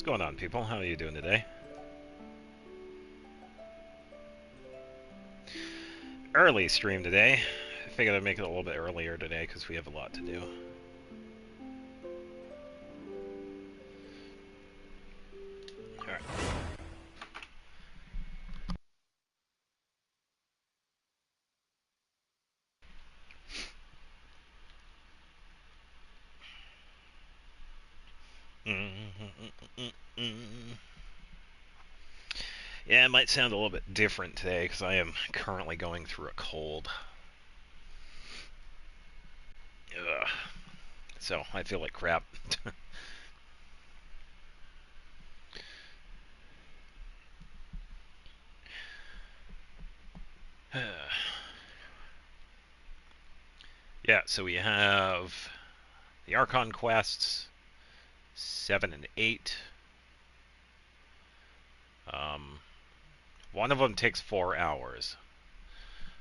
going on, people? How are you doing today? Early stream today. I figured I'd make it a little bit earlier today because we have a lot to do. Alright. Yeah, it might sound a little bit different today because I am currently going through a cold. Ugh. So I feel like crap. Yeah, so we have the Archon quests 7 and 8. One of them takes 4 hours.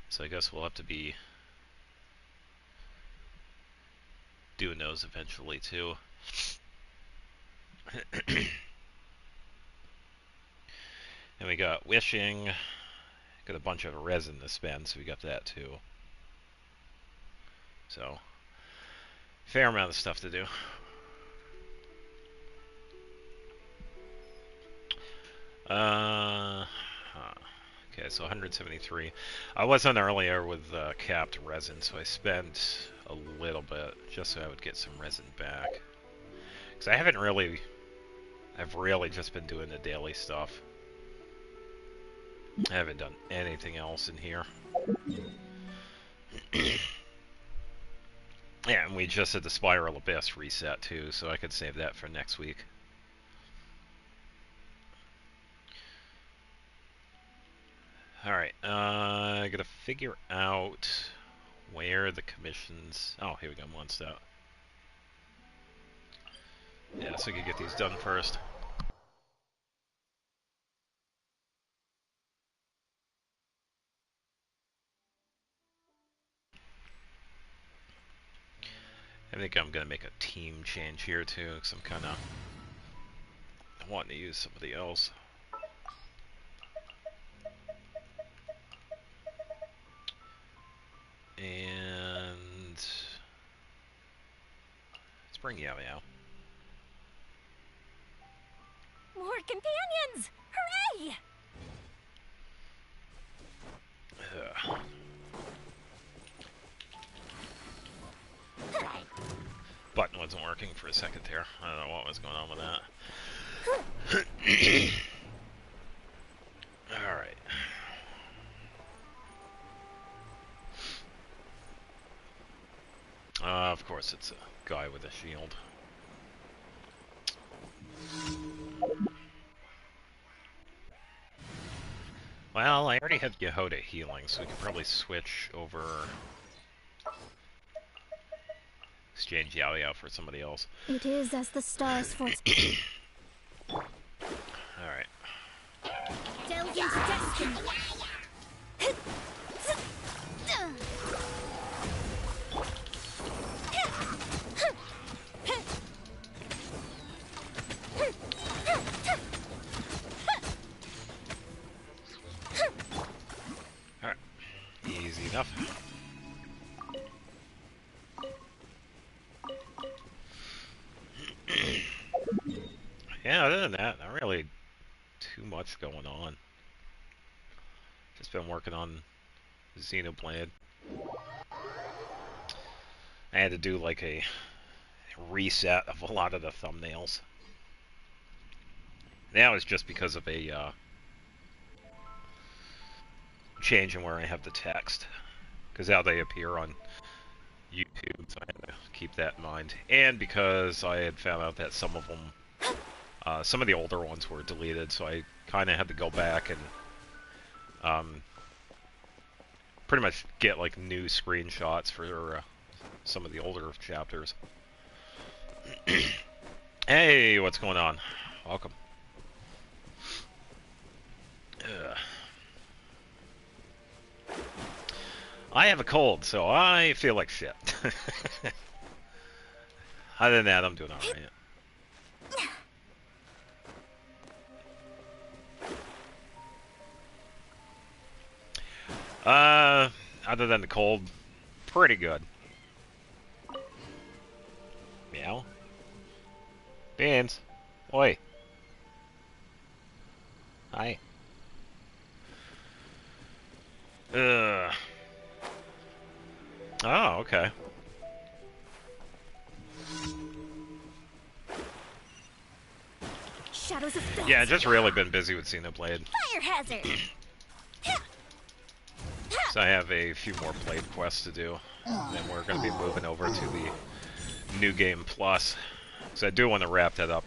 So I guess we'll have to be doing those eventually too. And we got wishing. Got a bunch of resin to spend, so we got that too. So, fair amount of stuff to do. Okay, so 173. I was on earlier with capped resin, so I spent a little bit just so I would get some resin back. Because I've really just been doing the daily stuff. I haven't done anything else in here. Yeah, and we just had the Spiral Abyss reset too, so I could save that for next week. Alright, I gotta figure out where the commissions... Oh, here we go, one step. Yeah, so I could get these done first. I think I'm gonna make a team change here too, because I'm kinda wanting to use somebody else. And let's bring Yao Yao. More companions! Hooray! Button wasn't working for a second there. I don't know what was going on with that. Alright. Of course, it's a guy with a shield. Well, I already have Yehoda healing, so we could probably switch over... Exchange Yao Yao for somebody else. It is as the stars force. Alright. Delve into destiny. Alright. Easy enough. Yeah, other than that, not really too much going on. Just been working on Xenoblade. I had to do like a reset of a lot of the thumbnails. Now it's just because of a change in where I have the text. Because how they appear on YouTube, so I had to keep that in mind. And because I had found out that some of them, some of the older ones were deleted, so I kind of had to go back and pretty much get like new screenshots for some of the older chapters. Hey, what's going on? Welcome. I have a cold, so I feel like shit. Other than that, I'm doing alright. Uh, Other than the cold, pretty good. Meow. Beans. Oi. Hi. Ugh. Oh, okay. Shadows of death. Yeah, just really been busy with Xenoblade. Fire hazard. So I have a few more Blade quests to do. And then we're going to be moving over to the New Game Plus. So I do want to wrap that up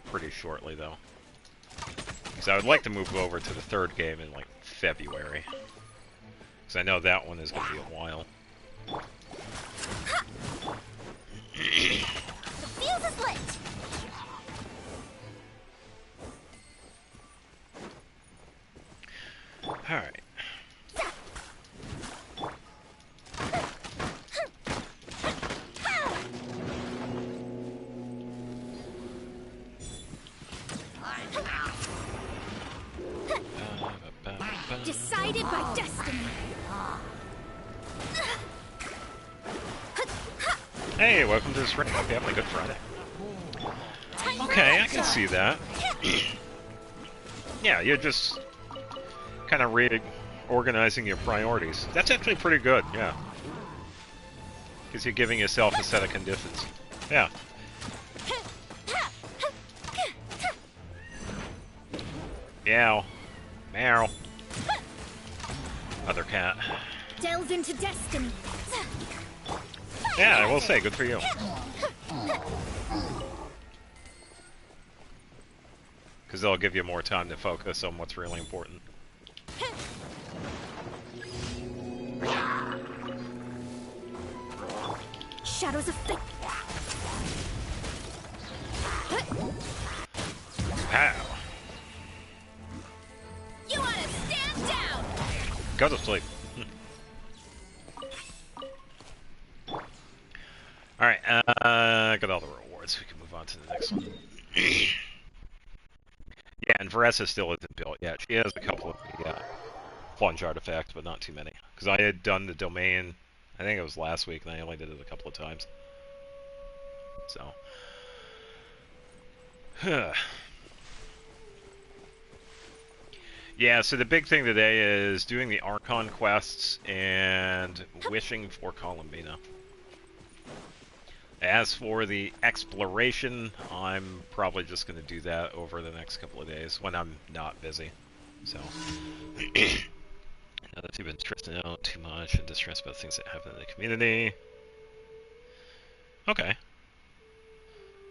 pretty shortly, though. Because I would like to move over to the third game in, like, February. Because I know that one is going to be a while. The fuse is lit. Alright. Decided by destiny. Hey, welcome to the stream. Hope you're having a good Friday. Okay, I can see that. Yeah, you're just kind of reorganizing your priorities. That's actually pretty good, yeah. Because you're giving yourself a set of conditions. Yeah. Meow. Meow. Other cat. Delves into destiny. Yeah, I will say, good for you. Because they'll give you more time to focus on what's really important. Shadows of fate. Pow. You want to stand down? Go to sleep. Alright, got all the rewards. We can move on to the next one. Yeah, and Varessa still isn't built yet. She has a couple of the plunge artifacts, but not too many. Because I had done the domain, I think it was last week, and I only did it a couple of times. So. Yeah, so the big thing today is doing the Archon quests and wishing for Columbina. As for the exploration, I'm probably just going to do that over the next couple of days when I'm not busy. So, now that you've been stressing out too much and distressed about things that happen in the community. Okay.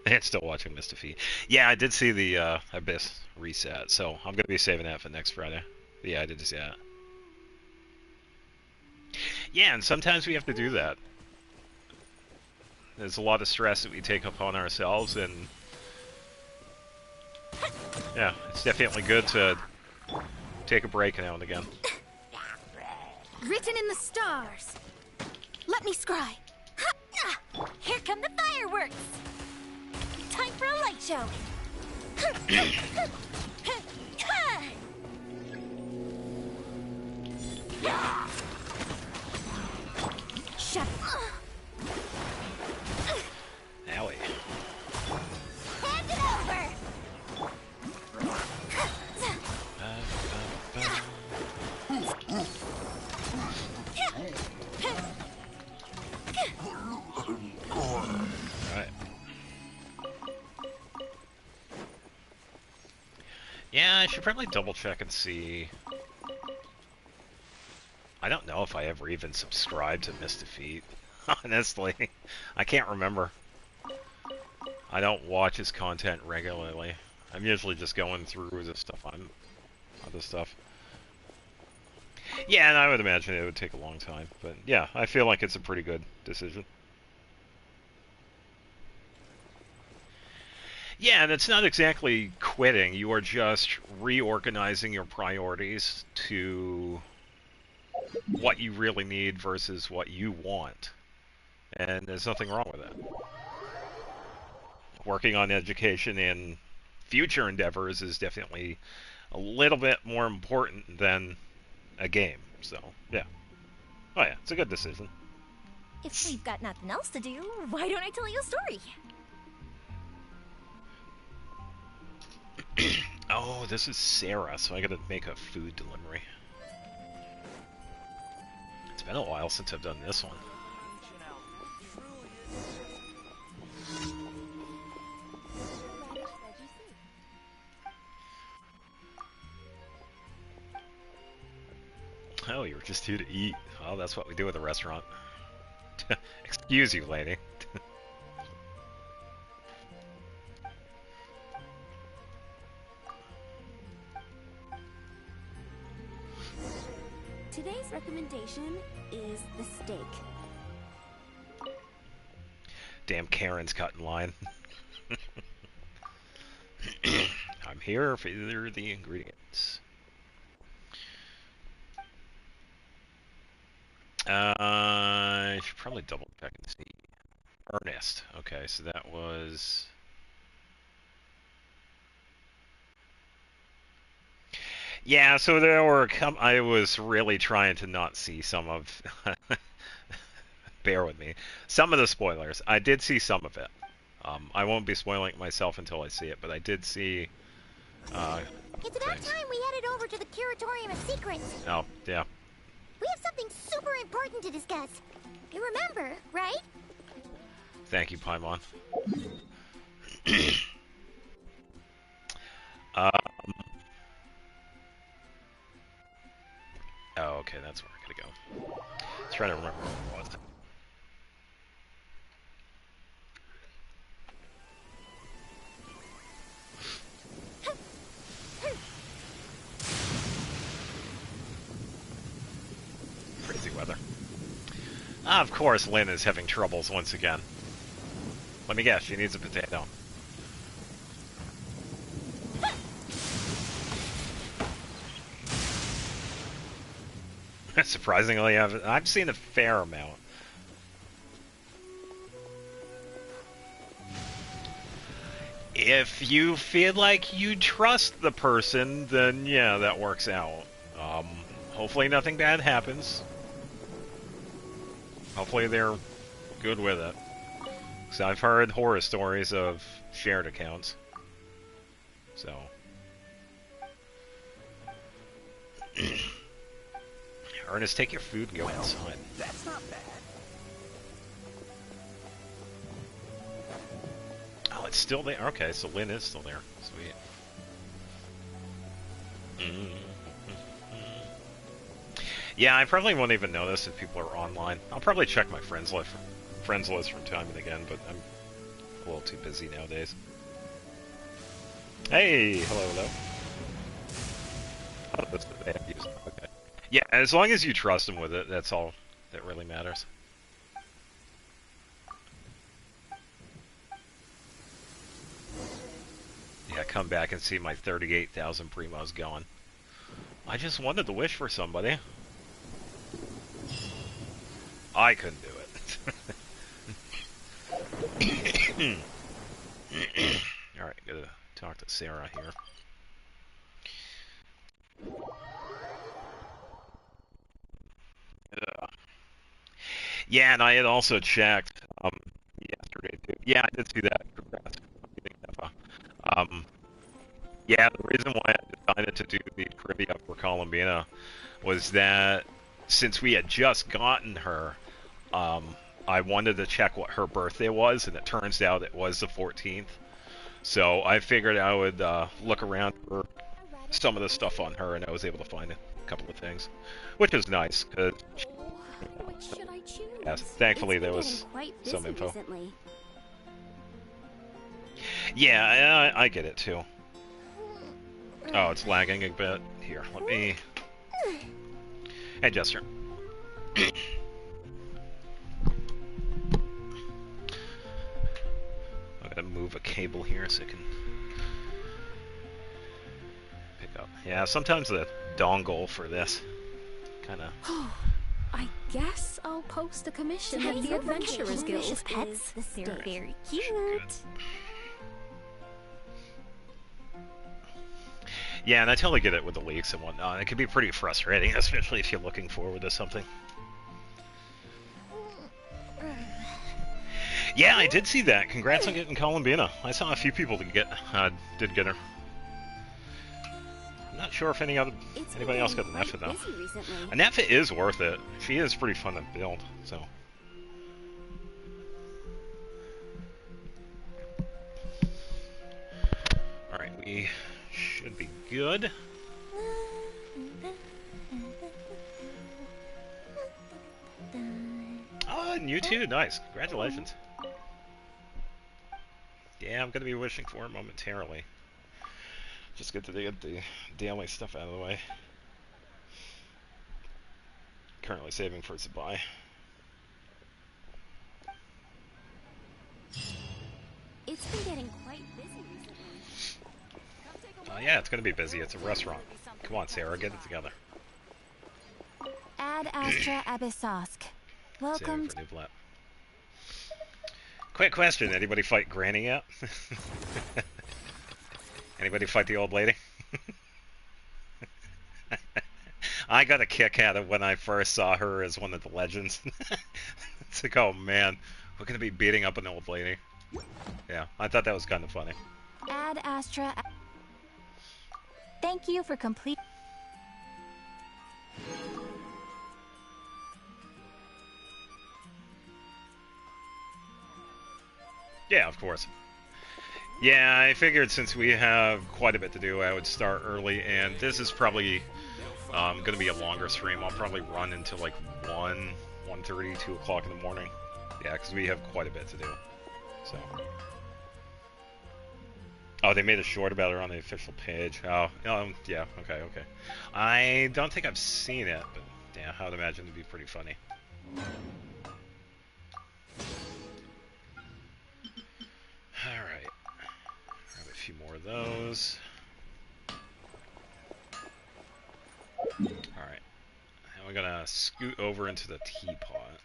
And still watching Mr. Feet. Yeah, I did see the Abyss reset, so I'm going to be saving that for next Friday. But yeah, I did see that. Yeah, and sometimes we have to do that. There's a lot of stress that we take upon ourselves, and yeah, it's definitely good to take a break now and again. Written in the stars. Let me scry. Here come the fireworks. Time for a light show. Shut up. Owie. Hand it over. Alright. Yeah, I should probably double check and see. I don't know if I ever even subscribed to Miss Defeat. Honestly, I can't remember. I don't watch his content regularly. I'm usually just going through the stuff on other stuff. Yeah, and I would imagine it would take a long time, but yeah, I feel like it's a pretty good decision. Yeah, and it's not exactly quitting. You are just reorganizing your priorities to what you really need versus what you want. And there's nothing wrong with that. Working on education and future endeavors is definitely a little bit more important than a game. So, yeah. Oh yeah, it's a good decision. If we've got nothing else to do, why don't I tell you a story? Oh, this is Sarah, so I gotta make a food delivery. It's been a while since I've done this one. Oh, you were just here to eat. Well, that's what we do at a restaurant. Excuse you, lady. Today's recommendation is the steak. Damn Karen's cut in line. I'm here for the ingredients. I should probably double check and see. Ernest. Okay, so that was... Yeah, so there were... I was really trying to not see some of... Bear with me. Some of the spoilers. I did see some of it. I won't be spoiling it myself until I see it, but I did see... It's about time we headed over to the Curatorium of Secrets. Oh, yeah. We have something super important to discuss. You remember, right? Thank you, Paimon. Oh, okay, that's where I gotta go. I was trying to remember what it was. Crazy weather. Ah, of course, Lynn is having troubles once again. Let me guess, she needs a potato. Surprisingly, I've seen a fair amount. If you feel like you trust the person, then yeah, that works out. Hopefully nothing bad happens. Hopefully they're good with it. Because I've heard horror stories of shared accounts. So... Ernest, take your food and go inside. That's not bad. Oh, it's still there. Okay, so Lynn is still there. Sweet. Yeah, I probably won't even notice if people are online. I'll probably check my friends list from time and again, but I'm a little too busy nowadays. Hey, hello. Oh, that's the bad use. Okay. Yeah, as long as you trust them with it, that's all that really matters. Yeah, come back and see my 38,000 primos going. I just wanted to wish for somebody. I couldn't do it. Alright, gotta talk to Sarah here. Yeah, and I had also checked yesterday too. Yeah, I did see that. Congrats. Yeah, the reason why I decided to do the trivia for Columbina was that since we had just gotten her, I wanted to check what her birthday was, and it turns out it was the 14th. So I figured I would look around for some of the stuff on her, and I was able to find a couple of things, which was nice, because Which should I choose? yes, thankfully It's there been was getting quite some busy info. recently. Yeah, I get it too. Oh, it's lagging a bit. Here, let me... Hey, Jester. I'm gonna move a cable here so I can pick up. Yeah, sometimes the dongle for this kind of... I guess I'll post a commission at the Adventurers Guild. Pets. The They're steak. very Good. cute. Yeah, and I totally get it with the leaks and whatnot. It can be pretty frustrating, especially if you're looking forward to something. Yeah, I did see that. Congrats on getting Columbina. I saw a few people did get her. I'm not sure if anybody else got the Nepha though. A Nepha is worth it. She is pretty fun to build, so. Alright, we should be good. Oh, and you too. Nice. Congratulations. Yeah, I'm going to be wishing for it momentarily. Just get to get the daily stuff out of the way. Currently saving for its buy. It's been getting quite busy recently. Yeah, it's going to be busy. It's a restaurant. Come on, Sarah, get it together. Ad Astra Abyssosk. Welcome to new plat. Quick question, anybody fight Granny yet? Anybody fight the old lady? I got a kick out of when I first saw her as one of the legends. It's like, oh man, we're gonna be beating up an old lady. Yeah, I thought that was kind of funny. Ad Astra. Thank you for complete. Yeah, of course. Yeah, I figured since we have quite a bit to do, I would start early, and this is probably going to be a longer stream. I'll probably run until like 1, 1:30, 2 o'clock in the morning. Yeah, because we have quite a bit to do. So. Oh, they made a short about her on the official page. Oh, yeah, okay. I don't think I've seen it, but yeah, I would imagine it'd be pretty funny. Alright. Grab a few more of those. Alright. Now we're gonna scoot over into the teapot.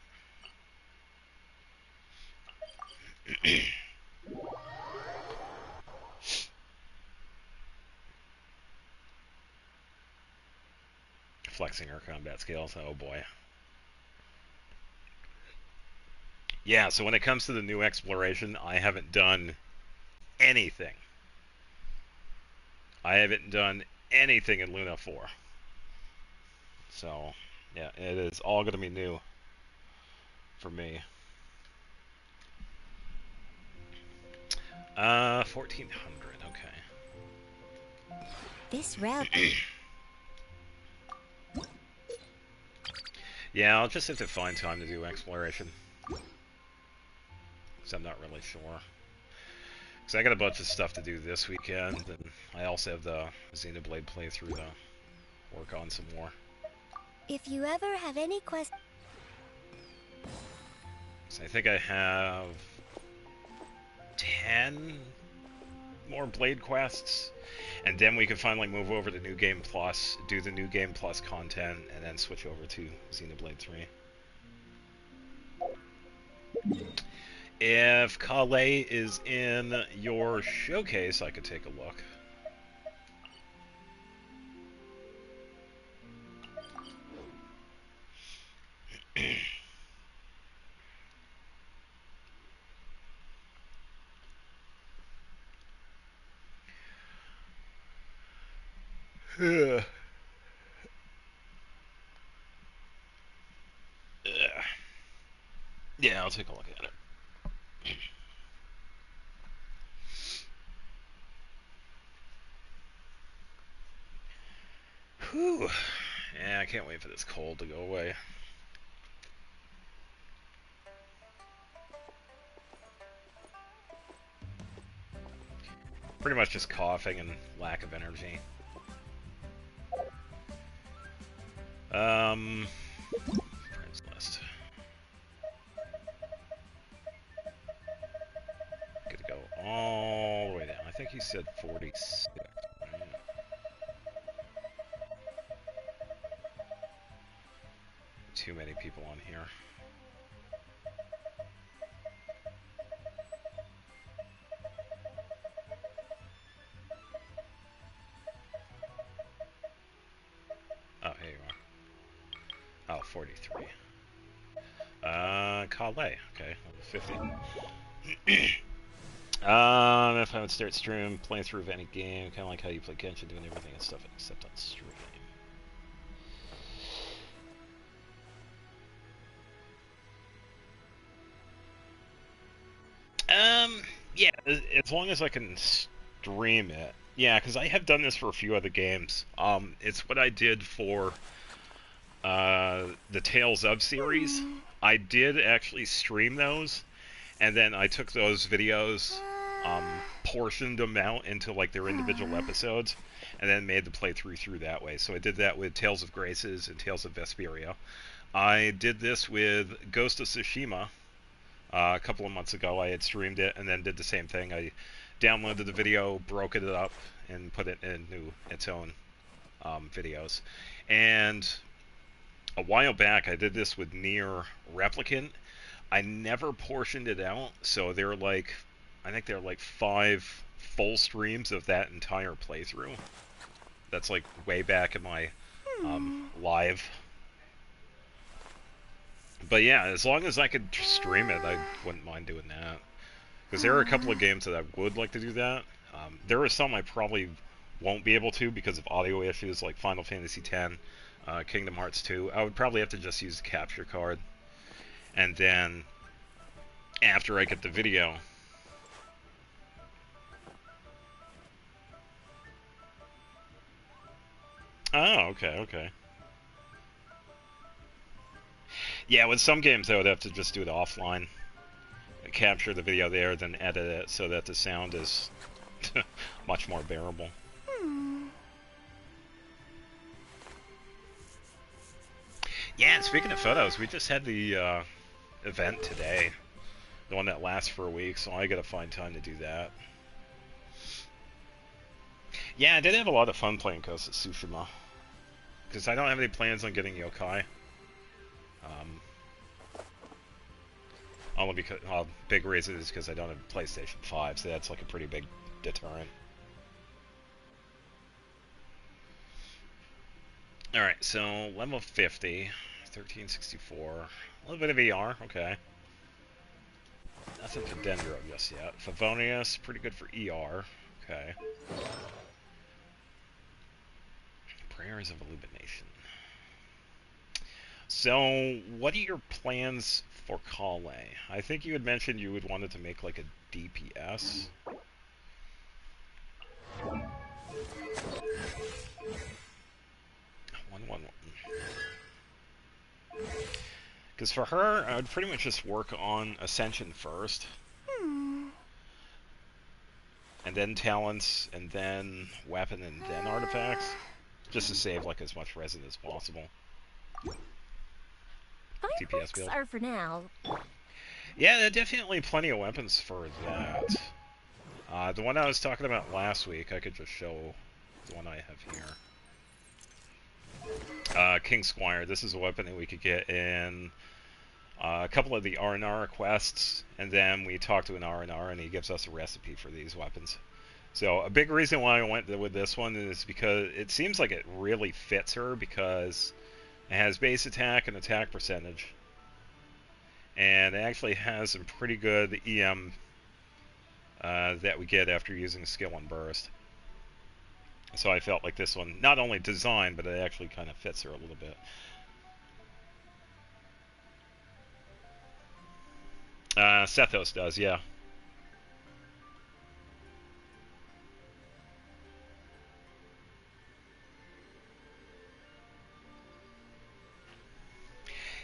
Flexing our combat skills. Oh boy. Yeah, so when it comes to the new exploration, I haven't done anything. I haven't done anything in Luna 4. So, yeah, it is all going to be new for me. 1400, okay. This route. Yeah, I'll just have to find time to do exploration. Because I'm not really sure. Because I got a bunch of stuff to do this weekend, and I also have the Xenoblade playthrough to work on some more. If you ever have any questions... So I think I have 10 more Blade quests, and then we can finally move over to New Game Plus, do the New Game Plus content, and then switch over to Xenoblade 3. If Calais is in your showcase, I could take a look. Yeah, I'll take a look at it. Whew. Yeah, I can't wait for this cold to go away. Pretty much just coughing and lack of energy. Friends list. Good to go all the way down. I think he said 46. Right? Too many people on here. 43. Calais. Okay, level 50. If I would start stream, playing through of any game, kind of like how you play Genshin, doing everything and stuff except on stream. Yeah, as long as I can stream it. Yeah, because I have done this for a few other games. It's what I did for the Tales of series. I did actually stream those, and then I took those videos, portioned them out into like their individual episodes, and then made the playthrough through that way. So I did that with Tales of Graces and Tales of Vesperia. I did this with Ghost of Tsushima. A couple of months ago, I had streamed it and then did the same thing. I downloaded the video, broke it up, and put it into its own videos. And a while back, I did this with Nier Replicant. I never portioned it out, so they're like, I think they're like 5 full streams of that entire playthrough. That's like way back in my live. But yeah, as long as I could stream it, I wouldn't mind doing that. Because there are a couple of games that I would like to do that. There are some I probably won't be able to because of audio issues, like Final Fantasy X, Kingdom Hearts 2. I would probably have to just use the capture card. And then, after I get the video... Oh, okay. Yeah, with some games I would have to just do it offline. Capture the video there, then edit it so that the sound is much more bearable. Yeah, and speaking of photos, we just had the event today. The one that lasts for a week, so I gotta find time to do that. Yeah, I did have a lot of fun playing Ghost of Tsushima. Because I don't have any plans on getting yokai. Only because, big reason is because I don't have a PlayStation 5, so that's like a pretty big deterrent. Alright, so level 50, 1364, a little bit of ER, okay. Nothing for Dendro just yet. Favonius, pretty good for ER, okay. Prayers of Illumination. So, what are your plans for Calais? I think you had mentioned you would wanted to make like a DPS. Because for her, I would pretty much just work on Ascension first. And then talents, and then weapon, and then artifacts. Just to save like as much resin as possible. DPS build. Are for now. Yeah, there are definitely plenty of weapons for that. The one I was talking about last week, I could just show the one I have here. King Squire. This is a weapon that we could get in a couple of the R&R quests, and then we talk to an R&R, and he gives us a recipe for these weapons. So a big reason why I went with this one is because it seems like it really fits her, because it has base attack and attack percentage. And it actually has some pretty good EM that we get after using skill and burst. So I felt like this one, not only designed, but it actually kind of fits her a little bit. Sethos does, yeah.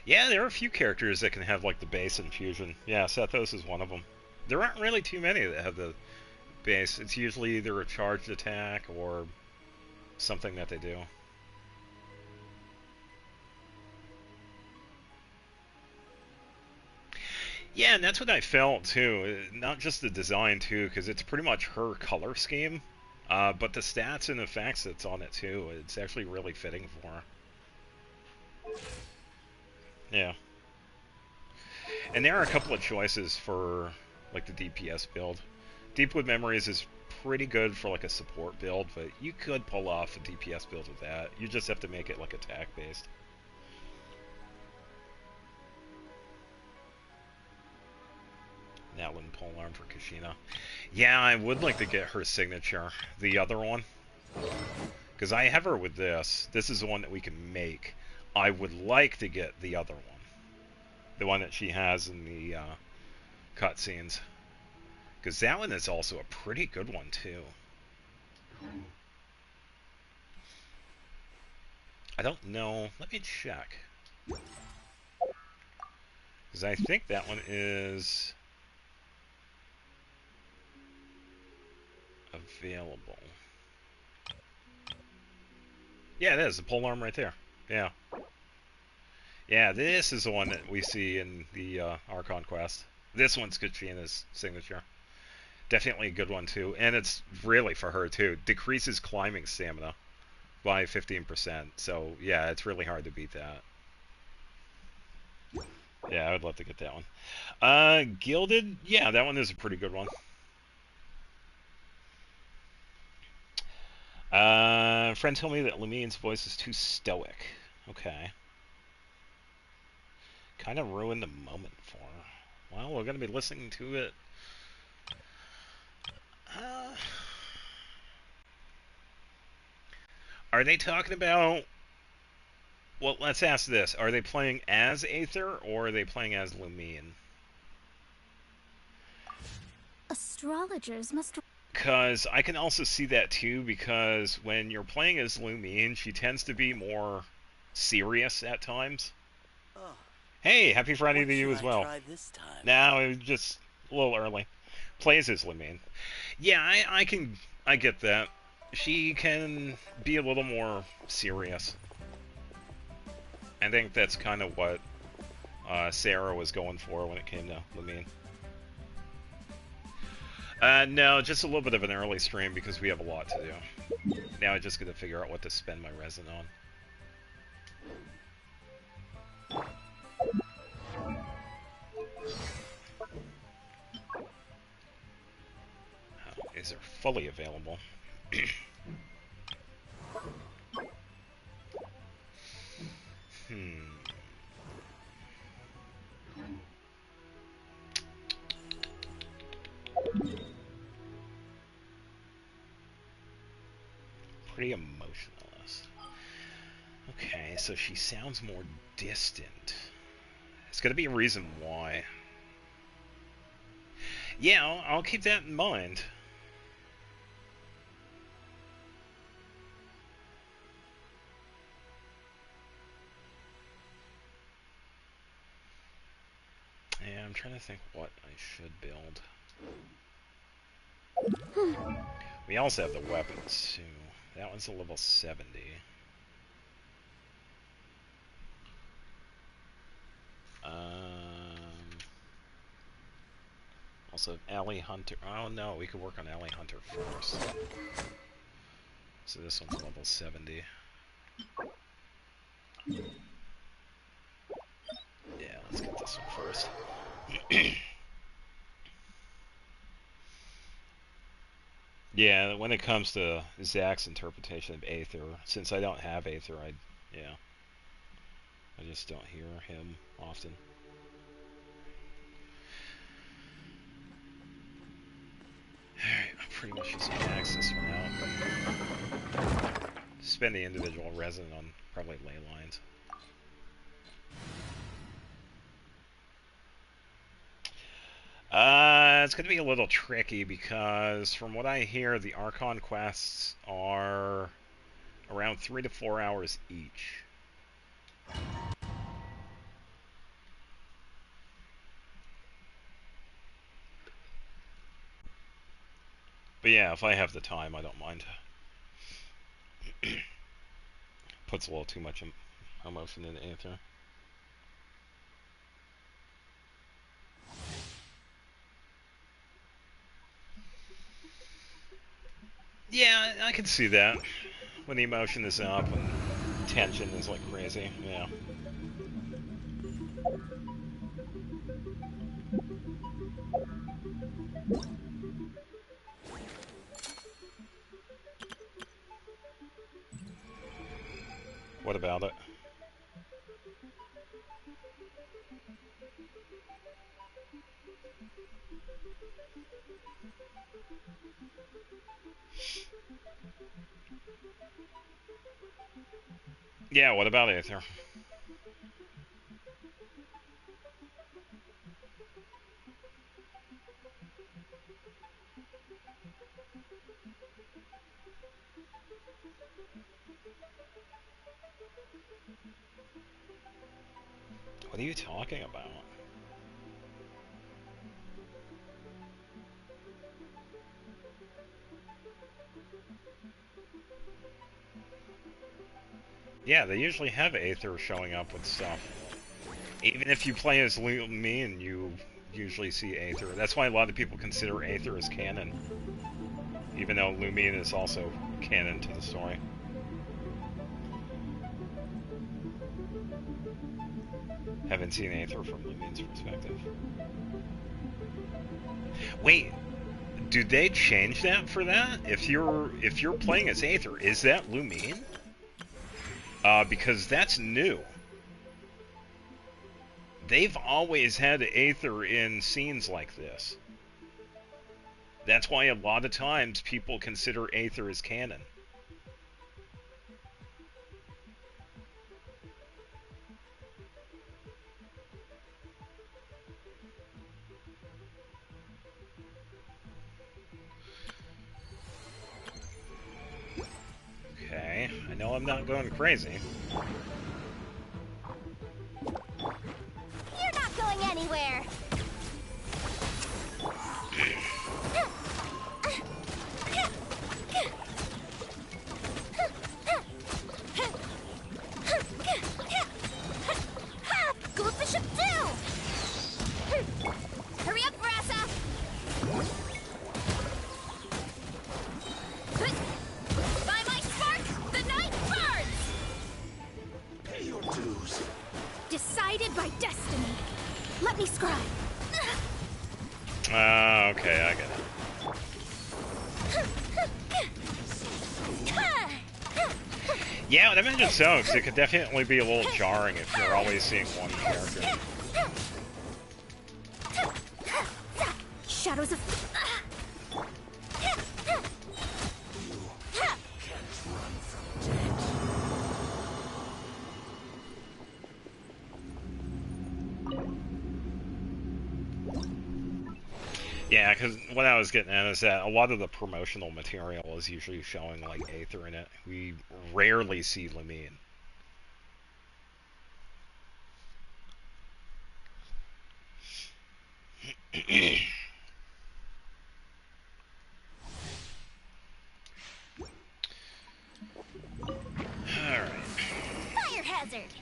Yeah, there are a few characters that can have like the base infusion. Yeah, Sethos is one of them. There aren't really too many that have the base. It's usually either a charged attack or something that they do. Yeah, and that's what I felt too. Not just the design too, because it's pretty much her color scheme, but the stats and effects that's on it too. It's actually really fitting for her. Yeah. And there are a couple of choices for like the DPS build. Deepwood Memories is pretty good for like a support build, but you could pull off a DPS build with that. You just have to make it like attack based. Outland polearm for Kashina. Yeah, I would like to get her signature. The other one. Because I have her with this. This is the one that we can make. I would like to get the other one. The one that she has in the cutscenes. Because that one is also a pretty good one, too. I don't know. Let me check. Because I think that one is available. Yeah, it is. The polearm right there. Yeah. Yeah, this is the one that we see in the Archon quest. This one's Katrina's signature. Definitely a good one, too. And it's really for her, too. Decreases climbing stamina by 15%. So, yeah, it's really hard to beat that. Yeah, I would love to get that one. Gilded? Yeah, that one is a pretty good one. Friend told me that Lumine's voice is too stoic. Okay. Kind of ruined the moment for her. Well, we're going to be listening to it. Are they talking about... Well, let's ask this. Are they playing as Aether, or are they playing as Lumine? Astrologers must... Because I can also see that, too, because when you're playing as Lumine, she tends to be more serious at times. Oh, Hey, happy Friday what to you should as I well. try this time? No, it was just a little early. Plays as Lumine. Yeah, I get that. She can be a little more serious. I think that's kind of what Sarah was going for when it came to Lumine. No, just a little bit of an early stream because we have a lot to do. Now I just got to figure out what to spend my resin on. These are fully available. Pretty emotionalist. Okay, so she sounds more distant. There's got to be a reason why. Yeah, I'll keep that in mind. Yeah, I'm trying to think what I should build. We also have the weapons, too. That one's a level 70. Also, Alley Hunter. Oh no, we could work on Alley Hunter first. So this one's level 70. Yeah, let's get this one first. Yeah, when it comes to Zach's interpretation of Aether, since I don't have Aether, I just don't hear him often. Alright, I'm pretty much just gonna max this one out. Spend the individual resin on probably ley lines. It's going to be a little tricky because from what I hear, the Archon quests are around 3 to 4 hours each. But yeah, if I have the time, I don't mind. Puts a little too much emotion into Aether. Yeah, I can see that. When the emotion is up and tension is like crazy, yeah. What about it? Yeah, what about Aether? What are you talking about? Yeah, they usually have Aether showing up with stuff. Even if you play as Lumine, you usually see Aether. That's why a lot of people consider Aether as canon. Even though Lumine is also canon to the story. Haven't seen Aether from Lumine's perspective. Wait, do they change that for that? If you're playing as Aether, is that Lumine? Because that's new. They've always had Aether in scenes like this. That's why a lot of times people consider Aether as canon. Okay, I know I'm not going crazy. You're not going anywhere. Go Bishop do! Hurry up, Brassa! By my spark, the night burns! Pay your dues. Decided by destiny. Let me scribe. Okay, I get it. Yeah, I imagine so, because it could definitely be a little jarring if you're always seeing one character. Shadows of... Yeah, because what I was getting at is that a lot of the promotional material is usually showing, like, Aether in it. We rarely see Lumine. Alright. Fire hazard!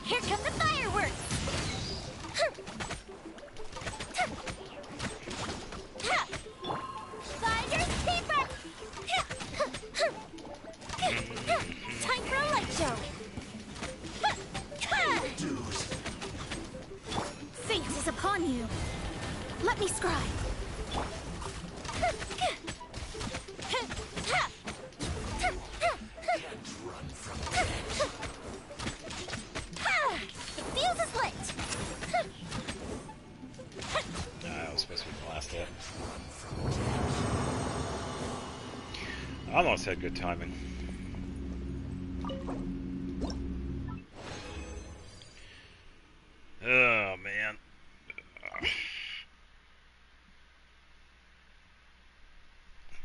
Here come the fireworks! Finders keeper! Time for a light show! Fate is upon you! Let me scribe! The fuse is lit! I was supposed to be the last hit. I almost had good timing. Oh, man.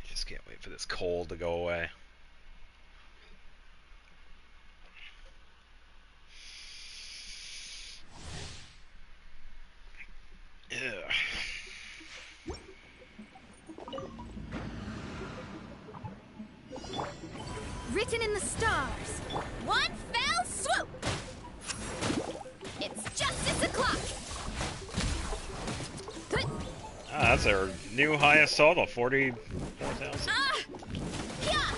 Just can't wait for this cold to go away. Ugh. Written in the stars. One fell swoop! It's justice o'clock! That's our new highest total, 44,000. Yeah!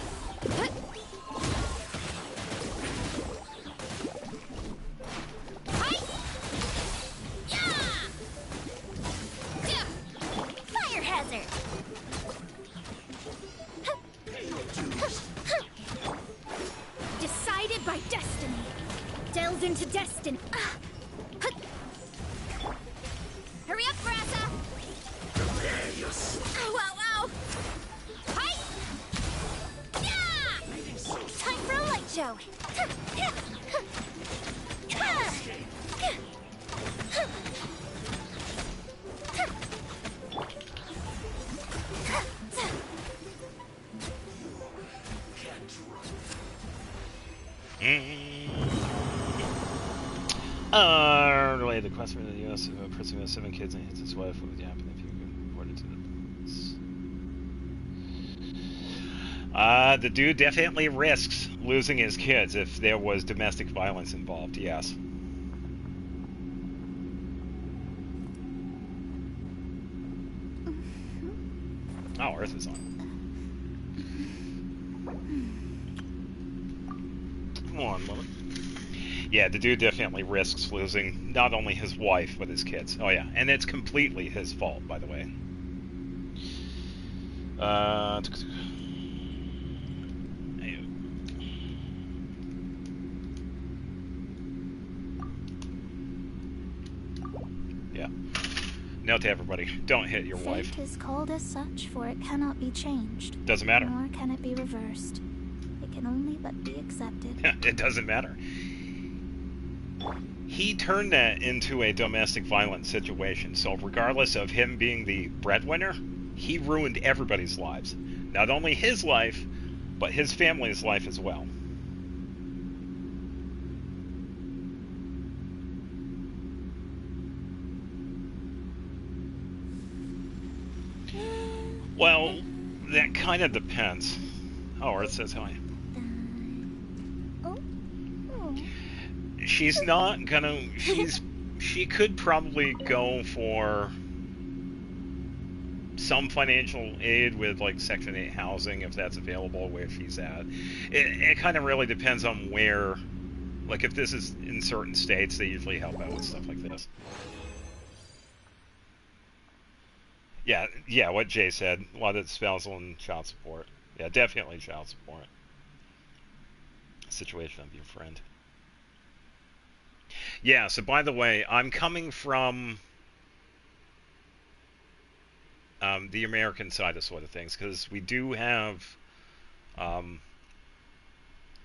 Hi! Yeah! Yeah! Fire hazard! Decided by destiny. Delve into destiny. Hurry up, Grassa! Prepare yourself. Ow, ow, ow! Hi! Yeah! Time for a light show. Related to question in the U.S. A person who has 7 kids and hits his wife. What would happen if you reported to the police? The dude definitely risks losing his kids if there was domestic violence involved. Yes. Oh, Earth is on. Come on, woman. Yeah, the dude definitely risks losing not only his wife, but his kids. Oh yeah, and it's completely his fault, by the way. Yeah. Note to everybody, don't hit your wife. Fate is called as such, for it cannot be changed. Doesn't matter. Nor can it be reversed. It can only but be accepted. It doesn't matter. He turned that into a domestic violence situation, so regardless of him being the breadwinner, he ruined everybody's lives. Not only his life, but his family's life as well. Well, that kind of depends. Oh, Earth says hi. She's not gonna. She could probably go for some financial aid with like Section 8 housing if that's available where she's at. It kind of really depends on where. Like if this is in certain states, they usually help out with stuff like this. Yeah, what Jay said. A lot of spousal and child support. Yeah, definitely child support. Situation of your friend. Yeah, so by the way, I'm coming from the American side of sort of things, because we do have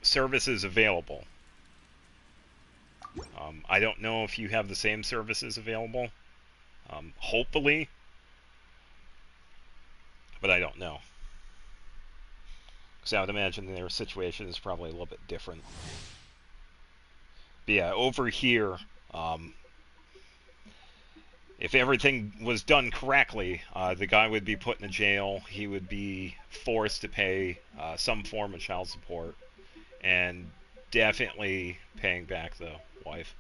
services available. I don't know if you have the same services available. Hopefully. But I don't know. Because I would imagine their situation is probably a little bit different. But yeah, over here, if everything was done correctly, the guy would be put in a jail. He would be forced to pay some form of child support, and definitely paying back the wife.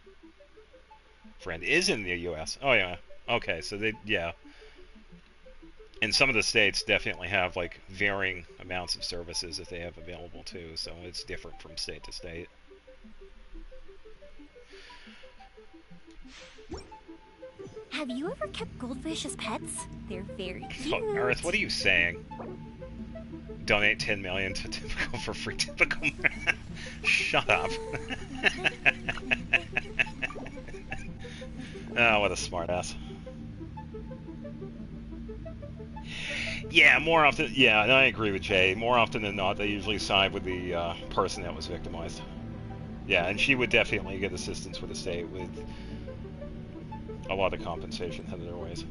Friend is in the U.S. Oh yeah. Okay, so yeah. And some of the states definitely have like varying amounts of services that they have available too, so it's different from state to state. Have you ever kept goldfish as pets? They're very cute. Oh, Earth, what are you saying? Donate 10 million to Typical for free Typical. Shut up. Oh, what a smartass. Yeah, more often. Yeah, and I agree with Jay. More often than not, they usually side with the person that was victimized. Yeah, and she would definitely get assistance with the state with a lot of compensation headed their ways.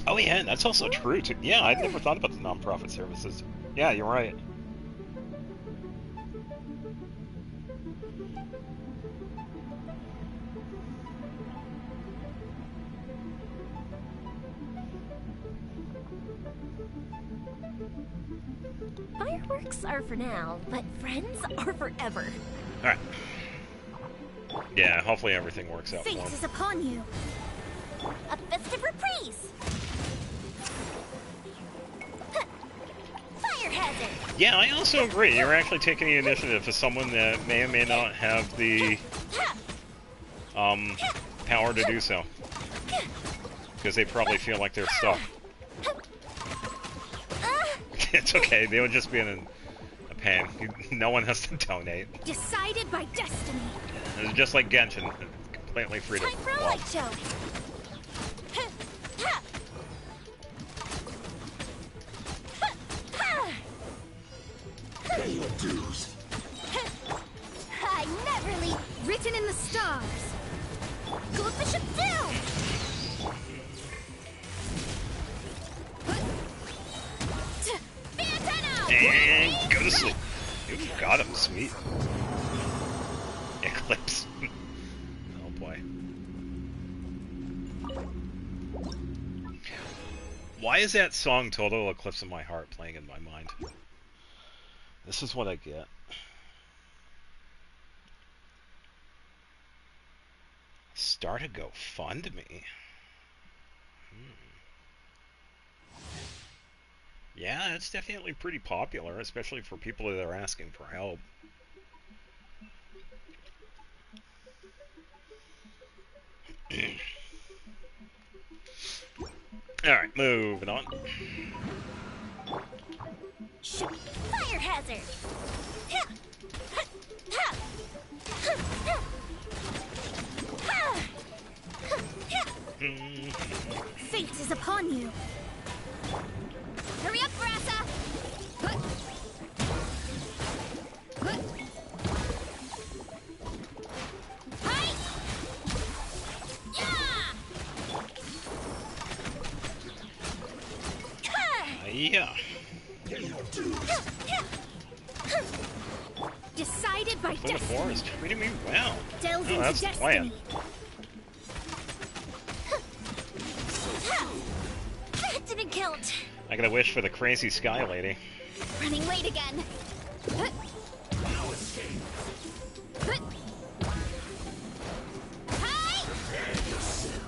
Oh yeah, and that's also true too. Yeah, I'd never thought about the nonprofit services. Yeah, you're right. Fireworks are for now, but friends are forever. Alright. Yeah, hopefully everything works out for Fate him. is upon you. A festive reprise. Fire hazard. Yeah, I also agree. You're actually taking the initiative for someone that may or may not have the power to do so. Because they probably feel like they're stuck. It's okay, they would just be in a pain. No one has to donate. Decided by destiny. It's just like Genshin, completely free to Time for a light show. Pay your dues. I never leave. Written in the stars. Goldfish of doom. And go to sleep. You got him, sweet. Eclipse. Oh boy. Why is that song Total Eclipse of My Heart playing in my mind? This is what I get. Start a GoFundMe. Yeah, it's definitely pretty popular, especially for people that are asking for help. Alright, moving on. Fire hazard. Fate is upon you. Hurry up, Brassa! Hi! Yeah. Decided by The destiny. forest treating me well. Delve Oh, into that's the plan. destiny. That didn't count. I gotta wish for the crazy sky lady. Running late again. Hi!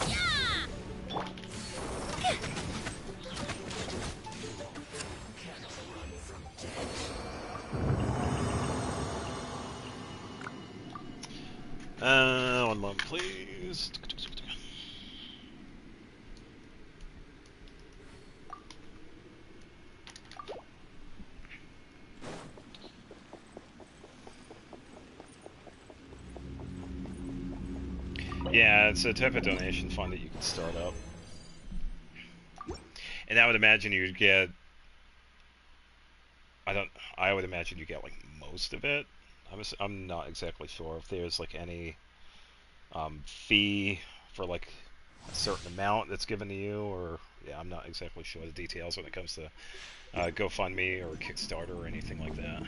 Yeah! One moment, please. Yeah, it's a type of donation fund that you can start up. And I would imagine you'd get... I would imagine you get, like, most of it. I'm not exactly sure if there's, like, any fee for, like, a certain amount that's given to you, or... Yeah, I'm not exactly sure the details when it comes to GoFundMe or Kickstarter or anything like that.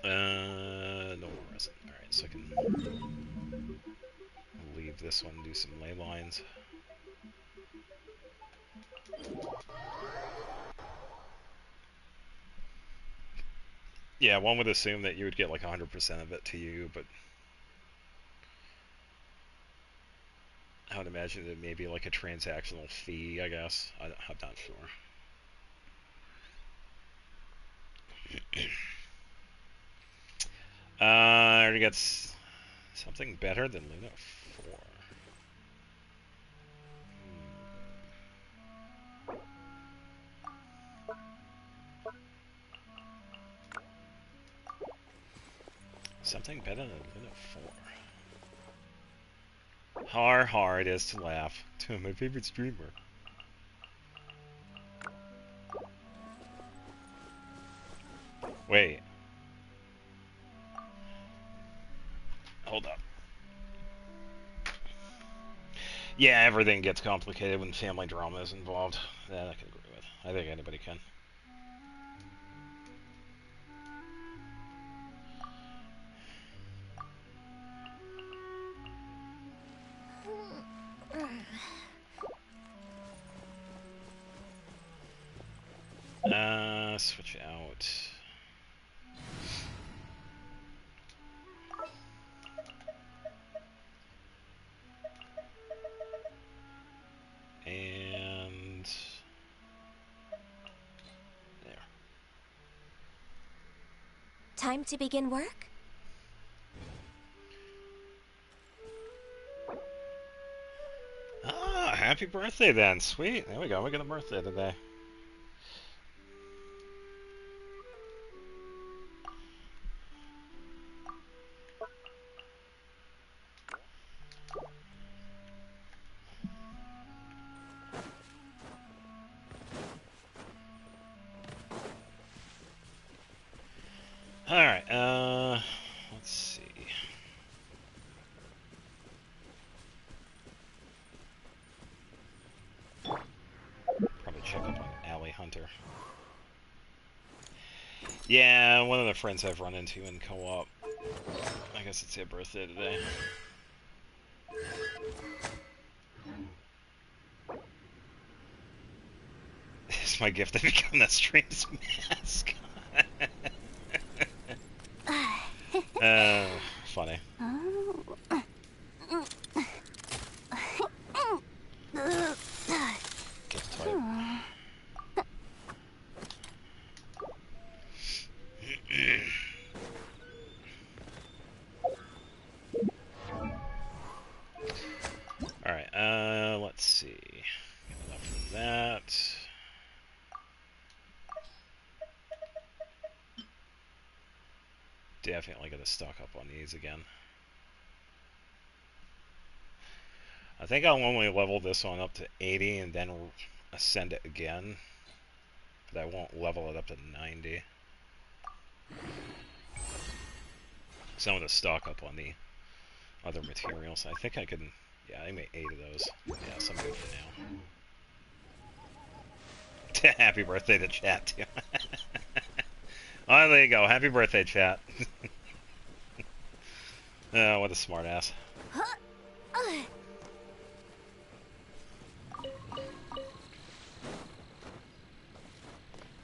No more resin. Alright, so I can leave this one, do some ley lines. Yeah, one would assume that you would get like 100% of it to you, but I would imagine it may be like a transactional fee, I guess. I'm not sure. I already got something better than Luna 4. Something better than Luna 4. How hard it is to laugh to my favorite streamer. Wait. Hold up. Yeah, everything gets complicated when family drama is involved. That I can agree with. I think anybody can. Switch out. And there. Time to begin work? Ah, happy birthday then. Sweet. There we go. We got a birthday today. Alright, let's see. Probably check up on Alley Hunter. Yeah, one of the friends I've run into in co-op. I guess it's their birthday today. It's my gift to become that stream's mascot. Funny. Gift type. Alright, let's see. Enough of that. Definitely gonna stock up on these again. I think I'll only level this one up to 80 and then ascend it again. But I won't level it up to 90. So I'm gonna stock up on the other materials. I think I can... Yeah, I made 8 of those. Yeah, so I'm good for now. Happy birthday to chat, too. Oh, there you go. Happy birthday, chat. Oh, what a smartass.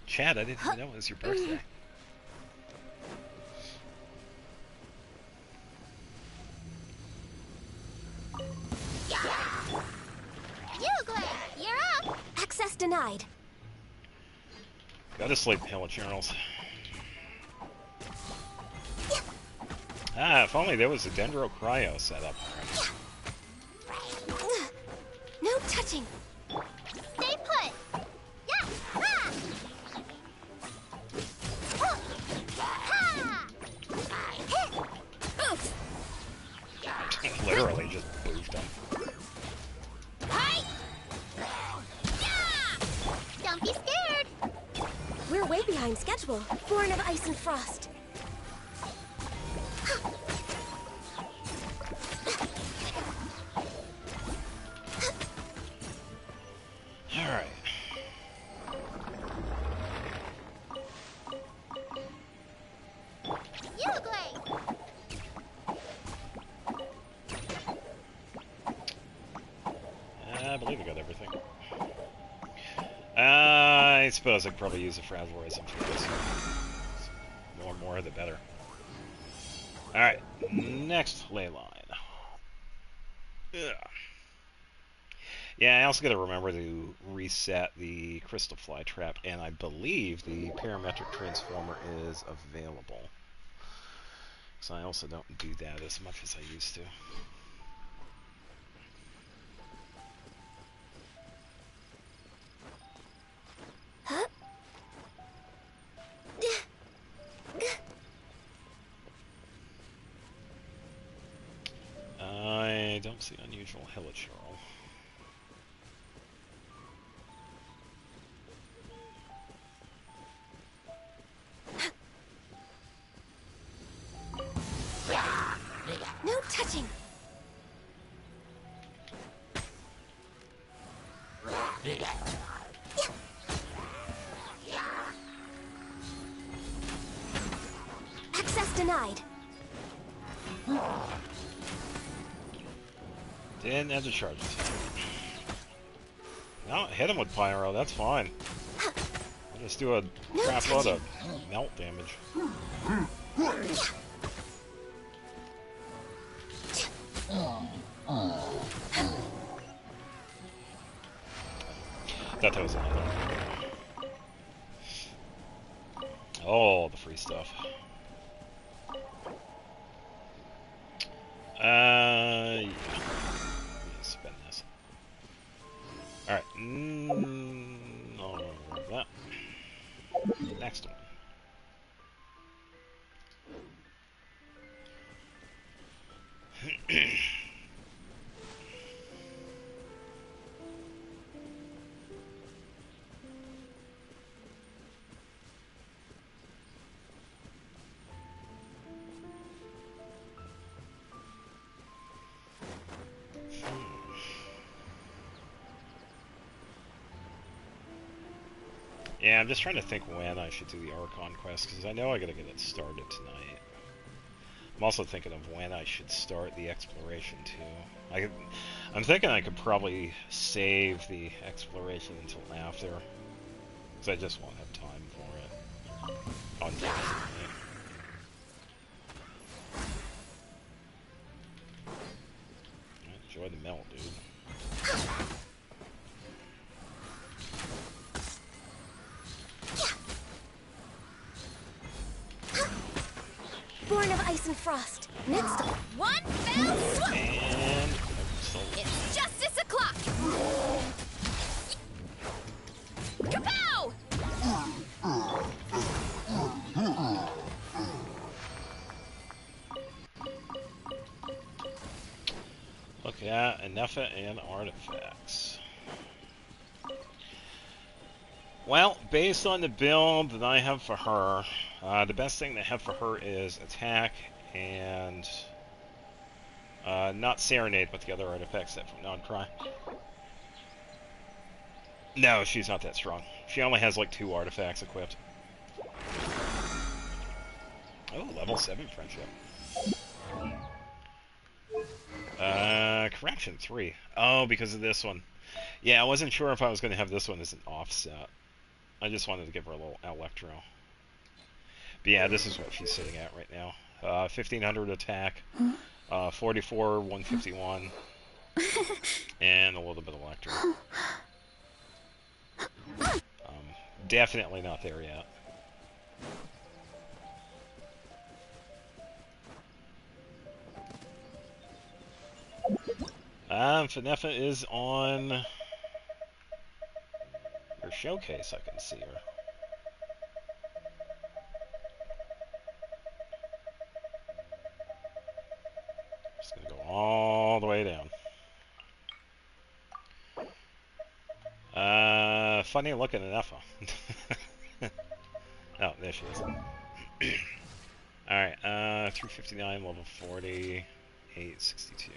Chad, I didn't even know it was your birthday. You're up! Access denied. Go to sleep, Hella Journals. Ah, if only there was a Dendro Cryo set up already. No touching. Stay put. Yeah. Ha. Ha. Literally just boofed him. Hi. Yeah. Don't be scared. We're way behind schedule. Born of ice and frost. Alright. I believe I got everything. I suppose I could probably use a Frazzlerism for this. More and more, the better. Alright, next ley line. Ugh. Yeah, I also got to remember to reset the Crystal Fly Trap, and I believe the Parametric Transformer is available. So I also don't do that as much as I used to. I don't see unusual hilichurl. No touching. Access denied. Didn't have to charge it. No, hit him with Pyro, that's fine. I'll just do a crap load of melt damage. That was another one. Oh, the free stuff. Yeah. Spend this. Alright. No, that. Next one. Yeah, I'm just trying to think when I should do the Archon quest, because I know I gotta get it started tonight. I'm also thinking of when I should start the exploration, too. I'm thinking I could probably save the exploration until after, because I just won't have time for it. Unfortunately. Enjoy the melt, dude. Born of ice and frost. Next up, one fell swoop. And It's justice o'clock. Kapow! look at Anefa and artifacts. Well, based on the build that I have for her, the best thing to have for her is attack and not serenade with the other artifacts that from non-cry. No, she's not that strong. She only has like 2 artifacts equipped. Oh, level 7 friendship. Correction 3. Oh, because of this one. Yeah, I wasn't sure if I was going to have this one as an offset. I just wanted to give her a little electro. But yeah, this is what she's sitting at right now. 1500 attack, 44, 151, and a little bit of electro. Definitely not there yet. Fanefa is on her showcase. I can see her. Just gonna go all the way down. Funny looking Fanefa. Oh, there she is. Alright, 359, level 40, 862.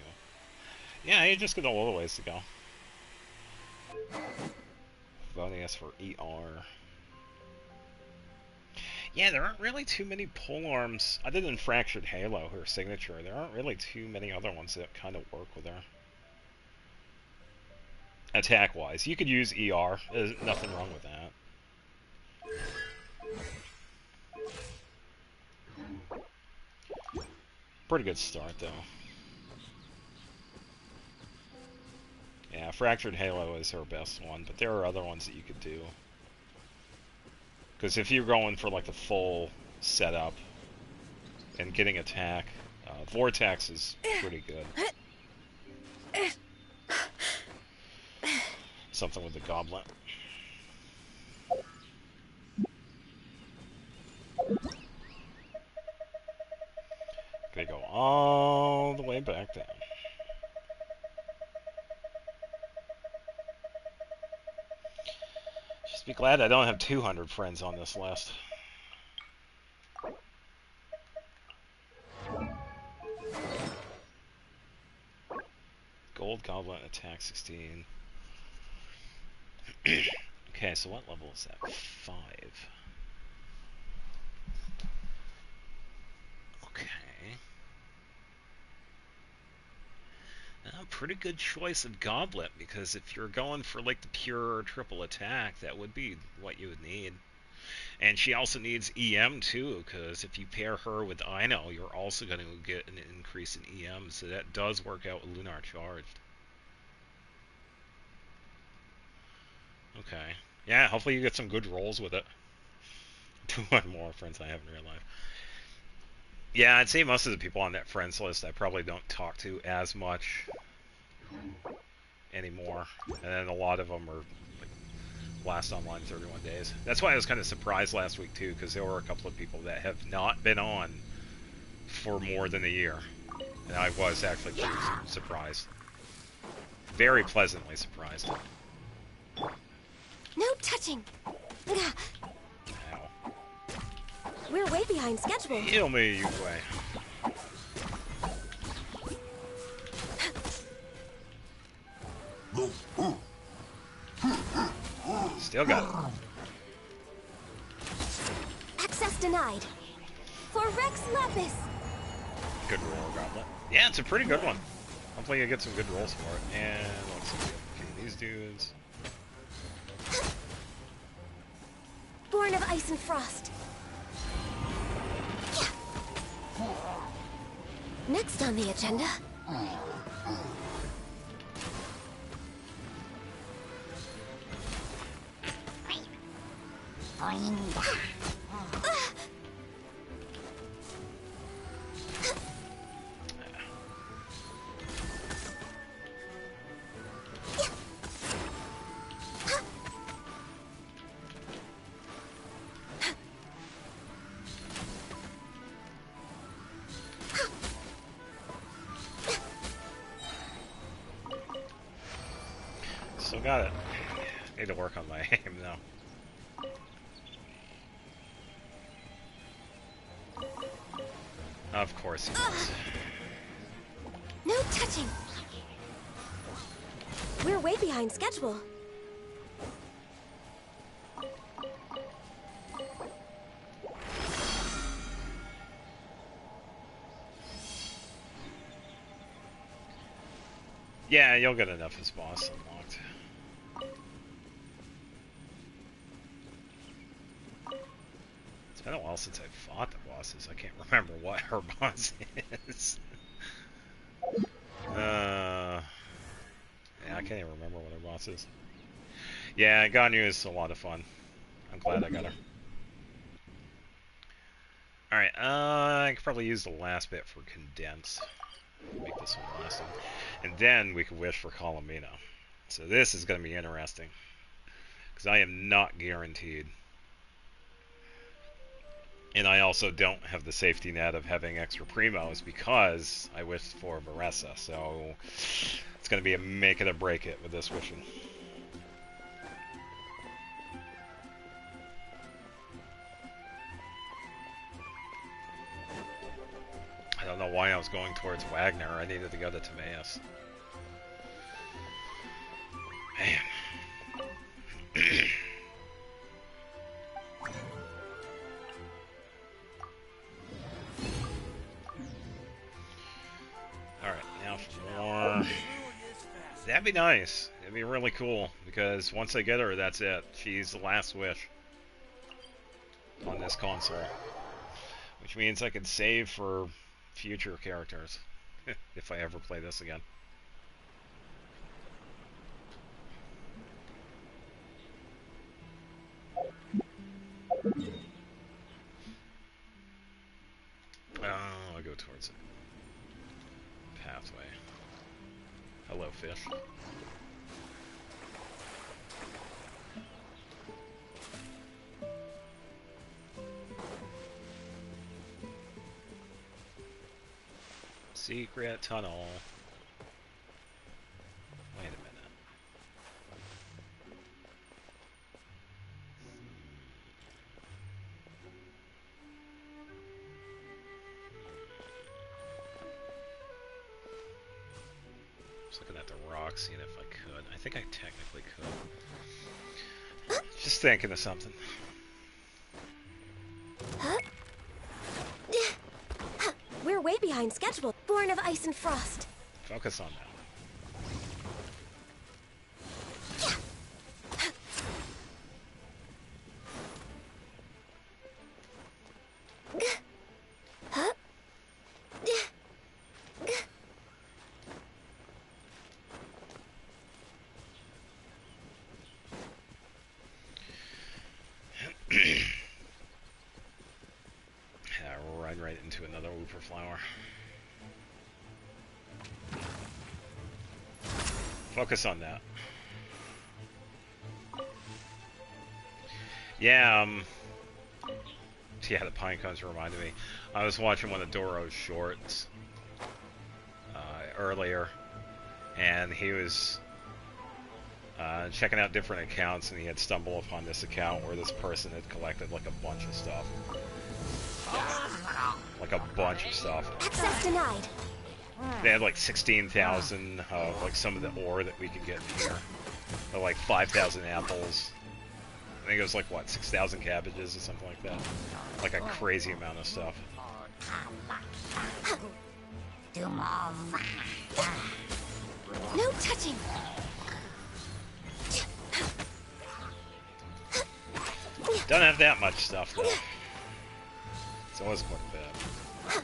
Yeah, you just got a little ways to go. Voting us for ER. Yeah, there aren't really too many polearms, other than Fractured Halo, her signature. There aren't really too many other ones that kind of work with her. Attack-wise, you could use ER. There's nothing wrong with that. Pretty good start, though. Yeah, Fractured Halo is her best one, but there are other ones that you could do. Because if you're going for like the full setup and getting attack, Vortex is pretty good. Something with the Goblet. They go all the way back down. Just be glad I don't have 200 friends on this list. Gold Goblin attack 16. Okay, so what level is that? 5. Okay. Pretty good choice of Goblet, because if you're going for like the pure triple attack, that would be what you would need. And she also needs EM too, because if you pair her with Ino, you're also going to get an increase in EM, so that does work out with Lunar Charged. Okay. Yeah, hopefully you get some good rolls with it. 200 more friends I have in real life. Yeah, I'd say most of the people on that friends list I probably don't talk to as much anymore. And then a lot of them are like last online 31 days. That's why I was kind of surprised last week too, because there were a couple of people that have not been on for more than a year. And I was actually pretty surprised. Very pleasantly surprised. No touching. Ow. We're way behind schedule. Heal me, you way. Still got it. denied. For Rex Lapis. Good roll, Goblet. Yeah, it's a pretty good one. Hopefully you get some good rolls for it. And let's see. Okay, these dudes. Born of ice and frost. Next on the agenda. Still got it. Need to work on my aim now. Of course he does. No touching. We're way behind schedule. Yeah, you'll get enough as boss unlocked. It's been a while since I fought the bosses. I can't remember what her boss is. Yeah, I can't even remember what her boss is. Yeah, Ganyu is a lot of fun. I'm glad I got her. Alright, I could probably use the last bit for condense. Make this one the last one. And then we could wish for Columbina. So this is going to be interesting. Because I am not guaranteed. And I also don't have the safety net of having extra primos because I wished for Varessa. So it's going to be a make it or break it with this wishing. I don't know why I was going towards Wagner. I needed to go to Timaeus. Man. Alright, now for more. That'd be nice. It'd be really cool, because once I get her, that's it. She's the last wish on this console. Which means I can save for future characters, if I ever play this again. I'll go towards it. Pathway. Hello, fish. Secret tunnel. Wait a minute. Just looking at the rocks, seeing if I could. I think I technically could. Just thinking of something. We're way behind schedule. Born of ice and frost. Focus on that. Right into another Wooper flower. Focus on that. Yeah, yeah, the pine cones reminded me. I was watching one of Doro's shorts earlier, and he was checking out different accounts, and he had stumbled upon this account where this person had collected like a bunch of stuff. Like a bunch of stuff. Access denied. They had like 16,000 of like some of the ore that we could get in here. Or like 5,000 apples. I think it was like, what, 6,000 cabbages or something like that. Like a crazy amount of stuff. No touching. Don't have that much stuff, though. It's always quite a bit.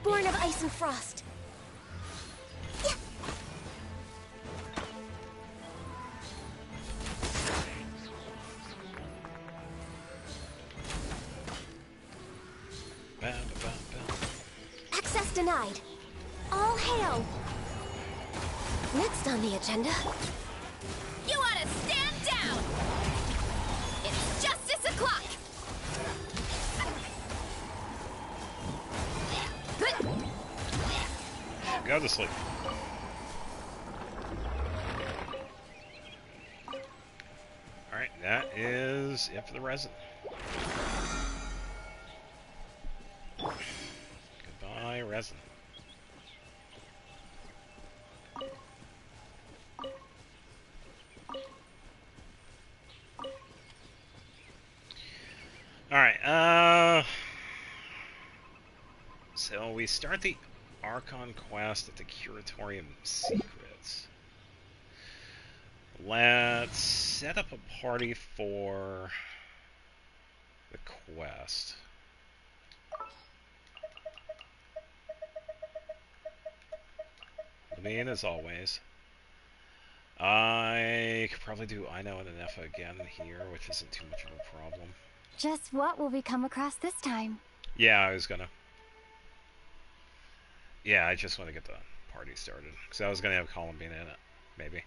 Born of ice and frost. Access denied. All hail. Next on the agenda. You ought to stand down. It's justice o'clock. Go to sleep. Alright, that is it for the resin. Goodbye, resin. Alright, so we start the Archon quest at the Curatorium Secrets. Let's set up a party for the quest. Levine, as always. I could probably do Ino and Anefa again here, which isn't too much of a problem. Just what will we come across this time? Yeah, I was gonna. Yeah, I just want to get the party started. Because I was gonna have Columbina in it, maybe.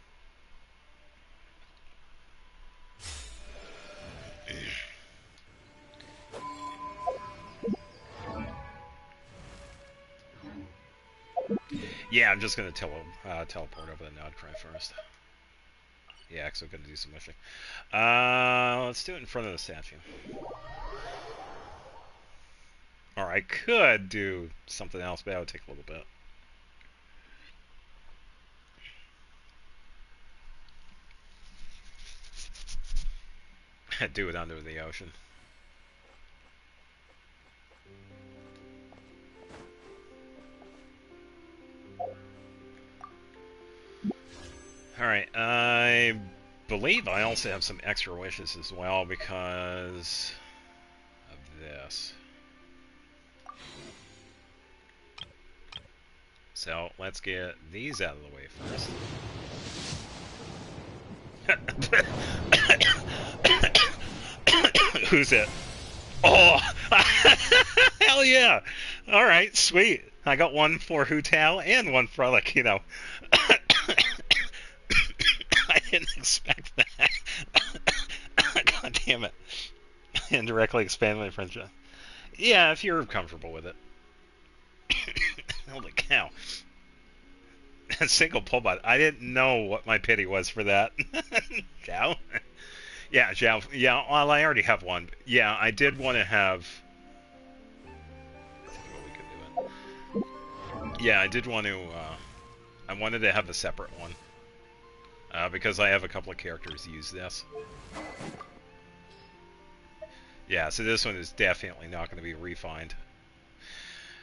Yeah, I'm just gonna teleport over the Nodcry first. Yeah, because I'm gonna do some wishing. Let's do it in front of the statue. Or I could do something else, but that would take a little bit. Do it under the ocean. Alright, I believe I also have some extra wishes as well because of this. So, let's get these out of the way first. Who's it? Oh! Hell yeah! Alright, sweet. I got one for Hu Tao and one for, like, you know... I didn't expect that. God damn it. Indirectly expand my friendship. Yeah, if you're comfortable with it. Holy cow. A single pull bot. I didn't know what my pity was for that. Zhao? Yeah, Zhao. Yeah, well, I already have one. Yeah, I did want to have... Yeah, I did want to... I wanted to have a separate one. Because I have a couple of characters use this. Yeah, so this one is definitely not going to be refined.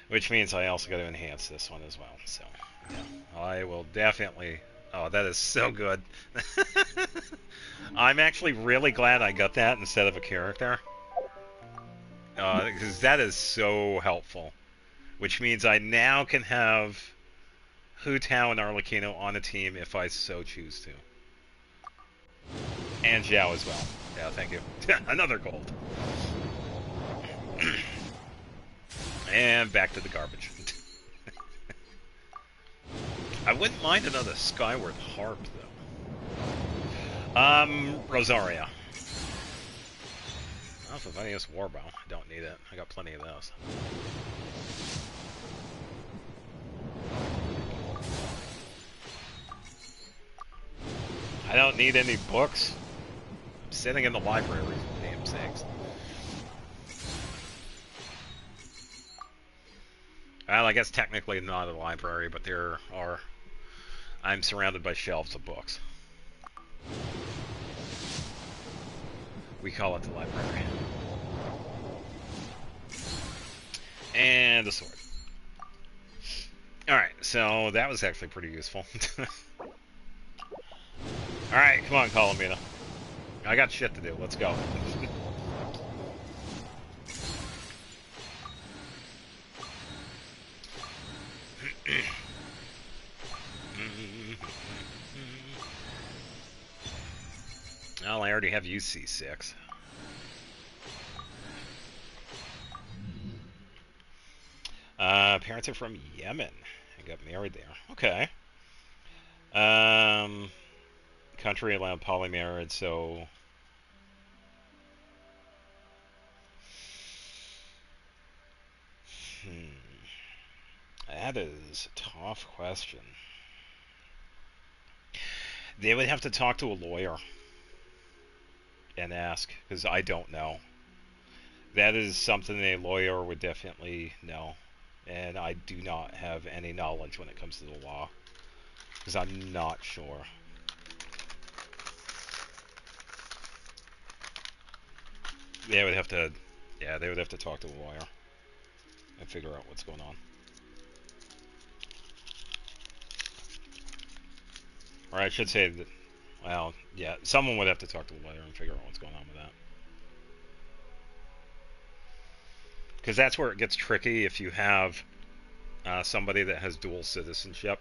Which means I also got to enhance this one as well. So, yeah, I will definitely... Oh, that is so good. I'm actually really glad I got that instead of a character. Because that is so helpful. Which means I now can have Hu Tao and Arlecchino on a team if I so choose to. And Zhao as well. Yeah, thank you. Another gold. And back to the garbage. I wouldn't mind another Skyward Harp, though. Rosaria. Oh, Favenius Warbow. I don't need it. I got plenty of those. I don't need any books. I'm sitting in the library, for damn sakes. Well, I guess technically not a library, but there are... I'm surrounded by shelves of books. We call it the library. And a sword. Alright, so that was actually pretty useful. Alright, come on, Columbina. I got shit to do. Let's go. Well, I already have UC6. Parents are from Yemen. I got married there. Okay. Country allowed polymarriage, so... That is a tough question. They would have to talk to a lawyer and ask, because I don't know. That is something a lawyer would definitely know. And I do not have any knowledge when it comes to the law, because I'm not sure. They would have to, yeah, they would have to talk to a lawyer and figure out what's going on. Or I should say that, well, yeah, someone would have to talk to a lawyer and figure out what's going on with that. Because that's where it gets tricky if you have somebody that has dual citizenship.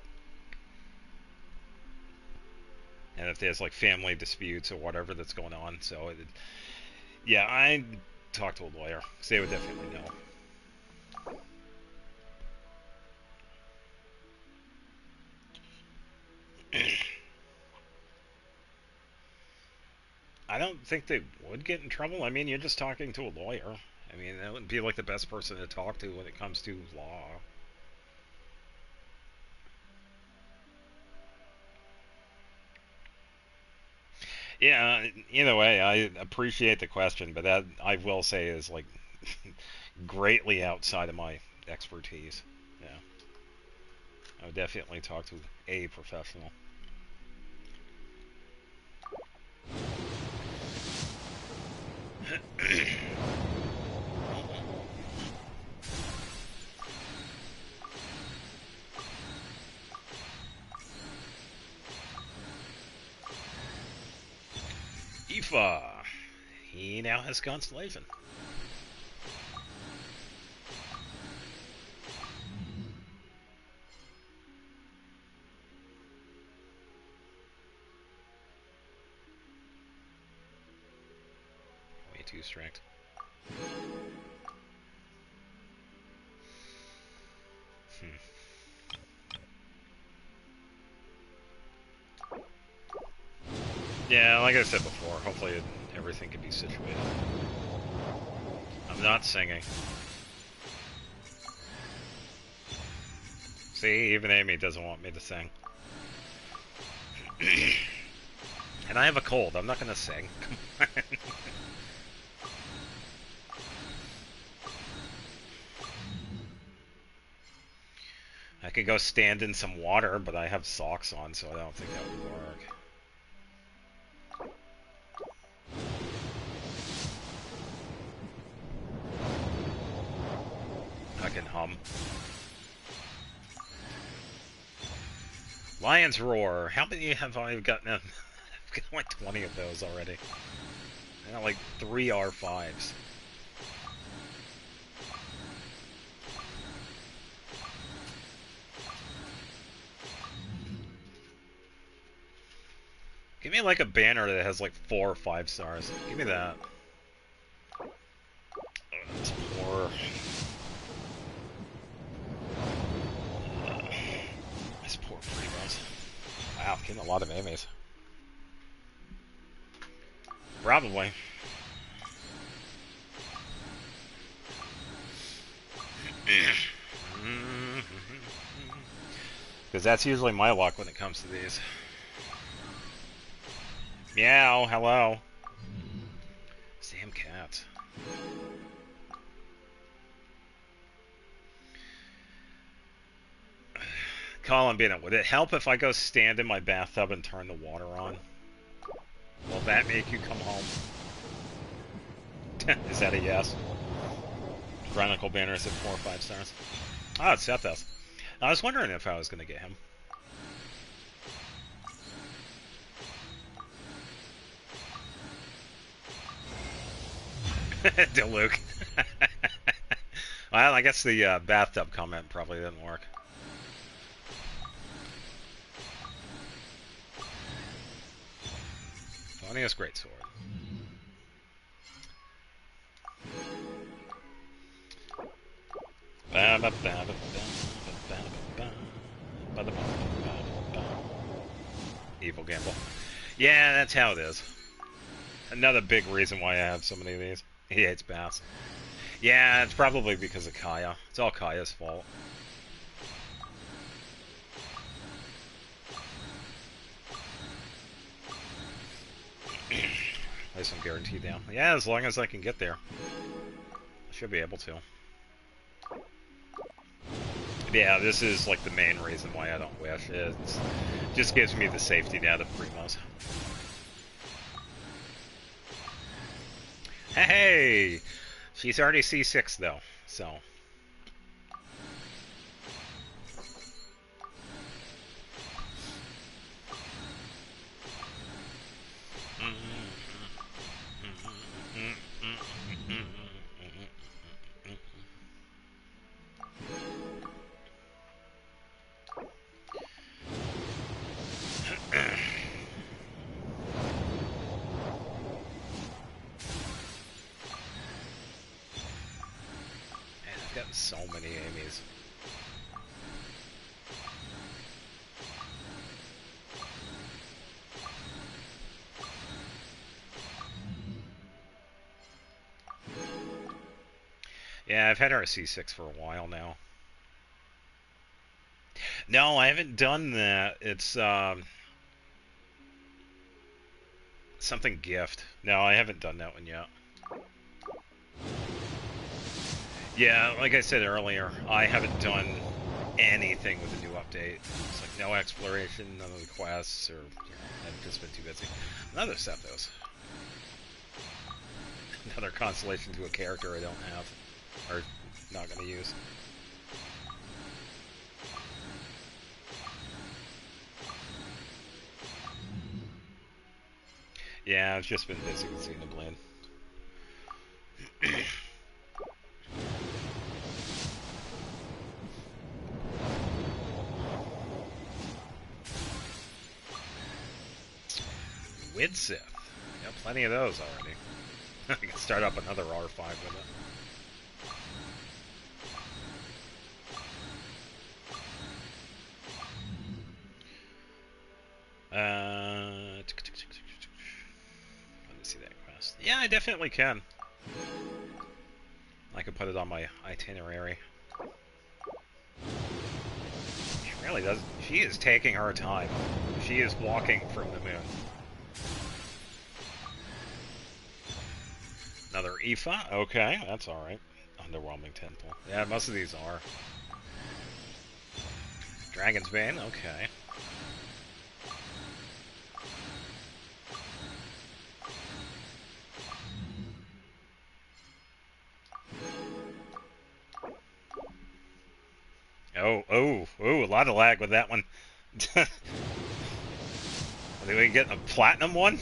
And if there's like family disputes or whatever that's going on. So, yeah, I'd talk to a lawyer because they would definitely know. I don't think they would get in trouble. I mean, you're just talking to a lawyer. I mean, that would be like the best person to talk to when it comes to law. Yeah, either way, I appreciate the question, but that I will say is like greatly outside of my expertise. Yeah, I would definitely talk to a professional. Ifa, he now has Constellation. Way too strict. Yeah, like I said before, hopefully everything can be situated. I'm not singing. See, even Amy doesn't want me to sing. And I have a cold. I'm not going to sing. Come on. I could go stand in some water, but I have socks on, so I don't think that would work. I can hum. Lion's Roar. How many have I gotten? I've got like 20 of those already. I got like 3 R5s. Give me like a banner that has like 4 or 5 stars. Give me that. That's poor. This poor Primos. Wow, getting a lot of enemies. Probably. Because that's usually my luck when it comes to these. Meow, hello. Damn cats. Columbina, would it help if I go stand in my bathtub and turn the water on? Will that make you come home? Is that a yes? Chronicle banner is at 4 or 5 stars. Oh, it's Sethos. I was wondering if I was going to get him. Diluc. Well, I guess the bathtub comment probably didn't work. Funniest greatsword. Evil gamble. Yeah, that's how it is. Another big reason why I have so many of these. He hates baths. Yeah, it's probably because of Kaya. It's all Kaya's fault. Lay some guarantee down. Yeah, as long as I can get there. I should be able to. Yeah, this is like the main reason why I don't wish. It just gives me the safety net of Primos. Hey! She's already C6 though, so... I've gotten so many Amy's. Yeah, I've had her C6 for a while now. No, I haven't done that. It's, something gift. No, I haven't done that one yet. Yeah, like I said earlier, I haven't done anything with the new update. It's like no exploration, none of the quests, or I've just been too busy. Another Sethos. Another constellation to a character I don't have, or not going to use. Yeah, I've just been busy with Xenoblade. Widsith. Got plenty of those already. I can start up another R5 with it. Let me see that quest. Yeah, I definitely can. I could put it on my itinerary. She really does. She is taking her time. She is walking from the moon. Another Aoife? Okay, that's alright. Underwhelming Temple. Yeah, most of these are. Dragon's Bane? Okay. Oh, a lot of lag with that one. I think we can get a platinum one?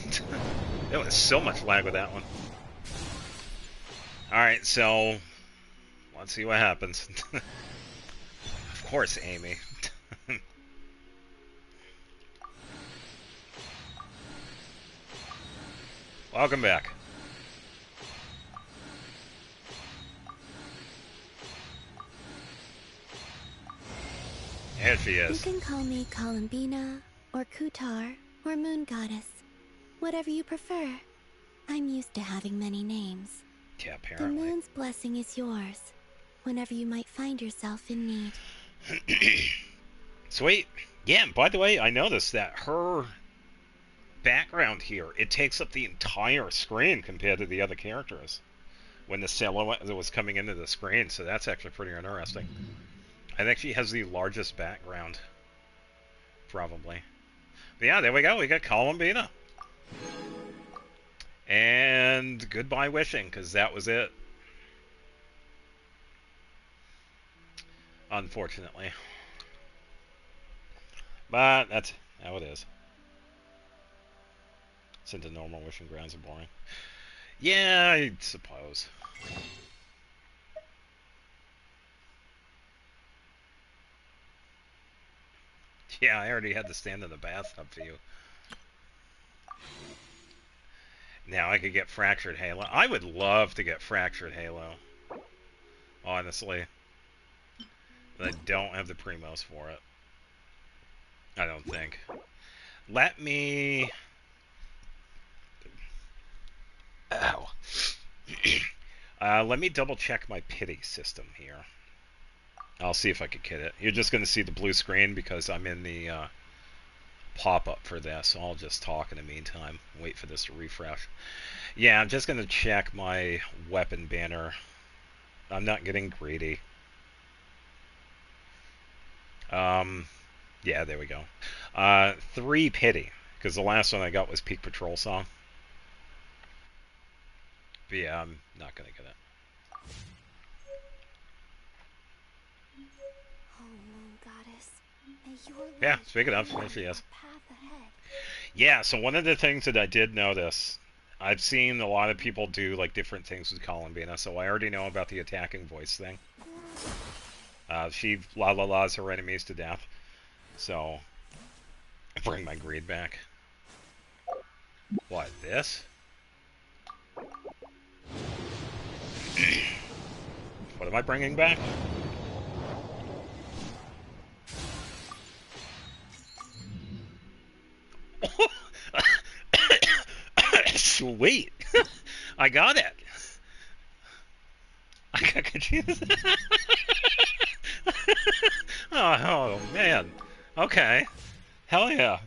There was so much lag with that one. Alright, so let's see what happens. Of course, Amy. Welcome back. There she is. You can call me Columbina, or Kutar, or Moon Goddess. Whatever you prefer. I'm used to having many names. Yeah, The apparently. moon's blessing is yours, whenever you might find yourself in need. Sweet. Yeah, and by the way, I noticed that her background here, it takes up the entire screen compared to the other characters when the silhouette was coming into the screen, so that's actually pretty interesting. I think she has the largest background, probably. But yeah, there we go. We got Columbina. And goodbye wishing, because that was it. Unfortunately. But that's how it is. Since the normal wishing grounds are boring. Yeah, I suppose. Yeah, I already had to stand in the bathtub for you. Now I could get Fractured Halo. I would love to get Fractured Halo. Honestly. But I don't have the Primos for it. I don't think. Let me... Ow. Let me double check my pity system here. I'll see if I can get it. You're just going to see the blue screen because I'm in the pop-up for this. So I'll just talk in the meantime. Wait for this to refresh. Yeah, I'm just going to check my weapon banner. I'm not getting greedy. Yeah, there we go. 3 pity, because the last one I got was Peak Patrol Song. But yeah, I'm not going to get it. Oh, Moon Goddess, may your Yeah, light speaking of, illuminate there she is. our path ahead. Yeah, so one of the things that I did notice, I've seen a lot of people do like different things with Columbina, so I already know about the attacking voice thing. She la-la-las her enemies to death, so bring my greed back. What, this? What am I bringing back? Sweet! I got it! I got confused. Oh, man. Okay. Hell yeah.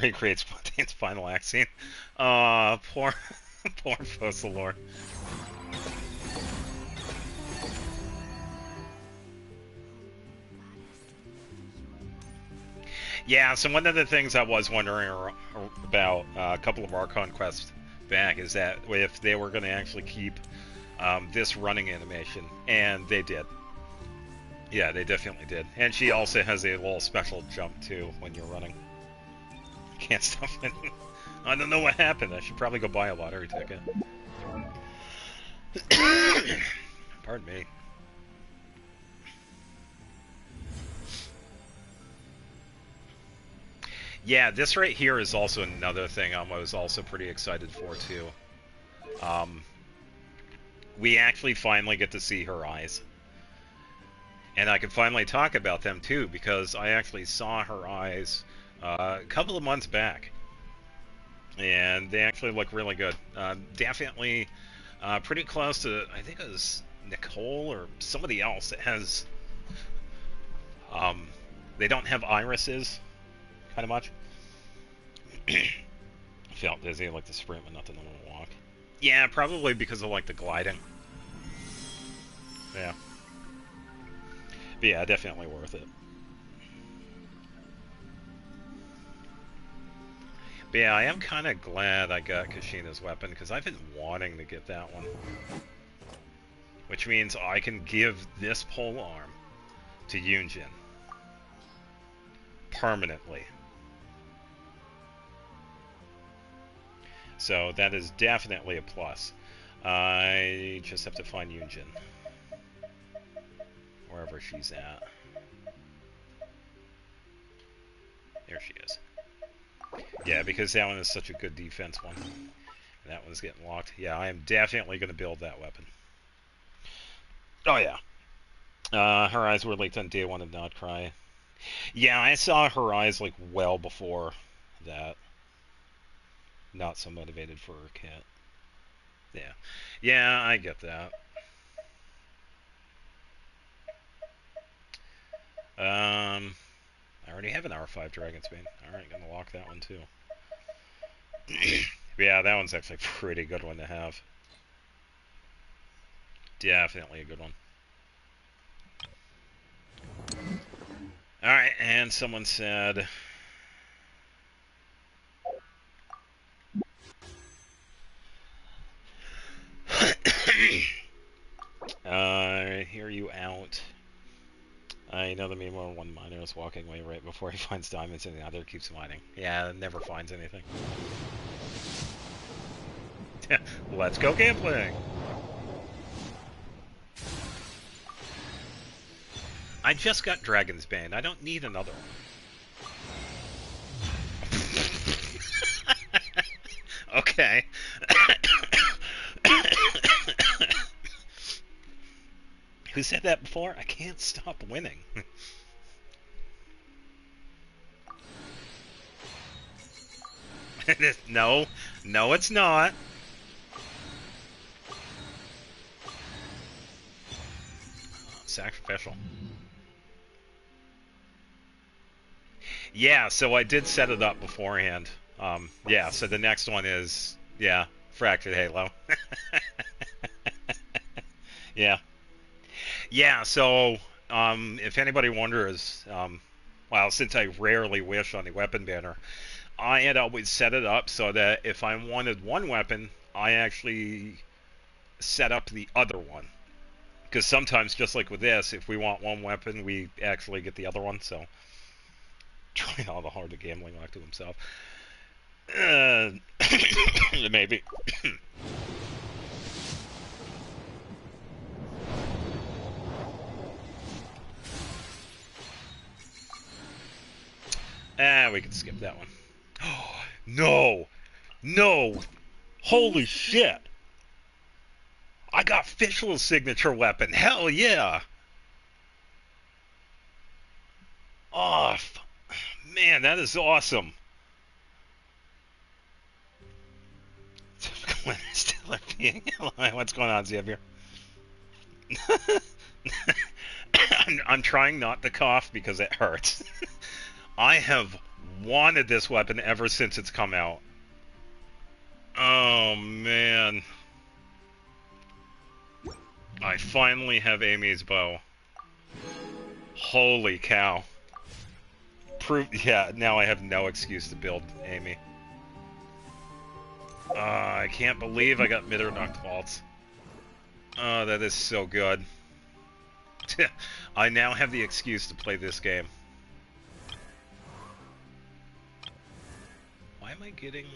Recreate Spontane's final act scene. Poor, poor Fossilor. Yeah, so one of the things I was wondering about a couple of Archon quests back is that if they were going to actually keep this running animation, and they did. Yeah, they definitely did. And she also has a little special jump, too, when you're running. Can't stop it. I don't know what happened. I should probably go buy a lottery ticket. Pardon me. Yeah, this right here is also another thing I was also pretty excited for, too. We actually finally get to see her eyes. And I can finally talk about them, too, because I actually saw her eyes a couple of months back. And they actually look really good. Definitely pretty close to, I think it was Nicole or somebody else that has... they don't have irises, kind of much. Felt dizzy, like the sprint, but not the normal walk. Yeah, probably because of like the gliding. Yeah. But yeah, definitely worth it. But yeah, I am kind of glad I got Kashina's weapon, because I've been wanting to get that one. Which means I can give this pole arm to Yunjin. Permanently. So that is definitely a plus. I just have to find Yunjin. Wherever she's at. There she is. Yeah, because that one is such a good defense one. And that one's getting locked. Yeah, I am definitely going to build that weapon. Oh, yeah. Her eyes were leaked on day 1 of Not Cry. Yeah, I saw her eyes like well before that. Not so motivated for her cat. Yeah. Yeah, I get that. I already have an R5 Dragonsbane. Alright, gonna lock that one too. Yeah, that one's actually a pretty good one to have. Definitely a good one. Alright, and someone said... I hear you out. I know the meme where one miner is walking away right before he finds diamonds and the other keeps mining. Yeah, never finds anything. Let's go gambling! I just got Dragon's Bane. I don't need another one. Okay. Who said that before? I can't stop winning. No, no, it's not. Sacrificial. Yeah, so I did set it up beforehand. Yeah, so the next one is, yeah, Fractured Halo. Yeah. Yeah, so, if anybody wonders, well, since I rarely wish on the weapon banner, I had always set it up so that if I wanted one weapon, I actually set up the other one. Because sometimes, just like with this, if we want one weapon, we actually get the other one, so... Trying all the hard to gambling like to himself. Maybe. We can skip that one. Oh, no! No! Holy shit! I got Fischl's signature weapon! Hell yeah! Oh, man, that is awesome! What's going on, Xavier? I'm trying not to cough because it hurts. I have wanted this weapon ever since it's come out. Oh, man. I finally have Amy's bow. Holy cow. Yeah, now I have no excuse to build Amy. I can't believe I got Mitternacht vaults. Oh, that is so good. I now have the excuse to play this game. Why am I getting...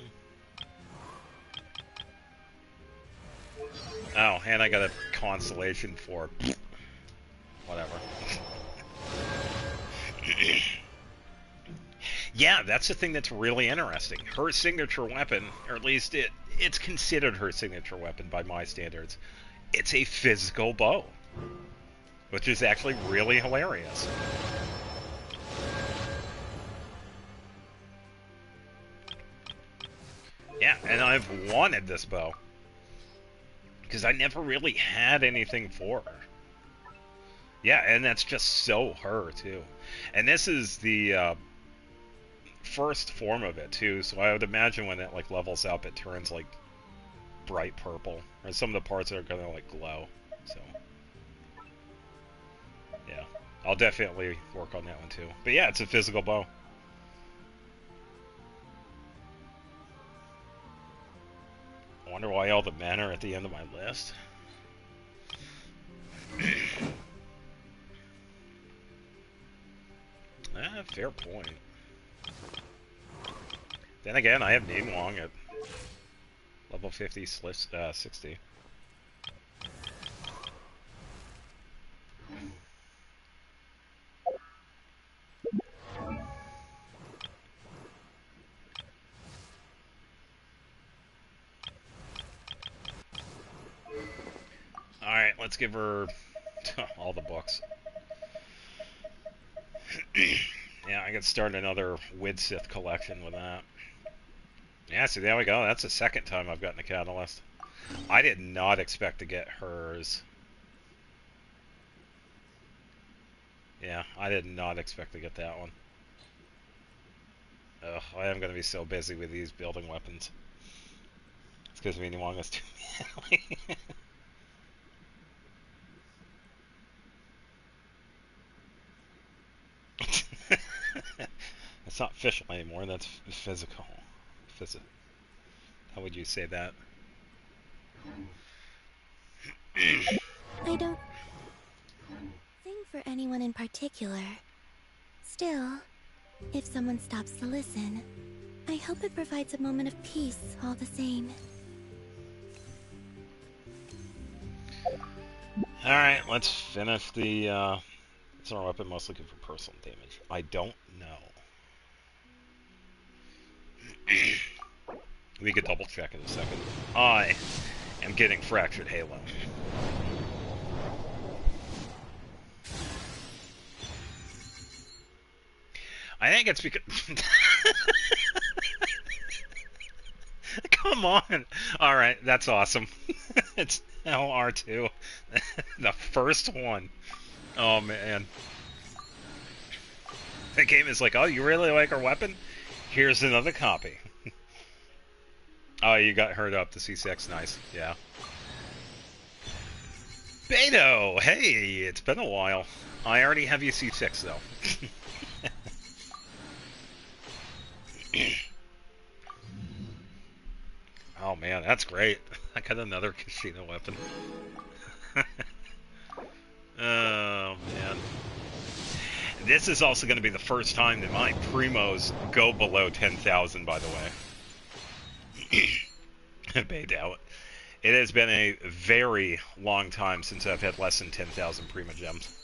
Oh, and I got a constellation for... Whatever. Yeah, that's the thing that's really interesting. Her signature weapon, or at least it's considered her signature weapon by my standards. It's a physical bow. Which is actually really hilarious. Yeah, and I've wanted this bow. Because I never really had anything for her. Yeah, and that's just so her, too. And this is the first form of it, too, so I would imagine when it, like, levels up, it turns, like, bright purple. Or some of the parts are gonna, like, glow, so... Yeah, I'll definitely work on that one, too. But yeah, it's a physical bow. I wonder why all the men are at the end of my list. Fair point. Then again, I have Ningguang at level 50, 60. Alright, let's give her all the books. Yeah, I could start another Widsith collection with that. Yeah, see, there we go. That's the second time I've gotten a Catalyst. I did not expect to get hers. Yeah, I did not expect to get that one. Ugh, I am going to be so busy with these building weapons. It's because Ningguang is too manly. It's not official anymore, that's physical. How would you say that? I don't think for anyone in particular. Still, if someone stops to listen, I hope it provides a moment of peace all the same. Alright, let's finish the, it's our weapon most looking for personal damage. I don't know. We could double check in a second. I am getting Fractured Halo. I think it's because... Come on! Alright, that's awesome. It's now R2. The first one. Oh man. The game is like, oh, you really like our weapon? Here's another copy. Oh, you got hurt up. The C6, nice. Yeah. Beto! Hey, it's been a while. I already have you C6, though. Oh, man, that's great. I got another Kashina weapon. Oh, man. This is also going to be the first time that my primos go below 10,000, by the way. Bayed out. It has been a very long time since I've had less than 10,000 Prima Gems.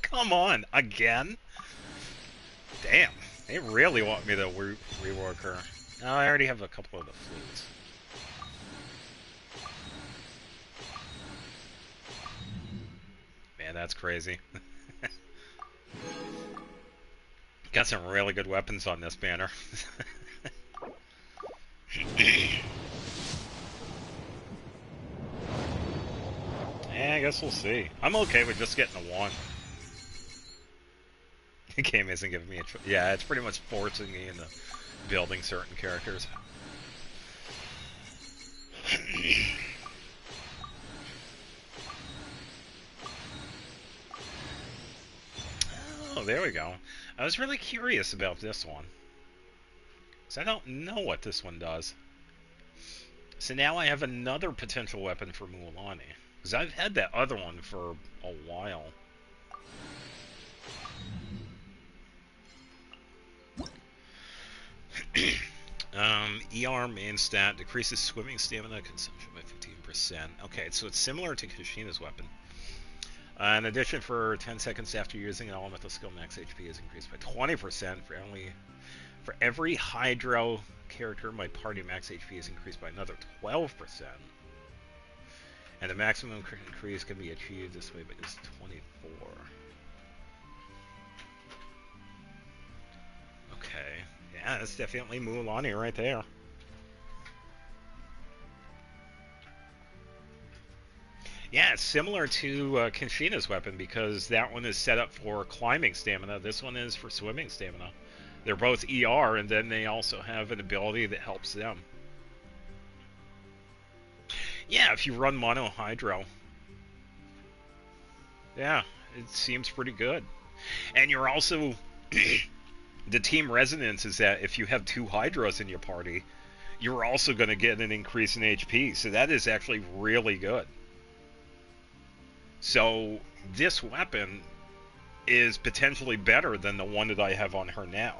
Come on, again? Damn, they really want me to rework her. Oh, I already have a couple of the flutes. Man, that's crazy. Got some really good weapons on this banner. Yeah, I guess we'll see. I'm okay with just getting a 1. The game isn't giving me a choice. Yeah, it's pretty much forcing me into building certain characters. Oh, there we go. I was really curious about this one, because I don't know what this one does. So now I have another potential weapon for Mualani, because I've had that other one for a while. ER main stat decreases swimming stamina consumption by 15%. Okay, so it's similar to Kashina's weapon. In addition, for 10 seconds after using an elemental skill, max HP is increased by 20%. For every Hydro character, my party max HP is increased by another 12%. And the maximum increase can be achieved this way, but it's 24. Okay. Yeah, that's definitely Mualani right there. Yeah, it's similar to Kenshina's weapon, because that one is set up for climbing stamina. This one is for swimming stamina. They're both ER, and then they also have an ability that helps them. Yeah, if you run Mono Hydro. Yeah, it seems pretty good. And you're also... the team resonance is that if you have 2 Hydros in your party, you're also going to get an increase in HP. So that is actually really good. So this weapon is potentially better than the one that I have on her now.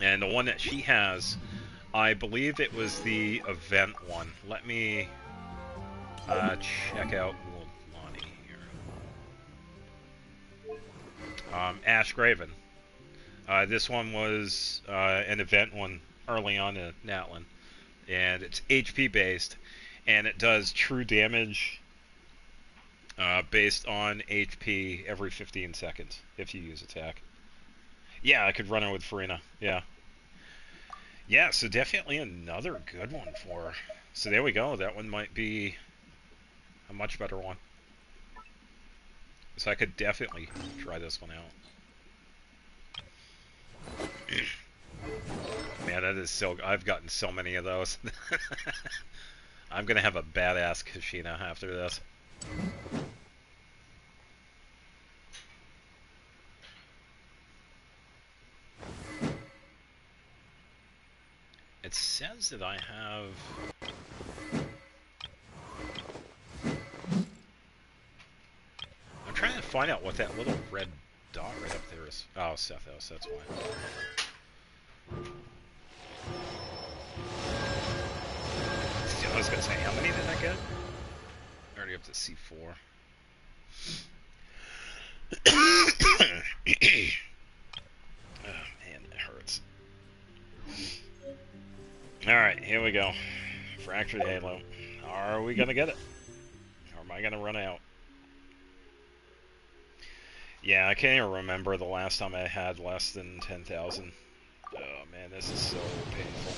And the one that she has, I believe it was the event one. Let me check out Mualani here. Ash Graven. This one was an event one early on in Natlin. And it's HP based. And it does true damage based on HP every 15 seconds if you use attack. Yeah, I could run her with Farina. Yeah. Yeah, so definitely another good one for her. So there we go. That one might be a much better one. So I could definitely try this one out. Man, that is so... I've gotten so many of those. I'm going to have a badass Kashina after this. It says that I have... I'm trying to find out what that little red dot right up there is. Oh, Sethos, that's why. I was gonna say, how many did I get? Already up to C4. Oh man, that hurts. Alright, here we go. Fractured Halo. Are we gonna get it? Or am I gonna run out? Yeah, I can't even remember the last time I had less than 10,000. Oh man, this is so painful.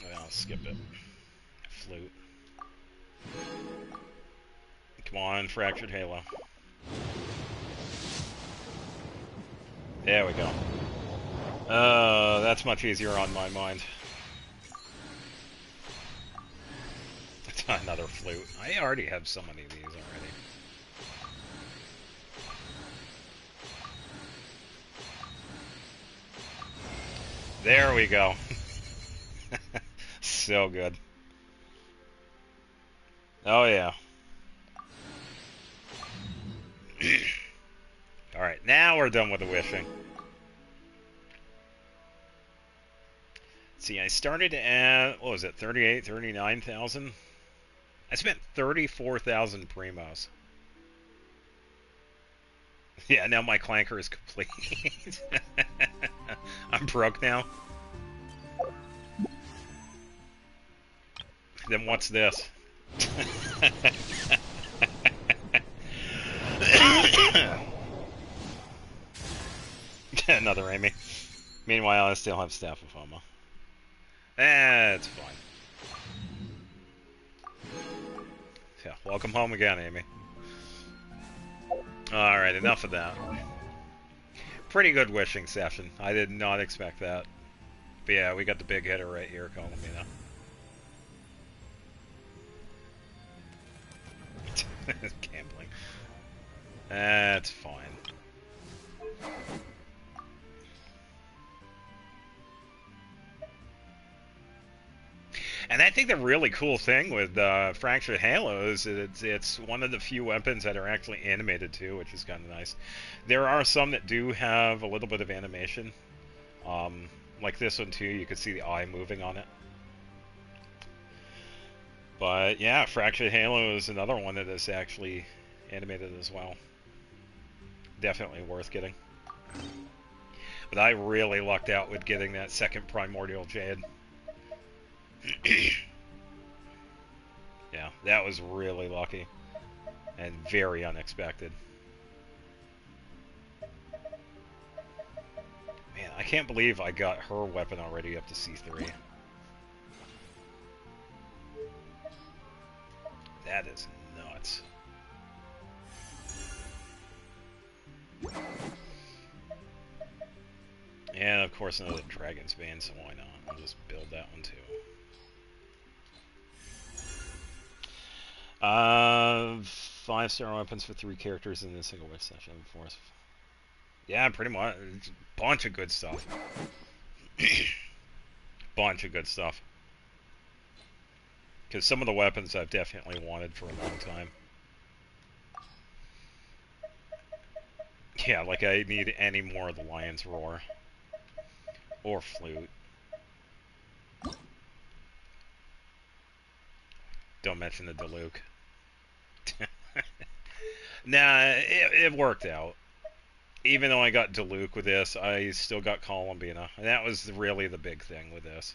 Well, I'll skip it. Flute. Come on, Fractured Halo. There we go. That's much easier on my mind. Another flute. I already have so many of these already. There we go. So good. Oh yeah. Alright, now we're done with the wishing. See, I started at, what was it, 38, 39,000? I spent 34,000 primos. Yeah, now my clanker is complete. I'm broke now. Then what's this? Another Amy. Meanwhile, I still have Staff of Homo. It's fine. Yeah, welcome home again, Amy. Alright, enough of that. Pretty good wishing session. I did not expect that. But yeah, we got the big hitter right here, Columbina. Gambling. That's fine. And I think the really cool thing with Fractured Halo is that it's one of the few weapons that are actually animated too, which is kind of nice. There are some that do have a little bit of animation. Like this one too, you could see the eye moving on it. But yeah, Fractured Halo is another one that is actually animated as well. Definitely worth getting. But I really lucked out with getting that second Primordial Jade. Yeah, that was really lucky. And very unexpected. Man, I can't believe I got her weapon already up to C3. That is nuts. And of course another Dragon's Bane, so why not? I'll just build that one too. 5-star weapons for 3 characters in a single wish session. Of course. Yeah, pretty much. It's a bunch of good stuff. Bunch of good stuff. Because some of the weapons I've definitely wanted for a long time. Yeah, like I need any more of the Lion's Roar. Or Flute. Don't mention the Diluc. Nah, it worked out. Even though I got Diluc with this, I still got Columbina. And that was really the big thing with this.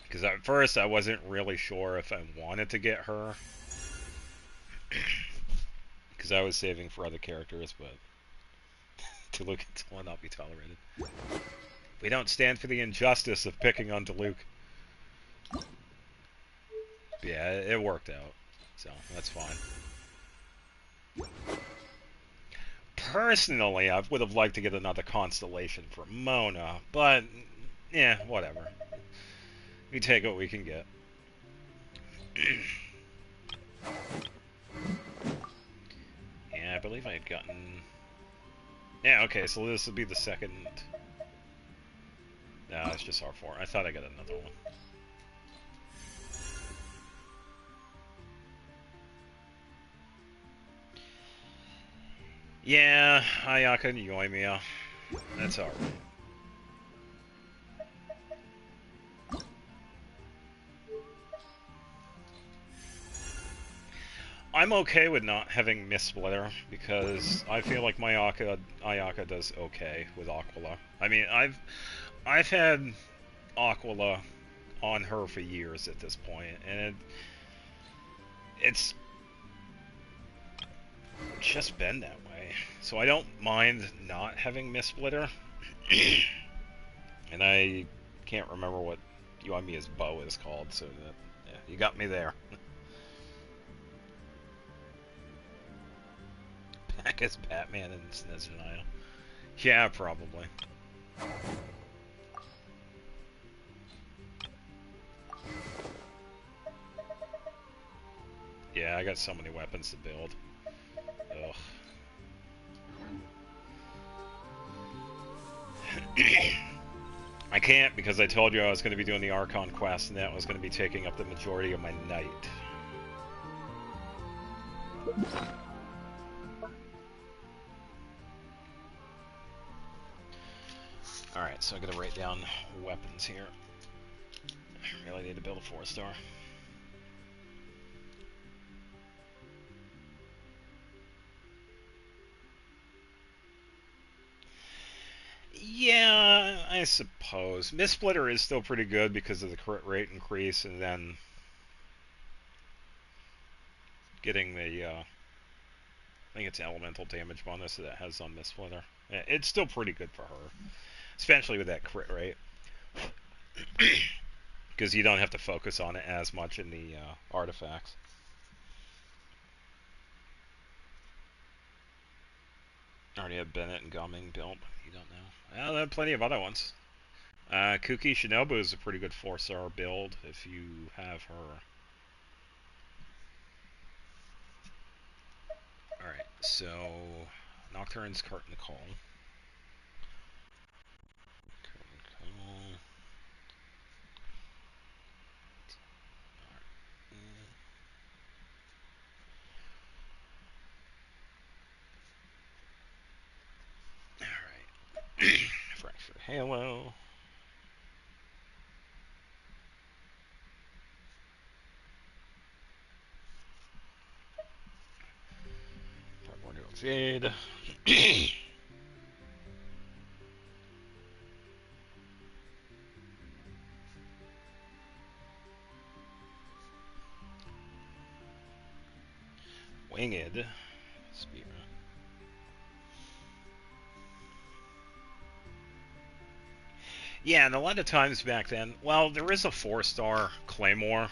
Because at first I wasn't really sure if I wanted to get her. Because I was saving for other characters, but Diluc will not be tolerated. We don't stand for the injustice of picking on Diluc. Yeah, it worked out. So, that's fine. Personally, I would have liked to get another Constellation for Mona, but, yeah, whatever. We take what we can get. Yeah, I believe I had gotten... Yeah, okay, so this would be the second... No, it's just R4. I thought I got another one. Yeah, Ayaka and Yoimiya. That's alright. I'm okay with not having Miss Splitter because I feel like my Ayaka does okay with Aquila. I mean, I've had Aquila on her for years at this point, and it's just been that way. So I don't mind not having Miss Splitter. And I can't remember what Yoimiya's bow is called, so that, yeah, you got me there. Back as Batman and Snezreniah. Yeah, probably. Yeah, I got so many weapons to build. Ugh. I can't because I told you I was going to be doing the Archon quest, and that was going to be taking up the majority of my night. Alright, so I gotta write down weapons here. I really need to build a 4-star. Yeah, I suppose. Miss Splitter is still pretty good because of the crit rate increase, and then getting the, I think it's elemental damage bonus that it has on Miss Splitter. It's still pretty good for her, especially with that crit rate. Because you don't have to focus on it as much in the artifacts. I already have Bennett and Gumming built. You don't know. Well, there are plenty of other ones. Kuki Shinobu is a pretty good 4-star build if you have her. Alright, so Nocturne's Curtain Call. Curtain Call. Alright. Fractured Halo. Primordial Jade. Winged. Spear. Yeah, and a lot of times back then, well, there is a 4-star Claymore.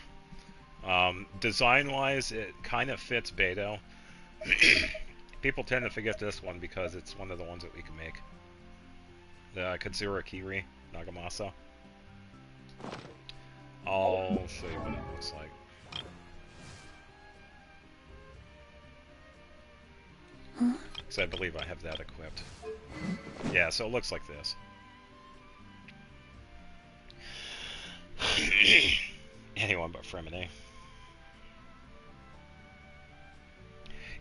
Design-wise, it kind of fits Beto. People tend to forget this one because it's one of the ones that we can make. The Katsura Kiri Nagamasa. I'll show you what it looks like. Because I believe I have that equipped. Yeah, so it looks like this. Anyone but Fremine.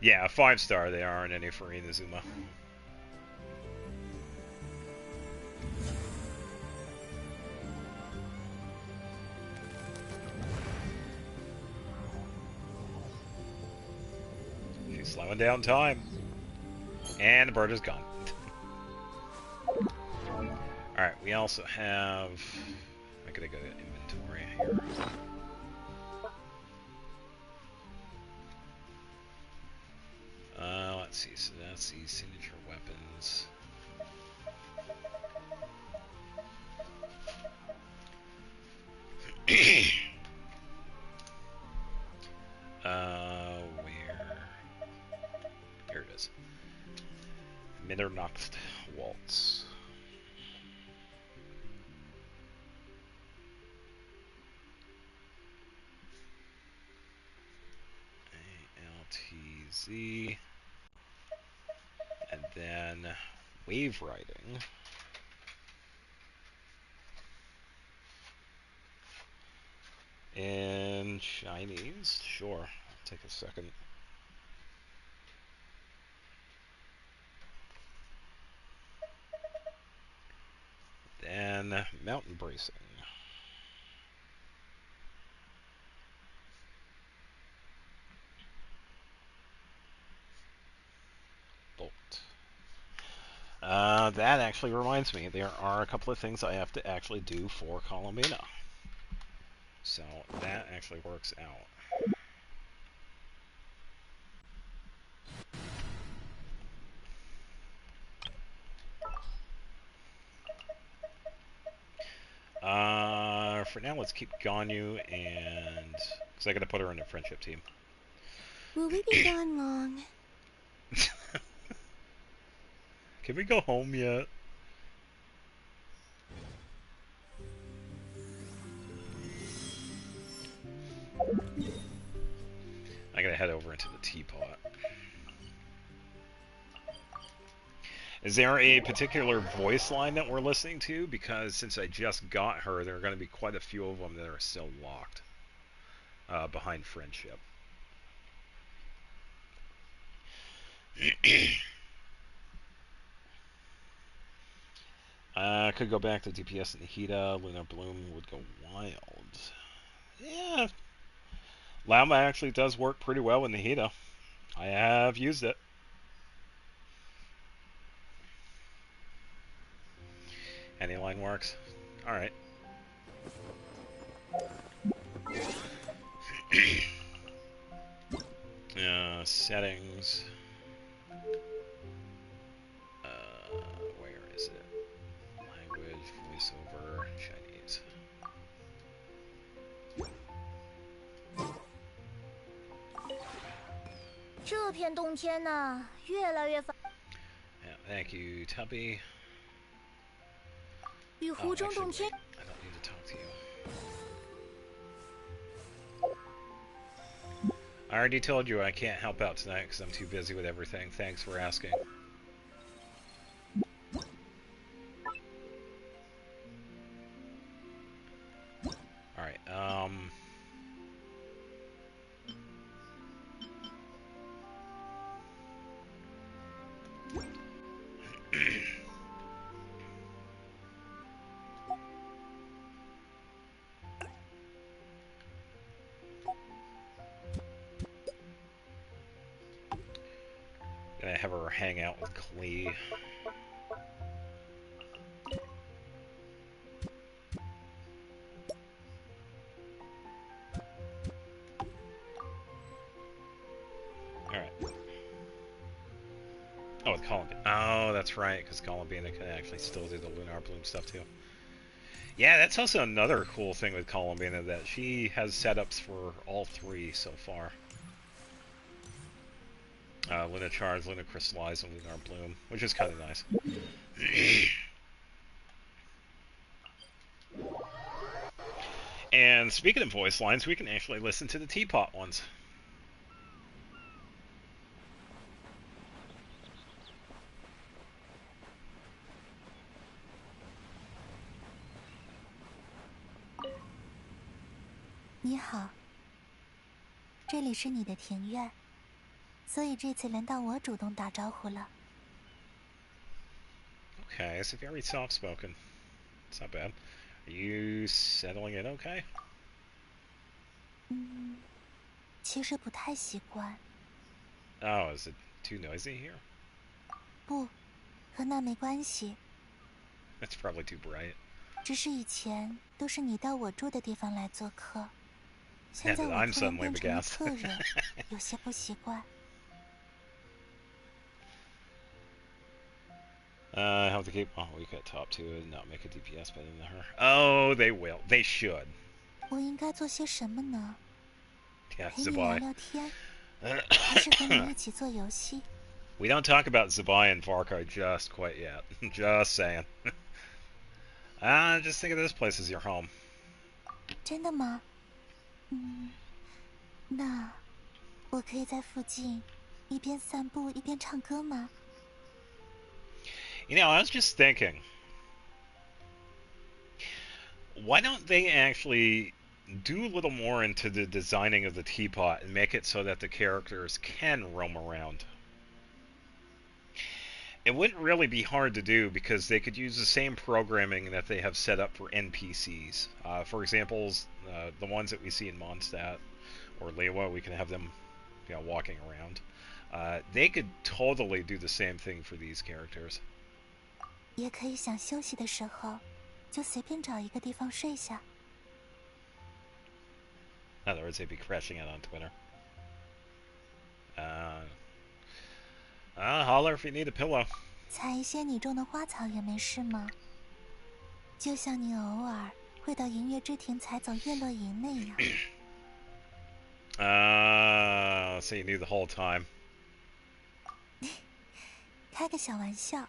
Yeah, 5-star they aren't any for Inazuma. She's slowing down time. And the bird is gone. Alright, we also have... I gotta go to inventory here. Let's see, so that's the signature weapons. Where? Here it is. Mitternacht Waltz. LTZ. And then wave riding. In Chinese? Sure. I'll take a second. Then mountain bracing. Bolt. That actually reminds me, there are a couple of things I have to actually do for Columbina. So that actually works out. For now, let's keep Ganyu, and because I gotta put her in the friendship team. Will we be gone long? Can we go home yet? I gotta head over into the teapot. Is there a particular voice line that we're listening to? Because since I just got her, there are going to be quite a few of them that are still locked behind friendship. I could go back to DPS and Nihita. Lunar Bloom would go wild. Yeah. Lama actually does work pretty well in Nihita. I have used it. Any line works. Alright. Settings. Where is it? Language, voiceover, Chinese. Yeah, thank you, Tubby. Actually, wait. I don't need to talk to you. I already told you I can't help out tonight because I'm too busy with everything. Thanks for asking. Alright, gonna have her hang out with Klee. Alright. Oh, with Columbina. Oh, that's right, because Columbina can actually still do the Lunar Bloom stuff too. Yeah, that's also another cool thing with Columbina, that she has setups for all three so far. Luna Charge, Luna Crystallize, and Lunar Bloom, which is kind of nice. And speaking of voice lines, we can actually listen to the teapot ones.你好，这里是你的庭院，所以这次轮到我主动打招呼了。Okay, it's very soft-spoken. It's not bad. Are you settling in okay? 其实不太习惯。Oh, is it too noisy here? 不，和那没关系。 It's probably too bright. 只是以前都是你到我住的地方来做客，现 Yeah, 在 that 我 I'm 突然 suddenly 变 the 成了 guest. 客人，有些不习惯。I have to keep. Oh, we could top two and not make a DPS better than her. Oh, they will. They should. 我应该做些什么呢？ Yeah, 陪你聊 Zabai. 聊天，还是和你一起做游戏？ We don't talk about Zabai and Varkar just quite yet. Just saying. Just think of this place as your home. 真的吗？那我可以在附近一边散步一边唱歌吗？ You know, I was just thinking, why don't they actually do a little more into the designing of the teapot and make it so that the characters can roam around? It wouldn't really be hard to do because they could use the same programming that they have set up for NPCs. For example, the ones that we see in Mondstadt or Lewa, we can have them, walking around. They could totally do the same thing for these characters. 也可以想休息的时候，就随便找一个地方睡下。In other words, they'd be crashing out on Twitter. Holler if you need a pillow. 采一些你种的花草也没事吗？就像你偶尔会到银月之庭采走月落银那样。So you knew the whole time. 开个小玩笑，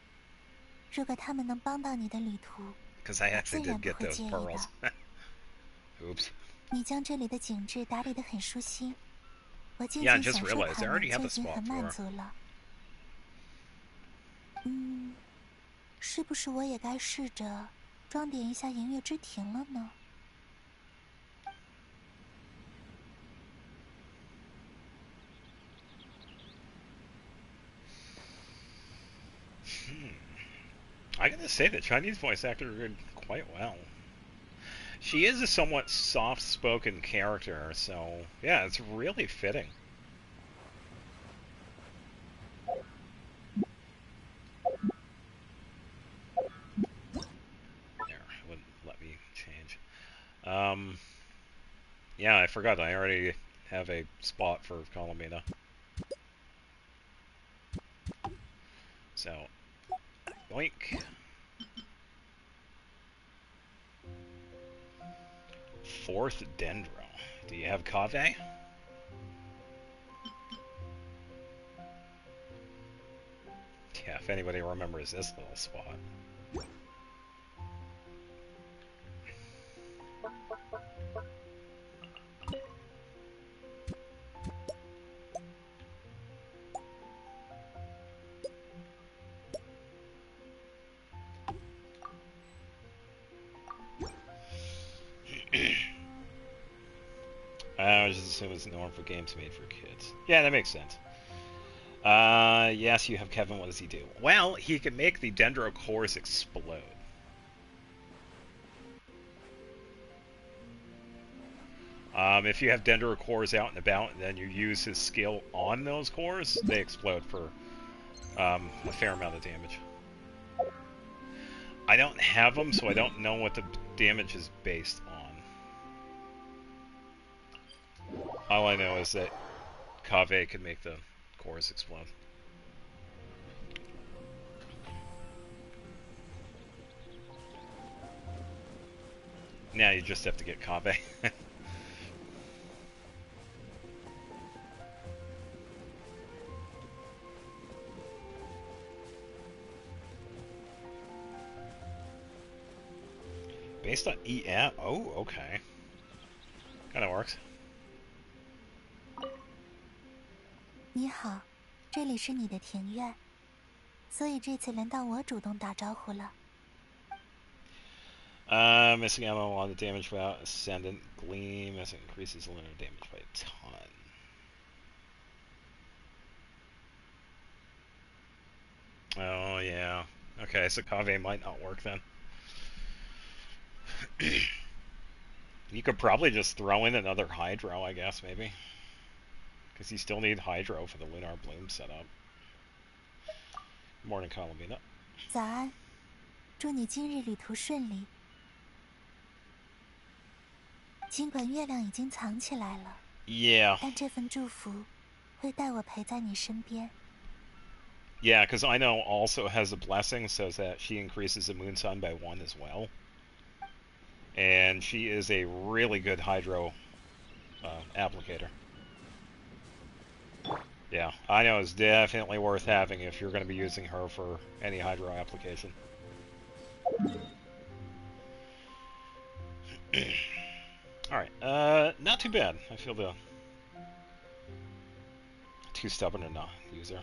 如果他们能帮到你的旅途， Because I 我 actually 自然 did 不 get 会 those 介意 pearls. 的。Oops. 你将这里的景致打理得很舒心，我静 Yeah, I 静 just 享受 realized 它 I 们 already 就 have 已 a 经 spot 很 for 满 her. 足了。是不是我也该试着装点一下银月之庭了呢？ I gotta say, the Chinese voice actor did quite well. She is a somewhat soft-spoken character, so yeah, it's really fitting. There, it wouldn't let me change. Yeah, I forgot. I already have a spot for Columbina. So, boink. Fourth Dendro. Do you have Kave? Yeah, if anybody remembers this little spot. I just assume it's normal for games made for kids. Yeah, that makes sense. Yes, you have Kevin. What does he do? Well, he can make the dendro cores explode. If you have dendro cores out and about, and then you use his skill on those cores, they explode for a fair amount of damage. I don't have them, so I don't know what the damage is based on. All I know is that Kave can make the cores explode. Now you just have to get Kave. Based on EM? Oh, okay. Kinda works. 你好，这里是你的庭院，所以这次轮到我主动打招呼了。 Missing ammo on the damage without Ascendant Gleam as it increases lunar damage by a ton. Oh, yeah. Okay, so Kave might not work then. You could probably just throw in another Hydro, I guess, maybe. Because you still need Hydro for the Lunar Bloom setup. Morning, Columbina. 早安，祝你今日旅途顺利。尽管月亮已经藏起来了， Yeah. 但这份祝福会带我陪在你身边。 Yeah, because I know also has a blessing, so that she increases the moon sun by 1 as well. And she is a really good Hydro applicator. Yeah, I know it's definitely worth having if you're going to be using her for any Hydro application. Alright, not too bad. I feel the too stubborn to not use her.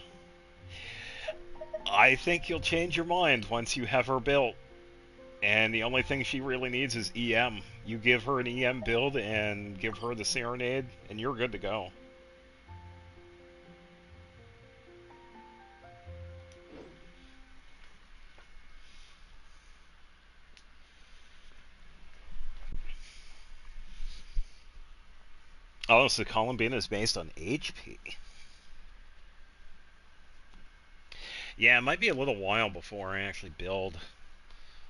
I think you'll change your mind once you have her built. And the only thing she really needs is EM. You give her an EM build and give her the Serenade, and you're good to go. Oh, so Columbina is based on HP. Yeah, it might be a little while before I actually build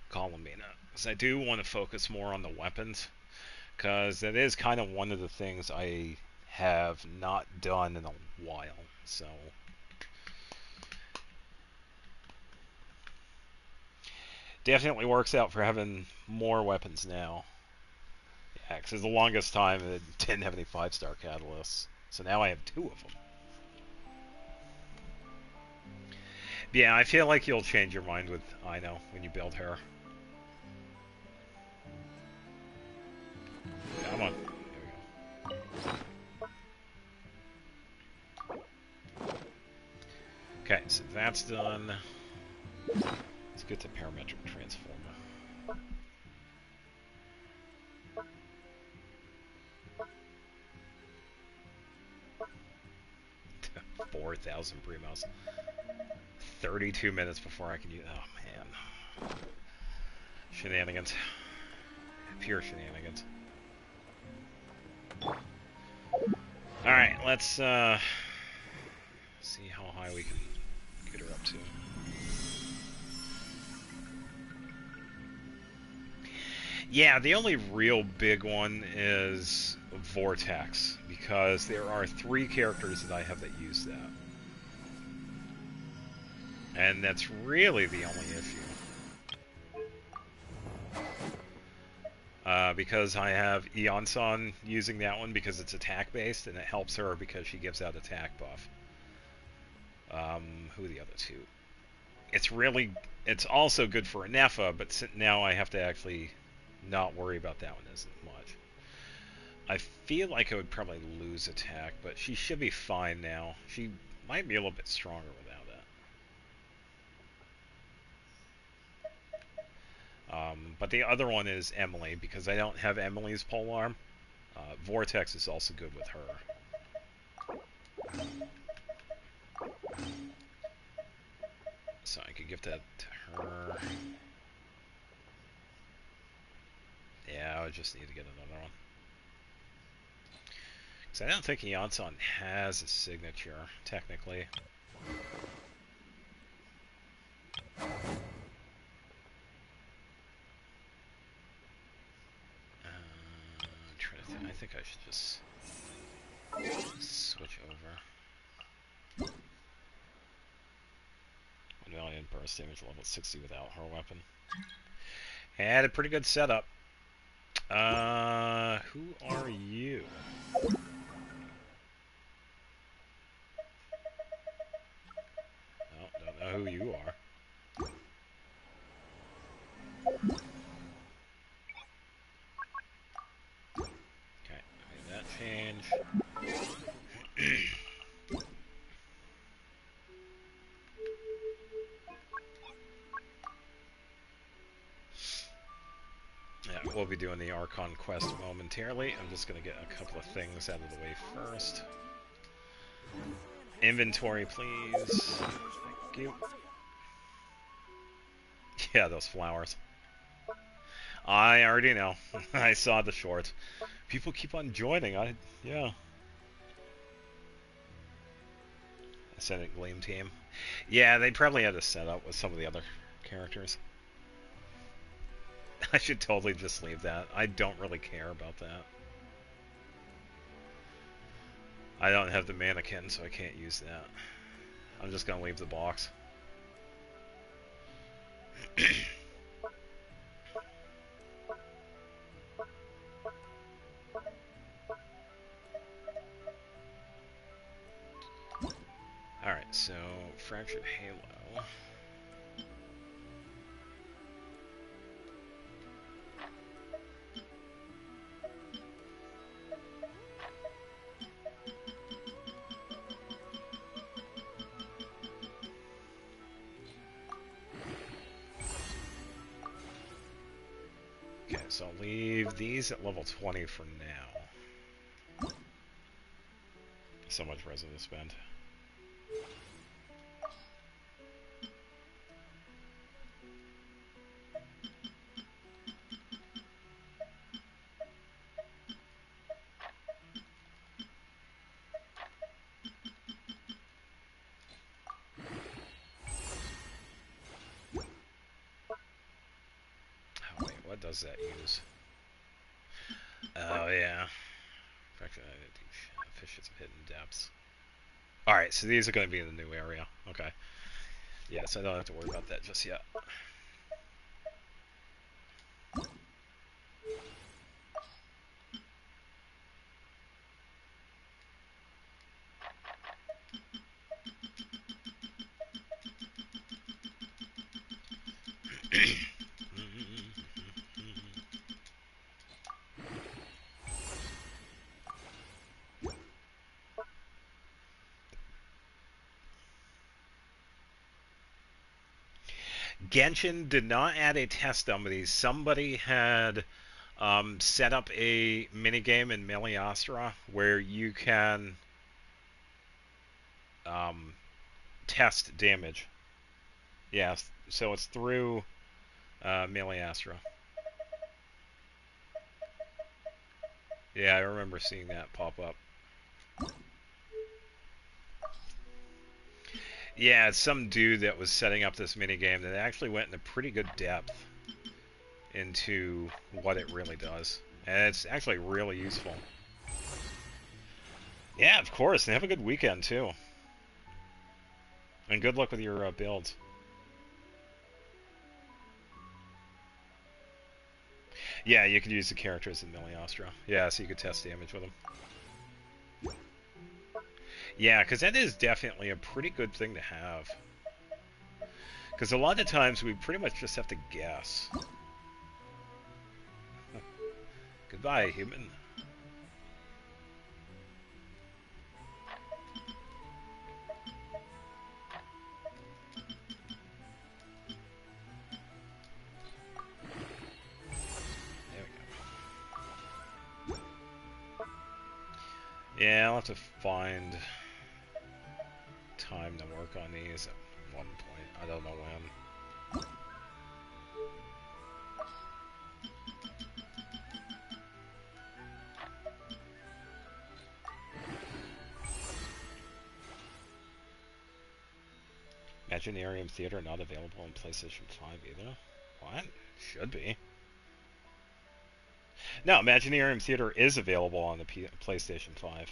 Columbina, because I do want to focus more on the weapons, because that is kind of one of the things I have not done in a while. So definitely works out for having more weapons now. Yeah, because the longest time it didn't have any 5-star catalysts, so now I have 2 of them. Yeah, I feel like you'll change your mind with Ino when you build her. Come on. There we go. Okay, so that's done. Let's get to parametric transformer. 4,000 Primos. 32 minutes before I can use. Oh man. Shenanigans. Pure shenanigans. Alright, let's see how high we can get her up to. Yeah, the only real big one is Vortex, because there are 3 characters that I have that use that. And that's really the only issue. Because I have Eonson using that one because it's attack-based, and it helps her because she gives out attack buff. Who are the other 2? It's also good for Anefa, but now I have to actually not worry about that one as much. I feel like I would probably lose attack, but she should be fine now. She might be a little bit stronger without that. But the other one is Emily, because I don't have Emily's polearm. Vortex is also good with her. So I could give that to her. Yeah, I would just need to get another one. Because I don't think Eonson has a signature, technically. I'm trying to think. I think I should just switch over. 1 million burst damage, level 60 without her weapon. Had a pretty good setup. Who are you? Oh, don't know who you are. Okay, made that change. Yeah, we'll be doing the Archon quest momentarily. I'm just going to get a couple of things out of the way first. Inventory, please. Thank you. Yeah, those flowers. I already know. I saw the short. People keep on joining. Yeah. Ascendant Gleam team. Yeah, they probably had a setup with some of the other characters. I should totally just leave that. I don't really care about that. I don't have the mannequin, so I can't use that. I'm just gonna leave the box. Alright, so Fractured Halo. So I'll leave these at level 20 for now. So much resin to spend. Oh, wait, what does that use? Oh, yeah. Fish at some hidden depths. Alright, so these are going to be in the new area. Okay. Yeah, so I don't have to worry about that just yet. Genshin did not add a test on these. Somebody had set up a minigame in Meliostra where you can test damage. Yeah, so it's through Meliostra. Yeah, I remember seeing that pop up. Yeah, it's some dude that was setting up this minigame that actually went into pretty good depth into what it really does. And it's actually really useful. Yeah, of course, and have a good weekend, too. And good luck with your builds. Yeah, you could use the characters in Meliostra. Yeah, so you could test damage with them. Yeah, because that is definitely a pretty good thing to have. Because a lot of times we pretty much just have to guess. Goodbye, human. There we go. Yeah, I'll have to find time to work on these at one point. I don't know when. Imaginarium Theater not available on PlayStation 5 either? What? Should be. No, Imaginarium Theater is available on the PlayStation 5.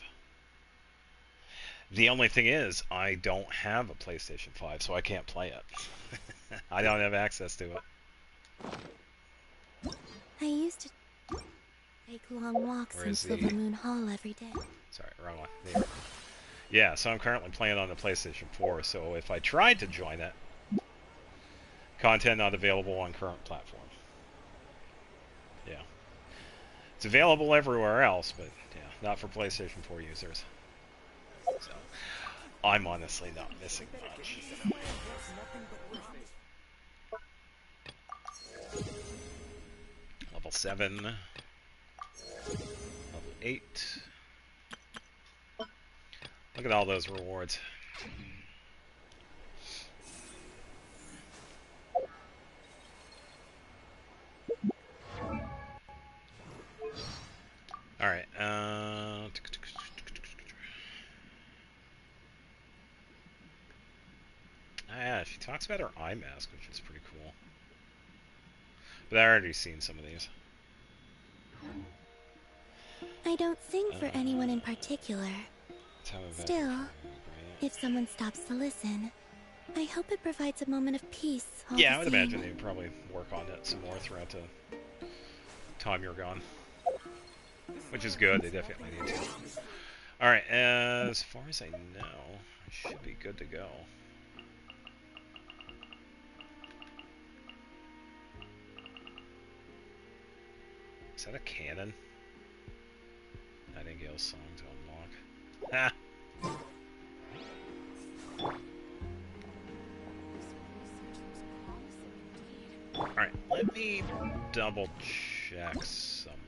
The only thing is, I don't have a PlayStation 5, so I can't play it. I don't have access to it. I used to take long walks in Silver Moon Hall every day. Sorry, wrong one. There. Yeah, so I'm currently playing on the PlayStation 4, so if I tried to join it, content not available on current platform. Yeah. It's available everywhere else, but yeah, not for PlayStation 4 users. So, I'm honestly not missing much. Level 7. Level 8. Look at all those rewards. Alright, yeah, she talks about her eye mask, which is pretty cool. But I've already seen some of these. I don't sing for anyone in particular. Still, if someone stops to listen, I hope it provides a moment of peace. Yeah, I would imagine they'd probably work on it some more throughout the time you're gone. Which is good, they definitely need to. Alright, as far as I know, I should be good to go. Is that a cannon? Nightingale's song to unlock. Ha! Alright, let me double check something.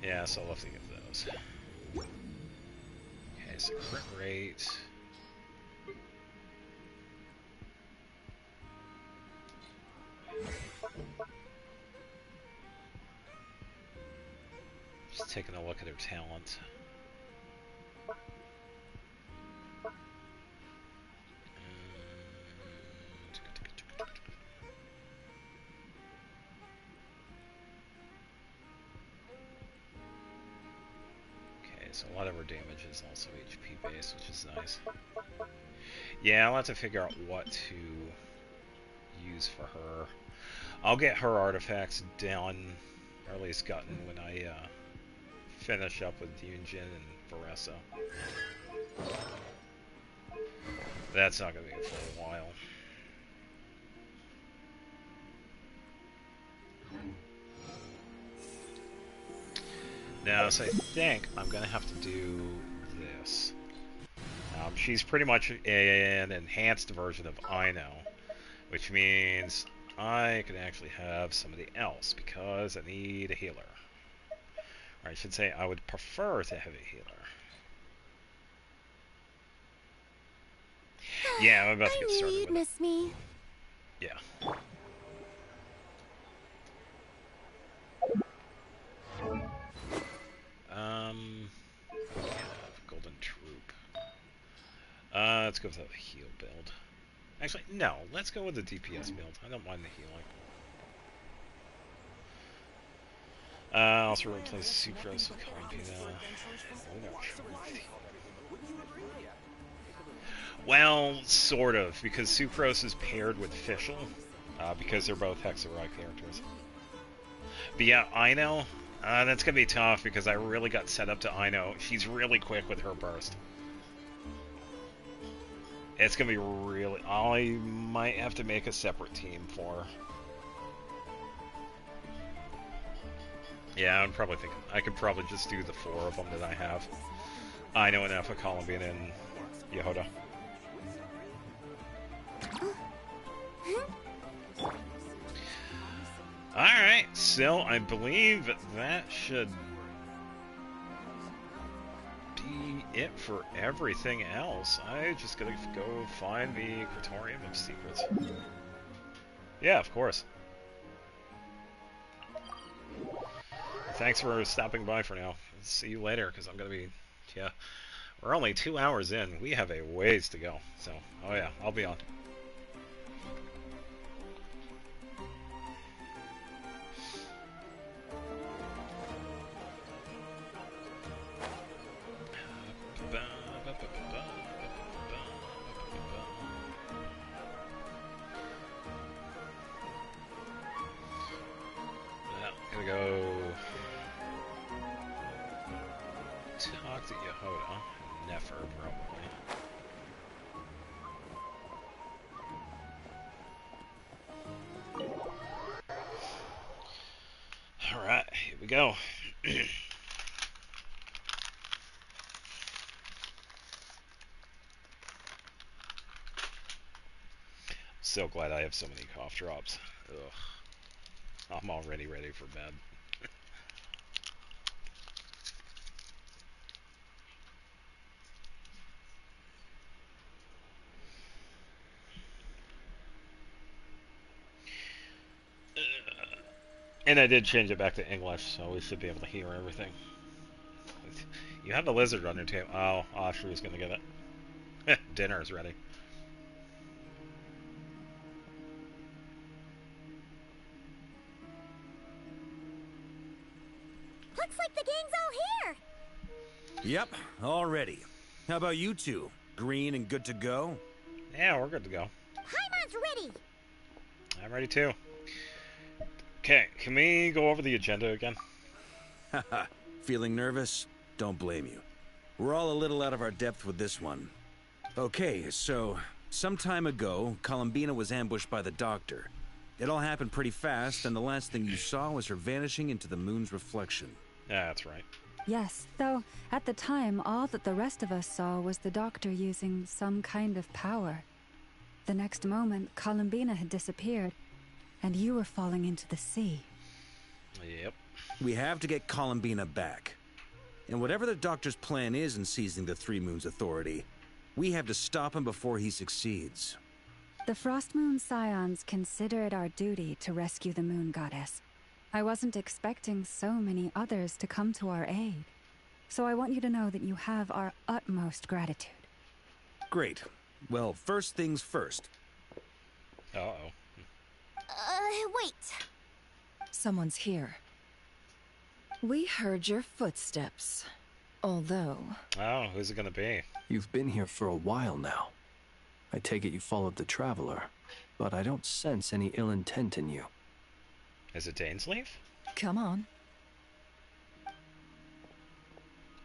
Yeah, so I'll have to get those. Okay, so crit rate. Just taking a look at her talent. Okay, so a lot of her damage is also HP based, which is nice. Yeah, I'll have to figure out what to use for her. I'll get her artifacts done, or at least gotten, when I finish up with Genshin and Varesa. That's not going to be for a while. Now, so I think I'm going to have to do this. She's pretty much an enhanced version of Ino, which means I could actually have somebody else because I need a healer. Or I should say I would prefer to have a healer. Yeah, I'm about to get started with it. Miss me. Yeah. Yeah, Golden Troop. Let's go with the heal build. Actually, no, let's go with the DPS build. I don't mind the healing. Also replace Sucrose with Columbina. Well, sort of, because Sucrose is paired with Fischl, because they're both Hexarite characters. But yeah, Ino, that's going to be tough because I really got set up to Ino. She's really quick with her burst. It's going to be really... I might have to make a separate team for her. Yeah, I'm probably thinking I could probably just do the 4 of them that I have. Ino and Alpha Columbina and Yehoda. Alright, so I believe that should be it for everything else. I just gotta go find the Praetorium of Secrets. Yeah, of course. Thanks for stopping by for now. See you later, because I'm gonna be... Yeah, we're only 2 hours in. We have a ways to go. So, oh yeah, I'll be on. Gonna go talk to Yehoda, Nefer probably. All right, here we go. So glad I have so many cough drops. Ugh. I'm already ready for bed. And I did change it back to English, so we should be able to hear everything. You have a lizard on your table. Oh, Ashley's gonna get it. Dinner is ready. Looks like the gang's all here. Yep, all ready. How about you two? Green and good to go? Yeah, we're good to go. Paimon's ready. I'm ready too. Okay, can we go over the agenda again? Haha, feeling nervous? Don't blame you. We're all a little out of our depth with this one. Okay, so, some time ago, Columbina was ambushed by the Doctor. It all happened pretty fast, and the last thing you saw was her vanishing into the moon's reflection. Yeah, that's right. Yes, though at the time, all that the rest of us saw was the doctor using some kind of power. The next moment, Columbina had disappeared, and you were falling into the sea. Yep. We have to get Columbina back. And whatever the doctor's plan is in seizing the Three Moons Authority, we have to stop him before he succeeds. The Frost Moon Scions consider it our duty to rescue the Moon Goddess. I wasn't expecting so many others to come to our aid. So I want you to know that you have our utmost gratitude. Great. Well, first things first. Uh-oh. Wait. Someone's here. We heard your footsteps. Although... Oh, who's it gonna be? You've been here for a while now. I take it you followed the Traveler, but I don't sense any ill intent in you. Is it Dainsleif? Come on.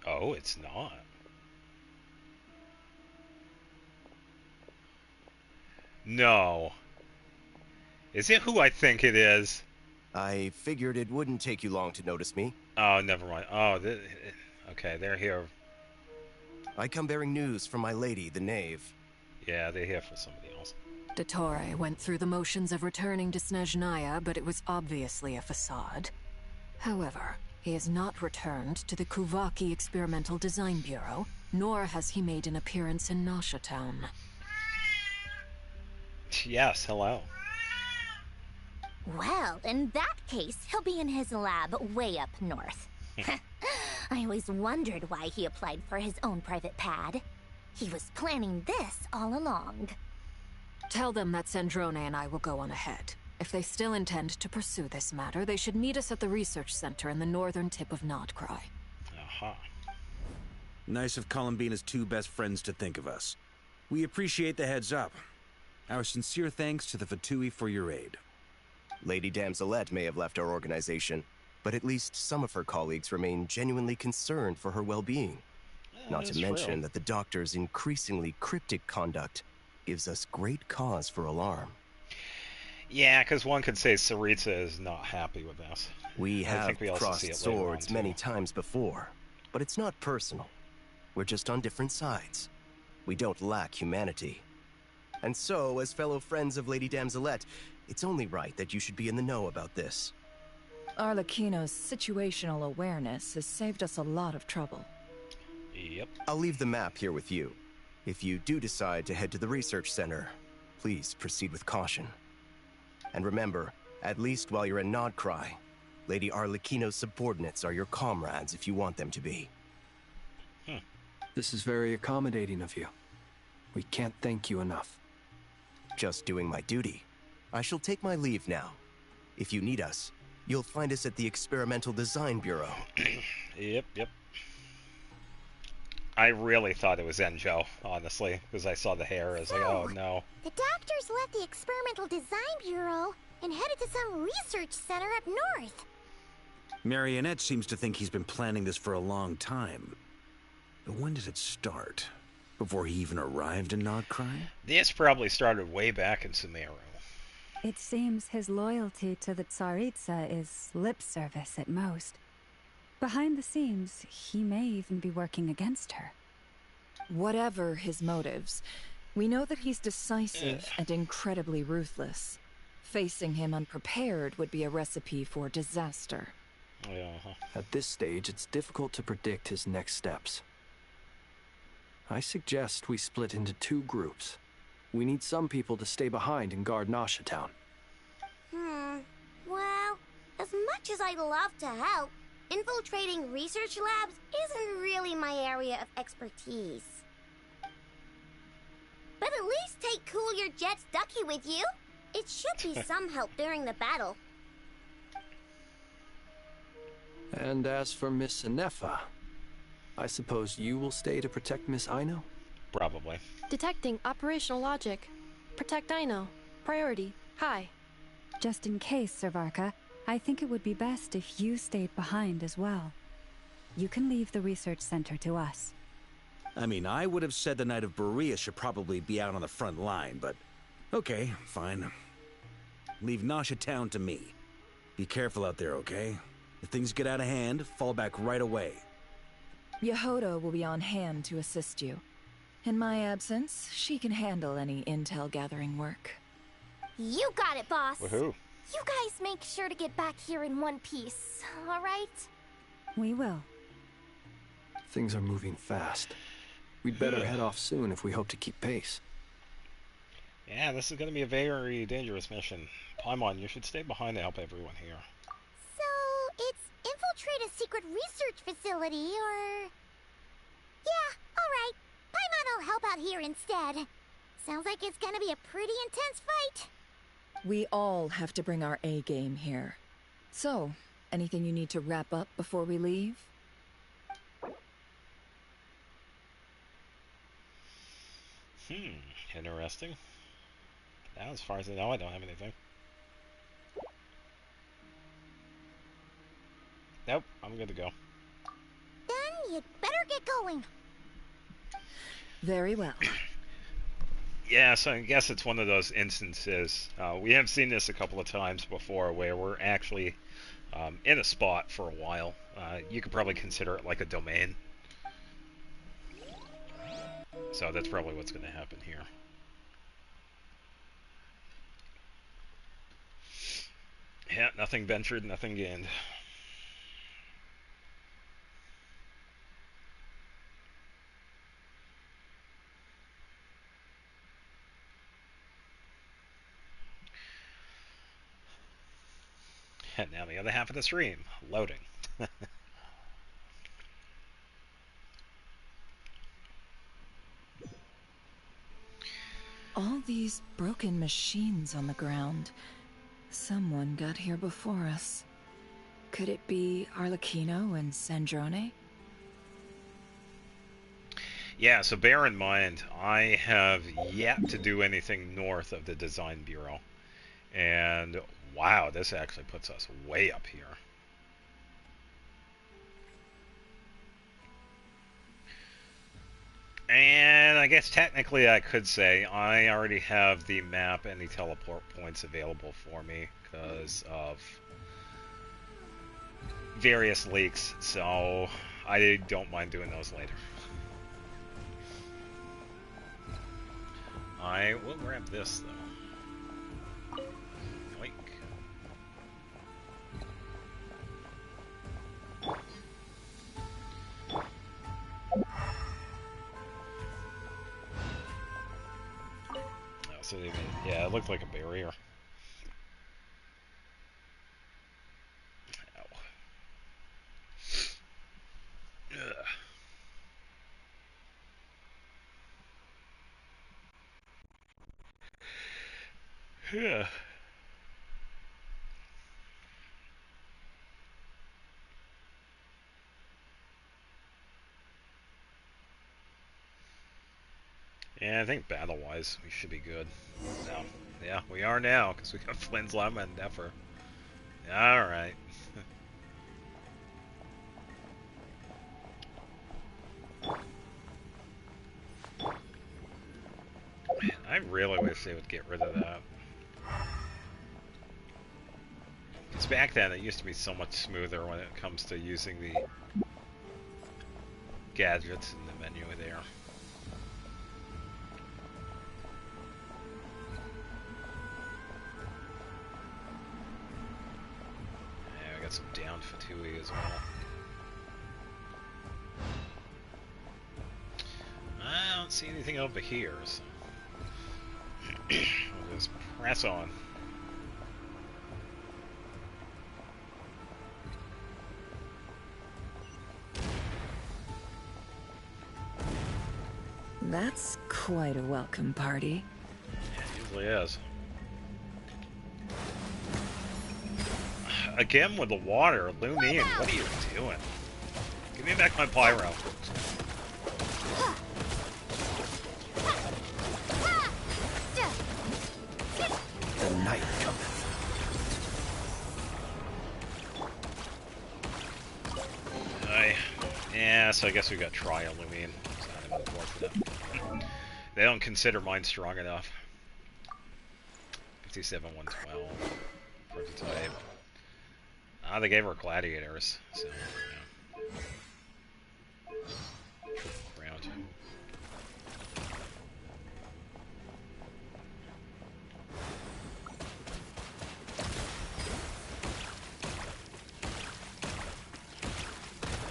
Oh, it's not. No. Is it who I think it is? I figured it wouldn't take you long to notice me. Oh, never mind. Oh, okay, they're here. I come bearing news from my lady, the Knave. Yeah, they're here for somebody else. Dottore went through the motions of returning to Snezhnaya, but it was obviously a facade. However, he has not returned to the Kuvaki Experimental Design Bureau, nor has he made an appearance in Nasha Town. Yes, hello. Well, in that case, he'll be in his lab way up north. I always wondered why he applied for his own private pad. He was planning this all along. Tell them that Sandrone and I will go on ahead. If they still intend to pursue this matter, they should meet us at the research center in the northern tip of Nodcry. Aha. Nice of Columbina's two best friends to think of us. We appreciate the heads up. Our sincere thanks to the Fatui for your aid. Lady Damselette may have left our organization, but at least some of her colleagues remain genuinely concerned for her well-being. Not to mention that the Doctor's increasingly cryptic conduct gives us great cause for alarm. Yeah, because one could say Saritsa is not happy with us. We I have think we also see crossed it later on, swords too. many times before, but it's not personal. We're just on different sides. We don't lack humanity. And so, as fellow friends of Lady Damselette, it's only right that you should be in the know about this. Arlecchino's situational awareness has saved us a lot of trouble. Yep. I'll leave the map here with you. If you do decide to head to the research center, please proceed with caution. And remember, at least while you're in Nodcry, Lady Arlecchino's subordinates are your comrades if you want them to be. This is very accommodating of you. We can't thank you enough. Just doing my duty. I shall take my leave now. If you need us, you'll find us at the Experimental Design Bureau. Yep. I really thought it was Enjo, honestly, because I saw the hair. I was like, oh no. The doctors left the Experimental Design Bureau and headed to some research center up north. Marionette seems to think he's been planning this for a long time. But when did it start? Before he even arrived in Nodcry? This probably started way back in Sumeru. It seems his loyalty to the Tsaritsa is lip service at most. Behind the scenes, he may even be working against her. Whatever his motives, we know that he's decisive and incredibly ruthless. Facing him unprepared would be a recipe for disaster. At this stage, it's difficult to predict his next steps. I suggest we split into two groups. We need some people to stay behind and guard Nasha Town. Well, as much as I'd love to help, infiltrating research labs isn't really my area of expertise. But at least take Cool Your Jets Ducky with you. It should be some help during the battle. And as for Miss Sinefa, I suppose you will stay to protect Miss Aino? Probably. Detecting operational logic. Protect Aino. Priority. High. Just in case, Servarka, I think it would be best if you stayed behind as well. You can leave the research center to us. I mean, I would have said the Knight of Berea should probably be out on the front line, but okay, fine. Leave Nasha Town to me. Be careful out there, okay? If things get out of hand, fall back right away. Yehoda will be on hand to assist you. In my absence, she can handle any intel gathering work. You got it, boss. Woohoo. You guys make sure to get back here in one piece, alright? We will. Things are moving fast. We'd better head off soon if we hope to keep pace. Yeah, this is going to be a very dangerous mission. Paimon, you should stay behind to help everyone here. So, it's infiltrate a secret research facility, or... Yeah, alright. Paimon will help out here instead. Sounds like it's gonna be a pretty intense fight. We all have to bring our A game here. So, anything you need to wrap up before we leave? Interesting. Now, as far as I know, I don't have anything. Nope, I'm good to go. Then you'd better get going. Very well. Yeah, so I guess it's one of those instances. We have seen this a couple of times before where we're actually in a spot for a while. You could probably consider it like a domain. So that's probably what's going to happen here. Yeah, nothing ventured, nothing gained. And now the other half of the stream, loading. All these broken machines on the ground. Someone got here before us. Could it be Arlecchino and Sandrone? Yeah, so bear in mind, I have yet to do anything north of the Design Bureau. And wow, this actually puts us way up here. And I guess technically I could say I already have the map and the teleport points available for me because of various leaks, so I don't mind doing those later. I will grab this though. Yoink. So yeah, it looked like a barrier. Ow. Ugh. Yeah. Yeah, I think battle-wise, we should be good. No. Yeah, we are now, because we got Flynn's Llama and Nefer. Alright. Man, I really wish they would get rid of that. Because back then, it used to be so much smoother when it comes to using the gadgets in the menu there. Some down Fatui as well. I don't see anything over here, so we'll just press on. That's quite a welcome party. Yeah, it usually is. Again with the water, Lumine, what are you doing? Give me back my pyro. The night cometh. Yeah, so I guess we got Trial Lumine. It's not even unfortunate. They don't consider mine strong enough. 57-112 prototype. They gave her gladiators, so yeah. Around.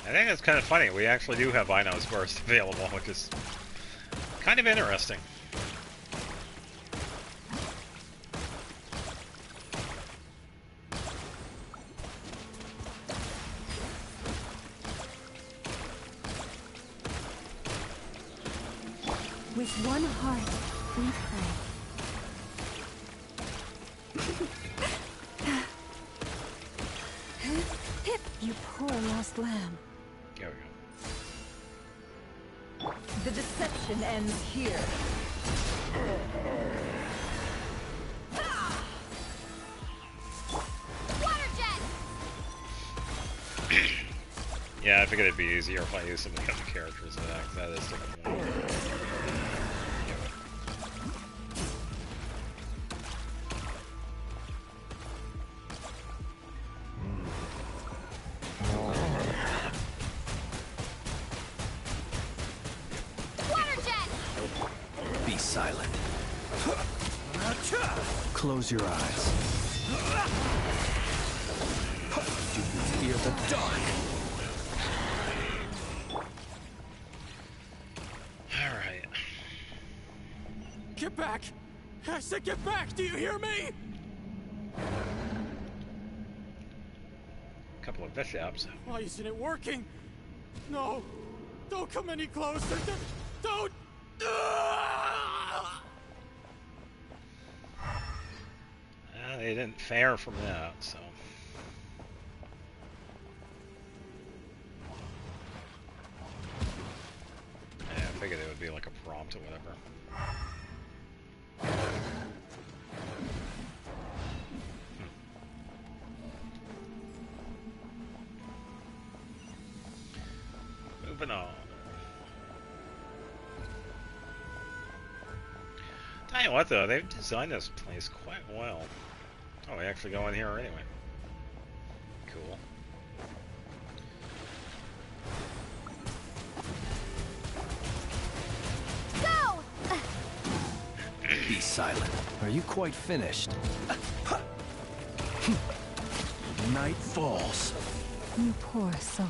I think it's kind of funny. We actually do have Ino's Burst available, which is kind of interesting. With one heart, we pray. You poor lost lamb. There we go. The deception ends here. Water jet! Yeah, I figured it'd be easier if I used some of the other characters in that, 'cause that is different. Water jet! Be silent. Close your eyes. Do you fear the dark? Alright. Get back! I said get back! Do you hear me? Couple of bishops. Why isn't it working? No! Don't come any closer! Don't! They didn't fare from that, so. Yeah, I figured it would be like a prompt or whatever. Moving on. Tell you what though, they've designed this place quite well. Oh, we actually go in here anyway. Cool. Go! Be silent. Are you quite finished? Night falls. You poor souls.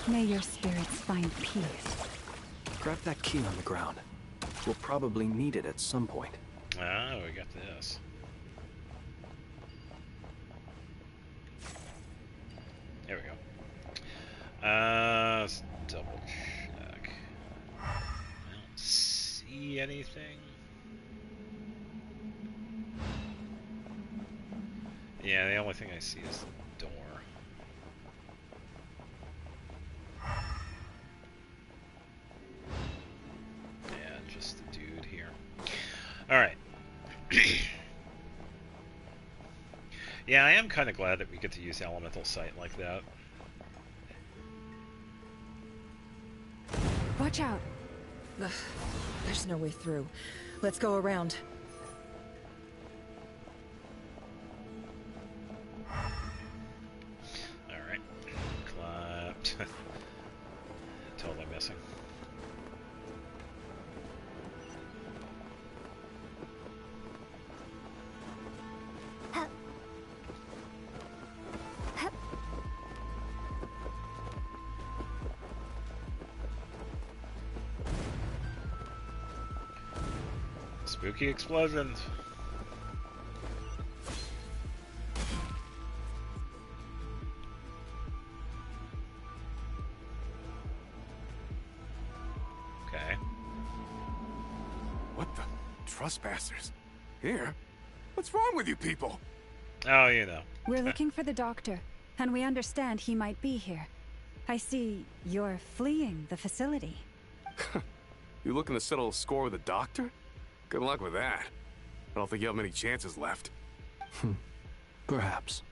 May your spirits find peace. Grab that key on the ground. We'll probably need it at some point. Ah, we got this. There we go. Let's double check. I don't see anything. Yeah, the only thing I see is the door. Yeah, just the dude here. Alright. Yeah, I am kind of glad that we get to use elemental sight like that. Watch out. Ugh, there's no way through. Let's go around. Alright. Clapped. Totally missing. Spooky explosions. Okay. What the? Trespassers? Here? What's wrong with you people? Oh, you know. We're looking for the doctor, and we understand he might be here. I see you're fleeing the facility. You looking to settle a score with the doctor? Good luck with that. I don't think you have many chances left. Perhaps.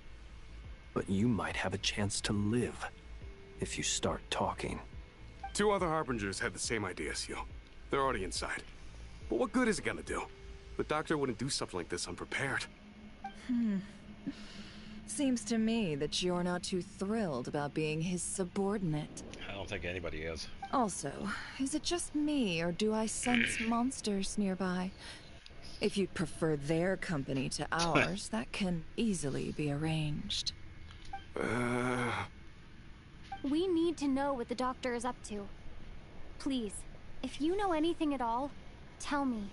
But you might have a chance to live if you start talking. 2 other Harbingers had the same idea as you. They're already inside. But what good is it gonna do? The doctor wouldn't do something like this unprepared. Seems to me that you're not too thrilled about being his subordinate. Hell don't think anybody is. Also, is it just me, or do I sense monsters nearby? If you'd prefer their company to ours, that can easily be arranged. We need to know what the doctor is up to. Please, if you know anything at all, tell me.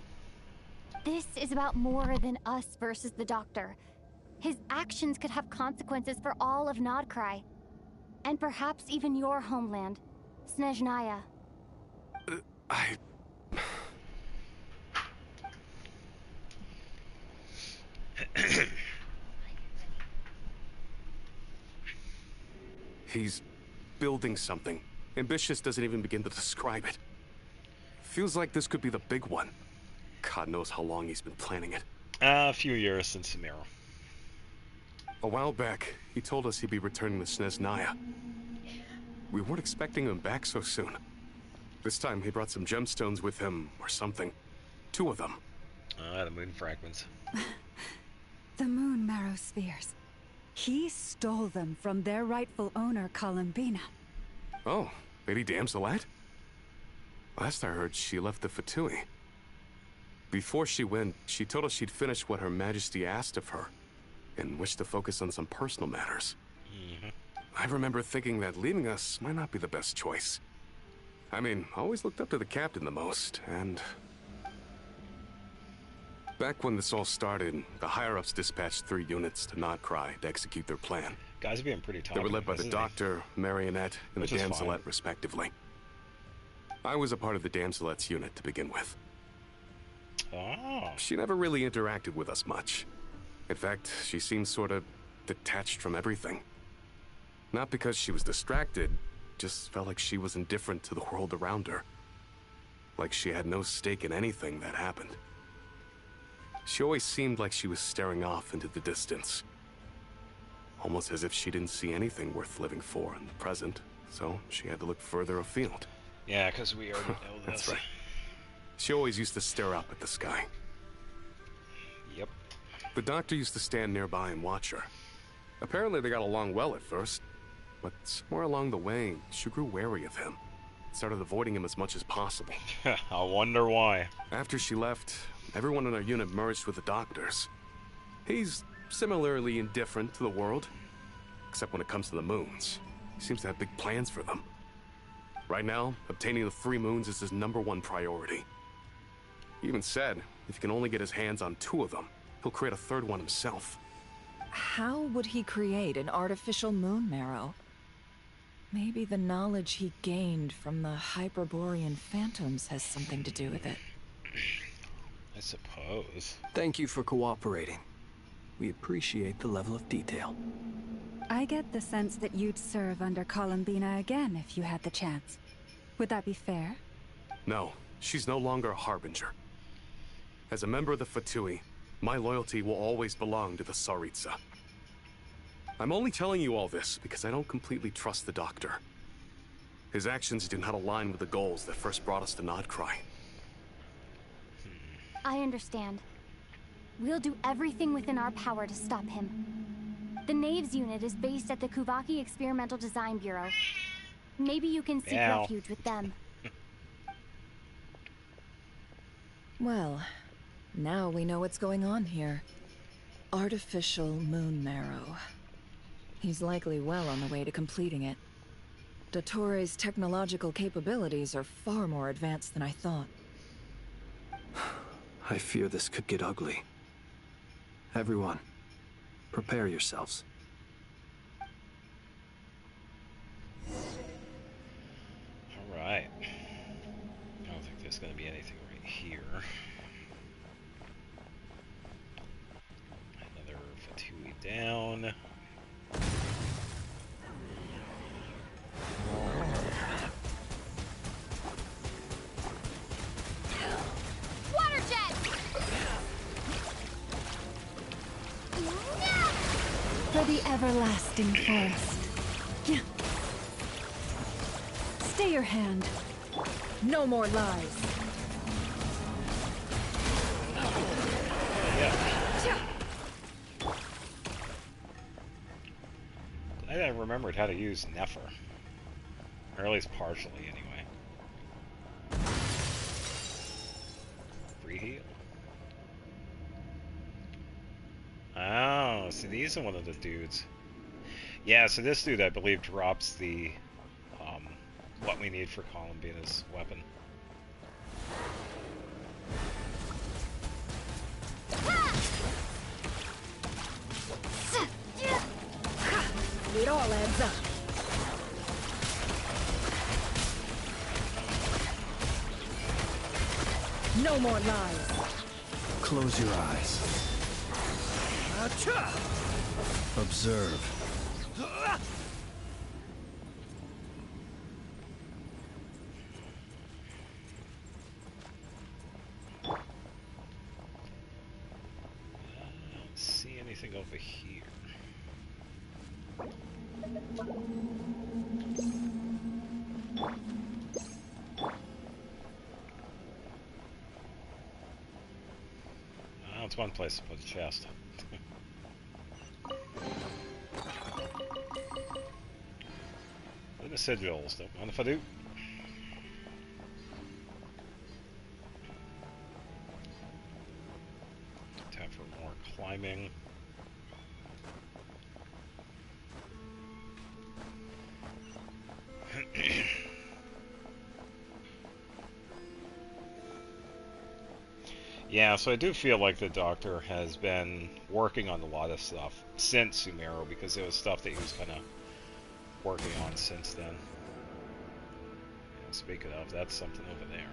This is about more than us versus the doctor. His actions could have consequences for all of Nodcry. And perhaps even your homeland, Snezhnaya. He's building something. Ambitious doesn't even begin to describe it. Feels like this could be the big one. God knows how long he's been planning it. A few years since Samira. A while back, he told us he'd be returning to Snezhnaya. We weren't expecting him back so soon. This time he brought some gemstones with him, or something. 2 of them. The moon fragments. The moon marrow spheres. He stole them from their rightful owner, Columbina. Oh, Lady Damselat? Last I heard, she left the Fatui. Before she went, she told us she'd finish what Her Majesty asked of her, and wished to focus on some personal matters. I remember thinking that leaving us might not be the best choice. I mean, I always looked up to the captain the most, and... Back when this all started, the higher-ups dispatched 3 units to Nodcry to execute their plan. Guys are being pretty tough. They were led by the Doctor, Marionette, and the Damselet, respectively. I was a part of the Damselet's unit to begin with. Oh. She never really interacted with us much. In fact, she seemed sort of detached from everything. Not because she was distracted, just felt like she was indifferent to the world around her. Like she had no stake in anything that happened. She always seemed like she was staring off into the distance. Almost as if she didn't see anything worth living for in the present, so she had to look further afield. Yeah, because we already know this. That's right. She always used to stare up at the sky. Yep. The Doctor used to stand nearby and watch her. Apparently they got along well at first, but somewhere along the way, she grew wary of him. Started avoiding him as much as possible. I wonder why. After she left, everyone in our unit merged with the Doctor's. He's similarly indifferent to the world, except when it comes to the moons. He seems to have big plans for them. Right now, obtaining the 3 moons is his #1 priority. He even said, if he can only get his hands on 2 of them, he'll create a 3rd one himself. How would he create an artificial moon marrow? Maybe the knowledge he gained from the Hyperborean phantoms has something to do with it. I suppose. Thank you for cooperating. We appreciate the level of detail. I get the sense that you'd serve under Columbina again if you had the chance. Would that be fair? No, she's no longer a Harbinger. As a member of the Fatui, my loyalty will always belong to the Tsaritsa. I'm only telling you all this because I don't completely trust the Doctor. His actions do not align with the goals that first brought us to Nodcry. I understand. We'll do everything within our power to stop him. The Knaves unit is based at the Kuvaki Experimental Design Bureau. Maybe you can seek refuge with them. Well, now we know what's going on here. Artificial moon marrow. He's likely well on the way to completing it. Dottore's technological capabilities are far more advanced than I thought. I fear this could get ugly. Everyone, prepare yourselves. Alright. I don't think there's going to be anything right here. Another Fatui down. Water jet! For the everlasting forest. Stay your hand. No more lies. I remembered how to use Nefer. Or at least partially, anyway. Free heal. Oh, so these are one of the dudes. Yeah, so this dude, I believe, drops the, what we need for Columbina's weapon. It all adds up. No more lies. Close your eyes. Observe. Don't see anything over here. That's one place to put a chest. The sigils, don't mind if I do. Time for more climbing. Yeah, so I do feel like the Doctor has been working on a lot of stuff since Sumeru, because it was stuff that he was kind of working on since then. Yeah, speaking of, that's something over there.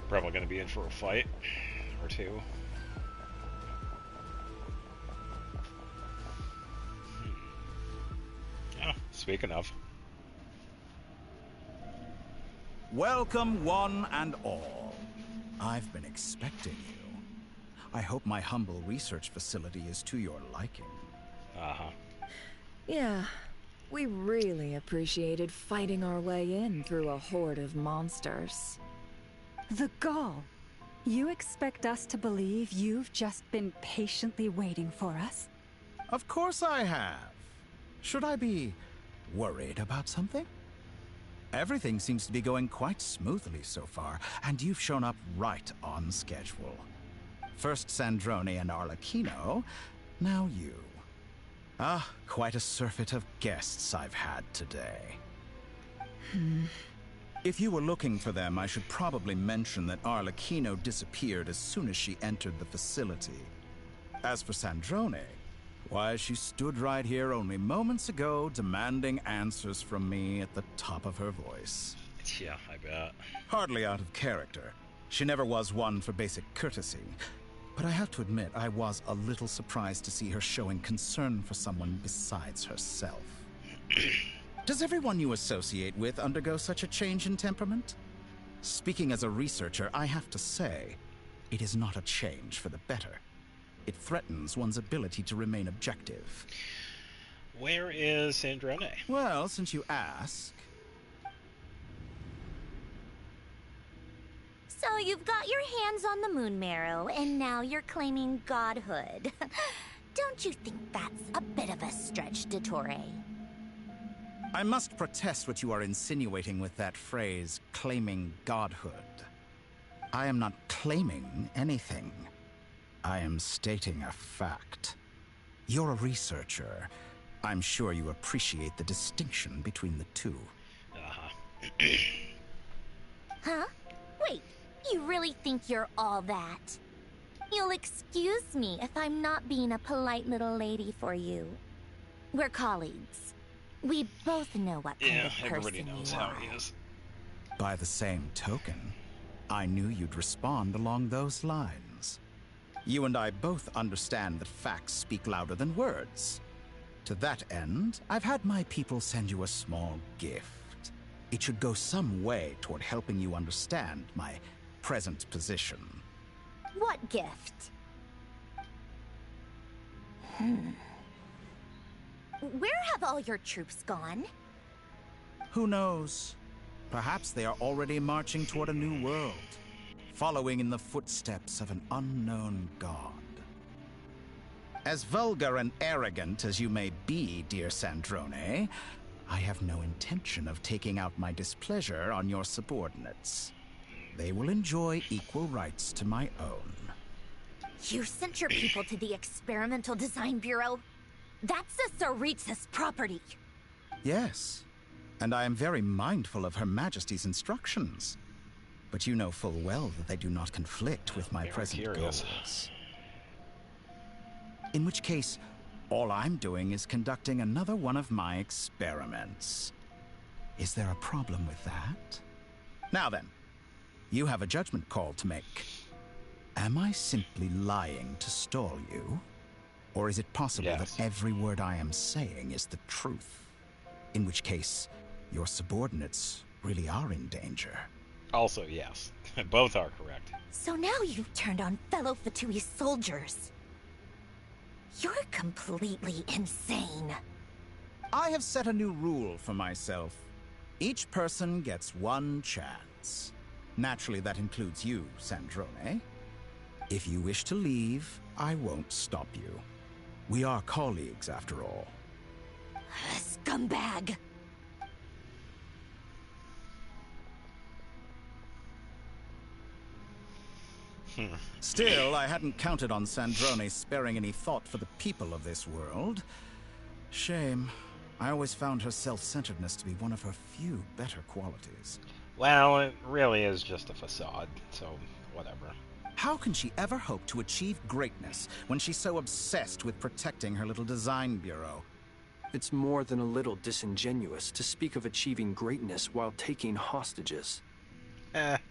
Probably going to be in for a fight or two. Oh, speaking of. Welcome, one and all. I've been expecting you. I hope my humble research facility is to your liking. Uh-huh. Yeah, we really appreciated fighting our way in through a horde of monsters. The gall. You expect us to believe you've just been patiently waiting for us? Of course I have. Should I be worried about something? Everything seems to be going quite smoothly so far, and you've shown up right on schedule. First Sandrone and Arlecchino, now you. Ah, quite a surfeit of guests I've had today. If you were looking for them, I should probably mention that Arlecchino disappeared as soon as she entered the facility. As for Sandrone, why, she stood right here only moments ago, demanding answers from me at the top of her voice. Yeah, I bet. Hardly out of character. She never was one for basic courtesy. But I have to admit, I was a little surprised to see her showing concern for someone besides herself. Does everyone you associate with undergo such a change in temperament? Speaking as a researcher, I have to say, it is not a change for the better. It threatens one's ability to remain objective. Where is Sandrone? Well, since you ask... So you've got your hands on the moon marrow, and now you're claiming godhood. Don't you think that's a bit of a stretch, Dottore? I must protest what you are insinuating with that phrase, claiming godhood. I am not claiming anything. I am stating a fact. You're a researcher. I'm sure you appreciate the distinction between the two. Uh-huh. Huh? Wait, you really think you're all that? You'll excuse me if I'm not being a polite little lady for you. We're colleagues. We both know what kind of person everybody knows you how are. he is. By the same token, I knew you'd respond along those lines. You and I both understand that facts speak louder than words. To that end, I've had my people send you a small gift. It should go some way toward helping you understand my present position. What gift? Where have all your troops gone? Who knows? Perhaps they are already marching toward a new world. following in the footsteps of an unknown god. As vulgar and arrogant as you may be, dear Sandrone, I have no intention of taking out my displeasure on your subordinates. They will enjoy equal rights to my own. You sent your people to the Experimental Design Bureau? That's the Tsaritsa's property. Yes, and I am very mindful of Her Majesty's instructions. But you know full well that they do not conflict with my present goals. In which case, all I'm doing is conducting another one of my experiments. Is there a problem with that? Now then, you have a judgment call to make. Am I simply lying to stall you? Or is it possible that every word I am saying is the truth? In which case, your subordinates really are in danger. Also, yes. Both are correct. So now you've turned on fellow Fatui soldiers. You're completely insane. I have set a new rule for myself. Each person gets one chance. Naturally, that includes you, Sandrone. If you wish to leave, I won't stop you. We are colleagues, after all. Scumbag! Still, I hadn't counted on Sandrone sparing any thought for the people of this world. Shame. I always found her self-centeredness to be one of her few better qualities. Well, it really is just a facade, so whatever. How can she ever hope to achieve greatness when she's so obsessed with protecting her little design bureau? It's more than a little disingenuous to speak of achieving greatness while taking hostages.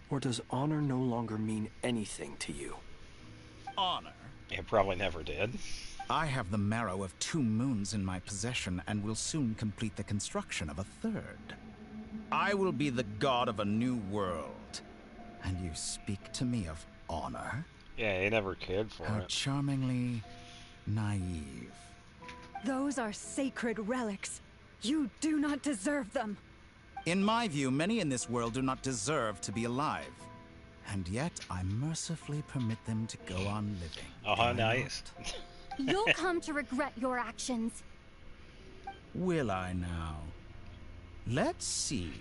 Or does honor no longer mean anything to you? Honor? It probably never did. I have the marrow of 2 moons in my possession and will soon complete the construction of a 3rd. I will be the god of a new world. And you speak to me of honor? Yeah, he never cared for How it. charmingly naive. Those are sacred relics. You do not deserve them. In my view, many in this world do not deserve to be alive. And yet, I mercifully permit them to go on living. Oh, nice. You'll come to regret your actions. Will I now? Let's see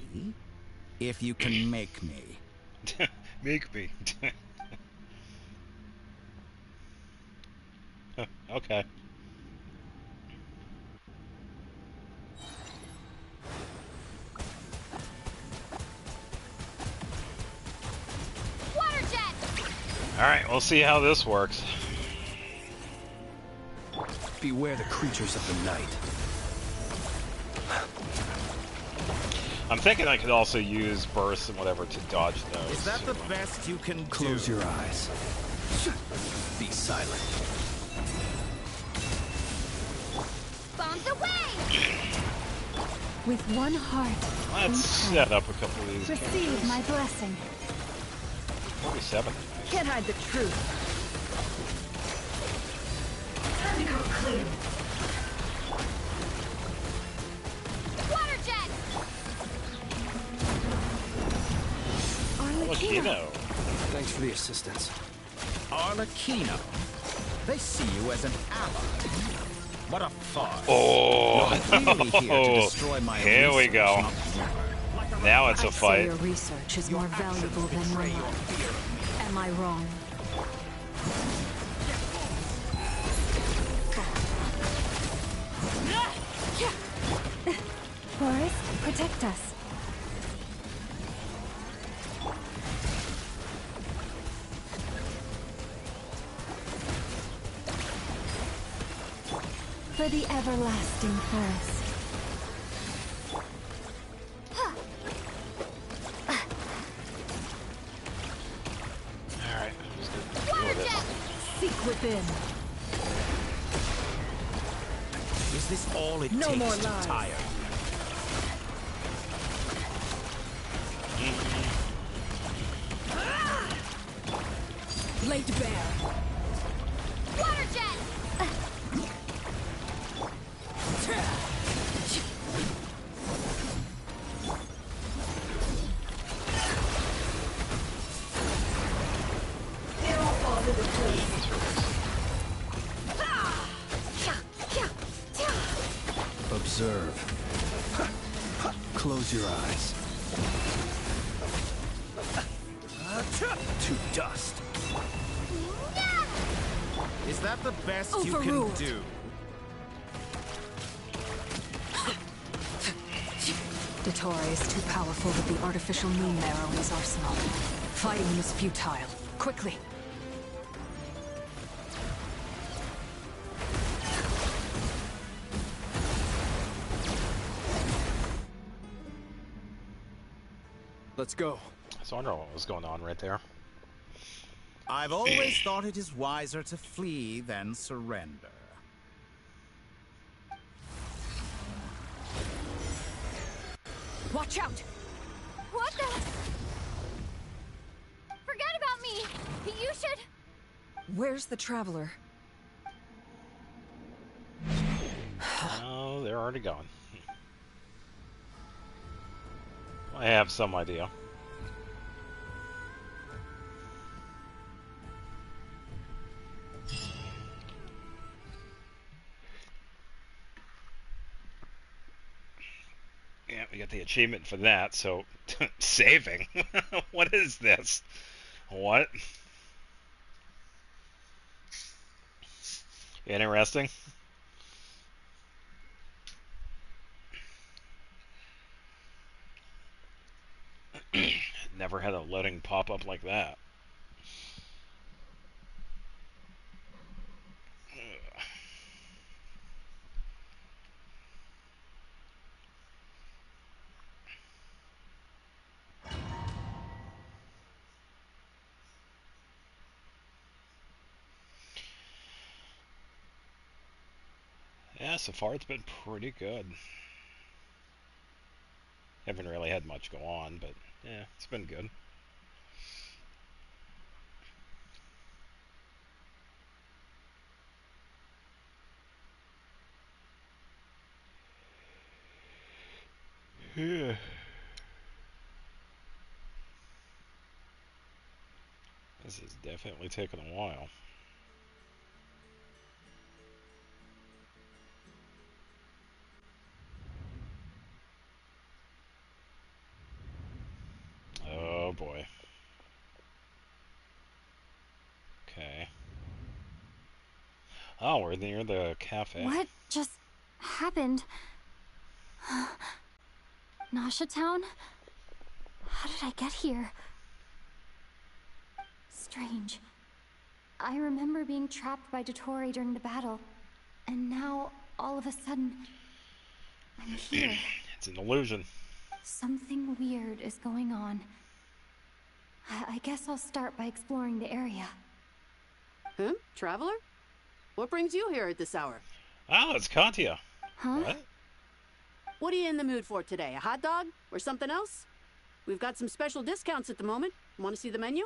if you can make me. Make me. Okay. Water jet! Alright, we'll see how this works. Beware the creatures of the night. I'm thinking I could also use bursts and whatever to dodge those. Is that the best you can Close do? your eyes. Be silent. Bombs away! With one heart, Let's set up a couple of these. receive my blessing. 47. Can't hide the truth. Water jet! Arlecchino. Thanks for the assistance. Arlecchino. They see you as an ally. What a farce. Oh, You're clearly here to destroy my here we research, go. not war. Now it's a I'd say fight. your research is more valuable than your life. Am I wrong? Forest, protect us. For the everlasting forest. Alright, I'm just gonna deal with it. Seek within. Is this all it No takes more to lies. tire? Laid bare. Water jet! Close your eyes. To dust. Is that the best Overruled. you can do? Dottore is too powerful with the artificial moon marrow in his arsenal. Fighting him is futile. Quickly. Let's go. I was wondering what was going on right there. I've always thought it is wiser to flee than surrender. Watch out! What the? Forget about me! You should... Where's the traveler? Oh, they're already gone. I have some idea. Yeah, we got the achievement for that, so saving. What is this? What? Interesting. Never had a loading pop up like that. Yeah, so far it's been pretty good. Haven't really had much go on, but yeah, it's been good. Yeah. This is definitely taking a while. Oh boy. Okay. Oh, we're near the cafe. What just happened? Nasha Town? How did I get here? Strange. I remember being trapped by Dottore during the battle, and now, all of a sudden, I'm here. It's an illusion. Something weird is going on. I guess I'll start by exploring the area. Huh? Traveler? What brings you here at this hour? Oh, it's Katya. Huh? What? What are you in the mood for today? A hot dog? Or something else? We've got some special discounts at the moment. Want to see the menu?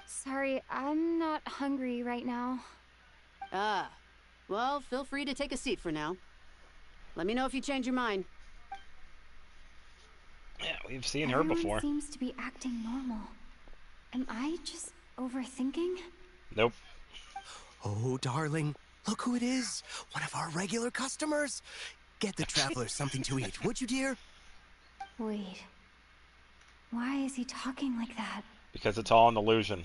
Sorry, I'm not hungry right now. Ah. Well, feel free to take a seat for now. Let me know if you change your mind. Yeah, we've seen her before. Everyone seems to be acting normal. Am I just overthinking? Nope. Oh, darling, look who it is. One of our regular customers. Get the traveler something to eat, would you, dear? Wait. Why is he talking like that? Because it's all an illusion.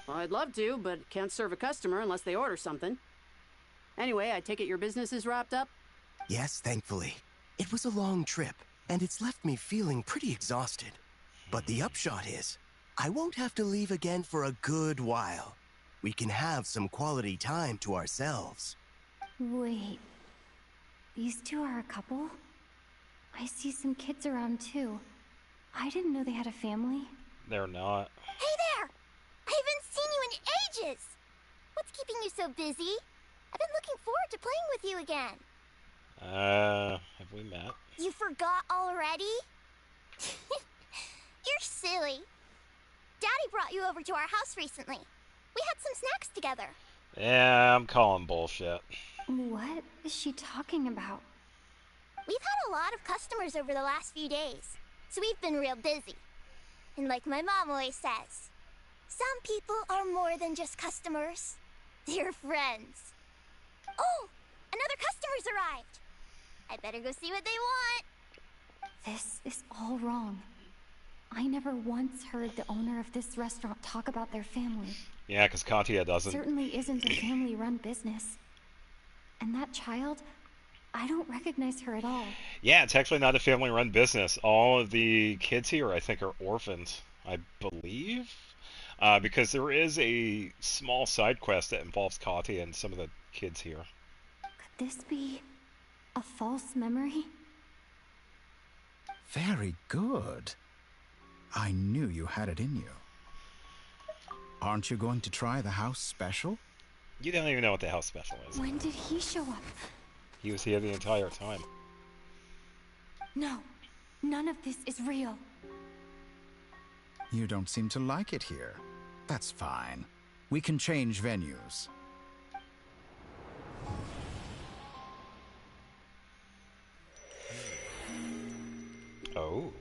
Well, I'd love to, but can't serve a customer unless they order something. Anyway, I take it your business is wrapped up? Yes, thankfully. It was a long trip, and it's left me feeling pretty exhausted. But the upshot is, I won't have to leave again for a good while. We can have some quality time to ourselves. Wait. These two are a couple? I see some kids around too. I didn't know they had a family. They're not. Hey there! I haven't seen you in ages! What's keeping you so busy? I've been looking forward to playing with you again. Have we met? You forgot already? You're silly. Daddy brought you over to our house recently. We had some snacks together. Yeah, I'm calling bullshit. What is she talking about? We've had a lot of customers over the last few days, so we've been real busy. And like my mom always says, some people are more than just customers. They're friends. Oh, another customer's arrived. I better go see what they want. This is all wrong. I never once heard the owner of this restaurant talk about their family. Yeah, because Katya doesn't. Certainly isn't a family-run business. And that child, I don't recognize her at all. Yeah, it's actually not a family-run business. All of the kids here, I think, are orphans, I believe. Because there is a small side quest that involves Katya and some of the kids here. Could this be a false memory? Very good. I knew you had it in you. Aren't you going to try the house special? You don't even know what the house special is. When did he show up? He was here the entire time. No, none of this is real. You don't seem to like it here. That's fine. We can change venues. Oh.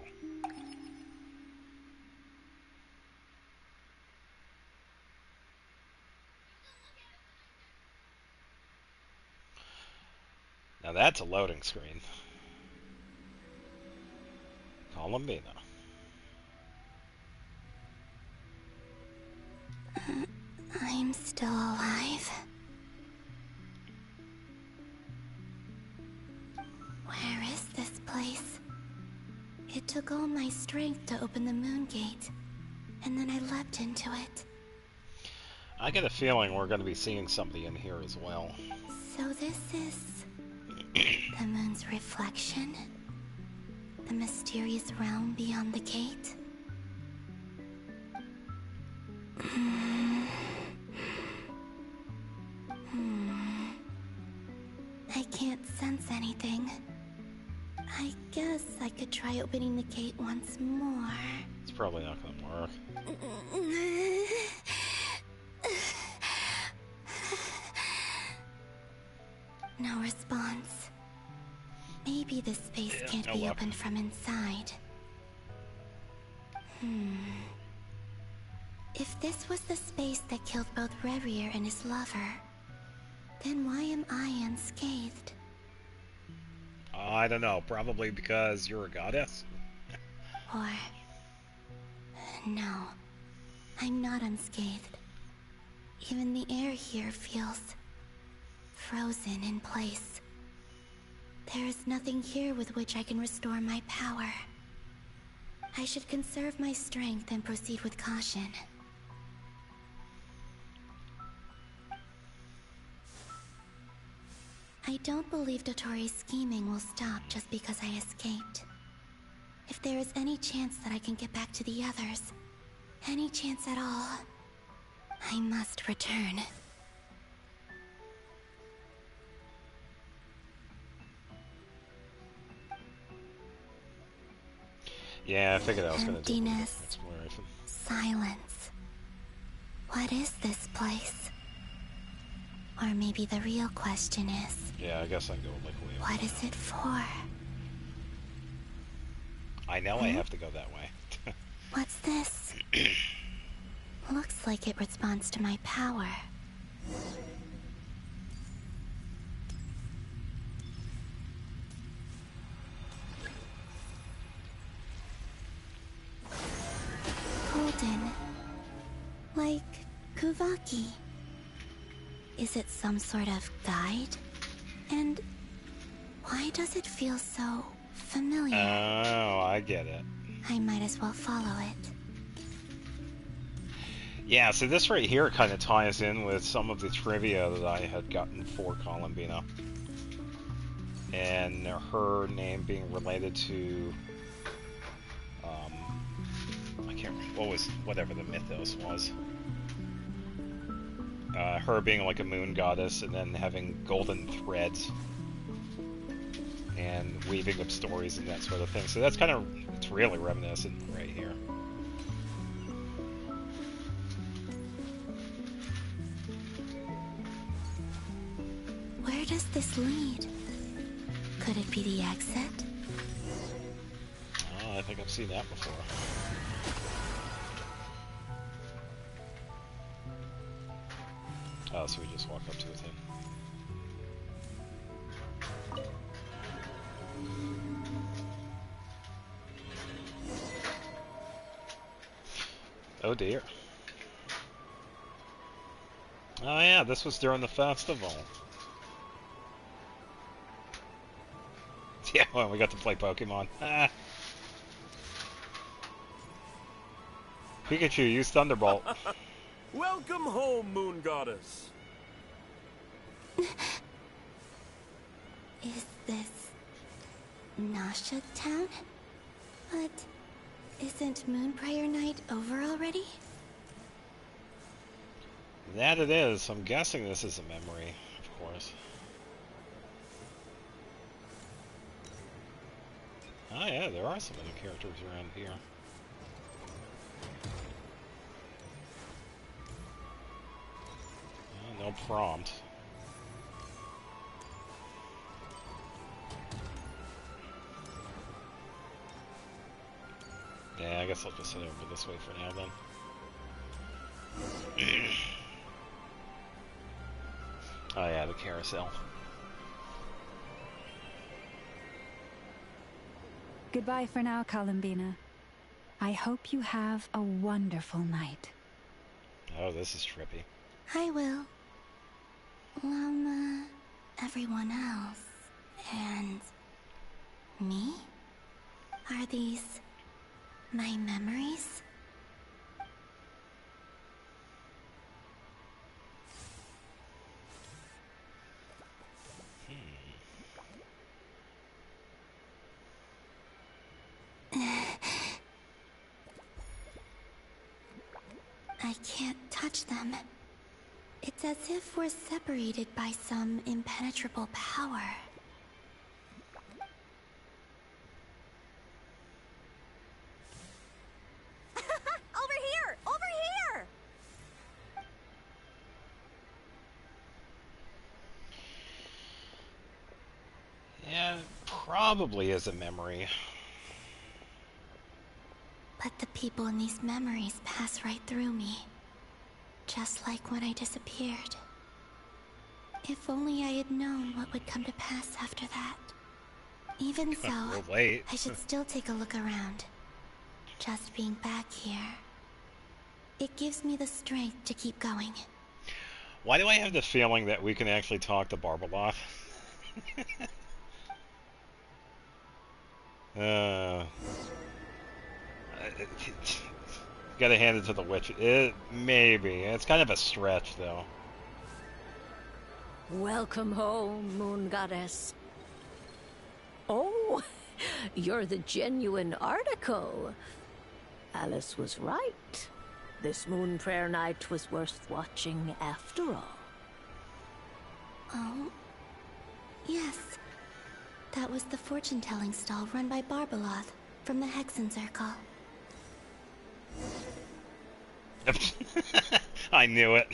Now that's a loading screen. Columbina. I'm still alive. Where is this place? It took all my strength to open the moon gate, and then I leapt into it. I get a feeling we're going to be seeing somebody in here as well. So this is the moon's reflection? The mysterious realm beyond the gate? I can't sense anything. I guess I could try opening the gate once more. It's probably not going to work. No response. Maybe this space can't be opened from inside. If this was the space that killed both Revier and his lover, then why am I unscathed? I don't know. Probably because you're a goddess? Or... no. I'm not unscathed. Even the air here feels... frozen in place. There is nothing here with which I can restore my power. I should conserve my strength and proceed with caution. I don't believe Dotori's scheming will stop just because I escaped. If there is any chance that I can get back to the others, any chance at all, I must return. Yeah, I figured I was going to do Emptiness. exploration. Silence. What is this place? Or maybe the real question is... yeah, I guess I can go with Liquid. what is it for? I know I have to go that way. What's this? Looks like it responds to my power. Golden. Like Kuvaki. Is it some sort of guide? And why does it feel so familiar? Oh, I get it. I might as well follow it. Yeah, so this right here kind of ties in with some of the trivia that I had gotten for Columbina. And her name being related to... I can't remember, whatever the mythos was. Her being like a moon goddess and then having golden threads and weaving up stories and that sort of thing. So that's kind of, it's really reminiscent right here. Where does this lead? Could it be the exit? Oh, I think I've seen that before. Oh, so we just walk up to it then. Oh dear. Oh yeah, this was during the festival. Yeah, well, we got to play Pokemon. Ah. Pikachu, use Thunderbolt. Welcome home, Moon Goddess. Is this Nasha Town? But isn't Moonbriar Night over already? That it is. I'm guessing this is a memory, of course. Oh yeah, there are some other characters around here. Oh, no prompt. Yeah, I guess I'll just head over this way for now then. Oh yeah, the carousel. Goodbye for now, Columbina. I hope you have a wonderful night. Oh, this is trippy. I will. Everyone else. And me? Are these my memories? I can't touch them. It's as if we're separated by some impenetrable power. Over here! Over here! Yeah, it probably is a memory. But the people in these memories pass right through me. Just like when I disappeared. If only I had known what would come to pass after that. Even so, We're late. I should still take a look around. Just being back here. It gives me the strength to keep going. Why do I have the feeling that we can actually talk to Barbaloth? Gotta hand it to the witch. Maybe. It's kind of a stretch, though. Welcome home, Moon Goddess. Oh, you're the genuine article. Alice was right. This Moon Prayer Night was worth watching after all. Oh, yes. That was the fortune-telling stall run by Barbaloth from the Hexen Circle. I knew it.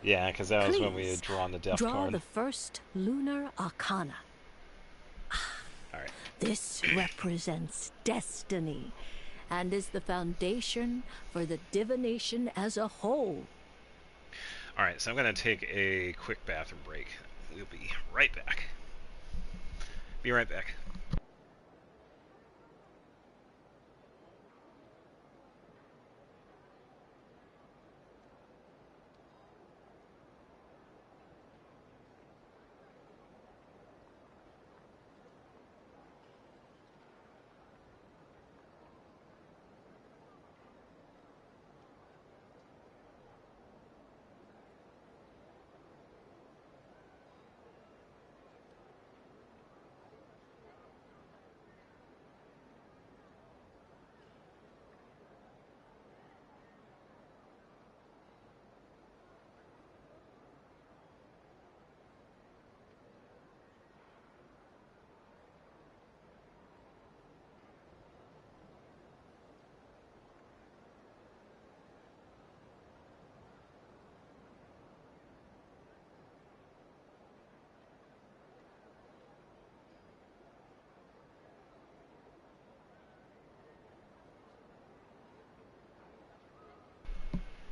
Yeah, because that was when we had drawn the death draw card. the first lunar arcana. Alright. This represents destiny and is the foundation for the divination as a whole. Alright, so I'm going to take a quick bathroom break. We'll be right back. Be right back.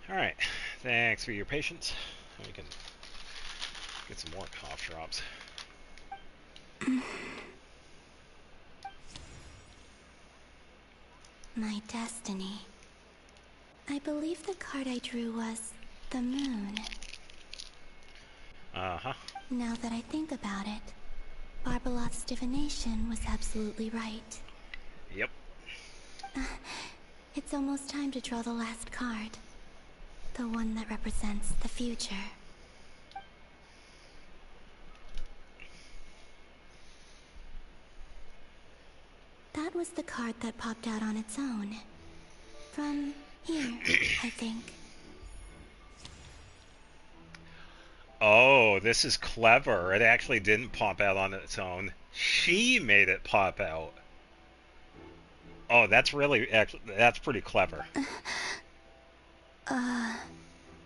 Alright, thanks for your patience. We can get some more cough drops. My destiny. I believe the card I drew was the moon. Uh-huh. Now that I think about it, Barbalot's divination was absolutely right. Yep. It's almost time to draw the last card. The one that represents the future. That was the card that popped out on its own. From here, I think. Oh, this is clever. It actually didn't pop out on its own. She made it pop out. Oh, that's really, that's pretty clever.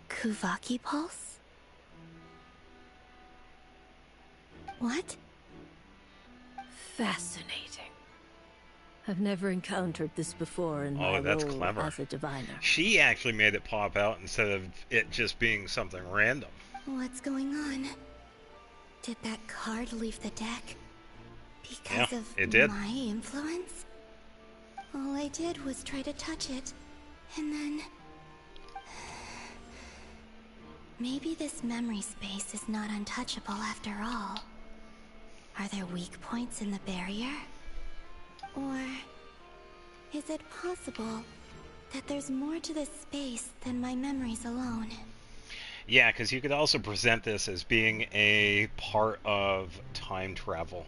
Kuvaki pulse? What? Fascinating. I've never encountered this before in my that's role clever. as a diviner. She actually made it pop out instead of it just being something random. What's going on? Did that card leave the deck? Because Yeah, of it did. my influence? All I did was try to touch it, and then... Maybe this memory space is not untouchable after all. Are there weak points in the barrier? Or is it possible that there's more to this space than my memories alone? Yeah, because you could also present this as being a part of time travel.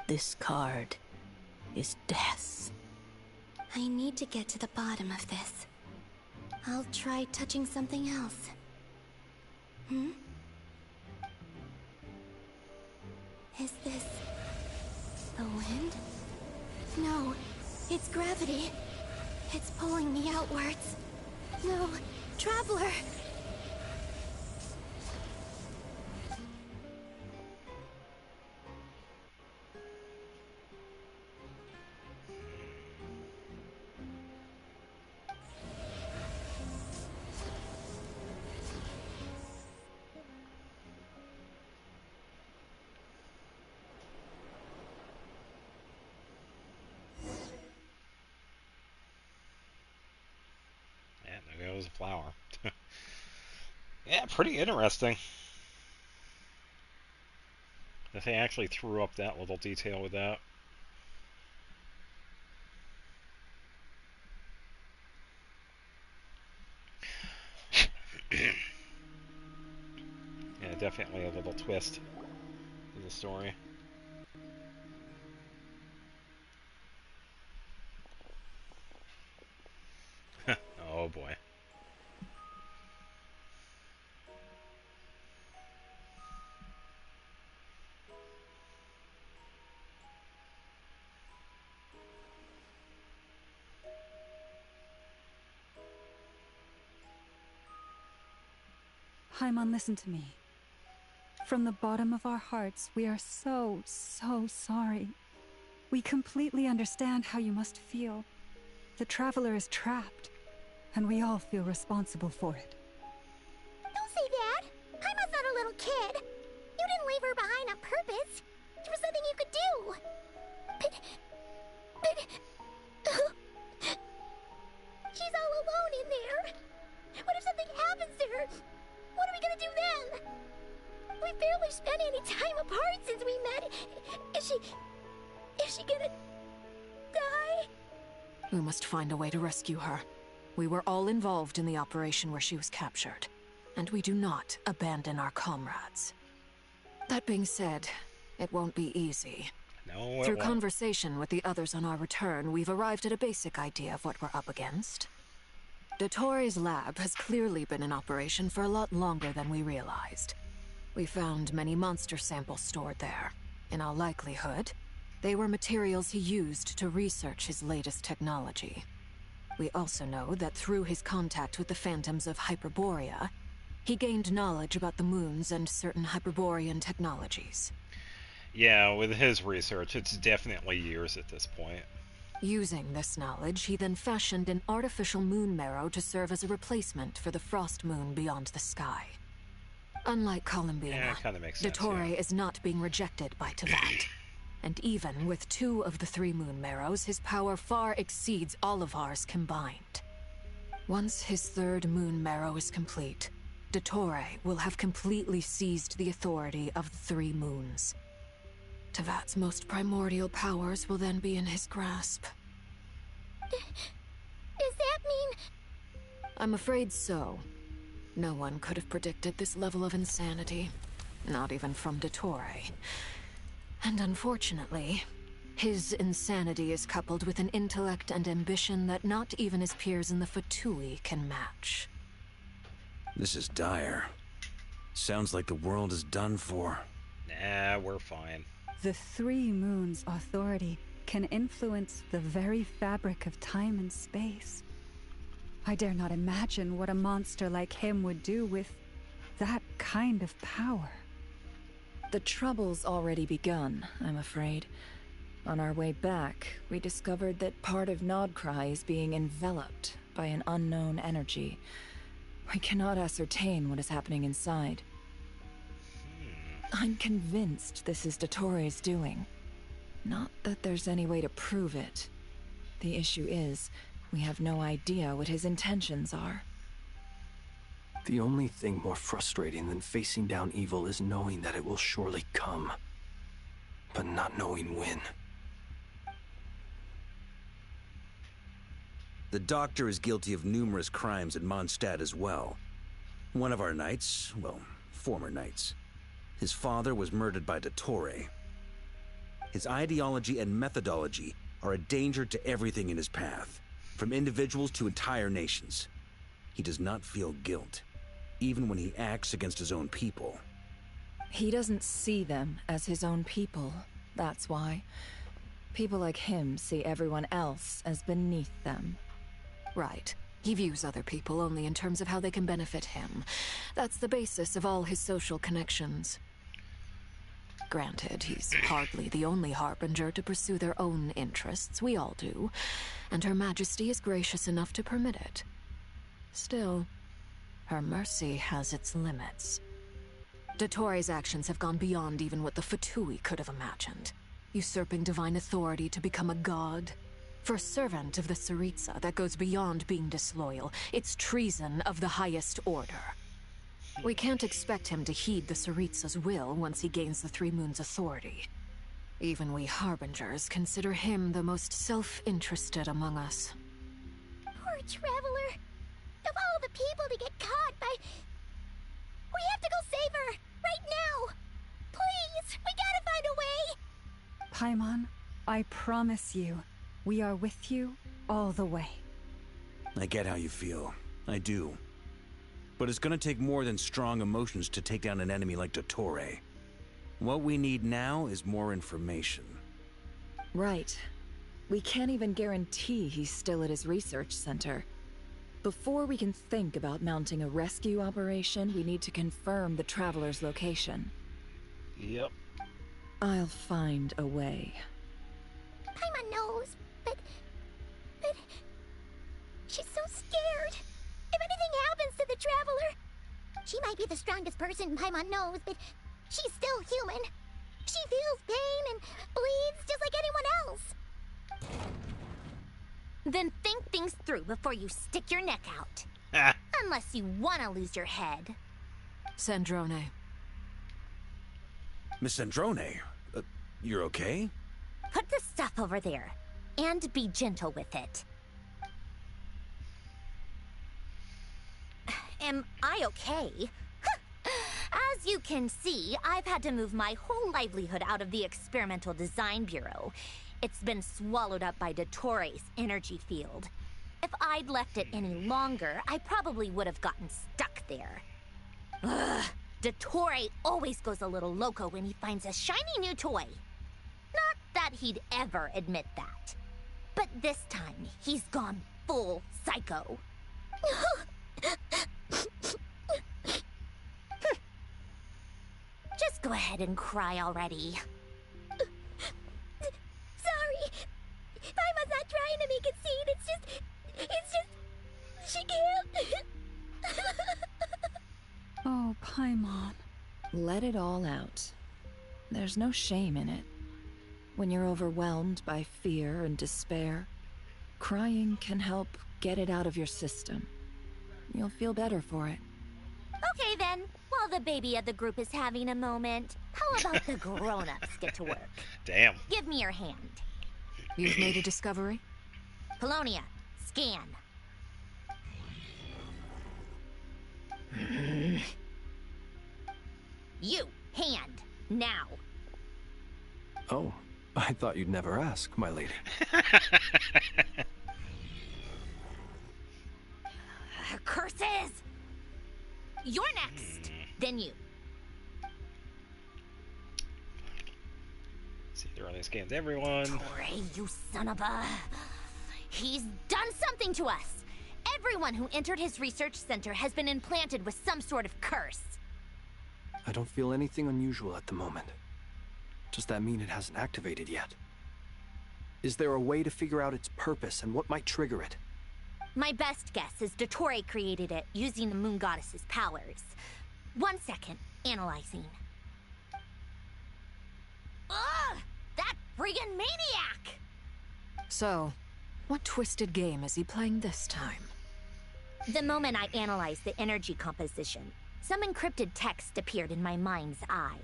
This card is death. I need to get to the bottom of this. I'll try touching something else. Is this the wind? No, it's gravity. It's pulling me outwards. No, Traveler! There goes a flower. Yeah, pretty interesting. That they actually threw up that little detail with that. Yeah, definitely a little twist to the story. Oh boy. Paimon, listen to me. From the bottom of our hearts, we are so sorry. We completely understand how you must feel. The Traveler is trapped, and we all feel responsible for it. Don't say that! Paimon's not a little kid! You didn't leave her behind on purpose! There was nothing you could do! But... She's all alone in there! What if something happens to her? What are we gonna do then? We've barely spent any time apart since we met. Is she gonna... die? We must find a way to rescue her. We were all involved in the operation where she was captured, and we do not abandon our comrades. That being said, it won't be easy. No, Through conversation with the others on our return, we've arrived at a basic idea of what we're up against. Dottore lab has clearly been in operation for a lot longer than we realized. We found many monster samples stored there. In all likelihood, they were materials he used to research his latest technology. We also know that through his contact with the phantoms of Hyperborea, he gained knowledge about the moons and certain Hyperborean technologies. Yeah, with his research, it's definitely years at this point. Using this knowledge, he then fashioned an artificial moon marrow to serve as a replacement for the frost moon beyond the sky. Unlike Columbina, Yeah, it kinda makes sense, Dottore yeah. is not being rejected by Tevat, and even with 2 of the 3 moon marrows, his power far exceeds all of ours combined. Once his 3rd moon marrow is complete, Dottore will have completely seized the authority of the 3 moons. Tevat's most primordial powers will then be in his grasp. Does that mean... I'm afraid so. No one could have predicted this level of insanity. Not even from Dottore. And unfortunately, his insanity is coupled with an intellect and ambition that not even his peers in the Fatui can match. This is dire. Sounds like the world is done for. Nah, we're fine. The 3 moons' authority can influence the very fabric of time and space. I dare not imagine what a monster like him would do with that kind of power. The trouble's already begun, I'm afraid. On our way back, we discovered that part of Nodcry is being enveloped by an unknown energy. We cannot ascertain what is happening inside. I'm convinced this is Dottore's doing. Not that there's any way to prove it. The issue is, we have no idea what his intentions are. The only thing more frustrating than facing down evil is knowing that it will surely come, but not knowing when. The Doctor is guilty of numerous crimes in Mondstadt as well. One of our knights, well, former knights, his father was murdered by Dottore. His ideology and methodology are a danger to everything in his path, from individuals to entire nations. He does not feel guilt, even when he acts against his own people. He doesn't see them as his own people, that's why. People like him see everyone else as beneath them. Right. He views other people only in terms of how they can benefit him. That's the basis of all his social connections. Granted, he's hardly the only harbinger to pursue their own interests. We all do. And Her Majesty is gracious enough to permit it. Still, her mercy has its limits. Dottore's actions have gone beyond even what the Fatui could have imagined. Usurping divine authority to become a god. For a servant of the Tsaritsa, that goes beyond being disloyal. It's treason of the highest order. We can't expect him to heed the Tsaritsa's will once he gains the 3 moons' authority. Even we harbingers consider him the most self-interested among us. Poor Traveler. Of all the people to get caught by... We have to go save her! Right now! Please! We gotta find a way! Paimon, I promise you, we are with you all the way. I get how you feel. I do. But it's gonna take more than strong emotions to take down an enemy like Dottore. What we need now is more information. Right. We can't even guarantee he's still at his research center. Before we can think about mounting a rescue operation, we need to confirm the Traveler's location. Yep. I'll find a way. Paimon knows, but... She's so scared. If anything happens to the Traveler... She might be the strongest person Paimon knows, but she's still human. She feels pain and bleeds just like anyone else. Then think things through before you stick your neck out. Unless you want to lose your head. Sandrone. Miss Sandrone, you're okay? Put the stuff over there. And be gentle with it. Am I okay? As you can see, I've had to move my whole livelihood out of the Experimental Design Bureau. It's been swallowed up by Dottore's energy field. If I'd left it any longer, I probably would have gotten stuck there. Ugh, Dottore always goes a little loco when he finds a shiny new toy. Not that he'd ever admit that. But this time, he's gone full psycho. Just go ahead and cry already. Sorry. Paimon's not trying to make it seem. It's just... She can't. Oh, Paimon. Let it all out. There's no shame in it. When you're overwhelmed by fear and despair, crying can help get it out of your system. You'll feel better for it. Okay then, while the baby of the group is having a moment, how about the grown-ups get to work? Damn. Give me your hand. You've made a discovery? Polonia, scan. You, hand, now. Oh, I thought you'd never ask, my lady. Curses! You're next. Then you. See, they're running scans. Everyone. Torre, you son of a... He's done something to us. Everyone who entered his research center has been implanted with some sort of curse. I don't feel anything unusual at the moment. Does that mean it hasn't activated yet? Is there a way to figure out its purpose and what might trigger it? My best guess is Dottore created it using the Moon Goddess's powers. 1 second, analyzing. Ugh! That friggin' maniac! So, what twisted game is he playing this time? The moment I analyzed the energy composition, some encrypted text appeared in my mind's eye.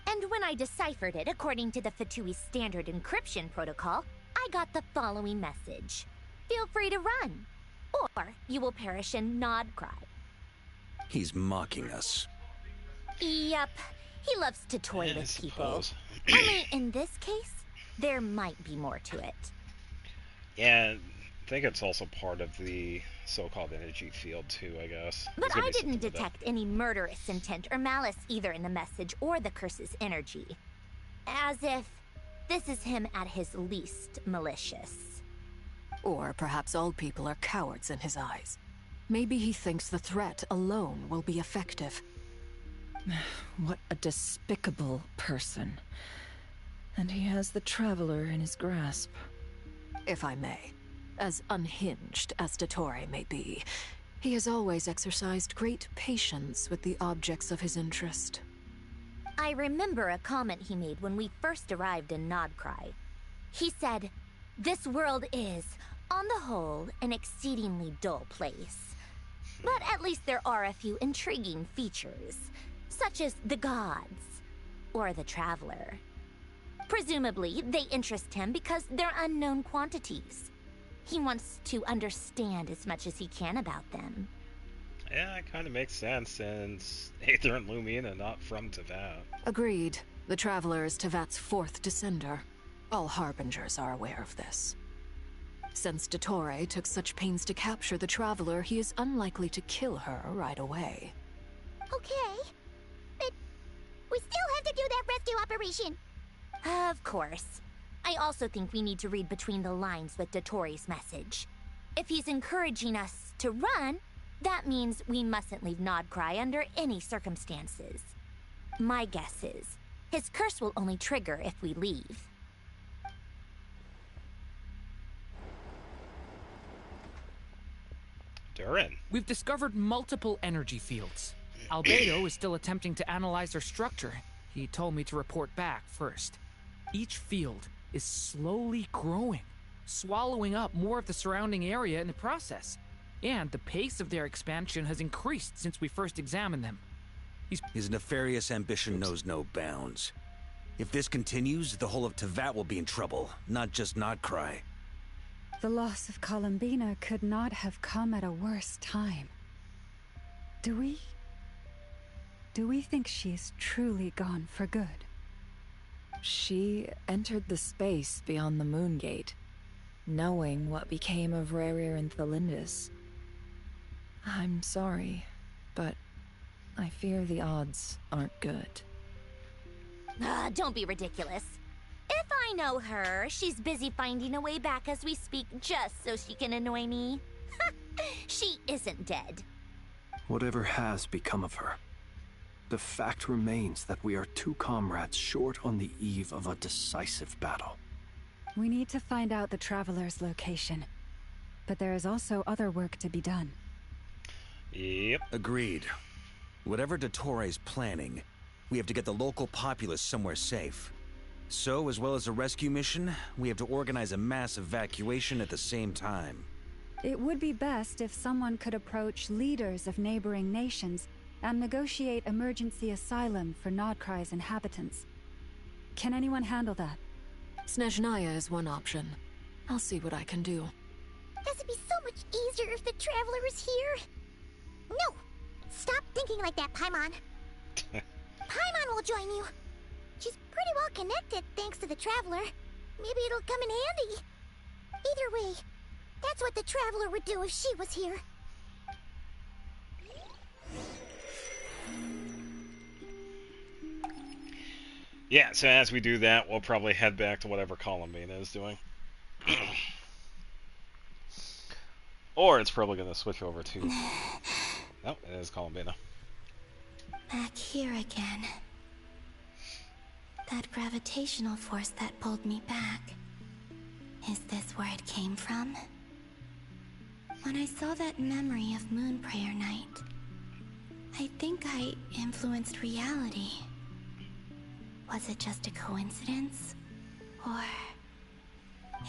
And when I deciphered it according to the Fatui standard encryption protocol, I got the following message. Feel free to run, or you will perish in nod cry. He's mocking us. Yep, he loves to toy with people. Only in this case, there might be more to it. Yeah, I think it's also part of the so-called energy field too, I guess. But I didn't detect any murderous intent or malice either in the message or the curse's energy. As if this is him at his least malicious. Or perhaps all people are cowards in his eyes. Maybe he thinks the threat alone will be effective. What a despicable person. And he has the Traveler in his grasp. If I may, as unhinged as Dottore may be, he has always exercised great patience with the objects of his interest. I remember a comment he made when we first arrived in Nodcry. He said, "This world is, on the whole, an exceedingly dull place. But at least there are a few intriguing features, such as the gods, or the Traveler. Presumably, they interest him because they're unknown quantities. He wants to understand as much as he can about them." Yeah, it kind of makes sense, since Aether and Lumina not from Tevat. Agreed. The Traveler is Tevat's fourth descender. All Harbingers are aware of this. Since Dottore took such pains to capture the Traveler, he is unlikely to kill her right away. Okay, but we still have to do that rescue operation. Of course. I also think we need to read between the lines with Dottore's message. If he's encouraging us to run, that means we mustn't leave Nodcry under any circumstances. My guess is, his curse will only trigger if we leave. Durin. We've discovered multiple energy fields. Albedo is still attempting to analyze their structure. He told me to report back first. Each field is slowly growing, swallowing up more of the surrounding area in the process. And the pace of their expansion has increased since we first examined them. His nefarious ambition knows no bounds. If this continues, the whole of Tevat will be in trouble, not just Nodcry. The loss of Columbina could not have come at a worse time. Do we think she's truly gone for good? She entered the space beyond the Moon Gate, knowing what became of Rerir and Thalindus. I'm sorry, but I fear the odds aren't good. Don't be ridiculous. If I know her, she's busy finding a way back as we speak just so she can annoy me. She isn't dead. Whatever has become of her, the fact remains that we are two comrades short on the eve of a decisive battle. We need to find out the Traveler's location, but there is also other work to be done. Yep. Agreed. Whatever Dottore's planning, we have to get the local populace somewhere safe. So, as well as a rescue mission, we have to organize a mass evacuation at the same time. It would be best if someone could approach leaders of neighboring nations and negotiate emergency asylum for Nodkrai's inhabitants. Can anyone handle that? Snezhnaya is one option. I'll see what I can do. This would be so much easier if the Traveler was here. No! Stop thinking like that, Paimon. Paimon will join you. She's pretty well connected thanks to the Traveler. Maybe it'll come in handy. Either way, that's what the Traveler would do if she was here. Yeah, so as we do that, we'll probably head back to whatever Columbina is doing. Or it's probably going to switch over to... Oh, it is Columbina. Back here again. That gravitational force that pulled me back. Is this where it came from? When I saw that memory of Moon Prayer Night, I think I influenced reality. Was it just a coincidence? Or...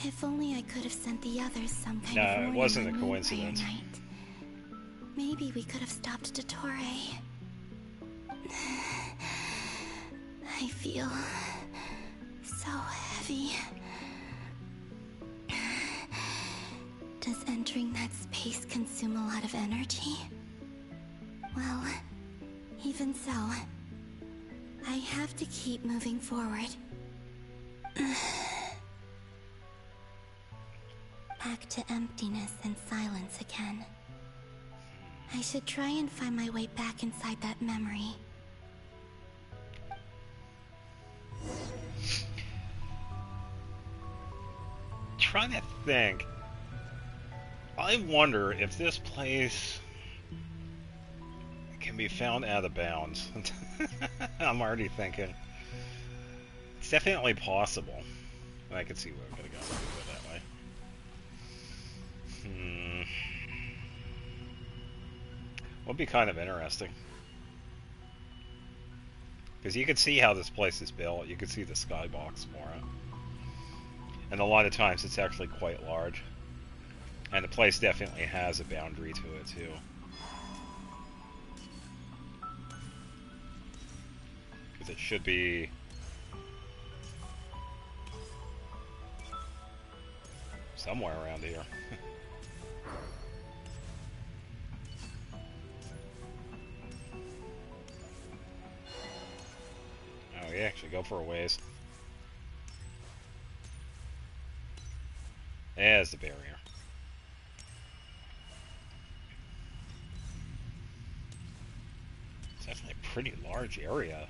if only I could have sent the others some kind of warning. No, it wasn't a on Moon coincidence. Prayer Night. Maybe we could have stopped Dottore. I feel so heavy. Does entering that space consume a lot of energy? Well, even so, I have to keep moving forward. Back to emptiness and silence again. I should try and find my way back inside that memory. Trying to think. I wonder if this place can be found out of bounds. I'm already thinking. It's definitely possible. I can see where we're going to go that way. Would be kind of interesting. Because you can see how this place is built. You can see the skybox for it. And a lot of times it's actually quite large. And the place definitely has a boundary to it too. Because it should be... somewhere around here. Oh, we actually go for a ways. There's the barrier. It's definitely a pretty large area.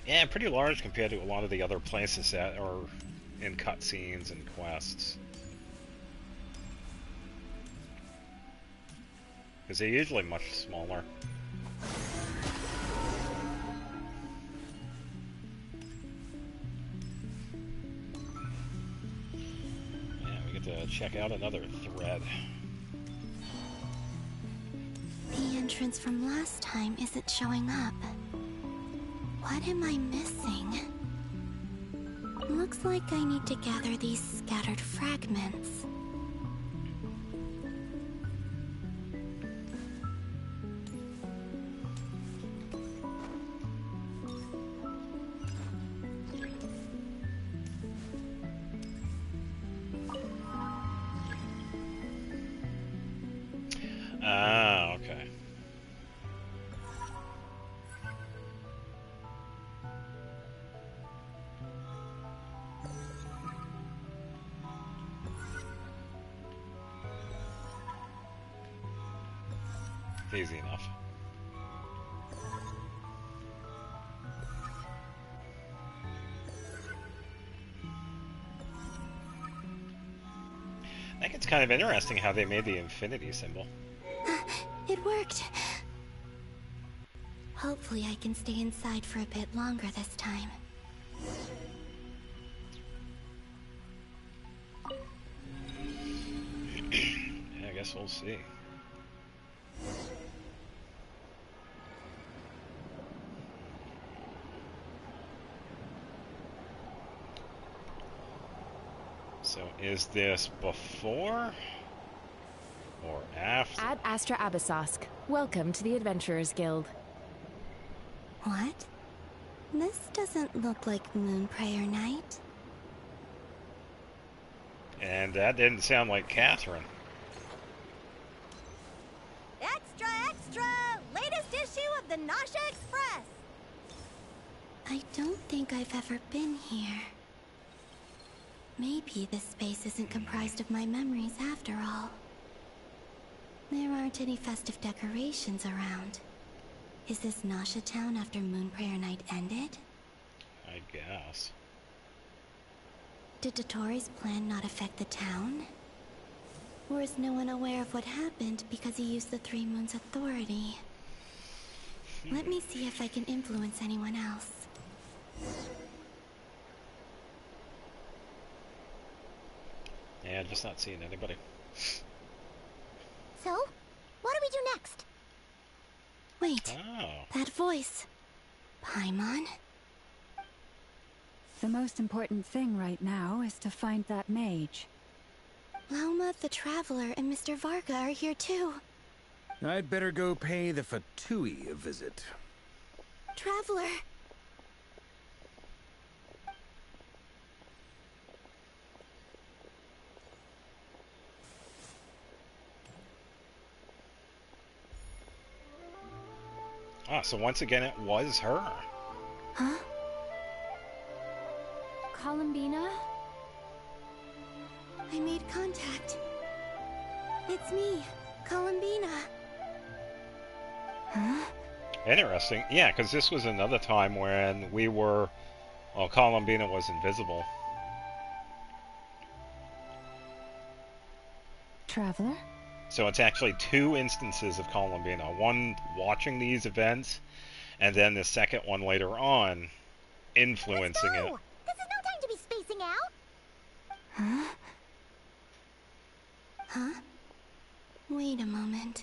Yeah, pretty large compared to a lot of the other places that are in cutscenes and quests. Because they're usually much smaller. Yeah, we get to check out another thread. The entrance from last time isn't showing up. What am I missing? Looks like I need to gather these scattered fragments. Ah, okay. Easy enough. I think it's kind of interesting how they made the infinity symbol. It worked. Hopefully I can stay inside for a bit longer this time. Yeah, I guess we'll see. So is this before or after? Ad Astra Abyssosque. Welcome to the Adventurers Guild. What? This doesn't look like Moonprayer Night. And that didn't sound like Catherine. Extra, extra! Latest issue of the Nasha Express! I don't think I've ever been here. Maybe this space isn't comprised of my memories after all. There aren't any festive decorations around. Is this Nasha Town after Moonprayer Night ended? I guess. Did Dottoro's plan not affect the town? Or is no one aware of what happened because he used the Three Moons' authority? Let me see if I can influence anyone else. Yeah, just not seeing anybody. So, what do we do next? Wait, that voice. Paimon? The most important thing right now is to find that mage. Lauma the Traveler and Mr. Varga are here too. I'd better go pay the Fatui a visit. Traveler! Ah, so once again it was her. Huh? Columbina? I made contact. It's me, Columbina. Huh? Interesting. Yeah, because this was another time when we were... Well, Columbina was invisible. Traveler? So it's actually two instances of Columbina. One watching these events, and then the second one later on influencing it. This is no time to be spacing out! Huh? Huh? Wait a moment.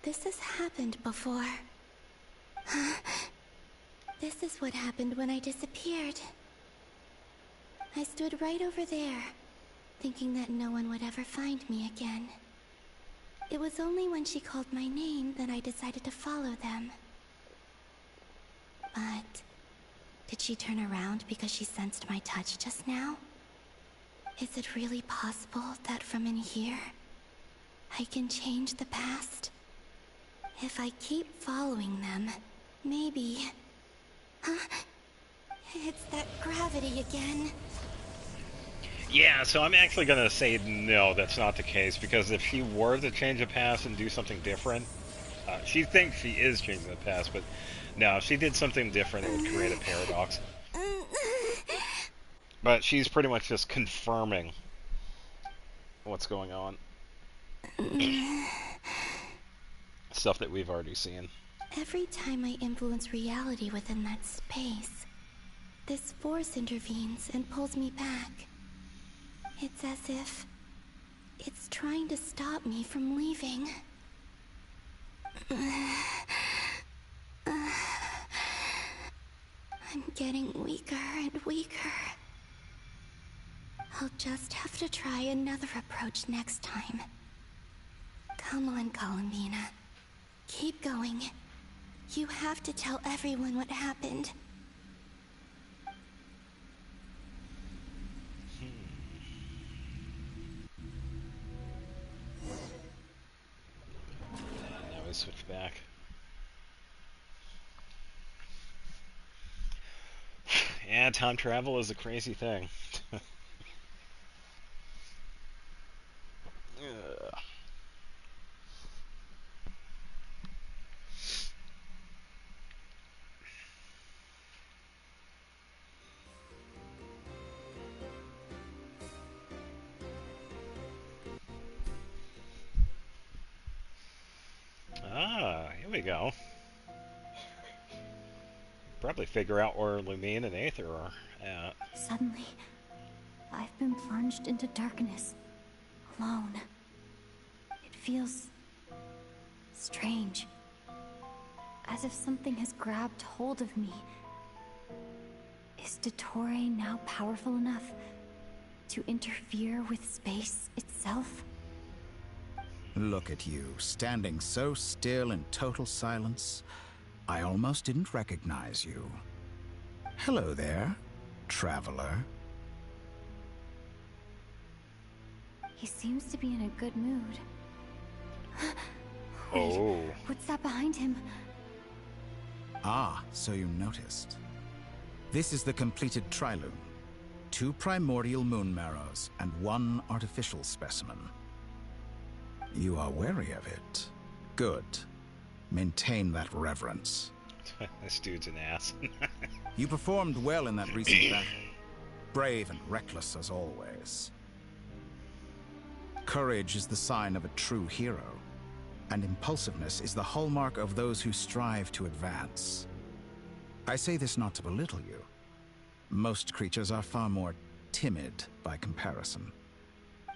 This has happened before. Huh? This is what happened when I disappeared. I stood right over there, thinking that no one would ever find me again. It was only when she called my name that I decided to follow them. But did she turn around because she sensed my touch just now? Is it really possible that from in here, I can change the past? If I keep following them, maybe... Huh? It's that gravity again. Yeah, so I'm actually going to say no, that's not the case, because if she were to change the past and do something different, she thinks she is changing the past, but no, if she did something different, it would create a paradox. But she's pretty much just confirming what's going on. Stuff that we've already seen. Every time I influence reality within that space, this force intervenes and pulls me back. It's as if it's trying to stop me from leaving. I'm getting weaker and weaker. I'll just have to try another approach next time. Come on, Columbina. Keep going. You have to tell everyone what happened. Now we switch back. Yeah, time travel is a crazy thing. Ugh. Ah, here we go. Probably figure out where Lumine and Aether are at. Suddenly, I've been plunged into darkness, alone. It feels strange, as if something has grabbed hold of me. Is Dottore now powerful enough to interfere with space itself? Look at you, standing so still in total silence. I almost didn't recognize you. Hello there, traveler. He seems to be in a good mood. Oh. What's that behind him? Ah, so you noticed. This is the completed Trilune. 2 primordial moon marrows and 1 artificial specimen. You are wary of it. Good. Maintain that reverence. This dude's an ass. You performed well in that recent battle. Brave and reckless as always. Courage is the sign of a true hero, and impulsiveness is the hallmark of those who strive to advance. I say this not to belittle you. Most creatures are far more timid by comparison.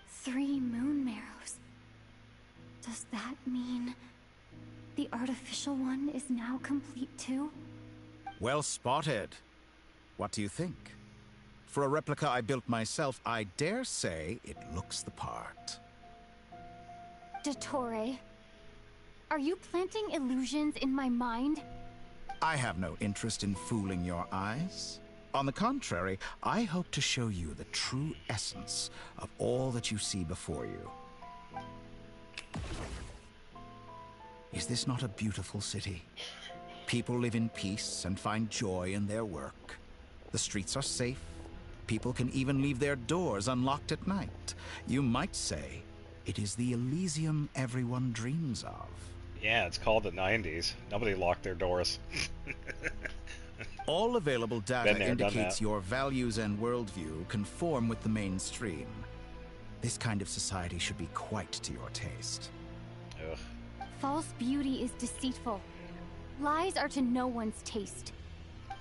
3 moon marrows. Does that mean the artificial one is now complete too? Well spotted. What do you think? For a replica I built myself, I dare say it looks the part. Dottore, are you planting illusions in my mind? I have no interest in fooling your eyes. On the contrary, I hope to show you the true essence of all that you see before you. Is this not a beautiful city? People live in peace and find joy in their work. The streets are safe. People can even leave their doors unlocked at night. You might say it is the Elysium everyone dreams of. Yeah, it's called the 90s. Nobody locked their doors. All available data Been there, indicates your values and worldview conform with the mainstream. This kind of society should be quite to your taste. Ugh. False beauty is deceitful. Lies are to no one's taste.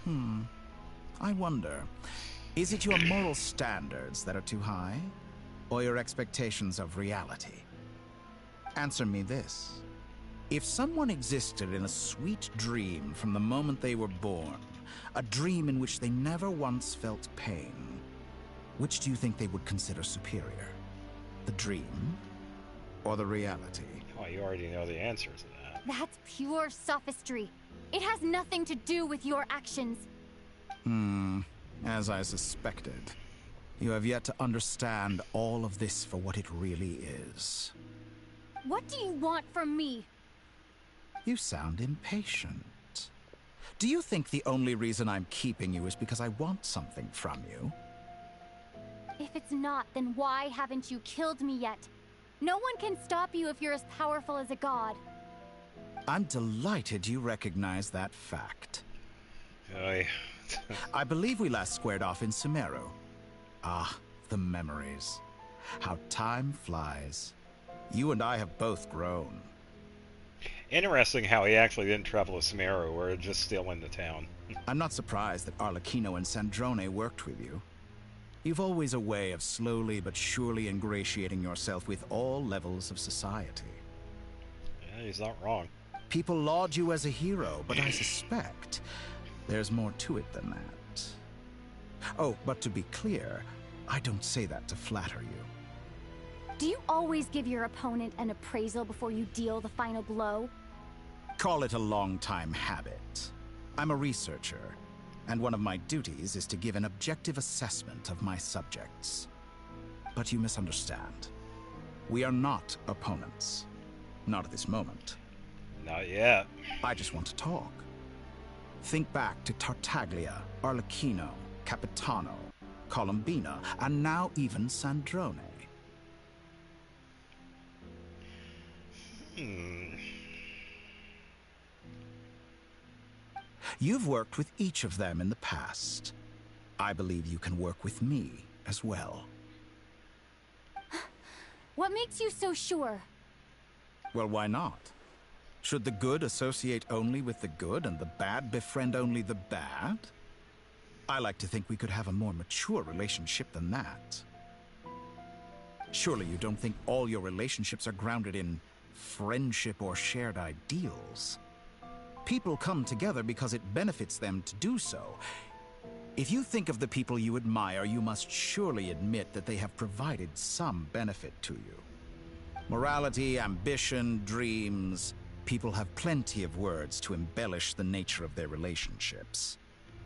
I wonder, is it your moral standards that are too high, or your expectations of reality? Answer me this. If someone existed in a sweet dream from the moment they were born, a dream in which they never once felt pain, which do you think they would consider superior? The dream, or the reality? Oh, you already know the answer to that. That's pure sophistry. It has nothing to do with your actions. As I suspected. You have yet to understand all of this for what it really is. What do you want from me? You sound impatient. Do you think the only reason I'm keeping you is because I want something from you? If it's not, then why haven't you killed me yet? No one can stop you if you're as powerful as a god. I'm delighted you recognize that fact. Oy. I believe we last squared off in Sumeru. Ah, the memories. How time flies. You and I have both grown. Interesting how he actually didn't travel to Sumeru, or just still in the town. I'm not surprised that Arlecchino and Sandrone worked with you. You've always a way of slowly but surely ingratiating yourself with all levels of society. Yeah, he's not wrong. People laud you as a hero, but I suspect there's more to it than that. Oh, but to be clear, I don't say that to flatter you. Do you always give your opponent an appraisal before you deal the final blow? Call it a long-time habit. I'm a researcher, and one of my duties is to give an objective assessment of my subjects. But you misunderstand. We are not opponents. Not at this moment. Not yet. I just want to talk. Think back to Tartaglia, Arlecchino, Capitano, Columbina, and now even Sandrone. You've worked with each of them in the past. I believe you can work with me as well. What makes you so sure? Well, why not? Should the good associate only with the good and the bad befriend only the bad? I like to think we could have a more mature relationship than that. Surely you don't think all your relationships are grounded in friendship or shared ideals? People come together because it benefits them to do so. If you think of the people you admire, you must surely admit that they have provided some benefit to you. Morality, ambition, dreams. People have plenty of words to embellish the nature of their relationships.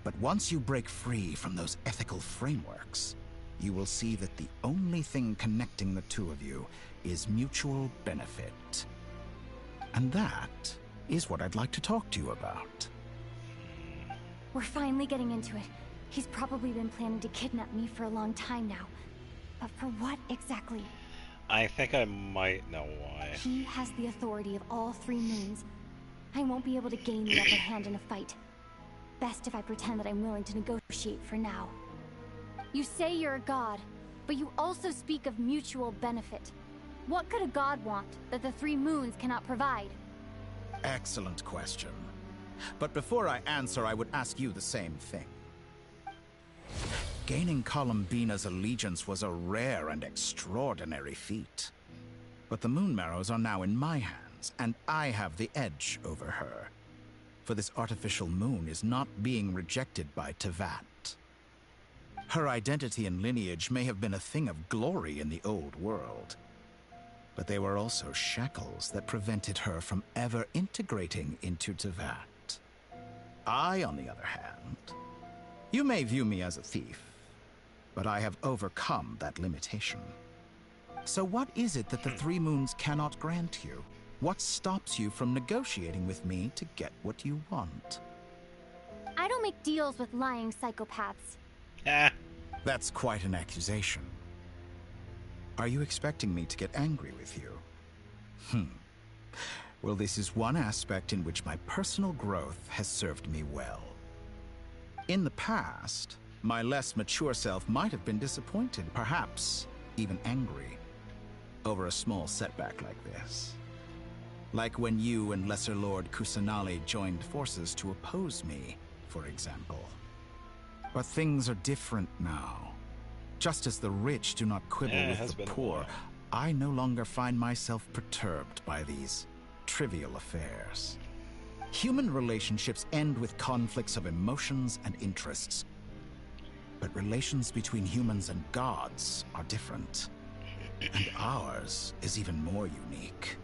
But once you break free from those ethical frameworks, you will see that the only thing connecting the two of you is mutual benefit. And that is what I'd like to talk to you about. We're finally getting into it. He's probably been planning to kidnap me for a long time now. But for what exactly? I think I might know why. He has the authority of all 3 moons. I won't be able to gain the upper hand in a fight. Best if I pretend that I'm willing to negotiate for now. You say you're a god, but you also speak of mutual benefit. What could a god want that the 3 moons cannot provide? Excellent question. But before I answer, I would ask you the same thing. Gaining Columbina's allegiance was a rare and extraordinary feat. But the Moon Marrows are now in my hands, and I have the edge over her. For this artificial moon is not being rejected by Tevat. Her identity and lineage may have been a thing of glory in the old world, but they were also shackles that prevented her from ever integrating into Tevat. I, on the other hand, you may view me as a thief, but I have overcome that limitation. So what is it that the 3 moons cannot grant you? What stops you from negotiating with me to get what you want? I don't make deals with lying psychopaths. That's quite an accusation. Are you expecting me to get angry with you? Well, this is one aspect in which my personal growth has served me well. In the past, my less mature self might have been disappointed, perhaps even angry, over a small setback like this. Like when you and Lesser Lord Kusanali joined forces to oppose me, for example. But things are different now. Just as the rich do not quibble with the poor, I no longer find myself perturbed by these trivial affairs. Human relationships end with conflicts of emotions and interests. But relations between humans and gods are different. And ours is even more unique.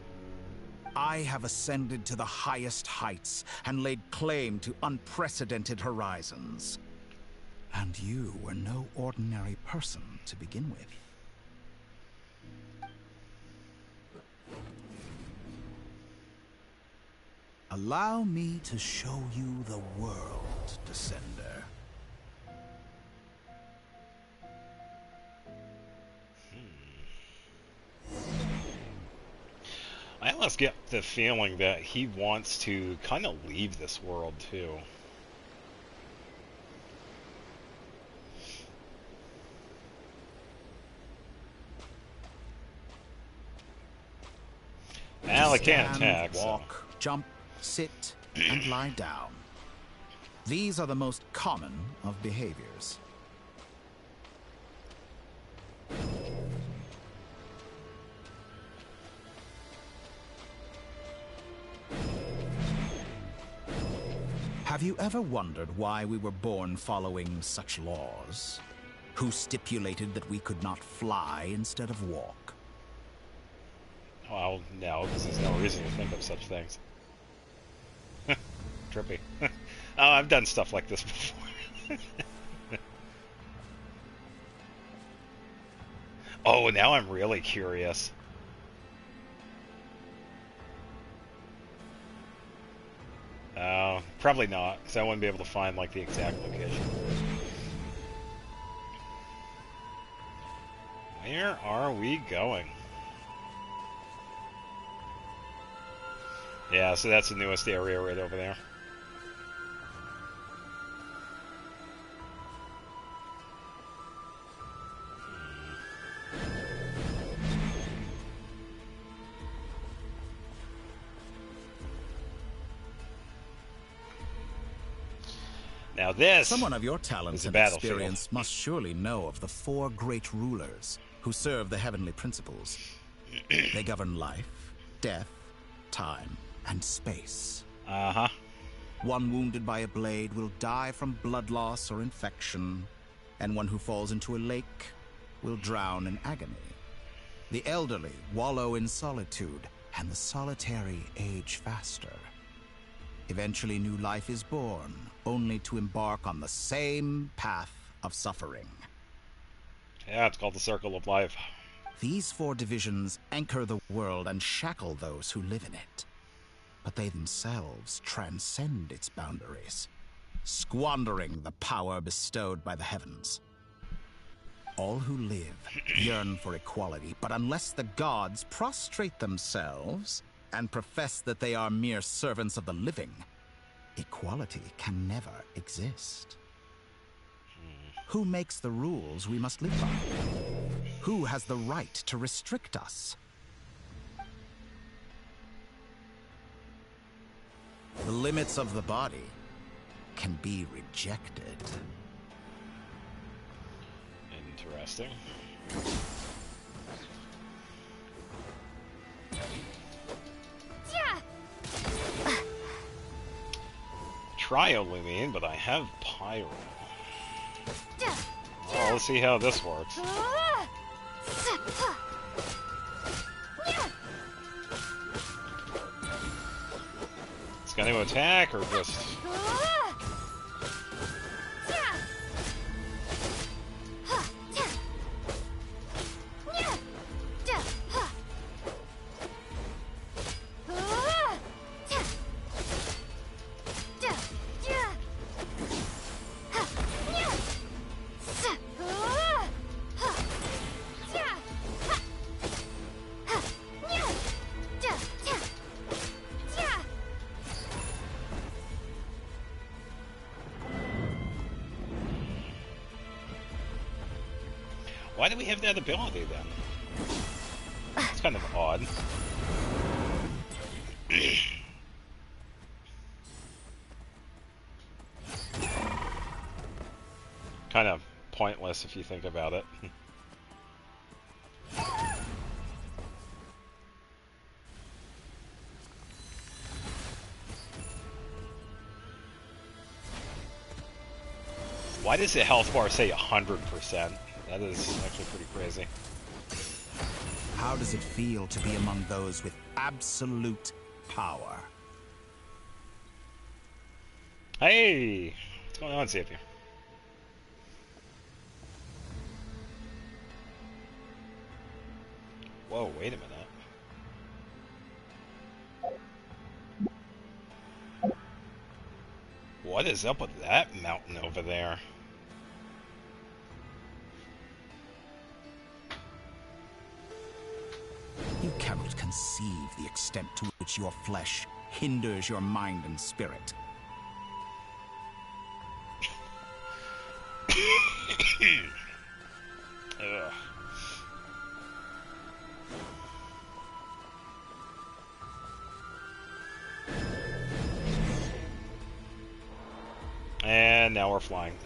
I have ascended to the highest heights and laid claim to unprecedented horizons. And you were no ordinary person to begin with. Allow me to show you the world, Descender. I almost get the feeling that he wants to kind of leave this world too. Well, I can't attack, walk, jump, sit, and lie down. These are the most common of behaviors. Have you ever wondered why we were born following such laws? Who stipulated that we could not fly instead of walk? Well, no, because there's no reason to think of such things. Trippy. Oh, I've done stuff like this before. Oh, now I'm really curious. Probably not, because I wouldn't be able to find, like, the exact location. Where are we going? Yeah, so that's the newest area right over there. Now this Someone of your talents is a and battlefield. experience must surely know of the 4 great rulers who serve the heavenly principles. They govern life, death, time, and space. Uh-huh. One wounded by a blade will die from blood loss or infection, and one who falls into a lake will drown in agony. The elderly wallow in solitude, and the solitary age faster. Eventually, new life is born, only to embark on the same path of suffering. Yeah, it's called the Circle of Life. These 4 divisions anchor the world and shackle those who live in it. But they themselves transcend its boundaries, squandering the power bestowed by the heavens. All who live yearn for equality, but unless the gods prostrate themselves and profess that they are mere servants of the living, equality can never exist. Who makes the rules we must live by? Who has the right to restrict us? The limits of the body can be rejected. Interesting. Triolumine, but I have Pyro. Well, let's see how this works. It's gonna attack or just... Why do we have that ability then? It's kind of odd. Kind of pointless if you think about it. Why does the health bar say 100%? That is actually pretty crazy. How does it feel to be among those with absolute power? Hey! What's going on, Xavier? Whoa, wait a minute. What is up with that mountain over there? You cannot conceive the extent to which your flesh hinders your mind and spirit. Ugh. And now we're flying.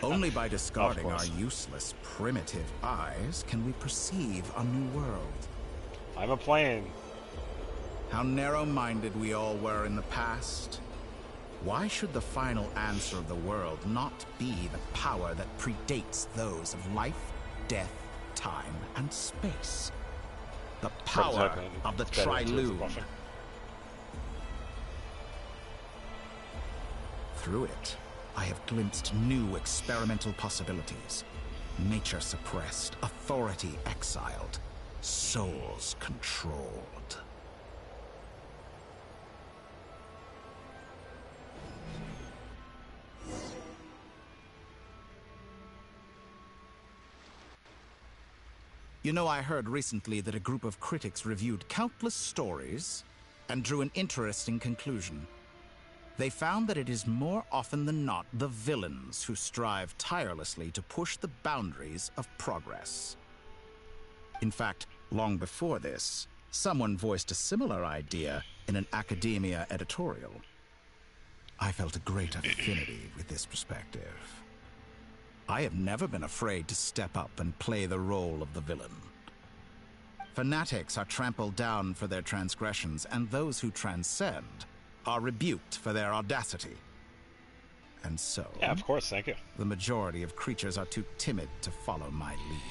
Only by discarding our useless, primitive eyes can we perceive a new world. I'm a plane. How narrow-minded we all were in the past. Why should the final answer of the world not be the power that predates those of life, death, time, and space? The power of the Trilume. Through it, I have glimpsed new experimental possibilities. Nature suppressed, authority exiled, souls controlled. You know, I heard recently that a group of critics reviewed countless stories and drew an interesting conclusion. They found that it is more often than not the villains who strive tirelessly to push the boundaries of progress. In fact, long before this, someone voiced a similar idea in an academia editorial. I felt a great affinity with this perspective. I have never been afraid to step up and play the role of the villain. Fanatics are trampled down for their transgressions, and those who transcend are rebuked for their audacity. And so... Yeah, of course, thank you. The majority of creatures are too timid to follow my lead.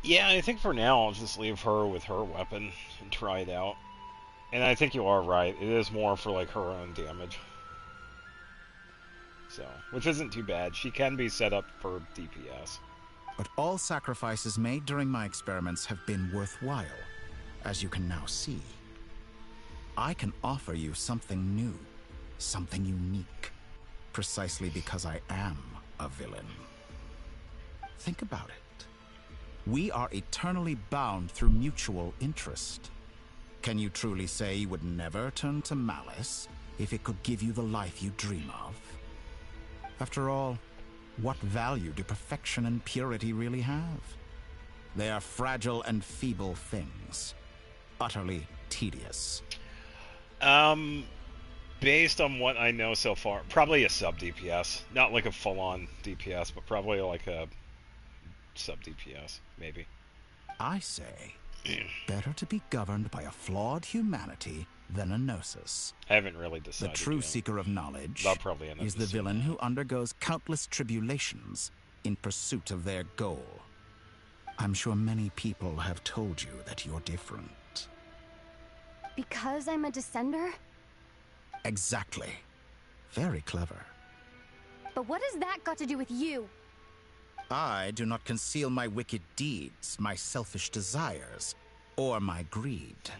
Yeah, I think for now I'll just leave her with her weapon and try it out. And I think you are right. It is more for, like, her own damage. So, which isn't too bad. She can be set up for DPS. But all sacrifices made during my experiments have been worthwhile, as you can now see. I can offer you something new, something unique, precisely because I am a villain. Think about it. We are eternally bound through mutual interest. Can you truly say you would never turn to malice if it could give you the life you dream of? After all, what value do perfection and purity really have? They are fragile and feeble things, utterly tedious. Based on what I know so far, probably a sub-DPS. Not like a full-on DPS, but probably like a sub-DPS, maybe. I say, better to be governed by a flawed humanity than a gnosis. I haven't really decided The true yet. seeker of knowledge I'll probably end up is the villain who undergoes countless tribulations in pursuit of their goal. I'm sure many people have told you that you're different. Because I'm a descender? Exactly. Very clever. But what has that got to do with you? I do not conceal my wicked deeds, my selfish desires, or my greed.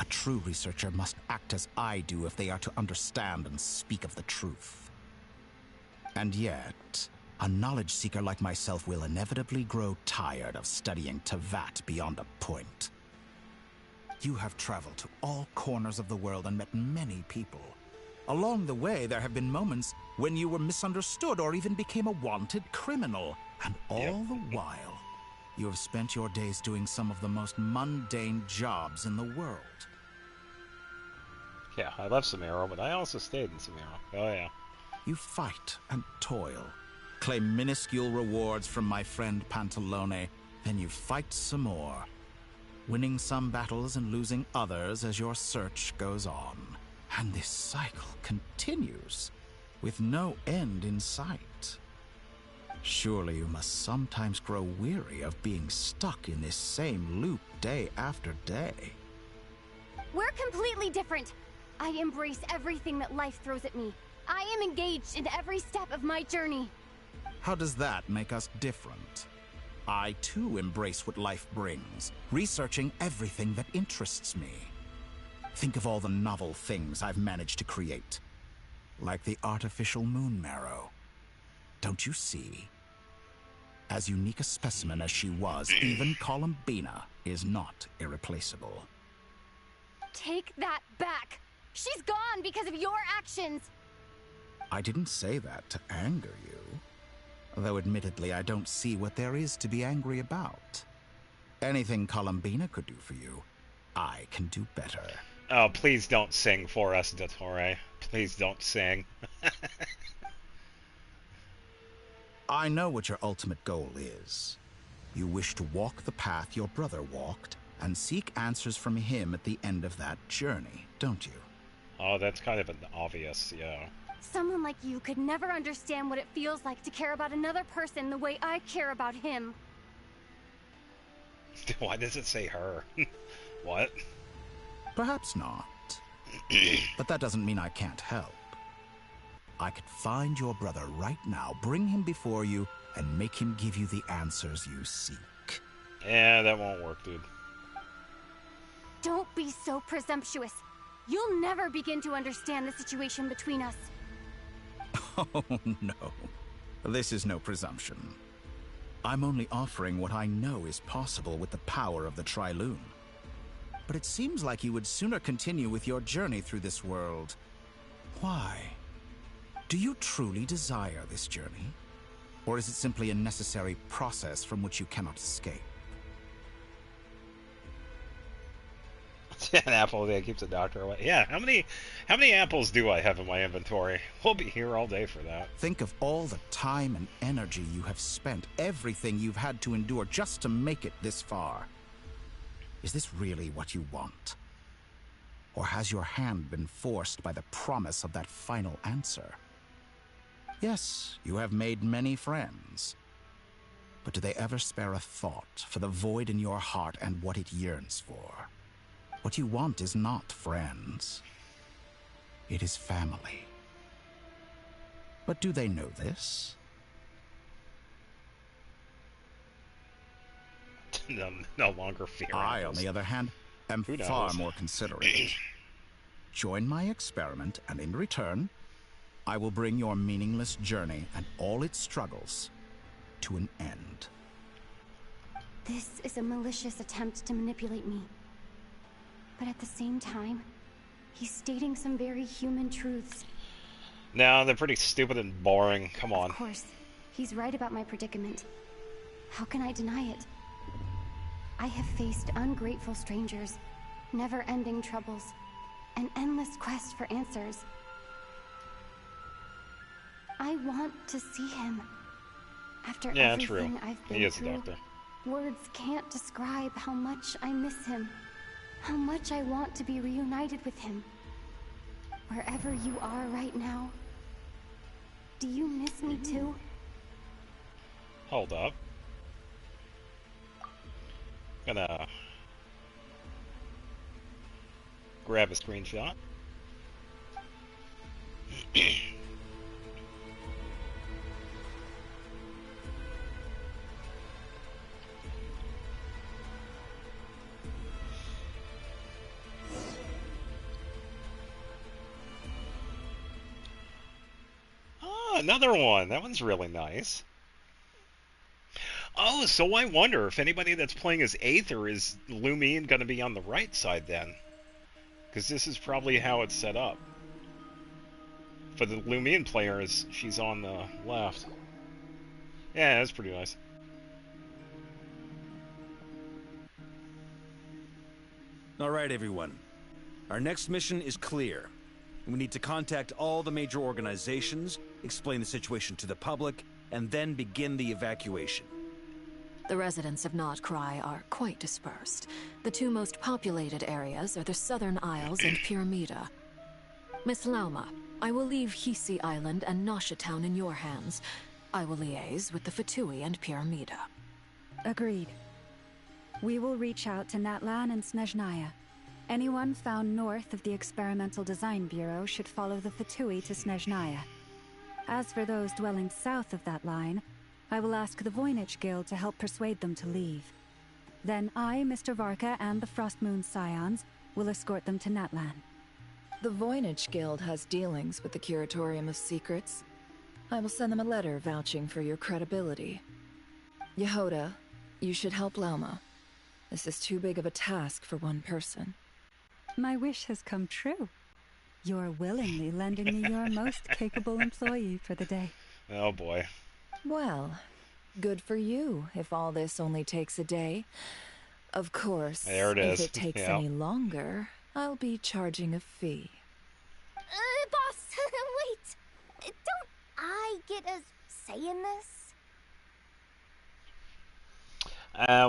A true researcher must act as I do if they are to understand and speak of the truth. And yet, a knowledge seeker like myself will inevitably grow tired of studying Tevat beyond a point. You have traveled to all corners of the world and met many people. Along the way, there have been moments when you were misunderstood or even became a wanted criminal. And all the while, you have spent your days doing some of the most mundane jobs in the world. Yeah, I left Samara, but I also stayed in Samara. Oh, yeah. You fight and toil, claim minuscule rewards from my friend Pantalone, then you fight some more, winning some battles and losing others as your search goes on. And this cycle continues, with no end in sight. Surely you must sometimes grow weary of being stuck in this same loop day after day. We're completely different. I embrace everything that life throws at me. I am engaged in every step of my journey. How does that make us different? I too embrace what life brings, researching everything that interests me. Think of all the novel things I've managed to create. Like the artificial moon marrow. Don't you see? As unique a specimen as she was, even Columbina is not irreplaceable. Take that back! She's gone because of your actions! I didn't say that to anger you. Though admittedly, I don't see what there is to be angry about. Anything Columbina could do for you, I can do better. Oh, please don't sing for us, Dottore. Please don't sing. I know what your ultimate goal is. You wish to walk the path your brother walked and seek answers from him at the end of that journey, don't you? Oh, that's kind of an obvious, yeah. Someone like you could never understand what it feels like to care about another person the way I care about him. Why does it say her? What? Perhaps not. But that doesn't mean I can't help. I could find your brother right now, bring him before you, and make him give you the answers you seek. Yeah, that won't work, dude. Don't be so presumptuous. You'll never begin to understand the situation between us. Oh, no. This is no presumption. I'm only offering what I know is possible with the power of the Trilune. But it seems like you would sooner continue with your journey through this world. Why? Do you truly desire this journey? Or is it simply a necessary process from which you cannot escape? An apple a day keeps the doctor away. Yeah, how many apples do I have in my inventory? We'll be here all day for that. Think of all the time and energy you have spent, everything you've had to endure just to make it this far. Is this really what you want? Or has your hand been forced by the promise of that final answer? Yes, you have made many friends. But do they ever spare a thought for the void in your heart and what it yearns for? What you want is not friends. It is family. But do they know this? No longer fear. I, on the other hand, am far more considerate. Join my experiment, and in return, I will bring your meaningless journey and all its struggles to an end. This is a malicious attempt to manipulate me. But at the same time, he's stating some very human truths. No, they're pretty stupid and boring. Come on. Of course, he's right about my predicament. How can I deny it? I have faced ungrateful strangers, never-ending troubles, an endless quest for answers. I want to see him. After everything I've been through, doctor. Words can't describe how much I miss him. How much I want to be reunited with him. Wherever you are right now, do you miss me too? Hold up. Gonna grab a screenshot. Another one. That one's really nice. Oh, so I wonder if anybody that's playing as Aether is Lumine going to be on the right side then? Because this is probably how it's set up. For the Lumine players, she's on the left. Yeah, that's pretty nice. All right, everyone. Our next mission is clear. We need to contact all the major organizations, explain the situation to the public, and then begin the evacuation. The residents of Notcry are quite dispersed. The two most populated areas are the Southern Isles and Pyramida. Miss Lauma, I will leave Hisi Island and Nosha Town in your hands. I will liaise with the Fatui and Pyramida. Agreed. We will reach out to Natlan and Snezhnaya. Anyone found north of the Experimental Design Bureau should follow the Fatui to Snezhnaya. As for those dwelling south of that line, I will ask the Voynich Guild to help persuade them to leave. Then I, Mr. Varka, and the Frostmoon Scions will escort them to Natlan. The Voynich Guild has dealings with the Curatorium of Secrets. I will send them a letter vouching for your credibility. Yehoda, you should help Lauma. This is too big of a task for one person. My wish has come true. You're willingly lending me your most capable employee for the day. Oh boy. Well, good for you if all this only takes a day. Of course, there it is. If it takes any longer, I'll be charging a fee. Boss, wait. Don't I get a say in this?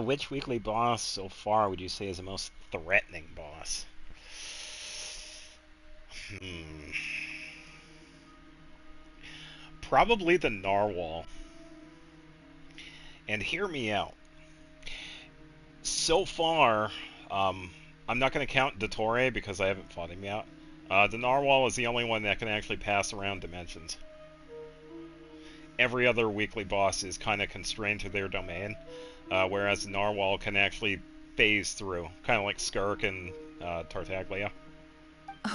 Which weekly boss so far would you say is the most threatening boss? Probably the Narwhal. And hear me out. So far, I'm not going to count Dottore because I haven't fought him yet. The Narwhal is the only one that can actually pass around dimensions. Every other weekly boss is kind of constrained to their domain, whereas the Narwhal can actually phase through, kind of like Skirk and Tartaglia.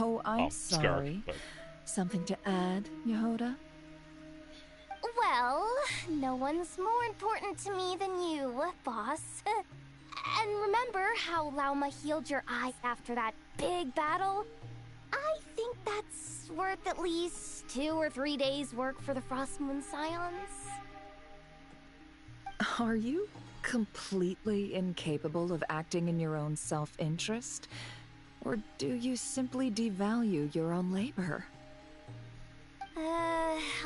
Oh, I'm sorry. Skirk, but... Something to add, Yehoda? Well, no one's more important to me than you, boss. And remember how Lauma healed your eye after that big battle? I think that's worth at least 2 or 3 days' work for the Frostmoon Scions. Are you completely incapable of acting in your own self-interest? Or do you simply devalue your own labor?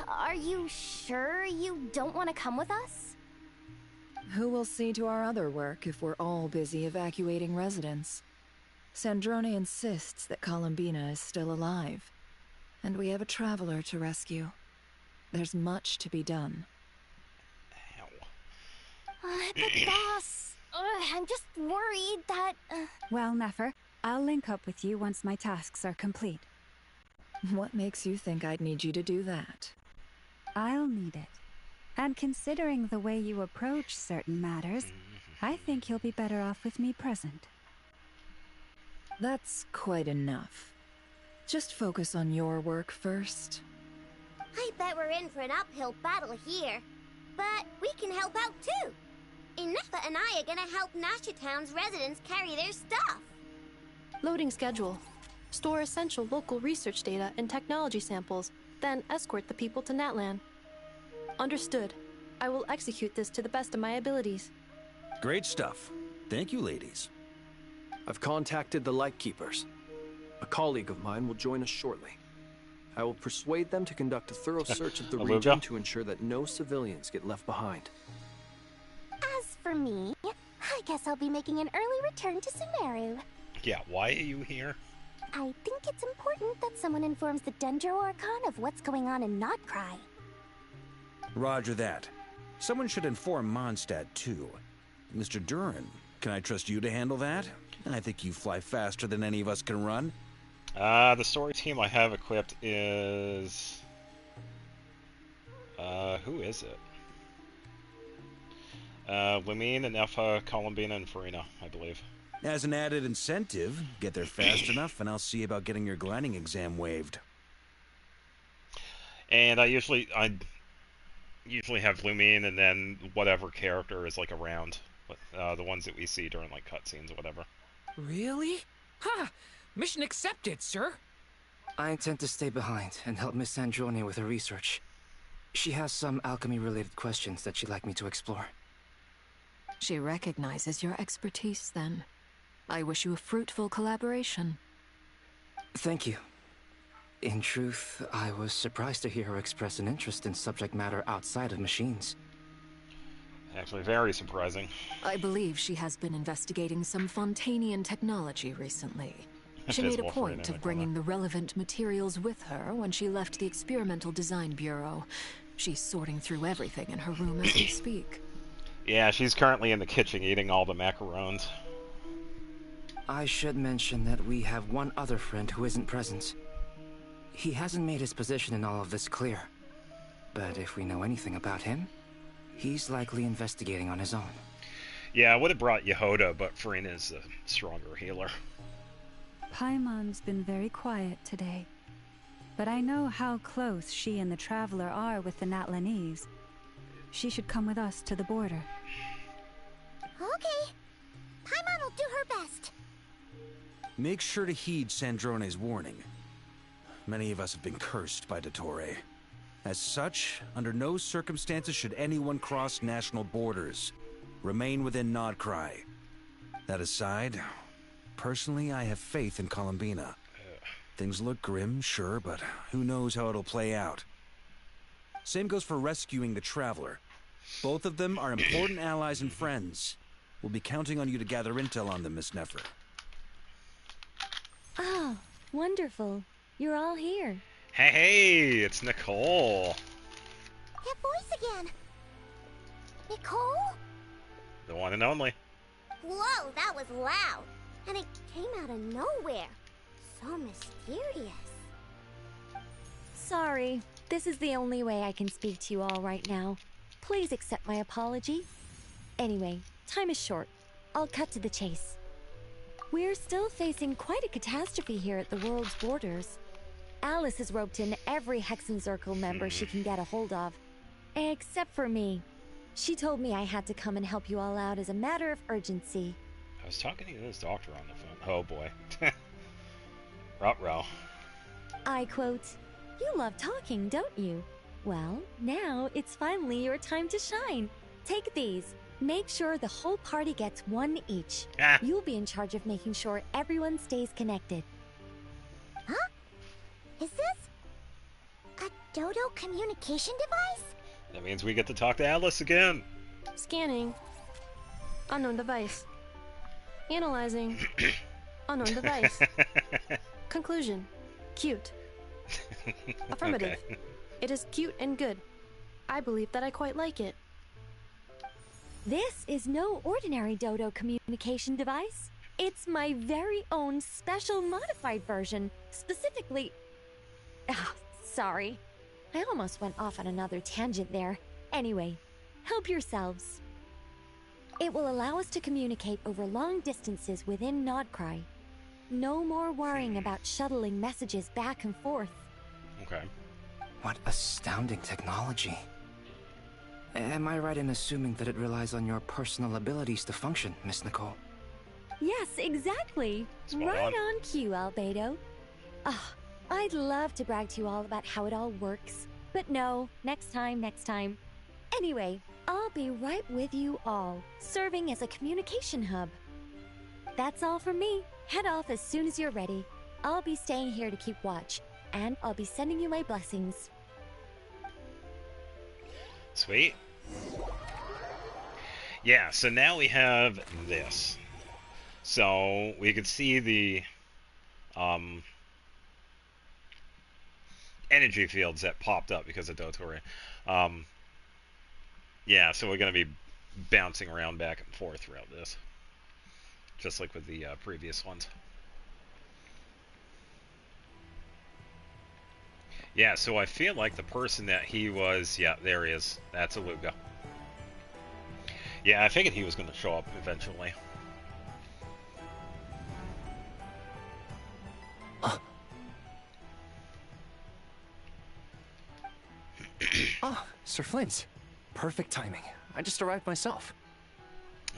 Are you sure you don't want to come with us? Who will see to our other work if we're all busy evacuating residents? Sandrone insists that Columbina is still alive, and we have a traveler to rescue. There's much to be done. But boss, I'm just worried that... Well, Nefer, I'll link up with you once my tasks are complete. What makes you think I'd need you to do that? I'll need it. And considering the way you approach certain matters, I think you'll be better off with me present. That's quite enough. Just focus on your work first. I bet we're in for an uphill battle here. But we can help out too. Inefa and I are gonna help Nasha Town's residents carry their stuff. Loading schedule. Store essential local research data and technology samples, then escort the people to Natlan. Understood. I will execute this to the best of my abilities. Great stuff. Thank you, ladies. I've contacted the Lightkeepers. A colleague of mine will join us shortly. I will persuade them to conduct a thorough search of the region to ensure that no civilians get left behind. As for me, I guess I'll be making an early return to Sumeru. Yeah, why are you here? I think it's important that someone informs the Dendro Archon of what's going on in Notcry. Roger that. Someone should inform Mondstadt, too. Mr. Duran, can I trust you to handle that? I think you fly faster than any of us can run. The story team I have equipped is... who is it? Lumine, Inefa, Columbina, and Farina, I believe. As an added incentive, get there fast enough and I'll see about getting your grinding exam waived. And I usually have Lumine and then whatever character is like around. The ones that we see during like cutscenes or whatever. Really? Ha! Mission accepted, sir. I intend to stay behind and help Miss Sandrone with her research. She has some alchemy-related questions that she'd like me to explore. She recognizes your expertise, then. I wish you a fruitful collaboration. Thank you. In truth, I was surprised to hear her express an interest in subject matter outside of machines. Actually, very surprising. I believe she has been investigating some Fontanian technology recently. She made a point of bringing the relevant materials with her when she left the Experimental Design Bureau. She's sorting through everything in her room as we speak. Yeah, she's currently in the kitchen eating all the macarons. I should mention that we have one other friend who isn't present. He hasn't made his position in all of this clear. But if we know anything about him, he's likely investigating on his own. Yeah, I would have brought Yehoda, but Farina's a stronger healer. Paimon's been very quiet today. But I know how close she and the Traveler are with the Natlanese. She should come with us to the border. Okay. Paimon will do her best. Make sure to heed Sandrone's warning. Many of us have been cursed by Dottore. As such, under no circumstances should anyone cross national borders. Remain within Nodcry. That aside, personally I have faith in Columbina. Things look grim, sure, but who knows how it'll play out. Same goes for rescuing the Traveler. Both of them are important allies and friends. We'll be counting on you to gather intel on them, Miss Nefer. Oh, wonderful. You're all here. Hey, it's Nicole. That voice again. Nicole? The one and only. Whoa, that was loud. And it came out of nowhere. So mysterious. Sorry. This is the only way I can speak to you all right now. Please accept my apology. Anyway, time is short. I'll cut to the chase. We're still facing quite a catastrophe here at the world's borders. Alice has roped in every Hexen Circle member she can get a hold of. Except for me. She told me I had to come and help you all out as a matter of urgency. I was talking to this doctor on the phone. Oh boy. Ruh-roh. I quote, "You love talking, don't you? Well, now it's finally your time to shine. Take these. Make sure the whole party gets one each. Ah. You'll be in charge of making sure everyone stays connected. Huh? Is this a Dodo communication device? That means we get to talk to Alice again. Scanning. Unknown device. Analyzing. Unknown device. Conclusion. Cute. Affirmative. Okay. It is cute and good. I believe that I quite like it. This is no ordinary Dodo communication device. It's my very own special modified version, specifically... Ah, sorry. I almost went off on another tangent there. Anyway, help yourselves. It will allow us to communicate over long distances within Nodcry. No more worrying about shuttling messages back and forth. Okay. What astounding technology. Am I right in assuming that it relies on your personal abilities to function, Miss Nicole? Yes, exactly. Right on cue, Albedo. Ah, I'd love to brag to you all about how it all works. But no, next time. Anyway, I'll be right with you all, serving as a communication hub. That's all from me. Head off as soon as you're ready. I'll be staying here to keep watch, and I'll be sending you my blessings. Sweet. Yeah, so now we have this. So we could see the energy fields that popped up because of Dotori. Yeah, so we're going to be bouncing around back and forth throughout this. Just like with the previous ones. Yeah, so I feel like the person that he was... Yeah, there he is. That's a Luga. Yeah, I figured he was going to show up eventually. Ah, Sir Flint. Perfect timing. I just arrived myself.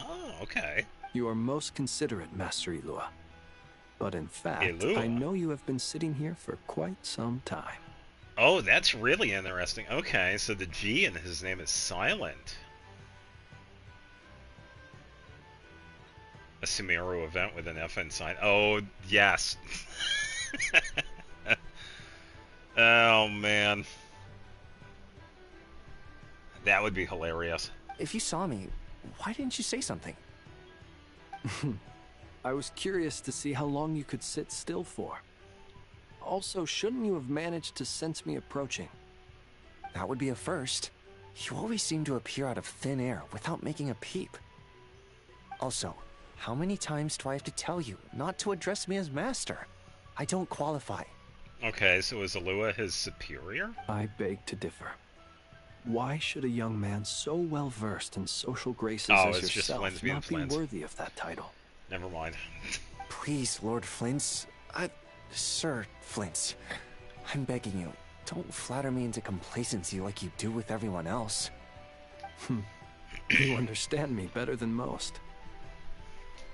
Oh, okay. You are most considerate, Master Elua. But in fact, Elua. I know you have been sitting here for quite some time. Oh, that's really interesting. Okay, so the G in his name is silent. A Sumeru event with an FN sign. Oh, yes. Oh, man. That would be hilarious. If you saw me, why didn't you say something? I was curious to see how long you could sit still for. Also, shouldn't you have managed to sense me approaching? That would be a first. You always seem to appear out of thin air without making a peep. Also, how many times do I have to tell you not to address me as master? I don't qualify. Okay, so is Alua his superior? I beg to differ. Why should a young man so well versed in social graces as yourself not be worthy of that title? Never mind. Please, Lord Flint's... Sir Flint's. I'm begging you, don't flatter me into complacency like you do with everyone else. You understand me better than most.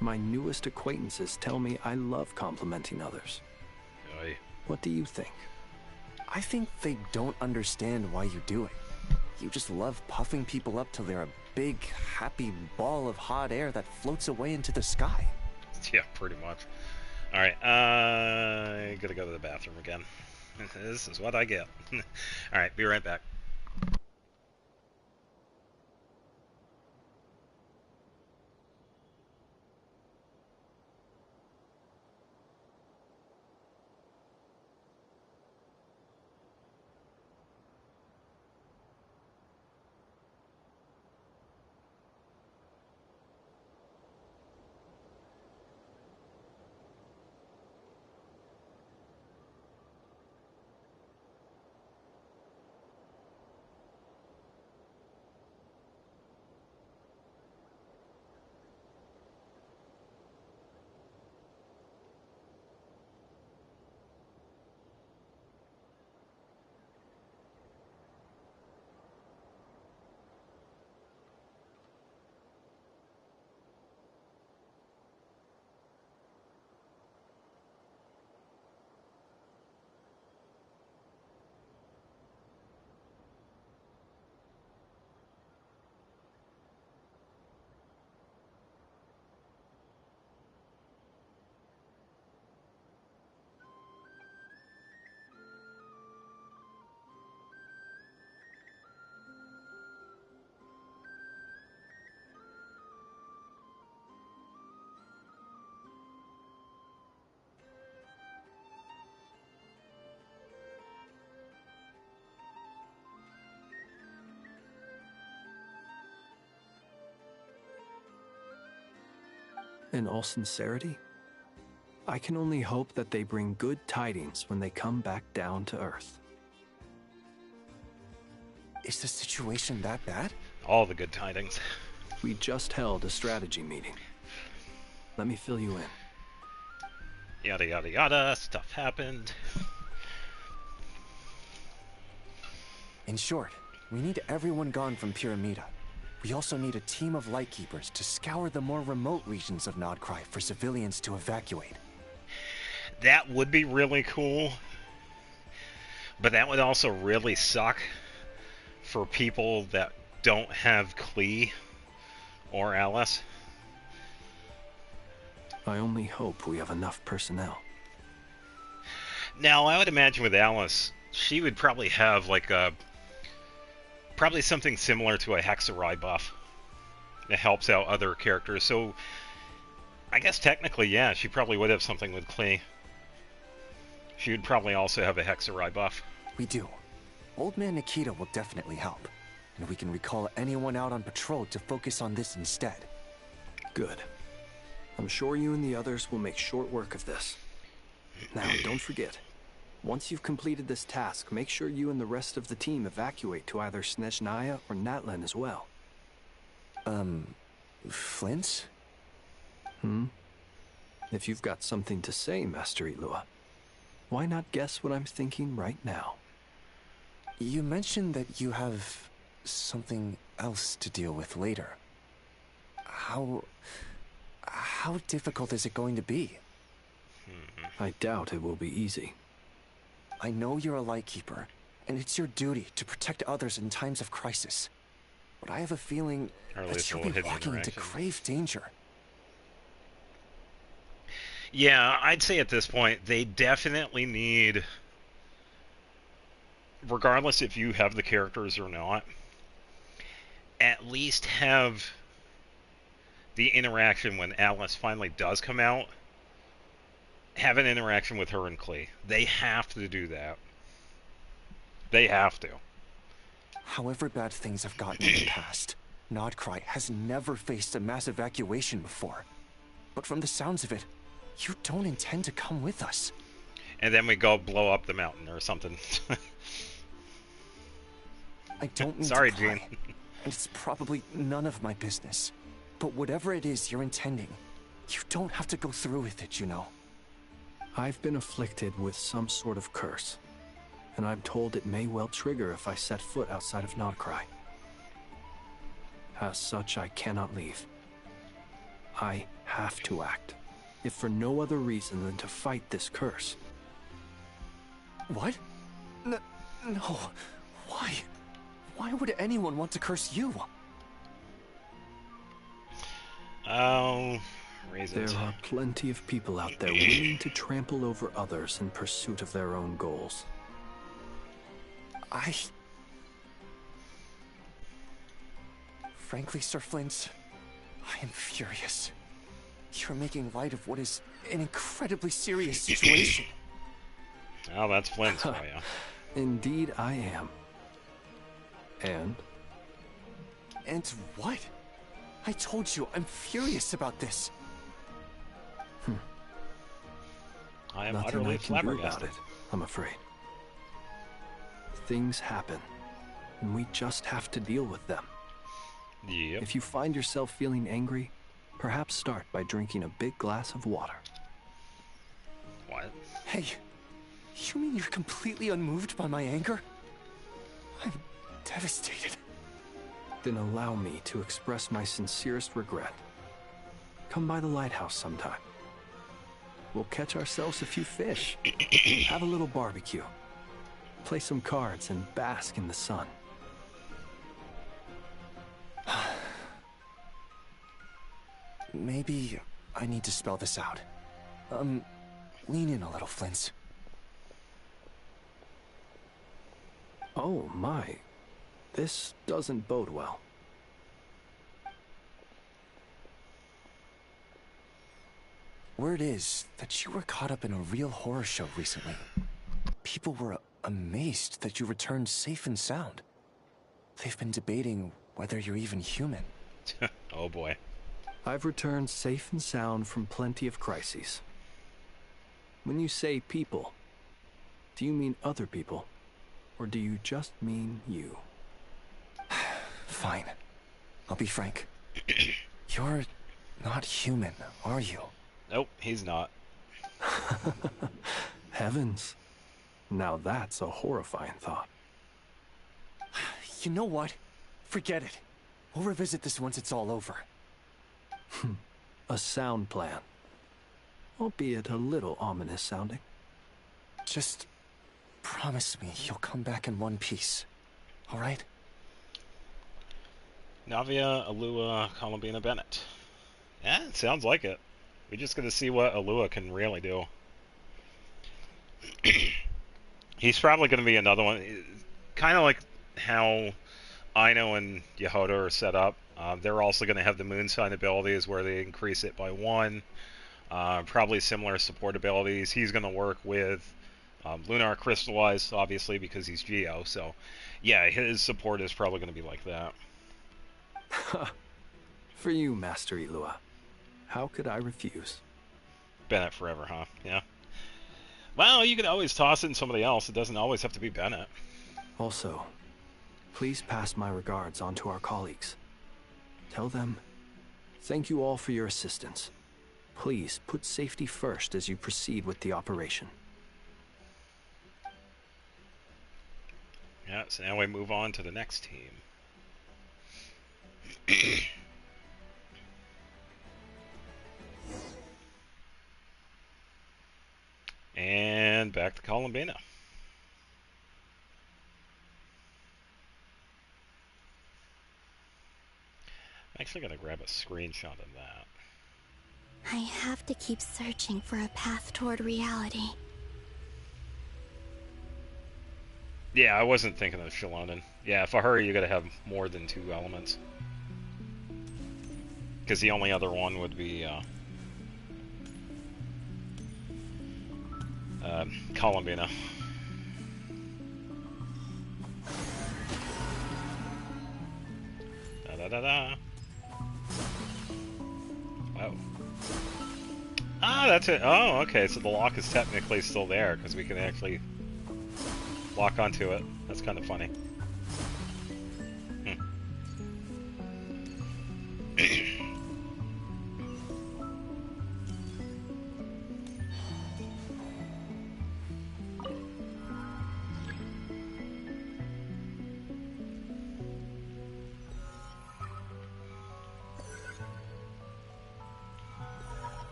My newest acquaintances tell me I love complimenting others. Oy. What do you think? I think they don't understand why you do it. You just love puffing people up till they're a big, happy ball of hot air that floats away into the sky. Yeah, pretty much. Alright, I gotta go to the bathroom again. This is what I get. Alright, be right back. In all sincerity, I can only hope that they bring good tidings when they come back down to Earth. Is the situation that bad? All the good tidings. We just held a strategy meeting. Let me fill you in. Yada yada yada, stuff happened. In short, we need everyone gone from Pyramida. We also need a team of Lightkeepers to scour the more remote regions of Nodcry for civilians to evacuate. That would be really cool. But that would also really suck for people that don't have Klee or Alice. I only hope we have enough personnel. Now, I would imagine with Alice, she would probably have like a... probably something similar to a Hexarai buff that helps out other characters. So, I guess technically, yeah, she probably would have something with Klee. She would probably also have a Hexarai buff. We do. Old Man Nikita will definitely help. And we can recall anyone out on patrol to focus on this instead. Good. I'm sure you and the others will make short work of this. Now, don't forget, once you've completed this task, make sure you and the rest of the team evacuate to either Snezhnaya or Natlan as well. Flint? If you've got something to say, Master Ilua, why not guess what I'm thinking right now? You mentioned that you have something else to deal with later. How difficult is it going to be? I doubt it will be easy. I know you're a Lightkeeper, and it's your duty to protect others in times of crisis. But I have a feeling that you'll be walking into grave danger. Yeah, I'd say at this point, they definitely need, regardless if you have the characters or not, at least have the interaction when Alice finally does come out, have an interaction with her and Klee. They have to do that. They have to. However bad things have gotten in the past, Nodcry has never faced a mass evacuation before. But from the sounds of it, you don't intend to come with us. And then we go blow up the mountain or something. I don't mean Sorry, to pry, Gene. and it's probably none of my business. But whatever it is you're intending, you don't have to go through with it, you know. I've been afflicted with some sort of curse, and I'm told it may well trigger if I set foot outside of Nodcry. As such, I cannot leave. I have to act, if for no other reason than to fight this curse. What? No. Why? Why would anyone want to curse you? Oh, reasons. There are plenty of people out there willing to trample over others in pursuit of their own goals. Frankly, Sir Flint, I am furious. You're making light of what is an incredibly serious situation. Oh, that's Flint's for you. Indeed, I am. And? And what? I told you, I'm furious about this. I am Nothing utterly I can do flabbergasted. about it, I'm afraid. Things happen, and we just have to deal with them. Yep. If you find yourself feeling angry, perhaps start by drinking a big glass of water. What? Hey, you mean you're completely unmoved by my anger? I'm devastated. Then allow me to express my sincerest regret. Come by the lighthouse sometime. We'll catch ourselves a few fish, have a little barbecue, play some cards, and bask in the sun. Maybe I need to spell this out. Lean in a little, Flint. Oh my, this doesn't bode well. Word is that you were caught up in a real horror show recently. People were amazed that you returned safe and sound. They've been debating whether you're even human. Oh boy. I've returned safe and sound from plenty of crises. When you say people, do you mean other people? Or do you just mean you? Fine. I'll be frank. You're not human, are you? Nope, he's not. Heavens. Now that's a horrifying thought. You know what? Forget it. We'll revisit this once it's all over. A sound plan. Albeit a little ominous sounding. Just promise me you'll come back in one piece. All right? Navia, Alua, Columbina, Bennett. Yeah, it sounds like it. We're just going to see what Alua can really do. He's probably going to be another one. Kind of like how Aino and Yehoda are set up. They're also going to have the moon sign abilities where they increase it by 1. Probably similar support abilities. He's going to work with Lunar Crystallized, obviously, because he's Geo. So, yeah, his support is probably going to be like that. For you, Master Ilua. How could I refuse? Bennett forever, huh? Yeah. Well, you could always toss in somebody else. It doesn't always have to be Bennett. Also, please pass my regards on to our colleagues. Tell them, thank you all for your assistance. Please put safety first as you proceed with the operation. Yeah, so now we move on to the next team. And back to Columbina. I'm actually going to grab a screenshot of that. I have to keep searching for a path toward reality. Yeah, I wasn't thinking of Shalonen. Yeah, if I hurry, you got to have more than 2 elements. Because the only other one would be Columbina. Da-da-da-da. Wow. Ah, that's it. Oh, okay, so the lock is technically still there, because we can actually lock onto it. That's kind of funny.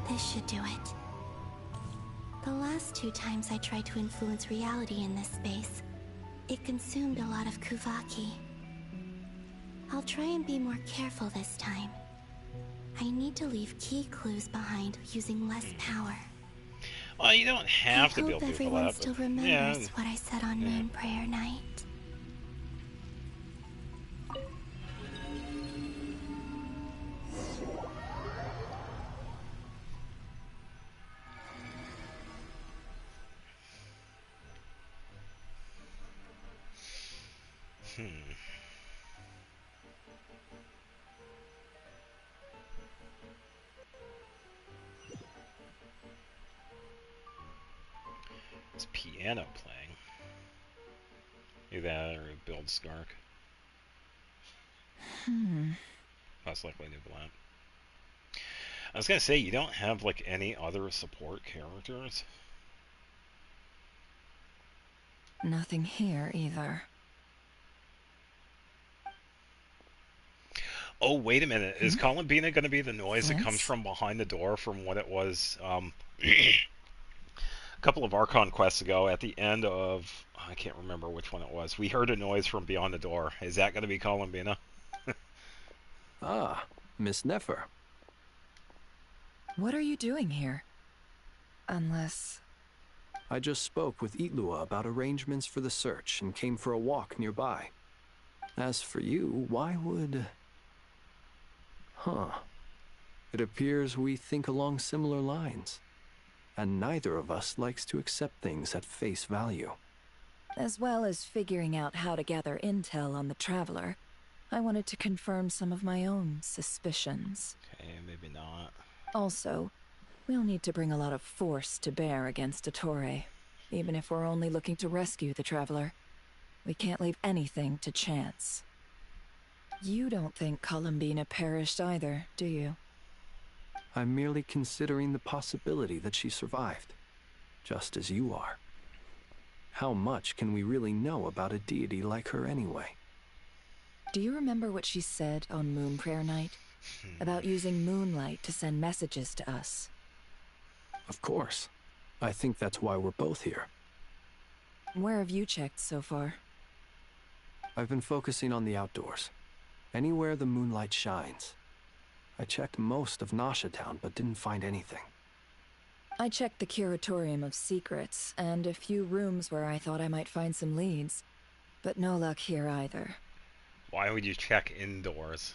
This should do it. The last 2 times I tried to influence reality in this space, it consumed a lot of Kuvaki. I'll try and be more careful this time. I need to leave key clues behind using less power. Well, you don't have to be able to do that. Everyone still remembers what I said on Moon Prayer Night. It's piano playing. Either that or build Skark. Most likely new Blunt. I was gonna say, you don't have like any other support characters? Nothing here either. Oh, wait a minute. Is Columbina going to be the noise that comes from behind the door from what it was a couple of Archon quests ago at the end of... I can't remember which one it was. We heard a noise from beyond the door. Is that going to be Columbina? Ah, Miss Nefer. What are you doing here? Unless... I just spoke with Itlua about arrangements for the search and came for a walk nearby. As for you, why would... Huh. It appears we think along similar lines. and neither of us likes to accept things at face value. As well as figuring out how to gather intel on the Traveler, I wanted to confirm some of my own suspicions. Okay, maybe not. Also, we'll need to bring a lot of force to bear against Ettore, even if we're only looking to rescue the Traveler. We can't leave anything to chance. You don't think Columbina perished either, do you? I'm merely considering the possibility that she survived, just as you are. How much can we really know about a deity like her anyway? Do you remember what she said on Moon Prayer Night? About using moonlight to send messages to us? Of course. I think that's why we're both here. Where have you checked so far? I've been focusing on the outdoors. Anywhere the moonlight shines. I checked most of Nasha Town, but didn't find anything. I checked the Curatorium of Secrets, and a few rooms where I thought I might find some leads. But no luck here either. Why would you check indoors?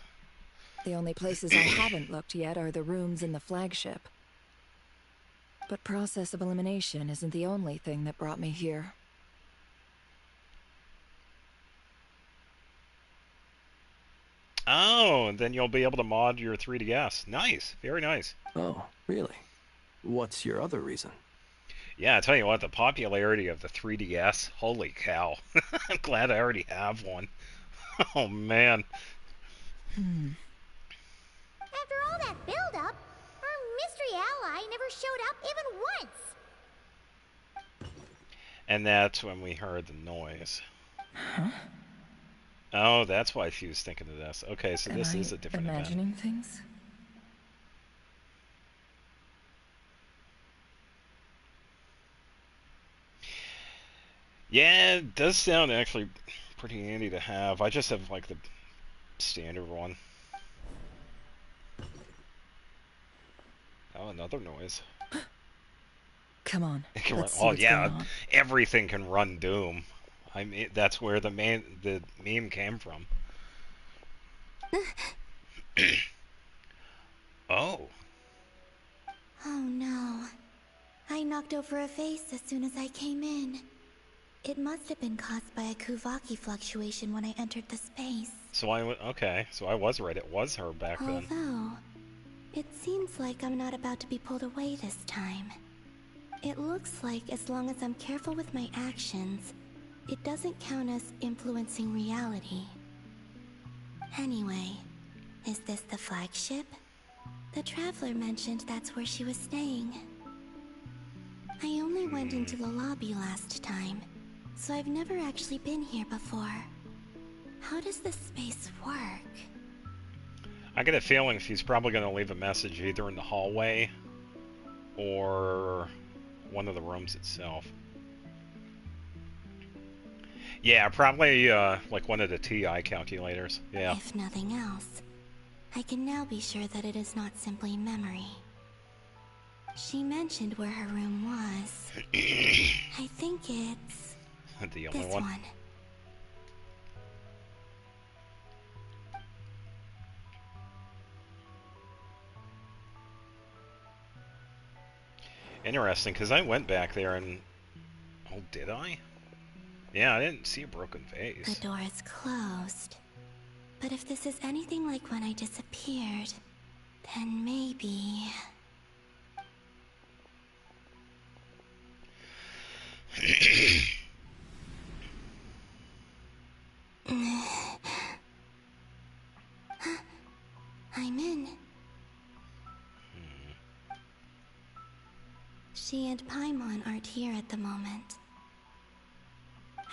The only places I haven't looked yet are the rooms in the flagship. But process of elimination isn't the only thing that brought me here. Oh, and then you'll be able to mod your 3DS. Nice, very nice. Oh, really? What's your other reason? Yeah, I tell you what, the popularity of the 3DS, holy cow. I'm glad I already have one. Oh, man. After all that build-up, our mystery ally never showed up even once. And that's when we heard the noise. Huh? Oh, that's why she was thinking of this. Okay, so this is a different imagining event. Things? Yeah, it does sound actually pretty handy to have. I just have like the standard one. Oh, another noise. Come on. It can Let's run, see oh what's yeah, going on. everything can run Doom. I mean, that's where the meme came from. Oh. Oh no. I knocked over a vase as soon as I came in. It must have been caused by a Kuvaki fluctuation when I entered the space. So okay, so I was right. It was her back then. Although, it seems like I'm not about to be pulled away this time. It looks like as long as I'm careful with my actions, it doesn't count as influencing reality. Anyway, is this the flagship? The Traveler mentioned that's where she was staying. I only went into the lobby last time, so I've never actually been here before. How does this space work? I get a feeling she's probably going to leave a message either in the hallway or one of the rooms itself. Yeah, probably like one of the TI calculators. Yeah. If nothing else, I can now be sure that it is not simply memory. She mentioned where her room was. I think it's The only this one. one. Interesting, because I went back there and... Oh, did I? Yeah, I didn't see a broken vase. The door is closed. But if this is anything like when I disappeared, then maybe... I'm in. She and Paimon aren't here at the moment.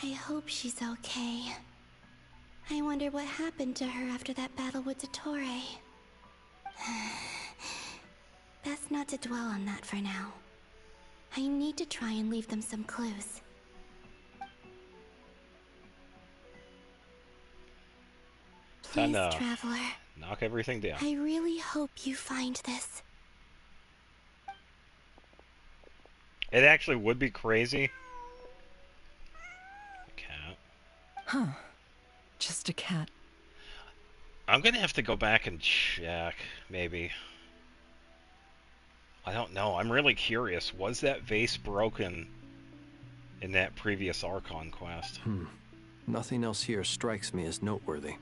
I hope she's okay. I wonder what happened to her after that battle with Dottore. Best not to dwell on that for now. I need to try and leave them some clues. Please, Time to Traveler. knock everything down. I really hope you find this. It actually would be crazy. A cat. Huh. Just a cat. I'm gonna have to go back and check, maybe. I don't know. I'm really curious. Was that vase broken in that previous Archon quest? Nothing else here strikes me as noteworthy.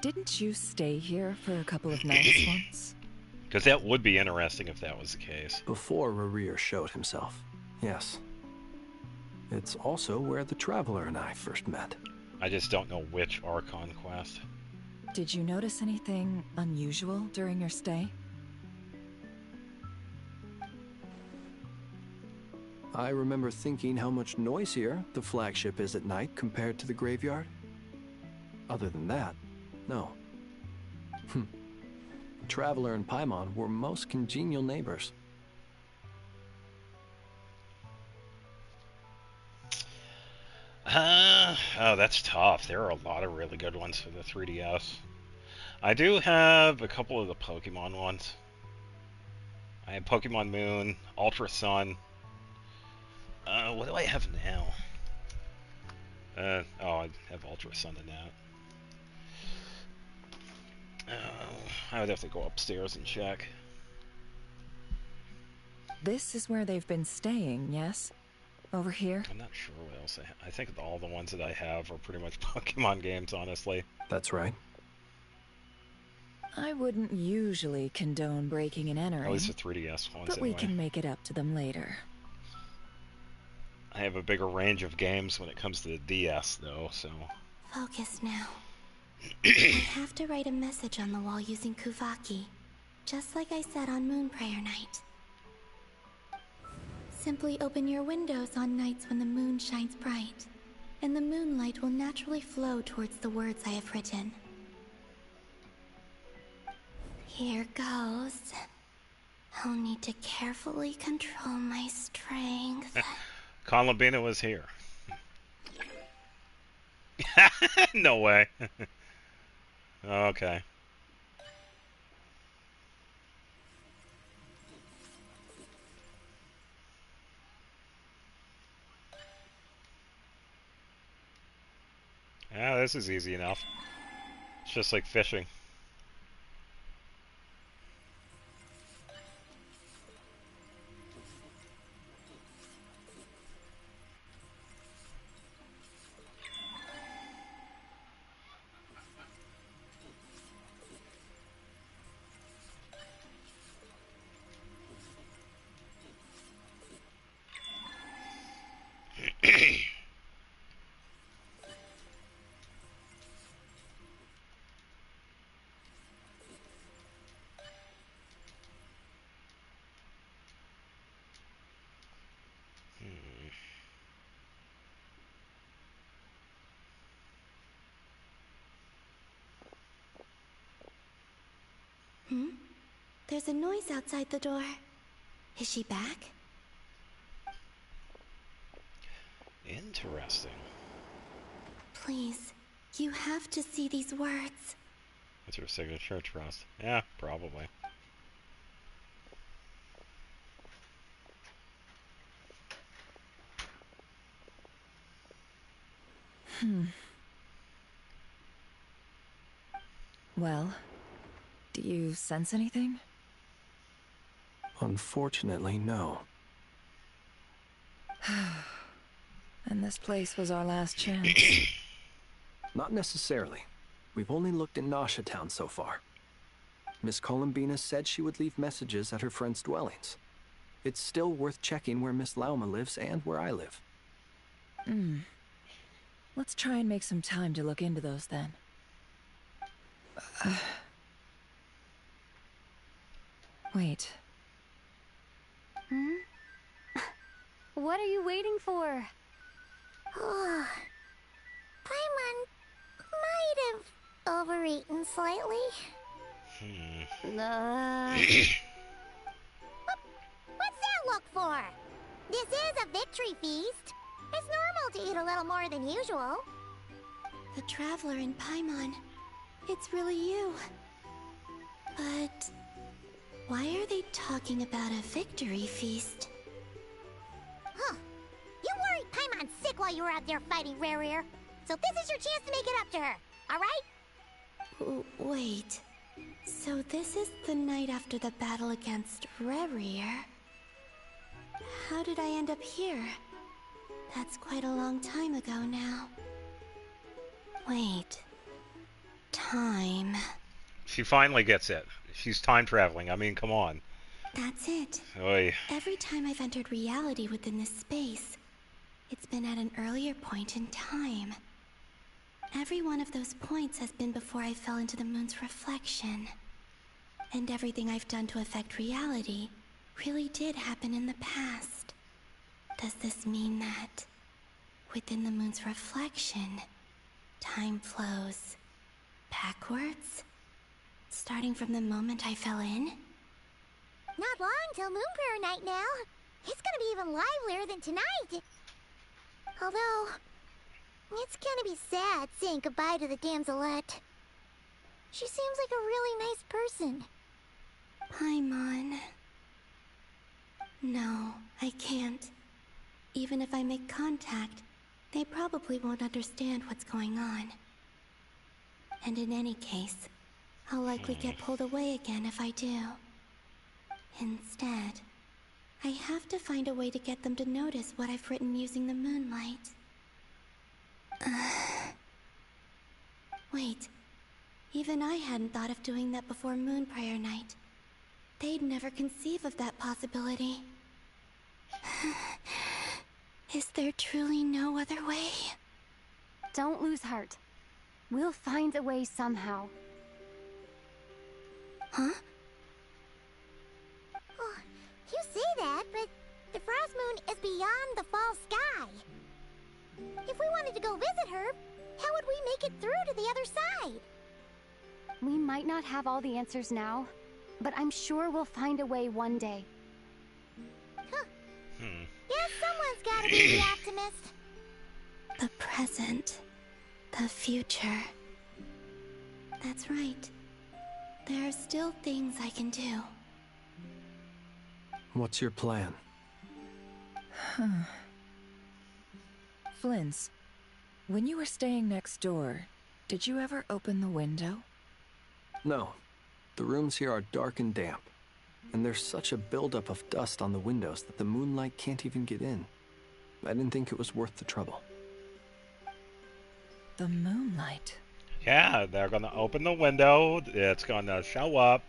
Didn't you stay here for a couple of nights once? Because that would be interesting if that was the case. Before Rarir showed himself, yes. It's also where the Traveler and I first met. I just don't know which Archon quest. Did you notice anything unusual during your stay? I remember thinking how much noisier the flagship is at night compared to the graveyard. Other than that, no. Traveler and Paimon were most congenial neighbors. Oh, that's tough. There are a lot of really good ones for the 3DS. I do have a couple of the Pokemon ones. I have Pokemon Moon, Ultra Sun. What do I have now? Oh, I have Ultra Sun in that. I would have to go upstairs and check. This is where they've been staying, yes? Over here? I'm not sure what else I have. I think all the ones that I have are pretty much Pokemon games, honestly. That's right. I wouldn't usually condone breaking and entering. At least the 3DS ones, but anyway. We can make it up to them later. I have a bigger range of games when it comes to the DS, though, so... Focus now. I have to write a message on the wall using Kuvaki, just like I said on Moon Prayer Night. Simply open your windows on nights when the moon shines bright, and the moonlight will naturally flow towards the words I have written. Here goes. I'll need to carefully control my strength. Columbina was here. No way. Okay. Yeah, this is easy enough. It's just like fishing. There's a noise outside the door. Is she back? Interesting. Please, you have to see these words. What's your signature trust? Yeah, probably. Well, do you sense anything? Unfortunately, no. And this place was our last chance. Not necessarily. We've only looked in Nasha Town so far. Miss Columbina said she would leave messages at her friends' dwellings. It's still worth checking where Miss Lauma lives and where I live. Let's try and make some time to look into those then. Wait. What are you waiting for? Paimon might have overeaten slightly. What's that look for? This is a victory feast. It's normal to eat a little more than usual. The Traveler in Paimon. It's really you. But why are they talking about a victory feast? Huh. You worried Paimon sick while you were out there fighting Rarir. So this is your chance to make it up to her, alright? Wait. So this is the night after the battle against Rerir. How did I end up here? That's quite a long time ago now. Wait. Time. She finally gets it. She's time traveling. I mean, come on. That's it. Oy. Every time I've entered reality within this space, it's been at an earlier point in time. Every one of those points has been before I fell into the moon's reflection. And everything I've done to affect reality really did happen in the past. Does this mean that, within the moon's reflection, time flows backwards? Starting from the moment I fell in? Not long till Moon Prayer Night now. It's gonna be even livelier than tonight. Although, it's gonna be sad saying goodbye to the damselette. She seems like a really nice person. Paimon. No, I can't. Even if I make contact, they probably won't understand what's going on. And in any case, I'll likely get pulled away again if I do. Instead, I have to find a way to get them to notice what I've written using the moonlight. Wait, even I hadn't thought of doing that before Moon Prayer Night. They'd never conceive of that possibility. Is there truly no other way? Don't lose heart. We'll find a way somehow. Huh? Oh, you say that, but the Frost Moon is beyond the fall sky. If we wanted to go visit her, how would we make it through to the other side? We might not have all the answers now, but I'm sure we'll find a way one day. Huh. Guess someone's gotta be the optimist. The present. The future. That's right. There are still things I can do. What's your plan? Flins, when you were staying next door, did you ever open the window? No. The rooms here are dark and damp. And there's such a buildup of dust on the windows that the moonlight can't even get in. I didn't think it was worth the trouble. The moonlight? Yeah, they're gonna open the window. It's gonna show up.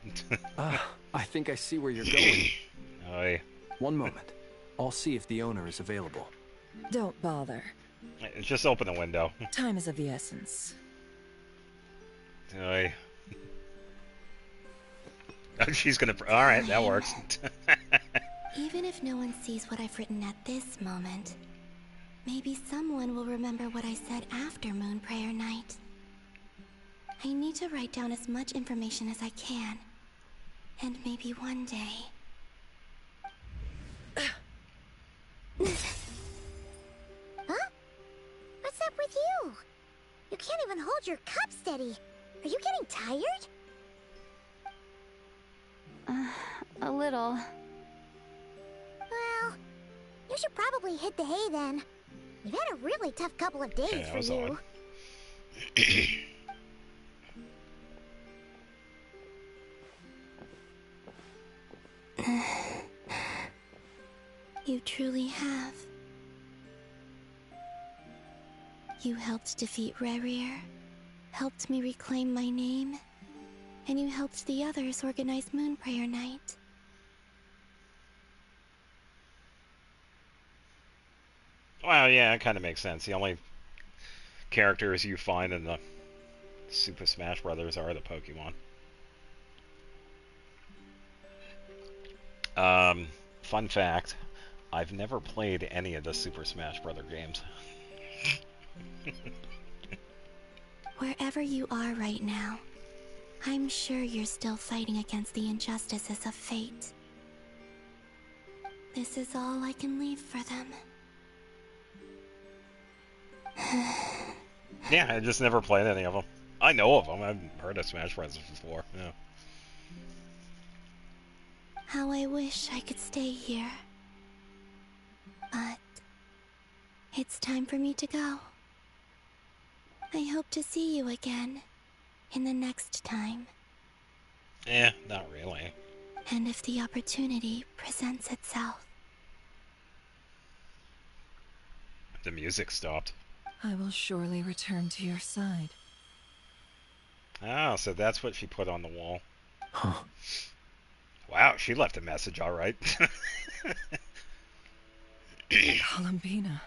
I think I see where you're going. Oy. One moment. I'll see if the owner is available. Don't bother. Just open the window. Time is of the essence. Oy. She's gonna... Alright, that works. Even if no one sees what I've written at this moment, maybe someone will remember what I said after Moon Prayer Night. I need to write down as much information as I can. And maybe one day... Huh? What's up with you? You can't even hold your cup steady. Are you getting tired? A little. Well, you should probably hit the hay then. You've had a really tough couple of days for you. You truly have. You helped defeat Rerir, helped me reclaim my name, and you helped the others organize Moon Prayer Night. Well, yeah, it kind of makes sense. The only characters you find in the Super Smash Brothers are the Pokemon. Fun fact, I've never played any of the Super Smash Brother games. Wherever you are right now, I'm sure you're still fighting against the injustices of fate. This is all I can leave for them. Yeah, I just never played any of them. I know of them. I've heard of Smash Brothers before. Yeah. How I wish I could stay here. But it's time for me to go. I hope to see you again in the next time. Not really. And if the opportunity presents itself. The music stopped. I will surely return to your side. Oh, so that's what she put on the wall. Huh. Wow, she left a message, all right. Columbina.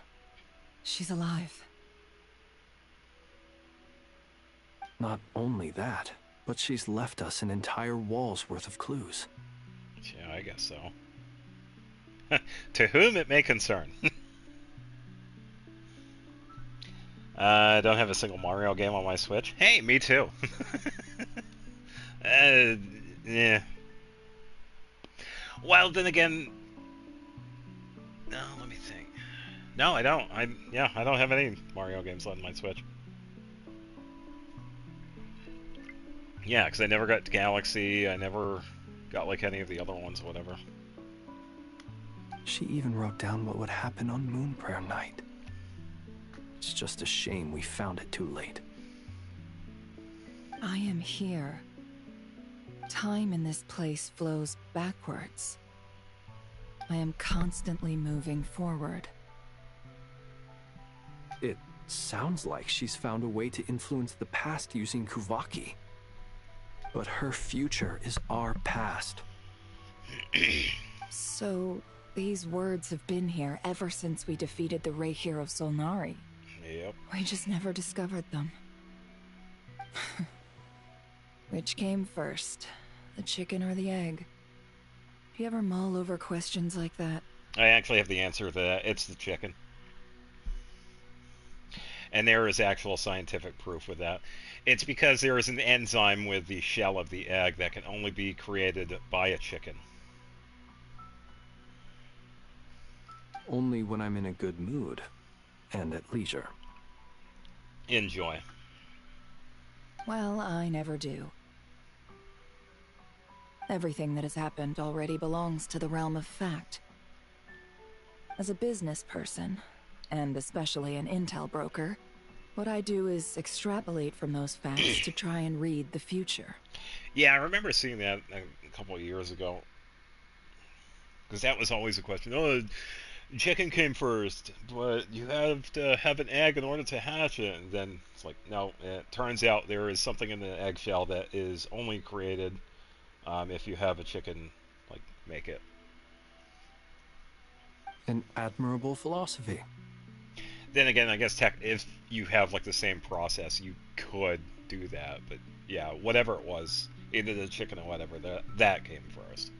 She's alive. Not only that, but she's left us an entire wall's worth of clues. Yeah, I guess so. To whom it may concern. I don't have a single Mario game on my Switch. Hey, me too. Yeah. Well, then again... No, let me think. No, I don't. I don't have any Mario games on my Switch. Yeah, because I never got to Galaxy. I never got like any of the other ones, whatever. She even wrote down what would happen on Moon Prayer Night. It's just a shame we found it too late. I am here. Time in this place flows backwards. I am constantly moving forward. It sounds like she's found a way to influence the past using Kuvaki. But her future is our past. So, these words have been here ever since we defeated the Ray Hero Solnari. Yep. We just never discovered them. Which came first, the chicken or the egg? Do you ever mull over questions like that? I actually have the answer to that. It's the chicken. And there is actual scientific proof with that. It's because there is an enzyme with the shell of the egg that can only be created by a chicken. Only when I'm in a good mood and at leisure. Enjoy. Well, I never do. Everything that has happened already belongs to the realm of fact. As a business person, and especially an intel broker, what I do is extrapolate from those facts to try and read the future. Yeah, I remember seeing that a couple of years ago. Because that was always a question. Oh, chicken came first, but you have to have an egg in order to hatch it. And then it's like, no, it turns out there is something in the eggshell that is only created if you have a chicken, like, make it. An admirable philosophy. Then again, I guess if you have like the same process, you could do that. But yeah, whatever it was, either the chicken or whatever, that came first.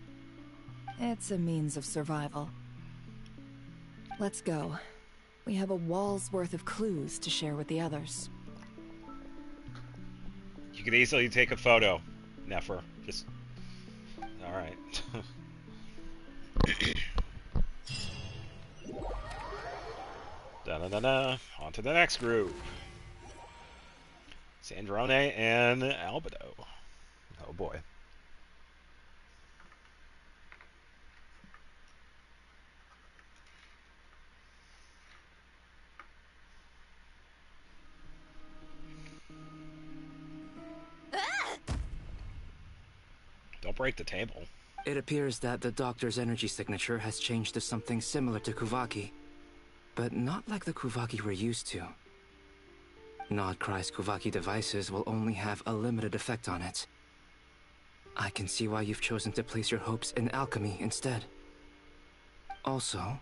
It's a means of survival. Let's go. We have a wall's worth of clues to share with the others. You could easily take a photo, Nefer. Just... Alright. Da-da-da-da. On to the next group. Sandrone and Albedo. Oh boy. Don't break the table. It appears that the doctor's energy signature has changed to something similar to Kuvaki, but not like the Kuvaki we're used to. Nodcry's Kuvaki devices will only have a limited effect on it. I can see why you've chosen to place your hopes in alchemy instead. Also,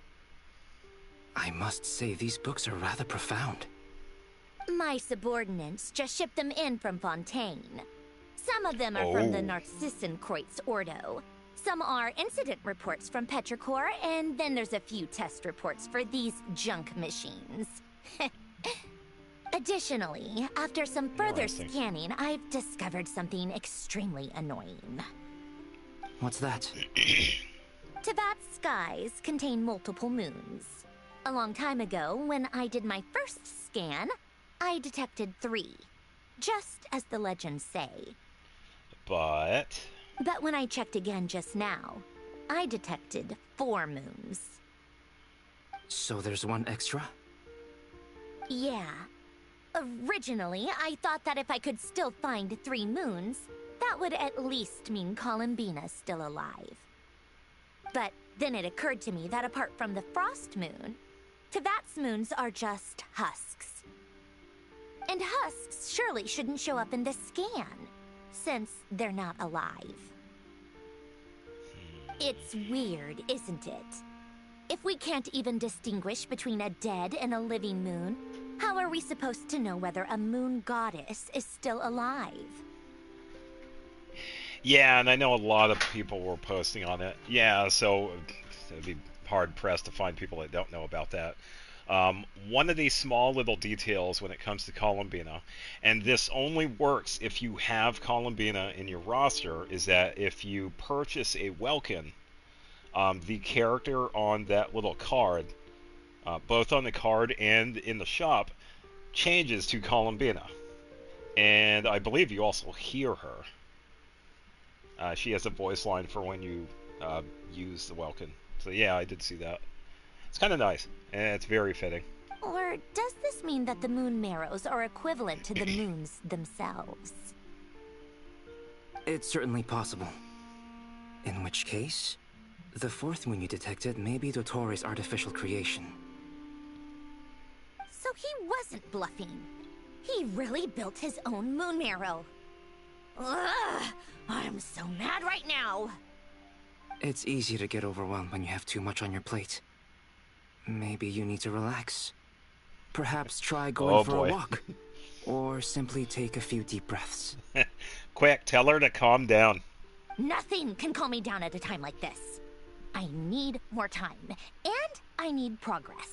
I must say these books are rather profound. My subordinates just shipped them in from Fontaine. Some of them are from the Narcissenkreuz Ordo. Some are incident reports from Petrichor, and then there's a few test reports for these junk machines. Additionally, after some further scanning, I've discovered something extremely annoying. What's that? Teyvat's skies contain multiple moons. A long time ago, when I did my first scan, I detected 3. Just as the legends say. But when I checked again just now, I detected 4 moons. So there's one extra? Yeah. Originally, I thought that if I could still find 3 moons, that would at least mean Columbina's still alive. But then it occurred to me that apart from the frost moon, Tevat's moons are just husks. And husks surely shouldn't show up in this scan, since they're not alive. It's weird, isn't it? If we can't even distinguish between a dead and a living moon, how are we supposed to know whether a moon goddess is still alive? Yeah, and I know a lot of people were posting on it. Yeah, so it'd be hard-pressed to find people that don't know about that. One of these small little details when it comes to Columbina, and this only works if you have Columbina in your roster, is that if you purchase a Welkin, the character on that little card, both on the card and in the shop, changes to Columbina. And I believe you also hear her. She has a voice line for when you use the Welkin. So yeah, I did see that. It's kind of nice, and it's very fitting. Or does this mean that the moon marrows are equivalent to the moons themselves? It's certainly possible. In which case, the fourth moon you detected may be Dottores' artificial creation. So he wasn't bluffing. He really built his own moon marrow. Ugh, I'm so mad right now. It's easy to get overwhelmed when you have too much on your plate. Maybe you need to relax. Perhaps try going for a walk. Or simply take a few deep breaths. Quick, tell her to calm down. Nothing can calm me down at a time like this. I need more time, and I need progress.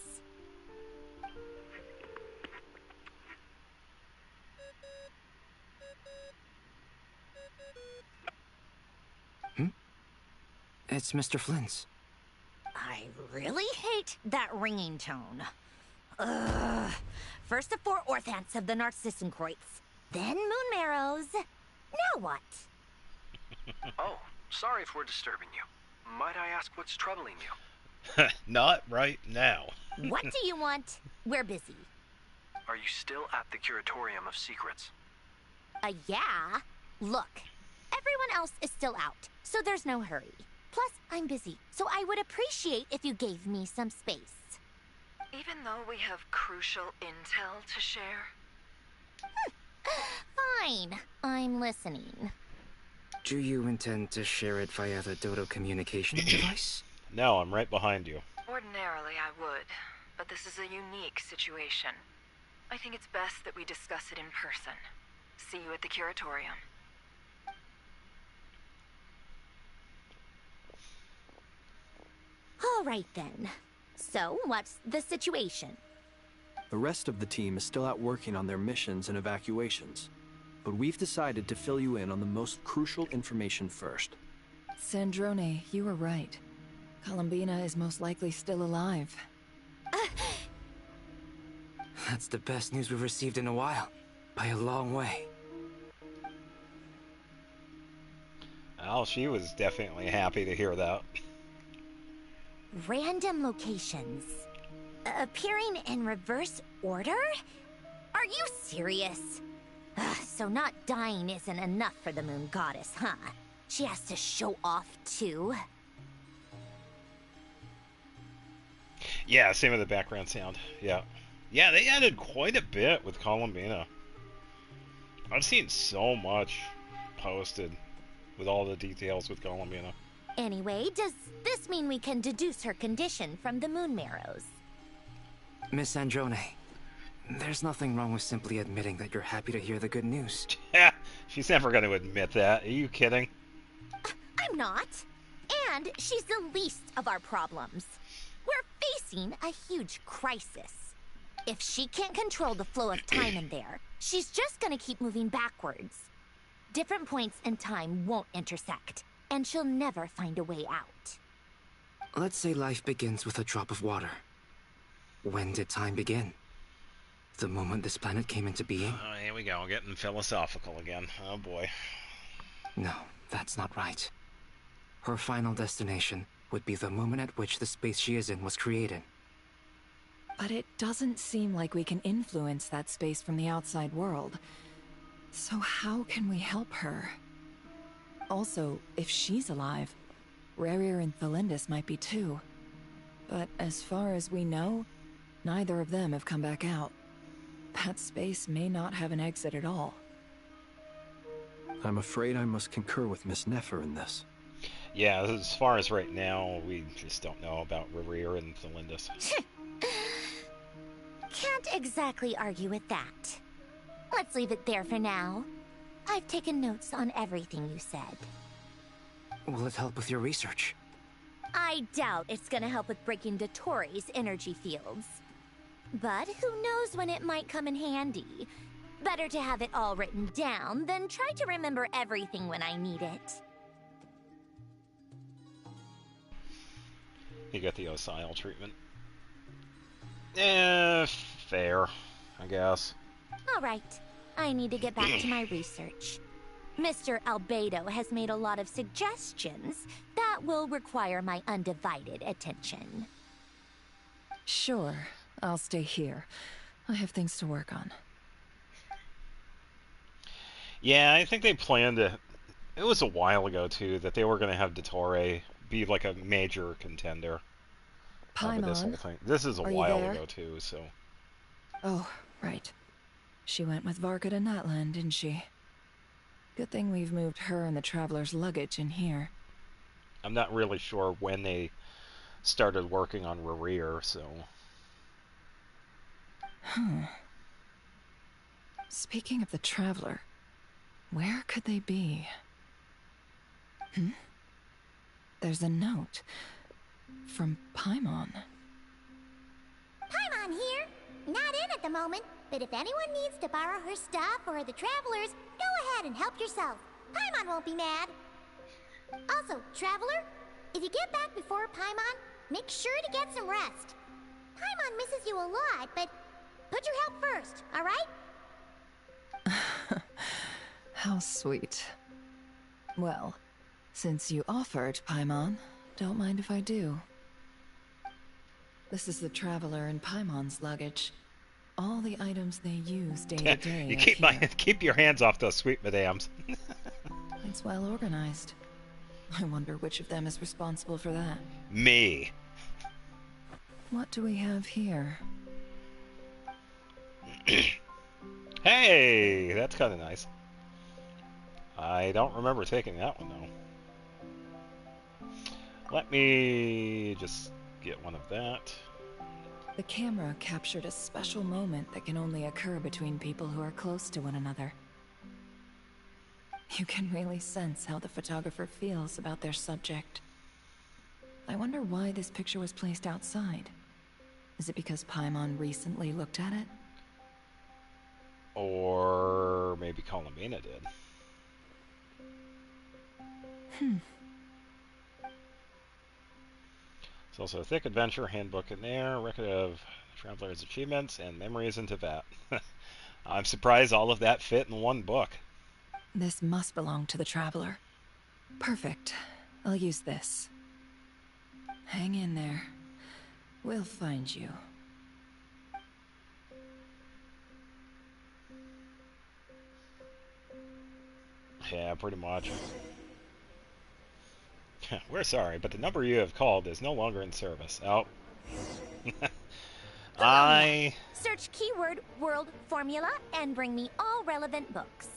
It's Mr. Flynn's. I really hate that ringing tone. Ugh. First the 4 orthants of the Narcissenkreuz, then moon marrows. Now what? Oh, sorry if we're disturbing you. Might I ask what's troubling you? Not right now. What do you want? We're busy. Are you still at the Curatorium of Secrets? Yeah. Look, everyone else is still out, so there's no hurry. Plus, I'm busy, so I would appreciate if you gave me some space. Even though we have crucial intel to share? Fine. I'm listening. Do you intend to share it via the Dodo communication device? No, I'm right behind you. Ordinarily I would, but this is a unique situation. I think it's best that we discuss it in person. See you at the Curatorium. All right then. So, what's the situation? The rest of the team is still out working on their missions and evacuations, but we've decided to fill you in on the most crucial information first. Sandrone, you were right. Columbina is most likely still alive. That's the best news we've received in a while. By a long way. Well, she was definitely happy to hear that. Random locations. Appearing in reverse order? Are you serious? So not dying isn't enough for the moon goddess, huh? She has to show off too? Yeah, same with the background sound. Yeah. Yeah, they added quite a bit with Columbina. I've seen so much posted with all the details with Columbina. Anyway, does this mean we can deduce her condition from the moon marrows? Miss Androne, there's nothing wrong with simply admitting that you're happy to hear the good news. She's never going to admit that. Are you kidding? I'm not. And she's the least of our problems. We're facing a huge crisis. If she can't control the flow of time in there, she's just gonna keep moving backwards. Different points in time won't intersect, and she'll never find a way out. Let's say life begins with a drop of water. When did time begin? The moment this planet came into being? Oh, here we go, getting philosophical again. Oh boy. No, that's not right. Her final destination would be the moment at which the space she is in was created. But it doesn't seem like we can influence that space from the outside world. So how can we help her? Also, if she's alive, Rerir and Thalindis might be too. But as far as we know, neither of them have come back out. That space may not have an exit at all. I'm afraid I must concur with Miss Nefer in this. Yeah, as far as right now, we just don't know about Rerir and Thalindis. Can't exactly argue with that. Let's leave it there for now. I've taken notes on everything you said. Will it help with your research? I doubt it's gonna help with breaking Dottoro's energy fields. But who knows when it might come in handy. Better to have it all written down than try to remember everything when I need it. You got the Osile treatment. Fair, I guess. Alright, I need to get back to my research. Mr. Albedo has made a lot of suggestions that will require my undivided attention. Sure, I'll stay here. I have things to work on. Yeah, I think they planned to... It was a while ago, too, that they were going to have Dottore be like a major contender. With this whole thing. This is a while ago, too, so... Oh, right. She went with Varka to Natlan, didn't she? Good thing we've moved her and the Traveler's luggage in here. I'm not really sure when they started working on Rerir, so... Speaking of the Traveler, where could they be? There's a note from Paimon. Paimon here. Not in at the moment, but if anyone needs to borrow her stuff or the Travelers, go ahead and help yourself. Paimon won't be mad. Also, Traveler, if you get back before Paimon, make sure to get some rest. Paimon misses you a lot, but put your help first, all right? How sweet. Well, since you offered, Paimon, don't mind if I do. This is the Traveler and Paimon's luggage. All the items they use day to day. You keep your hands off those sweet madams. It's well organized. I wonder which of them is responsible for that. Me. What do we have here? Hey, that's kind of nice. I don't remember taking that one, though. Let me just get one of that. The camera captured a special moment that can only occur between people who are close to one another. You can really sense how the photographer feels about their subject. I wonder why this picture was placed outside. Is it because Paimon recently looked at it? Or maybe Columbina did. There's also a thick adventure handbook in there, record of traveler's achievements, and memories into that. I'm surprised all of that fit in one book. This must belong to the Traveler. Perfect. I'll use this. Hang in there. We'll find you. Yeah, pretty much. We're sorry, but the number you have called is no longer in service. Oh. Search keyword world formula and bring me all relevant books.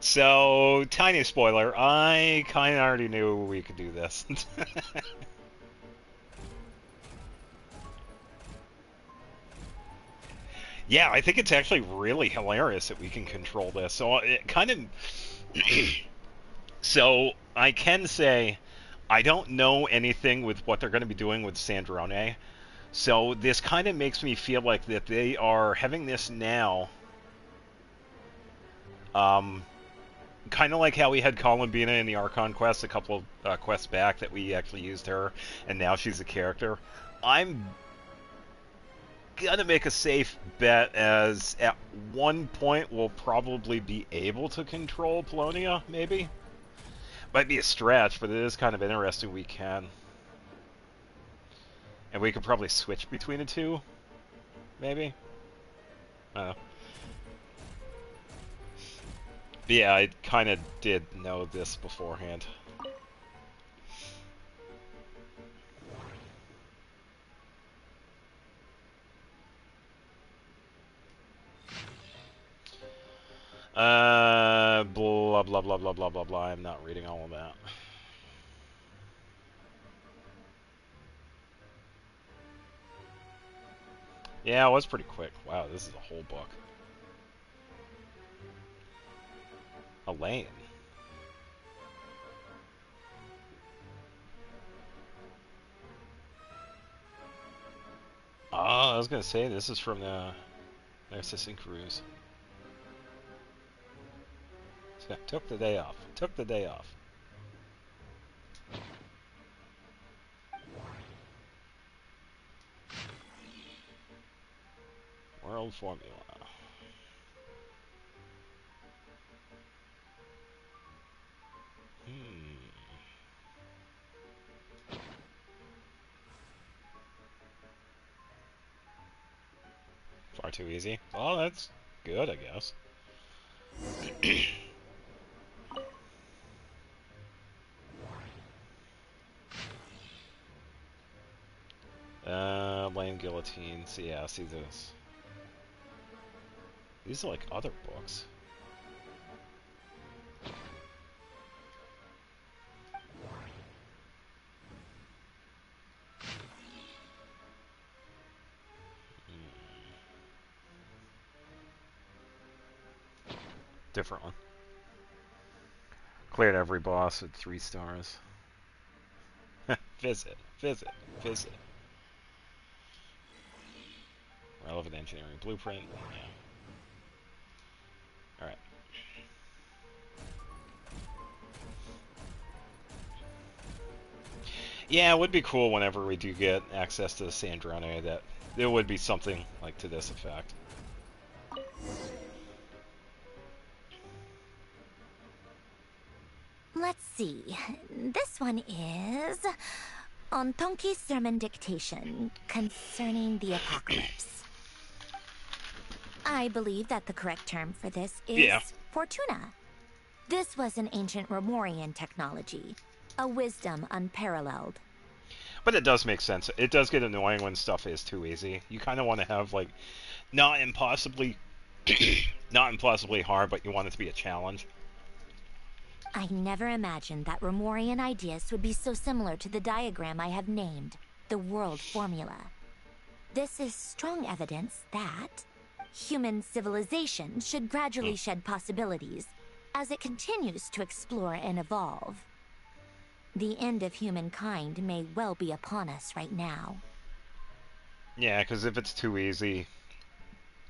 So, tiny spoiler, I kind of already knew we could do this. Yeah, I think it's actually really hilarious that we can control this. So it kind of... So I can say I don't know anything with what they're going to be doing with Sandrone. So this kind of makes me feel like that they are having this now. Kind of like how we had Columbina in the Archon quest a couple of quests back that we actually used her, and now she's a character. I'm gonna make a safe bet as at one point we'll probably be able to control Polonia, maybe? Might be a stretch, but it is kind of interesting we can. And we could probably switch between the two, maybe? I don't know. Yeah, I kind of did know this beforehand. Blah blah blah blah blah blah blah. I'm not reading all of that. Yeah, it was pretty quick. Wow, this is a whole book. Elaine. Oh, I was gonna say this is from the Narcissan Cruise. So, took the day off. Took the day off. World Formula. Far too easy. Well, that's good, I guess. Lane Guillotine. So yeah, see this. These are like other books. Different one. Cleared every boss at 3 stars. Visit, visit, visit. Relevant engineering blueprint. Yeah. Alright. Yeah, it would be cool whenever we do get access to the Sandrone that there would be something like to this effect. Let's see. This one is on Tonki's sermon dictation concerning the apocalypse. I believe that the correct term for this is Fortuna. This was an ancient Romorian technology, a wisdom unparalleled. But it does make sense. It does get annoying when stuff is too easy. You kind of want to have, like, not impossibly hard, but you want it to be a challenge. I never imagined that Romorian ideas would be so similar to the diagram I have named, the World Formula. This is strong evidence that human civilization should gradually shed possibilities as it continues to explore and evolve. The end of humankind may well be upon us right now. Yeah, because if it's too easy,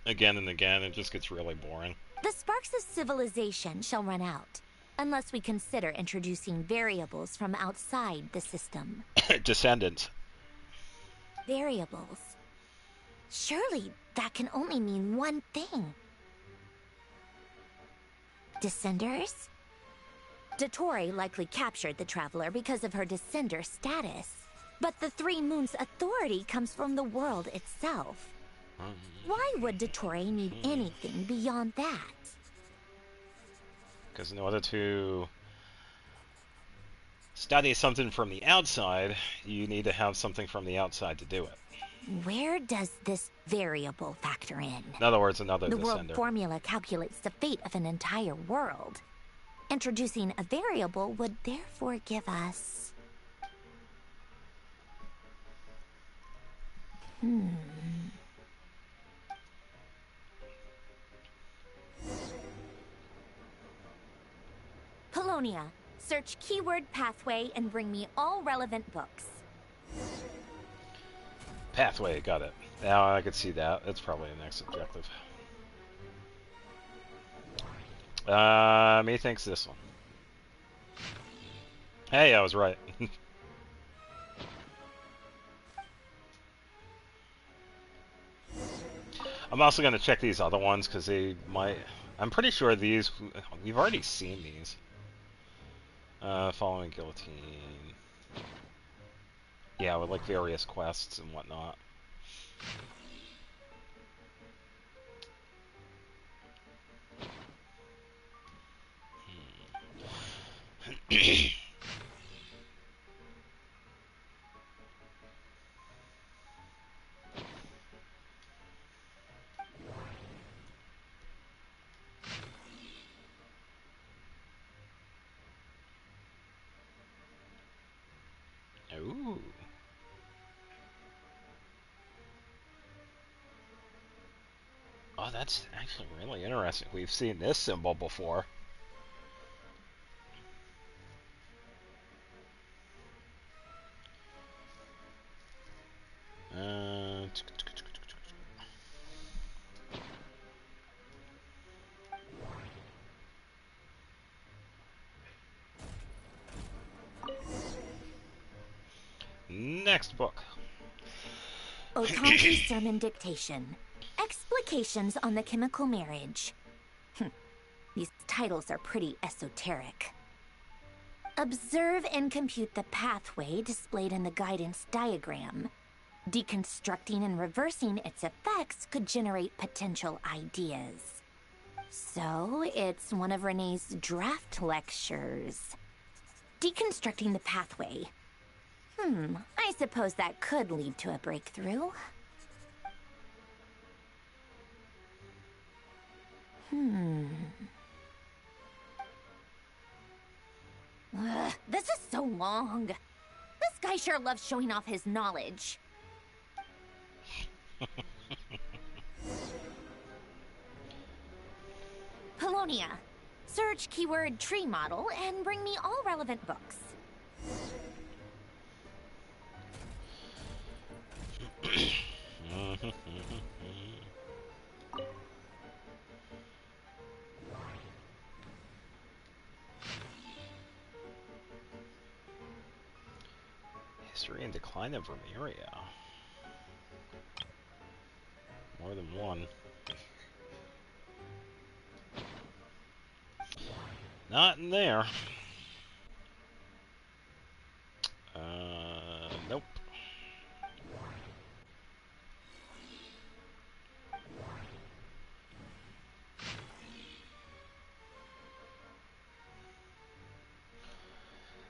again and again, it just gets really boring. The sparks of civilization shall run out, unless we consider introducing variables from outside the system. Descendants. Variables? Surely that can only mean one thing. Descenders? Dottore likely captured the Traveler because of her descender status. But the Three Moons' authority comes from the world itself. Why would Dottore need anything beyond that? Because in order to study something from the outside, you need to have something from the outside to do it. Where does this variable factor in? In other words, another The descender. world formula calculates the fate of an entire world. Introducing a variable would therefore give us... Polonia, search keyword pathway and bring me all relevant books. Pathway, got it. Now I could see that. That's probably the next objective. Methinks this one. Hey, I was right. I'm also going to check these other ones because they might... I'm pretty sure these... We've already seen these. Following Guillotine. Yeah, with like various quests and whatnot. Ooh. Oh, that's actually really interesting. We've seen this symbol before. Next book. Otanki Sermon Dictation. Explications on the Chemical Marriage. These titles are pretty esoteric. Observe and compute the pathway displayed in the guidance diagram. Deconstructing and reversing its effects could generate potential ideas. So, it's one of Renee's draft lectures. Deconstructing the pathway. I suppose that could lead to a breakthrough. This is so long. This guy sure loves showing off his knowledge. Polonia. Search keyword tree model and bring me all relevant books. History and decline of Remeria. More than one. Not in there. Nope.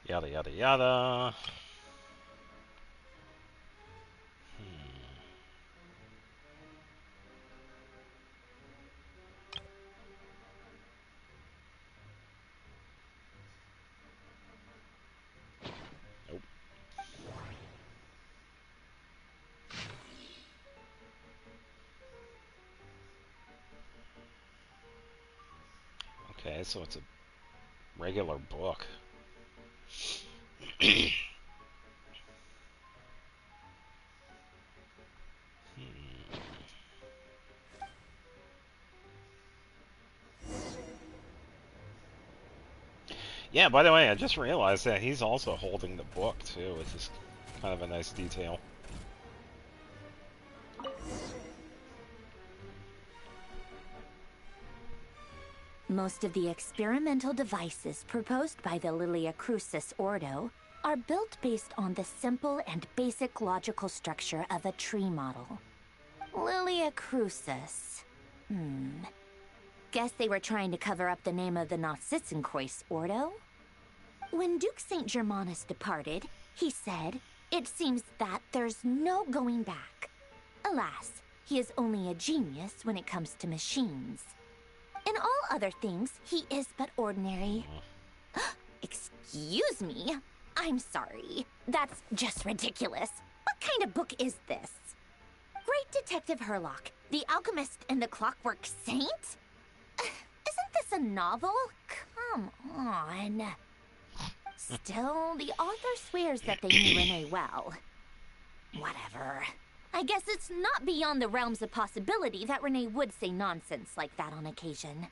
Yada yada yada. Nope. Okay, so it's a regular book. Yeah, by the way, I just realized that he's also holding the book, too, which is kind of a nice detail. Most of the experimental devices proposed by the Lilia Crucis Ordo are built based on the simple and basic logical structure of a tree model. Lilia Crucis. Guess they were trying to cover up the name of the Nausitzenkreuz Ordo? When Duke St. Germanus departed, he said, "It seems that there's no going back." Alas, he is only a genius when it comes to machines. In all other things, he is but ordinary. Excuse me? I'm sorry. That's just ridiculous. What kind of book is this? Great Detective Herlock, the Alchemist and the Clockwork Saint? Isn't this a novel? Come on. Still, the author swears that they knew Renee well. Whatever. I guess it's not beyond the realms of possibility that Renee would say nonsense like that on occasion.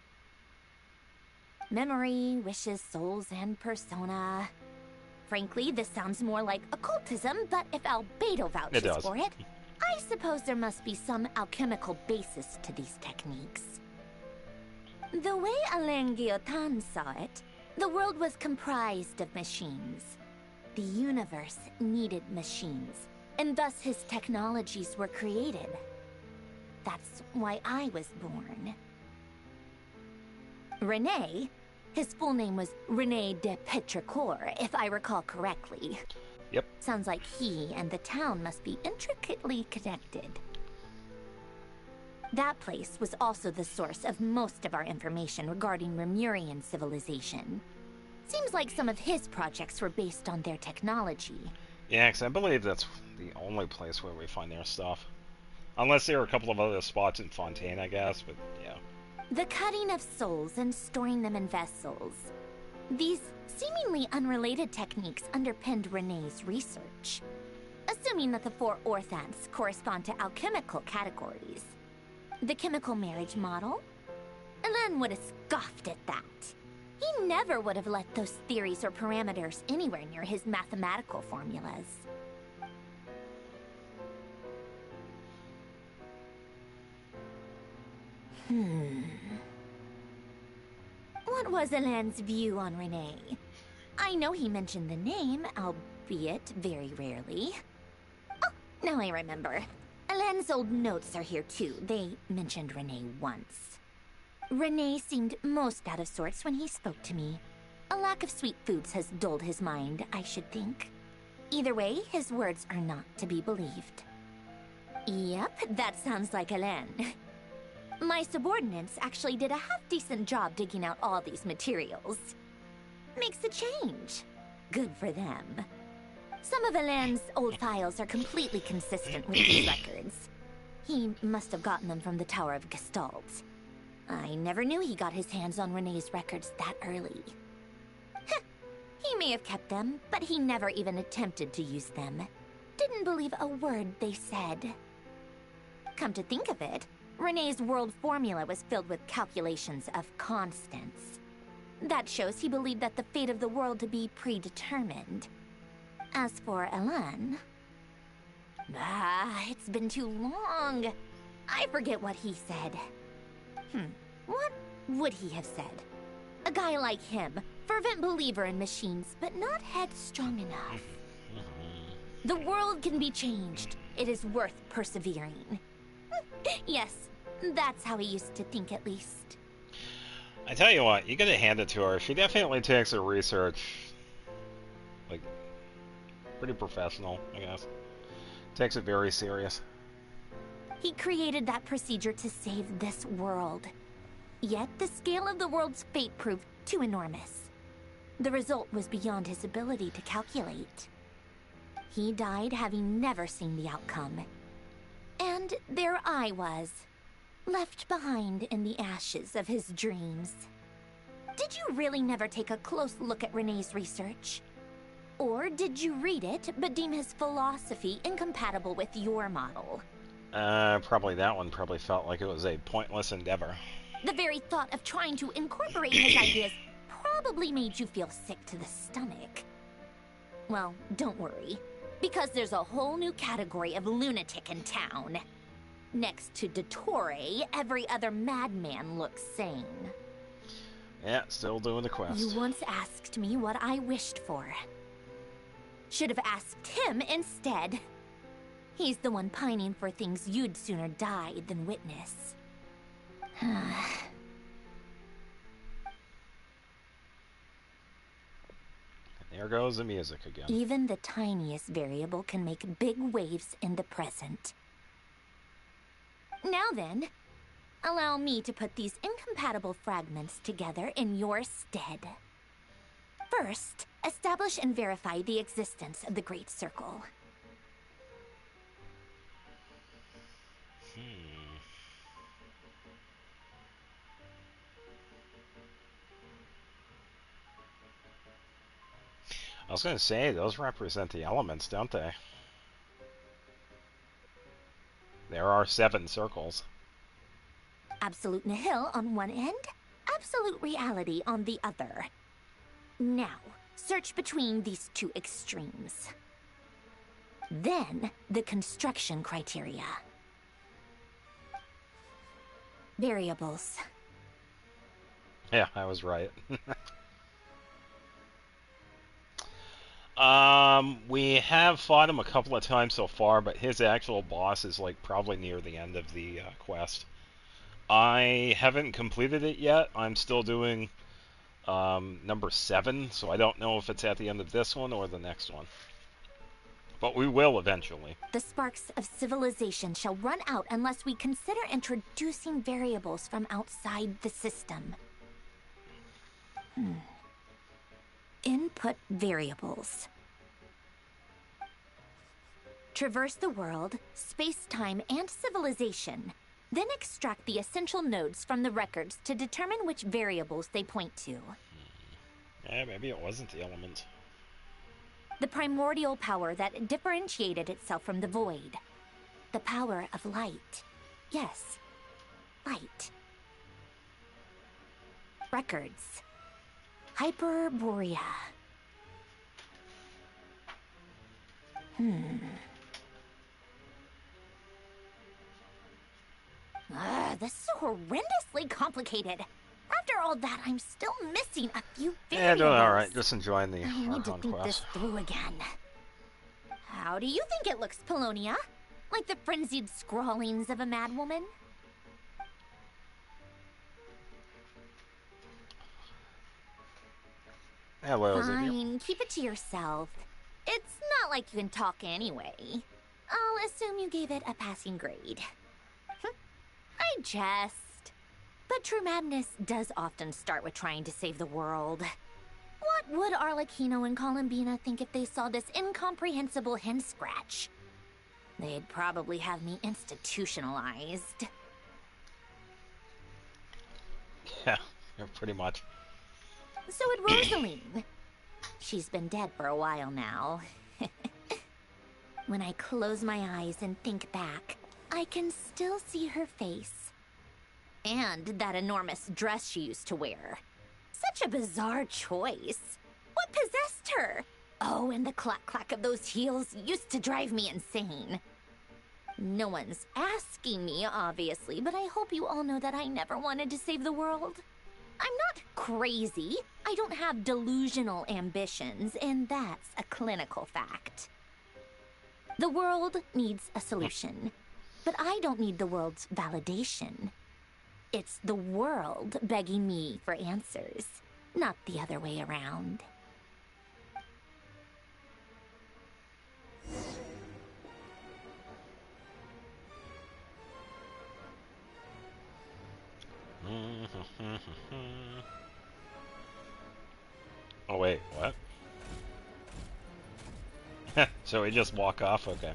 Memory, wishes, souls, and persona. Frankly, this sounds more like occultism, but if Albedo vouches for it, I suppose there must be some alchemical basis to these techniques. The way Alain Guillotin saw it, the world was comprised of machines. The universe needed machines, and thus his technologies were created. That's why I was born. Renee, His full name was René de Petrichor, if I recall correctly. Yep. Sounds like he and the town must be intricately connected. That place was also the source of most of our information regarding Remurian civilization. Seems like some of his projects were based on their technology. Yeah, because I believe that's the only place where we find their stuff. Unless there are a couple of other spots in Fontaine, I guess, but yeah. The cutting of souls and storing them in vessels. These seemingly unrelated techniques underpinned René's research. Assuming that the 4 orthants correspond to alchemical categories. The chemical marriage model? Elen would have scoffed at that. He never would have let those theories or parameters anywhere near his mathematical formulas. What was Elen's view on René? I know he mentioned the name, albeit very rarely. Oh, now I remember. Elen's old notes are here too. They mentioned René once. René seemed most out of sorts when he spoke to me. A lack of sweet foods has dulled his mind, I should think. Either way, his words are not to be believed. Yep, that sounds like Elen. My subordinates actually did a half-decent job digging out all these materials. Makes a change. Good for them. Some of Elen's old files are completely consistent with these records. He must have gotten them from the Tower of Gestalt. I never knew he got his hands on René's records that early. Heh, he may have kept them, but he never even attempted to use them. Didn't believe a word they said. Come to think of it, René's world formula was filled with calculations of constants. That shows he believed that the fate of the world to be predetermined. As for Elen... it's been too long. I forget what he said. What would he have said? A guy like him, fervent believer in machines, but not headstrong enough. The world can be changed. It is worth persevering. Yes, that's how he used to think, at least. I tell you what, you gotta hand it to her. She definitely takes her research, like, pretty professional, I guess. Takes it very serious. He created that procedure to save this world. Yet the scale of the world's fate proved too enormous. The result was beyond his ability to calculate. He died having never seen the outcome. And there I was, left behind in the ashes of his dreams. Did you really never take a close look at René's research? Or did you read it, but deem his philosophy incompatible with your model? Probably that one probably felt like it was a pointless endeavor. The very thought of trying to incorporate his ideas probably made you feel sick to the stomach. Well, don't worry, because there's a whole new category of lunatic in town. Next to Dottore, every other madman looks sane. Yeah, still doing the quest. You once asked me what I wished for. Should have asked him instead. He's the one pining for things you'd sooner die than witness. There goes the music again. Even the tiniest variable can make big waves in the present. Now then, allow me to put these incompatible fragments together in your stead. First, establish and verify the existence of the Great Circle. I was going to say, those represent the elements, don't they? There are 7 circles. Absolute nihil on one end, absolute reality on the other. Now, search between these 2 extremes. Then, the construction criteria. Variables. Yeah, I was right. We have fought him a couple of times so far, but his actual boss is like probably near the end of the quest. I haven't completed it yet. I'm still doing number 7, so I don't know if it's at the end of this one or the next one. But we will eventually. The sparks of civilization shall run out unless we consider introducing variables from outside the system. Input variables. Traverse the world, space-time, and civilization. Then extract the essential nodes from the records to determine which variables they point to. Yeah, maybe it wasn't the element. The primordial power that differentiated itself from the void. The power of light. Yes, light. Records. Hyperborea. This is horrendously complicated. After all that, I'm still missing a few variables. Yeah, doing alright. Just enjoying the I need to Archon think quest. this through again. How do you think it looks, Polonia? Like the frenzied scrawlings of a madwoman? Hello, Fine, keep it to yourself. It's not like you can talk anyway. I'll assume you gave it a passing grade. I jest. But true madness does often start with trying to save the world. What would Arlecchino and Columbina think if they saw this incomprehensible hen scratch? They'd probably have me institutionalized. Yeah, pretty much. So would Rosaline. She's been dead for a while now. When I close my eyes and think back, I can still see her face. And that enormous dress she used to wear. Such a bizarre choice. What possessed her? Oh, and the clack-clack of those heels used to drive me insane. No one's asking me, obviously, but I hope you all know that I never wanted to save the world. I'm not crazy. I don't have delusional ambitions, and that's a clinical fact. The world needs a solution, but I don't need the world's validation. It's the world begging me for answers, not the other way around. Oh wait, what? So we just walk off? Okay.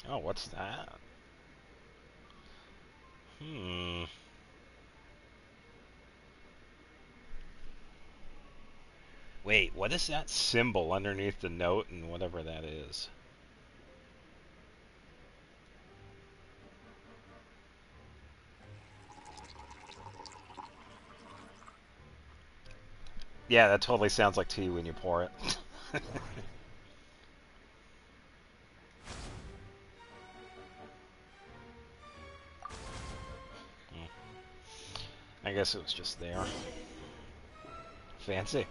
Oh, what's that? Wait, what is that symbol underneath the note and whatever that is? Yeah, that totally sounds like tea when you pour it. I guess it was just there. Fancy.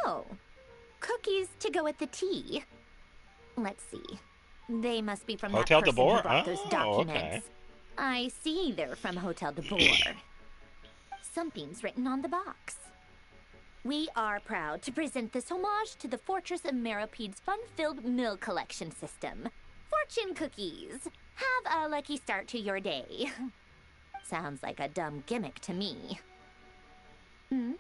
Oh, cookies to go with the tea. Let's see. They must be from Hotel that de person who Boer? brought those Oh, documents. okay. I see they're from Hotel de Boer. Something's written on the box. We are proud to present this homage to the Fortress of Meropede's fun-filled mill collection system. Fortune cookies. Have a lucky start to your day. Sounds like a dumb gimmick to me. Be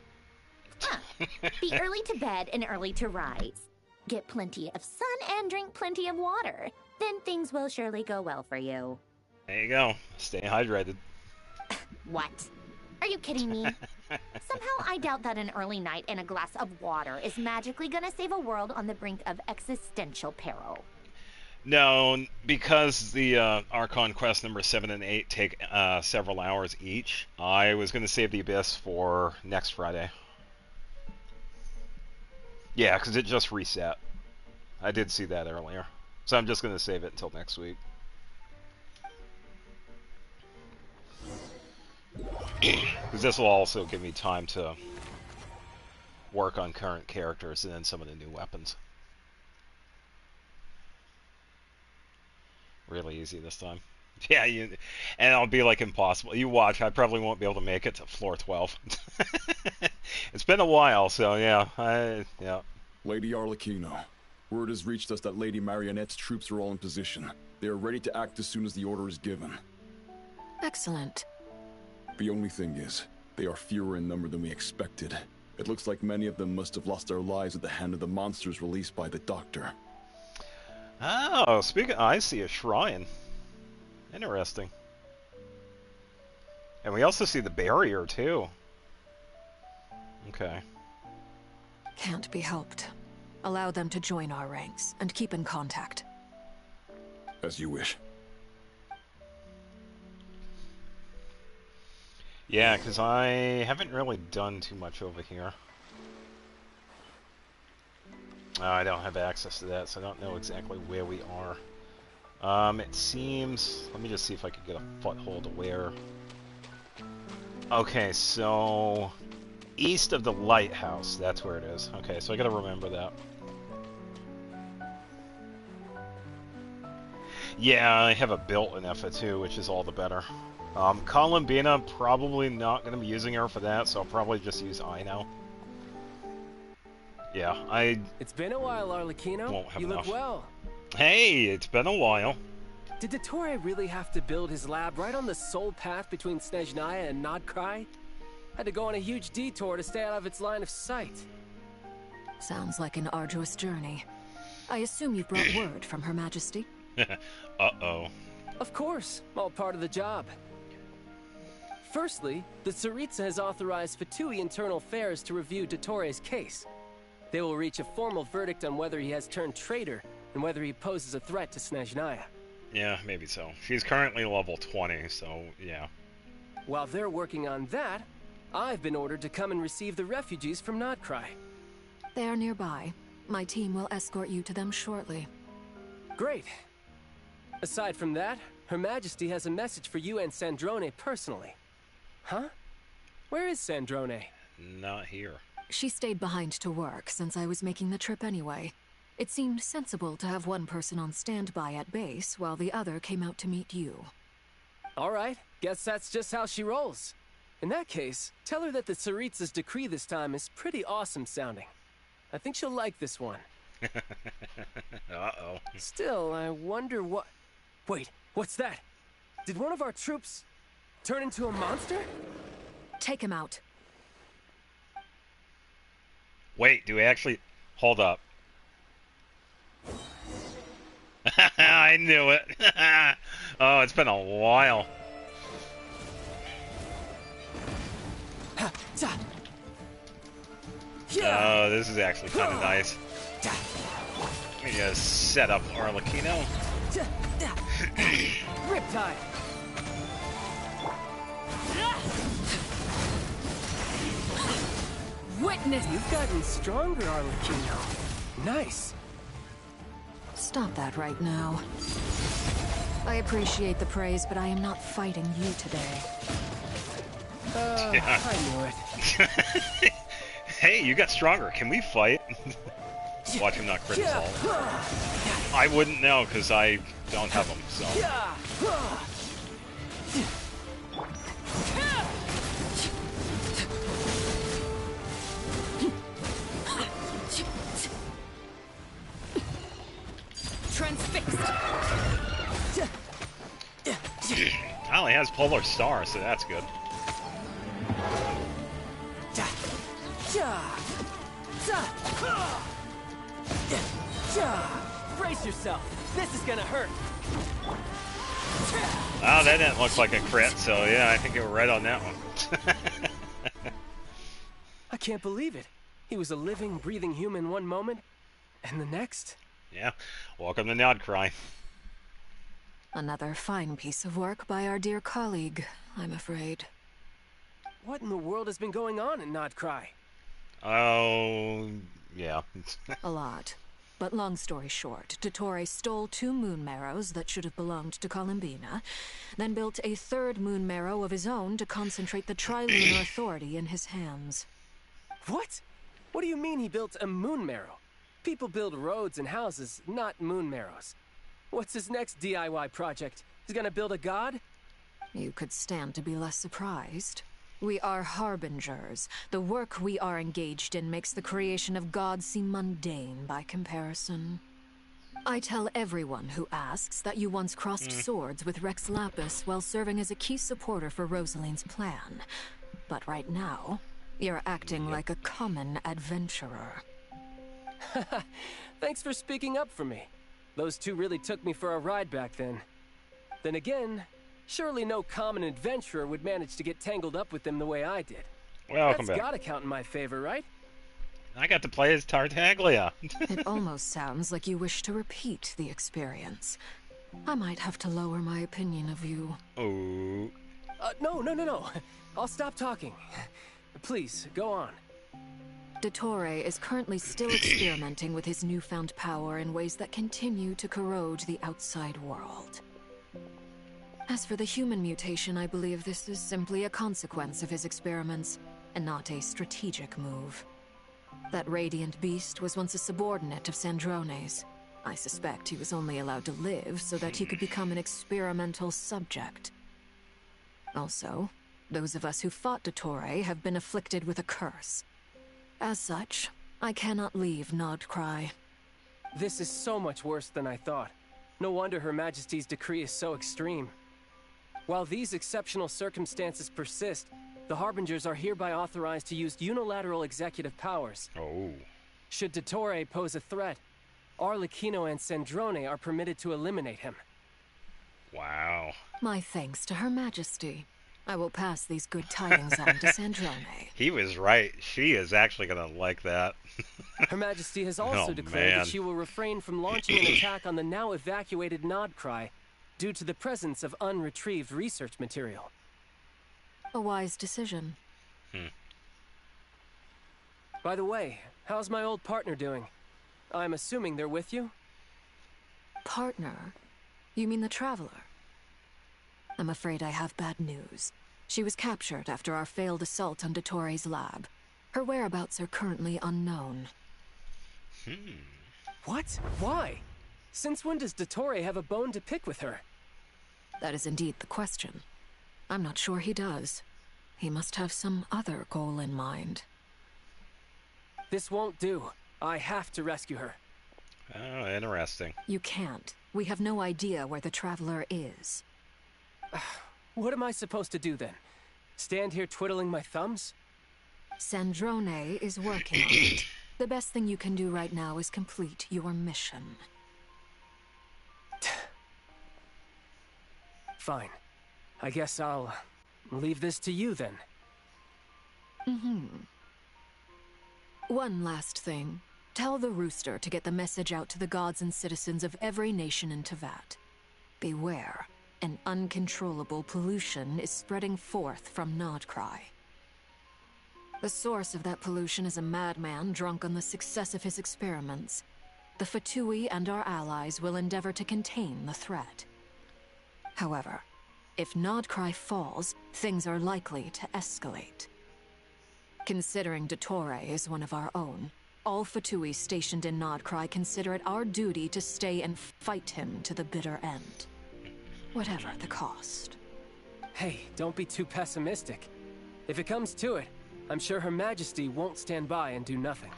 early to bed and early to rise. Get plenty of sun and drink plenty of water. Then things will surely go well for you. There you go. Stay hydrated. What? Are you kidding me? Somehow I doubt that an early night and a glass of water is magically gonna save a world on the brink of existential peril. No, because the Archon quest number 7 and 8 take several hours each, I was going to save the Abyss for next Friday. Yeah, because it just reset. I did see that earlier. So I'm just going to save it until next week. Because this will also give me time to work on current characters and then some of the new weapons. Really easy this time. Yeah, and it'll be like impossible. You watch, I probably won't be able to make it to floor 12. It's been a while, so yeah, yeah. Lady Arlecchino, word has reached us that Lady Marionette's troops are all in position. They are ready to act as soon as the order is given. Excellent. The only thing is, they are fewer in number than we expected. It looks like many of them must have lost their lives at the hand of the monsters released by the Doctor. Oh, I see a shrine. Interesting. And we also see the barrier, too. Okay. Can't be helped. Allow them to join our ranks, and keep in contact. As you wish. Yeah, because I haven't really done too much over here. I don't have access to that, so I don't know exactly where we are. It seems... Let me just see if I can get a foothold of where... Okay, so... East of the lighthouse, that's where it is. Okay, so I gotta remember that. Yeah, I have a built-in Effa too, which is all the better. Columbina, probably not gonna be using her for that, so I'll probably just use Ino. Yeah, It's been a while, Arlecchino. Won't have you enough. look well. Hey, it's been a while. Did Dottore really have to build his lab right on the sole path between Snezhnaya and Nodcry? Had to go on a huge detour to stay out of its line of sight. Sounds like an arduous journey. I assume you brought word from Her Majesty? Uh-oh. Of course, all part of the job. Firstly, the Tsaritsa has authorized Fatui Internal Affairs to review Dottore's case. They will reach a formal verdict on whether he has turned traitor and whether he poses a threat to Snezhnaya. Yeah, maybe so. She's currently level 20, so yeah. While they're working on that, I've been ordered to come and receive the refugees from Nodcry. They are nearby. My team will escort you to them shortly. Great. Aside from that, Her Majesty has a message for you and Sandrone personally. Huh? Where is Sandrone? Not here. She stayed behind to work since I was making the trip anyway. It seemed sensible to have one person on standby at base while the other came out to meet you. All right, guess that's just how she rolls. In that case, tell her that the Tsaritsa's decree this time is pretty awesome sounding. I think she'll like this one. Uh-oh. Still, I wonder what... Wait, what's that? Did one of our troops turn into a monster? Take him out. Wait, do we actually... Hold up. I knew it. Oh, it's been a while. Oh, this is actually kind of nice. Let me just set up Arlecchino. Riptide. Witness! You've gotten stronger, Arlecchino. Nice. Stop that right now. I appreciate the praise, but I am not fighting you today. I knew it. Hey, you got stronger. Can we fight? Watch him not crit assault. I wouldn't know, because I don't have them, so... Transfixed. Well, he has Polar Star, so that's good. Brace yourself. This is gonna hurt. Oh, that didn't look like a crit, so yeah, I think you were right on that one. I can't believe it. He was a living, breathing human one moment, and the next, Yeah, welcome to Nodcry. Another fine piece of work by our dear colleague, I'm afraid. What in the world has been going on in Nodcry? Oh, yeah. A lot. But long story short, Dottore stole 2 moon marrows that should have belonged to Columbina, then built a 3rd moon marrow of his own to concentrate the Trilunar authority in his hands. What? What do you mean he built a moon marrow? People build roads and houses, not moon marrows. What's his next DIY project? He's gonna build a god? You could stand to be less surprised. We are harbingers. The work we are engaged in makes the creation of gods seem mundane by comparison. I tell everyone who asks that you once crossed swords with Rex Lapis while serving as a key supporter for Rosaline's plan. But right now, you're acting like a common adventurer. Thanks for speaking up for me. Those 2 really took me for a ride back then. Then again, surely no common adventurer would manage to get tangled up with them the way I did. Welcome back. That's gotta count in my favor, right? I got to play as Tartaglia. It almost sounds like you wish to repeat the experience. I might have to lower my opinion of you. Oh. No. I'll stop talking. Please, go on. Dottore is currently still experimenting with his newfound power in ways that continue to corrode the outside world. As for the human mutation, I believe this is simply a consequence of his experiments, and not a strategic move. That radiant beast was once a subordinate of Sandrone's. I suspect he was only allowed to live so that he could become an experimental subject. Also, those of us who fought Dottore have been afflicted with a curse. As such, I cannot leave Nodcry. This is so much worse than I thought. No wonder Her Majesty's decree is so extreme. While these exceptional circumstances persist, the Harbingers are hereby authorized to use unilateral executive powers. Oh. Should Dottore pose a threat, Arlecchino and Sandrone are permitted to eliminate him. Wow. My thanks to Her Majesty. I will pass these good tidings on to Sandrone. He was right. She is actually going to like that. Her Majesty has also declared that she will refrain from launching an attack on the now evacuated Nodcry due to the presence of unretrieved research material. A wise decision. By the way, how's my old partner doing? I'm assuming they're with you? Partner? You mean the Traveler? I'm afraid I have bad news. She was captured after our failed assault on Dottore's lab. Her whereabouts are currently unknown. What? Why? Since when does Dottore have a bone to pick with her? That is indeed the question. I'm not sure he does. He must have some other goal in mind. This won't do. I have to rescue her. Oh, interesting. You can't. We have no idea where the Traveler is. What am I supposed to do then? Stand here twiddling my thumbs? Sandrone is working on it. The best thing you can do right now is complete your mission. Fine. I guess I'll leave this to you then. One last thing. Tell the Rooster to get the message out to the gods and citizens of every nation in Tevat. Beware. An uncontrollable pollution is spreading forth from Nodcry. The source of that pollution is a madman drunk on the success of his experiments. The Fatui and our allies will endeavor to contain the threat. However, if Nodcry falls, things are likely to escalate. Considering Dottore is one of our own, all Fatui stationed in Nodcry consider it our duty to stay and fight him to the bitter end. Whatever the cost. Hey, don't be too pessimistic. If it comes to it, I'm sure Her Majesty won't stand by and do nothing.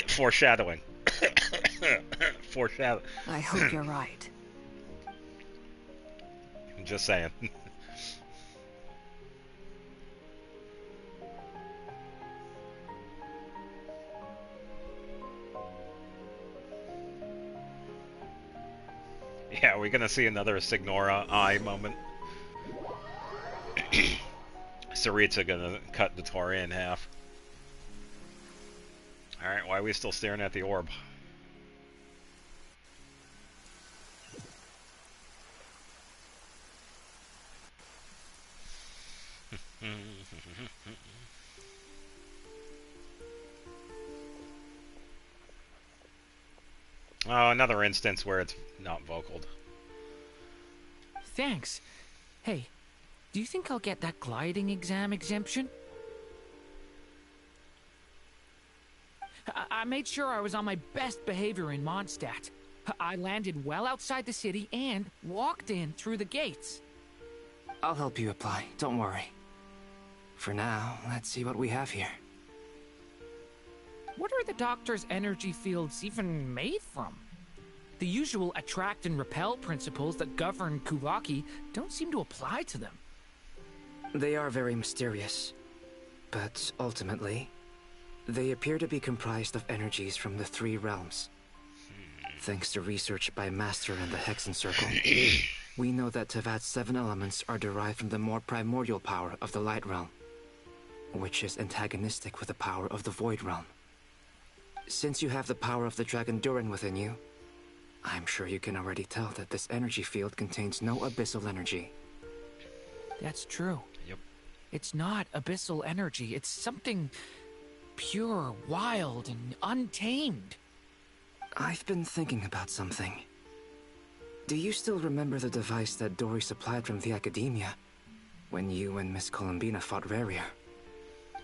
Foreshadowing. Foreshadow. I hope you're right. I'm just saying. Yeah, we're gonna see another Signora eye moment. Saritsa gonna cut Dottore in half. Alright, why are we still staring at the orb? Oh, another instance where it's not vocaled. Thanks. Hey, do you think I'll get that gliding exam exemption? I made sure I was on my best behavior in Mondstadt. I landed well outside the city and walked in through the gates. I'll help you apply, don't worry. For now, let's see what we have here. What are the doctor's energy fields even made from? The usual attract and repel principles that govern Kuvaki don't seem to apply to them. They are very mysterious, but ultimately, they appear to be comprised of energies from the three realms. Thanks to research by Master and the Hexen Circle, we know that Tevat's 7 elements are derived from the more primordial power of the Light Realm, which is antagonistic with the power of the Void Realm. Since you have the power of the Dragon Durin within you, I'm sure you can already tell that this energy field contains no abyssal energy. That's true. Yep. It's not abyssal energy. It's something pure, wild, and untamed. I've been thinking about something. Do you still remember the device that Dory supplied from the Academia when you and Miss Columbina fought Raria?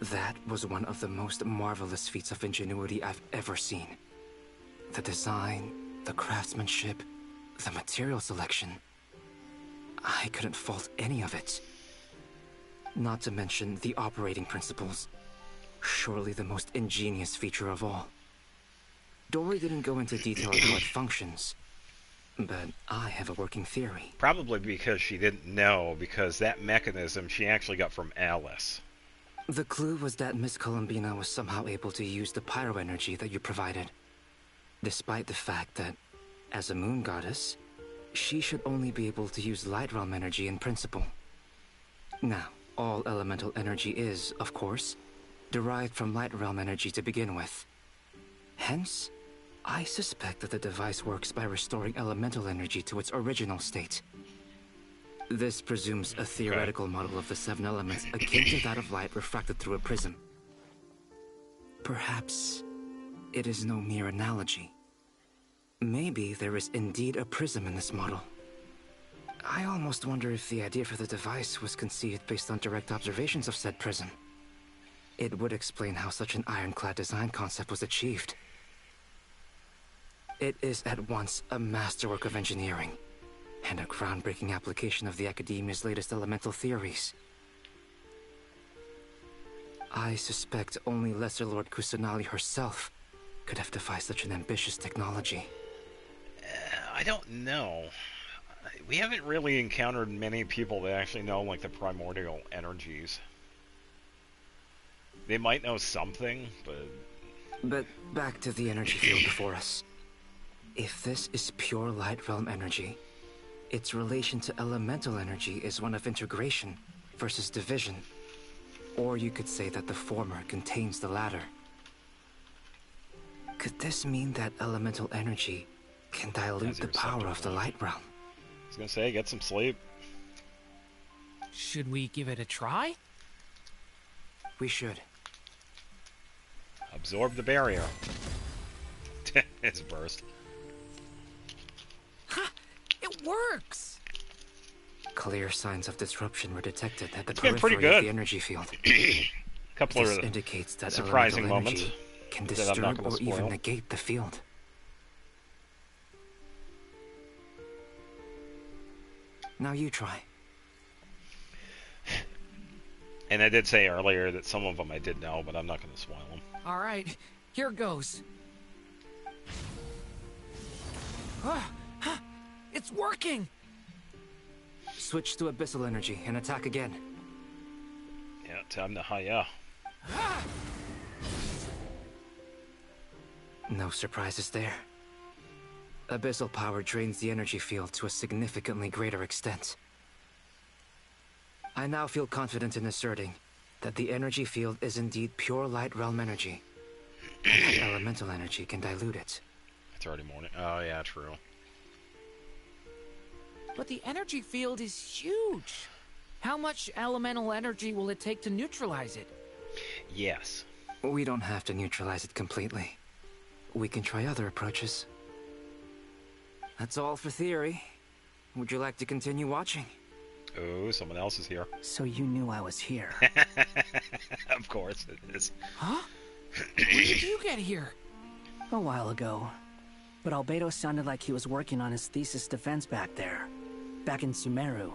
That was one of the most marvelous feats of ingenuity I've ever seen. The design, the craftsmanship, the material selection. I couldn't fault any of it. Not to mention the operating principles. Surely the most ingenious feature of all. Dory didn't go into detail on how it functions, but I have a working theory. Probably because she didn't know, because that mechanism she actually got from Alice. The clue was that Miss Columbina was somehow able to use the pyro energy that you provided, despite the fact that, as a moon goddess, she should only be able to use light realm energy in principle. Now, all elemental energy is, of course, derived from light realm energy to begin with. Hence, I suspect that the device works by restoring elemental energy to its original state. This presumes a theoretical model of the 7 elements akin to that of light refracted through a prism. Perhaps it is no mere analogy. Maybe there is indeed a prism in this model. I almost wonder if the idea for the device was conceived based on direct observations of said prism. It would explain how such an ironclad design concept was achieved. It is at once a masterwork of engineering and a groundbreaking application of the Academia's latest elemental theories. I suspect only Lesser Lord Kusanali herself could have devised such an ambitious technology. I don't know. We haven't really encountered many people that actually know, like, the primordial energies. They might know something, but... But back to the energy field before us. If this is pure light realm energy, its relation to elemental energy is one of integration versus division. Or you could say that the former contains the latter. Could this mean that elemental energy can dilute the power of the light realm? I was gonna say, get some sleep. Should we give it a try? We should. Absorb the barrier. It's burst. Ha! It works! Clear signs of disruption were detected at the It's been pretty periphery good. of the energy field. Couple this of indicates that surprising elemental moments energy can that I'm not disturb gonna or even spoil. negate the field. Now you try. And I did say earlier that some of them I did know, but I'm not going to spoil them. All right, here goes. It's working! Switch to abyssal energy and attack again. Yeah, time to high. No surprises there. Abyssal power drains the energy field to a significantly greater extent. I now feel confident in asserting that the energy field is indeed pure light realm energy, and that elemental energy can dilute it. It's already morning. Oh, yeah, true. But the energy field is huge. How much elemental energy will it take to neutralize it? Yes. We don't have to neutralize it completely. We can try other approaches. That's all for theory. Would you like to continue watching? Oh, someone else is here. So you knew I was here. Of course it is. Huh? When did you get here? A while ago. But Albedo sounded like he was working on his thesis defense back there. Back in Sumeru.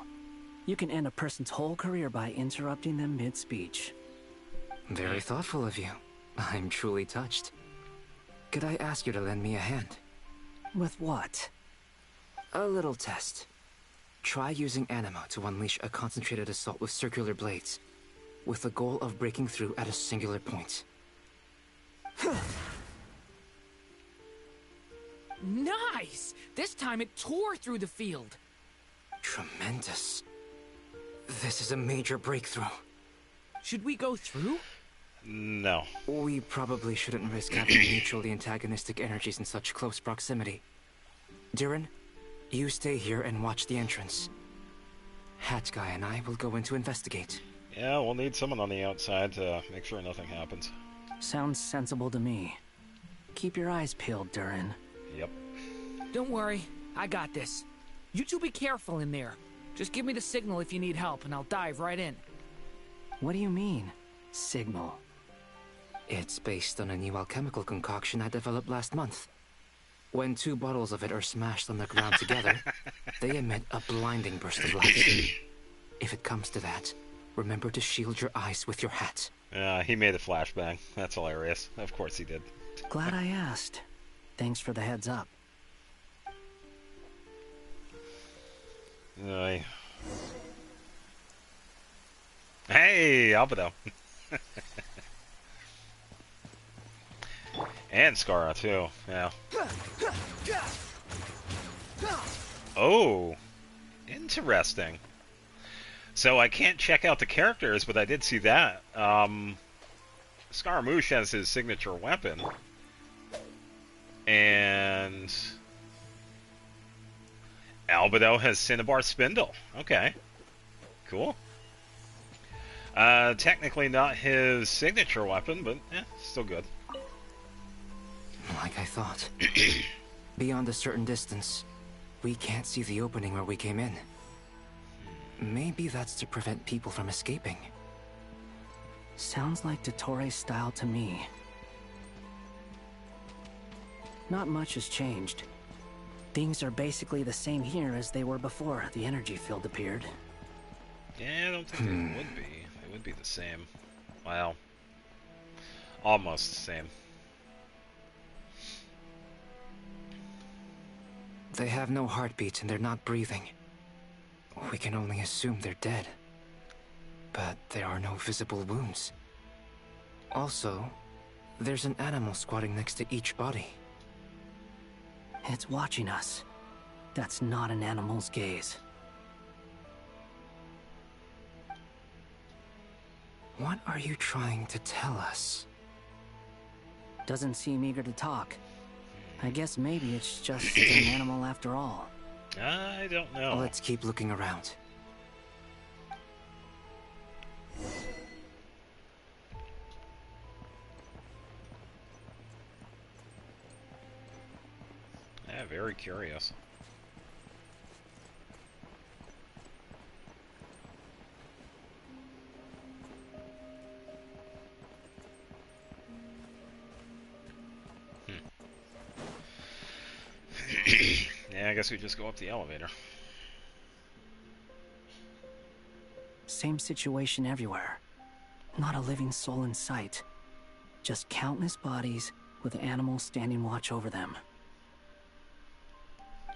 You can end a person's whole career by interrupting them mid-speech. Very thoughtful of you. I'm truly touched. Could I ask you to lend me a hand? With what? A little test. Try using Animo to unleash a concentrated assault with circular blades, with the goal of breaking through at a singular point. Nice! This time it tore through the field. Tremendous. This is a major breakthrough. Should we go through? No. We probably shouldn't risk having mutually antagonistic energies in such close proximity. Durin, you stay here and watch the entrance. Hat Guy and I will go in to investigate. Yeah, we'll need someone on the outside to make sure nothing happens. Sounds sensible to me. Keep your eyes peeled, Durin. Yep. Don't worry, I got this. You two be careful in there. Just give me the signal if you need help, and I'll dive right in. What do you mean, signal? It's based on a new alchemical concoction I developed last month. When 2 bottles of it are smashed on the ground together, they emit a blinding burst of light. If it comes to that, remember to shield your eyes with your hat. He made a flashbang. That's hilarious. Of course he did. Glad I asked. Thanks for the heads up. Hey, Albedo. And Scara, too. Yeah. Oh. Interesting. So I can't check out the characters, but I did see that. Scaramouche has his signature weapon. And Albedo has Cinnabar Spindle. Okay. Cool. Technically not his signature weapon, but still good. Like I thought. Beyond a certain distance, we can't see the opening where we came in. Maybe that's to prevent people from escaping. Sounds like Dottore style to me. Not much has changed. Things are basically the same here as they were before the energy field appeared. Yeah, I don't think they would be. They would be the same. Well, almost the same. They have no heartbeat and they're not breathing. We can only assume they're dead. But there are no visible wounds. Also, there's an animal squatting next to each body. It's watching us. That's not an animal's gaze. What are you trying to tell us? Doesn't seem eager to talk. I guess maybe it's just an animal after all. I don't know. Let's keep looking around. Yeah, very curious. Yeah, I guess we just go up the elevator. Same situation everywhere. Not a living soul in sight. Just countless bodies with animals standing watch over them.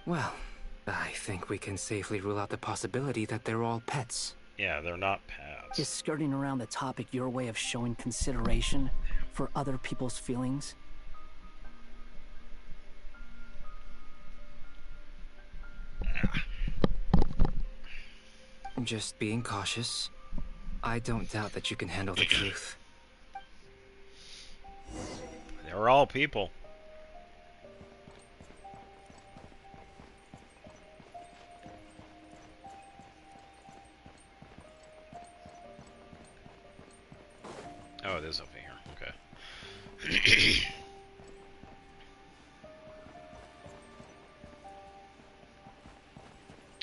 Well, I think we can safely rule out the possibility that they're all pets. Yeah, they're not pets. Is skirting around the topic your way of showing consideration for other people's feelings? Just being cautious. I don't doubt that you can handle the truth. They're all people. Oh, it is over here. Okay.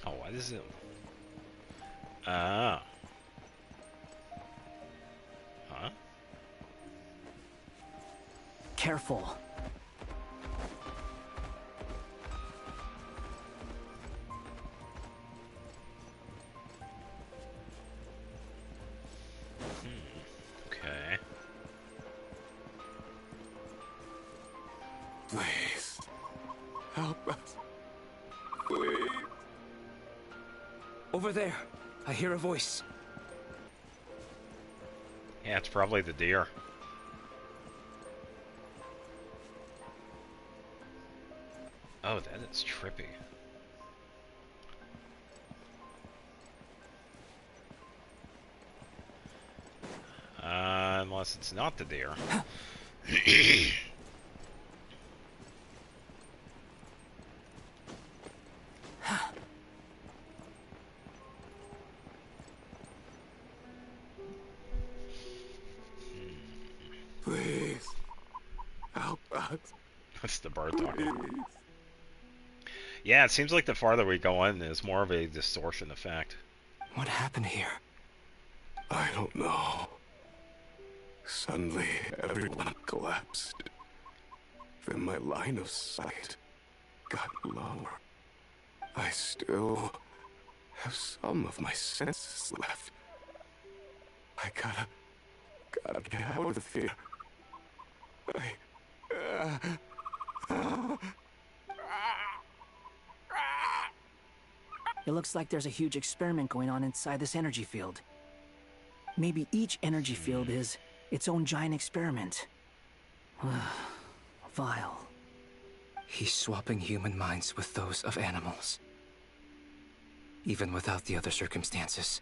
Oh, what is it? Ah. Huh? Careful. Okay. Please. Help us. Please. Over there. I hear a voice. Yeah, it's probably the deer. Oh, that is trippy. Unless it's not the deer. Please. Help us. That's the bird talking. Yeah, it seems like the farther we go in, there's more of a distortion effect. What happened here? I don't know. Suddenly, everyone collapsed. Then my line of sight got lower. I still have some of my senses left. I gotta get out of here. It looks like there's a huge experiment going on inside this energy field. Maybe each energy field is its own giant experiment. Vile. He's swapping human minds with those of animals. Even without the other circumstances,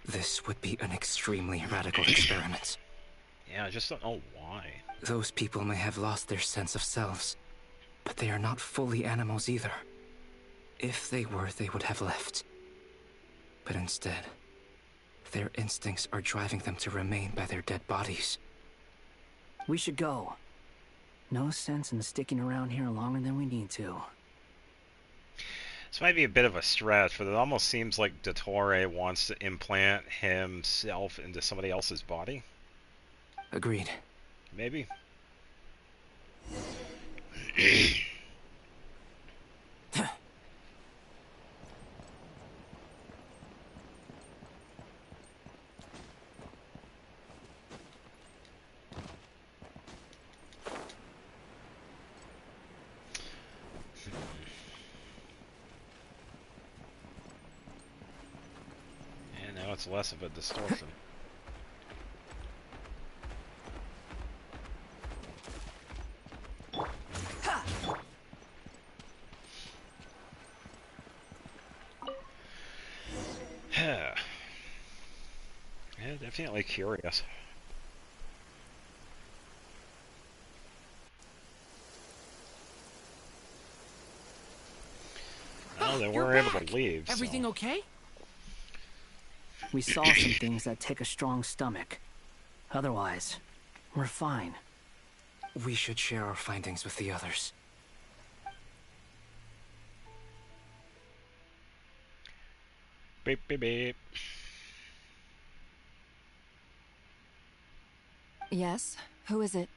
this would be an extremely radical experiment. Yeah, I just don't know why. Those people may have lost their sense of selves, but they are not fully animals either. If they were, they would have left. But instead, their instincts are driving them to remain by their dead bodies. We should go. No sense in sticking around here longer than we need to. This might be a bit of a stretch, but it almost seems like Dottore wants to implant himself into somebody else's body. Agreed. Maybe. And now it's less of a distortion. Yeah, definitely curious. Well, they were able to leave. Everything so. okay? We saw some things that take a strong stomach. Otherwise, we're fine. We should share our findings with the others. Beep, beep, beep. Yes? Who is it?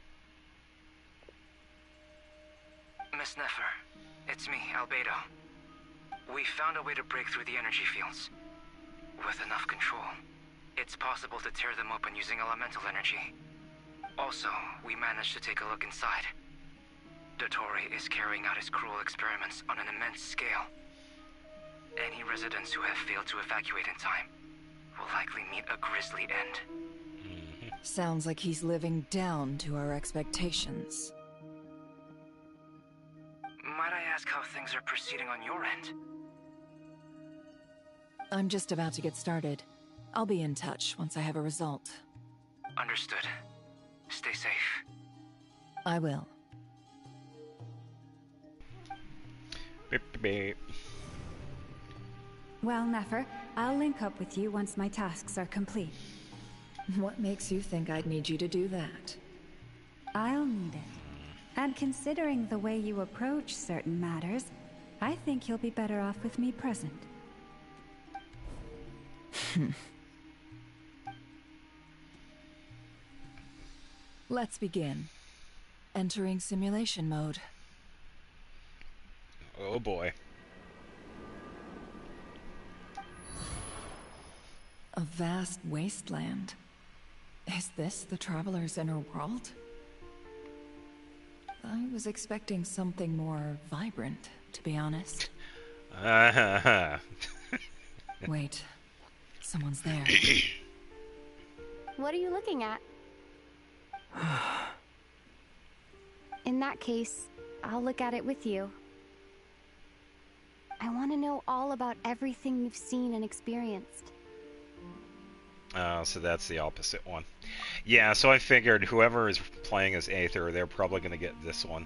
Miss Nefer, it's me, Albedo. We found a way to break through the energy fields. With enough control, it's possible to tear them open using elemental energy. Also, we managed to take a look inside. Dottore is carrying out his cruel experiments on an immense scale. Any residents who have failed to evacuate in time will likely meet a grisly end. Sounds like he's living down to our expectations. Might I ask how things are proceeding on your end? I'm just about to get started. I'll be in touch once I have a result. Understood. Stay safe. I will. Beep, beep, beep. Well, Nefer, I'll link up with you once my tasks are complete. What makes you think I'd need you to do that? I'll need it. And considering the way you approach certain matters, I think you'll be better off with me present. Let's begin. Entering simulation mode. Oh boy. A vast wasteland. Is this the Traveler's inner world? I was expecting something more vibrant, to be honest. Wait. Someone's there. What are you looking at? In that case, I'll look at it with you. I want to know all about everything you've seen and experienced. So that's the opposite one. Yeah, so I figured whoever is playing as Aether, they're probably going to get this one.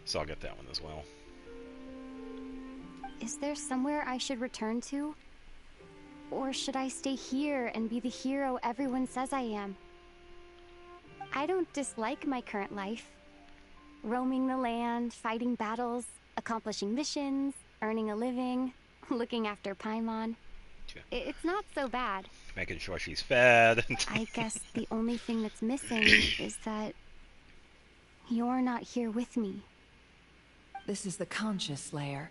So I'll get that one as well. Is there somewhere I should return to? Or should I stay here and be the hero everyone says I am? I don't dislike my current life. Roaming the land, fighting battles, accomplishing missions, earning a living, looking after Paimon. It's not so bad. Making sure she's fed. I guess the only thing that's missing is that you're not here with me. This is the conscious layer,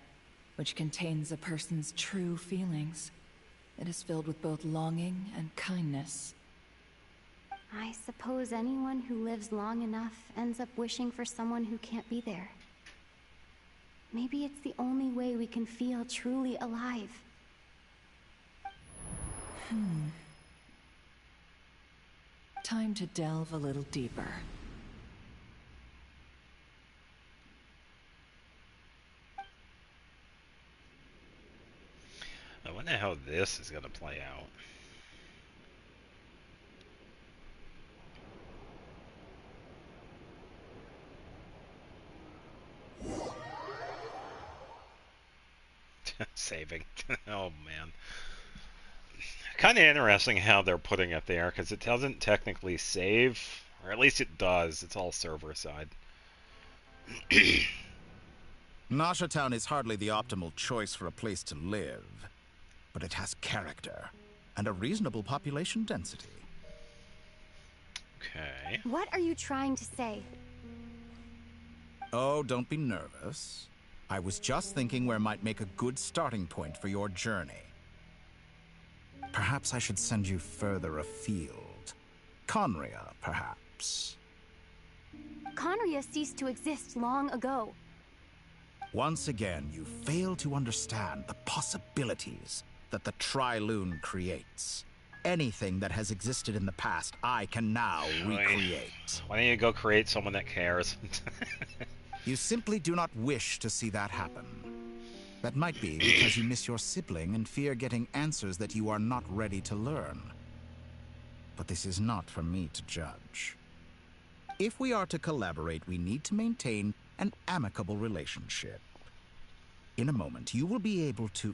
which contains a person's true feelings. It is filled with both longing and kindness. I suppose anyone who lives long enough ends up wishing for someone who can't be there. Maybe it's the only way we can feel truly alive. Time to delve a little deeper. I wonder how this is going to play out. Saving. Oh man. Kind of interesting how they're putting it there, because it doesn't technically save, or at least it does. It's all server side. Nasha Town is hardly the optimal choice for a place to live, but it has character and a reasonable population density. Okay. What are you trying to say? Oh, don't be nervous. I was just thinking where might make a good starting point for your journey. Perhaps I should send you further afield. Conria, perhaps. Conria ceased to exist long ago. Once again, you fail to understand the possibilities that the Tri-Lune creates. Anything that has existed in the past, I can now recreate. Why don't you go create someone that cares? You simply do not wish to see that happen. That might be because you miss your sibling and fear getting answers that you are not ready to learn. But this is not for me to judge. If we are to collaborate, we need to maintain an amicable relationship. In a moment, you will be able to...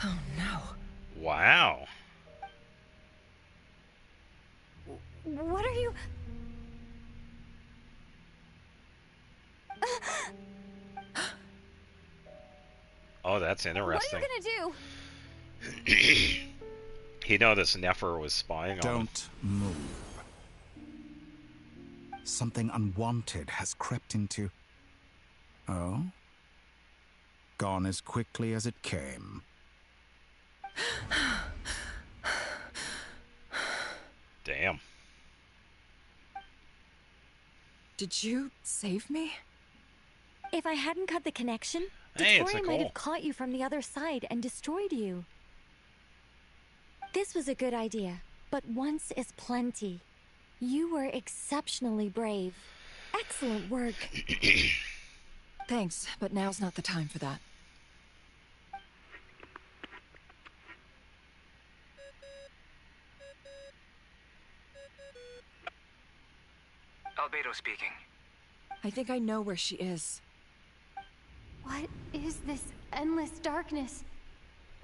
Oh no. Wow. What are you... Oh, that's interesting. What are you gonna do? He noticed Nefer was spying on him. Don't move. Something unwanted has crept into... Oh? Gone as quickly as it came. Damn. Did you save me? If I hadn't cut the connection, Hey, it's Dottore might Nicole. have caught you from the other side and destroyed you. This was a good idea, but once is plenty. You were exceptionally brave. Excellent work. Thanks, but now's not the time for that. Albedo speaking. I think I know where she is. What is this endless darkness?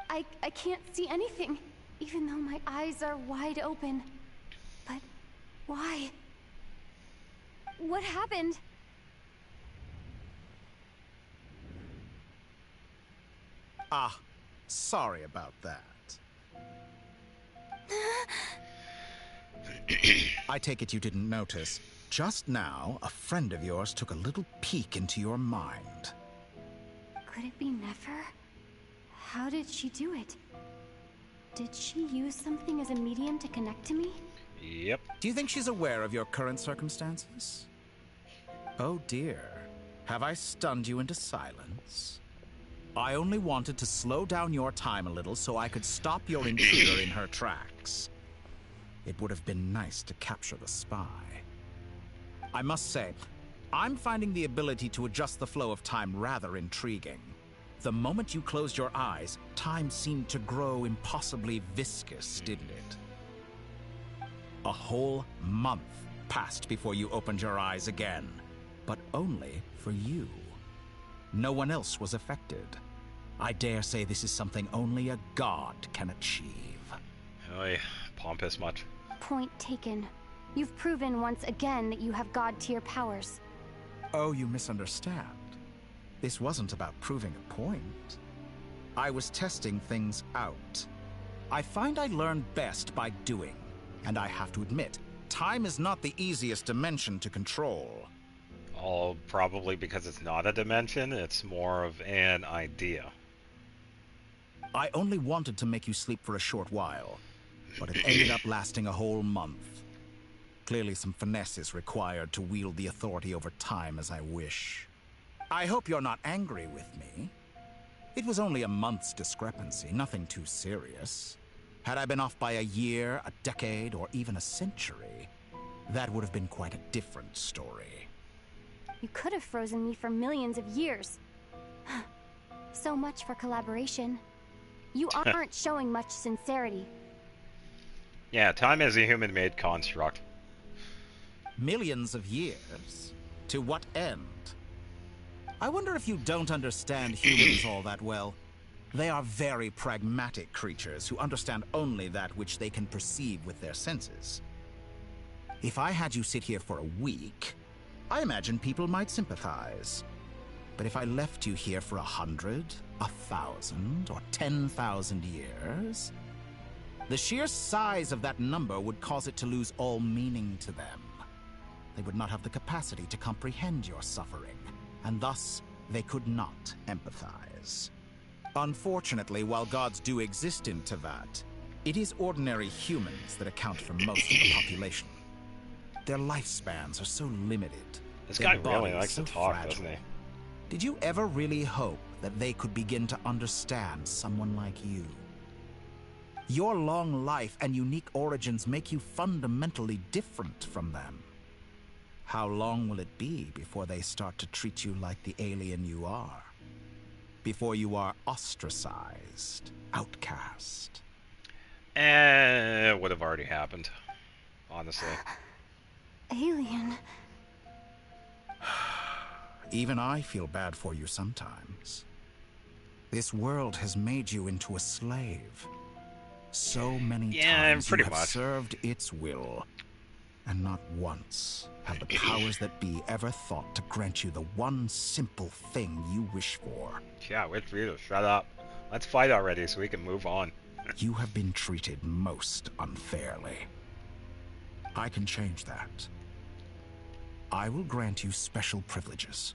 I can't see anything, even though my eyes are wide open. But why? What happened? Ah, sorry about that. I take it you didn't notice. Just now, a friend of yours took a little peek into your mind. Could it be Nefer? How did she do it? Did she use something as a medium to connect to me? Yep. Do you think she's aware of your current circumstances? Oh dear. Have I stunned you into silence? I only wanted to slow down your time a little so I could stop your intruder in her tracks. It would have been nice to capture the spy. I must say, I'm finding the ability to adjust the flow of time rather intriguing. The moment you closed your eyes, time seemed to grow impossibly viscous, didn't it? A whole month passed before you opened your eyes again, but only for you. No one else was affected. I dare say this is something only a god can achieve. Oy, pompous much. Point taken. You've proven once again that you have god-tier powers. Oh, you misunderstand. This wasn't about proving a point. I was testing things out. I find I learn best by doing, and I have to admit, time is not the easiest dimension to control. Oh, probably because it's not a dimension, it's more of an idea. I only wanted to make you sleep for a short while, but it ended up lasting a whole month. Clearly some finesse is required to wield the authority over time as I wish. I hope you're not angry with me. It was only a month's discrepancy, nothing too serious. Had I been off by a year, a decade, or even a century, that would have been quite a different story. You could have frozen me for millions of years. So much for collaboration. You aren't showing much sincerity. Yeah, time is a human-made construct. Millions of years? To what end? I wonder if you don't understand humans all that well. They are very pragmatic creatures who understand only that which they can perceive with their senses. If I had you sit here for a week, I imagine people might sympathize. But if I left you here for 100, 1,000, or 10,000 years, the sheer size of that number would cause it to lose all meaning to them. They would not have the capacity to comprehend your suffering, and thus they could not empathize. Unfortunately, while gods do exist in Tevat, it is ordinary humans that account for most of the population. Their lifespans are so limited. This their guy really bodies likes so to talk, fragile. doesn't he? Did you ever really hope that they could begin to understand someone like you? Your long life and unique origins make you fundamentally different from them. How long will it be before they start to treat you like the alien you are? Before you are ostracized, outcast? It would have already happened, honestly. Alien. Even I feel bad for you sometimes. This world has made you into a slave. So many times you have served its will, and not once have the powers that be ever thought to grant you the one simple thing you wish for. Yeah, wait for you to shut up. Let's fight already so we can move on. You have been treated most unfairly. I can change that. I will grant you special privileges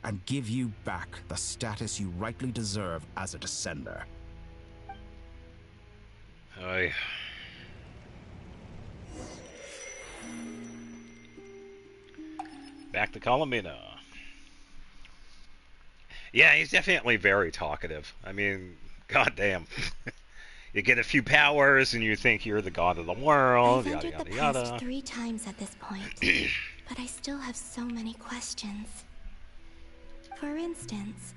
and give you back the status you rightly deserve as a descender. Oy. Back to Columbina. Yeah, he's definitely very talkative. I mean, goddamn. You get a few powers and you think you're the god of the world, I've yada entered the yada past yada. 3 times at this point, but I still have so many questions. For instance,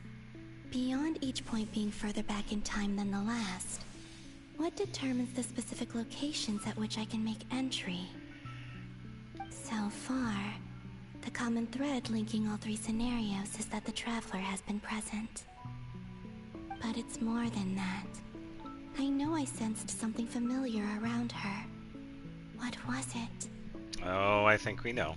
beyond each point being further back in time than the last, what determines the specific locations at which I can make entry? So far, The common thread linking all three scenarios is that the Traveler has been present. But it's more than that. I know I sensed something familiar around her. What was it? Oh, I think we know.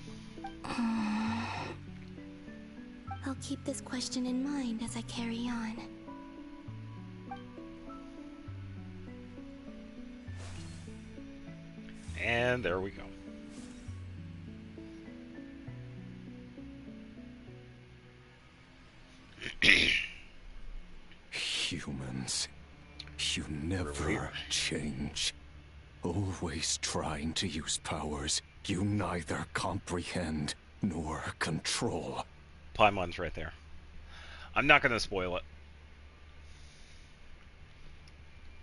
I'll keep this question in mind as I carry on. And there we go. Humans, you never change. Always trying to use powers you neither comprehend nor control. Paimon's right there. I'm not going to spoil it.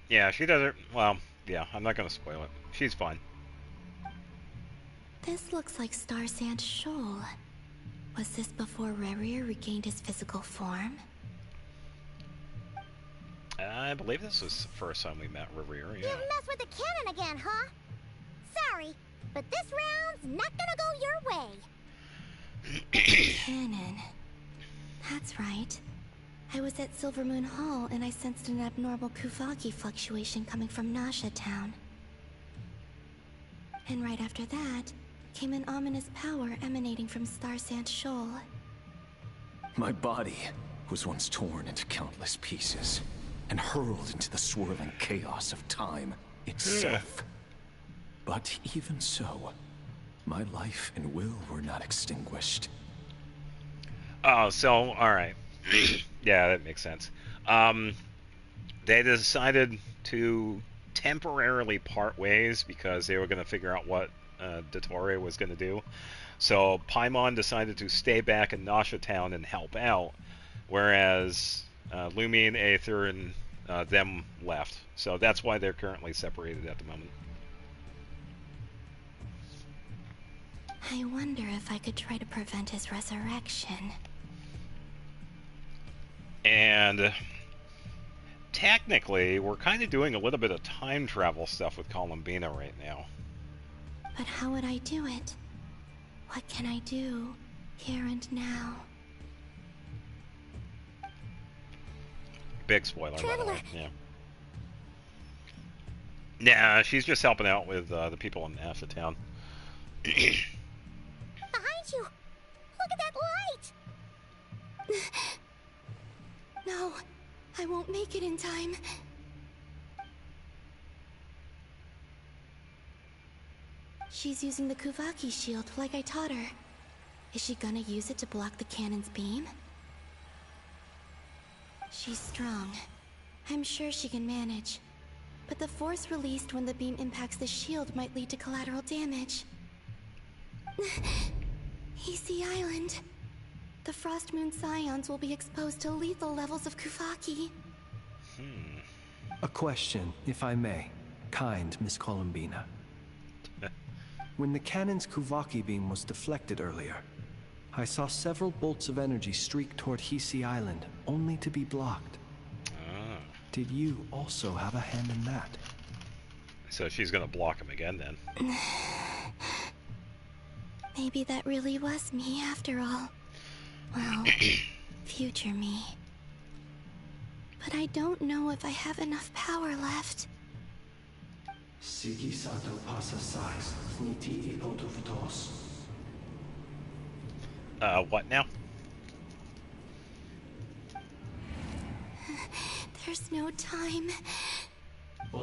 Yeah, she doesn't... Well, yeah, I'm not going to spoil it. She's fine. This looks like Star Sand Shoal. Was this before Rerir regained his physical form? I believe this was the first time we met Rerir, yeah. You messed with the cannon again, huh? Sorry, but this round's not gonna go your way. Cannon. That's right. I was at Silver Moon Hall and I sensed an abnormal Kuvaki fluctuation coming from Nasha Town. And right after that, came an ominous power emanating from Star Sand Shoal. My body was once torn into countless pieces and hurled into the swirling chaos of time itself. But even so, my life and will were not extinguished. Oh, so, alright. Yeah, that makes sense. They decided to temporarily part ways because they were going to figure out what Dottore was going to do. So Paimon decided to stay back in Nasha Town and help out, whereas Lumine, Aether, and them left. So that's why they're currently separated at the moment. I wonder if I could try to prevent his resurrection. And technically, we're kind of doing a little bit of time travel stuff with Columbina right now. But how would I do it? What can I do, here and now? Big spoiler, by the Traveler. way. Yeah. Nah, she's just helping out with the people in Nasha Town. Behind you! Look at that light! No, I won't make it in time. She's using the Kuvaki shield like I taught her. Is she gonna use it to block the cannon's beam? She's strong. I'm sure she can manage. But the force released when the beam impacts the shield might lead to collateral damage. Easy Island. The Frost Moon Scions will be exposed to lethal levels of Kuvaki. A question, if I may. Kind Miss Columbina. When the cannon's Kuvaki beam was deflected earlier, I saw several bolts of energy streak toward Hisi Island, only to be blocked. Did you also have a hand in that? So she's gonna block him again then. Maybe that really was me after all. Well, future me. But I don't know if I have enough power left. What now? There's no time. I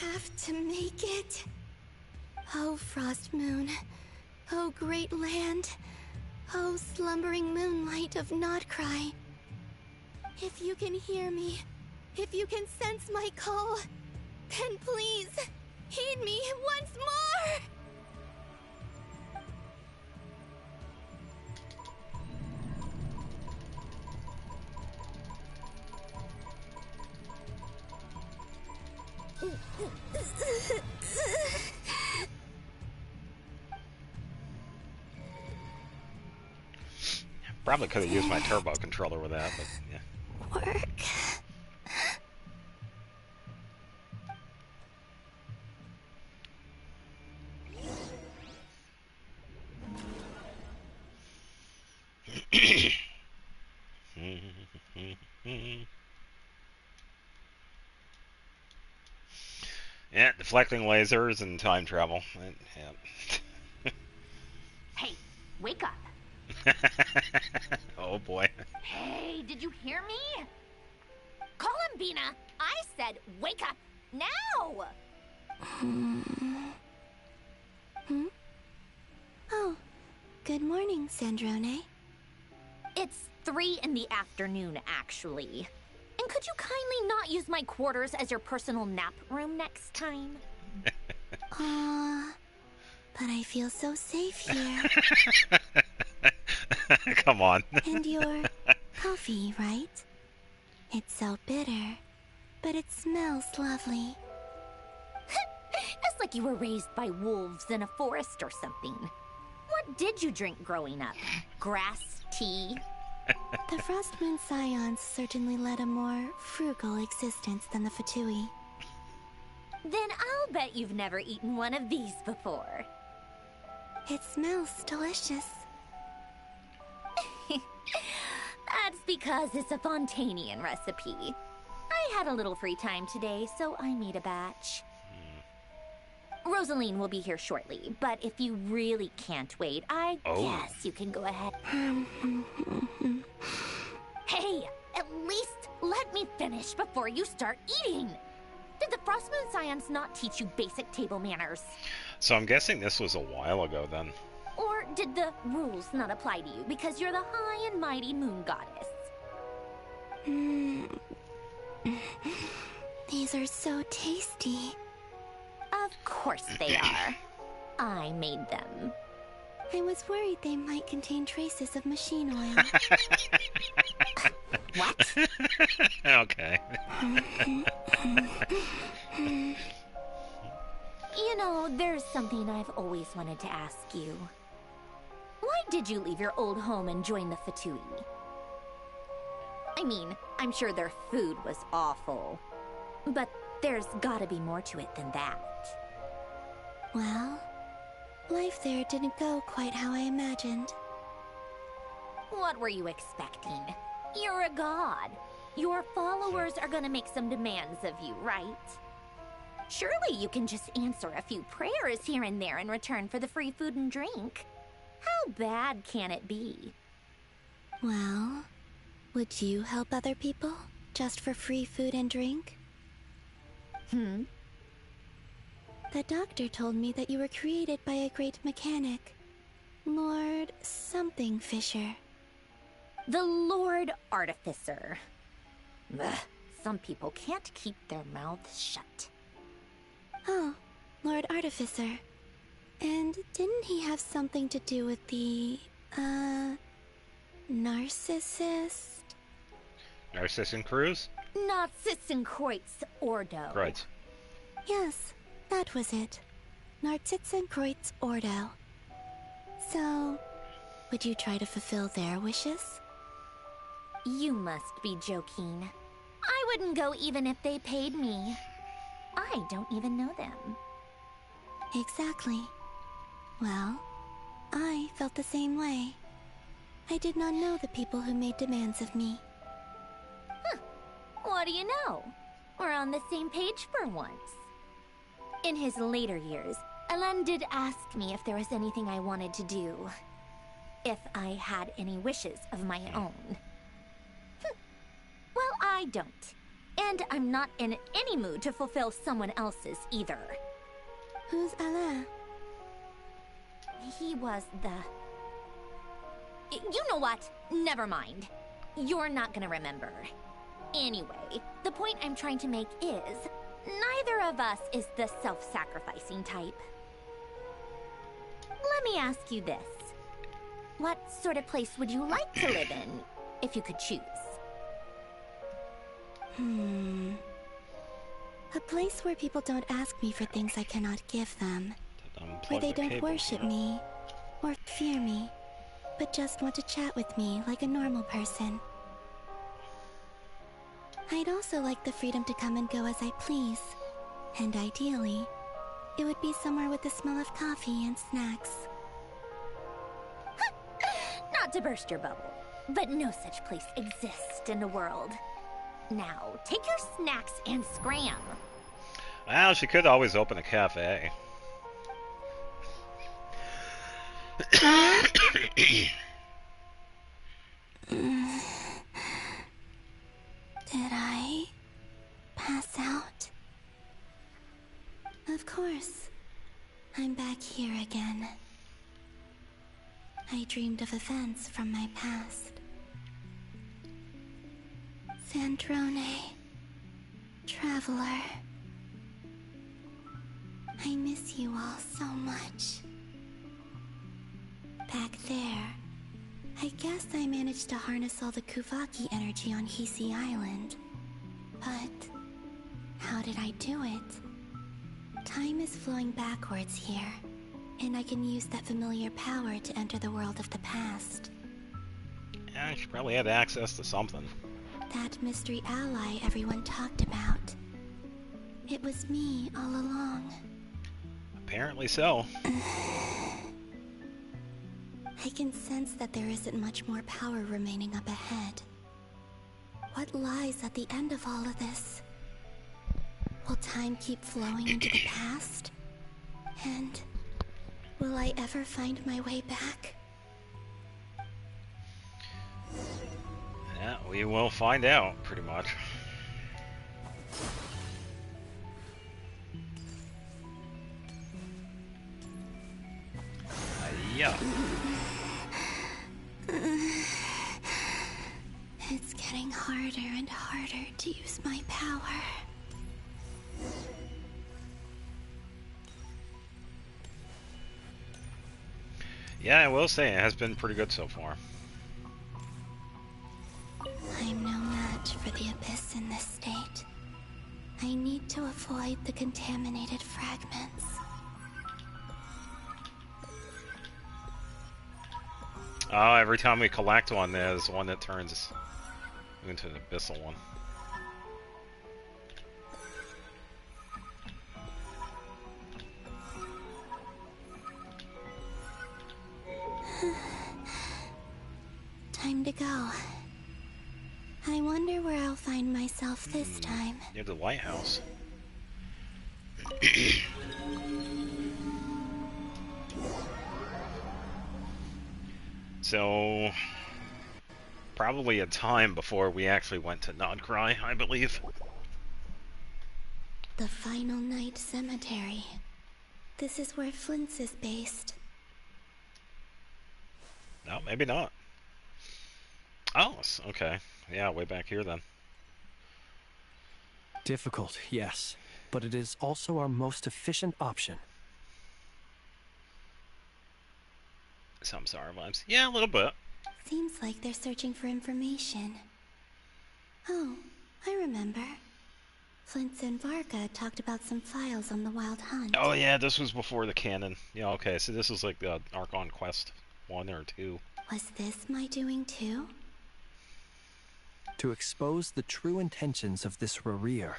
have to make it. Oh, Frost Moon. Oh, great land. Oh, slumbering moonlight of Nodcry. If you can hear me, if you can sense my call, then please, heed me once more! Probably could have used my turbo controller with that, but yeah. Work. Yeah, deflecting lasers and time travel. Yeah. Hey, wake up. Oh boy. Hey, did you hear me? Columbina, I said wake up now! Oh, good morning, Sandrone. It's 3 in the afternoon, actually. And could you kindly not use my quarters as your personal nap room next time? But I feel so safe here. Come on. And your coffee, right? It's so bitter, but it smells lovely. It's like you were raised by wolves in a forest or something. What did you drink growing up? Grass tea? The Frost Moon Scions certainly led a more frugal existence than the Fatui. Then I'll bet you've never eaten one of these before. It smells delicious. That's because it's a Fontanian recipe. I had a little free time today, so I made a batch. Rosaline will be here shortly, but if you really can't wait, I guess you can go ahead. Hey, at least let me finish before you start eating. Did the Frost Moon Scions not teach you basic table manners? So I'm guessing this was a while ago then. Or did the rules not apply to you because you're the high and mighty moon goddess? These are so tasty. Of course they are. I made them. I was worried they might contain traces of machine oil. What? Okay. You know, there's something I've always wanted to ask you. Why did you leave your old home and join the Fatui? I mean, I'm sure their food was awful. But there's gotta be more to it than that. Well, life there didn't go quite how I imagined. What were you expecting? You're a god. Your followers are gonna make some demands of you, right? Surely you can just answer a few prayers here and there in return for the free food and drink. How bad can it be? Well, would you help other people just for free food and drink? The doctor told me that you were created by a great mechanic, Lord something Fisher. The Lord Artificer. Ugh, some people can't keep their mouths shut. Oh, Lord Artificer. And didn't he have something to do with the, narcissist? Narcissan Cruise? Narcissenkreuz Ordo. Right. Yes, that was it. Narcissenkreuz Ordo. So, would you try to fulfill their wishes? You must be joking. I wouldn't go even if they paid me. I don't even know them. Exactly. Well, I felt the same way. I did not know the people who made demands of me. What do you know? We're on the same page for once. In his later years, Elen did ask me if there was anything I wanted to do. If I had any wishes of my own. Well, I don't. And I'm not in any mood to fulfill someone else's either. Who's Alain? He was the... You know what? Never mind. You're not gonna remember. Anyway, the point I'm trying to make is, neither of us is the self-sacrificing type. Let me ask you this. What sort of place would you like to live in, if you could choose? A place where people don't ask me for things I cannot give them. Where they don't worship me, or fear me, but just want to chat with me like a normal person. I'd also like the freedom to come and go as I please. And ideally, it would be somewhere with the smell of coffee and snacks. Not to burst your bubble, But no such place exists in the world. Now, take your snacks and scram. Well, she could always open a cafe. Did I pass out? Of course. I'm back here again. I dreamed of events from my past. Sandrone, Traveler. I miss you all so much. Back there, I guess I managed to harness all the Kuvaki energy on Hisi Island. But how did I do it? Time is flowing backwards here, and I can use that familiar power to enter the world of the past. Yeah, she probably had access to something. That mystery ally everyone talked about. It was me all along. Apparently so. I can sense that there isn't much more power remaining up ahead. What lies at the end of all of this? Will time keep flowing into the past? And will I ever find my way back? Yeah, we will find out, pretty much. Yeah. It's getting harder and harder to use my power. Yeah, I will say it has been pretty good so far. I'm no match for the Abyss in this state. I need to avoid the contaminated fragments. Oh, every time we collect one, there's one that turns into an abyssal one. Time to go. I wonder where I'll find myself this time. Near the lighthouse. So, probably a time before we actually went to Nodcry, I believe. The Final Night Cemetery. This is where Flint's is based. No, maybe not. Oh, okay. Yeah, way back here then. Difficult, yes, but it is also our most efficient option. Some Sorrow vibes. Yeah, a little bit. Seems like they're searching for information. Oh, I remember. Flint and Varga talked about some files on the Wild Hunt. Oh yeah, this was before the canon. Yeah, okay, so this is like the Archon Quest 1 or 2. Was this my doing too? To expose the true intentions of this Rarir,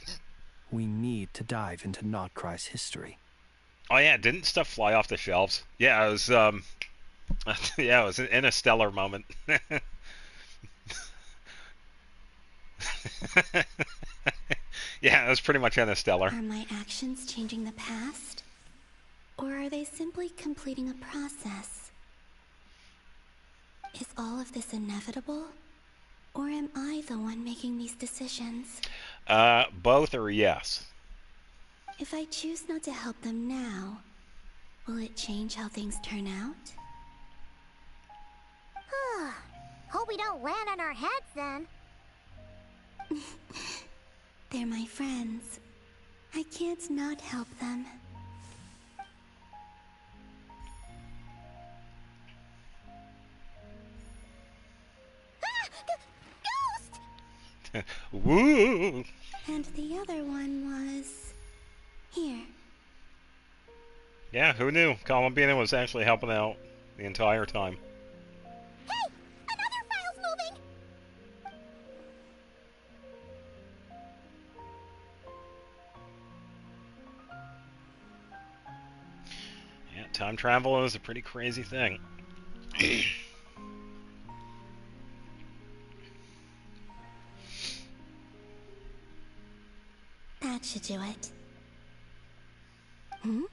we need to dive into Nodcry's history. Oh yeah, didn't stuff fly off the shelves? Yeah, it was yeah, it was an interstellar moment. Yeah, it was pretty much interstellar. Are my actions changing the past? Or are they simply completing a process? Is all of this inevitable? Or am I the one making these decisions? Both are yes. If I choose not to help them now, will it change how things turn out? Hope we don't land on our heads then. They're my friends. I can't not help them. Ghost! Woo! And the other one was... here. Yeah, who knew? Columbina was actually helping out the entire time. Hey! Another file's moving! Yeah, time travel is a pretty crazy thing. should do it. Hmm?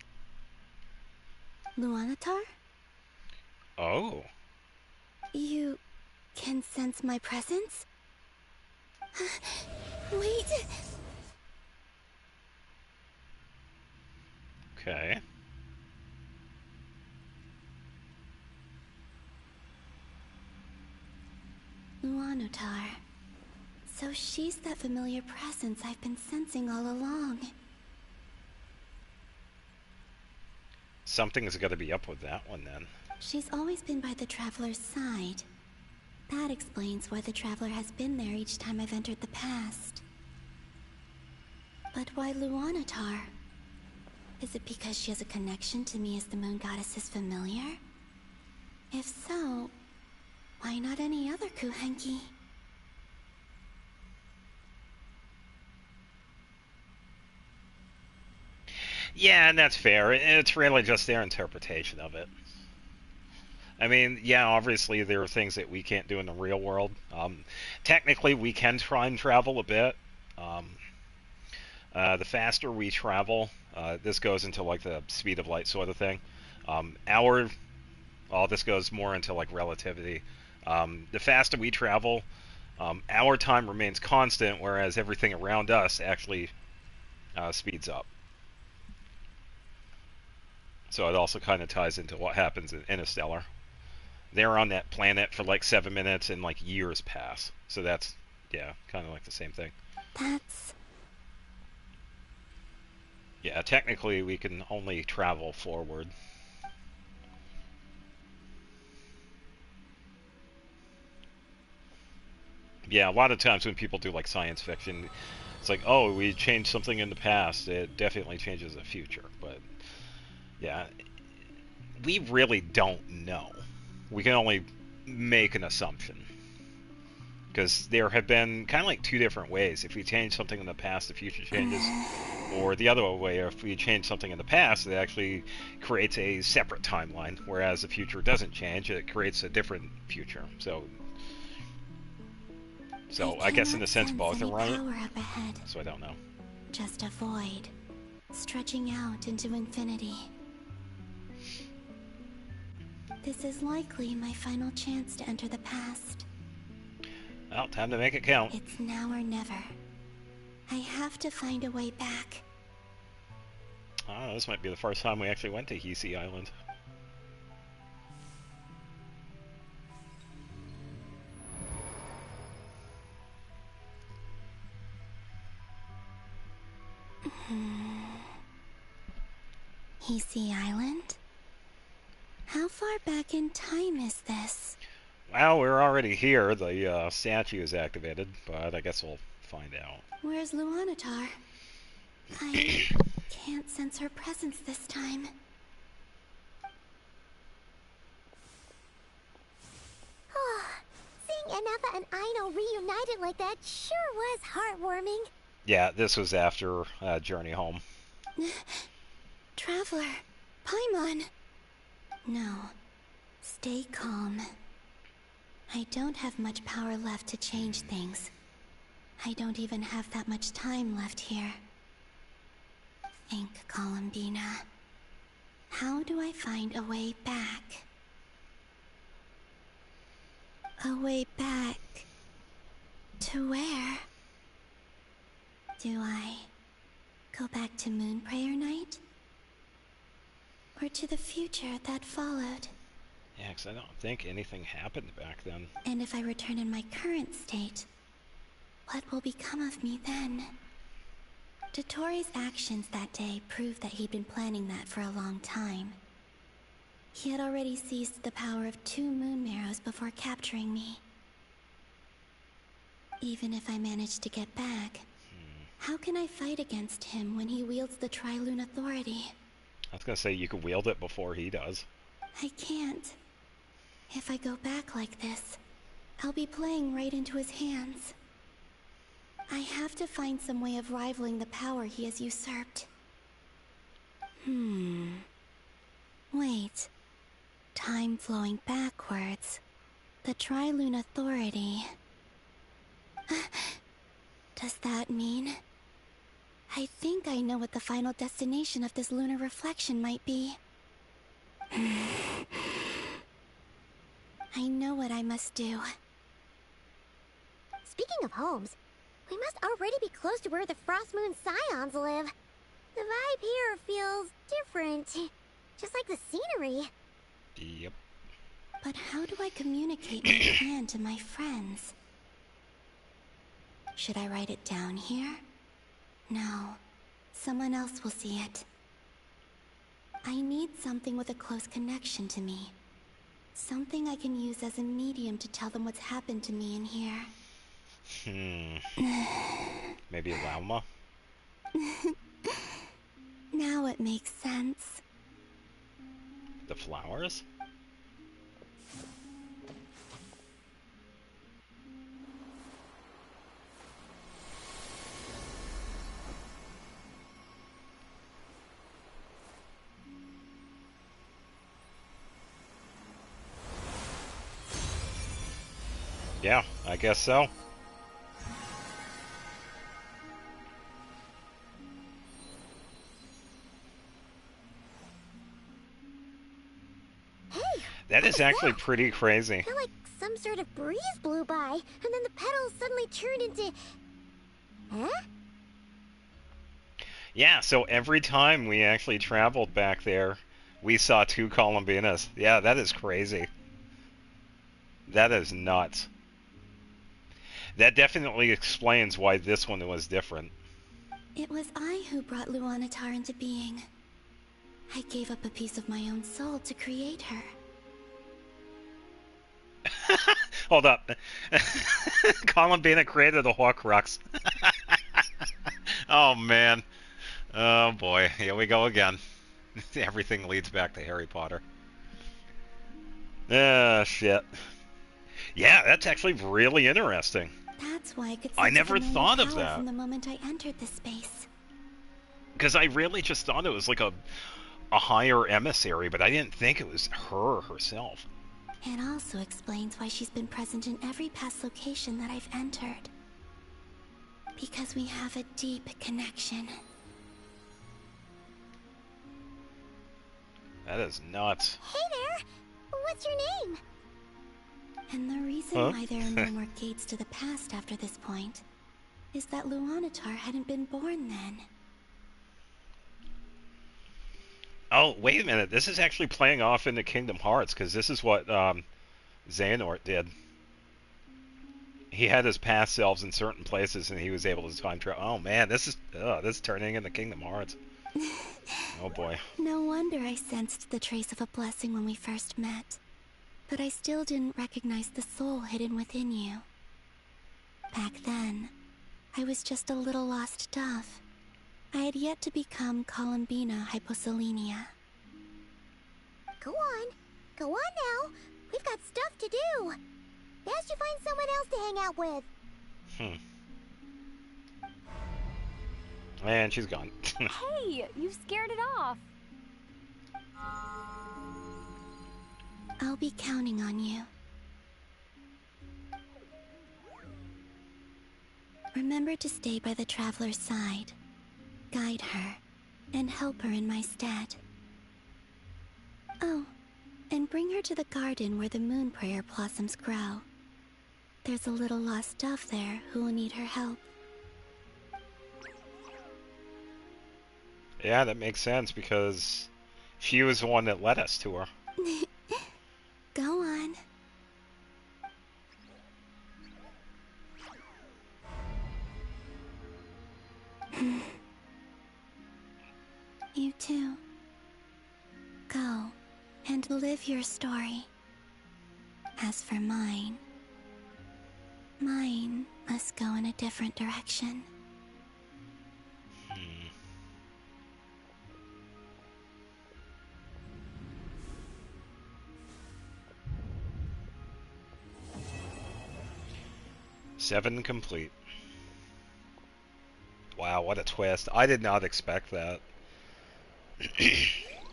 Luanatar? Oh. You can sense my presence? Wait! Okay. Luanatar. So she's that familiar presence I've been sensing all along. Something's got to be up with that one then. She's always been by the Traveler's side. That explains why the Traveler has been there each time I've entered the past. But why Luanatar? Is it because she has a connection to me as the Moon Goddess's familiar? If so, why not any other Kuhenki? Yeah, and that's fair. It's really just their interpretation of it. I mean, yeah, obviously there are things that we can't do in the real world. Technically, we can try and travel a bit. The faster we travel, this goes into like the speed of light sort of thing. This goes more into like relativity. The faster we travel, our time remains constant, whereas everything around us actually speeds up. So it also kind of ties into what happens in Interstellar. They're on that planet for like 7 minutes and like years pass. So that's, yeah, kind of like the same thing. That's... Yeah, technically we can only travel forward. Yeah, a lot of times when people do like science fiction, it's like, oh, we changed something in the past. It definitely changes the future. But yeah, we really don't know. We can only make an assumption. Because there have been kind of like two different ways. If we change something in the past, the future changes. Or the other way, if we change something in the past, it actually creates a separate timeline. Whereas the future doesn't change, it creates a different future. So I guess in a sense both are right. So I don't know. Just a void, stretching out into infinity. This is likely my final chance to enter the past. Well, time to make it count. It's now or never. I have to find a way back. Oh, this might be the first time we actually went to Hisi Island. Hisi Island? How far back in time is this? Well, we're already here. The statue is activated, but I guess we'll find out. Where's Luanatar? I can't sense her presence this time. Seeing Enefa and Aino reunited like that sure was heartwarming. Yeah, this was after Journey Home. Traveler, Paimon. No, stay calm. I don't have much power left to change things. I don't even have that much time left here. Think, Columbina. How do I find a way back? A way back... to where? Do I go back to Moonprayer Night? Or to the future that followed? Yeah, because I don't think anything happened back then. And if I return in my current state, what will become of me then? Dottoro's actions that day proved that he'd been planning that for a long time. He had already seized the power of 2 moon marrows before capturing me. Even if I managed to get back, how can I fight against him when he wields the Tri-Lune Authority? I was going to say you could wield it before he does. I can't. If I go back like this, I'll be playing right into his hands. I have to find some way of rivaling the power he has usurped. Wait. Time flowing backwards. The Tri-Lune Authority. Does that mean I think I know what the final destination of this lunar reflection might be. I know what I must do. Speaking of homes, we must already be close to where the Frost Moon Scions live. The vibe here feels different, just like the scenery. Yep. But how do I communicate my plan to my friends? Should I write it down here? No. Someone else will see it. I need something with a close connection to me. Something I can use as a medium to tell them what's happened to me in here. Maybe a llama? Now it makes sense. The flowers? Yeah, I guess so. Hey! That is actually pretty crazy. I feel like some sort of breeze blew by, and then the petals suddenly turned into... Huh? Yeah, so every time we actually traveled back there, we saw 2 Columbinas. Yeah, that is crazy. That is nuts. That definitely explains why this one was different. It was I who brought Luanatar into being. I gave up a piece of my own soul to create her. Hold up. Columbina created the Horcrux. Oh, man. Oh, boy. Here we go again. Everything leads back to Harry Potter. Ah, shit. Yeah, that's actually really interesting. That's why I could I sense never a familiar thought of power that. from the moment I entered this space. Because I really just thought it was like a higher emissary, but I didn't think it was her herself. It also explains why she's been present in every past location that I've entered. Because we have a deep connection. That is nuts. Hey there! What's your name? And the reason why there are no more gates to the past after this point is that Luanatar hadn't been born then. Oh, wait a minute. This is actually playing off into Kingdom Hearts, because this is what Xehanort did. He had his past selves in certain places, and he was able to time travel. Oh, man, this is turning into Kingdom Hearts. Oh, boy. No wonder I sensed the trace of a blessing when we first met. But I still didn't recognize the soul hidden within you. Back then, I was just a little lost dove. I had yet to become Columbina Hyposelenia. Go on. Go on now. We've got stuff to do. Best you find someone else to hang out with. And she's gone. Hey, you scared it off. I'll be counting on you. Remember to stay by the traveler's side, guide her, and help her in my stead. Oh, and bring her to the garden where the moon prayer blossoms grow. There's a little lost dove there who will need her help. Yeah, that makes sense, because she was the one that led us to her. Go on. You too. Go and live your story. As for mine must go in a different direction. Seven complete. Wow, what a twist. I did not expect that.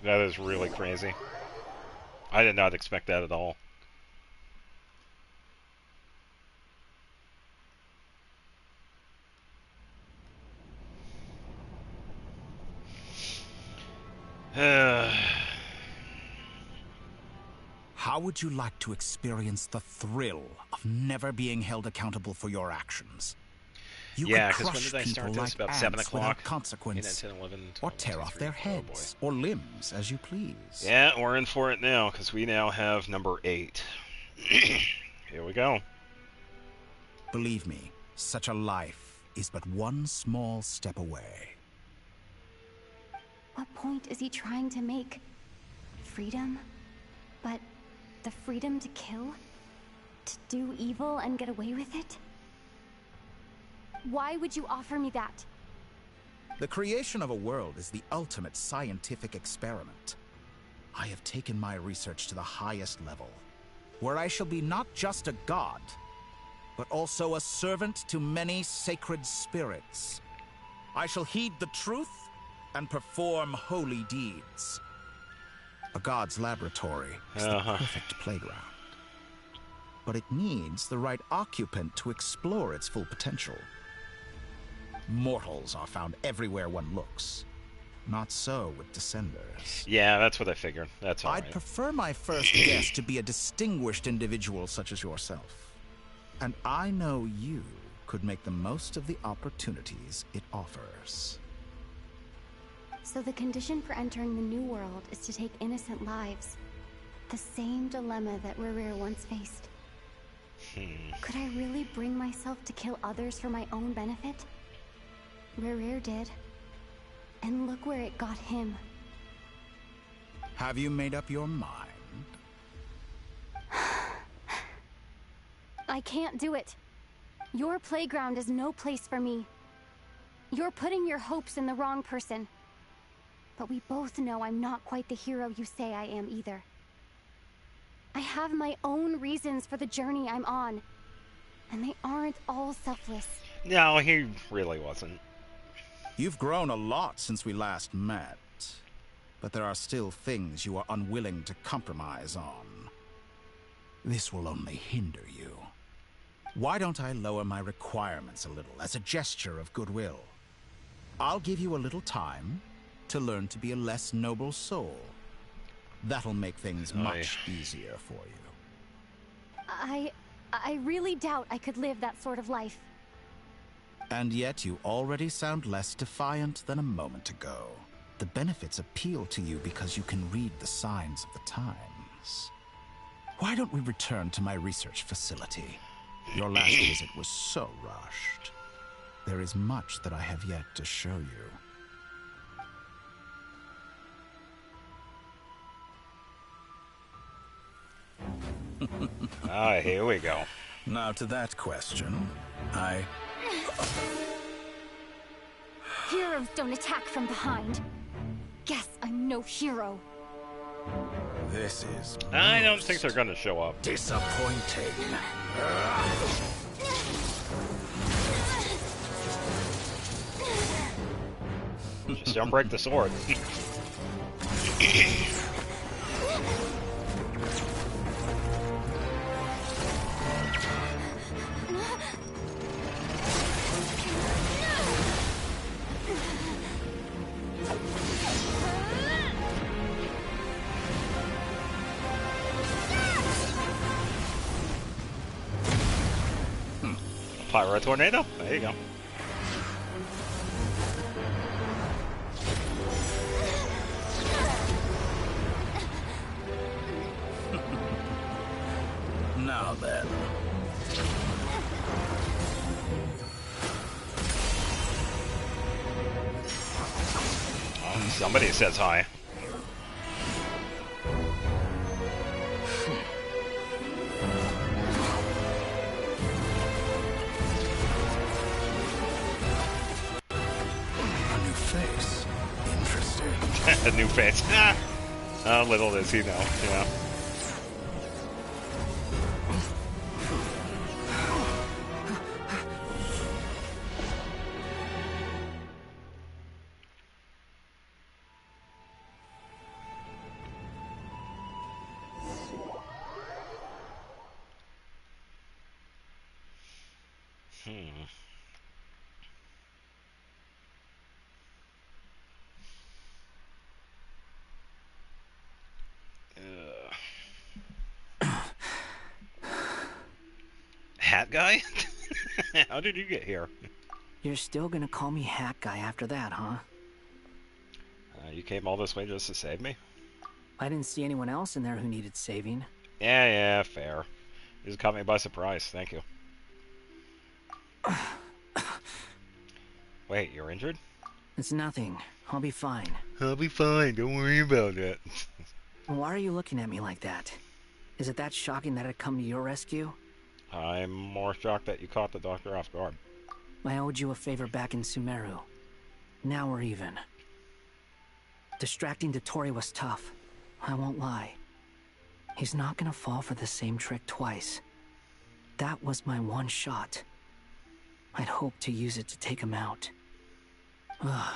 That is really crazy. I did not expect that at all. How would you like to experience the thrill of never being held accountable for your actions? You Yeah, could because when crush did I people start this? like About 7 ants o'clock? without consequence, 10, 11, 12, or tear 2, off 3. their Oh, boy. heads or limbs as you please. Yeah, we're in for it now, because we now have number 8. Here we go. Believe me, such a life is but one small step away. What point is he trying to make? Freedom? But the freedom to kill? To do evil and get away with it? Why would you offer me that? The creation of a world is the ultimate scientific experiment. I have taken my research to the highest level, where I shall be not just a god, but also a servant to many sacred spirits. I shall heed the truth and perform holy deeds. A god's laboratory is the perfect playground. But it needs the right occupant to explore its full potential. Mortals are found everywhere one looks. Not so with Descenders. Yeah, that's what I figured. That's all I'd right. prefer my first guest to be a distinguished individual such as yourself. And I know you could make the most of the opportunities it offers. So the condition for entering the New World is to take innocent lives. The same dilemma that Rerir once faced. Could I really bring myself to kill others for my own benefit? Rerir did. And look where it got him. Have you made up your mind? I can't do it. Your playground is no place for me. You're putting your hopes in the wrong person. But we both know I'm not quite the hero you say I am either. I have my own reasons for the journey I'm on. And they aren't all selfless. No, he really wasn't. You've grown a lot since we last met. But there are still things you are unwilling to compromise on. This will only hinder you. Why don't I lower my requirements a little as a gesture of goodwill? I'll give you a little time to learn to be a less noble soul. That'll make things much easier for you. I really doubt I could live that sort of life. And yet you already sound less defiant than a moment ago. The benefits appeal to you because you can read the signs of the times. Why don't we return to my research facility? Your last visit was so rushed. There is much that I have yet to show you. Here we go. Now to that question, Heroes don't attack from behind. Guess I'm no hero. This is I don't think they're gonna show up. disappointing. Just don't break the sword. Pyro tornado? There you go. Now then. Somebody says hi. Face. Interesting. A new face. How little does he know, yeah. Guy? How did you get here? You're still gonna call me Hat Guy after that, huh? You came all this way just to save me? I didn't see anyone else in there who needed saving. Yeah, fair. You just caught me by surprise. Thank you. Wait, you're injured? It's nothing. I'll be fine. I'll be fine. Don't worry about it. Why are you looking at me like that? Is it that shocking that I'd come to your rescue? I'm more shocked that you caught the doctor off guard. I owed you a favor back in Sumeru. Now we're even. Distracting Dotori was tough. I won't lie. He's not gonna fall for the same trick twice. That was my one shot. I'd hoped to use it to take him out. Ugh.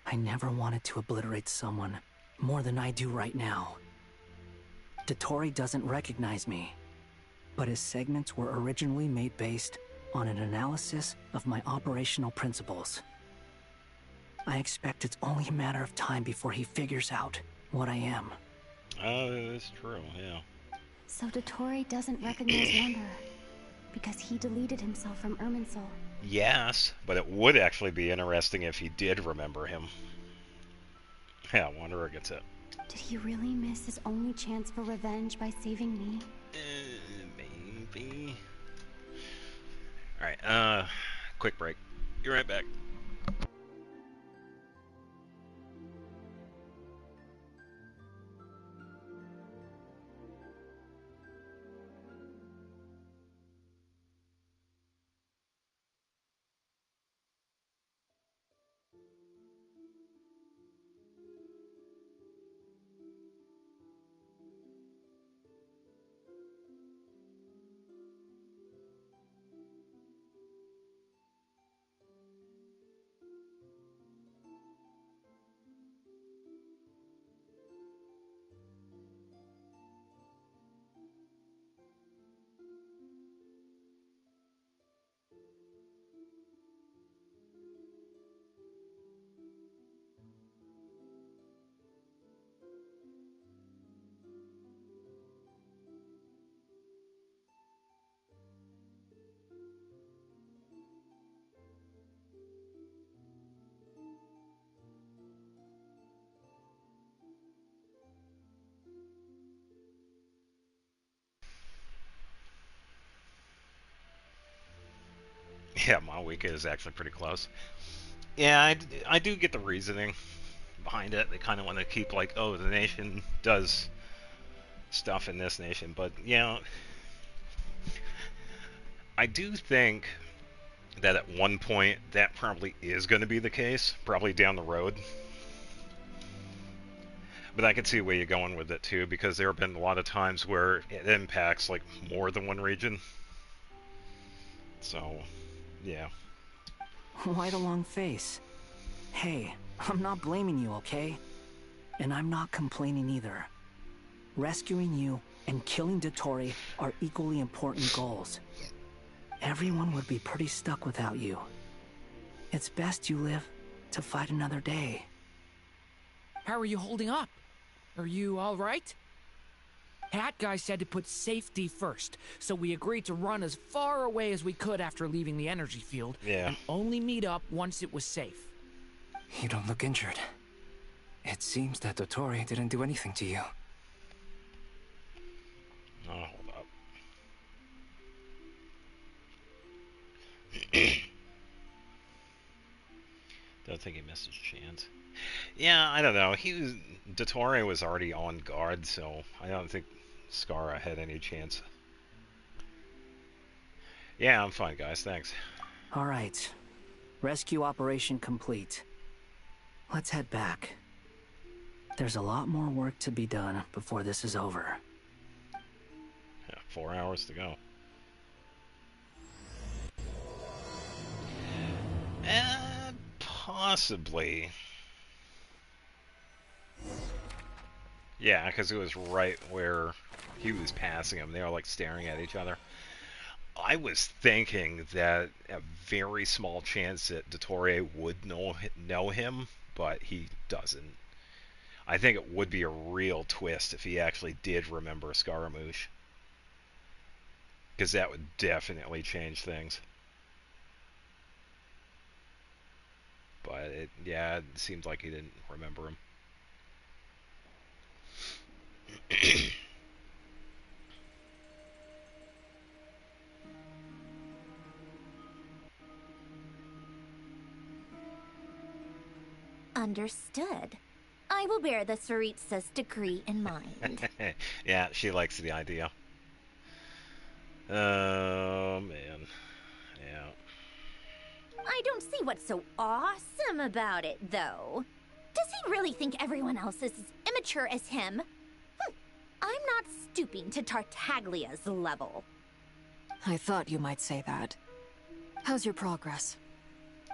I never wanted to obliterate someone more than I do right now. Dotori doesn't recognize me, but his segments were originally made based on an analysis of my operational principles. I expect it's only a matter of time before he figures out what I am. That's true, yeah. So Dotori doesn't recognize Wanderer, because he deleted himself from Irminsul. Yes, but it would actually be interesting if he did remember him. Yeah, Wanderer gets it. Did he really miss his only chance for revenge by saving me? Maybe. Alright, quick break. Be right back. Yeah, my week is actually pretty close. Yeah, I do get the reasoning behind it. They kind of want to keep like, oh, the nation does stuff in this nation, but yeah, I do think that at one point that probably is going to be the case, probably down the road. But I can see where you're going with it too, because there have been a lot of times where it impacts like more than one region. So, yeah. Why the long face? Hey, I'm not blaming you, okay? And I'm not complaining either. Rescuing you and killing Dotori are equally important goals. Everyone would be pretty stuck without you. It's best you live to fight another day. How are you holding up? Are you all right? Hat Guy said to put safety first, so we agreed to run as far away as we could after leaving the energy field, and only meet up once it was safe. You don't look injured. It seems that Dotori didn't do anything to you. Oh, hold up. Don't think he missed his chance. Yeah, I don't know. Dottore was already on guard, so I don't think Skara had any chance. Yeah, I'm fine, guys. Thanks. All right. Rescue operation complete. Let's head back. There's a lot more work to be done before this is over. Yeah, 4 hours to go. Possibly. Yeah, because it was right where he was passing him. They were like staring at each other. I was thinking that a very small chance that Dottore would know him, but he doesn't. I think it would be a real twist if he actually did remember Scaramouche. Because that would definitely change things. But it seemed like he didn't remember him. Understood. I will bear the Tsaritsa's decree in mind. Yeah, she likes the idea. Oh, man. Yeah. I don't see what's so awesome about it, though. Does he really think everyone else is as immature as him? I'm not stooping to Tartaglia's level. I thought you might say that. How's your progress?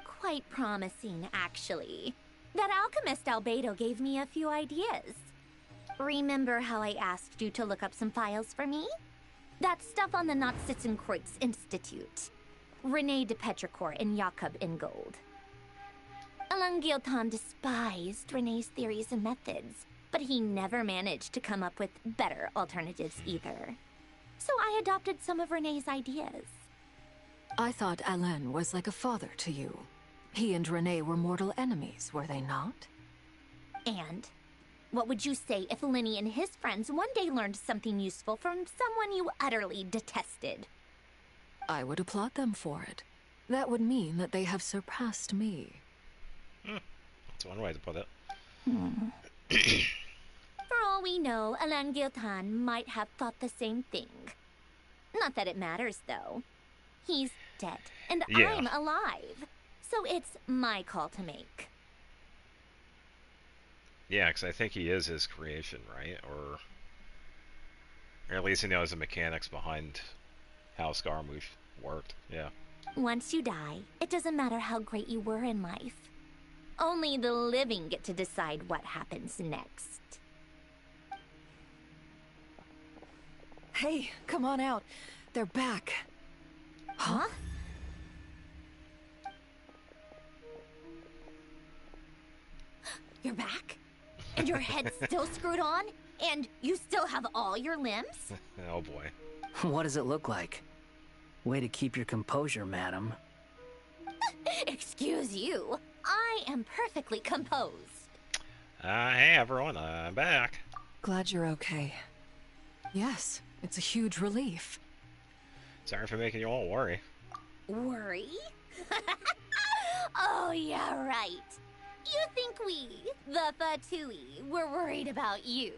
Quite promising, actually. That alchemist Albedo gave me a few ideas. Remember how I asked you to look up some files for me? That stuff on the Natsitzenkreuz Institute. Rene de Petrichor and Jakob Ingold. Alain Guillotin despised Rene's theories and methods, but he never managed to come up with better alternatives either. So I adopted some of Rene's ideas. I thought Alain was like a father to you. He and Rene were mortal enemies, were they not? And what would you say if Lenny and his friends one day learned something useful from someone you utterly detested? I would applaud them for it. That would mean that they have surpassed me. That's one way to put it. For all we know, Alain Guillotin might have thought the same thing. Not that it matters, though. He's dead, and Yeah. I'm alive. So it's my call to make. Yeah, because I think he is his creation, right? Or at least he knows the mechanics behind how Scaramouche worked. Yeah. Once you die, it doesn't matter how great you were in life. Only the living get to decide what happens next. Hey, come on out. They're back. Huh? You're back? And your head's still screwed on? And you still have all your limbs? Oh boy. What does it look like? Way to keep your composure, madam. Excuse you. I am perfectly composed. Hey everyone, I'm back. Glad you're okay. Yes, it's a huge relief. Sorry for making you all worry. Worry? Oh, yeah, right. You think we, the Fatui, were worried about you?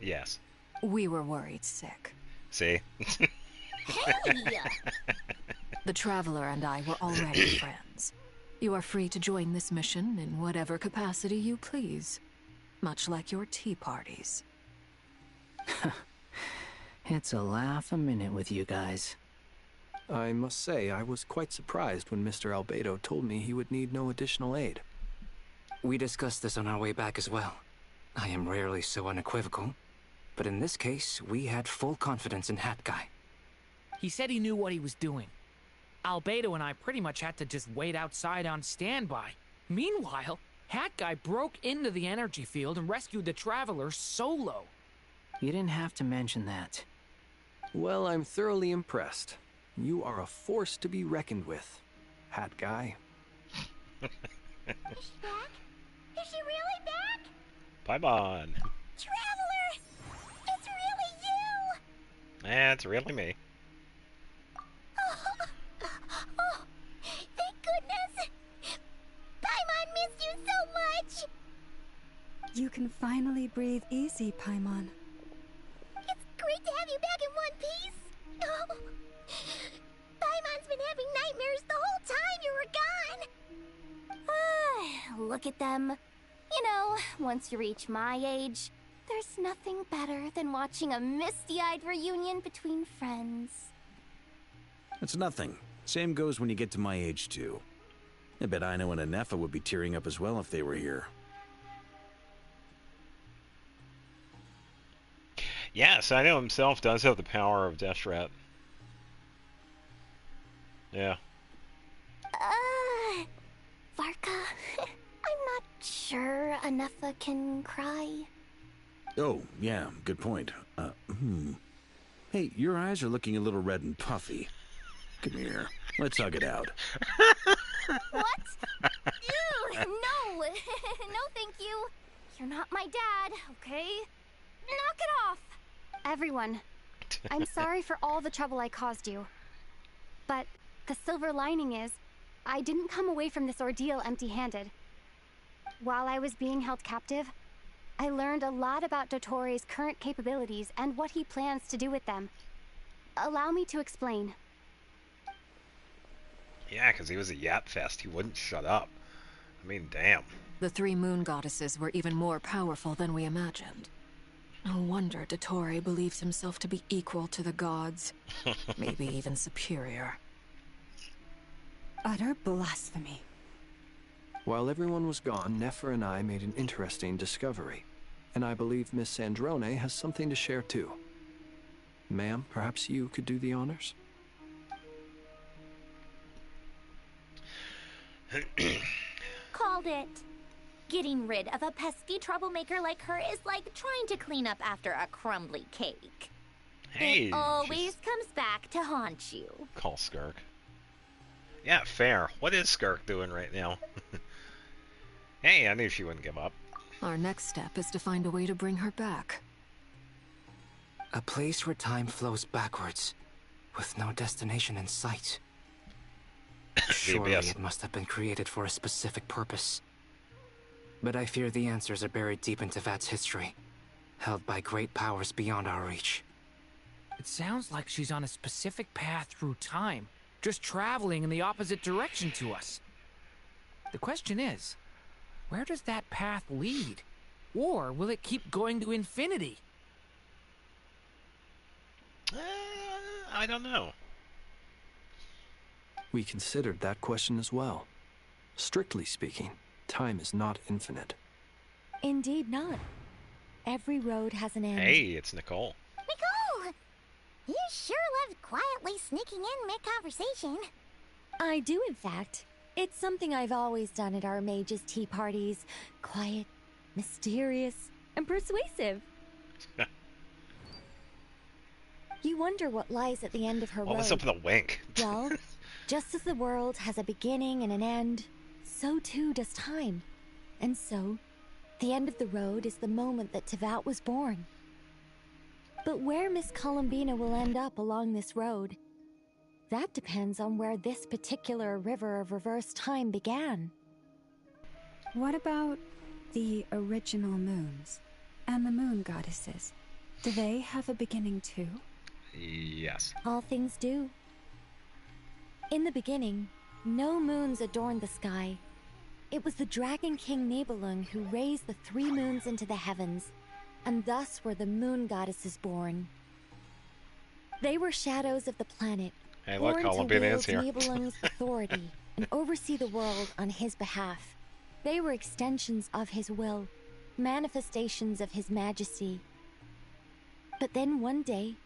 Yes. We were worried sick. See? Hey! The Traveler and I were already friends. You are free to join this mission in whatever capacity you please. Much like your tea parties. It's a laugh a minute with you guys. I must say, I was quite surprised when Mr. Albedo told me he would need no additional aid. We discussed this on our way back as well. I am rarely so unequivocal, but in this case, we had full confidence in Hat Guy. He said he knew what he was doing. Albedo and I pretty much had to just wait outside on standby. Meanwhile, Hat Guy broke into the energy field and rescued the Traveler solo. You didn't have to mention that. Well, I'm thoroughly impressed. You are a force to be reckoned with, Hat Guy. Is she back? Is she really back? Paimon. Traveler! It's really you! It's really me. Oh, thank goodness! Paimon missed you so much! You can finally breathe easy, Paimon. It's great to have you back in one piece! Oh, Paimon's been having nightmares the whole time you were gone! Look at them. You know, once you reach my age, there's nothing better than watching a misty-eyed reunion between friends. It's nothing. Same goes when you get to my age, too. I bet Ino and Anefa would be tearing up as well if they were here. Yes, I know himself does have the power of Deshret. Yeah. Varka, I'm not sure Anefa can cry. Oh, yeah, good point. Hey, your eyes are looking a little red and puffy. Come here. Let's hug it out. What? Ew, no! No, thank you. You're not my dad, okay? Knock it off! Everyone, I'm sorry for all the trouble I caused you. But the silver lining is, I didn't come away from this ordeal empty-handed. While I was being held captive, I learned a lot about Dottoro's current capabilities and what he plans to do with them. Allow me to explain. Yeah, because he was a yap fest. He wouldn't shut up. I mean, damn. The three moon goddesses were even more powerful than we imagined. No wonder Dottore believes himself to be equal to the gods. Maybe even superior. Utter blasphemy. While everyone was gone, Nefer and I made an interesting discovery. And I believe Miss Sandrone has something to share too. Ma'am, perhaps you could do the honors? Called it. Getting rid of a pesky troublemaker like her is like trying to clean up after a crumbly cake. Hey, it always comes back to haunt you. Call Skirk. Yeah, fair. What is Skirk doing right now? Hey, I knew she wouldn't give up. Our next step is to find a way to bring her back. A place where time flows backwards, with no destination in sight. Surely it must have been created for a specific purpose. But I fear the answers are buried deep in Tevat's history, held by great powers beyond our reach. It sounds like she's on a specific path through time, just traveling in the opposite direction to us. The question is, where does that path lead? Or will it keep going to infinity? I don't know. We considered that question as well. Strictly speaking, time is not infinite. Indeed not. Every road has an end. Hey, it's Nicole. Nicole! You sure loved quietly sneaking in mid-conversation. I do, in fact. It's something I've always done at our mages' tea parties. Quiet, mysterious, and persuasive. You wonder what lies at the end of her road. What was up with a wink? Well, just as the world has a beginning and an end, so too does time. And so, the end of the road is the moment that Tevat was born. But where Miss Columbina will end up along this road, that depends on where this particular river of reverse time began. What about the original moons and the moon goddesses? Do they have a beginning too? Yes. All things do. In the beginning, no moons adorned the sky. It was the Dragon King Nibelung who raised the three moons into the heavens, and thus were the moon goddesses born. They were shadows of the planet, hey, look, born to Columbina wield is here. Nibelung's authority and oversee the world on his behalf. They were extensions of his will, manifestations of his majesty. But then one day,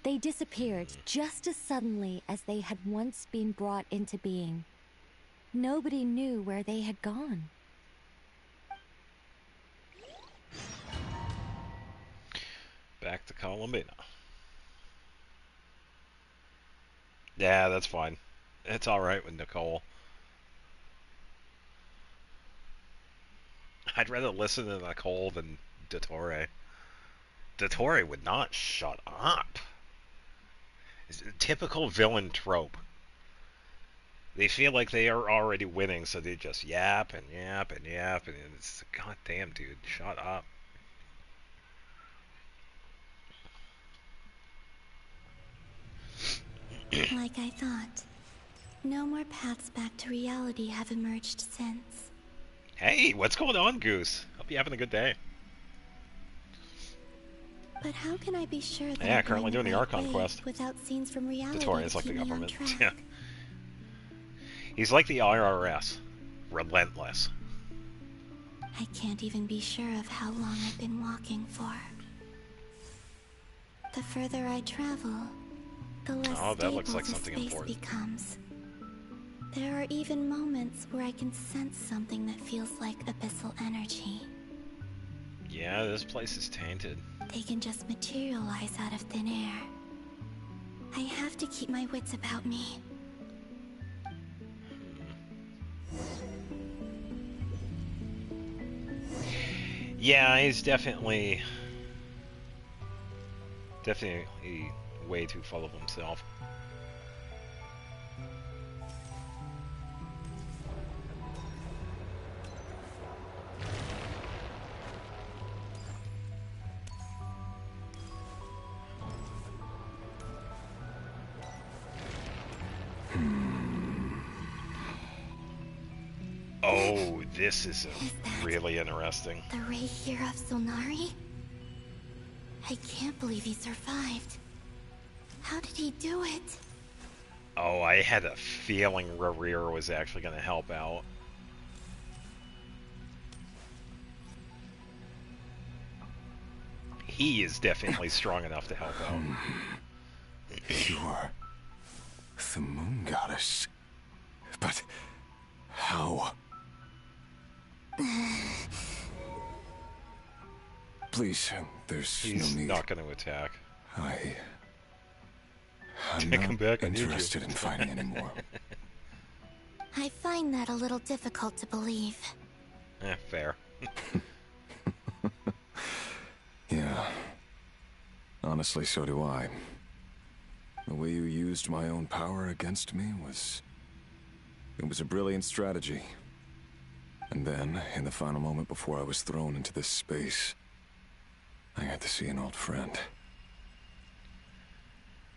they disappeared just as suddenly as they had once been brought into being. Nobody knew where they had gone. Back to Columbina. Yeah, that's fine. It's alright with Nicole. I'd rather listen to Nicole than Dottore. Dottore would not shut up. It's a typical villain trope. They feel like they are already winning, so they just yap and yap and yap, and it's goddamn, dude, shut up. Like I thought, no more paths back to reality have emerged since. Hey, what's going on, Goose? Hope you're having a good day. But how can I be sure that Yeah, I'm currently going doing the Archon way quest. without scenes from reality Dottore to is like the keep me on government. track? Yeah. He's like the IRS. Relentless. I can't even be sure of how long I've been walking for. The further I travel, the less Oh, that stable looks like the something space important. becomes. There are even moments where I can sense something that feels like abyssal energy. Yeah, this place is tainted. They can just materialize out of thin air, I have to keep my wits about me. Yeah, he's definitely way too full of himself. Oh, this is really interesting. The ray here of Solnari? I can't believe he survived. How did he do it? Oh, I had a feeling Rerir was actually going to help out. He is definitely strong enough to help out. You're the moon goddess. But how? Please, there's no need. He's not going to attack. I'm Take him not back, I need you. interested in fighting anymore. I find that a little difficult to believe. Fair. Yeah. Honestly, so do I. The way you used my own power against me was... It was a brilliant strategy. And then, in the final moment before I was thrown into this space, I got to see an old friend.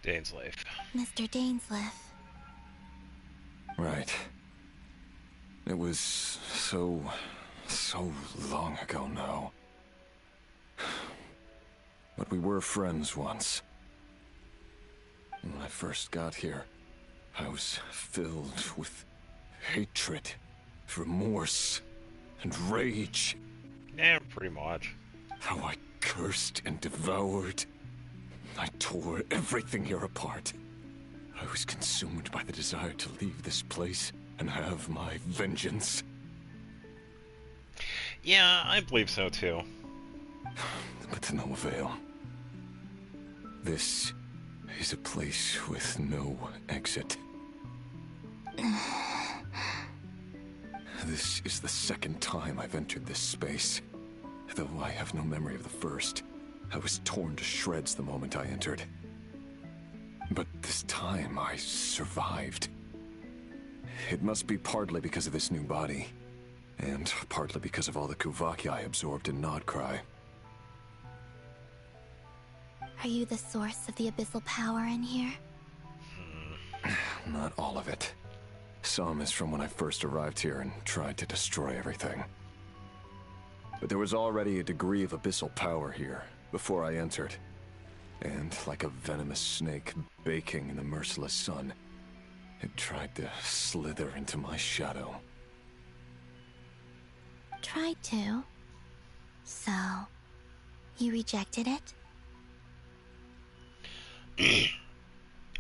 Dainsleif. Mr. Dainsleif. Right. It was so long ago now. But we were friends once. When I first got here, I was filled with hatred, remorse, and rage. Yeah, pretty much. How I cursed and devoured. I tore everything here apart. I was consumed by the desire to leave this place and have my vengeance. Yeah, I believe so too. But to no avail. This is a place with no exit. This is the second time I've entered this space. Though I have no memory of the first. I was torn to shreds the moment I entered. But this time I survived. It must be partly because of this new body, and partly because of all the Kuvaki I absorbed in Nodcry. Are you the source of the abyssal power in here? Not all of it. Some is from when I first arrived here and tried to destroy everything. But there was already a degree of abyssal power here before I entered. And like a venomous snake baking in the merciless sun, it tried to slither into my shadow. Tried to? So, you rejected it?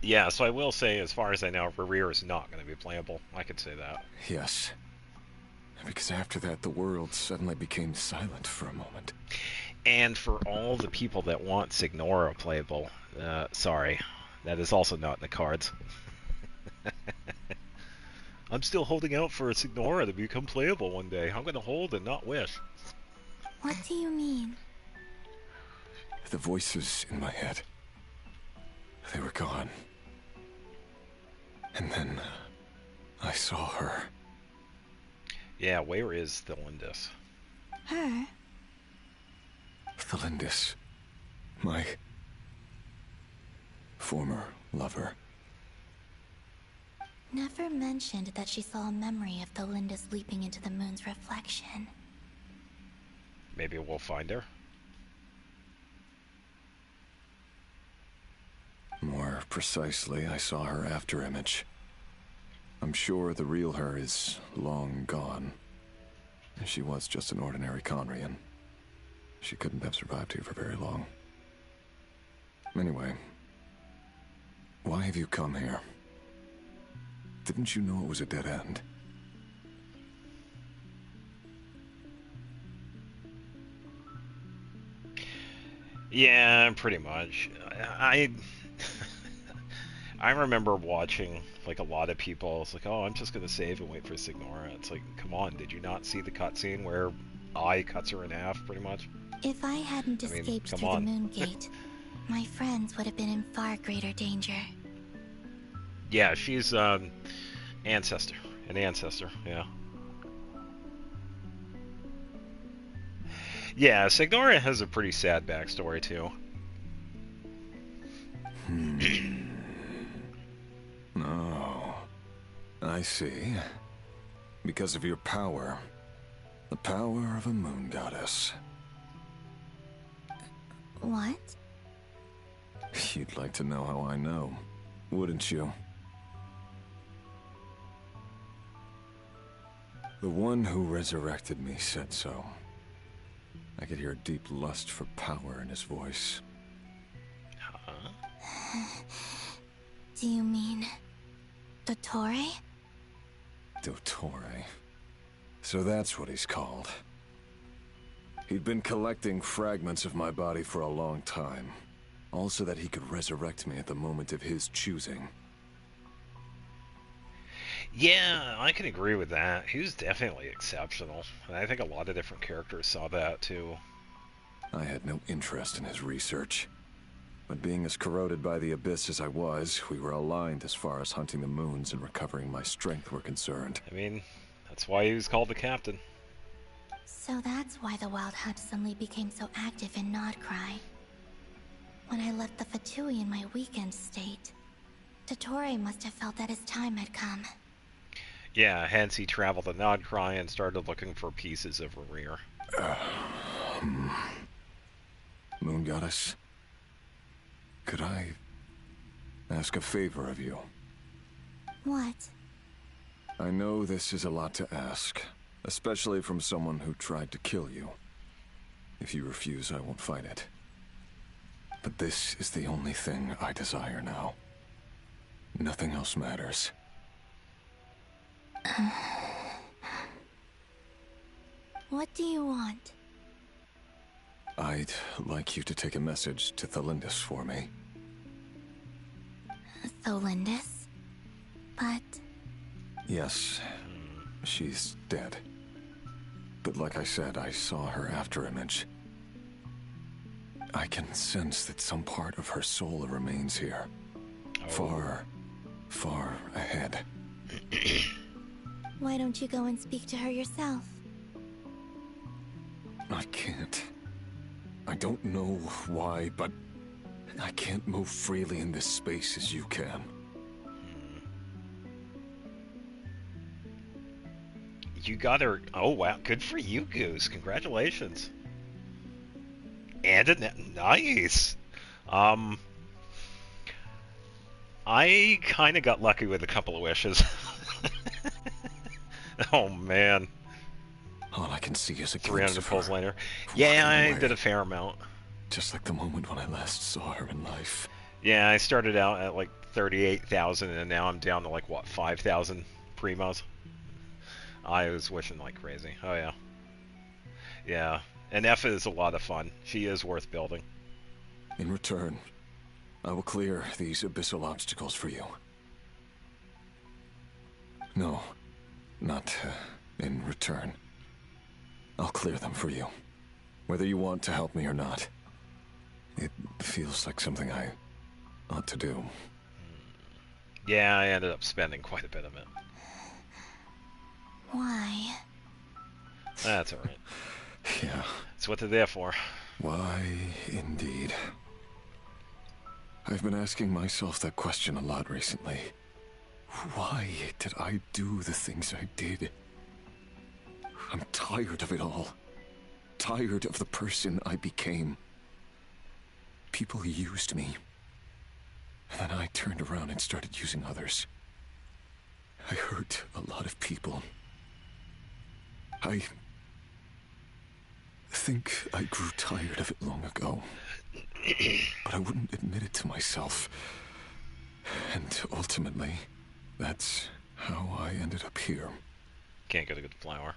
Yeah, so I will say, as far as I know, Rerir is not going to be playable. I could say that. Yes. Because after that, the world suddenly became silent for a moment. And for all the people that want Signora playable, sorry, that is also not in the cards. I'm still holding out for Signora to become playable one day. I'm going to hold and not wish. What do you mean? The voices in my head, they were gone. And then I saw her. Yeah, where is Thelindis? Her? Thelindis. My former lover. Never mentioned that she saw a memory of Thelindis leaping into the moon's reflection. Maybe we'll find her. More precisely, I saw her afterimage. I'm sure the real her is long gone. She was just an ordinary Conrian. She couldn't have survived here for very long. Anyway, why have you come here? Didn't you know it was a dead end? Yeah, pretty much. I remember watching, like, a lot of people. It's like, oh, I'm just gonna save and wait for Signora. It's like, come on, did you not see the cutscene where Ai cuts her in half, pretty much? If I hadn't I mean, escaped come through on. the moon gate, my friends would have been in far greater danger. Yeah, she's an ancestor, yeah. Yeah, Signora has a pretty sad backstory, too. Oh, I see. Because of your power. The power of a moon goddess. What? You'd like to know how I know, wouldn't you? The one who resurrected me said so. I could hear deep lust for power in his voice. Do you mean... Dottore? Dottore. So that's what he's called. He'd been collecting fragments of my body for a long time. All so that he could resurrect me at the moment of his choosing. Yeah, I can agree with that. He was definitely exceptional. And I think a lot of different characters saw that, too. I had no interest in his research. But being as corroded by the Abyss as I was, we were aligned as far as hunting the moons and recovering my strength were concerned. I mean, that's why he was called the captain. So that's why the Wild Hunt suddenly became so active in Nodcry. When I left the Fatui in my weakened state, Dottore must have felt that his time had come. Yeah, hence he traveled to Nodcry and started looking for pieces of her rear. Moon Goddess, could I ask a favor of you? What? I know this is a lot to ask, especially from someone who tried to kill you. If you refuse, I won't fight it. But this is the only thing I desire now. Nothing else matters. What do you want? I'd like you to take a message to Thelindis for me. Thelindis? But... Yes, she's dead. But like I said, I saw her afterimage. I can sense that some part of her soul remains here. Far, far ahead. Why don't you go and speak to her yourself? I can't. I don't know why, but I can't move freely in this space as you can. You got her. Oh, wow. Good for you, Goose. Congratulations. And nice. I kind of got lucky with a couple of wishes. Oh, man. All I can see is a 300 pulls later. Yeah, I did a fair amount. Just like the moment when I last saw her in life. Yeah, I started out at like 38,000 and now I'm down to like, what, 5,000 primos? I was wishing like crazy. Oh, yeah. Yeah. And Effa is a lot of fun. She is worth building. In return, I will clear these abyssal obstacles for you. No, not in return. I'll clear them for you, whether you want to help me or not. It feels like something I ought to do. Yeah, I ended up spending quite a bit of it. Why? That's alright. Yeah. That's what they're there for. Why, indeed. I've been asking myself that question a lot recently. Why did I do the things I did? I'm tired of it all. Tired of the person I became. People used me. And then I turned around and started using others. I hurt a lot of people. I think I grew tired of it long ago. But I wouldn't admit it to myself. And ultimately, that's how I ended up here. Can't get a good flower.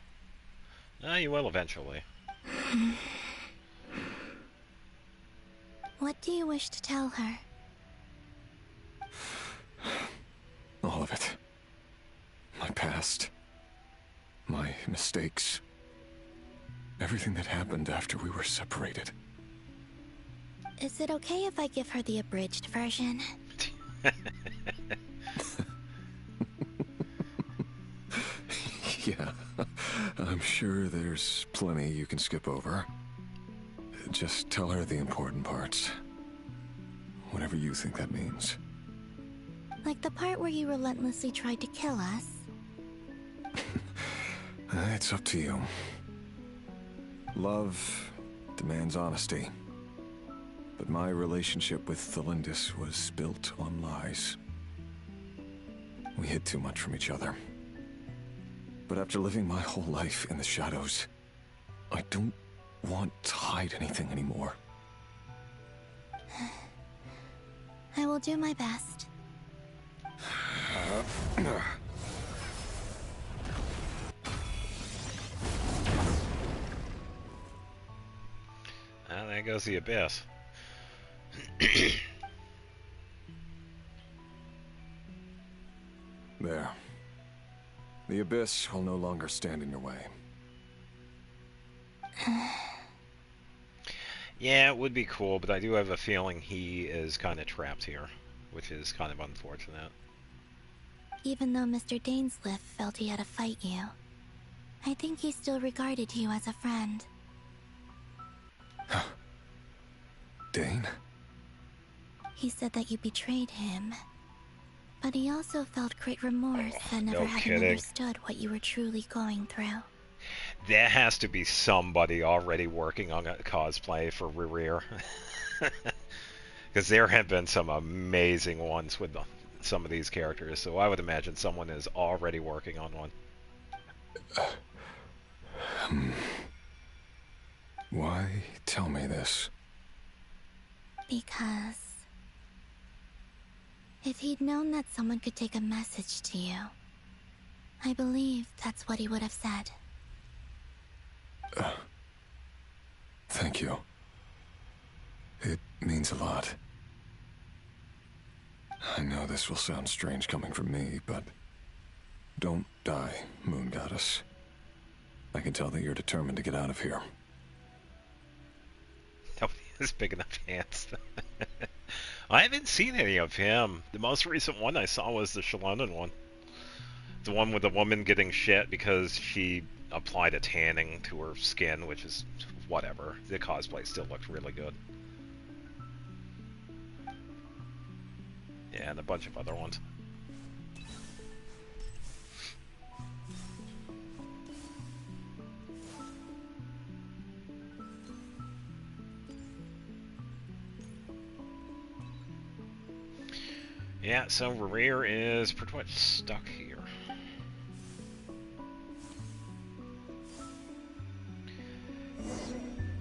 You will eventually. What do you wish to tell her? happened after we were separated. Is it okay if I give her the abridged version? Yeah, I'm sure there's plenty you can skip over. Just tell her the important parts. Whatever you think that means. Like the part where you relentlessly tried to kill us? It's up to you. Love demands honesty. But my relationship with Thelindis was built on lies. We hid too much from each other. But after living my whole life in the shadows, I don't want to hide anything anymore. I will do my best. There goes the abyss. There. The abyss will no longer stand in your way. Yeah, it would be cool, but I do have a feeling he is kind of trapped here, which is kind of unfortunate. Even though Mr. Dainsliff felt he had to fight you, I think he still regarded you as a friend. Dane? He said that you betrayed him, but he also felt great remorse at never no having kidding. understood what you were truly going through. There has to be somebody already working on a cosplay for Rerear. Because there have been some amazing ones with some of these characters, so I would imagine someone is already working on one. Why tell me this? Because if he'd known that someone could take a message to you, I believe that's what he would have said. Thank you. It means a lot. I know this will sound strange coming from me, but don't die, Moon Goddess. I can tell that you're determined to get out of here. Nobody has big enough hands. I haven't seen any of him. The most recent one I saw was the Shallonen one. The one with the woman getting shit because she applied a tanning to her skin, which is whatever. The cosplay still looked really good. Yeah, and a bunch of other ones. Yeah, so Rerear is pretty much stuck here.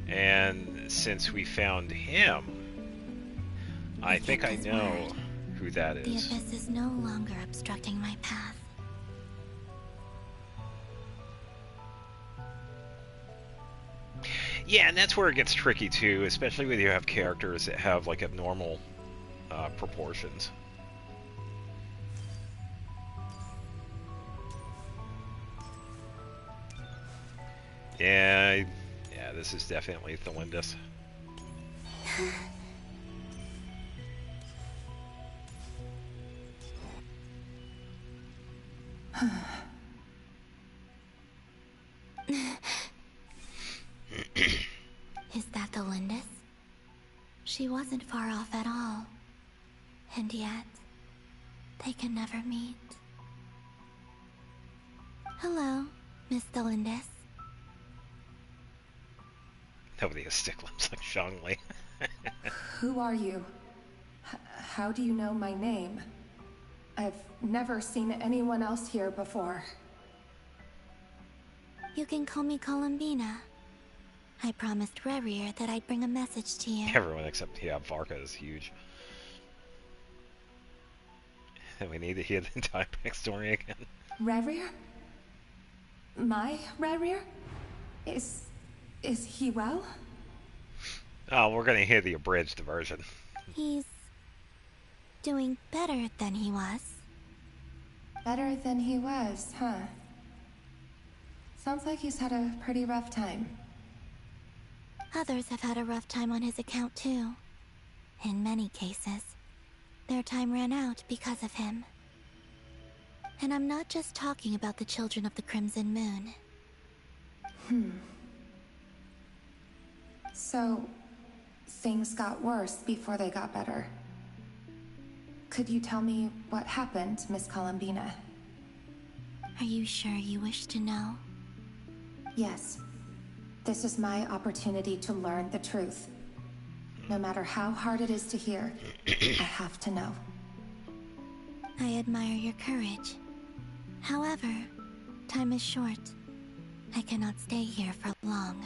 And since we found him, I think I know who that The is. abyss is no longer obstructing my path. Yeah, and that's where it gets tricky too, especially when you have characters that have like abnormal proportions. Yeah, this is definitely Thelindis. Is that the Lindis? She wasn't far off at all. And yet, they can never meet. Hello, Miss Thelindis. Nobody has stick lips like Zhongli. Who are you? How do you know my name? I've never seen anyone else here before. You can call me Columbina. I promised Rerir that I'd bring a message to you. Everyone except, yeah, Varka is huge. And we need to hear the entire backstory again. Rerir? My Rerir? Is he well? Oh, we're gonna hear the abridged version. He's doing better than he was. Better than he was, huh? Sounds like he's had a pretty rough time. Others have had a rough time on his account too. In many cases, their time ran out because of him. And I'm not just talking about the children of the Crimson Moon. So, things got worse before they got better. Could you tell me what happened, Miss Columbina? Are you sure you wish to know? Yes. This is my opportunity to learn the truth. No matter how hard it is to hear, I have to know. I admire your courage. However, time is short. I cannot stay here for long.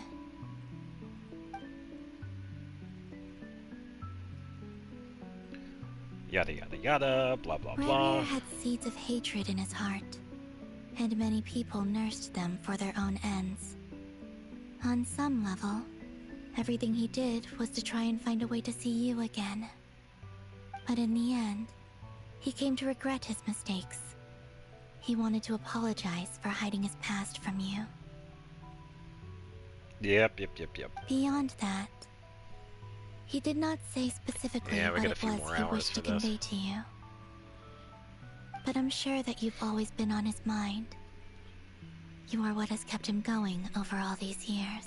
Yada yada yada, blah blah blah. Rarier had seeds of hatred in his heart, and many people nursed them for their own ends. On some level, everything he did was to try and find a way to see you again. But in the end, he came to regret his mistakes. He wanted to apologize for hiding his past from you. Yep. Beyond that, he did not say specifically what it was he wished to convey to you. But I'm sure that you've always been on his mind. You are what has kept him going over all these years.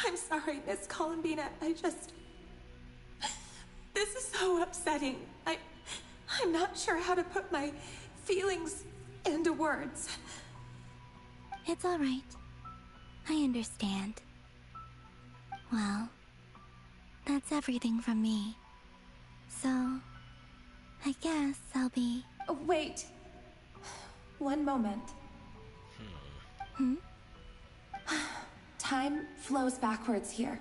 I'm sorry, Miss Columbina. This is so upsetting. I'm not sure how to put my feelings into words. It's all right. I understand. Well, that's everything from me. So, I guess I'll be... Oh, wait. One moment. Time flows backwards here.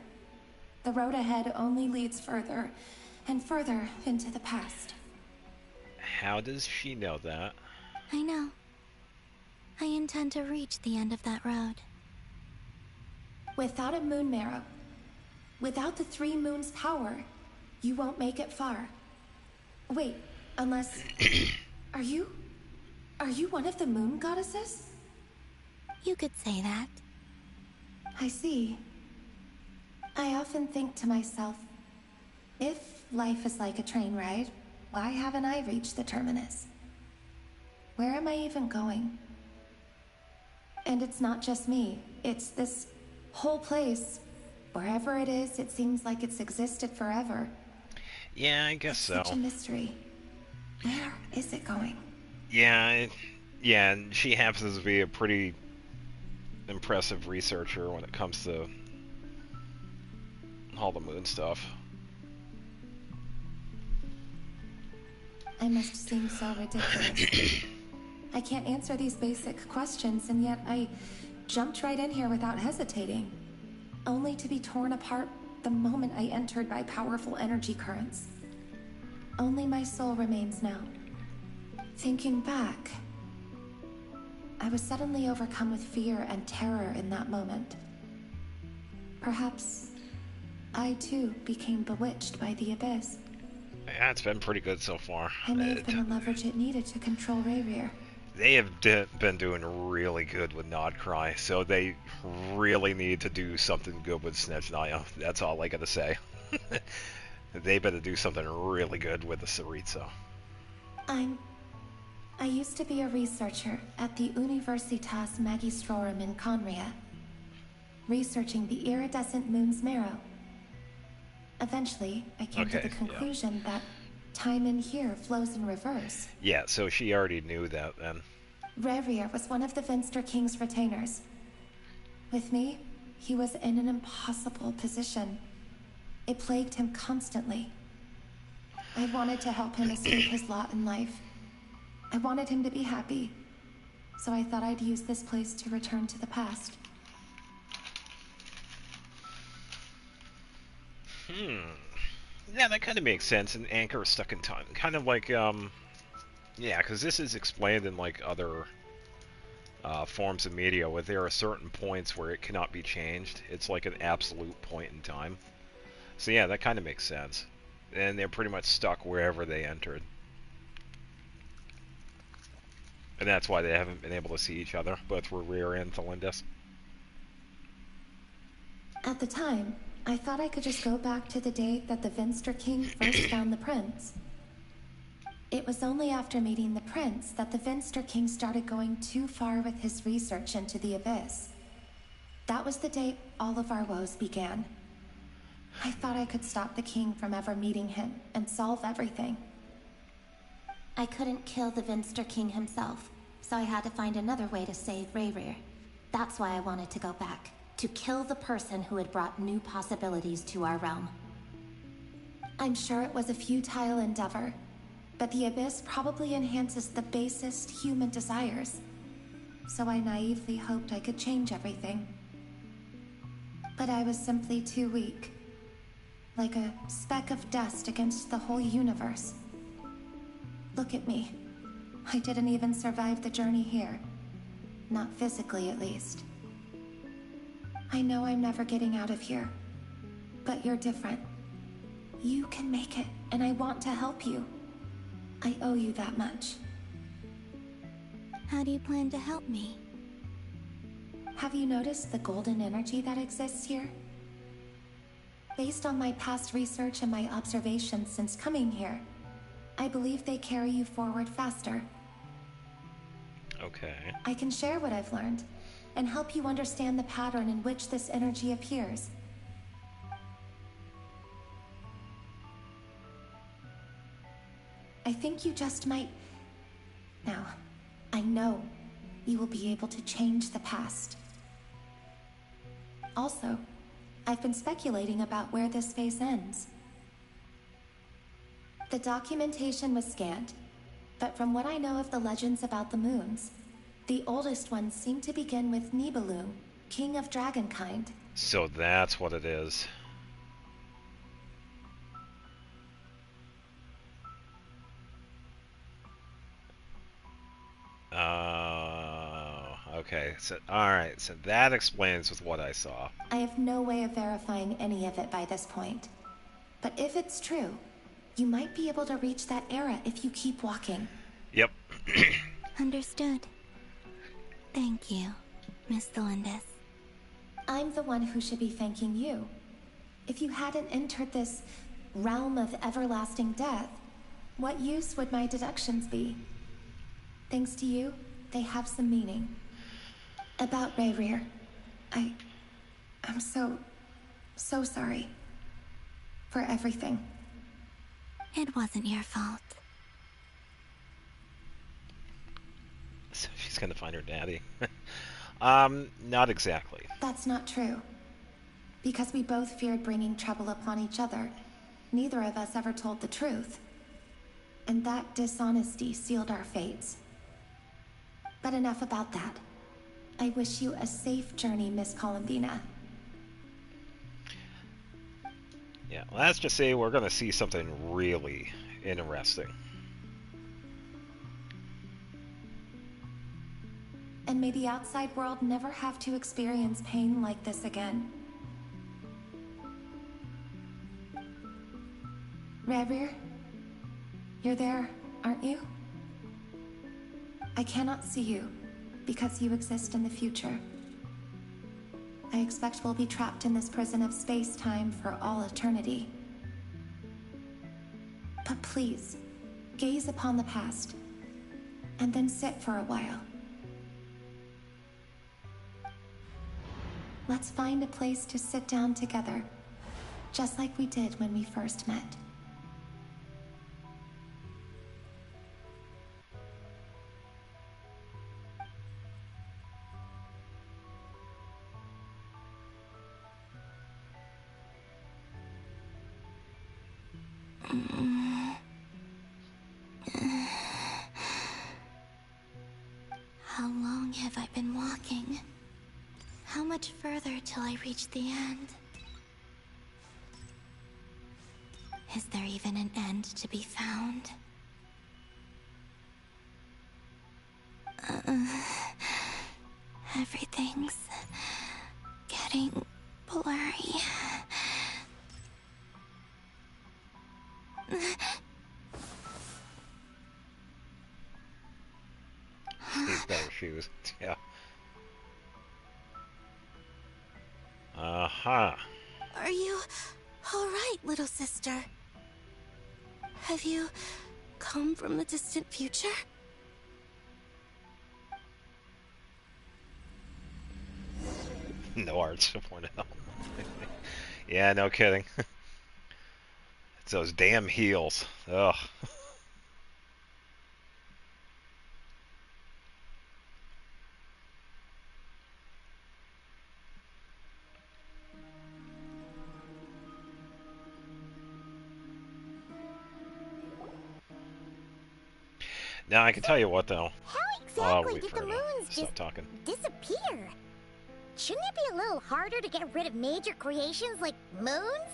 The road ahead only leads further and further into the past. How does she know that? I know. I intend to reach the end of that road. Without a moon marrow, without the 3 moons' power, you won't make it far. Wait, unless... Are you one of the moon goddesses? You could say that. I see. I often think to myself, if life is like a train ride, why haven't I reached the terminus? Where am I even going? And it's not just me. It's this whole place. Wherever it is, it seems like it's existed forever. Yeah, I guess so. Such a mystery. Where is it going? Yeah, and she happens to be a pretty impressive researcher when it comes to all the moon stuff. I must seem so ridiculous. I can't answer these basic questions, and yet I jumped right in here without hesitating, only to be torn apart the moment I entered by powerful energy currents. Only my soul remains now. Thinking back, I was suddenly overcome with fear and terror in that moment. Perhaps I too became bewitched by the abyss. Yeah, it's been pretty good so far. I may have been the leverage it needed to control Rayrear. They have been doing really good with Nodcry, so they really need to do something good with Snezhnaya. That's all I gotta say. They better do something really good with the Saritsa. I used to be a researcher at the Universitas Magistrorum in Conria, researching the iridescent moon's marrow. Eventually, I came to the conclusion that time in here flows in reverse. Yeah, so she already knew that then. Rarier was one of the Finster King's retainers. With me, he was in an impossible position. It plagued him constantly. I wanted to help him escape his lot in life. I wanted him to be happy, so I thought I'd use this place to return to the past. Yeah, that kind of makes sense. An anchor stuck in time. Kind of like, yeah, because this is explained in, like, other forms of media, where there are certain points where it cannot be changed. It's like an absolute point in time. So yeah, that kind of makes sense. And they're pretty much stuck wherever they entered. And that's why they haven't been able to see each other, both Rear and Thalindis. At the time, I thought I could just go back to the day that the Vinster King first found the prince. It was only after meeting the prince that the Vinster King started going too far with his research into the abyss. That was the day all of our woes began. I thought I could stop the king from ever meeting him and solve everything. I couldn't kill the Vinster King himself, so I had to find another way to save Rayrir. That's why I wanted to go back, to kill the person who had brought new possibilities to our realm. I'm sure it was a futile endeavor, but the abyss probably enhances the basest human desires. So I naively hoped I could change everything. But I was simply too weak. Like a speck of dust against the whole universe. Look at me. I didn't even survive the journey here. Not physically, at least. I know I'm never getting out of here. But you're different. You can make it, and I want to help you. I owe you that much. How do you plan to help me? Have you noticed the golden energy that exists here? Based on my past research and my observations since coming here, I believe they carry you forward faster. Okay. I can share what I've learned and help you understand the pattern in which this energy appears. I think you just might... Now, I know you will be able to change the past. Also, I've been speculating about where this phase ends. The documentation was scanned, but from what I know of the legends about the moons, the oldest ones seem to begin with Nibelung, king of dragonkind. So that's what it is. Okay. So, alright, so that explains with what I saw. I have no way of verifying any of it by this point. But if it's true, you might be able to reach that era if you keep walking. Yep. Understood. Thank you, Miss Thalindis. I'm the one who should be thanking you. If you hadn't entered this realm of everlasting death, what use would my deductions be? Thanks to you, they have some meaning. About Rayrir, I'm so sorry. For everything. It wasn't your fault. So she's gonna find her daddy. Not exactly. That's not true. Because we both feared bringing trouble upon each other, neither of us ever told the truth. And that dishonesty sealed our fates. But enough about that. I wish you a safe journey, Miss Columbina. Yeah, let's just say we're gonna see something really interesting. And may the outside world never have to experience pain like this again. Rayrir, you're there, aren't you? I cannot see you, because you exist in the future. I expect we'll be trapped in this prison of space-time for all eternity. But please, gaze upon the past, and then sit for a while. Let's find a place to sit down together, just like we did when we first met. How long have I been walking? How much further till I reach the end? Is there even an end to be found? Everything's getting blurry. better shoes. Yeah. Uh-huh. Are you alright, little sister? Have you come from the distant future? No art support at all. Yeah, no kidding. It's those damn heels. Ugh. Now I can tell you what though. How I'll exactly wait did for the her to moons stop just talking. disappear? Shouldn't it be a little harder to get rid of major creations like moons?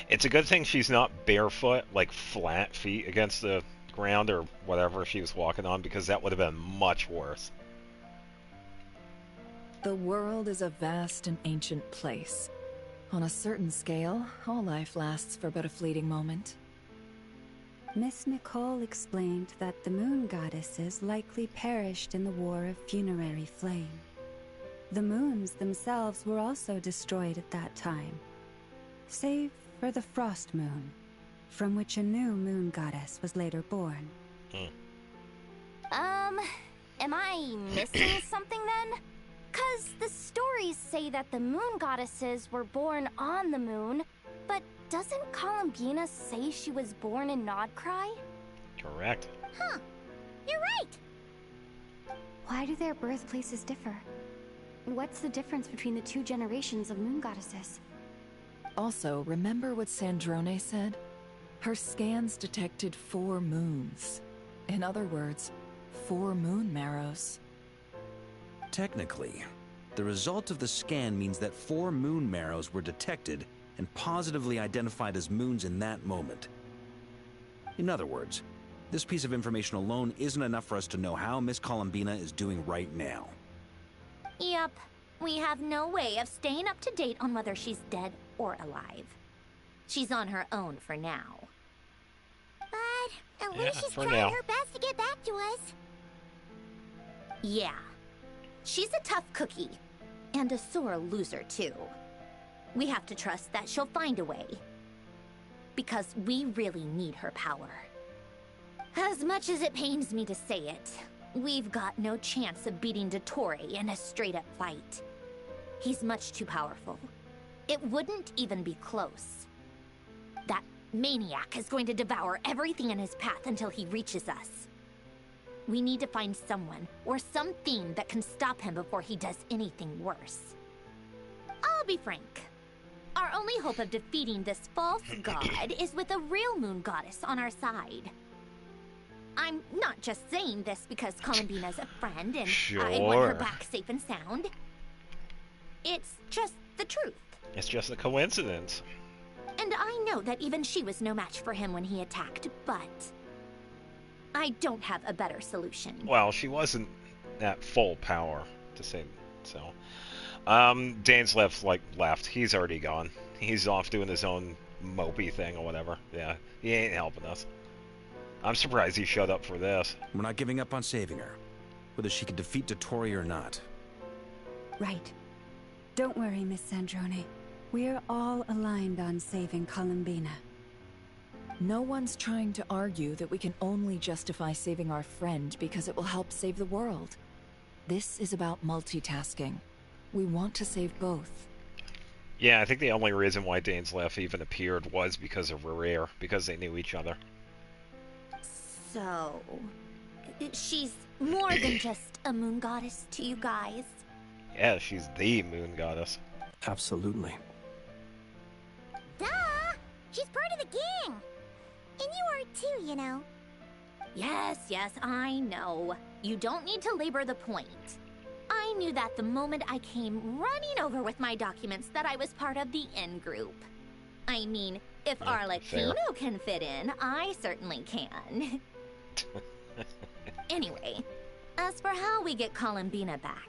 It's a good thing she's not barefoot, like flat feet against the ground or whatever she was walking on, because that would have been much worse. The world is a vast and ancient place. On a certain scale, all life lasts for but a fleeting moment. Miss Nicole explained that the moon goddesses likely perished in the War of Funerary Flame. The moons themselves were also destroyed at that time, save for the Frost Moon, from which a new moon goddess was later born. Am I missing something then? 'Cause the stories say that the moon goddesses were born on the moon, but doesn't Columbina say she was born in Nodcry? Correct. Huh. You're right. Why do their birthplaces differ? What's the difference between the two generations of moon goddesses? Also, remember what Sandrone said? Her scans detected 4 moons. In other words, 4 moon marrows. Technically, the result of the scan means that 4 moon marrows were detected and positively identified as moons in that moment. In other words, this piece of information alone isn't enough for us to know how Miss Columbina is doing right now. Yep. We have no way of staying up to date on whether she's dead or alive. She's on her own for now. But at least she's for trying now. her best to get back to us. Yeah. She's a tough cookie. And a sore loser, too. We have to trust that she'll find a way. Because we really need her power. As much as it pains me to say it, we've got no chance of beating Dottore in a straight-up fight. He's much too powerful. It wouldn't even be close. That maniac is going to devour everything in his path until he reaches us. We need to find someone, or something that can stop him before he does anything worse. I'll be frank. Our only hope of defeating this false god is with a real moon goddess on our side. I'm not just saying this because Columbina's a friend and I want her Sure. back safe and sound. It's just the truth. It's just a coincidence. And I know that even she was no match for him when he attacked, but I don't have a better solution. Well, she wasn't at full power, to say so. Dane's left. He's already gone. He's off doing his own mopey thing or whatever. Yeah, he ain't helping us. I'm surprised he showed up for this. We're not giving up on saving her, whether she can defeat Dottore or not. Right. Don't worry, Miss Sandrone. We're all aligned on saving Columbina. No one's trying to argue that we can only justify saving our friend because it will help save the world. This is about multitasking. We want to save both. Yeah, I think the only reason why Dane's left even appeared was because of Rare, because they knew each other. So, she's more than just a moon goddess to you guys. Yeah, she's the moon goddess. Absolutely. Duh! She's part of the gang! And you are too, you know. Yes, I know. You don't need to labor the point. I knew that the moment I came running over with my documents that I was part of the in-group. I mean, if Arlecchino can fit in, I certainly can. Anyway, as for how we get Columbina back,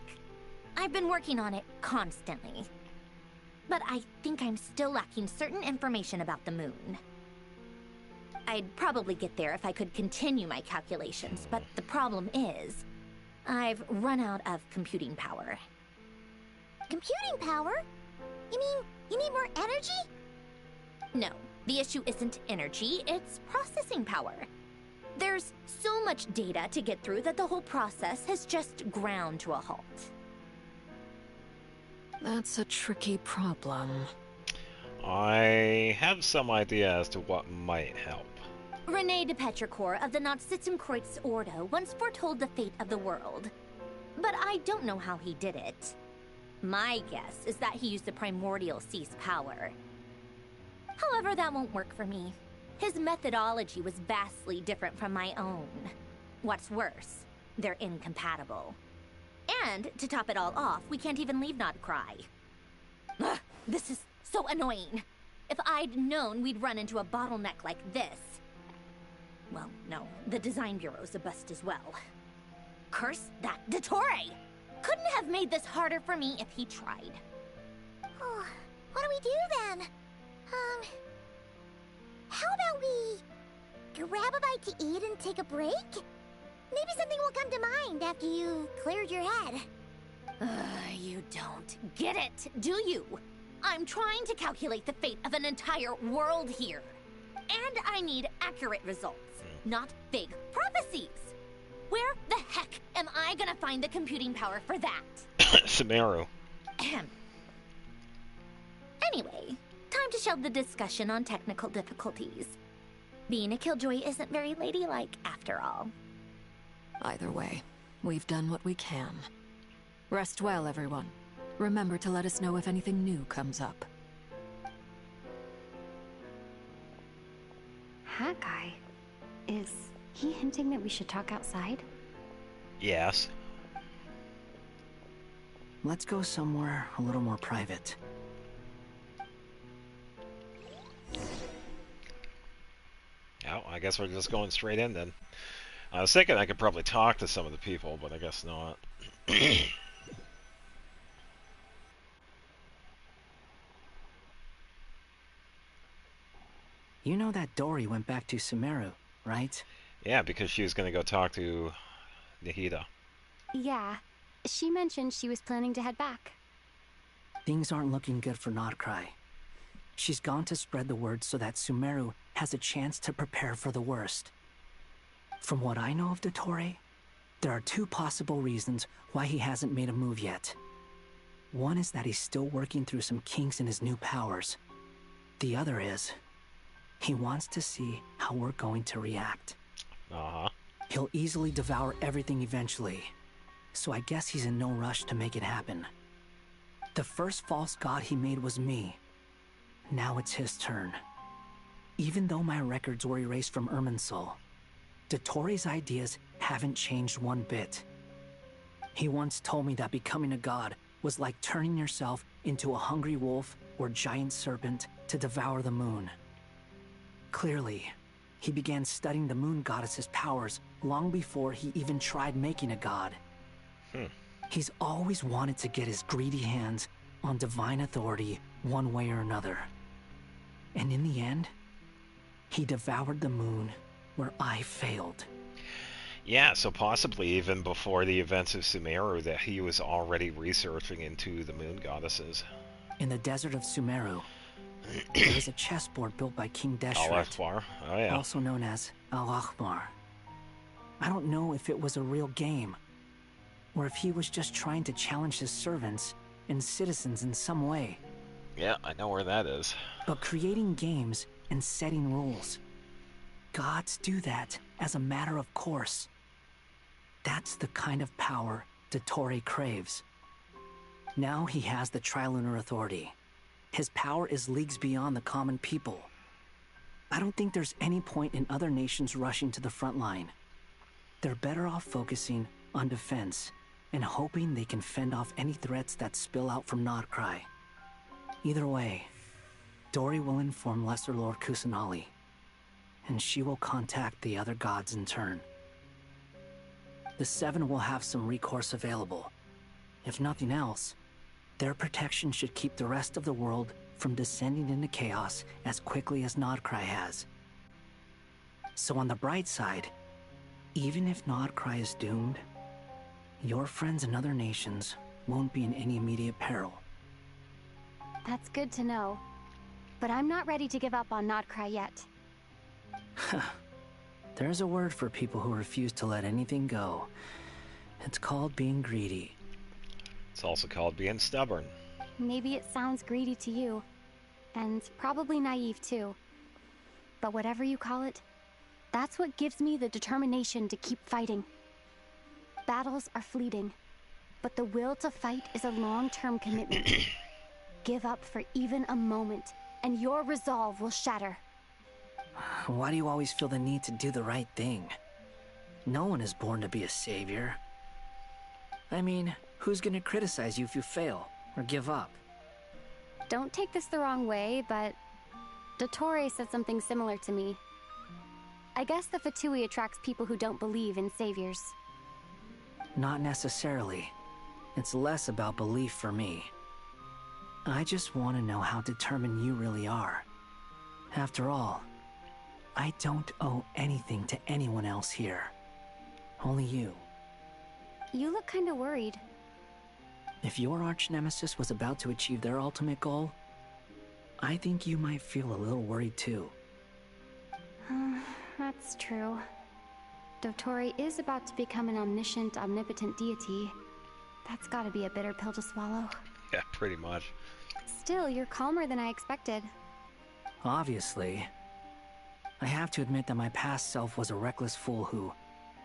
I've been working on it constantly. But I think I'm still lacking certain information about the moon. I'd probably get there if I could continue my calculations, but the problem is, I've run out of computing power. Computing power? You mean you need more energy? No, the issue isn't energy, it's processing power. There's so much data to get through that the whole process has just ground to a halt. That's a tricky problem. I have some idea as to what might help. René de Petrichor of the Nazissenkreuz Ordo once foretold the fate of the world. But I don't know how he did it. My guess is that he used the primordial sea's power. However, that won't work for me. His methodology was vastly different from my own. What's worse, they're incompatible. And, to top it all off, we can't even leave Nodcry. Ugh, this is so annoying. If I'd known we'd run into a bottleneck like this... Well, no, the design bureau's a bust as well. Curse that Dottore! Couldn't have made this harder for me if he tried. Oh, what do we do then? How about we grab a bite to eat and take a break? Maybe something will come to mind after you've cleared your head. You don't get it, do you? I'm trying to calculate the fate of an entire world here. And I need accurate results, not vague prophecies. Where the heck am I gonna find the computing power for that? Sumeru. Anyway, time to shelve the discussion on technical difficulties. Being a killjoy isn't very ladylike, after all. Either way, we've done what we can. Rest well, everyone. Remember to let us know if anything new comes up. Hawkeye? Is he hinting that we should talk outside? Yes. Let's go somewhere a little more private. Oh, I guess we're just going straight in then. I was thinking I could probably talk to some of the people, but I guess not. You know that Dory went back to Sumeru, right? Yeah, because she was going to go talk to Nahida. Yeah, she mentioned she was planning to head back. Things aren't looking good for Nodcry. She's gone to spread the word so that Sumeru has a chance to prepare for the worst. From what I know of Dottore, there are two possible reasons why he hasn't made a move yet. One is that he's still working through some kinks in his new powers. The other is, he wants to see how we're going to react. He'll easily devour everything eventually, so I guess he's in no rush to make it happen. The first false god he made was me. Now it's his turn. Even though my records were erased from Irminsul, Dottore's ideas haven't changed one bit. He once told me that becoming a god was like turning yourself into a hungry wolf or giant serpent to devour the moon. Clearly, he began studying the moon goddess's powers long before he even tried making a god. He's always wanted to get his greedy hands on divine authority one way or another. And in the end, he devoured the moon where I failed. Yeah, so possibly even before the events of Sumeru that he was already researching into the moon goddesses. In the desert of Sumeru, there is a chessboard built by King Deshret, Al-Akhbar. Oh, yeah. also known as Al-Akhbar. I don't know if it was a real game, or if he was just trying to challenge his servants and citizens in some way. Yeah, I know where that is. But creating games and setting rules, gods do that as a matter of course. That's the kind of power Dottore craves. Now he has the Trilunar Authority. His power is leagues beyond the common people. I don't think there's any point in other nations rushing to the front line. They're better off focusing on defense and hoping they can fend off any threats that spill out from Nodcry. Either way, Dory will inform Lesser Lord Kusanali, and she will contact the other gods in turn. The Seven will have some recourse available. If nothing else, their protection should keep the rest of the world from descending into chaos as quickly as Nodcry has. So on the bright side, even if Nodcry is doomed, Your friends in other nations won't be in any immediate peril. That's good to know. But I'm not ready to give up on Nodcry yet. There's a word for people who refuse to let anything go. It's called being greedy. It's also called being stubborn. Maybe it sounds greedy to you, and probably naive too. But whatever you call it, that's what gives me the determination to keep fighting. Battles are fleeting, but the will to fight is a long-term commitment. Give up for even a moment, and your resolve will shatter. Why do you always feel the need to do the right thing? No one is born to be a savior. I mean, who's gonna criticize you if you fail or give up? Don't take this the wrong way, but Dottore said something similar to me. I guess the Fatui attracts people who don't believe in saviors. Not necessarily. It's less about belief for me. I just want to know how determined you really are. After all, I don't owe anything to anyone else here. Only you. You look kinda worried. If your arch-nemesis was about to achieve their ultimate goal, I think you might feel a little worried too. That's true. Dottore is about to become an omniscient, omnipotent deity. That's gotta be a bitter pill to swallow. Yeah, pretty much. Still, you're calmer than I expected. Obviously. I have to admit that my past self was a reckless fool who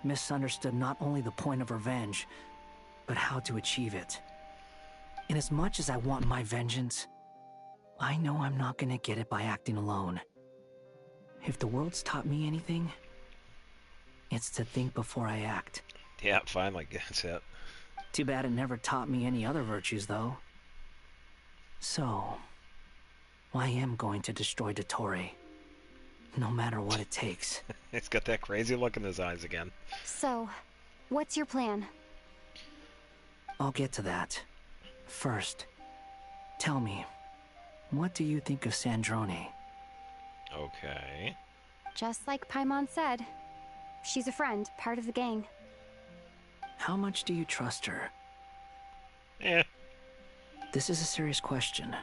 misunderstood not only the point of revenge, but how to achieve it. And as much as I want my vengeance, I know I'm not gonna get it by acting alone. If the world's taught me anything, it's to think before I act. Yeah, finally gets it. Too bad it never taught me any other virtues, though. So, I am going to destroy Dottore, no matter what it takes. He's got that crazy look in his eyes again. So, what's your plan? I'll get to that. First, tell me, what do you think of Sandrone? Okay. Just like Paimon said, she's a friend, part of the gang. How much do you trust her? Eh. This is a serious question.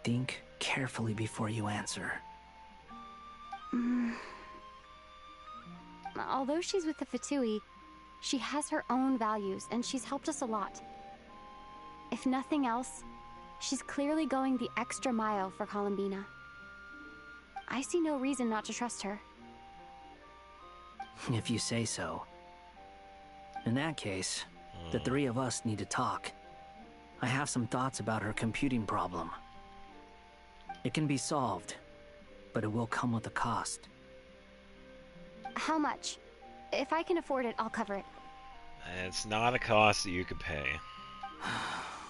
Think carefully before you answer. Although she's with the Fatui, she has her own values, and she's helped us a lot. If nothing else, she's clearly going the extra mile for Columbina. I see no reason not to trust her. If you say so. In that case, the three of us need to talk. I have some thoughts about her computing problem. It can be solved, but it will come with a cost. How much? If I can afford it, I'll cover it. It's not a cost that you could pay.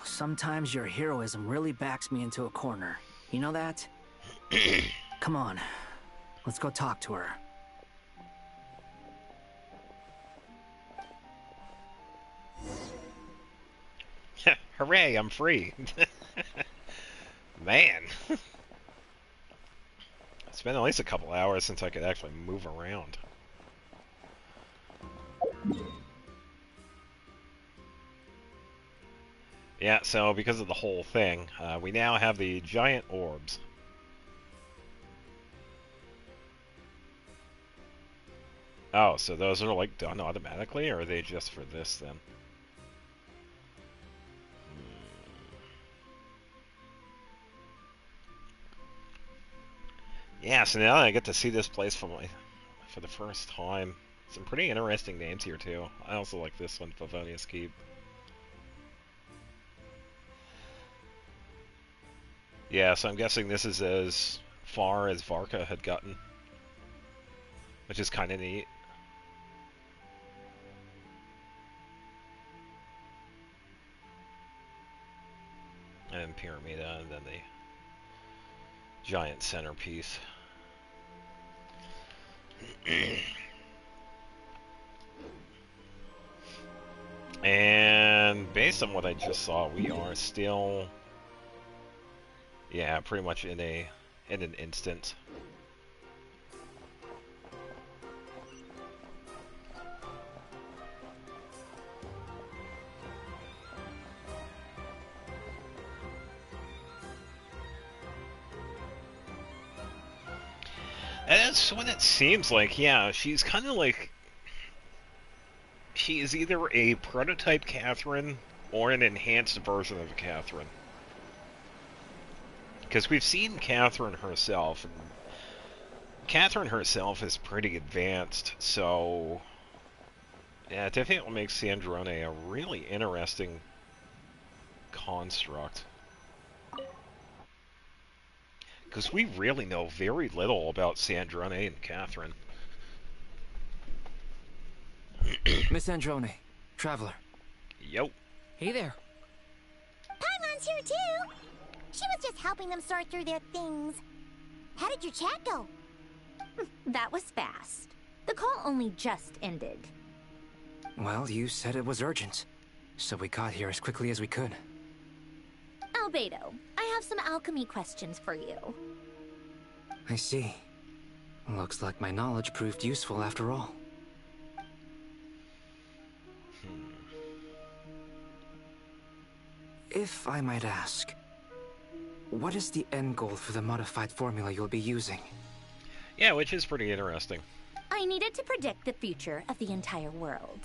Sometimes your heroism really backs me into a corner. You know that? Come on, let's go talk to her. Hooray, I'm free. Man. It's been at least a couple hours since I could actually move around. Yeah, so because of the whole thing, we now have the giant orbs. Oh, so those are like done automatically, or are they just for this then? Yeah, so now I get to see this place for the first time. Some pretty interesting names here too. I also like this one, Favonius Keep. Yeah, so I'm guessing this is as far as Varka had gotten, which is kind of neat. And Pyramida, and then the giant centerpiece. And based on what I just saw, we are still, yeah, pretty much in an instant. That's what it seems like, yeah. She's kind of like... She is either a prototype Catherine or an enhanced version of Catherine. Because we've seen Catherine herself, and Catherine herself is pretty advanced, so... Yeah, it definitely makes Sandrone a really interesting construct. Because we really know very little about Sandrone and Catherine. Miss Androne, Traveler. Yo. Hey there. Paimon's here too. She was just helping them sort through their things. How did your chat go? That was fast. The call only just ended. Well, you said it was urgent, so we got here as quickly as we could. Albedo, I have some alchemy questions for you. I see. Looks like my knowledge proved useful after all. If I might ask, what is the end goal for the modified formula you'll be using? Yeah, which is pretty interesting. I needed to predict the future of the entire world.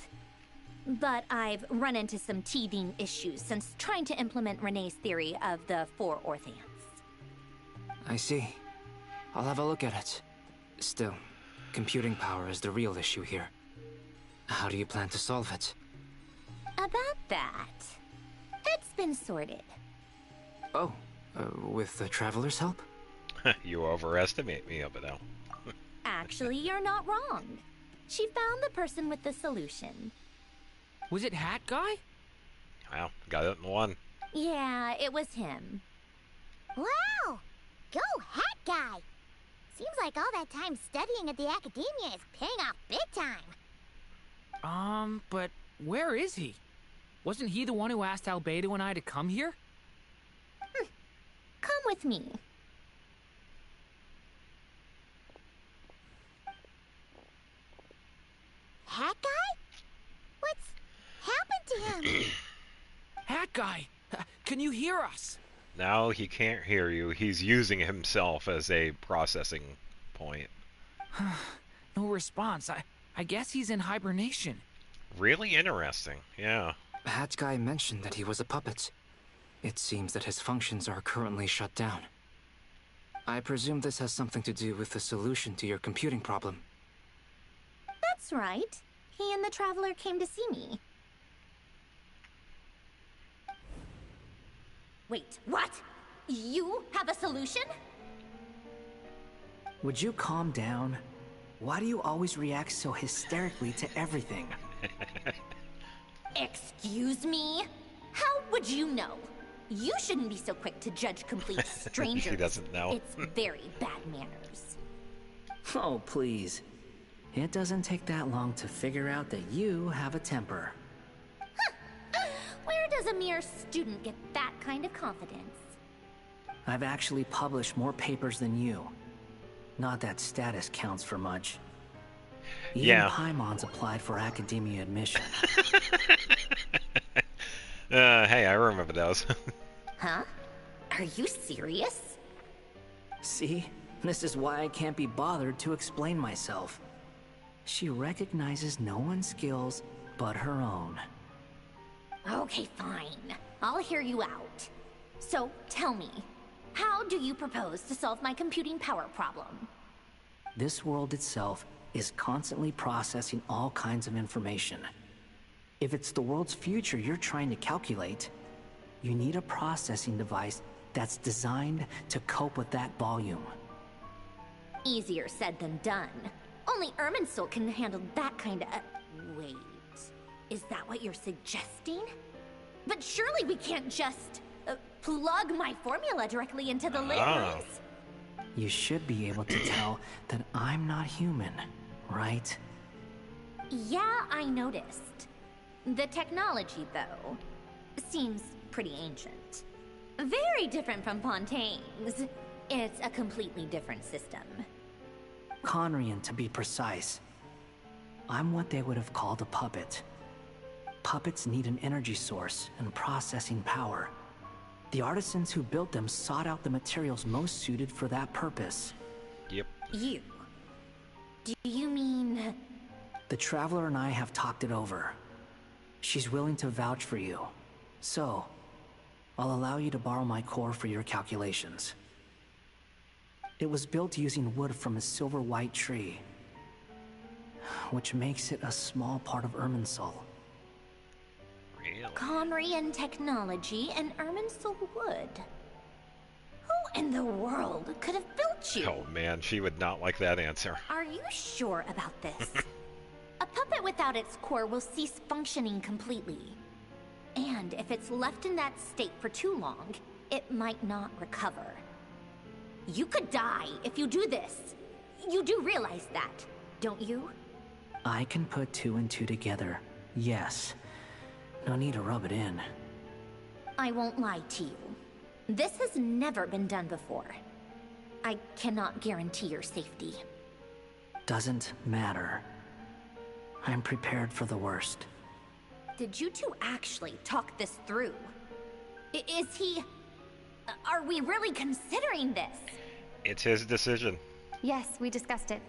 But I've run into some teething issues since trying to implement Renee's theory of the 4 Orthants. I see. I'll have a look at it. Still, computing power is the real issue here. How do you plan to solve it? About that, it's been sorted. Oh, with the Traveler's help? You overestimate me, Albedo. Actually, you're not wrong. She found the person with the solution. Was it Hat Guy? Wow, got it in one. Yeah, it was him. Wow! Go Hat Guy! Seems like all that time studying at the academia is paying off big time. But where is he? Wasn't he the one who asked Albedo and I to come here? Come with me. Hat Guy? What's happened to him? Hat Guy! Can you hear us? Now he can't hear you. He's using himself as a processing point. No response. I guess he's in hibernation. Really interesting, yeah. Hat Guy mentioned that he was a puppet. It seems that his functions are currently shut down. I presume this has something to do with the solution to your computing problem. That's right. He and the Traveler came to see me. Wait, what? You have a solution? Would you calm down? Why do you always react so hysterically to everything? Excuse me? How would you know? You shouldn't be so quick to judge complete strangers. She doesn't know. It's very bad manners. Oh, please. It doesn't take that long to figure out that you have a temper. Where does a mere student get that kind of confidence? I've actually published more papers than you. Not that status counts for much. Even Yeah. Paimon's applied for academia admission. Hey, I remember those. Huh? Are you serious? See? This is why I can't be bothered to explain myself. She recognizes no one's skills but her own. Okay, fine. I'll hear you out. So, tell me, how do you propose to solve my computing power problem? This world itself is constantly processing all kinds of information. If it's the world's future you're trying to calculate, you need a processing device that's designed to cope with that volume. Easier said than done. Only Irminsul can handle that kind of... wait. Is that what you're suggesting? But surely we can't just... plug my formula directly into the layers. You should be able to tell that I'm not human, right? Yeah, I noticed. The technology, though, seems pretty ancient. Very different from Fontaine's. It's a completely different system. Conrian, to be precise. I'm what they would have called a puppet. Puppets need an energy source and processing power. The artisans who built them sought out the materials most suited for that purpose. Yep. You Do you mean... The Traveler and I have talked it over. She's willing to vouch for you. So, I'll allow you to borrow my core for your calculations. It was built using wood from a silver-white tree, which makes it a small part of Irminsul. Really? Conrian technology and Irminsul wood. Who in the world could have built you? Oh man, she would not like that answer. Are you sure about this? A puppet without its core will cease functioning completely. And if it's left in that state for too long, it might not recover. You could die if you do this. You do realize that, don't you? I can put 2 and 2 together, yes. No need to rub it in. I won't lie to you. This has never been done before. I cannot guarantee your safety. Doesn't matter. I'm prepared for the worst. Did you two actually talk this through? Is he... Are we really considering this? It's his decision. Yes, we discussed it.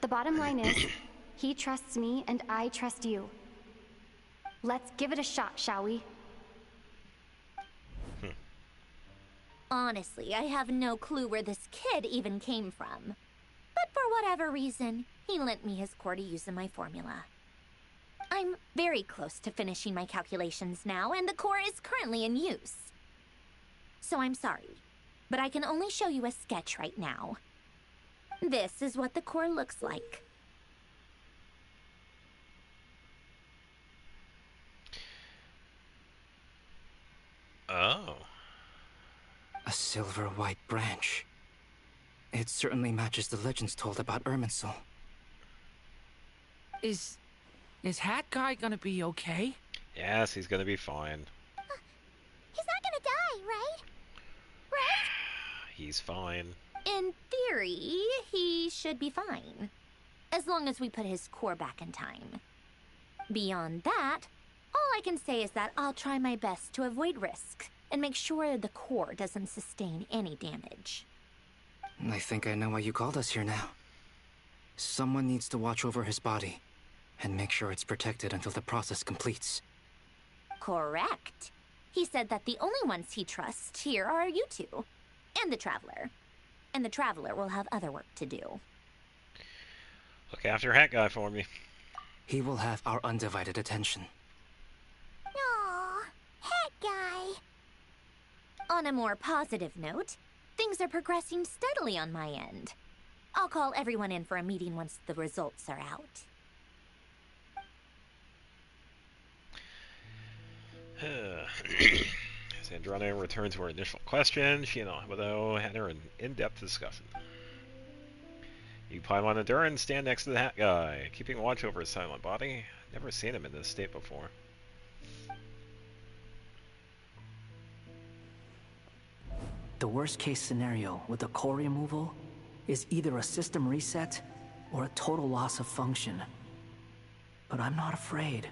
The bottom line is, he trusts me and I trust you. Let's give it a shot, shall we? Honestly, I have no clue where this kid even came from. But for whatever reason, he lent me his core to use in my formula. I'm very close to finishing my calculations now, and the core is currently in use. So I'm sorry, but I can only show you a sketch right now. This is what the core looks like. Oh. A silver-white branch. It certainly matches the legends told about Irminsul. Is Hat Guy gonna be okay? Yes, he's gonna be fine. He's not gonna die, right? Right? He's fine. In theory, he should be fine. As long as we put his core back in time. Beyond that, all I can say is that I'll try my best to avoid risk and make sure the core doesn't sustain any damage. I think I know why you called us here now. Someone needs to watch over his body and make sure it's protected until the process completes. Correct. He said that the only ones he trusts here are you two, and the Traveler. And the Traveler will have other work to do. Look after Hat Guy for me. He will have our undivided attention. Aww, Hat Guy. On a more positive note, things are progressing steadily on my end. I'll call everyone in for a meeting once the results are out. As Androna returns to her initial question, she and Albedo had her an in-depth discussion. You climb on a Dur and stand next to the Hat Guy, keeping watch over his silent body. Never seen him in this state before. The worst case scenario with the core removal is either a system reset or a total loss of function. But I'm not afraid.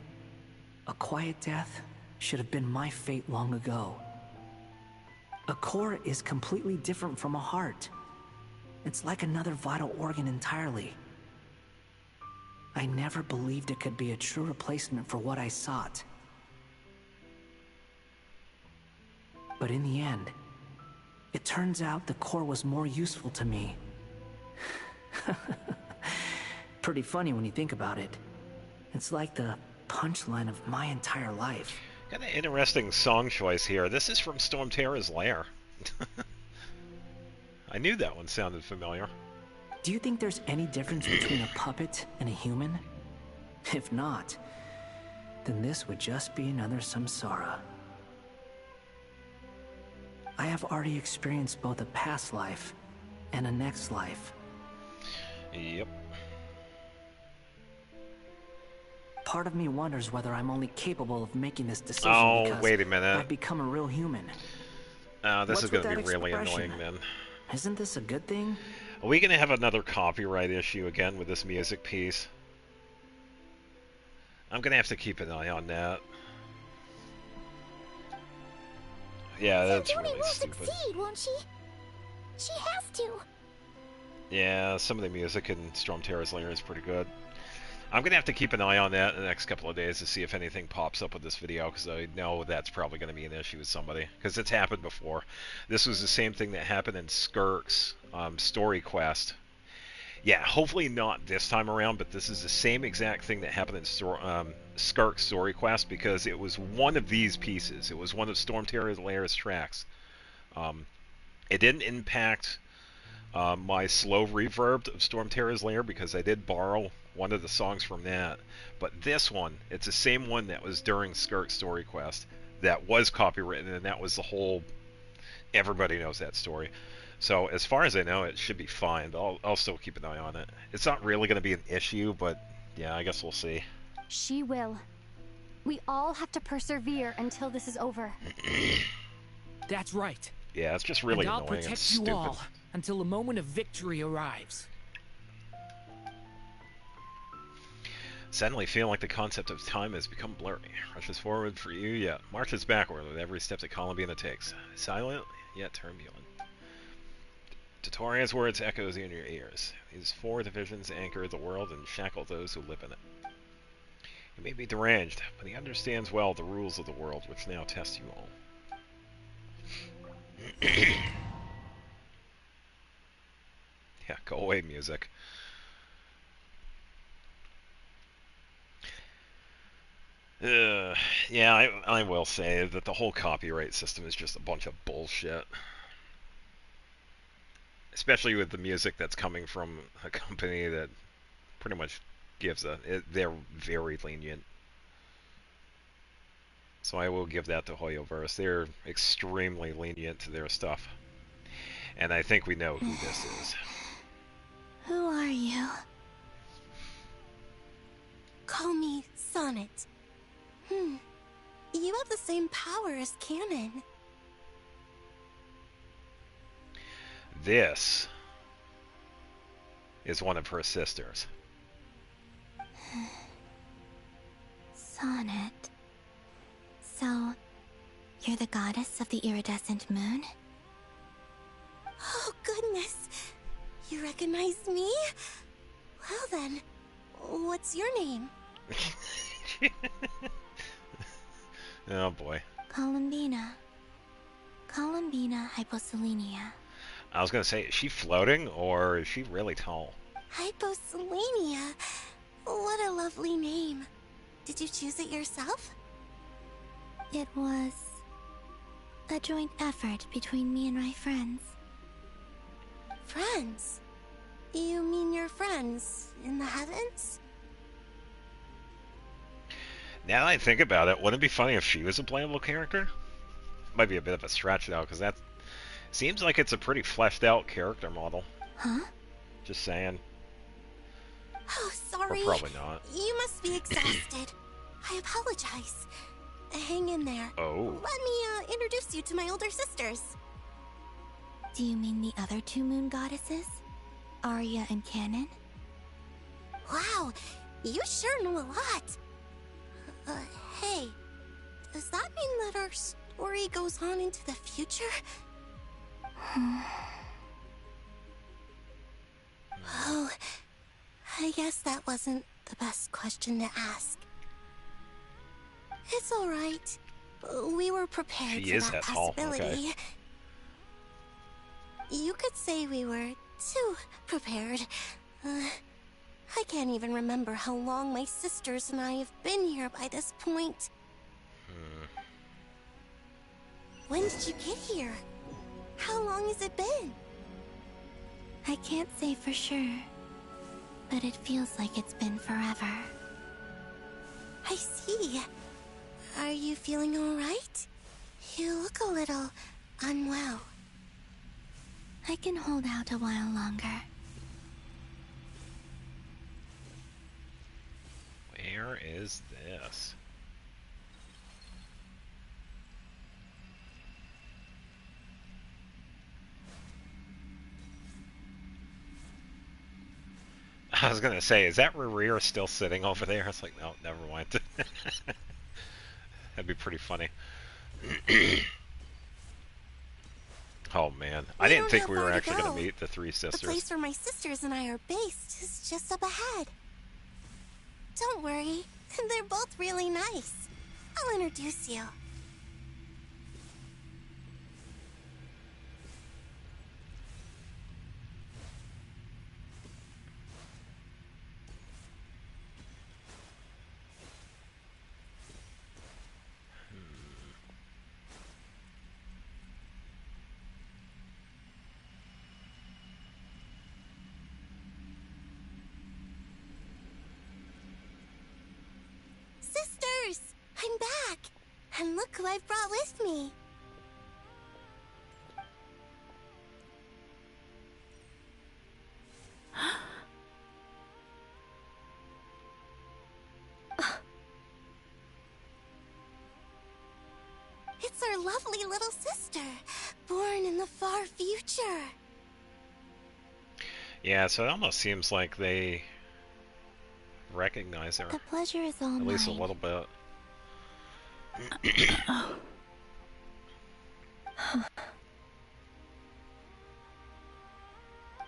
A quiet death should have been my fate long ago. A core is completely different from a heart. It's like another vital organ entirely. I never believed it could be a true replacement for what I sought. But in the end, it turns out the core was more useful to me. Pretty funny when you think about it. It's like the punchline of my entire life. Got an interesting song choice here. This is from Storm Terra's Lair. I knew that one sounded familiar. Do you think there's any difference between a puppet and a human? If not, then this would just be another samsara. I have already experienced both a past life and a next life. Yep. Part of me wonders whether I'm only capable of making this decision because wait a minute. I've become a real human. This What's is going to with be that really expression? annoying, then. Isn't this a good thing? Are we going to have another copyright issue again with this music piece? I'm going to have to keep an eye on that. Yeah, that's Sanjuni really will stupid. succeed, won't she? She has to. Yeah, some of the music in Storm Terror's Lair is pretty good. I'm going to have to keep an eye on that in the next couple of days to see if anything pops up with this video, because I know that's probably going to be an issue with somebody, because it's happened before. This was the same thing that happened in Skirk's story quest. Yeah, hopefully not this time around, but this is the same exact thing that happened in Skirk's story quest, because it was one of these pieces. It was one of Storm Terror's Lair's tracks. It didn't impact my slow reverb of Storm Terror's Lair, because I did borrow one of the songs from that. But this one, it's the same one that was during Skirk's story quest that was copywritten, and that was the whole... Everybody knows that story. So as far as I know, it should be fine, but I'll still keep an eye on it. It's not really going to be an issue, but yeah, I guess we'll see. She will. We all have to persevere until this is over. That's right. Yeah, it's just really and I'll annoying and protect stupid. you all until a moment of victory arrives. Suddenly feeling like the concept of time has become blurry. Rushes forward for you, yet marches backward with every step that Columbina takes. Silent, yet turbulent. Tutorial's words echoes in your ears. These 4 divisions anchor the world and shackle those who live in it. He may be deranged, but he understands well the rules of the world, which now test you all. Yeah, go away, music. Yeah, I will say that the whole copyright system is just a bunch of bullshit. Especially with the music that's coming from a company that pretty much gives they're very lenient. So I will give that to Hoyoverse. They're extremely lenient to their stuff. And I think we know who this is. Who are you? Call me Sonnet. You have the same power as Canon. This is one of her sisters. Sonnet. So, you're the goddess of the iridescent moon? Oh, goodness. You recognize me? Well then, what's your name? Oh boy. Columbina. Columbina hyposelenia. I was gonna say, is she floating or is she really tall? Hyposelenia? What a lovely name. Did you choose it yourself? It was a joint effort between me and my friends. Friends? You mean your friends in the heavens? Now that I think about it, wouldn't it be funny if she was a playable character? Might be a bit of a stretch though, because that seems like it's a pretty fleshed out character model. Huh? Just saying. Oh, sorry. Or probably not. You must be exhausted. I apologize. Hang in there. Oh. Let me introduce you to my older sisters. Do you mean the other 2 moon goddesses? Arya and Canon? Wow, you sure know a lot. Hey, does that mean that our story goes on into the future? Oh, I guess that wasn't the best question to ask. It's alright. We were prepared She for is that tall, possibility. okay. You could say we were too prepared. I can't even remember how long my sisters and I have been here by this point. When did you get here? How long has it been? I can't say for sure, but it feels like it's been forever. I see. Are you feeling alright? You look a little unwell. I can hold out a while longer. Where is this? I was gonna say, is that Rear still sitting over there? It's like, no, never mind. That'd be pretty funny. Oh man, I didn't don't think have we were far to actually going go. to meet the three The sisters. place where my sisters and I are based is just up ahead. Don't worry, they're both really nice. I'll introduce you. Sisters! I'm back! And look who I've brought with me. It's our lovely little sister, born in the far future. Yeah, so it almost seems like they recognize her. The pleasure is all At least a mine. little bit.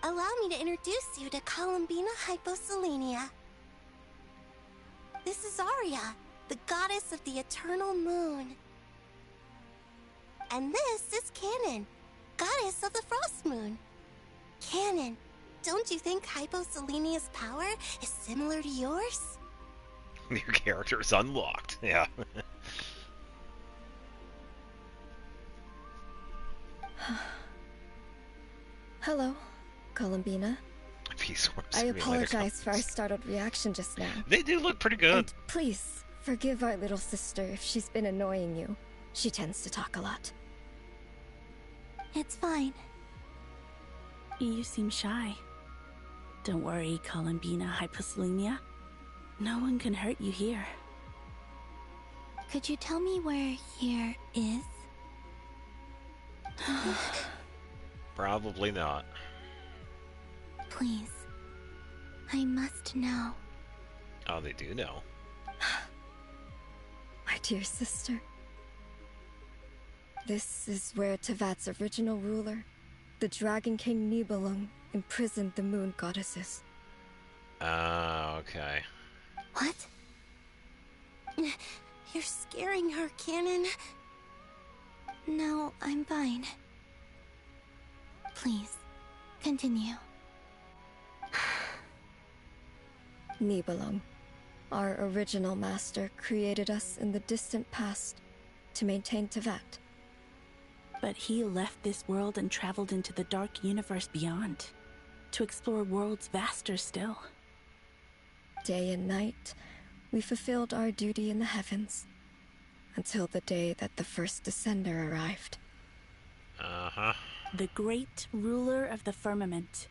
Allow me to introduce you to Columbina Hyposelenia. This is Arya, the goddess of the eternal moon. And this is Canon, goddess of the frost moon. Canon, don't you think Hyposelenia's power is similar to yours? New characters unlocked. Yeah. Hello, Columbina. I apologize for our startled reaction just now. They do look pretty good. And please, forgive our little sister if she's been annoying you. She tends to talk a lot. It's fine. You seem shy. Don't worry, Columbina Hyposelenia. No one can hurt you here. Could you tell me where here is? Probably not. Please. I must know. Oh, they do know. My dear sister. This is where Tevat's original ruler, the Dragon King Nibelung, imprisoned the moon goddesses. Ah, okay. What? You're scaring her, Canon. No, I'm fine. Please, continue. Nibelung, our original master, created us in the distant past to maintain Tevat. But he left this world and traveled into the dark universe beyond, to explore worlds vaster still. Day and night, we fulfilled our duty in the heavens, until the day that the first Descender arrived. Uh-huh. The great ruler of the firmament.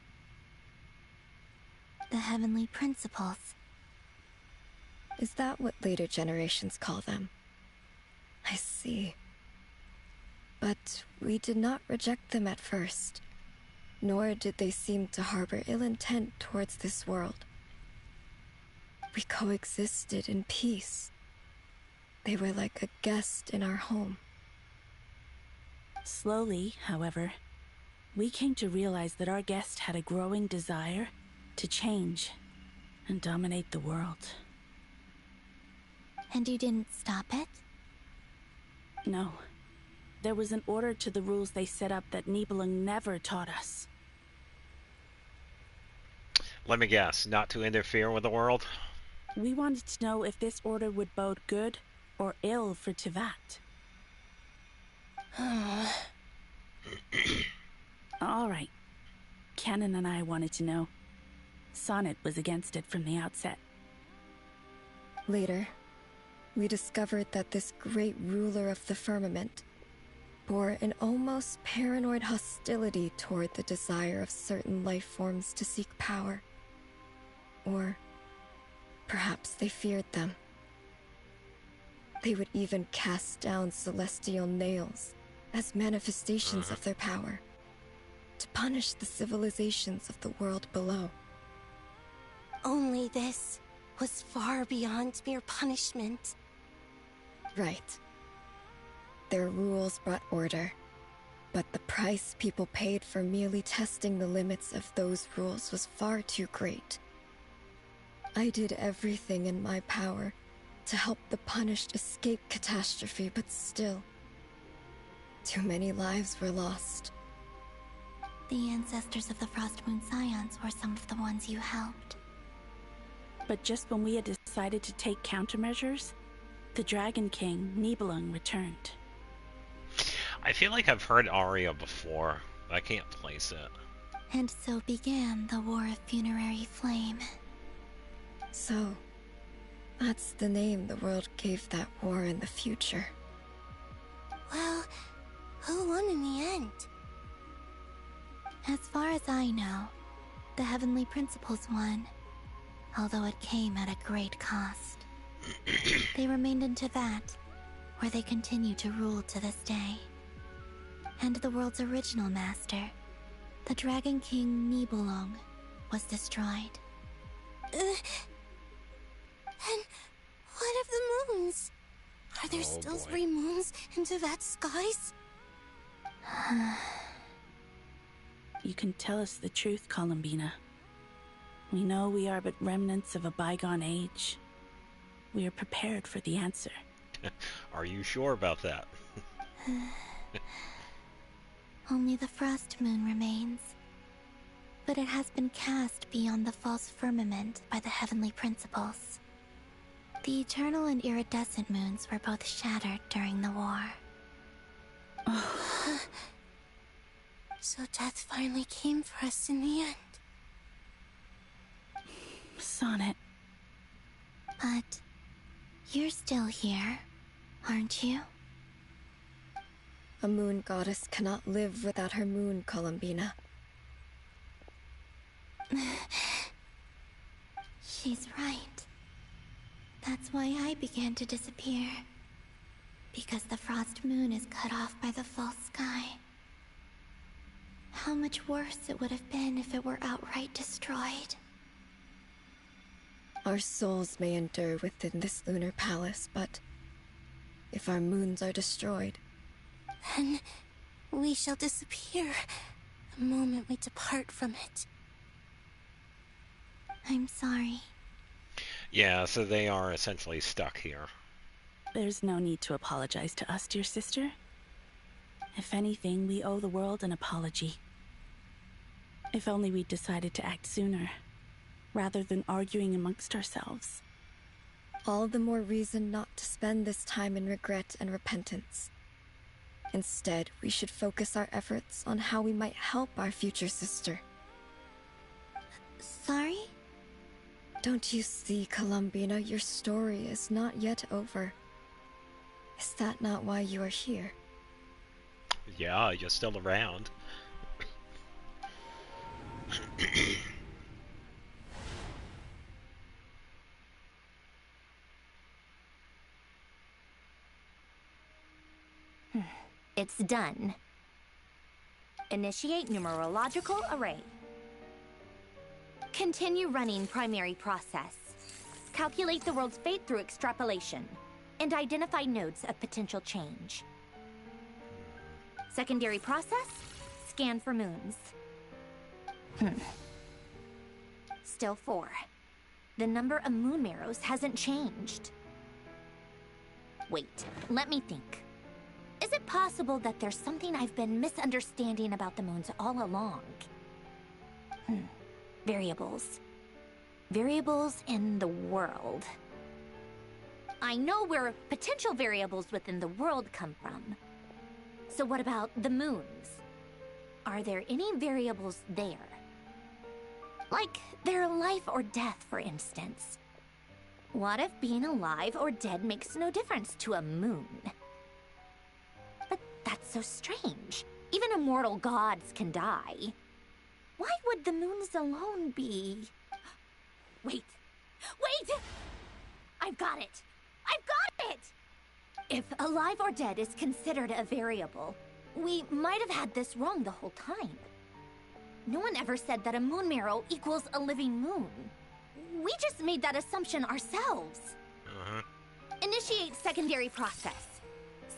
The heavenly principles. Is that what later generations call them? I see. But we did not reject them at first, nor did they seem to harbor ill intent towards this world. We coexisted in peace. They were like a guest in our home. Slowly, however, we came to realize that our guest had a growing desire to change and dominate the world. And you didn't stop it? No. There was an order to the rules they set up that Nibelung never taught us. Let me guess, not to interfere with the world? We wanted to know if this order would bode good or ill for Tevat. All right. Canon and I wanted to know. Sonnet was against it from the outset. Later, we discovered that this great ruler of the firmament bore an almost paranoid hostility toward the desire of certain life forms to seek power. Or perhaps they feared them. They would even cast down celestial nails as manifestations of their power, to punish the civilizations of the world below. Only this was far beyond mere punishment. Right. Their rules brought order, But the price people paid for merely testing the limits of those rules was far too great. I did everything in my power to help the punished escape catastrophe, but still, too many lives were lost. The ancestors of the Frostmoon Scions were some of the ones you helped. But just when we had decided to take countermeasures, the Dragon King, Nibelung, returned. I feel like I've heard Aria before, but I can't place it. And so began the War of Funerary Flame. So, that's the name the world gave that war in the future. Well, who won in the end? As far as I know, the Heavenly Principles won, although it came at a great cost. They remained in Teyvat, where they continue to rule to this day. And the world's original master, the Dragon King Nibelung, was destroyed. And what of the moons? Are there still 3 moons in Teyvat skies? You can tell us the truth, Columbina. We know we are but remnants of a bygone age. We are prepared for the answer. Are you sure about that? Only the Frost Moon remains. But it has been cast beyond the false firmament by the Heavenly Principles. The eternal and iridescent moons were both shattered during the war. So death finally came for us in the end. Sonnet. But you're still here, aren't you? A moon goddess cannot live without her moon, Columbina. She's right. That's why I began to disappear. Because the Frost Moon is cut off by the false sky. How much worse it would have been if it were outright destroyed. Our souls may endure within this lunar palace, but if our moons are destroyed, then we shall disappear the moment we depart from it. I'm sorry. Yeah, so they are essentially stuck here. There's no need to apologize to us, dear sister. If anything, we owe the world an apology. If only we'd decided to act sooner, rather than arguing amongst ourselves. all the more reason not to spend this time in regret and repentance. Instead, we should focus our efforts on how we might help our future sister. Sorry? Don't you see, Columbina, your story is not yet over. Is that not why you are here? Yeah, you're still around. It's done. Initiate numerological array. Continue running primary process. Calculate the world's fate through extrapolation. And identify nodes of potential change. Secondary process, scan for moons. Still 4. The number of moon marrows hasn't changed. Wait, let me think. Is it possible that there's something I've been misunderstanding about the moons all along? Variables. Variables in the world. I know where potential variables within the world come from. So what about the moons? Are there any variables there? Like their life or death, for instance. What if being alive or dead makes no difference to a moon? But that's so strange. Even immortal gods can die. Why would the moons alone be... Wait! Wait! I've got it! I've got it! If alive or dead is considered a variable, we might have had this wrong the whole time. No one ever said that a moon marrow equals a living moon. We just made that assumption ourselves. Initiate secondary process.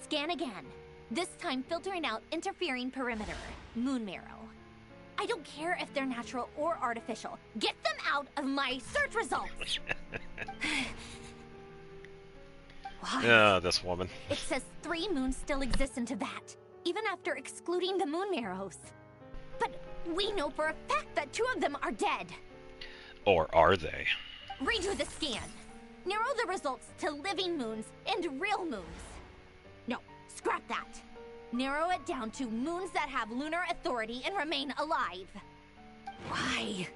Scan again. This time filtering out interfering perimeter, moon marrow. I don't care if they're natural or artificial. Get them out of my search results! Why? Yeah, this woman. It says 3 moons still exist in Teyvat, even after excluding the moon marrows. But we know for a fact that 2 of them are dead. Or are they? Redo the scan. Narrow the results to living moons and real moons. No, scrap that. Narrow it down to moons that have lunar authority and remain alive. Why?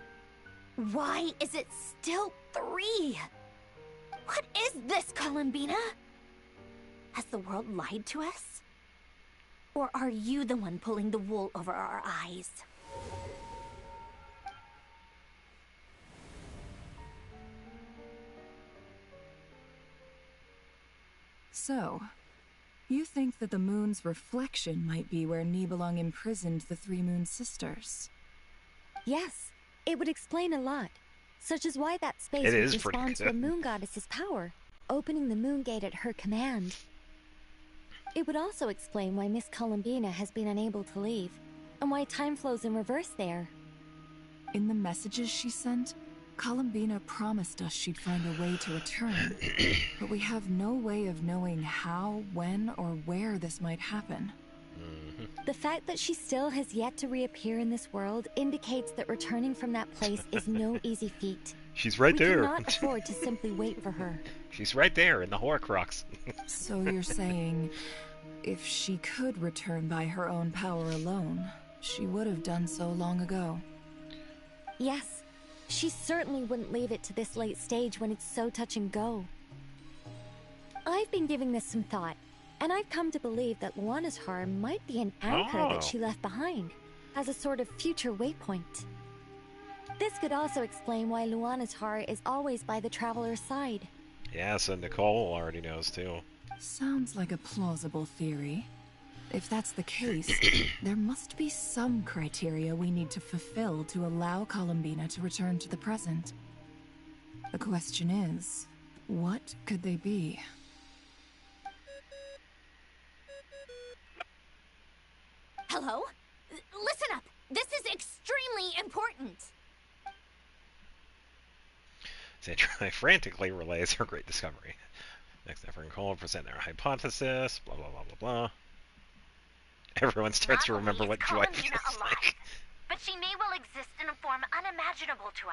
Why is it still 3? What is this, Columbina? Has the world lied to us? Or are you the one pulling the wool over our eyes? So, you think that the moon's reflection might be where Nibelung imprisoned the 3 moon sisters? Yes, it would explain a lot, such as why that space It would is pretty respond to the good. moon goddess's power, opening the moon gate at her command. It would also explain why Miss Columbina has been unable to leave, and why time flows in reverse there. In the messages she sent, Columbina promised us she'd find a way to return, but we have no way of knowing how, when, or where this might happen. The fact that she still has yet to reappear in this world indicates that returning from that place is no easy feat. She's right there. We cannot afford to simply wait for her. She's right there in the Horcrux. So you're saying, if she could return by her own power alone, she would have done so long ago? Yes, she certainly wouldn't leave it to this late stage when it's so touch and go. I've been giving this some thought, and I've come to believe that Luana's Har might be an anchor that she left behind, as a sort of future waypoint. This could also explain why Luana's Har is always by the traveler's side. Yeah, so Nicole already knows too. Sounds like a plausible theory. If that's the case, there must be some criteria we need to fulfill to allow Columbina to return to the present. The question is, what could they be? Hello? Listen up! This is extremely important! Sandra frantically relays her great discovery. Next, Effort and Cole will present their hypothesis, blah blah blah blah blah. Everyone starts to remember what joy feels like. But she may well exist in a form unimaginable to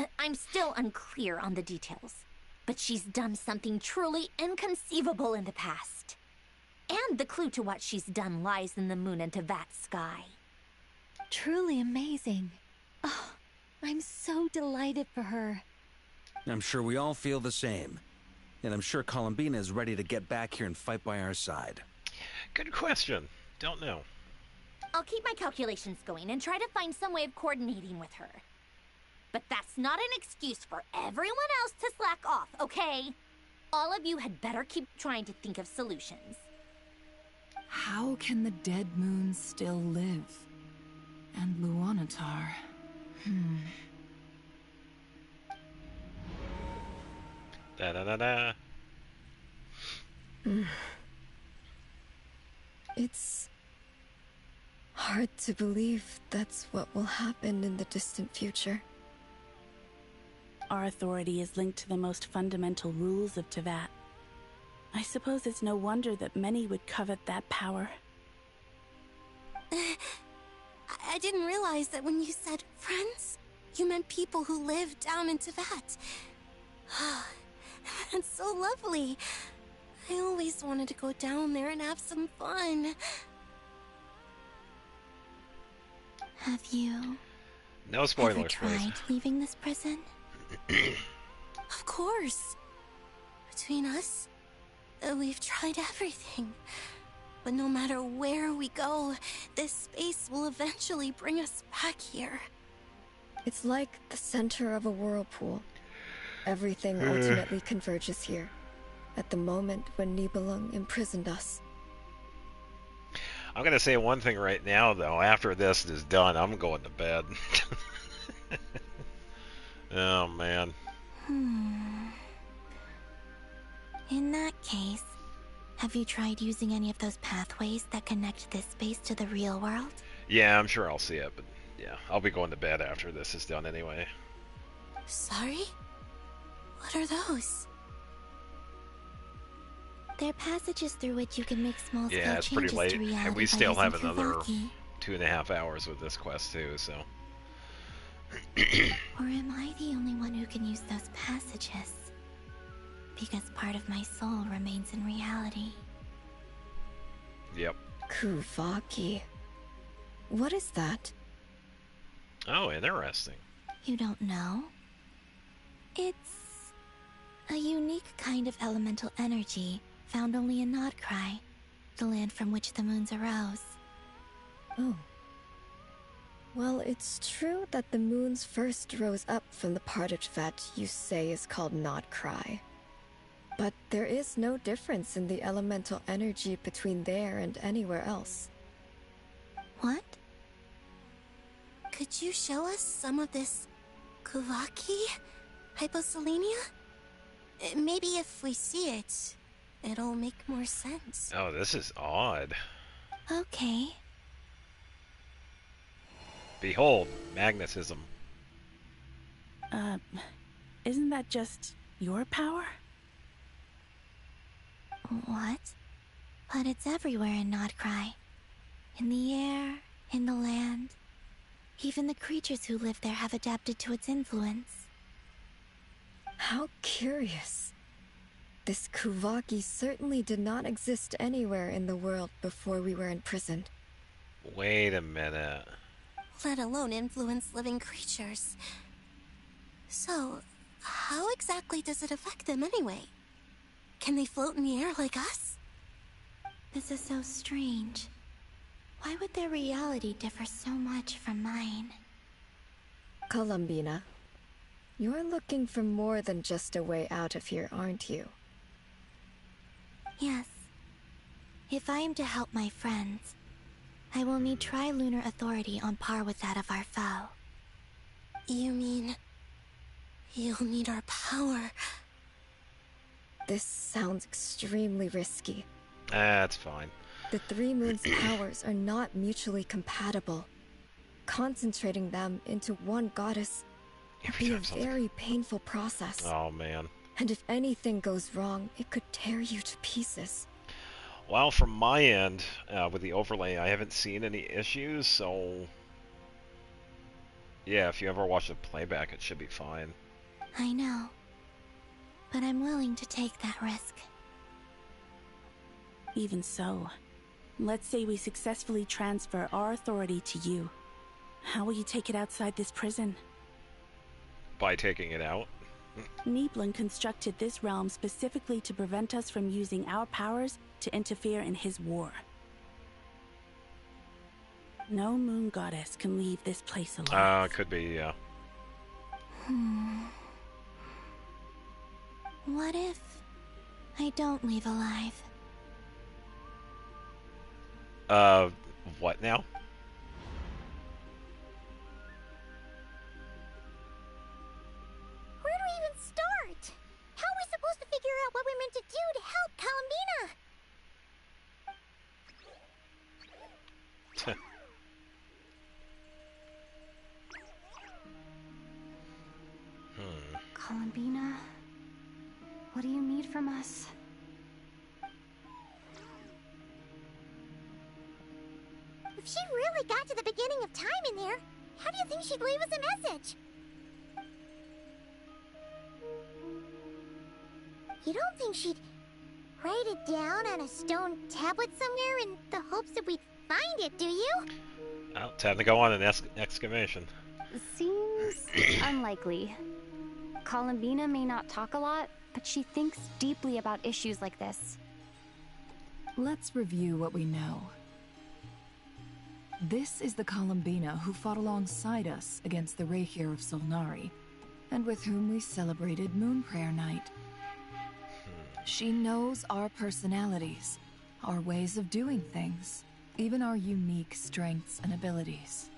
us. I'm still unclear on the details, but she's done something truly inconceivable in the past. And the clue to what she's done lies in the moon and Teyvat sky. Truly amazing. Oh, I'm so delighted for her. I'm sure we all feel the same. And I'm sure Columbina is ready to get back here and fight by our side. Good question. Don't know. I'll keep my calculations going and try to find some way of coordinating with her. But that's not an excuse for everyone else to slack off, okay? All of you had better keep trying to think of solutions. How can the dead moon still live? And Luanatar. Da da da da. It's hard to believe that's what will happen in the distant future. Our authority is linked to the most fundamental rules of Teyvat. I suppose it's no wonder that many would covet that power. I didn't realize that when you said friends, you meant people who live down in Teyvat. That's so lovely. I always wanted to go down there and have some fun. Have you No spoilers, ever tried please. leaving this prison? Of course. Between us, we've tried everything. But no matter where we go, this space will eventually bring us back here. It's like the center of a whirlpool. Everything ultimately converges here, at the moment when Nibelung imprisoned us. I'm gonna say one thing right now, though. After this is done, I'm going to bed. Oh man. In that case, Have you tried using any of those pathways that connect this space to the real world? Yeah, I'm sure I'll see it, but yeah, I'll be going to bed after this is done anyway. Sorry? What are those? They're passages through which you can make small-scale Yeah, it's pretty changes late, to reality and we by still using have another Kuvaki. 2.5 hours with this quest too, so. Or am I the only one who can use those passages? Because part of my soul remains in reality. Yep. Kuvaki. What is that? Oh, interesting. You don't know? It's a unique kind of elemental energy found only in Nodcry, the land from which the moons arose. Oh. Well, it's true that the moons first rose up from the part that you say is called Nodcry. But there is no difference in the elemental energy between there and anywhere else. What? Could you show us some of this Kuvaki hyposelenia? Maybe if we see it, it'll make more sense. Oh, this is odd. Okay. Behold, magnetism. Isn't that just your power? What? But it's everywhere in Nodcry. In the air, in the land. Even the creatures who live there have adapted to its influence. How curious. This Kuvaki certainly did not exist anywhere in the world before we were imprisoned. Wait a minute. Let alone influence living creatures. So, how exactly does it affect them anyway? Can they float in the air like us? This is so strange. Why would their reality differ so much from mine? Columbina, you're looking for more than just a way out of here, aren't you? Yes. If I am to help my friends, I will need tri-lunar authority on par with that of our foe. You mean... you'll need our power? This sounds extremely risky. That's fine. The three moons' powers are not mutually compatible. Concentrating them into one goddess would be a very painful process. Oh, man. And if anything goes wrong, it could tear you to pieces. Well, from my end, with the overlay, I haven't seen any issues, so... yeah, if you ever watch the playback, it should be fine. I know. But I'm willing to take that risk. Even so, let's say we successfully transfer our authority to you. How will you take it outside this prison? By taking it out? Niblin constructed this realm specifically to prevent us from using our powers to interfere in his war. No moon goddess can leave this place alive. Could be, yeah. What if I don't leave alive? What now? Where do we even start? How are we supposed to figure out what we're meant to do to help Columbina? Columbina, what do you need from us? If she really got to the beginning of time in there, how do you think she'd leave us a message? You don't think she'd write it down on a stone tablet somewhere in the hopes that we'd find it, do you? Well, time to go on an excavation. Seems unlikely. Columbina may not talk a lot, but she thinks deeply about issues like this. Let's review what we know. This is the Columbina who fought alongside us against the Rahir of Solnari, and with whom we celebrated Moon Prayer Night. She knows our personalities, our ways of doing things, even our unique strengths and abilities.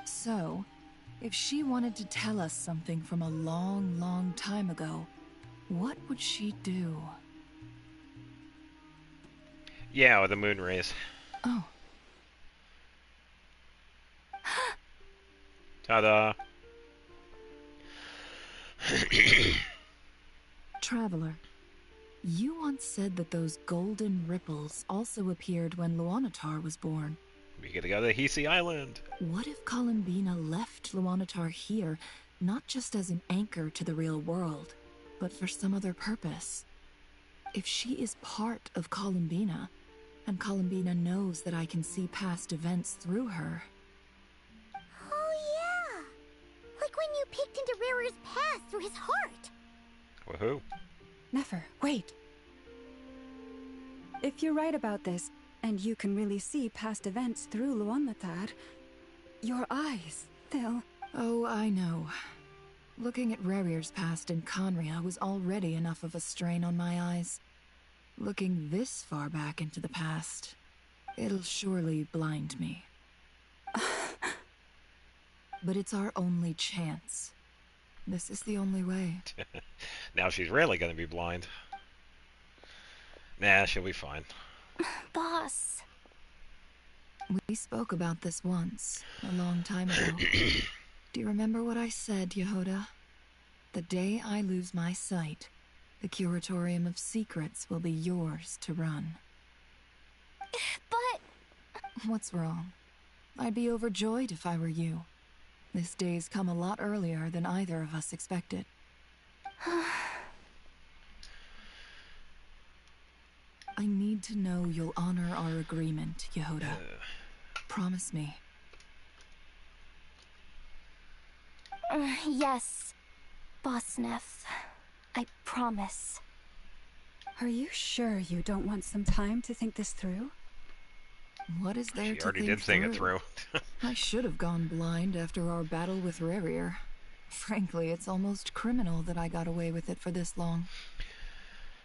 So, if she wanted to tell us something from a long, long time ago, what would she do? Yeah, with the moon rays. Oh. Ta-da! Traveler, you once said that those golden ripples also appeared when Luanatar was born. We gotta go to Hisi Island. What if Columbina left Luanatar here, not just as an anchor to the real world, but for some other purpose? If she is part of Columbina, and Columbina knows that I can see past events through her... Oh yeah! Like when you peeked into Rarer's past through his heart! Woohoo. Nefer, wait. If you're right about this, and you can really see past events through Luanatar, your eyes, they'll... Oh, I know. Looking at Rerir's past in Conria was already enough of a strain on my eyes. Looking this far back into the past, it'll surely blind me. But it's our only chance. This is the only way. Now she's really gonna be blind. Nah, she'll be fine. Boss. We spoke about this once, a long time ago. Do you remember what I said, Yehoda? The day I lose my sight, the Curatorium of Secrets will be yours to run. But... What's wrong? I'd be overjoyed if I were you. This day's come a lot earlier than either of us expected. I need to know you'll honor our agreement, Yehoda. Promise me. Yes, Boss Neff. I promise. Are you sure you don't want some time to think this through? What is there She to already think did think it through. I should have gone blind after our battle with Rerir. Frankly, it's almost criminal that I got away with it for this long.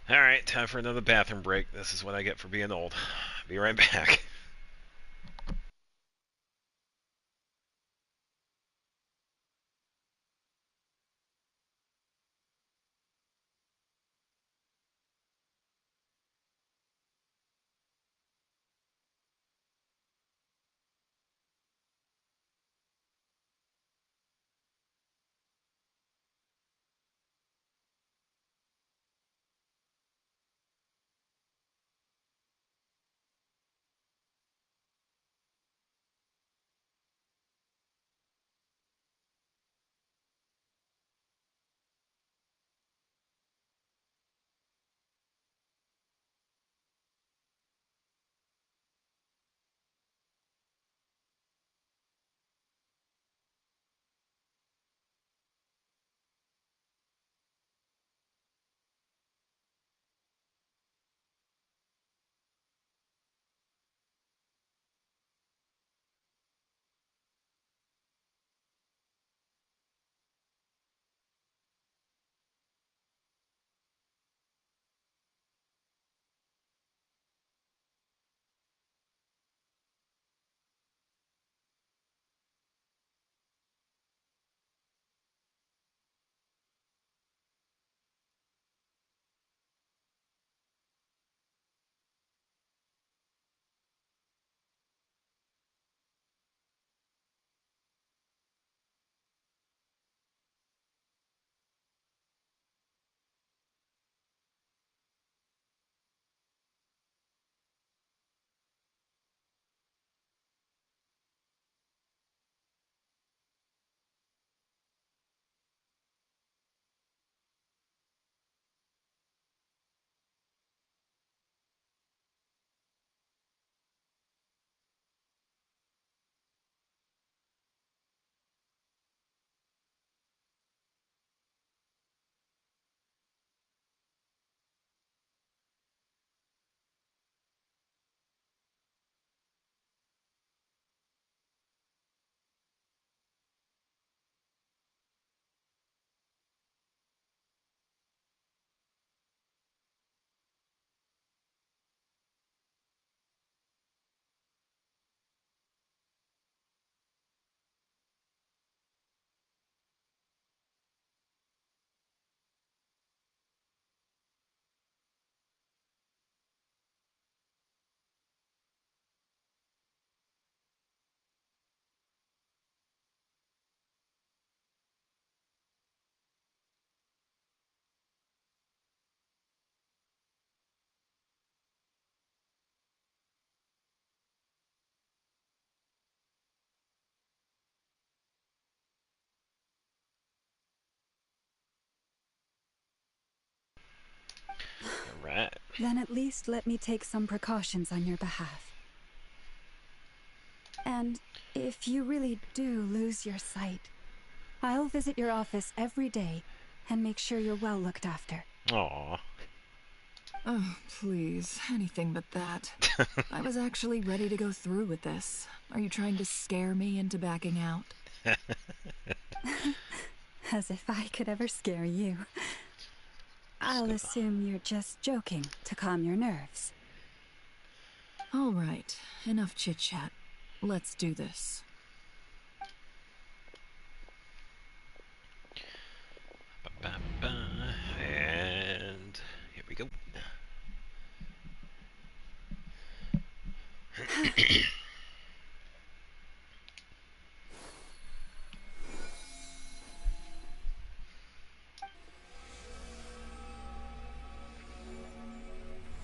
Alright, time for another bathroom break. This is what I get for being old. Be right back. Then at least let me take some precautions on your behalf. And if you really do lose your sight, I'll visit your office every day and make sure you're well looked after. Aww. Oh, please. Anything but that. I was actually ready to go through with this. Are you trying to scare me into backing out? As if I could ever scare you. I'll assume you're just joking to calm your nerves. All right. Enough chit-chat. Let's do this. And here we go.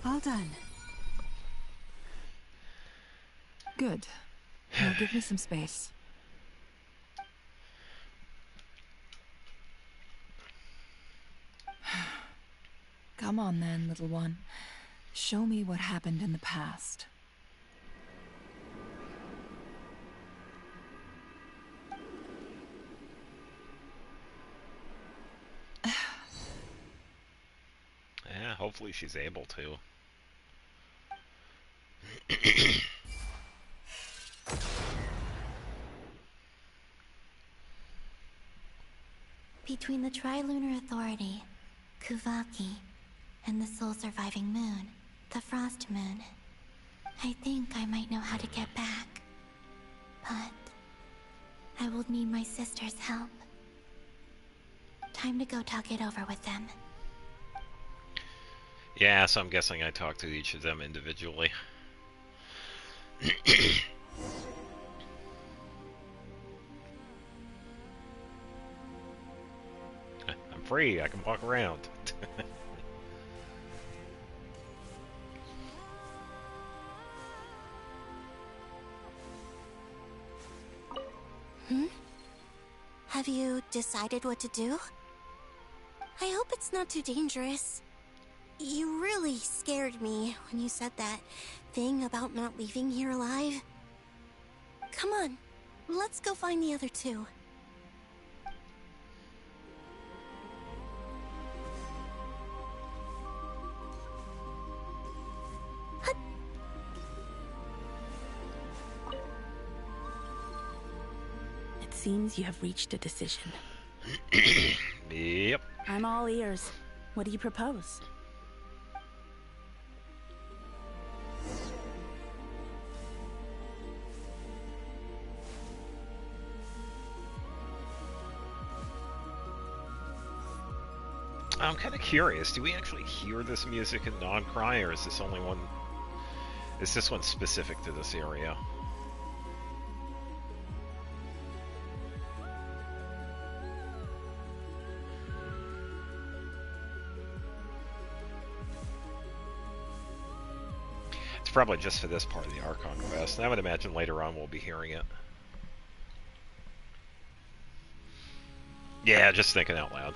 All done. Good. Now give me some space. Come on then, little one. Show me what happened in the past. Yeah, hopefully she's able to. Between the Trilunar Authority, Kuvaki, and the soul-surviving moon, the Frost Moon, I think I might know how to get back. But I will need my sister's help. Time to go talk it over with them. Yeah, so I'm guessing I talked to each of them individually. I'm free, I can walk around. Have you decided what to do? I hope it's not too dangerous. You really scared me when you said that thing about not leaving here alive. Come on, let's go find the other two. It seems you have reached a decision. Yep. I'm all ears. What do you propose? I'm kind of curious. Do we actually hear this music in Non-Cry, or is this only one? Is this one specific to this area? It's probably just for this part of the Archon quest, and I would imagine later on we'll be hearing it. Yeah, just thinking out loud.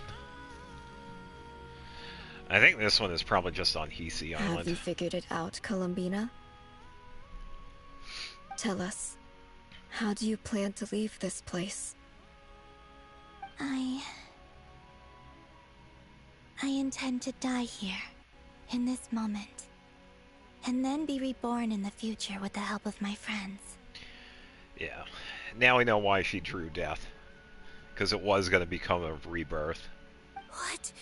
I think this one is probably just on Hisi Island. Have you figured it out, Columbina? Tell us, how do you plan to leave this place? I intend to die here, in this moment, and then be reborn in the future with the help of my friends. Yeah. Now we know why she drew death. Because it was going to become a rebirth. What?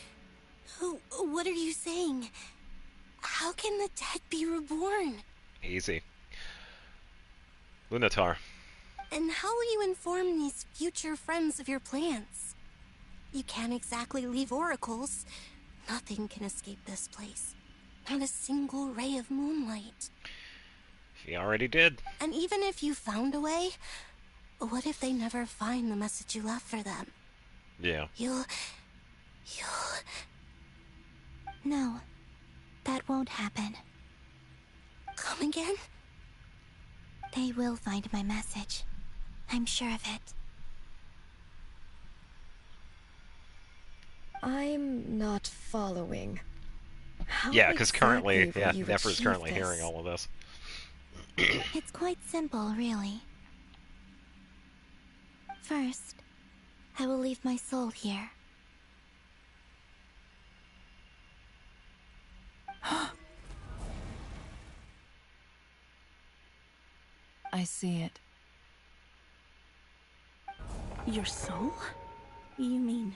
What are you saying? How can the dead be reborn? Easy. Lunatar. And how will you inform these future friends of your plans? You can't exactly leave oracles. Nothing can escape this place. Not a single ray of moonlight. She already did. And even if you found a way, what if they never find the message you left for them? Yeah. You'll... No, that won't happen. Come again? They will find my message. I'm sure of it. I'm not following. Yeah, because currently, exactly yeah, will you Nefer's achieve currently this? hearing all of this. It's quite simple, really. First, I will leave my soul here. I see it. Your soul? You mean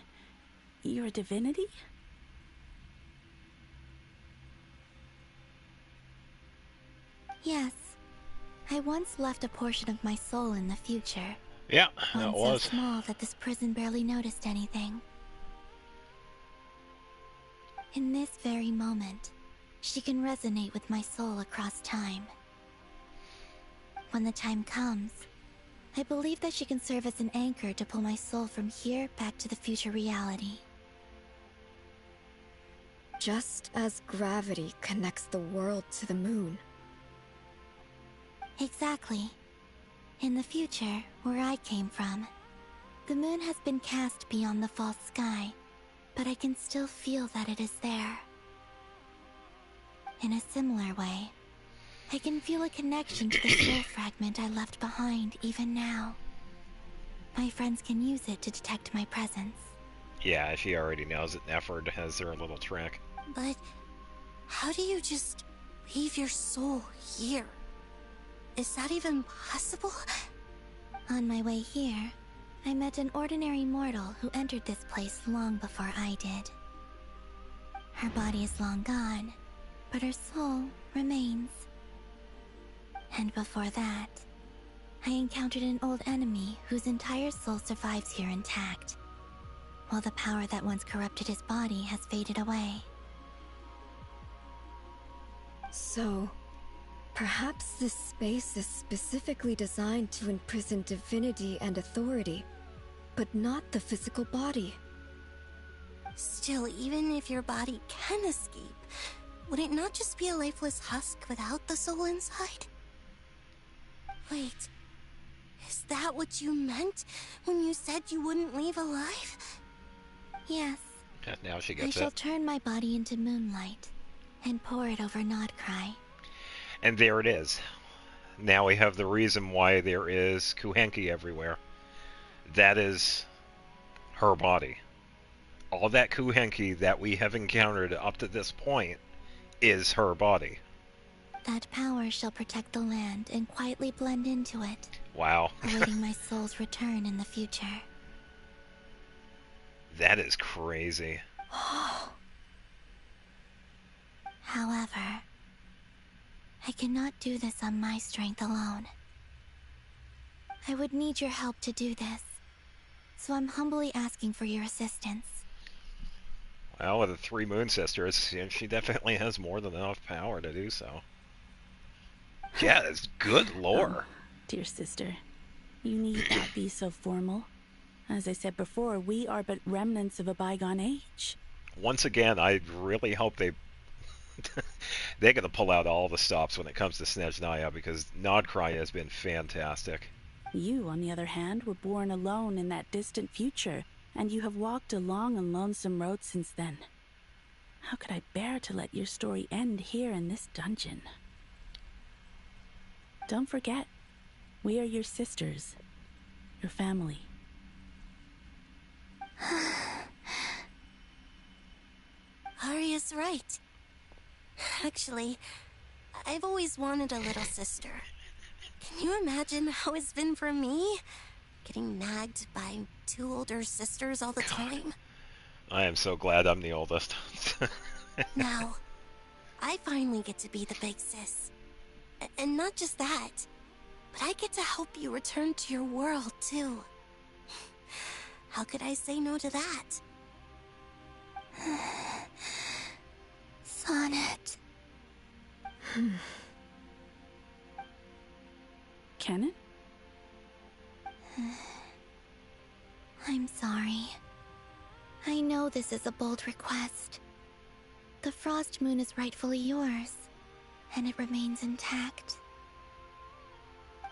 you're a divinity? Yes. I once left a portion of my soul in the future. Yeah, One that so was. small that this prison barely noticed anything. In this very moment, she can resonate with my soul across time. When the time comes, I believe that she can serve as an anchor to pull my soul from here back to the future reality. Just as gravity connects the world to the moon. Exactly. In the future, where I came from, the moon has been cast beyond the false sky, but I can still feel that it is there. In a similar way, I can feel a connection to the soul fragment I left behind even now. My friends can use it to detect my presence. Yeah, she already knows that Nefer has their little trick. But how do you just leave your soul here? Is that even possible? On my way here, I met an ordinary mortal who entered this place long before I did. Her body is long gone, but her soul remains. And before that, I encountered an old enemy whose entire soul survives here intact, while the power that once corrupted his body has faded away. So, perhaps this space is specifically designed to imprison divinity and authority, but not the physical body. Still, even if your body can escape, would it not just be a lifeless husk without the soul inside? Wait, is that what you meant when you said you wouldn't leave alive? Yes. Now she I gets shall it. turn my body into moonlight and pour it over Nodcry. And there it is. Now we have the reason why there is Kuhenki everywhere. That is her body. All that Kuhenki that we have encountered up to this point is her body. That power shall protect the land and quietly blend into it. Wow. Awaiting my soul's return in the future. That is crazy. However, I cannot do this on my strength alone. I would need your help to do this, so I'm humbly asking for your assistance. Well, with the 3 Moon Sisters, she definitely has more than enough power to do so. Yeah, it's good lore. Dear sister, you need not be so formal. As I said before, we are but remnants of a bygone age. Once again, I really hope they're going to pull out all the stops when it comes to Snezhnaya, because Nodcry has been fantastic. You, on the other hand, were born alone in that distant future, and you have walked a long and lonesome road since then. How could I bear to let your story end here in this dungeon? Don't forget, we are your sisters, your family. Arya's right. Actually, I've always wanted a little sister. Can you imagine how it's been for me? Getting nagged by 2 older sisters all the time. I am so glad I'm the oldest. Now, I finally get to be the big sis. And not just that, but I get to help you return to your world, too. How could I say no to that? Sonnet. Kennen? I'm sorry. I know this is a bold request. The Frost Moon is rightfully yours, and it remains intact.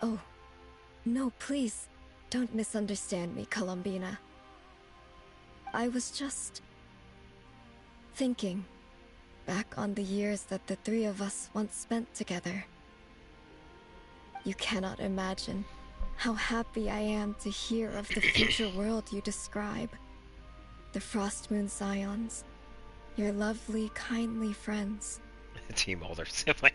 Oh, no, please, don't misunderstand me, Columbina. I was just thinking. back on the years that the three of us once spent together. You cannot imagine how happy I am to hear of the future world you describe. The Frost Moon Scions, your lovely, kindly friends. Team older sibling.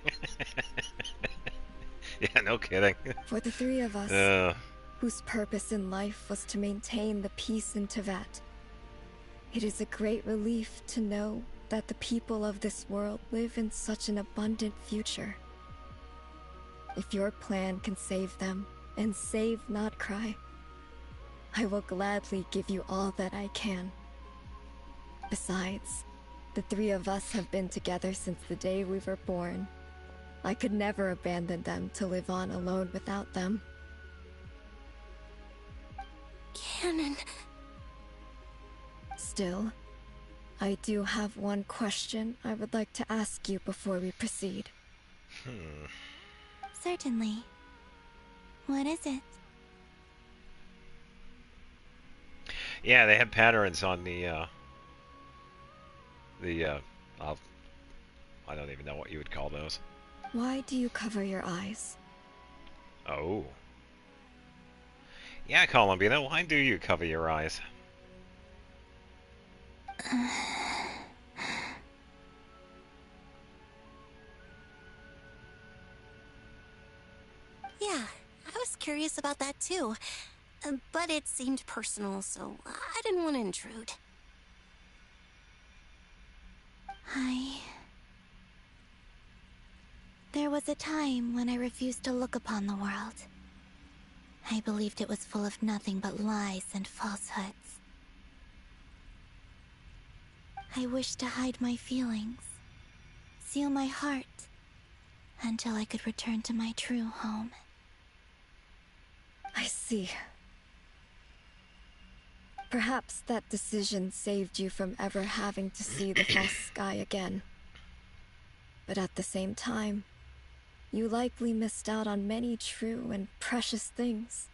Yeah, no kidding. For the three of us, whose purpose in life was to maintain the peace in Teyvat, it is a great relief to know that the people of this world live in such an abundant future. If your plan can save them, and save not cry, I will gladly give you all that I can. Besides, the three of us have been together since the day we were born. I could never abandon them to live on alone without them. Canon. Still, I do have one question I would like to ask you before we proceed. Certainly. What is it? Yeah, they have patterns on I don't even know what you would call those. Why do you cover your eyes? Oh. Yeah, Columbina, why do you cover your eyes? Yeah, I was curious about that too. But it seemed personal, so I didn't want to intrude. There was a time when I refused to look upon the world. I believed it was full of nothing but lies and falsehoods. I wished to hide my feelings, seal my heart, until I could return to my true home. I see. Perhaps that decision saved you from ever having to see the false sky again. But at the same time, you likely missed out on many true and precious things,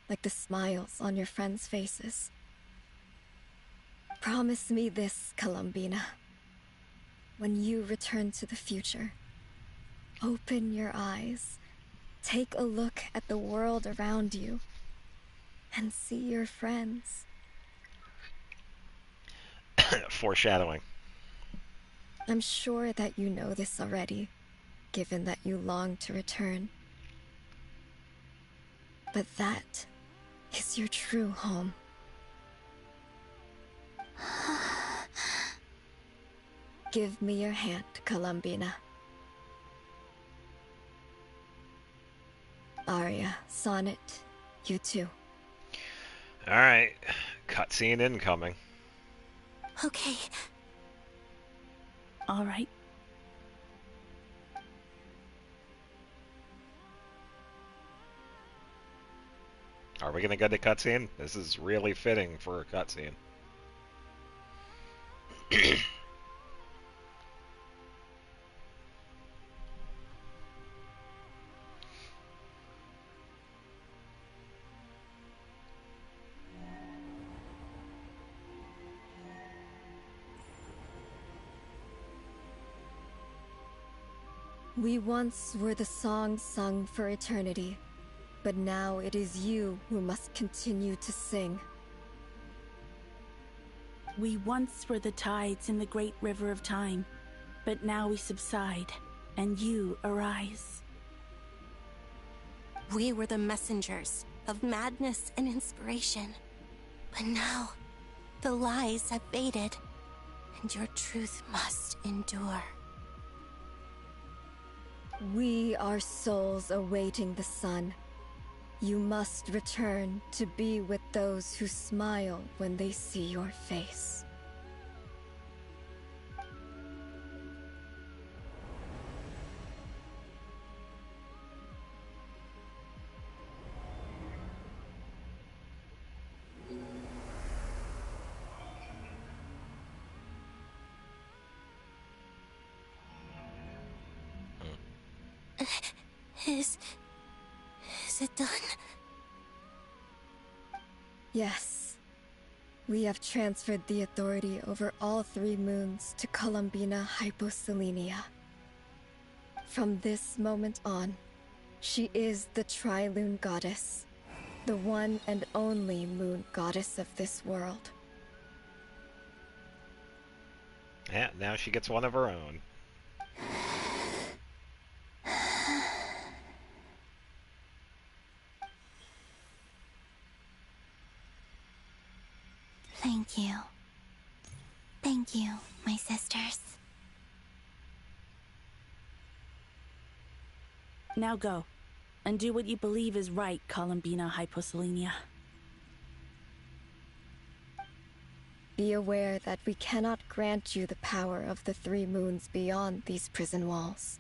like the smiles on your friends' faces. Promise me this, Columbina. When you return to the future, open your eyes, take a look at the world around you, and see your friends. Foreshadowing. I'm sure that you know this already, given that you long to return. But that is your true home. Give me your hand, Columbina. Arya, Sonnet, you too. Alright, cutscene incoming. Okay. All right. Are we gonna get a cutscene? This is really fitting for a cutscene. We once were the songs sung for eternity, but now it is you who must continue to sing. We once were the tides in the great river of time, but now we subside, and you arise. We were the messengers of madness and inspiration. But now, the lies have faded, and your truth must endure. We are souls awaiting the sun. You must return to be with those who smile when they see your face. Is it done? Yes. We have transferred the authority over all 3 moons to Columbina Hyposelenia. From this moment on, she is the Tri-Lune Goddess, the one and only moon goddess of this world. Yeah, now she gets one of her own. Thank you. Thank you, my sisters. Now go, and do what you believe is right, Columbina Hyposelenia. Be aware that we cannot grant you the power of the 3 moons beyond these prison walls.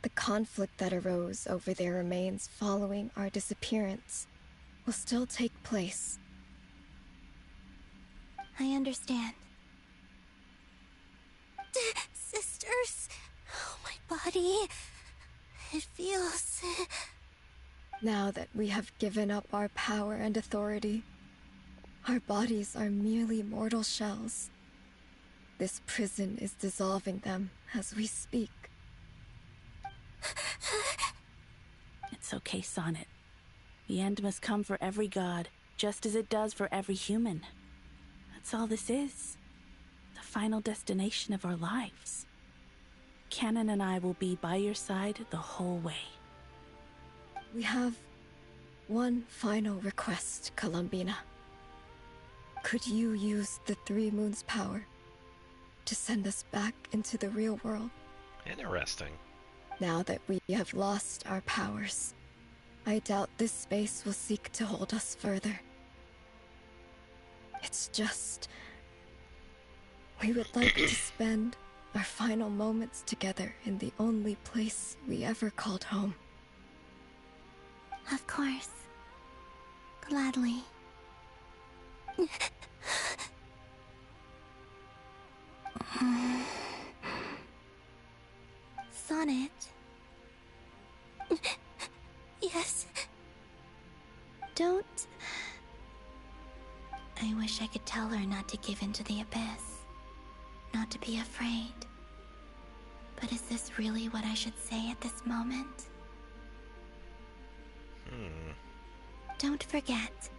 The conflict that arose over their remains following our disappearance will still take place. I understand. Sisters, oh, my body. It feels... Now that we have given up our power and authority, our bodies are merely mortal shells. This prison is dissolving them as we speak. It's okay, Sonnet. The end must come for every god, just as it does for every human. That's all this is. The final destination of our lives. Canon and I will be by your side the whole way. We have one final request, Columbina. Could you use the 3 moons' power to send us back into the real world? Interesting. Now that we have lost our powers, I doubt this space will seek to hold us further. It's just... we would like to spend our final moments together in the only place we ever called home. Of course. Gladly. Sonnet. Yes. Don't... I wish I could tell her not to give in to the abyss. Not to be afraid. But is this really what I should say at this moment? Don't forget.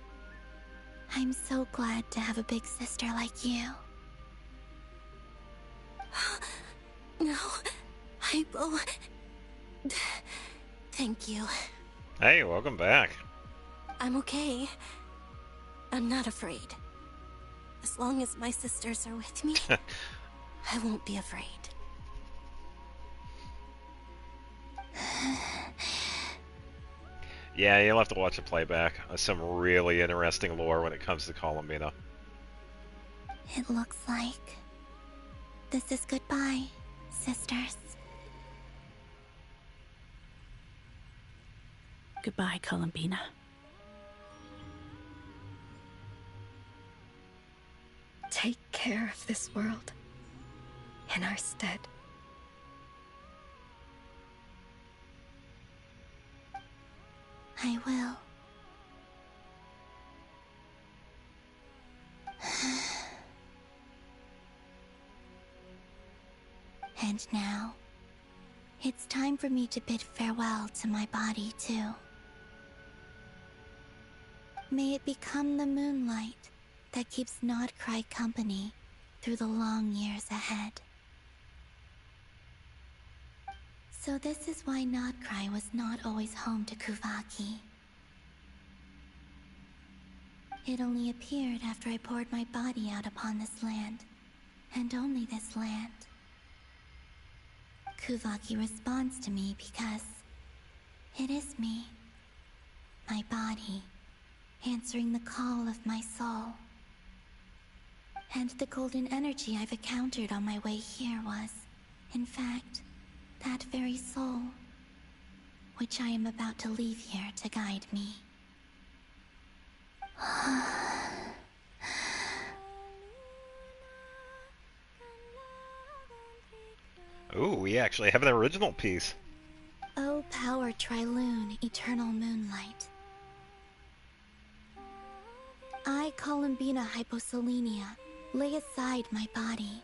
I'm so glad to have a big sister like you. No, Hypo. Thank you. Hey, welcome back. I'm okay. I'm not afraid. As long as my sisters are with me, I won't be afraid. Yeah, you'll have to watch the playback. There's some really interesting lore when it comes to Columbina. It looks like this is goodbye, sisters. Goodbye, Columbina. Take care of this world in our stead. I will. And now, it's time for me to bid farewell to my body, too. May it become the moonlight that keeps Nodcry company through the long years ahead. So this is why Nodcry was not always home to Kuvaki. It only appeared after I poured my body out upon this land, and only this land. Kuvaki responds to me because it is me, my body, answering the call of my soul. And the golden energy I've encountered on my way here was, in fact, that very soul, which I am about to leave here to guide me. Ooh, we actually have an original piece. O power Tri-Lune, eternal moonlight. I, Columbina Hyposelenia, lay aside my body.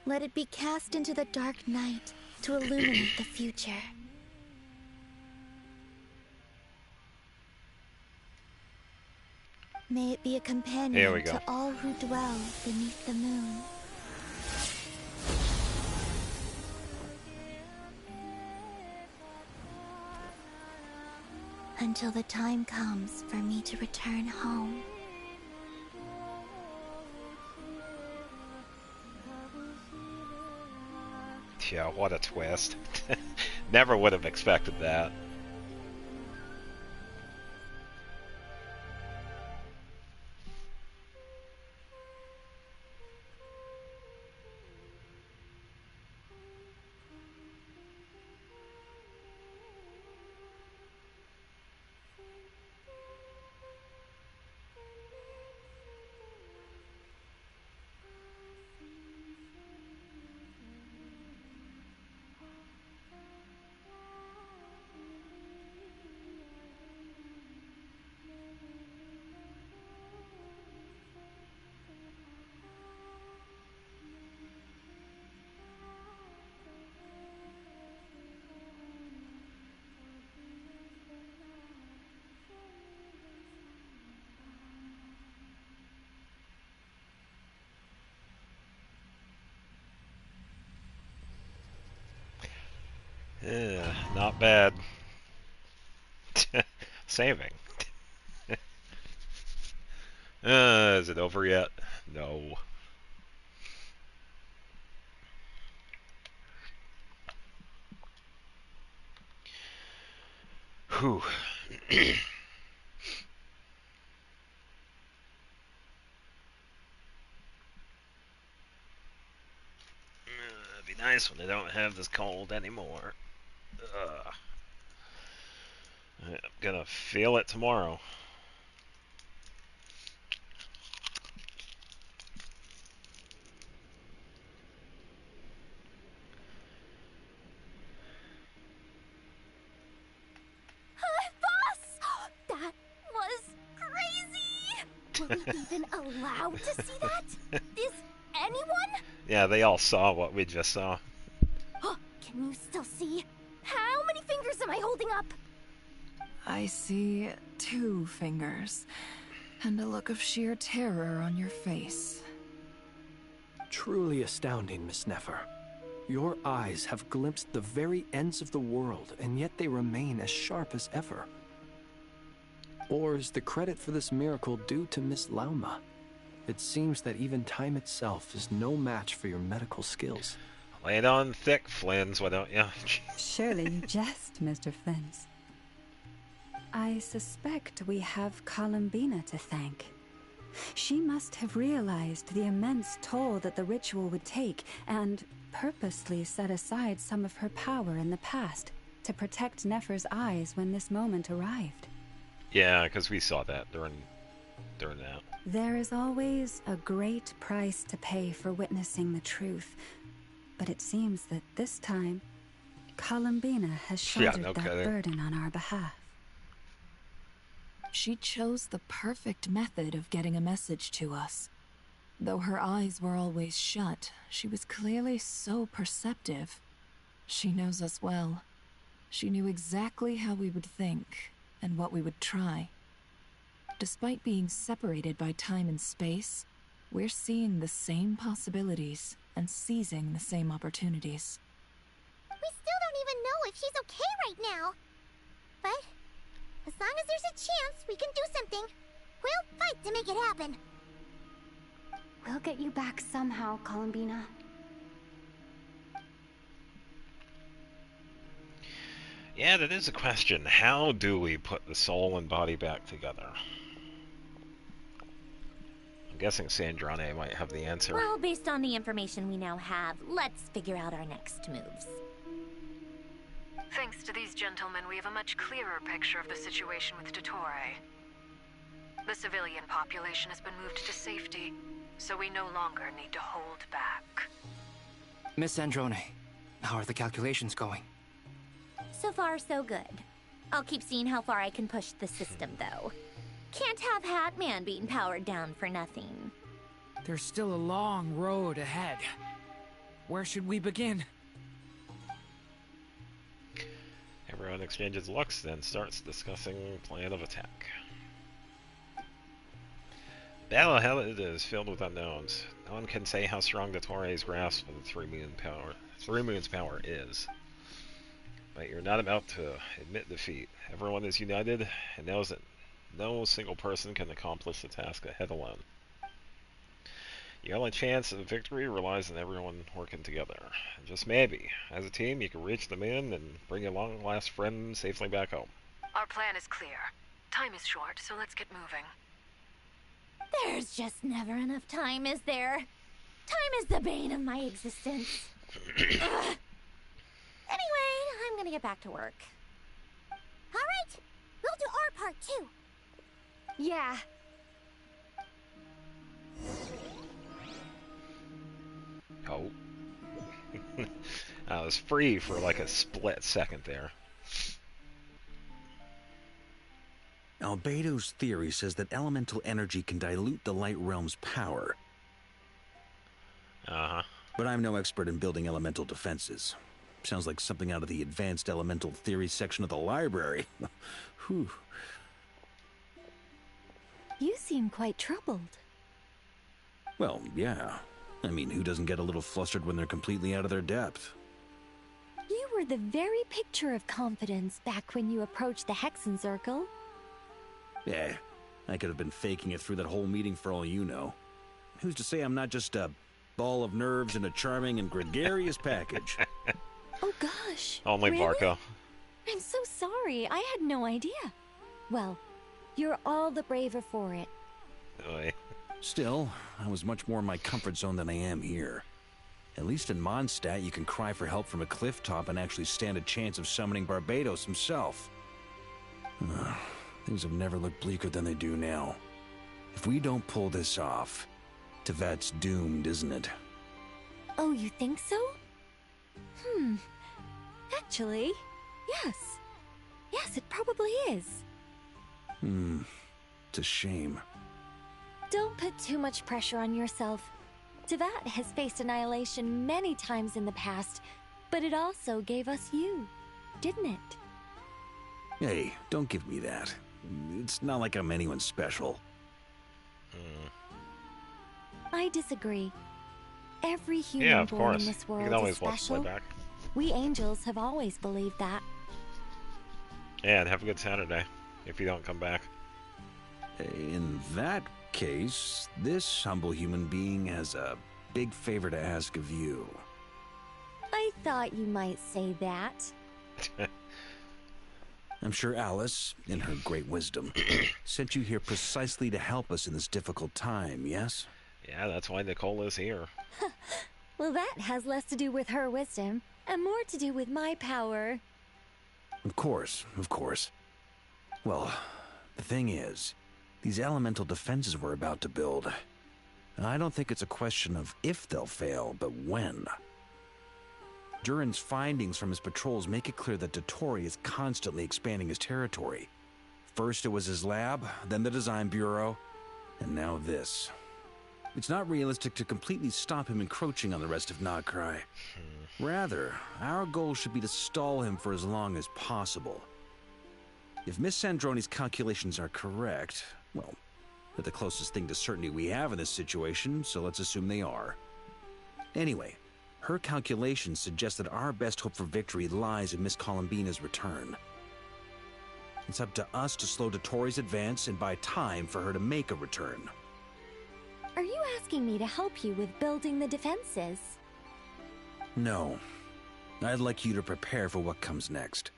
Let it be cast into the dark night to illuminate the future. May it be a Here we companion go. to all who dwell beneath the moon. Until the time comes for me to return home. Yeah, what a twist. Never would have expected that. Not bad. Saving. Is it over yet? No. Whew. It'd be nice when they don't have this cold anymore. I'm gonna feel it tomorrow. Boss! That was crazy! Were we even allowed to see that? Is anyone? Yeah, they all saw what we just saw. Can you still see? How many fingers am I holding up? I see 2 fingers, and a look of sheer terror on your face. Truly astounding, Miss Nefer. Your eyes have glimpsed the very ends of the world, and yet they remain as sharp as ever. Or is the credit for this miracle due to Miss Lauma? It seems that even time itself is no match for your medical skills. Lay it on thick, Flins, why don't you? Surely you jest, Mr. Flins. I suspect we have Columbina to thank. She must have realized the immense toll that the ritual would take and purposely set aside some of her power in the past to protect Nefer's eyes when this moment arrived. Yeah, because we saw that during that. There is always a great price to pay for witnessing the truth, but it seems that this time, Columbina has shouldered that burden on our behalf. She chose the perfect method of getting a message to us. Though her eyes were always shut, she was clearly so perceptive. She knows us well. She knew exactly how we would think and what we would try. Despite being separated by time and space, we're seeing the same possibilities and seizing the same opportunities. We still don't even know if she's okay right now. But as long as there's a chance we can do something, we'll fight to make it happen. We'll get you back somehow, Columbina. Yeah, that is a question. How do we put the soul and body back together? I'm guessing Sandrane might have the answer. Well, based on the information we now have, let's figure out our next moves. Thanks to these gentlemen, we have a much clearer picture of the situation with Dottore. The civilian population has been moved to safety, so we no longer need to hold back. Miss Androne, how are the calculations going? So far, so good. I'll keep seeing how far I can push the system, though. Can't have Hatman being powered down for nothing. There's still a long road ahead. Where should we begin? Everyone exchanges looks, then starts discussing plan of attack. Battle ahead is filled with unknowns. No one can say how strong the Torei's grasp of the Three Moons' power is. But you're not about to admit defeat. Everyone is united and knows that no single person can accomplish the task ahead alone. Your only chance of victory relies on everyone working together. And just maybe, as a team, you can reach the moon and bring your long-lost friend safely back home. Our plan is clear. Time is short, so let's get moving. There's just never enough time, is there? Time is the bane of my existence. Anyway, I'm gonna get back to work. Alright, we'll do our part too. Yeah. Oh. I was free for like a split second there. Albedo's theory says that elemental energy can dilute the light realm's power. Uh-huh. But I'm no expert in building elemental defenses. Sounds like something out of the advanced elemental theory section of the library. Whew. You seem quite troubled. Well, yeah. I mean, who doesn't get a little flustered when they're completely out of their depth? You were the very picture of confidence back when you approached the Hexen Circle. Yeah, I could have been faking it through that whole meeting for all you know. Who's to say I'm not just a ball of nerves in a charming and gregarious package? Oh gosh. Only really? Varco. I'm so sorry. I had no idea. Well, you're all the braver for it. Oy. Still, I was much more in my comfort zone than I am here. At least in Mondstadt, you can cry for help from a cliff top and actually stand a chance of summoning Barbados himself. Things have never looked bleaker than they do now. If we don't pull this off, Tevat's doomed, isn't it? Oh, you think so? Actually, yes. Yes, it probably is. It's a shame. Don't put too much pressure on yourself. Tevat has faced annihilation many times in the past, but it also gave us you, didn't it? Hey, don't give me that. It's not like I'm anyone special. I disagree. Every human Yeah, of born course. in this You world can is always watch special. playback. We angels have always believed that. Yeah, and have a good Saturday if you don't come back. In that case, this humble human being has a big favor to ask of you. I thought you might say that. I'm sure Alice, in her great wisdom, sent you here precisely to help us in this difficult time, yes? Yeah, that's why Nicole is here. Well, that has less to do with her wisdom and more to do with my power. Of course, of course. Well, the thing is, these elemental defenses we're about to build, I don't think it's a question of if they'll fail, but when. Durin's findings from his patrols make it clear that Dottore is constantly expanding his territory. First it was his lab, then the design bureau, and now this. It's not realistic to completely stop him encroaching on the rest of Nagcry. Rather, our goal should be to stall him for as long as possible. If Miss Sandroni's calculations are correct, well, they're the closest thing to certainty we have in this situation, so let's assume they are. Anyway, her calculations suggest that our best hope for victory lies in Miss Columbina's return. It's up to us to slow Dottore's advance and buy time for her to make a return. Are you asking me to help you with building the defenses? No. I'd like you to prepare for what comes next.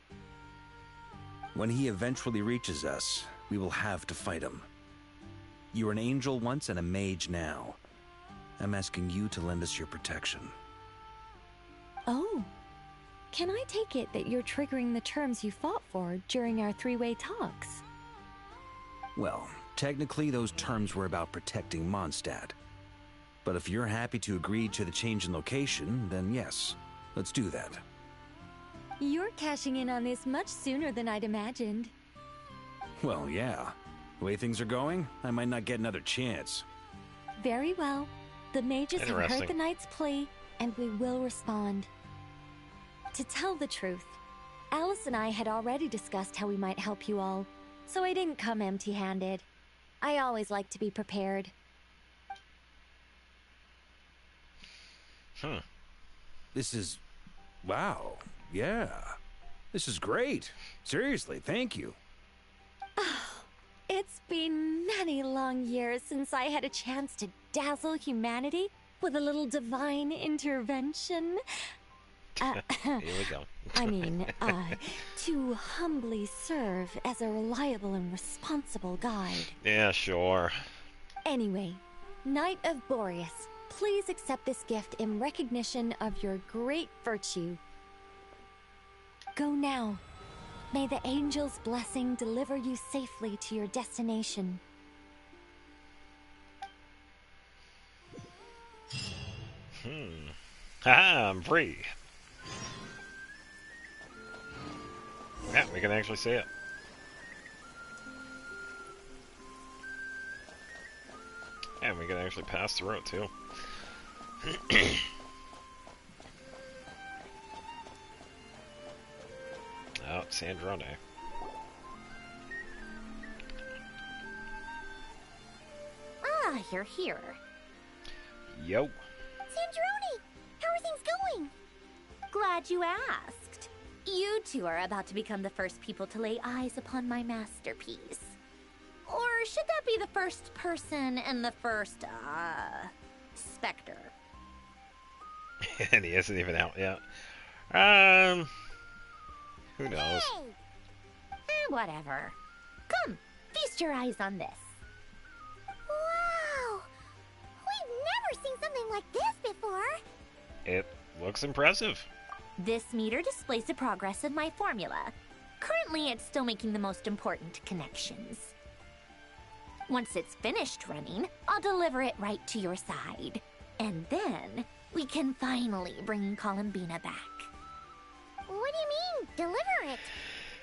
When he eventually reaches us, we will have to fight him. You were an angel once and a mage now. I'm asking you to lend us your protection. Oh. Can I take it that you're triggering the terms you fought for during our three-way talks? Well, technically those terms were about protecting Mondstadt. But if you're happy to agree to the change in location, then yes, let's do that. You're cashing in on this much sooner than I'd imagined. Well, yeah. The way things are going, I might not get another chance. Very well. The mages have heard the knight's plea, and we will respond. To tell the truth, Alice and I had already discussed how we might help you all, so I didn't come empty-handed. I always like to be prepared. This is... wow. Yeah. This is great. Seriously, thank you. It's been many long years since I had a chance to dazzle humanity with a little divine intervention. Here we go. I mean, to humbly serve as a reliable and responsible guide. Yeah, sure. Anyway, Knight of Boreas, please accept this gift in recognition of your great virtue. Go now. May the angel's blessing deliver you safely to your destination. I'm free. Yeah, we can actually see it. And we can actually pass through it too. Oh, Sandrone. Ah, you're here. Yo. Sandrone! How are things going? Glad you asked. You two are about to become the first people to lay eyes upon my masterpiece. Or should that be the first person and the first, specter? And he isn't even out yet. Who knows? Whatever. Come, feast your eyes on this. Wow! We've never seen something like this before. It looks impressive. This meter displays the progress of my formula. Currently, it's still making the most important connections. Once it's finished running, I'll deliver it right to your side. And then, we can finally bring Columbina back. What do you mean, deliver it?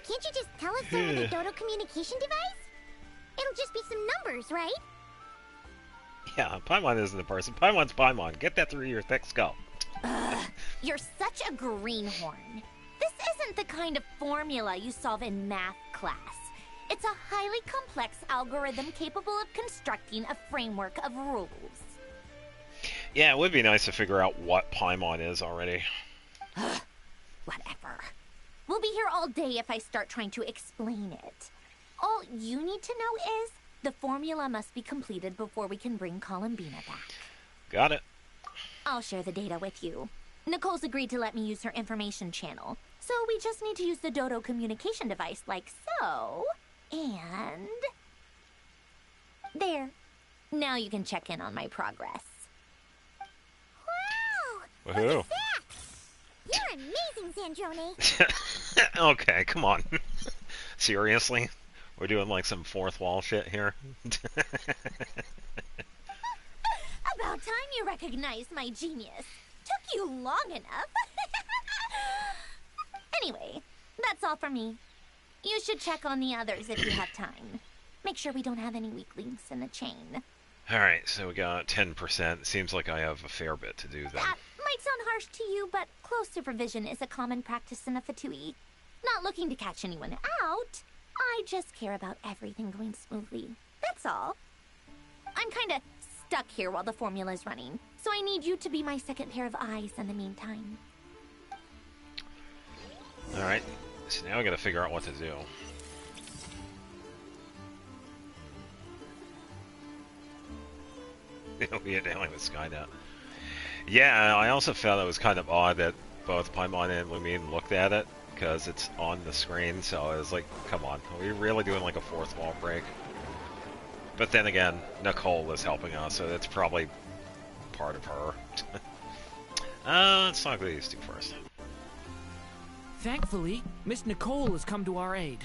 Can't you just tell us so with a Dodo communication device? It'll just be some numbers, right? Yeah, Paimon isn't a person. Paimon's Paimon. Get that through your thick skull. You're such a greenhorn. This isn't the kind of formula you solve in math class. It's a highly complex algorithm capable of constructing a framework of rules. Yeah, it would be nice to figure out what Paimon is already. Whatever. We'll be here all day if I start trying to explain it. All you need to know is the formula must be completed before we can bring Columbina back. Got it. I'll share the data with you. Nicole's agreed to let me use her information channel, so we just need to use the Dodo communication device like so. And... there. Now you can check in on my progress. Wow! Woohoo. Look at that! You're amazing, Sandrone. Okay, come on. Seriously? We're doing like some fourth wall shit here? About time you recognized my genius. Took you long enough. Anyway, that's all for me. You should check on the others if you have time. Make sure we don't have any weak links in the chain. Alright, so we got 10%. Seems like I have a fair bit to do then. That might sound harsh to you, but close supervision is a common practice in the Fatui. Not looking to catch anyone out. I just care about everything going smoothly. That's all. I'm kinda stuck here while the formula's running, so I need you to be my second pair of eyes in the meantime. Alright, so now I gotta figure out what to do. We are dealing with Skynet. Yeah, I also felt it was kind of odd that both Paimon and Lumine looked at it, because it's on the screen, so I was like, come on, are we really doing like a fourth wall break? But then again, Nicole is helping us, so that's probably part of her. Let's talk to these two first. Thankfully, Miss Nicole has come to our aid.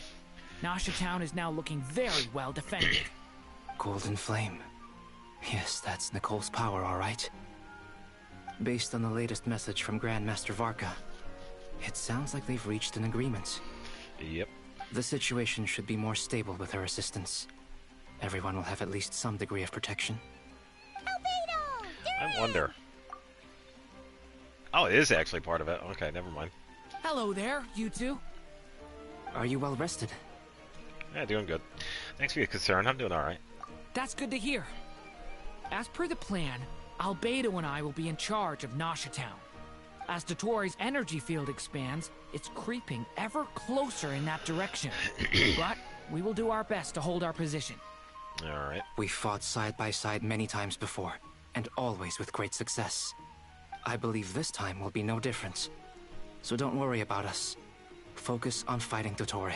Nasha Town is now looking very well defended. Golden Flame. Yes, that's Nicole's power, all right. Based on the latest message from Grandmaster Varka, it sounds like they've reached an agreement. Yep. The situation should be more stable with her assistance. everyone will have at least some degree of protection. I wonder. Oh, it is actually part of it. Okay, never mind. Hello there, you two. Are you well rested? Yeah, doing good. Thanks for your concern. I'm doing alright. That's good to hear. As per the plan, Albedo and I will be in charge of Nasha Town. As Dottoro's energy field expands, it's creeping ever closer in that direction. But we will do our best to hold our position. Alright. We fought side by side many times before, and always with great success. I believe this time will be no difference. So don't worry about us. Focus on fighting Dottore.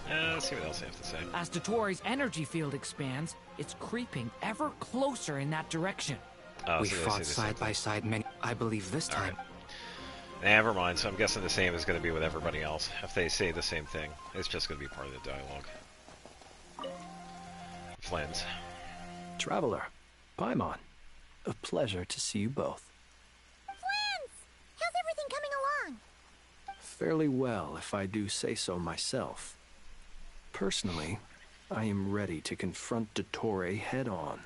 Let's see what else I have to say. As Dottoro's energy field expands, it's creeping ever closer in that direction. Oh, We so they fought say the side by side many. I believe this time. Never mind, so I'm guessing the same is going to be with everybody else. If they say the same thing, it's just going to be part of the dialogue. Flans. Traveler, Paimon, a pleasure to see you both. Flans! How's everything coming along? Fairly well, if I do say so myself. Personally, I am ready to confront Dottore head-on.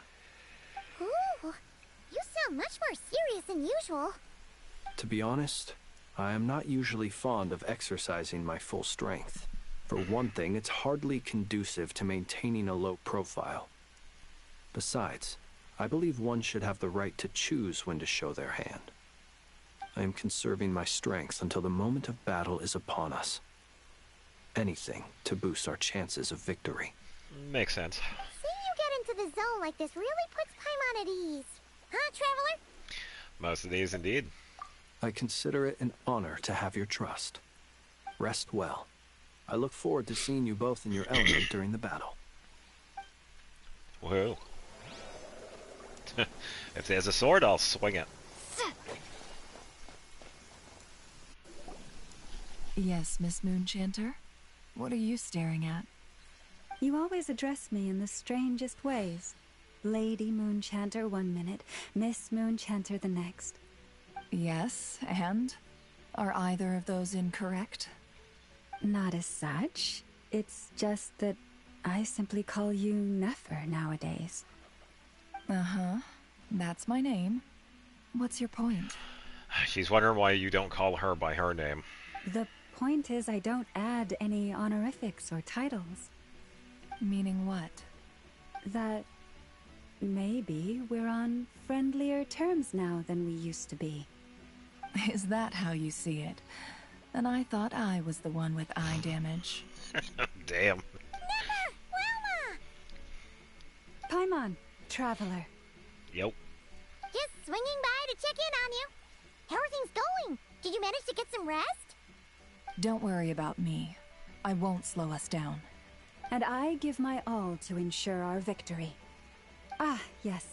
Ooh, you sound much more serious than usual. To be honest, I am not usually fond of exercising my full strength. For one thing, it's hardly conducive to maintaining a low profile. Besides, I believe one should have the right to choose when to show their hand. I am conserving my strength until the moment of battle is upon us. Anything to boost our chances of victory. Makes sense. Seeing you get into the zone like this really puts Paimon at ease. Huh, Traveler? Most of these, indeed. I consider it an honor to have your trust. Rest well. I look forward to seeing you both in your element during the battle. Whoa. If there's a sword, I'll swing it. Yes, Miss Moonchanter? What are you staring at? You always address me in the strangest ways. Lady Moonchanter one minute, Miss Moonchanter the next. Yes, and? Are either of those incorrect? Not as such. It's just that I simply call you Nefer nowadays. Uh-huh. That's my name. What's your point? She's wondering why you don't call her by her name. The point is I don't add any honorifics or titles. Meaning what? That maybe we're on friendlier terms now than we used to be. Is that how you see it? And I thought I was the one with eye damage. Damn. Never! Wilma! Paimon, Traveler. Yep. Just swinging by to check in on you. How are things going? Did you manage to get some rest? Don't worry about me. I won't slow us down. And I give my all to ensure our victory. Ah, yes.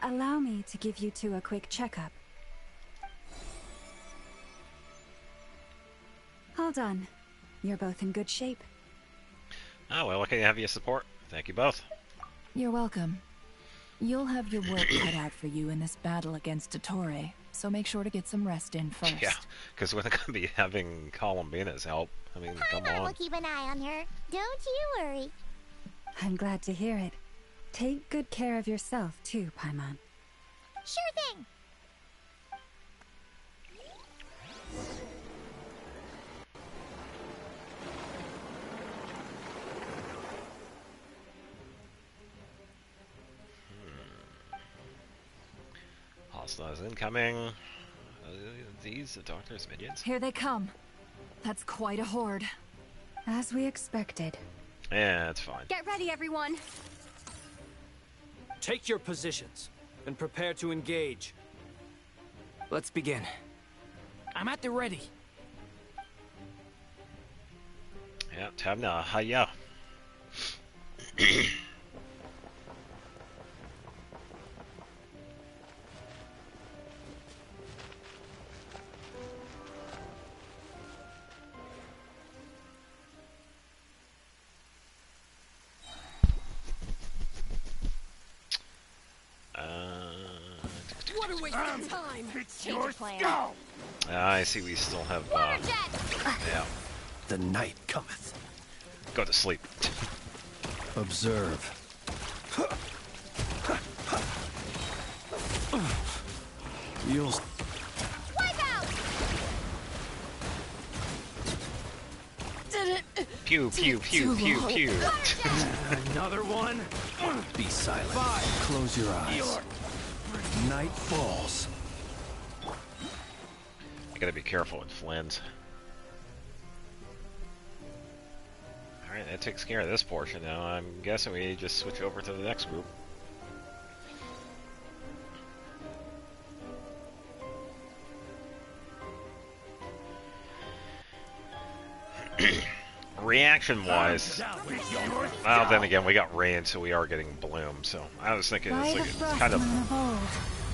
Allow me to give you two a quick checkup. All done. You're both in good shape. Oh, well, lucky to have your support. Thank you both. You're welcome. You'll have your work cut out for you in this battle against Dottore, so make sure to get some rest in first. Yeah, because we're going to be having Columbina's help. I mean, come Paimon on. will keep an eye on her. Don't you worry. I'm glad to hear it. Take good care of yourself, too, Paimon. Sure thing. Hostiles incoming. These the Doctor's minions? Here they come. That's quite a horde. As we expected. Yeah, it's fine. Get ready, everyone. Take your positions and prepare to engage. Let's begin. I'm at the ready. Yeah, time to hiya. What a waste of time. It's Change your of plan. skull. I see we still have, Water jet! yeah. The night cometh. Go to sleep. Observe. You'll... Pew, pew, pew, pew, pew. Another one? Be silent. Close your eyes. Night falls. I gotta be careful with Flynn's. Alright, that takes care of this portion now. I'm guessing we just switch over to the next group. Reaction-wise, well, then again, we got rain, so we are getting bloom. So I was thinking it's kind of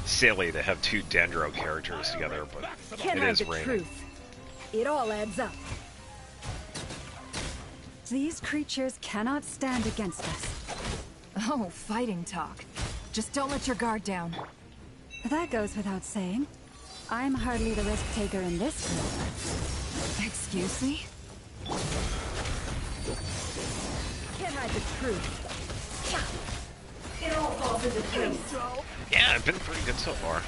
silly to have two Dendro characters together, but it is raining. It all adds up. These creatures cannot stand against us. Oh, fighting talk. Just don't let your guard down. That goes without saying. I'm hardly the risk taker in this group. Excuse me? Can't hide the truth. It all falls into place. Yeah, I've been pretty good so far.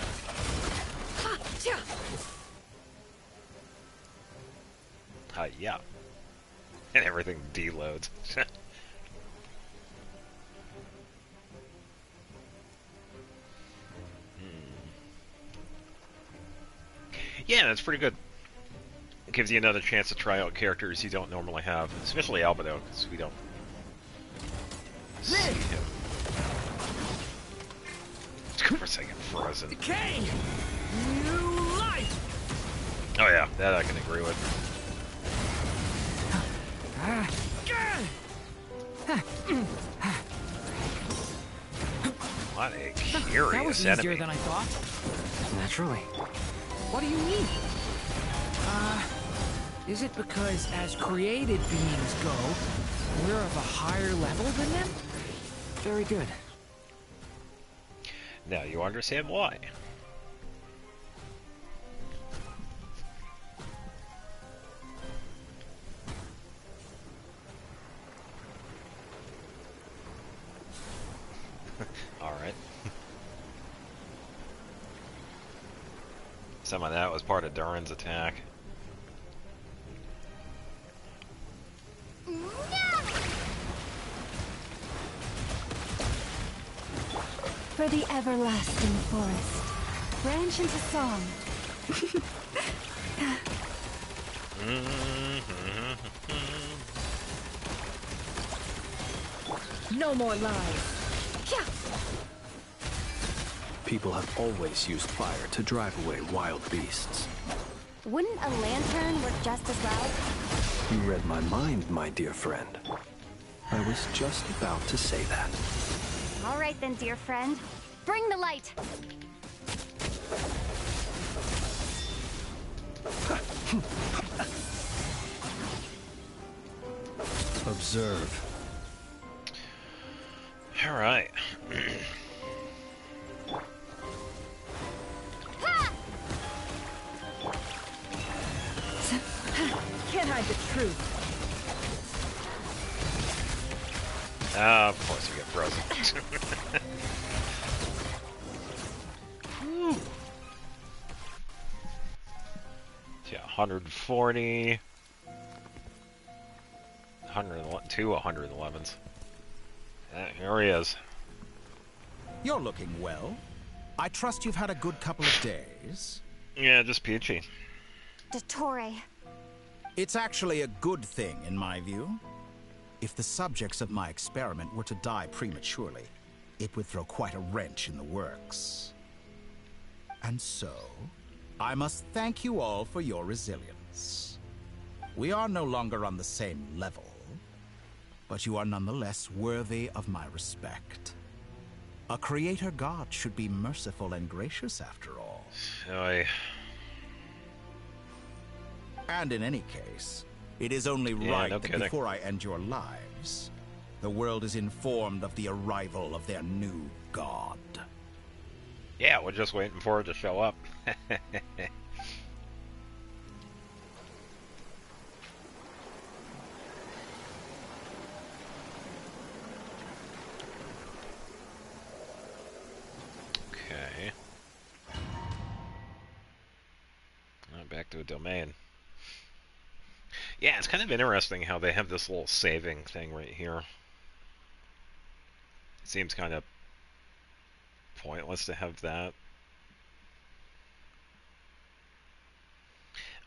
Yeah. And everything deloads. Yeah, that's pretty good. It gives you another chance to try out characters you don't normally have, especially Albedo, because we don't see him. For a second, frozen. Decay! New life! Oh yeah, that I can agree with. What a curious that was easier than I thought. Naturally. What do you mean? Is it because as created beings go, we're of a higher level than them? Very good. Now you understand why. Alright. Some of that was part of Durin's attack. For the everlasting forest, branch into song. No more lies. People have always used fire to drive away wild beasts. Wouldn't a lantern work just as well? You read my mind, my dear friend. I was just about to say that. All right then, dear friend. Bring the light. Observe. All right. Can't hide the truth. Of course we get frozen. Yeah, 140. 2 111s. Here he is. You're looking well. I trust you've had a good couple of days. Yeah, just peachy. Dottore. It's actually a good thing, in my view. If the subjects of my experiment were to die prematurely, it would throw quite a wrench in the works. And so, I must thank you all for your resilience. We are no longer on the same level, but you are nonetheless worthy of my respect. A creator god should be merciful and gracious after all. And in any case, it is only right that before I end your lives, the world is informed of the arrival of their new god. Yeah, we're just waiting for it to show up. back to a domain. Yeah, it's kind of interesting how they have this little saving thing right here. It seems kind of pointless to have that.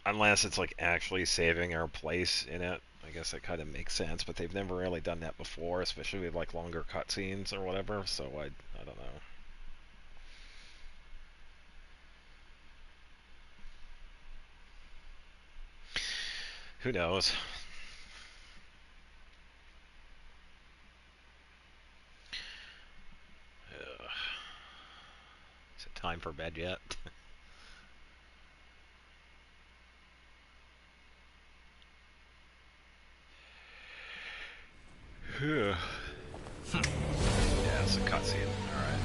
Unless it's like actually saving our place in it. I guess that kind of makes sense, but they've never really done that before, especially with like longer cutscenes or whatever, so I don't know. Who knows? Is it time for bed yet? Yeah, it's a cutscene. Alright.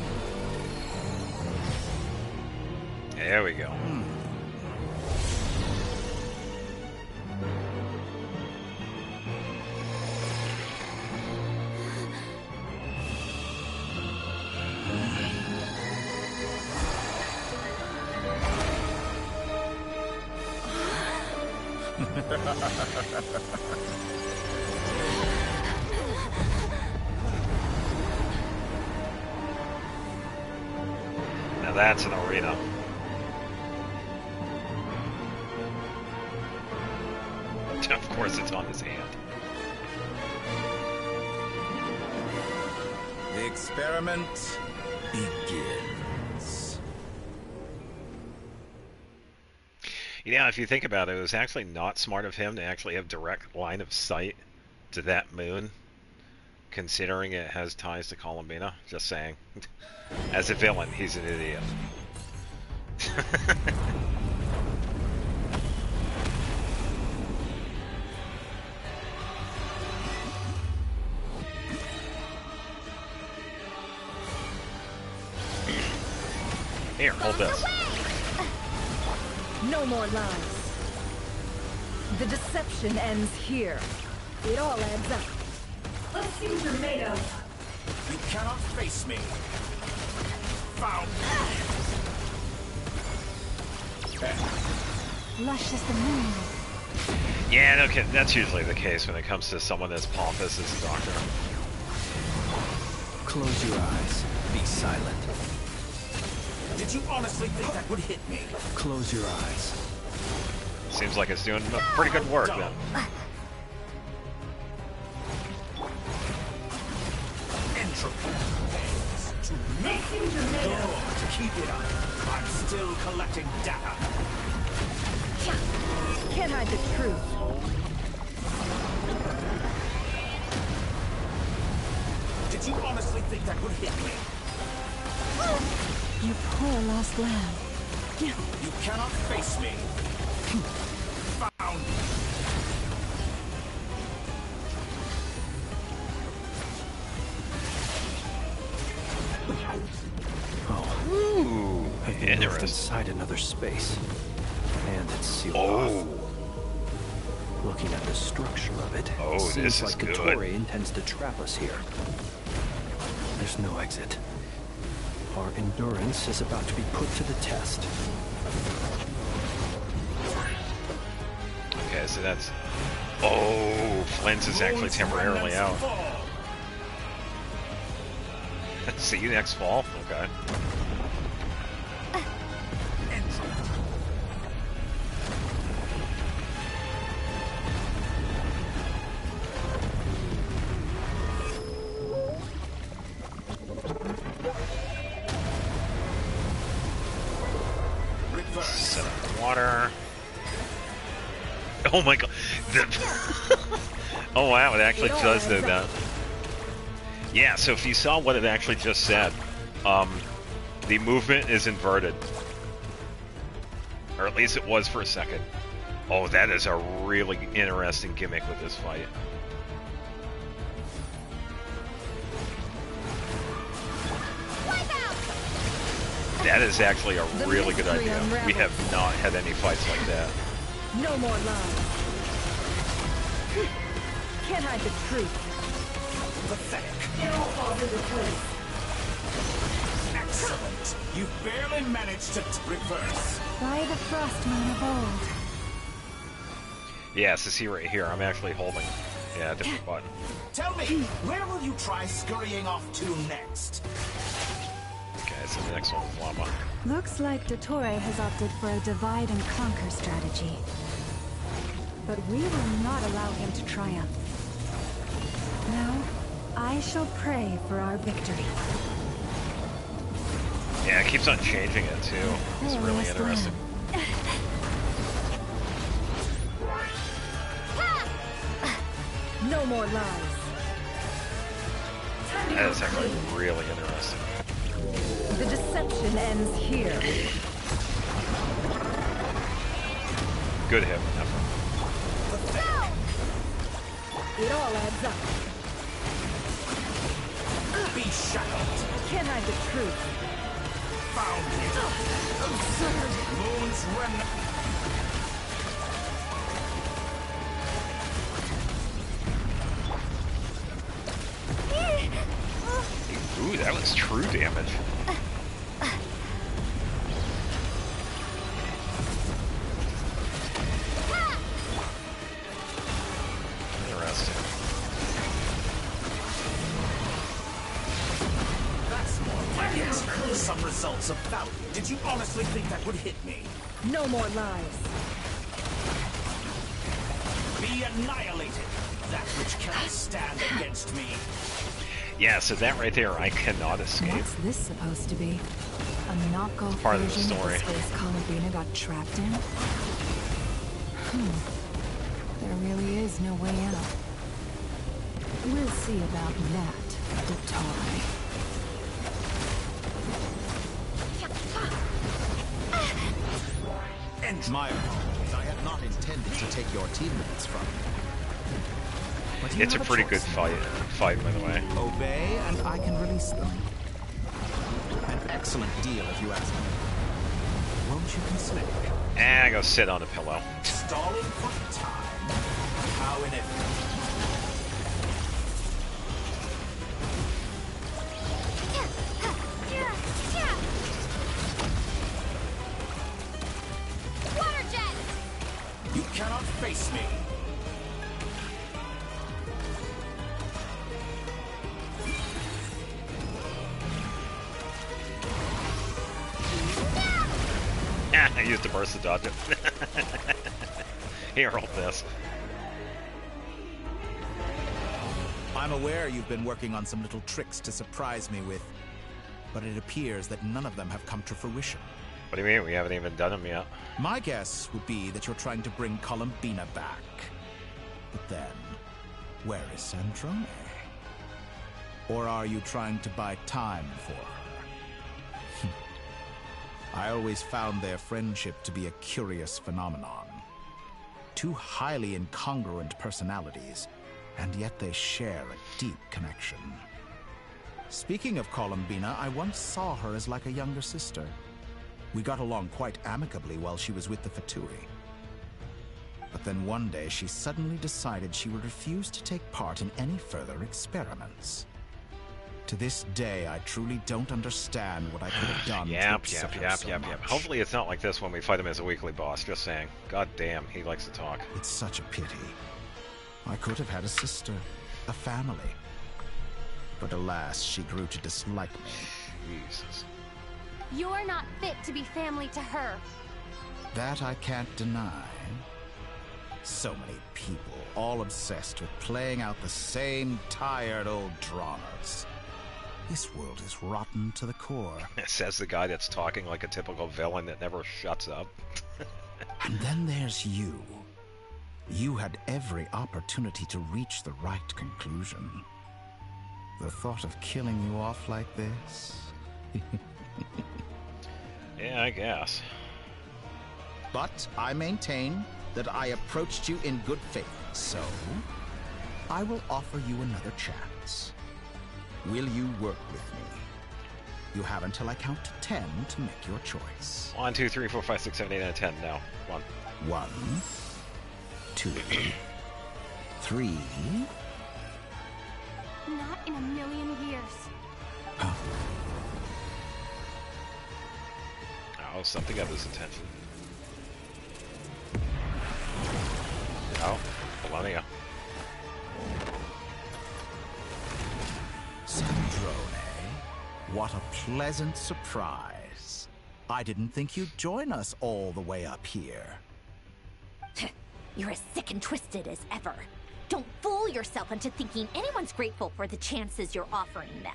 There we go. Now that's an arena. Of course it's on his hand. The experiment begins. You know, if you think about it, it was actually not smart of him to actually have direct line of sight to that moon, considering it has ties to Columbina. Just saying. As a villain, he's an idiot. Here, hold this. No more lies. The deception ends here. It all adds up. Let's see what you're made of. You cannot face me. Found. Lush as the moon. Yeah, okay, that's usually the case when it comes to someone as pompous as the Doctor. Close your eyes. Be silent. Did you honestly think that would hit me? Close your eyes. Seems like it's doing pretty good work then. Entropy pays to me. Good. Keep it up. I'm still collecting data. Can't hide the truth. Did you honestly think that would hit me? You poor lost lamb. You cannot face me. Found. Oh. Ooh, it moved inside another space. And it's sealed off. Looking at the structure of it, it seems like Katori intends to trap us here. There's no exit. Our endurance is about to be put to the test. Okay, so that's... Oh, Flint's is actually temporarily out. See you next fall? Okay. Set up the water. Oh my god. Oh wow, it actually does do that. Yeah, so if you saw what it actually just said, the movement is inverted. Or at least it was for a second. Oh, that is a really interesting gimmick with this fight. That is actually a really good idea. We have not had any fights like that. No more lies. Can't hide the truth. Pathetic. It all falls into place. Excellent! You barely managed to reverse. By the frost moon of old. Yeah, so see right here, I'm actually holding, a different button. Tell me, where will you try scurrying off to next? Okay, so the next one is Llama. Looks like Dottore has opted for a divide and conquer strategy. But we will not allow him to triumph. Now, I shall pray for our victory. Yeah, it keeps on changing it too. It's really interesting. No more lies. That is actually really interesting. The deception ends here. Good hit. It all adds up. Be shackled. Can't hide the truth. Found it. Absurd. Moon's remnant. Ooh, that was true damage. Interesting. That's more like it. Some results of value. Did you honestly think that would hit me? No more lies. Be annihilated. That which cannot stand against me. Yeah, so that right there, I cannot escape. What's this supposed to be? A knockoff Part of the version story. of the space Columbina got trapped in? There really is no way out. We'll see about that, Dottore. And my apologies, I had not intended to take your teammates from you. But you It's a have pretty choice good now. fight, by the way. Obey, and I can release them. An excellent deal, if you ask me. Won't you consider? And go sit on a pillow. Stalling for time. How inevitable. Water jet! You cannot face me. I used the burst to dodge it. Here, hold this. I'm aware you've been working on some little tricks to surprise me with, but it appears that none of them have come to fruition. What do you mean? We haven't even done them yet. My guess would be that you're trying to bring Columbina back. But then, where is Sandrone? Or are you trying to buy time for her? I always found their friendship to be a curious phenomenon. Two highly incongruent personalities, and yet they share a deep connection. Speaking of Columbina, I once saw her as like a younger sister. We got along quite amicably while she was with the Fatui. But then one day she suddenly decided she would refuse to take part in any further experiments. To this day, I truly don't understand what I could have done to upset her so much. Hopefully it's not like this when we fight him as a weekly boss, just saying. God damn, he likes to talk. It's such a pity. I could have had a sister, a family. But alas, she grew to dislike me. Jesus. You're not fit to be family to her. That I can't deny. So many people, all obsessed with playing out the same tired old dramas. This world is rotten to the core. Says the guy that's talking like a typical villain that never shuts up. And then there's you. You had every opportunity to reach the right conclusion. The thought of killing you off like this? Yeah, I guess. But I maintain that I approached you in good faith, so I will offer you another chance. Will you work with me? You have until I count to 10 to make your choice. 1, 2, 3, 4, 5, 6, 7, 8, 9, 10. No. 1. 1, 2, 3. Not in a million years. Oh, something got his attention. Oh, Columbina. Sandrone, what a pleasant surprise. I didn't think you'd join us all the way up here. You're as sick and twisted as ever. Don't fool yourself into thinking anyone's grateful for the chances you're offering them.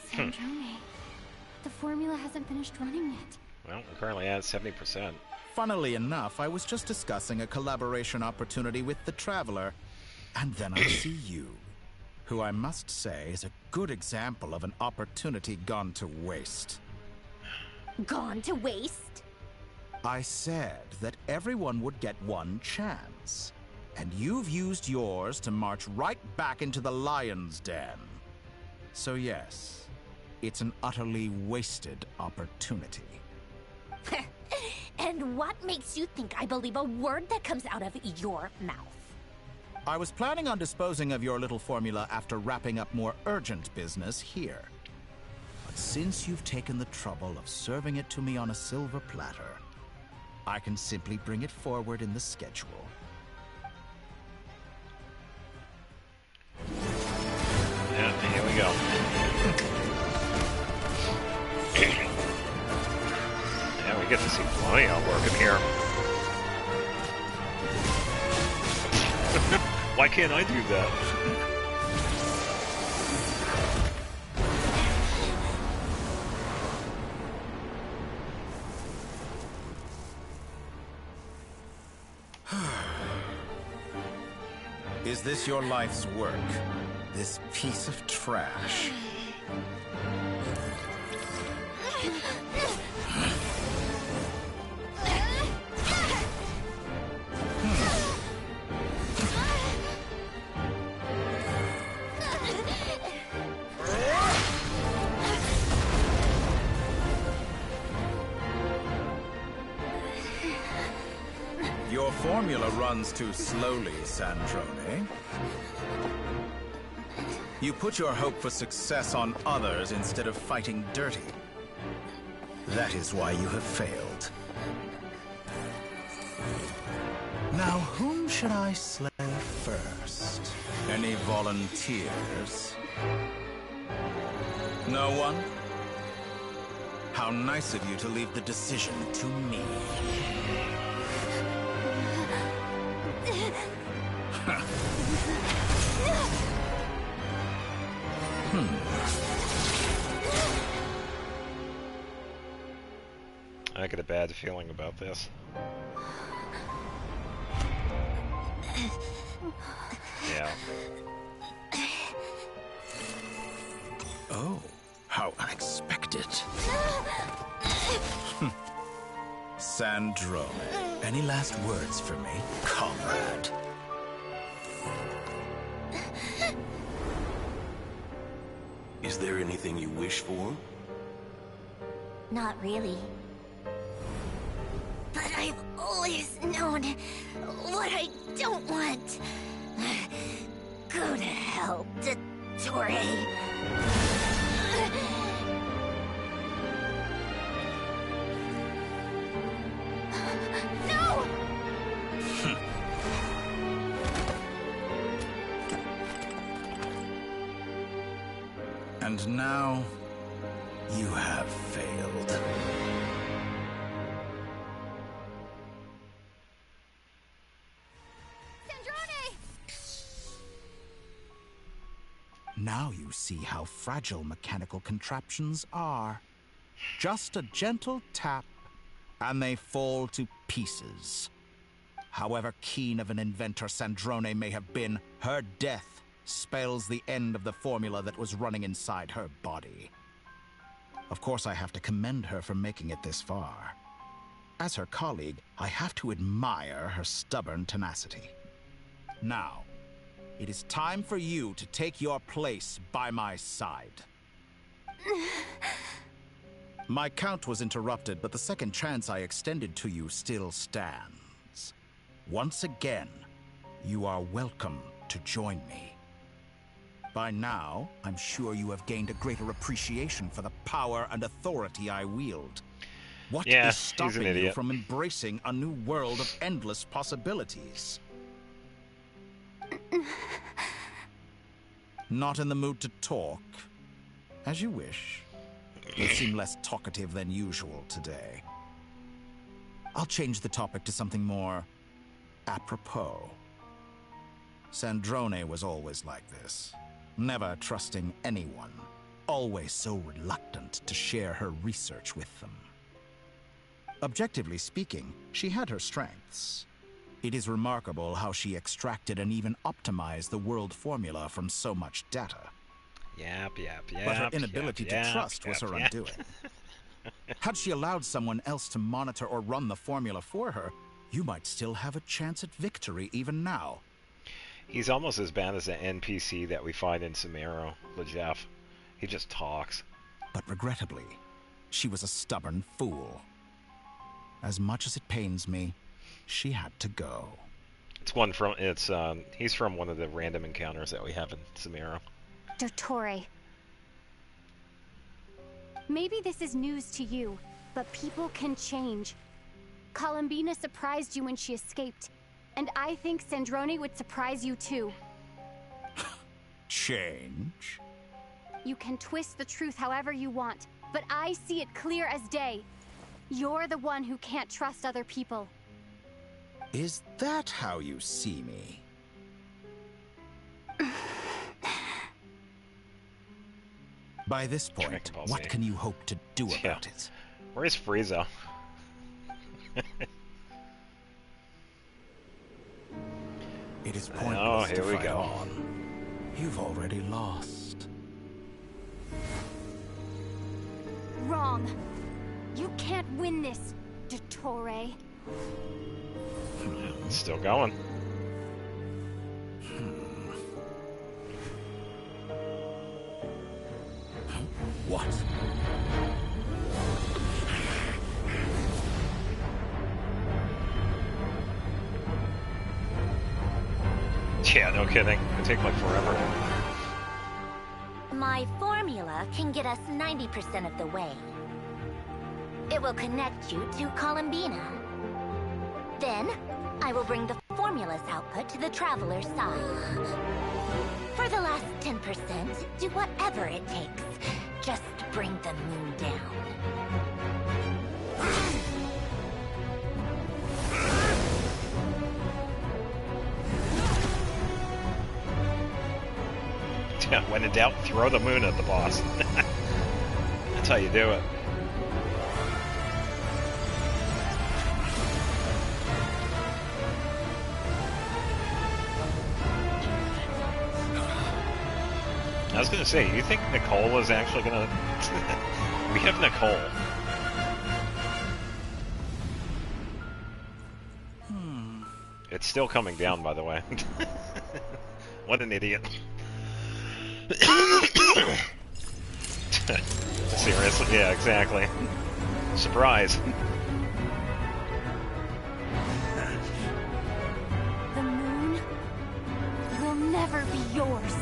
Sandrone, the formula hasn't finished running yet. Well, we're currently at 70%. Funnily enough, I was just discussing a collaboration opportunity with the Traveler, and then I see you, who I must say is a good example of an opportunity gone to waste. Gone to waste? I said that everyone would get one chance, and you've used yours to march right back into the lion's den. So yes, it's an utterly wasted opportunity. And what makes you think I believe a word that comes out of your mouth? I was planning on disposing of your little formula after wrapping up more urgent business here. But since you've taken the trouble of serving it to me on a silver platter, I can simply bring it forward in the schedule. Yeah, here we go. Yeah, we get to see Columbina working here. Why can't I do that? Is this your life's work? This piece of trash? Your formula runs too slowly, Sandrone. You put your hope for success on others instead of fighting dirty. That is why you have failed. Now, whom should I slay first? Any volunteers? No one? How nice of you to leave the decision to me. I get a bad feeling about this. Yeah. Oh, how unexpected. Sandrone, any last words for me, comrade? Is there anything you wish for? Not really. But I've always known what I don't want. Go to hell, Dottore. No! And now, you have failed. Now you see how fragile mechanical contraptions are. Just a gentle tap, and they fall to pieces. However keen of an inventor Sandrone may have been, her death spells the end of the formula that was running inside her body. Of course, I have to commend her for making it this far. As her colleague, I have to admire her stubborn tenacity. Now, it is time for you to take your place by my side. My count was interrupted, but the second chance I extended to you still stands. Once again, you are welcome to join me. By now, I'm sure you have gained a greater appreciation for the power and authority I wield. What Yeah, is he's an stopping you idiot. from embracing a new world of endless possibilities? Not in the mood to talk? As you wish. You seem less talkative than usual today. I'll change the topic to something more apropos. Sandrone was always like this, never trusting anyone, always so reluctant to share her research with them. Objectively speaking, she had her strengths. It is remarkable how she extracted and even optimized the world formula from so much data. Yap. But her inability to trust was her undoing. Had she allowed someone else to monitor or run the formula for her, you might still have a chance at victory even now. He's almost as bad as the NPC that we find in Sumeru, LeJeff. He just talks. But regrettably, she was a stubborn fool. As much as it pains me, she had to go. He's from one of the random encounters that we have in Sumeru. Dottore. Maybe this is news to you, but people can change. Columbina surprised you when she escaped, and I think Sandrone would surprise you too. Change? You can twist the truth however you want, but I see it clear as day. You're the one who can't trust other people. Is that how you see me? By this point, what can you hope to do about it? Where's Frieza? It is pointless here to we fight go. on. You've already lost. Wrong. You can't win this, Dottore. It's still going. What? Yeah, no kidding. It'd take like forever. My formula can get us 90% of the way. It will connect you to Columbina. Then, I will bring the formula's output to the Traveler's side. For the last 10%, do whatever it takes. Just bring the moon down. When in doubt, throw the moon at the boss. That's how you do it. I was gonna say, you think Nicole is actually gonna... We have Nicole. It's still coming down, by the way. What an idiot. Seriously? Yeah, exactly. Surprise. The moon will never be yours.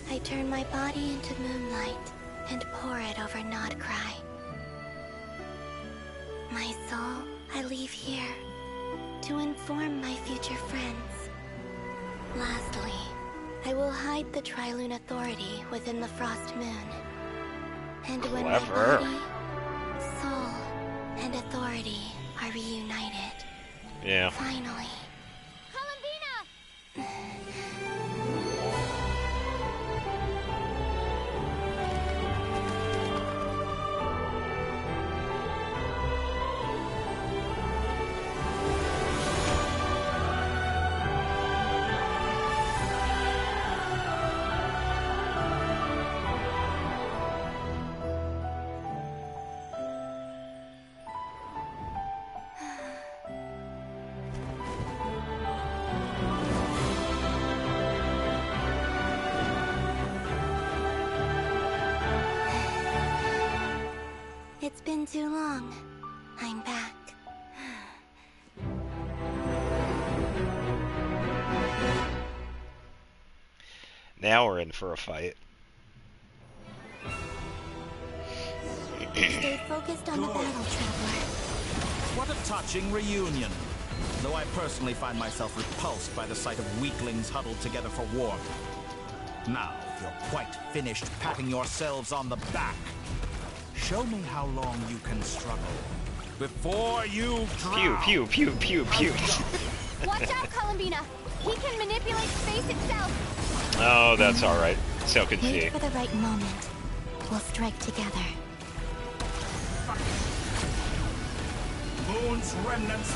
I turn my body into moonlight and pour it over Nodcry. My soul, I leave here to inform my future friends. Lastly, I will hide the Trilune Authority within the Frost Moon. And when my Clever. body, soul, and authority are reunited, Yeah. finally, it's been too long. I'm back. Now we're in for a fight. Stay focused on the battle, Traveler. What a touching reunion. Though I personally find myself repulsed by the sight of weaklings huddled together for warmth. Now, if you're quite finished patting yourselves on the back, show me how long you can struggle before you drown. Pew, pew, pew, pew, pew. Watch out, Columbina! He can manipulate space itself! Oh, that's alright. So can she. Wait for the right moment. We'll strike together. Moon's remnants.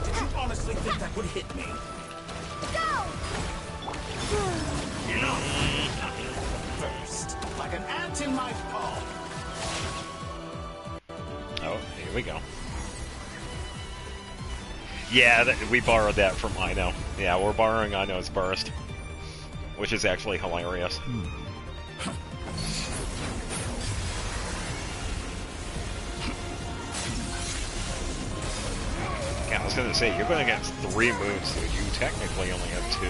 Did you honestly think that would hit me? First, like an ant in my paw. Oh, here we go. Yeah, we borrowed that from Ino. Yeah, we're borrowing Ino's burst, which is actually hilarious. Yeah, I was gonna say, you're going against 3 moves, so you technically only have 2.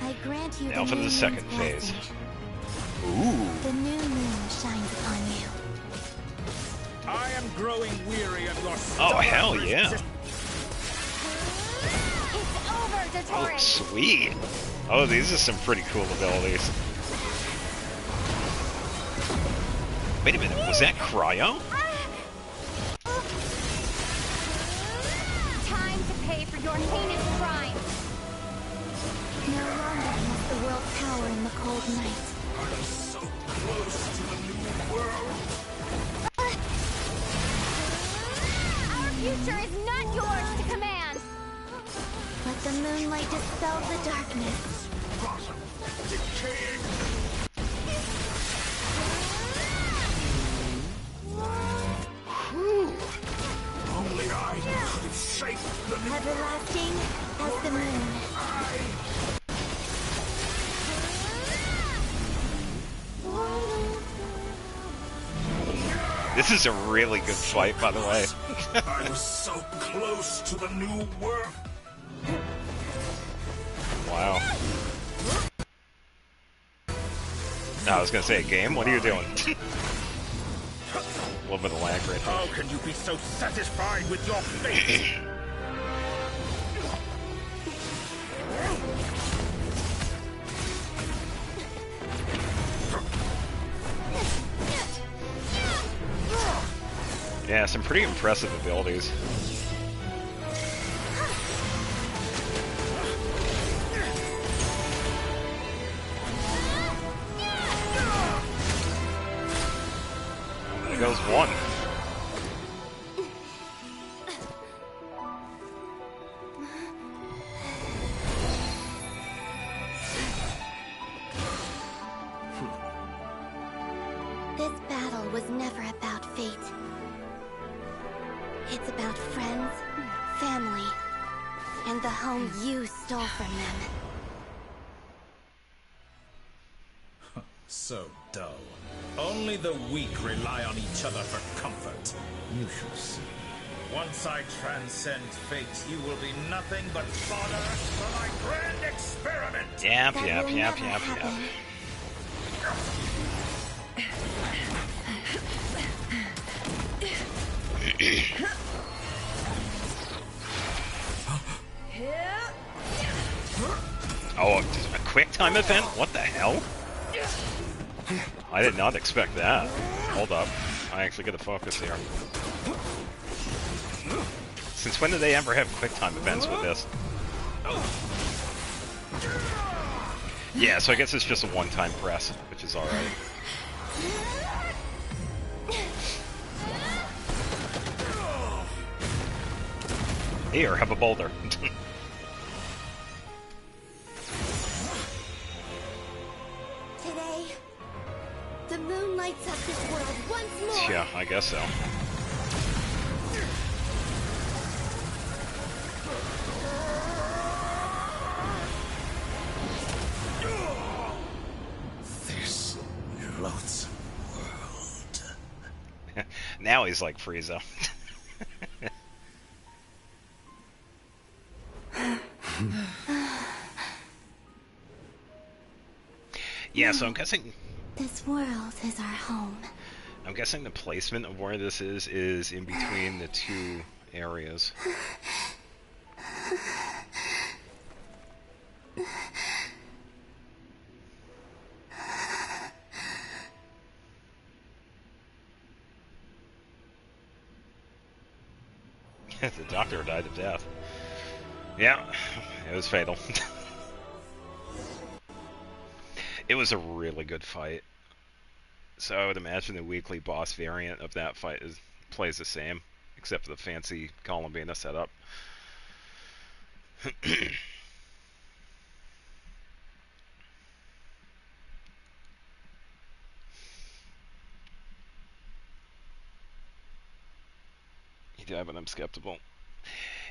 I grant you Now the for new the second moon's phase. blessing. Ooh. The new moon shines upon you. I am growing weary of your Oh, hell yeah. It's over, Oh, Dottore! sweet. Oh, these are some pretty cool abilities. Wait a minute, was that cryo? Time to pay for your heinous crime! No longer must the world cower in the cold night. I'm so close to the new world. Our future is not yours to command! Let the moonlight dispel the darkness. Decaying. Only I could have shaped the new Everlasting as the moon. This is a really good fight, by the way. I was so close to the new world. Wow. No, I was gonna say, game, what are you doing? A little bit of lag right How there. can you be so satisfied with your fate? Yeah, some pretty impressive abilities. There goes one. This battle was never about fate. It's about friends, family, and the home you stole from them. So dull. Only the weak rely on each other for comfort. You shall see. Once I transcend fate, you will be nothing but fodder for my grand experiment. Yap, That yap, will yap, never yap, happen. yap. Oh, a quick time event? What the hell? I did not expect that. Hold up. I actually gotta focus here. Since when did they ever have quick time events with this? Yeah, so I guess it's just a one-time press, which is alright. Here, have a boulder. Today, The moon lights up this world once more. Yeah, I guess so. This loathsome world. Now he's like Frieza. Yeah, so I'm guessing... This world is our home. I'm guessing the placement of where this is in between the two areas. The doctor died of death. Yeah, it was fatal. It was a really good fight. So I would imagine the weekly boss variant of that fight plays the same, except for the fancy Columbina setup. Yeah, but I'm skeptical.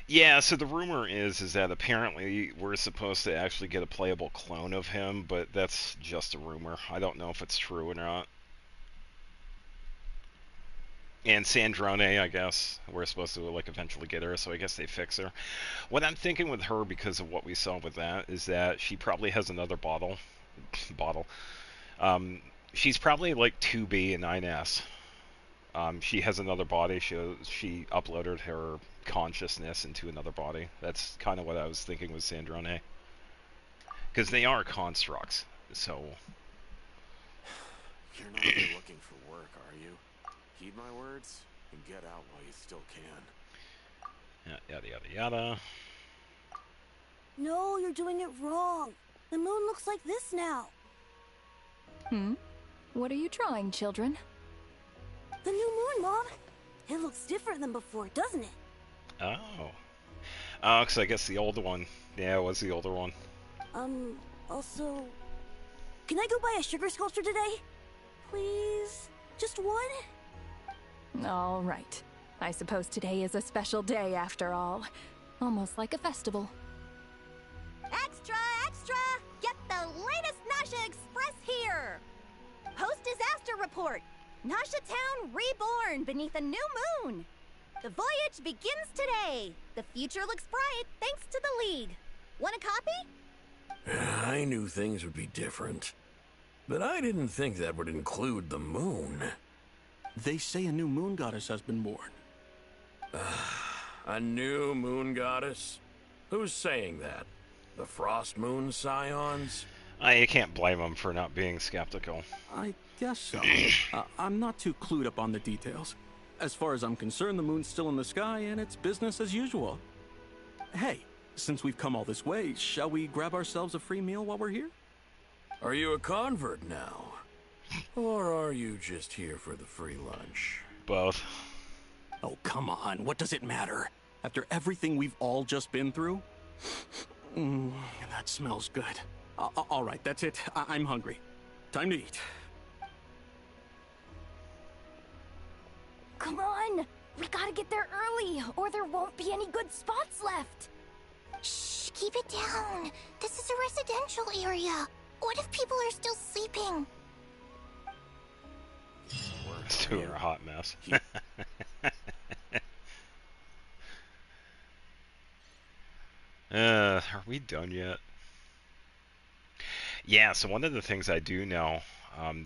Yeah, so the rumor is that apparently we're supposed to actually get a playable clone of him, but that's just a rumor. I don't know if it's true or not. And Sandrone, I guess, we're supposed to like eventually get her, so I guess they fix her. What I'm thinking with her, because of what we saw with that, is that she probably has another bottle. She's probably like 2B and 9S. She has another body. She uploaded her consciousness into another body. That's kind of what I was thinking with Sandrone. Because they are constructs, so... You're not really looking for work, are you? Heed my words and get out while you still can. Yada yada yada. No, you're doing it wrong. The moon looks like this now. What are you drawing, children? The new moon, Mom. It looks different than before, doesn't it? Oh. Oh, because I guess the older one. Yeah, it was the older one. Also... Can I go buy a sugar sculpture today? Please? Just one? All right. I suppose today is a special day after all. Almost like a festival. Extra, extra! Get the latest Nasha Express here! Post-disaster report! Nasha Town reborn beneath a new moon! The voyage begins today! The future looks bright thanks to the League. Want a copy? I knew things would be different. But I didn't think that would include the moon. They say a new moon goddess has been born. A new moon goddess? Who's saying that? The Frost Moon Scions? You can't blame them for not being skeptical. I guess so. I'm not too clued up on the details. As far as I'm concerned, the moon's still in the sky and it's business as usual. Hey, since we've come all this way, shall we grab ourselves a free meal while we're here? Are you a convert now? Or are you just here for the free lunch? Both. Oh, come on. What does it matter? After everything we've all just been through? That smells good. All right, that's it. I'm hungry. Time to eat. Come on! We gotta get there early, or there won't be any good spots left! Shh, keep it down. This is a residential area. What if people are still sleeping? We're a hot mess. Are we done yet? Yeah, so one of the things I do know,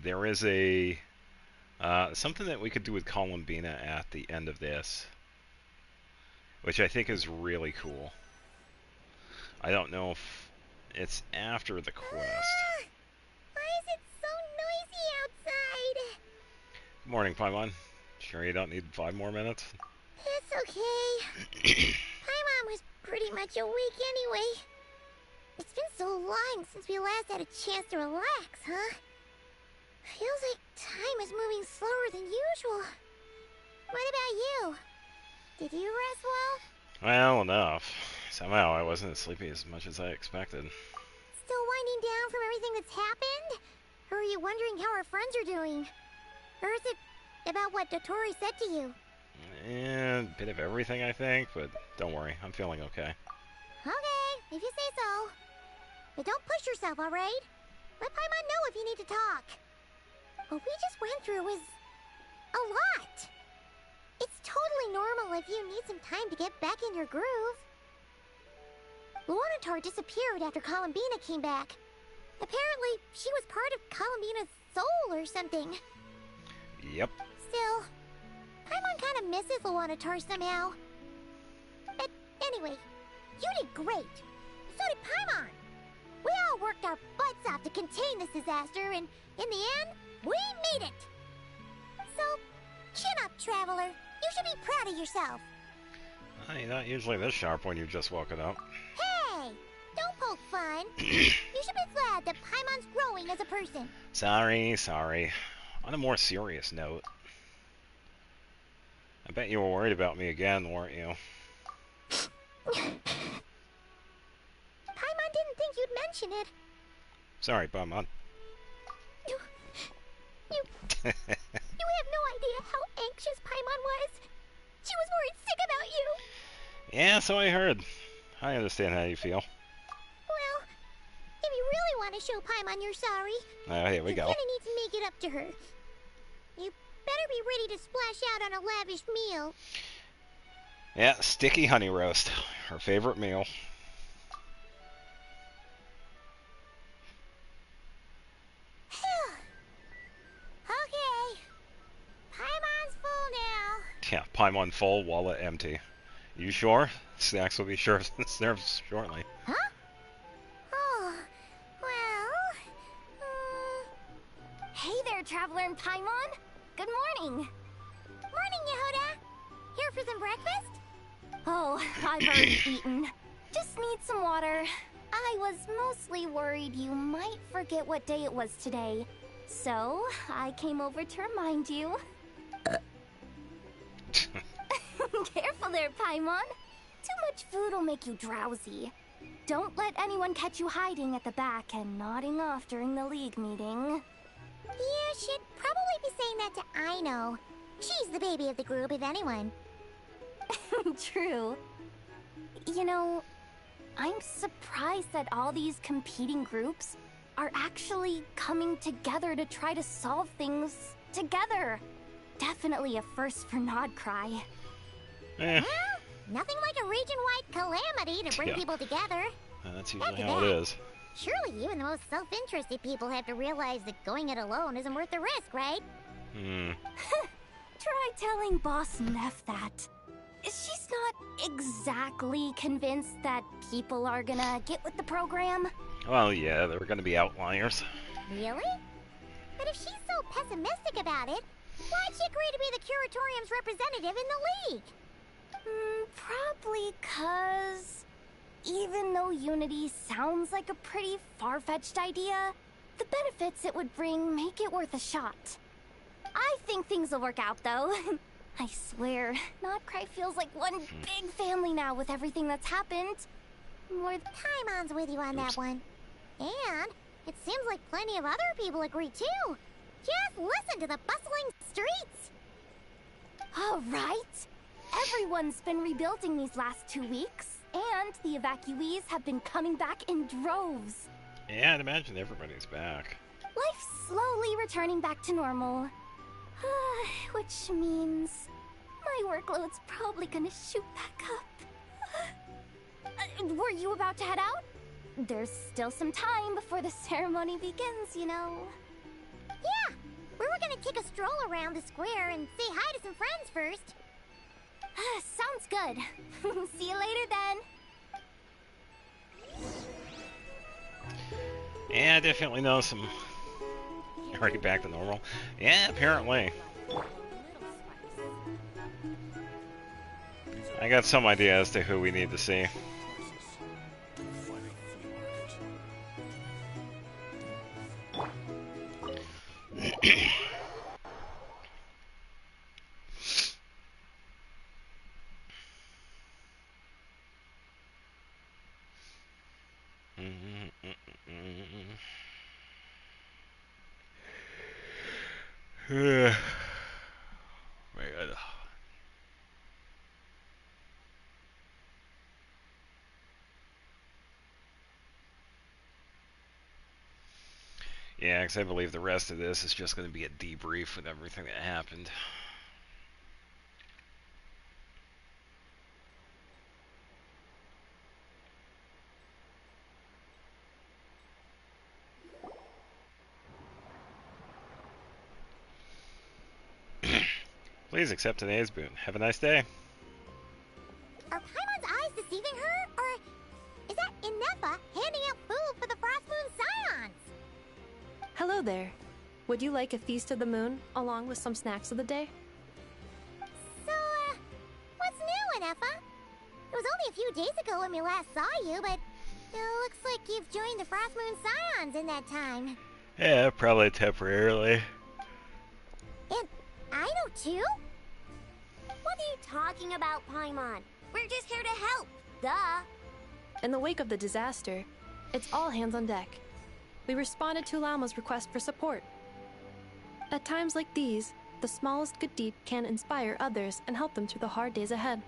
there is a something that we could do with Columbina at the end of this, which I think is really cool. I don't know if it's after the quest. Why is it so noisy outside? Good morning, Paimon. Sure you don't need 5 more minutes? It's okay. Paimon was pretty much awake anyway. It's been so long since we last had a chance to relax, huh? Feels like time is moving slower than usual. What about you? Did you rest well? Well, enough. Somehow I wasn't as sleepy as much as I expected. Still winding down from everything that's happened? Or are you wondering how our friends are doing? Or is it about what Dotori said to you? A bit of everything, I think, but don't worry, I'm feeling okay. Okay, if you say so. But don't push yourself, alright? Let Paimon know if you need to talk. What we just went through is a lot. It's totally normal if you need some time to get back in your groove. Luanatar disappeared after Columbina came back. Apparently, she was part of Columbina's soul or something. Yep. Still, Paimon kind of misses Luanatar somehow. But anyway, you did great. So did Paimon. We all worked our butts off to contain this disaster, and in the end, we made it. So, chin up, Traveler. You should be proud of yourself. You're not usually this sharp when you've just woken up. Hey, don't poke fun. You should be glad that Paimon's growing as a person. Sorry. On a more serious note, I bet you were worried about me again, weren't you? Paimon didn't think you'd mention it. Sorry, Paimon. You have no idea how anxious Paimon was. She was worried sick about you. Yeah, so I heard. I understand how you feel. Well, if you really want to show Paimon you're sorry, Here we go. you're gonna need to make it up to her. You better be ready to splash out on a lavish meal. Yeah, sticky honey roast. Her favorite meal. Okay. Paimon's full now. Yeah, Paimon full, wallet empty. You sure? Snacks will be served shortly. Huh? Oh, well... Hey there, Traveler and Paimon. Good morning. Morning, Yehuda. Here for some breakfast? Oh, I've already eaten. Just need some water. I was mostly worried you might forget what day it was today. So, I came over to remind you. Careful there, Paimon. Too much food will make you drowsy. Don't let anyone catch you hiding at the back and nodding off during the league meeting. Yeah, she'd probably be saying that to Aino. She's the baby of the group, if anyone. True. You know, I'm surprised that all these competing groups are actually coming together to try to solve things together. Definitely a first for Nodcry. Well, nothing like a region-wide calamity to bring people together. That's usually how it is. Surely even the most self-interested people have to realize that going it alone isn't worth the risk, right? Try telling Boss Neff that. She's not exactly convinced that people are gonna get with the program. Well, yeah, there are going to be outliers. Really? But if she's so pessimistic about it, why'd she agree to be the Curatorium's representative in the league? Probably 'cause even though Unity sounds like a pretty far-fetched idea, the benefits it would bring make it worth a shot. I think things will work out, though. I swear, Nodcry feels like one big family now with everything that's happened. More Paimon's with you on that one. And it seems like plenty of other people agree, too. Just listen to the bustling streets. All right. Everyone's been rebuilding these last 2 weeks, and the evacuees have been coming back in droves. Yeah, I'd imagine everybody's back. Life's slowly returning back to normal. Which means my workload's probably gonna shoot back up. Were you about to head out? There's still some time before the ceremony begins, you know. Yeah, we were gonna take a stroll around the square and say hi to some friends first. Sounds good. See you later then. Yeah, I definitely know some. Already back to normal. Yeah, apparently. I got some idea as to who we need to see. Very good. Yeah, because I believe the rest of this is just going to be a debrief with everything that happened. Please accept today's boon. Have a nice day. Are Paimon's eyes deceiving her? Or is that Inefa handing out food for the Frost Moon Scions? Hello there. Would you like a feast of the moon, along with some snacks of the day? So, what's new, Inefa? It was only a few days ago when we last saw you, but it looks like you've joined the Frost Moon Scions in that time. Yeah, probably temporarily. And I know too? What are you talking about, Paimon? We're just here to help. Duh. In the wake of the disaster, it's all hands on deck. We responded to Lama's request for support. At times like these, the smallest good deed can inspire others and help them through the hard days ahead.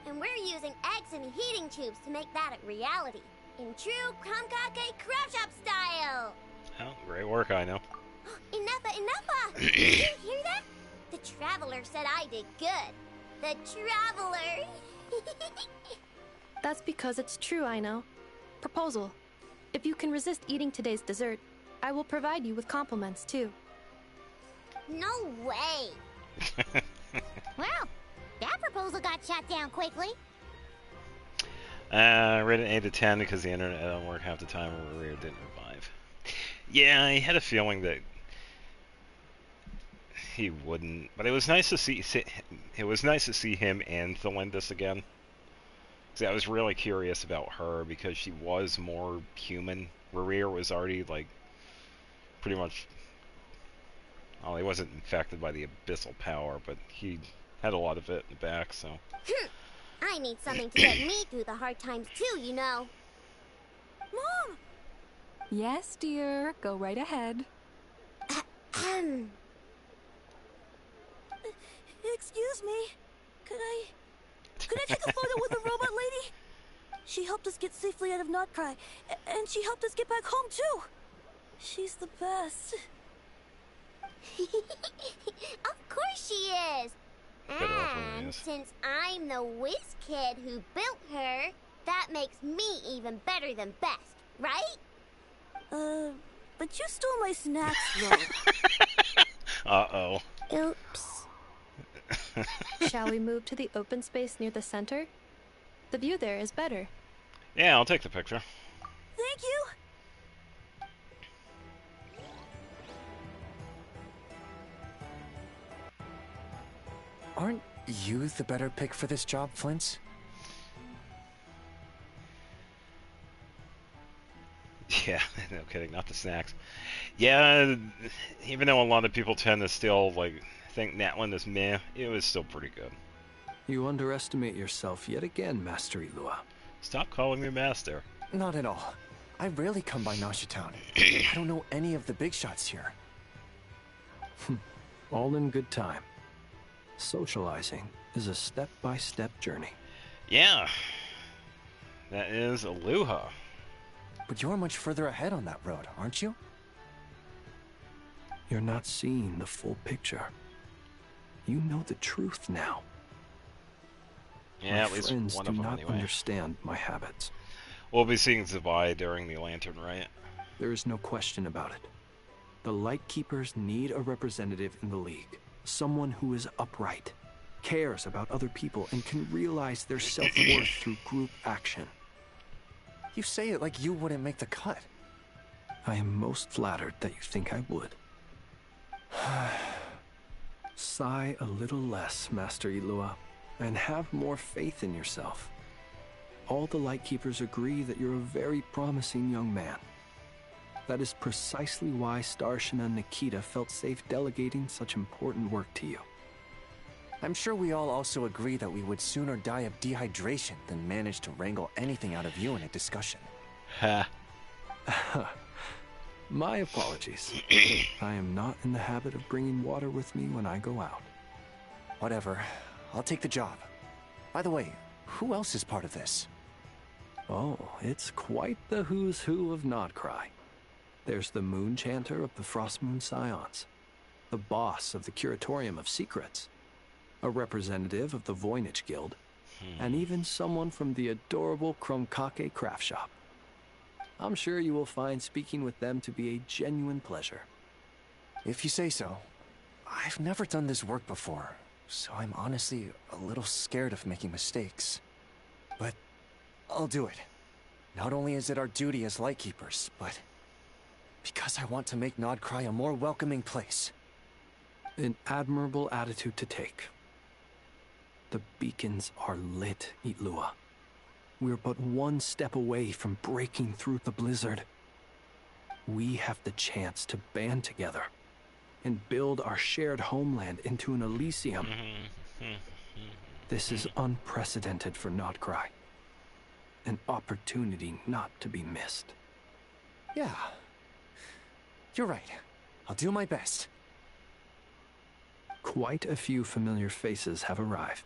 And we're using eggs and heating tubes to make that a reality. In true Kamkake Crab Shop style! Oh, great work, I know. Enough! Did you hear that? The Traveler said I did good. The Traveler! That's because it's true, I know. Proposal. If you can resist eating today's dessert, I will provide you with compliments, too. No way! Well, that proposal got shot down quickly. I rated 8 to 10 because the internet don't work half the time or Maria didn't revive. Yeah, I had a feeling that he wouldn't, but it was nice to see him and Thelindis again. See, I was really curious about her because she was more human. Maria was already like pretty much. Well, he wasn't infected by the abyssal power, but he had a lot of it in the back, so. I need something to get me through the hard times too, you know. Mom! Yes, dear. Go right ahead. Excuse me. Could I take a photo with the robot lady? She helped us get safely out of Notcry, and she helped us get back home too. She's the best. Of course she is. And since I'm the whiz kid who built her, that makes me even better than best, right? But you stole my snacks, though. Uh-oh. Oops. Shall we move to the open space near the center? The view there is better. Yeah, I'll take the picture. Thank you. Aren't you the better pick for this job, Flint's? Yeah, no kidding, not the snacks. Yeah, even though a lot of people tend to still like think Natlin is meh, it was still pretty good. You underestimate yourself yet again, Master Ilua. Stop calling me master. Not at all. I rarely come by Nasha Town. I don't know any of the big shots here. All in good time. Socializing is a step-by-step journey. Yeah. That is Aluha. But you're much further ahead on that road, aren't you? You're not seeing the full picture. You know the truth now. Yeah, my at least friends one do of them not anyway. understand my habits. We'll be seeing Zabai during the Lantern Riot. There is no question about it. The Lightkeepers need a representative in the League. Someone who is upright, cares about other people, and can realize their self-worth through group action. You say it like you wouldn't make the cut. I am most flattered that you think I would. Sigh a little less, Master Ilua, and have more faith in yourself. All the Lightkeepers agree that you're a very promising young man. That is precisely why Starshina and Nikita felt safe delegating such important work to you. I'm sure we all also agree that we would sooner die of dehydration than manage to wrangle anything out of you in a discussion. Ha. My apologies. I am not in the habit of bringing water with me when I go out. Whatever. I'll take the job. By the way, who else is part of this? Oh, it's quite the who's who of Nodcry. There's the Moon Chanter of the Frostmoon Scions, the boss of the Curatorium of Secrets, a representative of the Voynich Guild, and even someone from the adorable Krumkake craft shop. I'm sure you will find speaking with them to be a genuine pleasure. If you say so. I've never done this work before, so I'm honestly a little scared of making mistakes. But I'll do it. Not only is it our duty as Lightkeepers, but because I want to make Nodcry a more welcoming place. An admirable attitude to take. The beacons are lit, Itlua. We're but one step away from breaking through the blizzard. We have the chance to band together and build our shared homeland into an Elysium. This is unprecedented for Nodcry. An opportunity not to be missed. Yeah. You're right. I'll do my best. Quite a few familiar faces have arrived.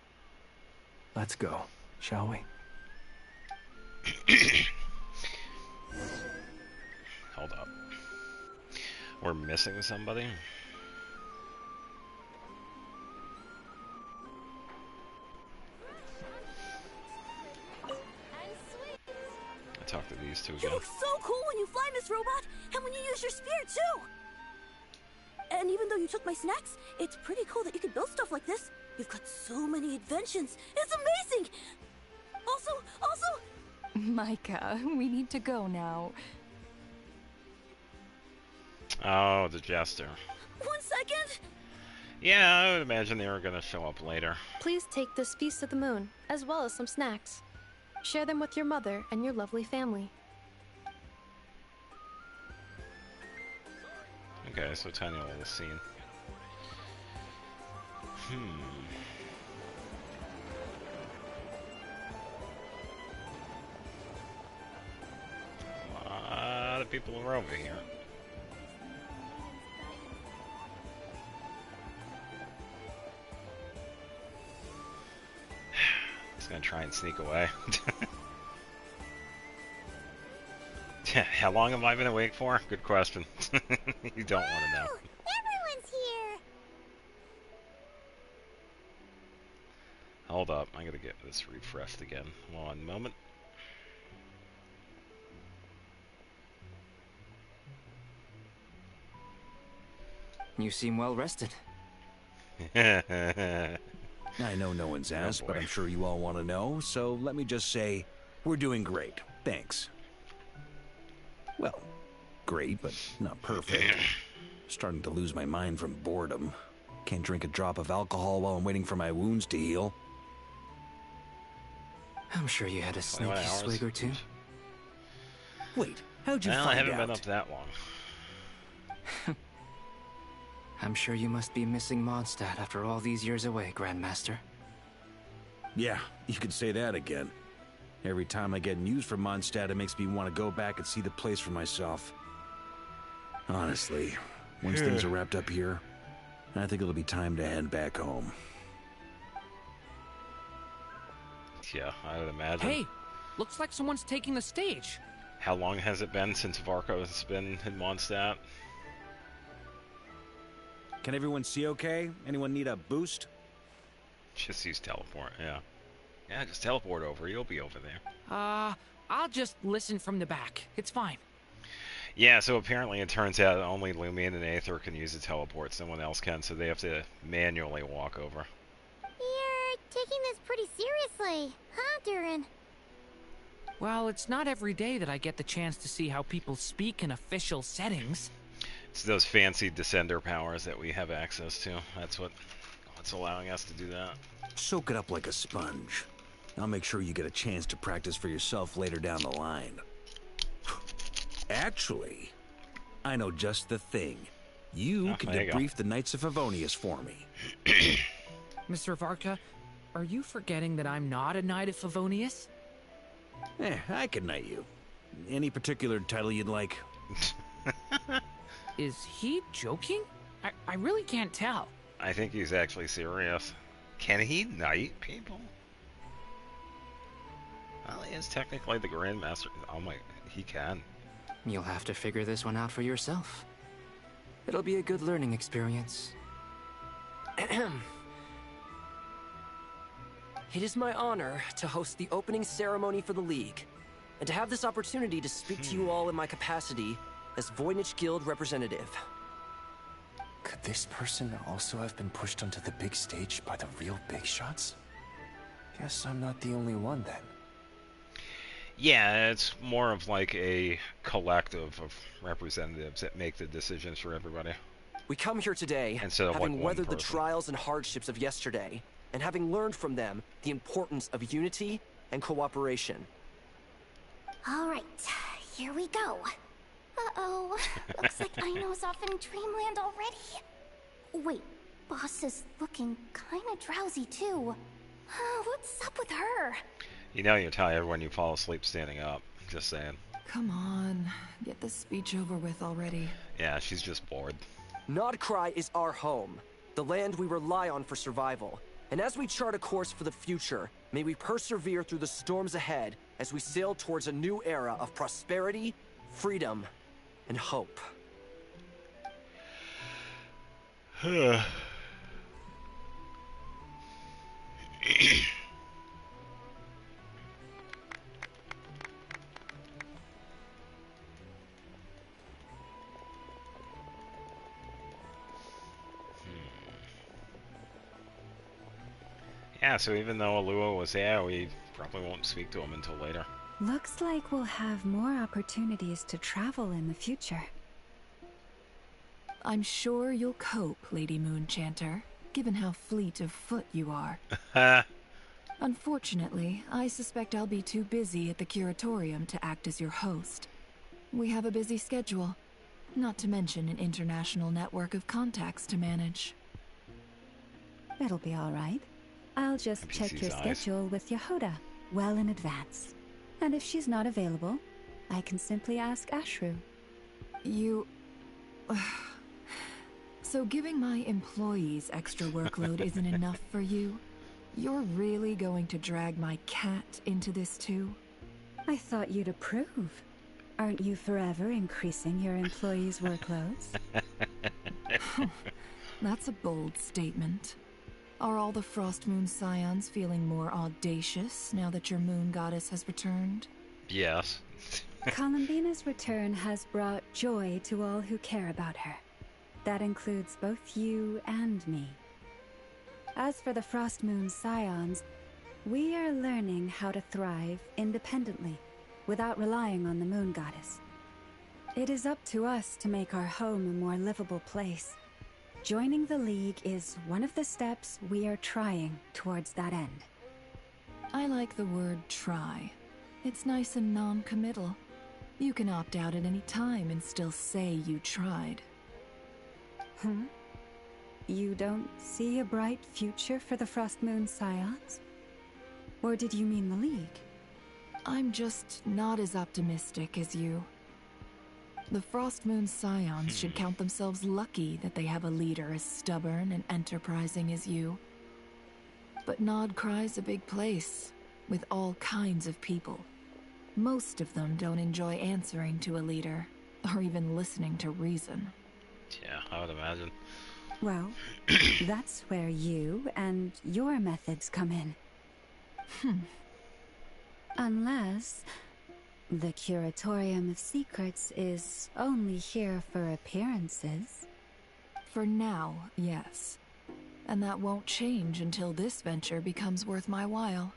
Let's go, shall we? Hold up. We're missing somebody? I talked to these two You again. look so cool when you fly, Miss Robot, and when you use your spear, too! And even though you took my snacks, it's pretty cool that you can build stuff like this. You've got so many inventions. It's amazing! Also... Micah, we need to go now. Oh, the jester. 1 second! Yeah, I would imagine they were gonna show up later. Please take this Feast of the Moon, as well as some snacks. Share them with your mother and your lovely family. Okay, so tiny little scene. A lot of people are over here. Just gonna try and sneak away. How long have I been awake for? Good question. You don't want to know. Everyone's here. Hold up, I gotta get this refreshed again. 1 moment. You seem well rested. I know no one's asked, but I'm sure you all want to know, so let me just say, we're doing great. Thanks. Well, great, but not perfect. Starting to lose my mind from boredom. Can't drink a drop of alcohol while I'm waiting for my wounds to heal. I'm sure you had a sneaky swig or two. Wait, how'd you Well, find I haven't out? been up that long. I'm sure you must be missing Mondstadt after all these years away, Grandmaster. Yeah, you could say that again. Every time I get news from Mondstadt, it makes me want to go back and see the place for myself. Honestly, once things are wrapped up here, I think it'll be time to head back home. Yeah, I would imagine. Hey, looks like someone's taking the stage. How long has it been since Varco has been in Mondstadt? Can everyone see okay? Anyone need a boost? Just use teleport, yeah. Yeah, just teleport over. You'll be over there. I'll just listen from the back. It's fine. Yeah, so apparently it turns out only Lumion and Aether can use the teleport. Someone else can, so they have to manually walk over. You're taking this pretty seriously, huh, Durin? Well, it's not every day that I get the chance to see how people speak in official settings. It's those fancy descender powers that we have access to. That's what's allowing us to do that. Soak it up like a sponge. I'll make sure you get a chance to practice for yourself later down the line. Actually, I know just the thing. You can there you go. debrief the Knights of Favonius for me. Mr. Varka, are you forgetting that I'm not a Knight of Favonius? I can knight you. Any particular title you'd like? Is he joking? I really can't tell. I think he's actually serious. Can he knight people? Well, he is technically the Grandmaster. Oh my, he can. You'll have to figure this one out for yourself. It'll be a good learning experience. It is my honor to host the opening ceremony for the League, and to have this opportunity to speak to you all in my capacity as Voynich Guild representative. Could this person also have been pushed onto the big stage by the real big shots? Guess I'm not the only one then. Yeah, it's more of like a collective of representatives that make the decisions for everybody. We come here today, Instead of having like one weathered the person. trials and hardships of yesterday, and having learned from them the importance of unity and cooperation. All right, here we go. Uh-oh. Looks like Aino's off in dreamland already. Wait, Boss is looking kinda drowsy too. What's up with her? You know you're tired when you fall asleep standing up. Just saying. Come on, get this speech over with already. Yeah, she's just bored. Nodcry is our home, the land we rely on for survival. And as we chart a course for the future, may we persevere through the storms ahead as we sail towards a new era of prosperity, freedom, and hope. Yeah, so even though Alua was there, we probably won't speak to him until later. Looks like we'll have more opportunities to travel in the future. I'm sure you'll cope, Lady Moonchanter, given how fleet of foot you are. Unfortunately, I suspect I'll be too busy at the Curatorium to act as your host. We have a busy schedule, not to mention an international network of contacts to manage. It'll be all right. I'll just check your schedule with Yehoda well in advance. And if she's not available, I can simply ask Ashru. You... So giving my employees extra workload isn't enough for you? You're really going to drag my cat into this too? I thought you'd approve. Aren't you forever increasing your employees' workloads? That's a bold statement. Are all the Frost Moon Scions feeling more audacious now that your moon goddess has returned? Yes. Columbina's return has brought joy to all who care about her. That includes both you and me. As for the Frost Moon Scions, we are learning how to thrive independently, without relying on the moon goddess. It is up to us to make our home a more livable place. Joining the League is one of the steps we are trying towards that end. I like the word try. It's nice and non-committal. You can opt out at any time and still say you tried. You don't see a bright future for the Frost Moon Scions? Or did you mean the League? I'm just not as optimistic as you. The Frost Moon Scions should count themselves lucky that they have a leader as stubborn and enterprising as you. But Nodcry's a big place, with all kinds of people. Most of them don't enjoy answering to a leader, or even listening to reason. Yeah, I would imagine. Well, that's where you and your methods come in. Unless the Curatorium of Secrets is only here for appearances. For now, yes. And that won't change until this venture becomes worth my while.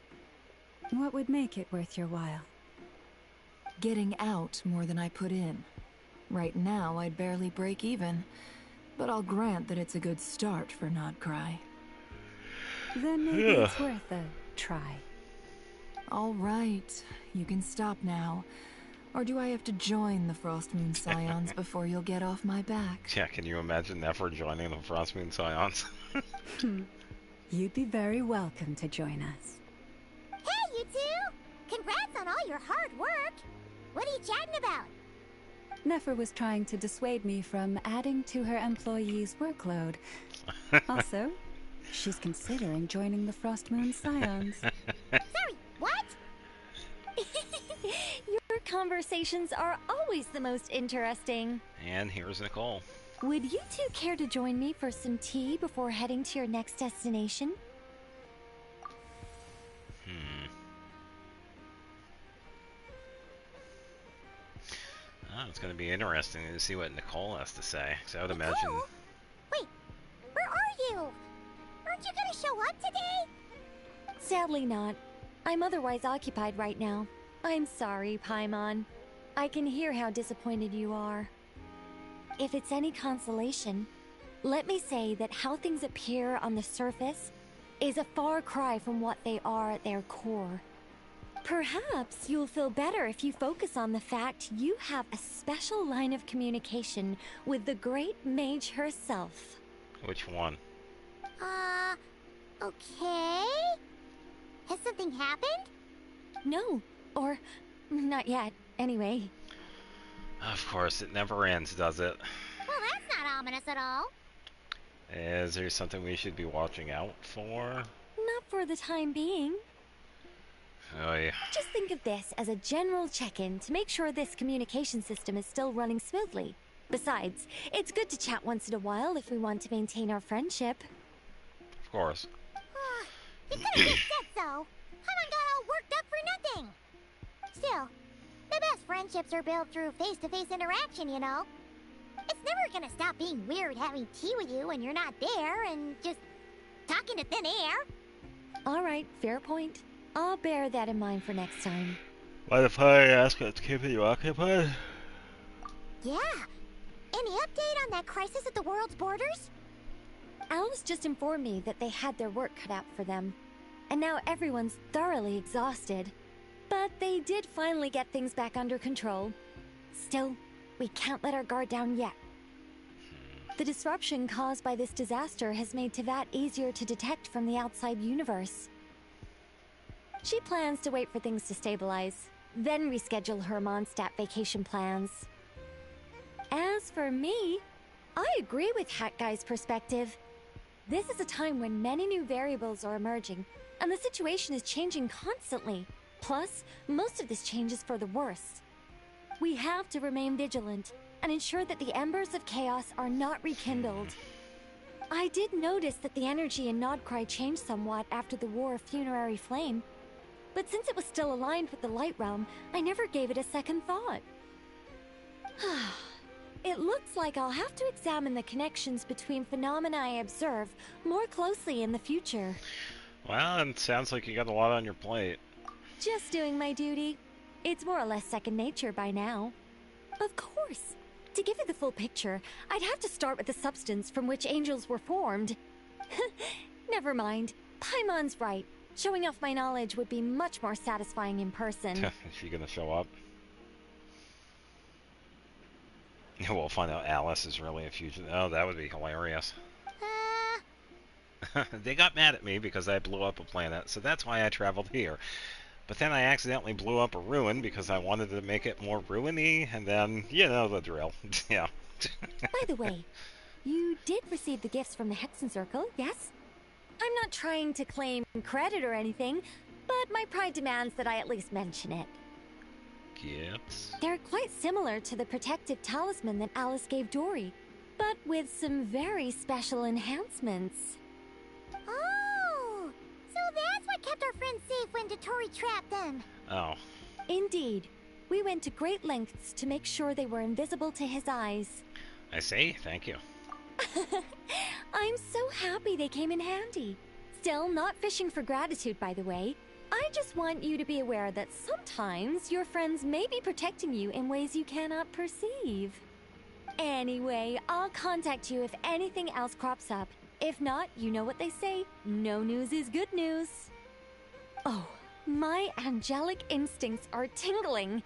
What would make it worth your while? Getting out more than I put in. Right now, I'd barely break even, but I'll grant that it's a good start for Nodcry. Then maybe it's worth a try. All right, you can stop now. Or do I have to join the Frost Moon Scions before you'll get off my back? Yeah, can you imagine never joining the Frost Moon Scions? You'd be very welcome to join us. Hey, you two! Congrats on all your hard work! What are you chatting about? Nefer was trying to dissuade me from adding to her employees' workload. Also, she's considering joining the Frost Moon Scions. Sorry, what? Your conversations are always the most interesting. And here's Nicole. Would you two care to join me for some tea before heading to your next destination? Oh, it's going to be interesting to see what Nicole has to say. So I would imagine. Wait, where are you? Aren't you gonna show up today? Sadly not. I'm otherwise occupied right now. I'm sorry, Paimon. I can hear how disappointed you are. If it's any consolation, let me say that how things appear on the surface is a far cry from what they are at their core. Perhaps you'll feel better if you focus on the fact you have a special line of communication with the great mage herself. Which one? Okay. Has something happened? No, or not yet, anyway. Of course, it never ends, does it? Well, that's not ominous at all. Is there something we should be watching out for? Not for the time being. Oh, yeah. Just think of this as a general check-in to make sure this communication system is still running smoothly. Besides, it's good to chat once in a while if we want to maintain our friendship. Of course. You could have just said so. Haven't got all worked up for nothing. Still, the best friendships are built through face-to-face interaction, you know. It's never gonna stop being weird having tea with you when you're not there and just talking to thin air. All right, fair point. I'll bear that in mind for next time. What if I ask what's keeping you occupied? Yeah. Any update on that crisis at the world's borders? Alice just informed me that they had their work cut out for them. And now everyone's thoroughly exhausted. But they did finally get things back under control. Still, we can't let our guard down yet. The disruption caused by this disaster has made Teyvat easier to detect from the outside universe. She plans to wait for things to stabilize, then reschedule her Mondstadt vacation plans. As for me, I agree with Hat Guy's perspective. This is a time when many new variables are emerging, and the situation is changing constantly. Plus, most of this change is for the worse. We have to remain vigilant and ensure that the embers of chaos are not rekindled. I did notice that the energy in Nodcry changed somewhat after the War of Funerary Flame, but since it was still aligned with the Light Realm, I never gave it a second thought. It looks like I'll have to examine the connections between phenomena I observe more closely in the future. Well, it sounds like you got a lot on your plate. Just doing my duty. It's more or less second nature by now. Of course. To give you the full picture, I'd have to start with the substance from which angels were formed. Never mind. Paimon's right. Showing off my knowledge would be much more satisfying in person. Is she gonna show up? We'll find out Alice is really a fugitive. Oh, that would be hilarious. They got mad at me because I blew up a planet, so that's why I traveled here. But then I accidentally blew up a ruin because I wanted to make it more ruiny, and then, you know the drill. Yeah. By the way, you did receive the gifts from the Hexen Circle, yes? I'm not trying to claim credit or anything, but my pride demands that I at least mention it. Gifts? They're quite similar to the protective talisman that Alice gave Dory, but with some very special enhancements. Oh, so that's what kept our friends safe when Dory trapped them. Oh. Indeed. We went to great lengths to make sure they were invisible to his eyes. I see. Thank you. I'm so happy they came in handy. Still, not fishing for gratitude, by the way. I just want you to be aware that sometimes your friends may be protecting you in ways you cannot perceive. Anyway, I'll contact you if anything else crops up. If not, you know what they say, no news is good news. Oh, my angelic instincts are tingling.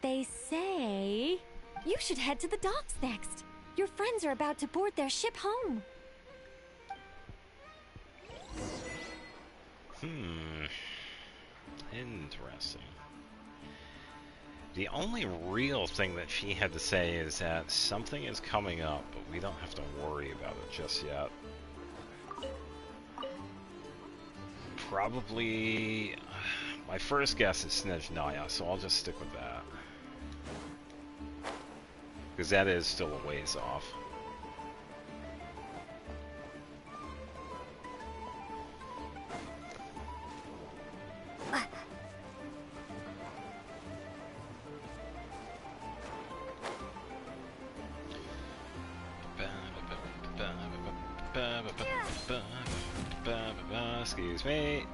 They say you should head to the docks next. Your friends are about to board their ship home. Interesting. The only real thing that she had to say is that something is coming up, but we don't have to worry about it just yet. Probably... my first guess is Snezhnaya, so I'll just stick with that. Because that is still a ways off. Excuse me.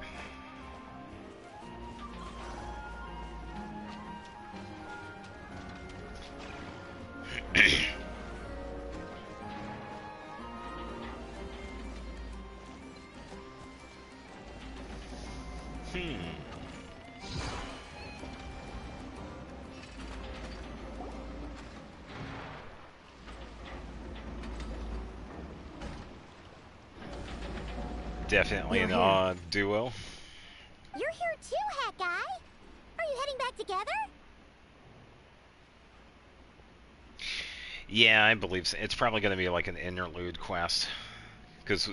Definitely an odd duo. You're here too, Hat Guy. Are you heading back together? Yeah, I believe so. It's probably going to be like an interlude quest. Because,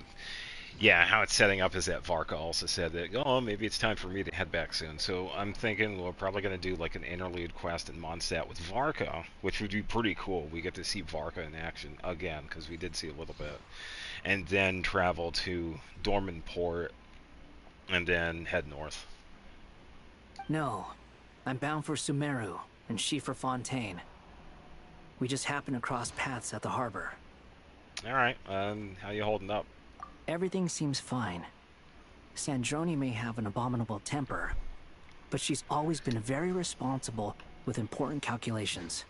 yeah, how it's setting up is that Varka also said that, oh, maybe it's time for me to head back soon. So I'm thinking we're probably going to do like an interlude quest in Mondstadt with Varka, which would be pretty cool. We get to see Varka in action again, because we did see a little bit. And then travel to Dormanport, and then head north. No, I'm bound for Sumeru, and she for Fontaine. We just happened to cross paths at the harbor. Alright, how you holding up? Everything seems fine. Sandrone may have an abominable temper, but she's always been very responsible with important calculations,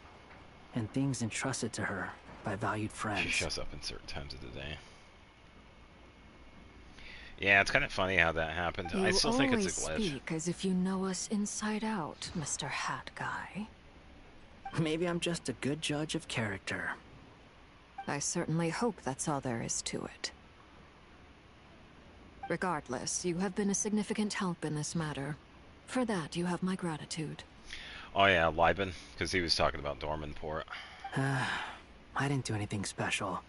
and things entrusted to her by valued friends. She shows up in certain times of the day. Yeah, it's kind of funny how that happened. I still think it's a glitch. You always speak as if you know us inside out, Mr. Hat Guy. Maybe I'm just a good judge of character. I certainly hope that's all there is to it. Regardless, you have been a significant help in this matter. For that, you have my gratitude. Oh yeah, Liben, because he was talking about Dormanport. I didn't do anything special.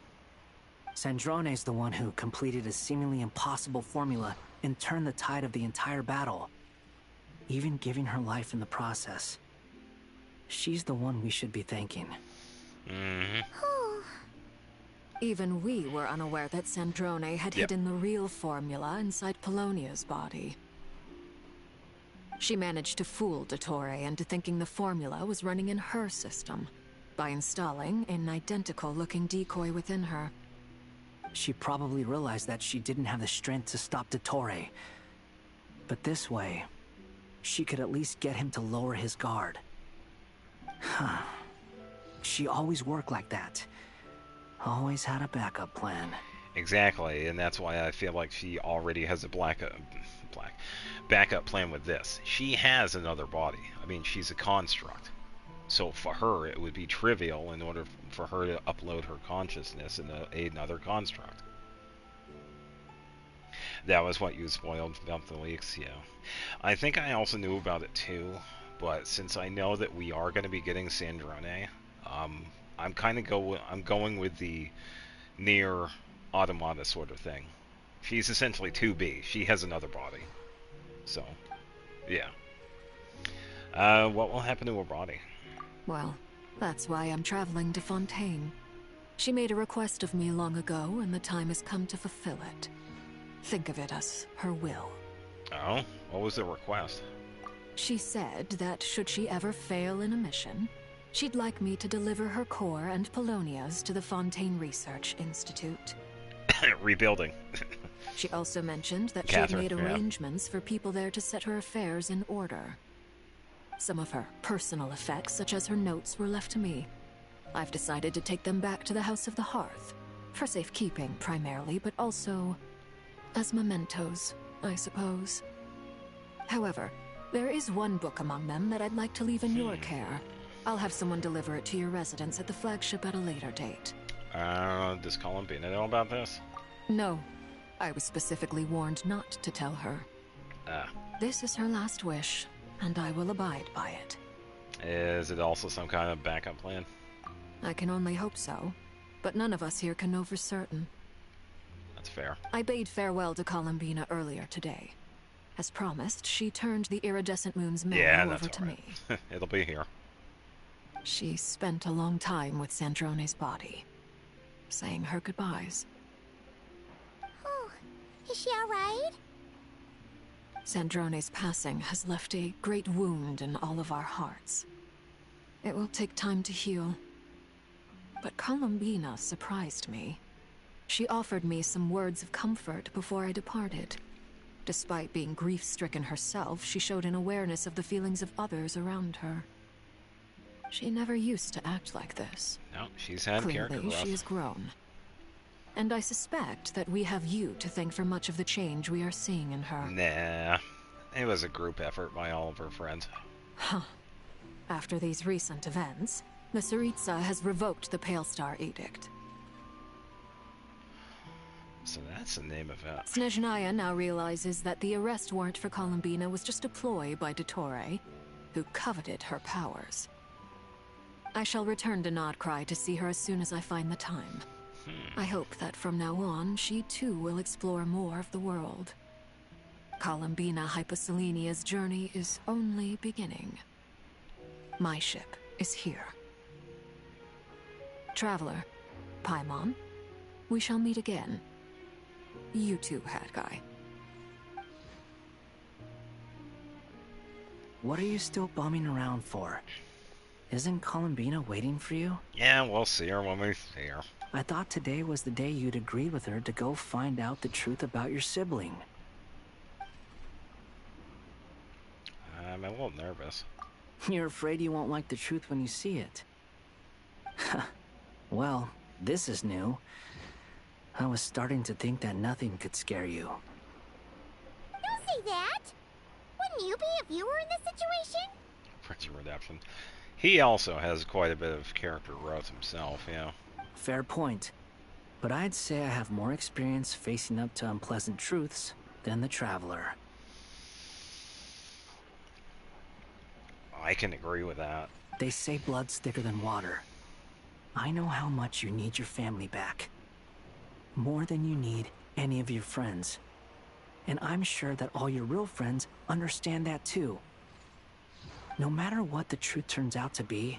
Sandrone's the one who completed a seemingly impossible formula and turned the tide of the entire battle, even giving her life in the process. She's the one we should be thanking. Even we were unaware that Sandrone had hidden the real formula inside Polonia's body. She managed to fool Dottore into thinking the formula was running in her system by installing an identical-looking decoy within her. She probably realized that she didn't have the strength to stop Dottore. But this way, she could at least get him to lower his guard. She always worked like that. Always had a backup plan. Exactly, and that's why I feel like she already has a backup plan with this. She has another body. I mean, she's a construct. So for her, it would be trivial in order for her to upload her consciousness in another construct. That was what you spoiled about the leaks, yeah. I think I also knew about it too, but since I know that we are going to be getting Sandrone, I'm going with the near automata sort of thing. She's essentially 2B. She has another body. So, yeah. What will happen to her body? Well, that's why I'm traveling to Fontaine. She made a request of me long ago, and the time has come to fulfill it. Think of it as her will. Oh? What was the request? She said that should she ever fail in a mission, she'd like me to deliver her core and Polonia's to the Fontaine Research Institute. Rebuilding. She also mentioned that she'd made arrangements for people there to set her affairs in order. Some of her personal effects, such as her notes, were left to me. I've decided to take them back to the House of the Hearth, for safekeeping primarily, but also as mementos, I suppose. However, there is one book among them that I'd like to leave in your care. I'll have someone deliver it to your residence at the flagship at a later date. Does Columbina know about this? No. I was specifically warned not to tell her. This is her last wish, and I will abide by it. Is it also some kind of backup plan? I can only hope so, but none of us here can know for certain. That's fair. I bade farewell to Columbina earlier today. As promised, she turned the iridescent moon's marrow over to me. It'll be here. She spent a long time with Sandrone's body, saying her goodbyes. Oh, is she alright? Sandrone's passing has left a great wound in all of our hearts. It will take time to heal. But Columbina surprised me. She offered me some words of comfort before I departed. Despite being grief-stricken herself, she showed an awareness of the feelings of others around her. She never used to act like this. No, she's had character Clearly, growth. she has grown. And I suspect that we have you to thank for much of the change we are seeing in her. Nah. It was a group effort by all of her friends. Huh. After these recent events, the Tsaritsa has revoked the Pale Star Edict. So that's the name of it. Snezhnaya now realizes that the arrest warrant for Columbina was just a ploy by Dottore, who coveted her powers. I shall return to Nodcry to see her as soon as I find the time. I hope that from now on, she too will explore more of the world. Columbina Hyposelenia's journey is only beginning. My ship is here. Traveler, Paimon, we shall meet again. You too, Hat Guy. What are you still bumming around for? Isn't Columbina waiting for you? Yeah, we'll see her when we see her. I thought today was the day you'd agree with her to go find out the truth about your sibling. I'm a little nervous. You're afraid you won't like the truth when you see it. Well, this is new. I was starting to think that nothing could scare you. Don't say that! Wouldn't you be if you were in this situation? Prince of Redemption. He also has quite a bit of character growth himself, yeah. Fair point. But I'd say I have more experience facing up to unpleasant truths than the Traveler. I can agree with that. They say blood's thicker than water. I know how much you need your family back. More than you need any of your friends. And I'm sure that all your real friends understand that too. No matter what the truth turns out to be,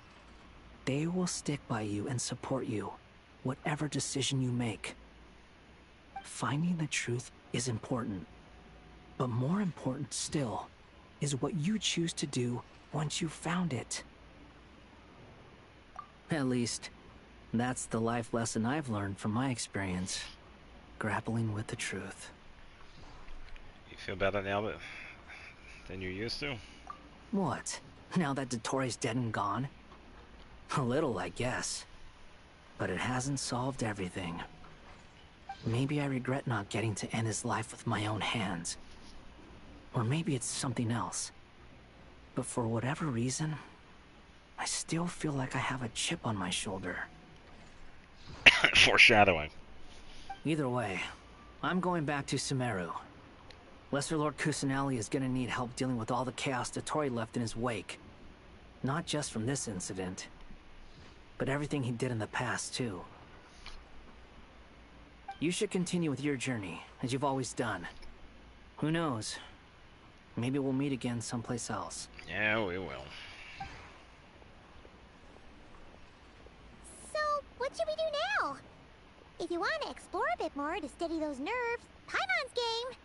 they will stick by you and support you, whatever decision you make. Finding the truth is important. But more important still is what you choose to do once you've found it. At least, that's the life lesson I've learned from my experience, grappling with the truth. You feel better now than you used to? What? Now that Dottore's dead and gone? A little, I guess. But it hasn't solved everything. Maybe I regret not getting to end his life with my own hands. Or maybe it's something else. But for whatever reason, I still feel like I have a chip on my shoulder. Foreshadowing. Either way, I'm going back to Sumeru. Lesser Lord Kusanali is gonna need help dealing with all the chaos Dottore left in his wake. Not just from this incident, but everything he did in the past, too. You should continue with your journey, as you've always done. Who knows? Maybe we'll meet again someplace else. Yeah, we will. So, what should we do now? If you want to explore a bit more to steady those nerves, Paimon's game!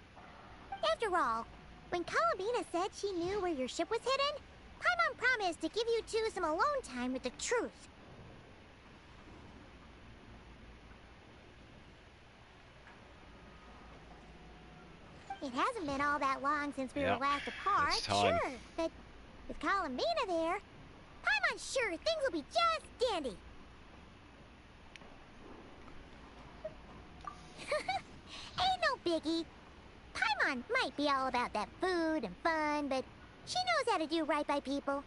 After all, when Columbina said she knew where your ship was hidden, Paimon promised to give you two some alone time with the truth. It hasn't been all that long since we were last apart, it's time. sure, but with Columbina there, Paimon's sure things will be just dandy. Ain't no biggie. Paimon might be all about that food and fun, but she knows how to do right by people.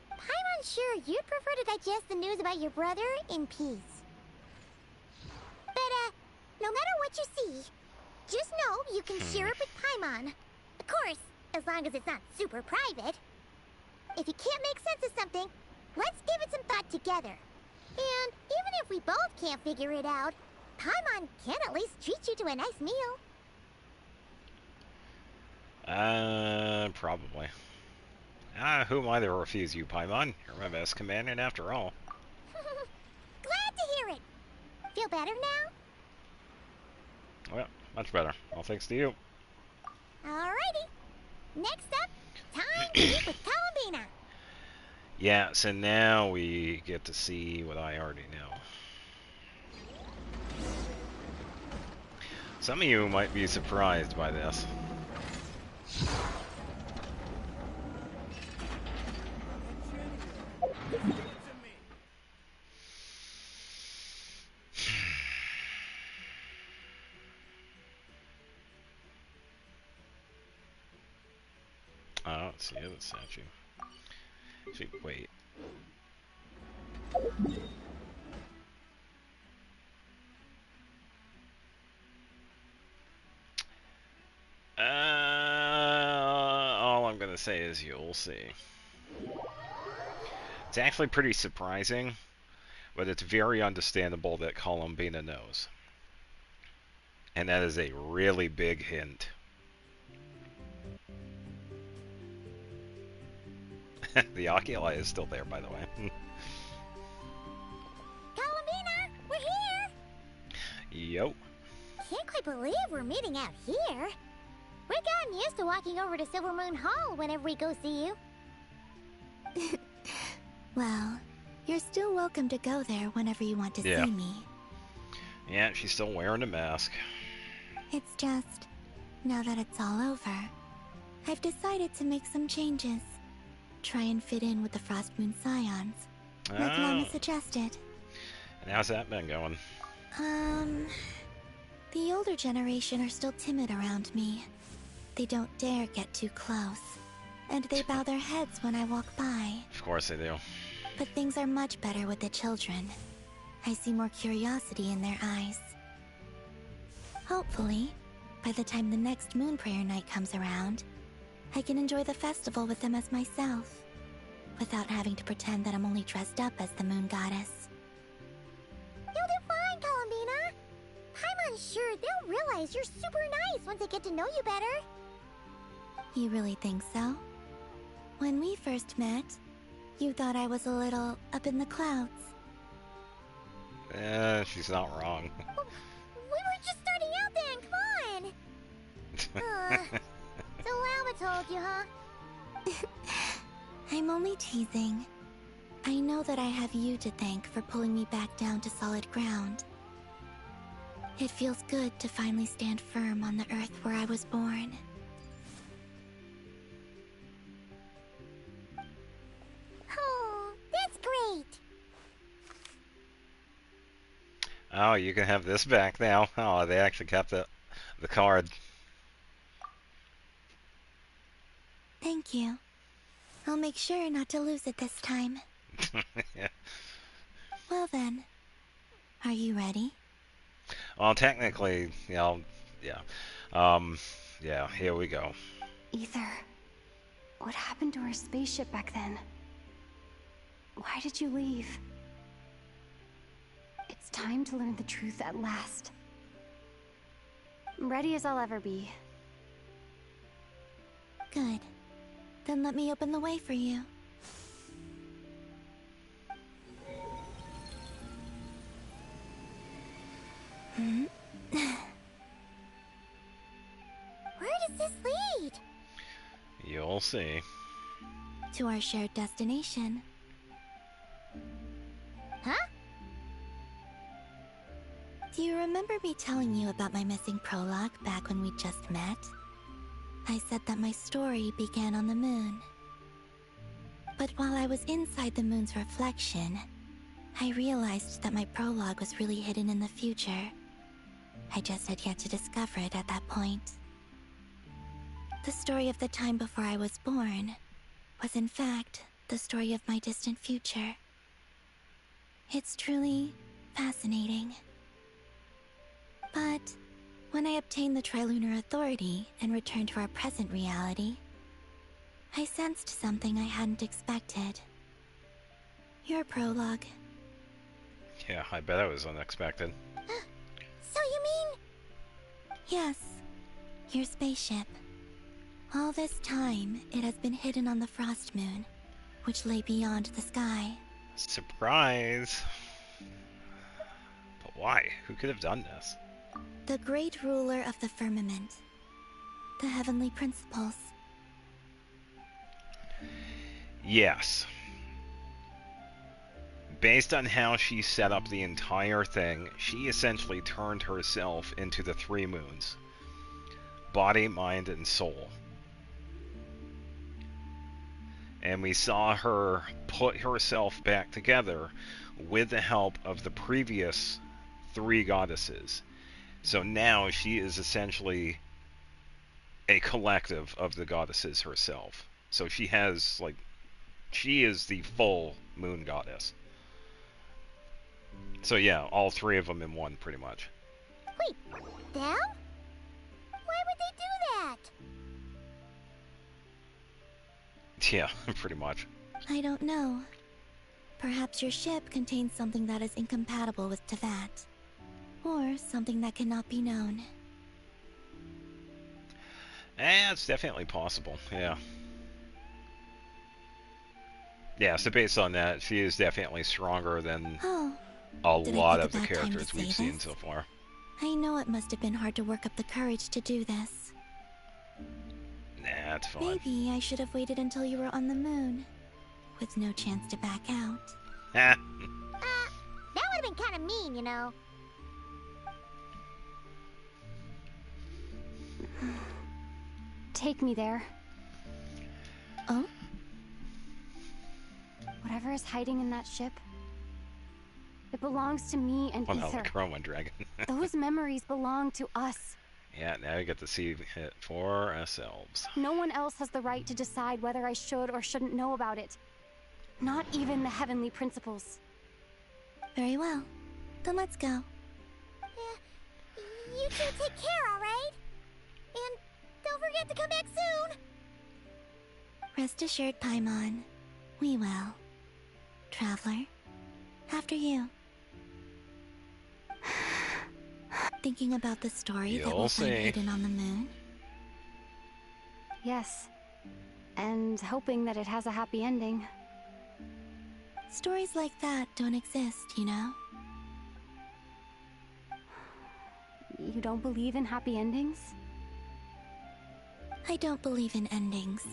Paimon's sure you'd prefer to digest the news about your brother in peace. But, no matter what you see, just know you can share it with Paimon. Of course, as long as it's not super private. if you can't make sense of something, let's give it some thought together. And even if we both can't figure it out, Paimon can at least treat you to a nice meal. Probably. Who am I to refuse you, Paimon? You're my best companion after all. Glad to hear it. Feel better now? Well, much better. All thanks to you. Alrighty. Next up, time to meet with Columbina. Yeah, so now we get to see what I already know. Some of you might be surprised by this. Let's see the other statue. Wait. All I'm gonna say is you'll see. It's actually pretty surprising, but it's very understandable that Columbina knows. And that is a really big hint. The oculi is still there, by the way. Columbina, we're here! Yo. Can't quite believe we're meeting out here. We've gotten used to walking over to Silver Moon Hall whenever we go see you. Well, you're still welcome to go there whenever you want to see me. Yeah, she's still wearing a mask. It's just, now that it's all over, I've decided to make some changes. Try and fit in with the Frost Moon Scions, like Mama suggested. And how's that been going? The older generation are still timid around me. They don't dare get too close, and they bow their heads when I walk by. Of course they do. But things are much better with the children. I see more curiosity in their eyes. Hopefully, by the time the next Moon Prayer night comes around, I can enjoy the festival with them as myself, without having to pretend that I'm only dressed up as the Moon Goddess. You'll do fine, Columbina. Paimon's sure they'll realize you're super nice once they get to know you better. You really think so? When we first met, you thought I was a little up in the clouds. She's not wrong. We were just starting out then, come on! So Lama told you, huh? I'm only teasing. I know that I have you to thank for pulling me back down to solid ground. It feels good to finally stand firm on the earth where I was born. Oh, that's great! Oh, you can have this back now. Oh, they actually kept the card. Thank you. I'll make sure not to lose it this time. Yeah. Well then, are you ready? Well, technically, yeah. Yeah, here we go. Ether, what happened to our spaceship back then? Why did you leave? It's time to learn the truth at last. Ready as I'll ever be. Good. Then let me open the way for you. Where does this lead? You'll see. To our shared destination. Huh? Do you remember me telling you about my missing prologue back when we just met? I said that my story began on the moon. But while I was inside the moon's reflection, I realized that my prologue was really hidden in the future. I just had yet to discover it at that point. The story of the time before I was born was in fact the story of my distant future. It's truly fascinating. But when I obtained the Trilunar Authority and returned to our present reality, I sensed something I hadn't expected. Your prologue. Yeah, I bet it was unexpected. So you mean... Yes, your spaceship. All this time, it has been hidden on the Frost Moon, which lay beyond the sky. Surprise! But why? Who could have done this? The great ruler of the firmament. The heavenly principles. Yes. Based on how she set up the entire thing, she essentially turned herself into the three moons. Body, mind, and soul. And we saw her put herself back together with the help of the previous three goddesses. So now she is essentially a collective of the goddesses herself. So she has, like, she is the full moon goddess. So yeah, all three of them in one, pretty much. Wait, them? Why would they do that? Yeah, pretty much. I don't know. Perhaps your ship contains something that is incompatible with Tevat. Or something that cannot be known. It's definitely possible, yeah. Yeah, so based on that, she is definitely stronger than a lot of the characters we've seen so far. I know it must have been hard to work up the courage to do this. Nah, it's fine. Maybe I should have waited until you were on the moon, with no chance to back out. That would have been kind of mean, you know. Take me there. Oh? Whatever is hiding in that ship, it belongs to me and Well, no, Ether. the Chroma Dragon. Those memories belong to us. Yeah, now we get to see it for ourselves. No one else has the right to decide whether I should or shouldn't know about it. Not even the heavenly principles. Very well. Then let's go. You two take care, alright? And don't forget to come back soon! Rest assured, Paimon. We will. Traveler, after you. Thinking about the story that we'll find hidden on the moon? Yes. And hoping that it has a happy ending. Stories like that don't exist, you know? You don't believe in happy endings? I don't believe in endings.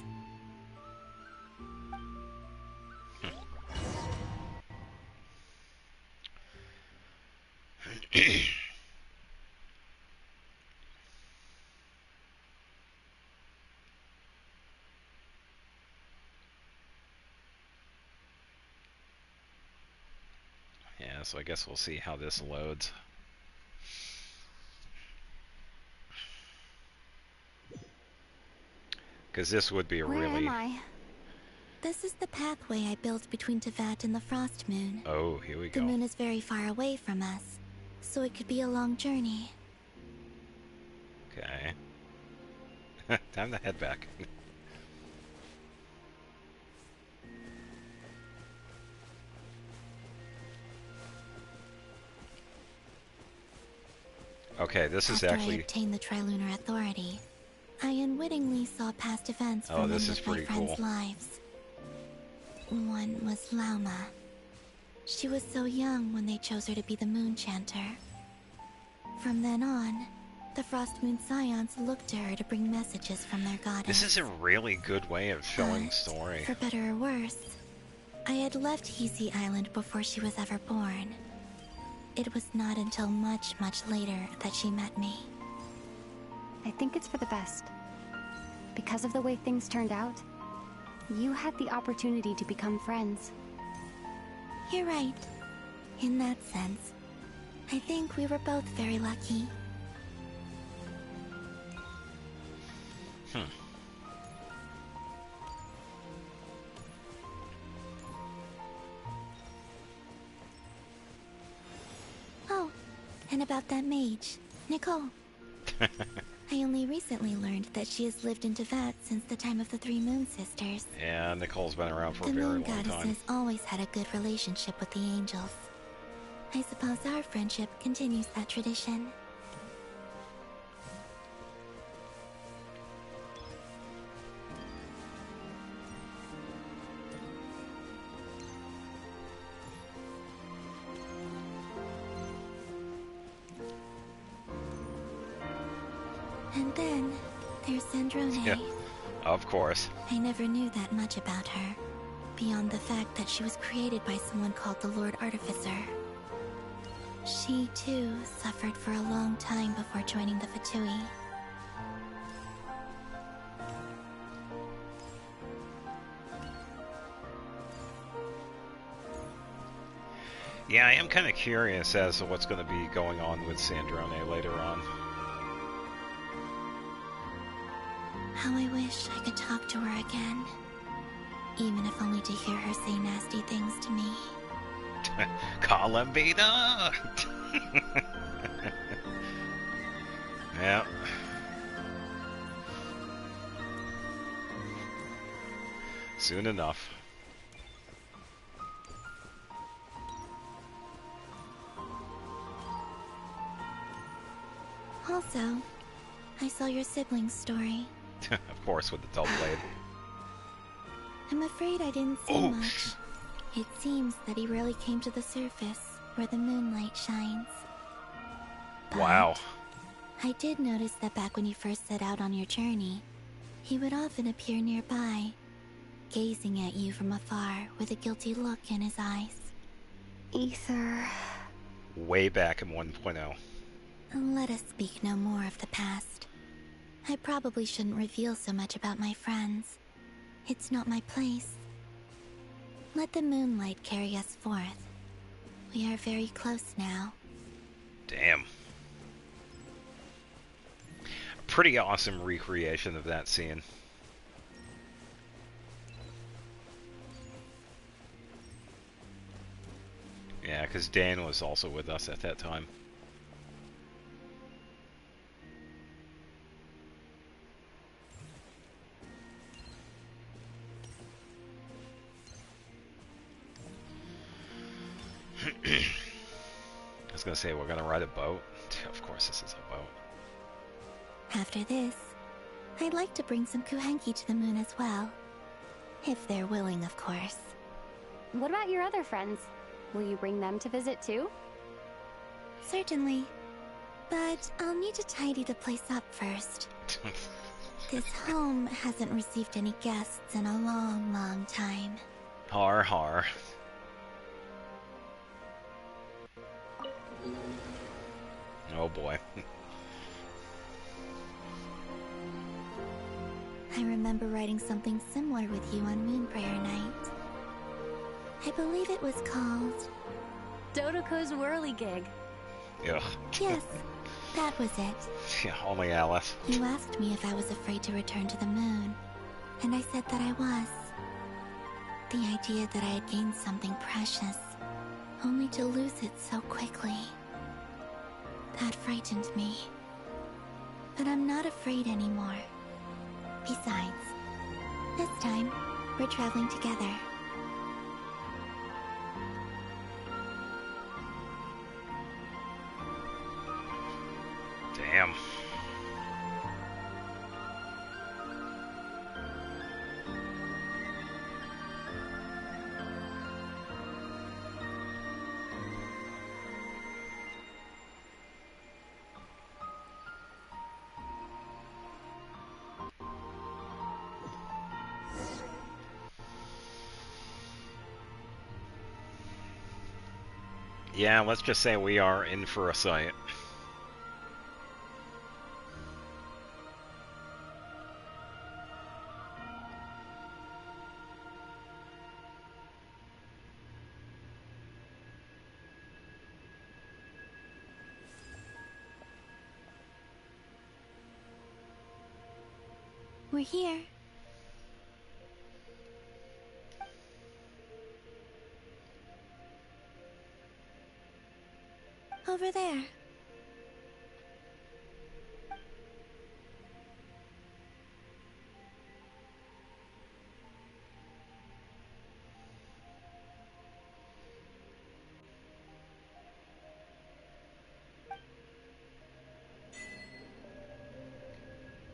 Yeah, so I guess we'll see how this loads. Because this would be a Where really... am I? This is the pathway I built between Tevat and the Frost Moon. Oh, here we go. The moon is very far away from us, so it could be a long journey. Okay. Time to head back. Okay, this is After actually... I obtained the Trilunar Authority, I unwittingly saw past events Oh, from this many is of my pretty friends' cool. lives. One was Lauma. She was so young when they chose her to be the Moon Chanter. From then on, the Frost Moon Scions looked to her to bring messages from their goddess. This is a really good way of showing story. For better or worse, I had left Hisi Island before she was ever born. It was not until much, much later that she met me. I think it's for the best. Because of the way things turned out, you had the opportunity to become friends. You're right. In that sense, I think we were both very lucky. Oh, and about that mage, Nicole. I only recently learned that she has lived in Teyvat since the time of the Three Moon Sisters. Yeah, Nicole's been around for The a very Moon long time. Goddesses always had a good relationship with the angels. I suppose our friendship continues that tradition. And then, there's Sandrone. Yeah, of course. I never knew that much about her, beyond the fact that she was created by someone called the Lord Artificer. She, too, suffered for a long time before joining the Fatui. Yeah, I am kind of curious as to what's going to be going on with Sandrone later on. How I wish I could talk to her again. Even if only to hear her say nasty things to me. Columbina! Yeah. Soon enough. Also, I saw your siblings' story. Of course, with the dull blade. I'm afraid I didn't see much. It seems that he rarely came to the surface, where the moonlight shines. Wow. I did notice that back when you first set out on your journey, he would often appear nearby, gazing at you from afar with a guilty look in his eyes. Ether. Way back in 1.0. Let us speak no more of the past. I probably shouldn't reveal so much about my friends. It's not my place. Let the moonlight carry us forth. We are very close now. Damn. A pretty awesome recreation of that scene. Yeah, because Dan was also with us at that time. I was gonna say, we're gonna ride a boat. Of course this is a boat. After this, I'd like to bring some Kuhenki to the moon as well. If they're willing, of course. What about your other friends? Will you bring them to visit too? Certainly. But I'll need to tidy the place up first. This home hasn't received any guests in a long, long time. Har har. Oh boy. I remember writing something similar with you on Moonprayer Night. I believe it was called... Dodoko's Whirligig. Ugh. Yes, that was it. Yeah, only Alice. You asked me if I was afraid to return to the moon, and I said that I was. The idea that I had gained something precious, only to lose it so quickly. That frightened me. But I'm not afraid anymore. Besides, this time, we're traveling together. Damn. Yeah, let's just say we are in for a sight. We're here. Over there.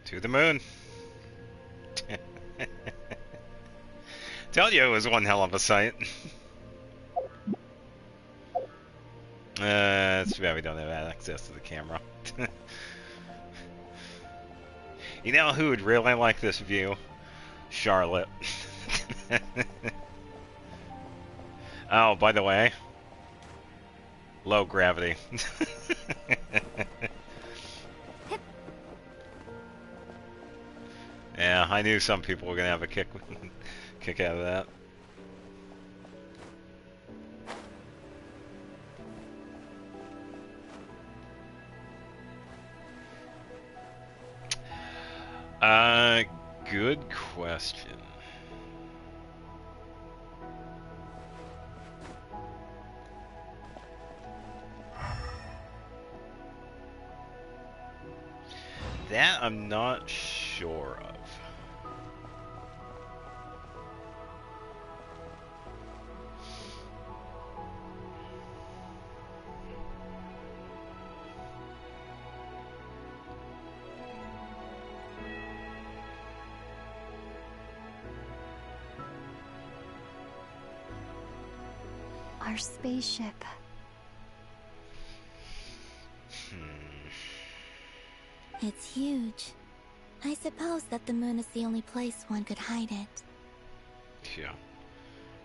To the moon. Tell you it was one hell of a sight. It's too bad we don't have access to the camera. You know who would really like this view? Charlotte. Oh, by the way, low gravity. Yeah, I knew some people were gonna have a kick out of that. Good question. That I'm not sure of. Our spaceship. It's huge. I suppose that the moon is the only place one could hide it. Yeah,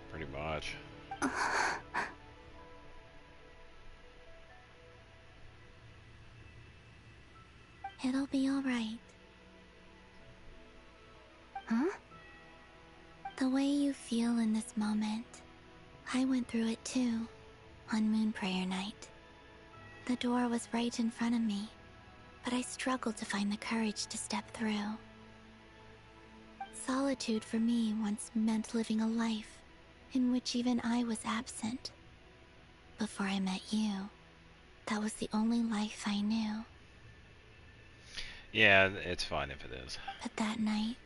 pretty much. It'll be alright. Huh? The way you feel in this moment, I went through it too, on Moon Prayer Night. The door was right in front of me, but I struggled to find the courage to step through. Solitude for me once meant living a life in which even I was absent. Before I met you, that was the only life I knew. Yeah, it's fine if it is. But that night,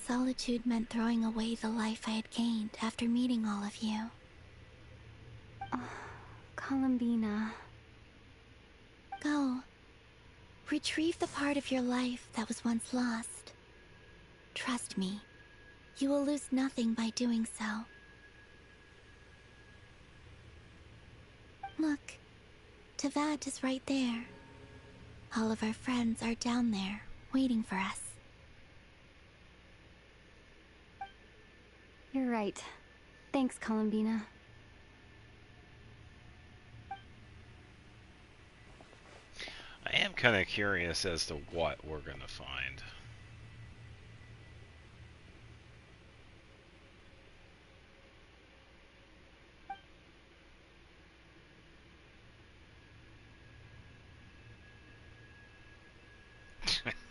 solitude meant throwing away the life I had gained after meeting all of you. Columbina. Go. Retrieve the part of your life that was once lost. Trust me, you will lose nothing by doing so. Look, Tavad is right there. All of our friends are down there, waiting for us. You're right. Thanks, Columbina. I am kind of curious as to what we're gonna find.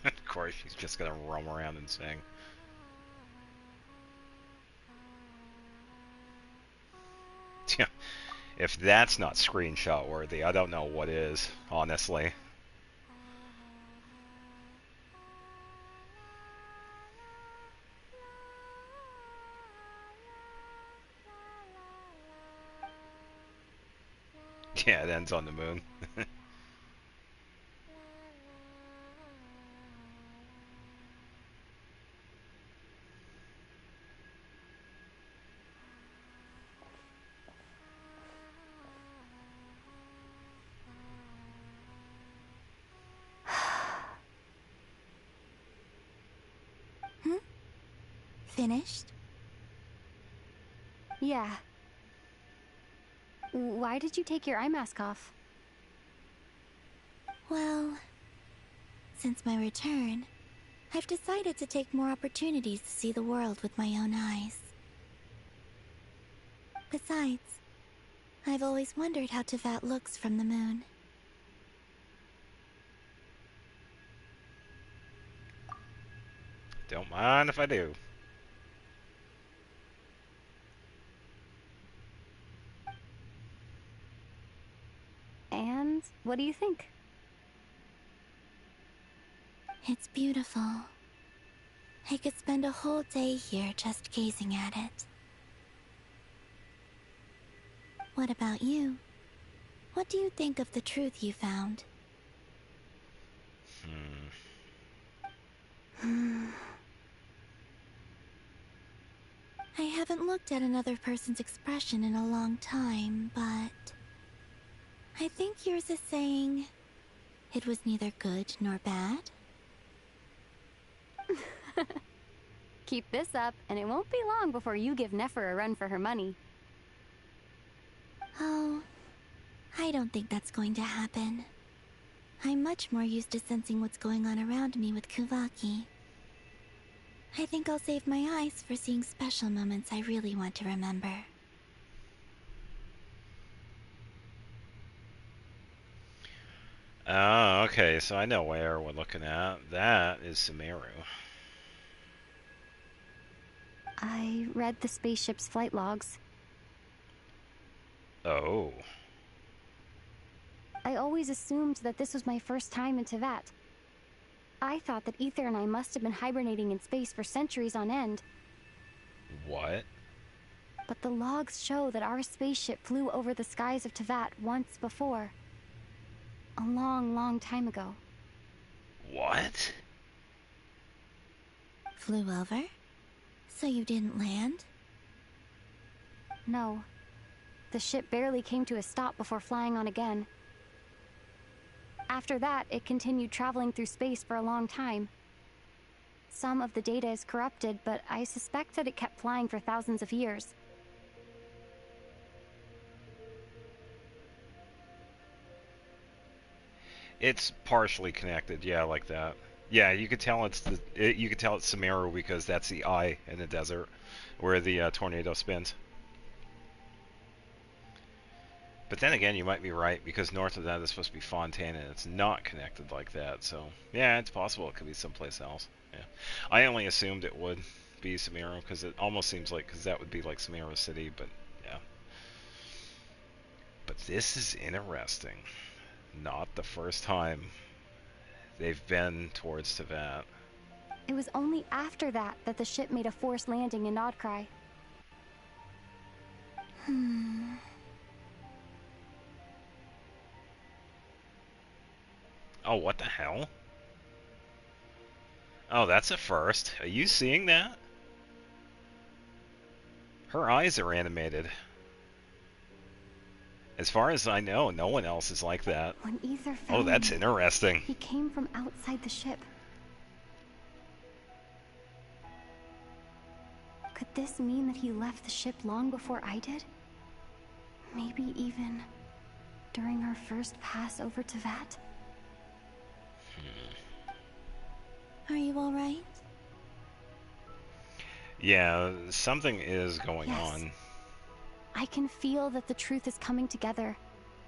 Of course, she's just gonna roam around and sing. Yeah, if that's not screenshot worthy, I don't know what is, honestly. Yeah, it ends on the moon. Finished? Yeah. Why did you take your eye mask off? Well, since my return, I've decided to take more opportunities to see the world with my own eyes. Besides, I've always wondered how Teyvat looks from the moon. Don't mind if I do. And what do you think? It's beautiful. I could spend a whole day here just gazing at it. What about you? What do you think of the truth you found? I haven't looked at another person's expression in a long time, but I think yours is saying it was neither good nor bad. Keep this up, and it won't be long before you give Nefer a run for her money. Oh, I don't think that's going to happen. I'm much more used to sensing what's going on around me with Kuvaki. I think I'll save my eyes for seeing special moments I really want to remember. Oh, okay, so I know where we're looking at. That is Sumeru. I read the spaceship's flight logs. Oh. I always assumed that this was my first time in Tevat. I thought that Ether and I must have been hibernating in space for centuries on end. What? But the logs show that our spaceship flew over the skies of Tevat once before. A long, long time ago. What? Flew over? So you didn't land? No. The ship barely came to a stop before flying on again. After that, it continued traveling through space for a long time. Some of the data is corrupted, but I suspect that it kept flying for thousands of years. It's partially connected, yeah, like that. Yeah, you could tell it's Sumeru because that's the eye in the desert where the tornado spins. But then again, you might be right because north of that is supposed to be Fontaine and it's not connected like that. So yeah, it's possible it could be someplace else. Yeah, I only assumed it would be Sumeru because it almost seems like that would be like Sumeru City, but yeah. But this is interesting. Not the first time they've been towards Tevat. It was only after that that the ship made a forced landing in Nodcry. Oh, what the hell? Oh, that's a first. Are you seeing that? Her eyes are animated. As far as I know, no one else is like that. When Ether found Oh, that's me, interesting. he came from outside the ship. Could this mean that he left the ship long before I did? Maybe even during our first pass over Tevat? Are you alright? Yeah, something is going Yes. on. I can feel that the truth is coming together,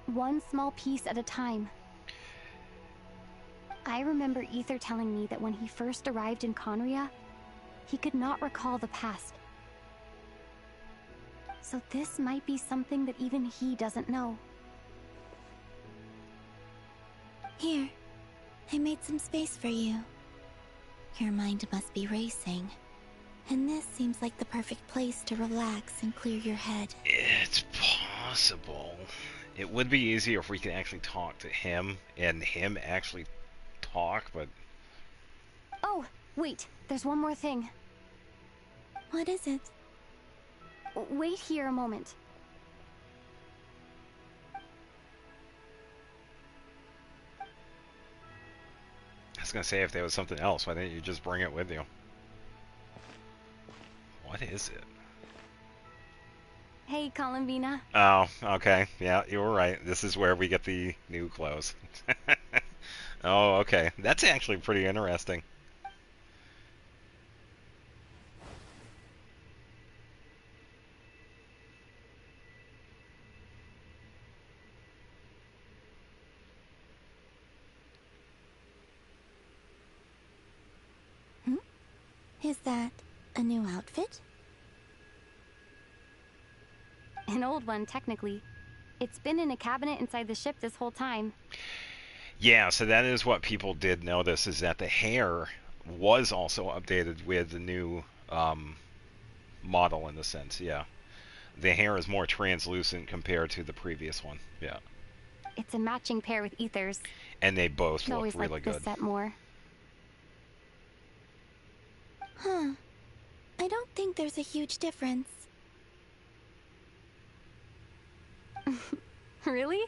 one small piece at a time. I remember Ether telling me that when he first arrived in Conria, he could not recall the past. So this might be something that even he doesn't know. Here, I made some space for you. Your mind must be racing, and this seems like the perfect place to relax and clear your head. It's possible. It would be easier if we could actually talk to him and him actually talk, but Oh, wait, there's one more thing. What is it? Wait here a moment. I was gonna say if there was something else, why didn't you just bring it with you? What is it? Hey, Columbina. Oh, okay. Yeah, you were right. This is where we get the new clothes. Oh, okay. That's actually pretty interesting. Is that a new outfit? An old one, technically. It's been in a cabinet inside the ship this whole time. Yeah, so that is what people did notice, is that the hair was also updated with the new model in a sense, yeah. The hair is more translucent compared to the previous one, yeah. It's a matching pair with Ether's. And they both I'd look always really liked good. this set more. Huh. I don't think there's a huge difference. Really?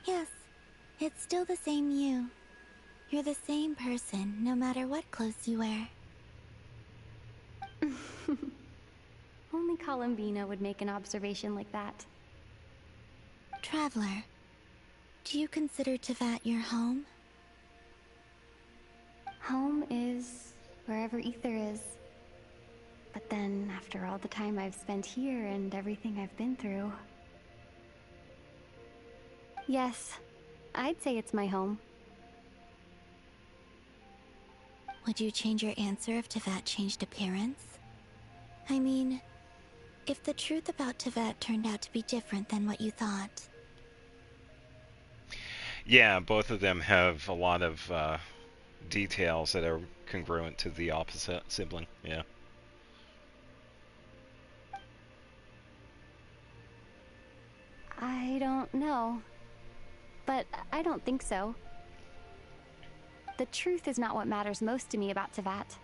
Yes, it's still the same you. You're the same person, no matter what clothes you wear. Only Columbina would make an observation like that. Traveler, do you consider Tevat your home? Home is wherever ether is. But then, after all the time I've spent here and everything I've been through... Yes, I'd say it's my home. Would you change your answer if Tevat changed appearance? I mean, if the truth about Tevat turned out to be different than what you thought. Yeah, both of them have a lot of details that are congruent to the opposite sibling, yeah. I don't know. But I don't think so. The truth is not what matters most to me about Tevat.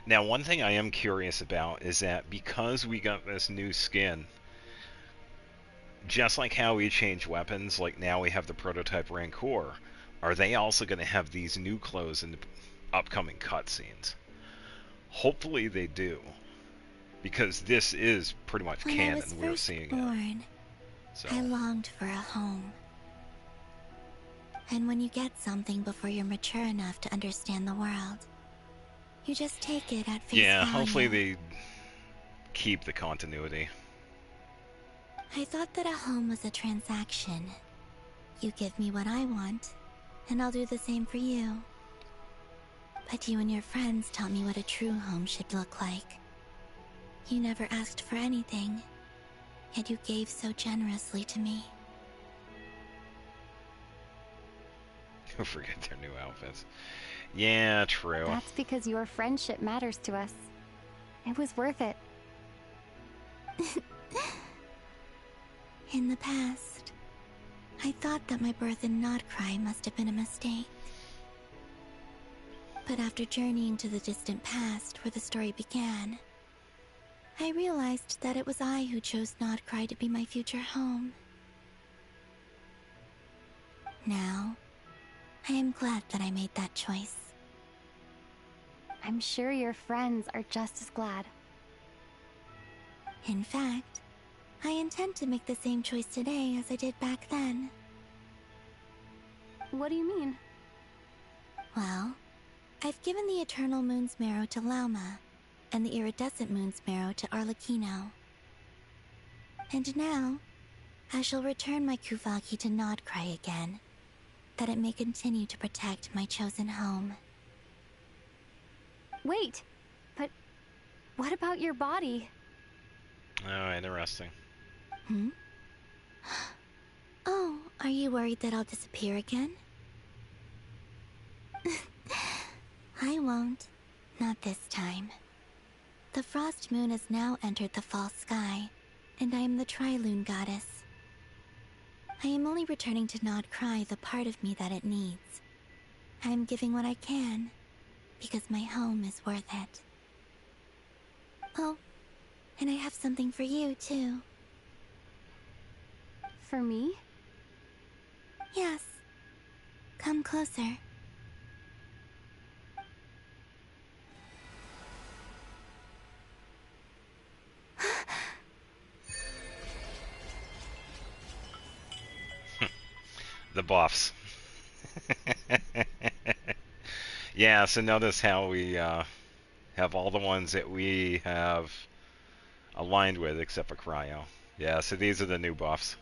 Now, one thing I am curious about is that because we got this new skin, just like how we change weapons, like now we have the prototype Rancor, are they also going to have these new clothes in the upcoming cutscenes? Hopefully they do, because this is pretty much When canon. I was We're first seeing born, it. So. I longed for a home. And when you get something before you're mature enough to understand the world, you just take it at face Yeah, value. hopefully they keep the continuity. I thought that a home was a transaction. You give me what I want, and I'll do the same for you. But you and your friends taught me what a true home should look like. You never asked for anything, yet you gave so generously to me. Forget their new outfits. Yeah, true. That's because your friendship matters to us. It was worth it. In the past, I thought that my birth in Notcry must have been a mistake. But after journeying to the distant past where the story began, I realized that it was I who chose Notcry to be my future home. Now, I am glad that I made that choice. I'm sure your friends are just as glad. In fact, I intend to make the same choice today as I did back then. What do you mean? Well, I've given the Eternal Moon's Marrow to Lauma, and the Iridescent Moon's Marrow to Arlecchino. And now, I shall return my Kuvaki to Nodcry again, that it may continue to protect my chosen home. Wait, but what about your body? Oh, interesting. Hmm? Oh, are you worried that I'll disappear again? I won't. Not this time. The Frost Moon has now entered the fall sky, and I am the Trilune Goddess. I am only returning to Nodcry the part of me that it needs. I am giving what I can, because my home is worth it. Oh, and I have something for you, too. For me? Yes. Come closer. The buffs. Yeah, so notice how we have all the ones that we have aligned with except for Cryo. Yeah, so these are the new buffs.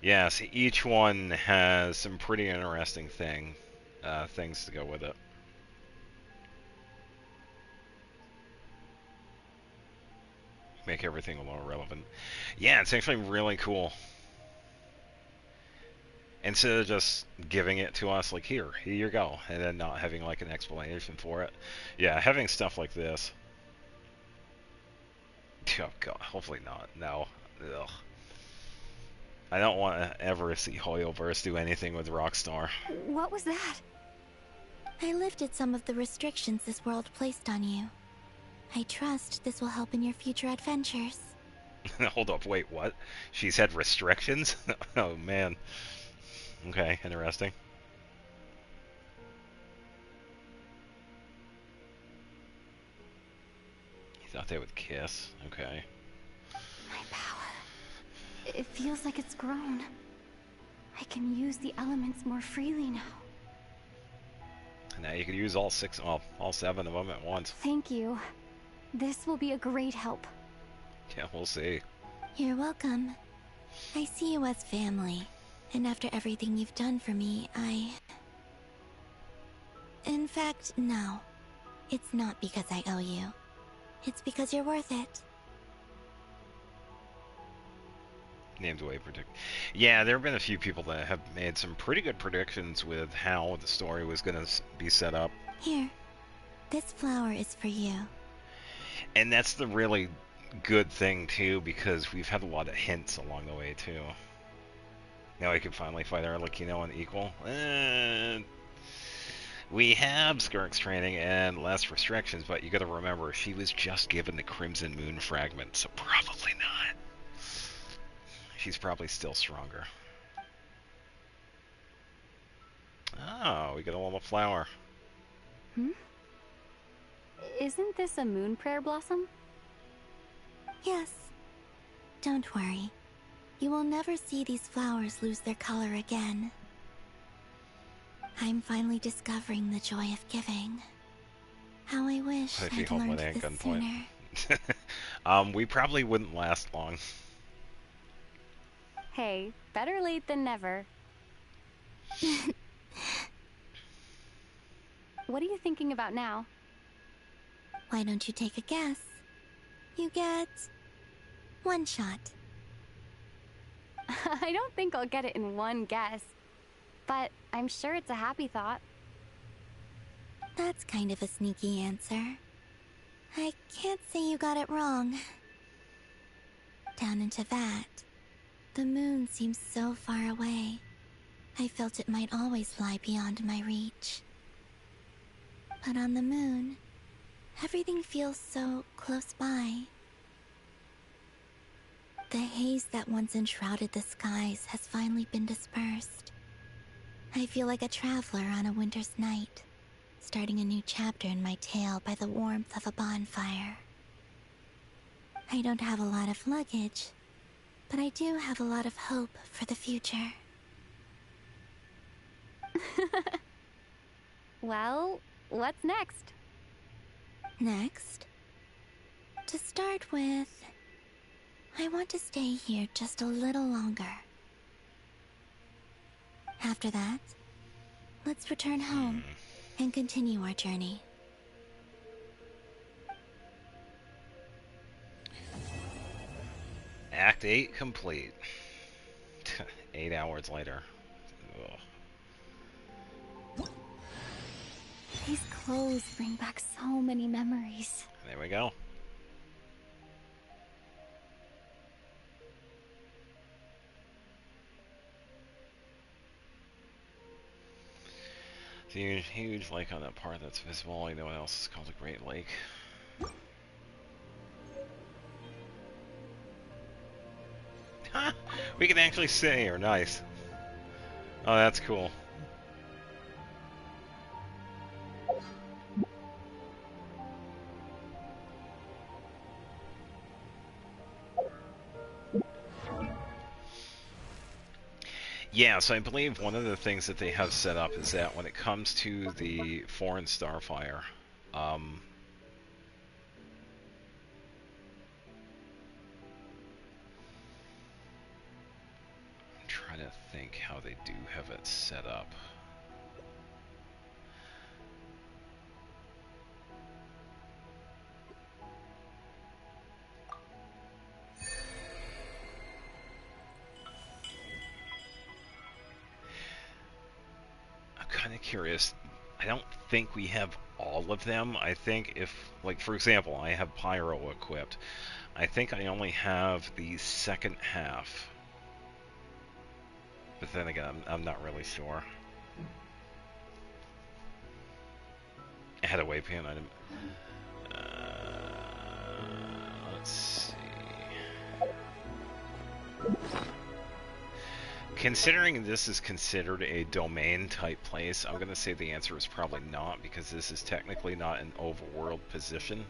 Yeah, so each one has some pretty interesting things to go with it. Make everything a little relevant. Yeah, it's actually really cool. Instead of just giving it to us like, here you go, and then not having like an explanation for it. Yeah, having stuff like this. Oh god, hopefully not. No. Ugh. I don't want to ever see Hoyoverse do anything with Rockstar. What was that? I lifted some of the restrictions this world placed on you. I trust this will help in your future adventures. Hold up, wait, what? She's had restrictions? Oh man. Okay, interesting. You thought they would kiss? Okay. My power. It feels like it's grown. I can use the elements more freely now. And now you can use all six, well, all 7 of them at once. Thank you. This will be a great help. Yeah, we'll see. You're welcome. I see you as family, and after everything you've done for me, In fact, no. It's not because I owe you. It's because you're worth it. Named away predict. Yeah, there have been a few people that have made some pretty good predictions with how the story was going to be set up. Here. This flower is for you. And that's the really good thing, too, because we've had a lot of hints along the way, too. Now we can finally fight Arlecchino on equal. We have Skirk's training and less restrictions, but you gotta remember, she was just given the Crimson Moon fragment, so probably not. She's probably still stronger. Oh, we got a little flower. Isn't this a moon prayer blossom? Yes. Don't worry. You will never see these flowers lose their color again. I'm finally discovering the joy of giving. How I wish I'd learned this sooner. We probably wouldn't last long. Hey, better late than never. What are you thinking about now? Why don't you take a guess? You get 1 shot. I don't think I'll get it in one guess, but I'm sure it's a happy thought. That's kind of a sneaky answer. I can't say you got it wrong. Down into that, the moon seems so far away. I felt it might always lie beyond my reach. But on the moon, everything feels so close by. The haze that once enshrouded the skies has finally been dispersed. I feel like a traveler on a winter's night, starting a new chapter in my tale by the warmth of a bonfire. I don't have a lot of luggage, but I do have a lot of hope for the future. Well, what's next? Next? To start with, I want to stay here just a little longer. After that, let's return home and continue our journey. Act 8 complete. 8 hours later. Ugh. These clothes bring back so many memories. There we go. It's a huge lake on that part that's visible. You know what else is called a Great Lake? Huh! We can actually see her. Nice. Oh, that's cool. Yeah, so I believe one of the things that they have set up is that when it comes to the foreign starfire, I'm trying to think how they do have it set up. I'm kind of curious. I don't think we have all of them. I think if, like, for example, I have Pyro equipped. I think I only have the second half. But then again, I'm not really sure. I had a waypoint item. Let's see. Considering this is considered a domain type place, I'm going to say the answer is probably not, because this is technically not an overworld position.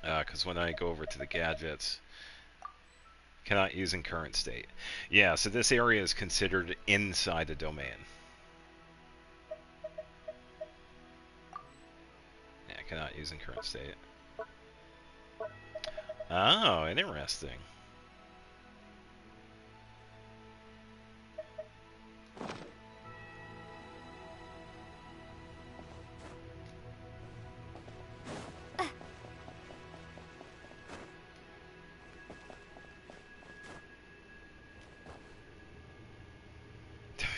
Because when I go over to the gadgets, cannot use in current state. Yeah, so this area is considered inside a domain. Yeah, cannot use in current state. Oh, interesting.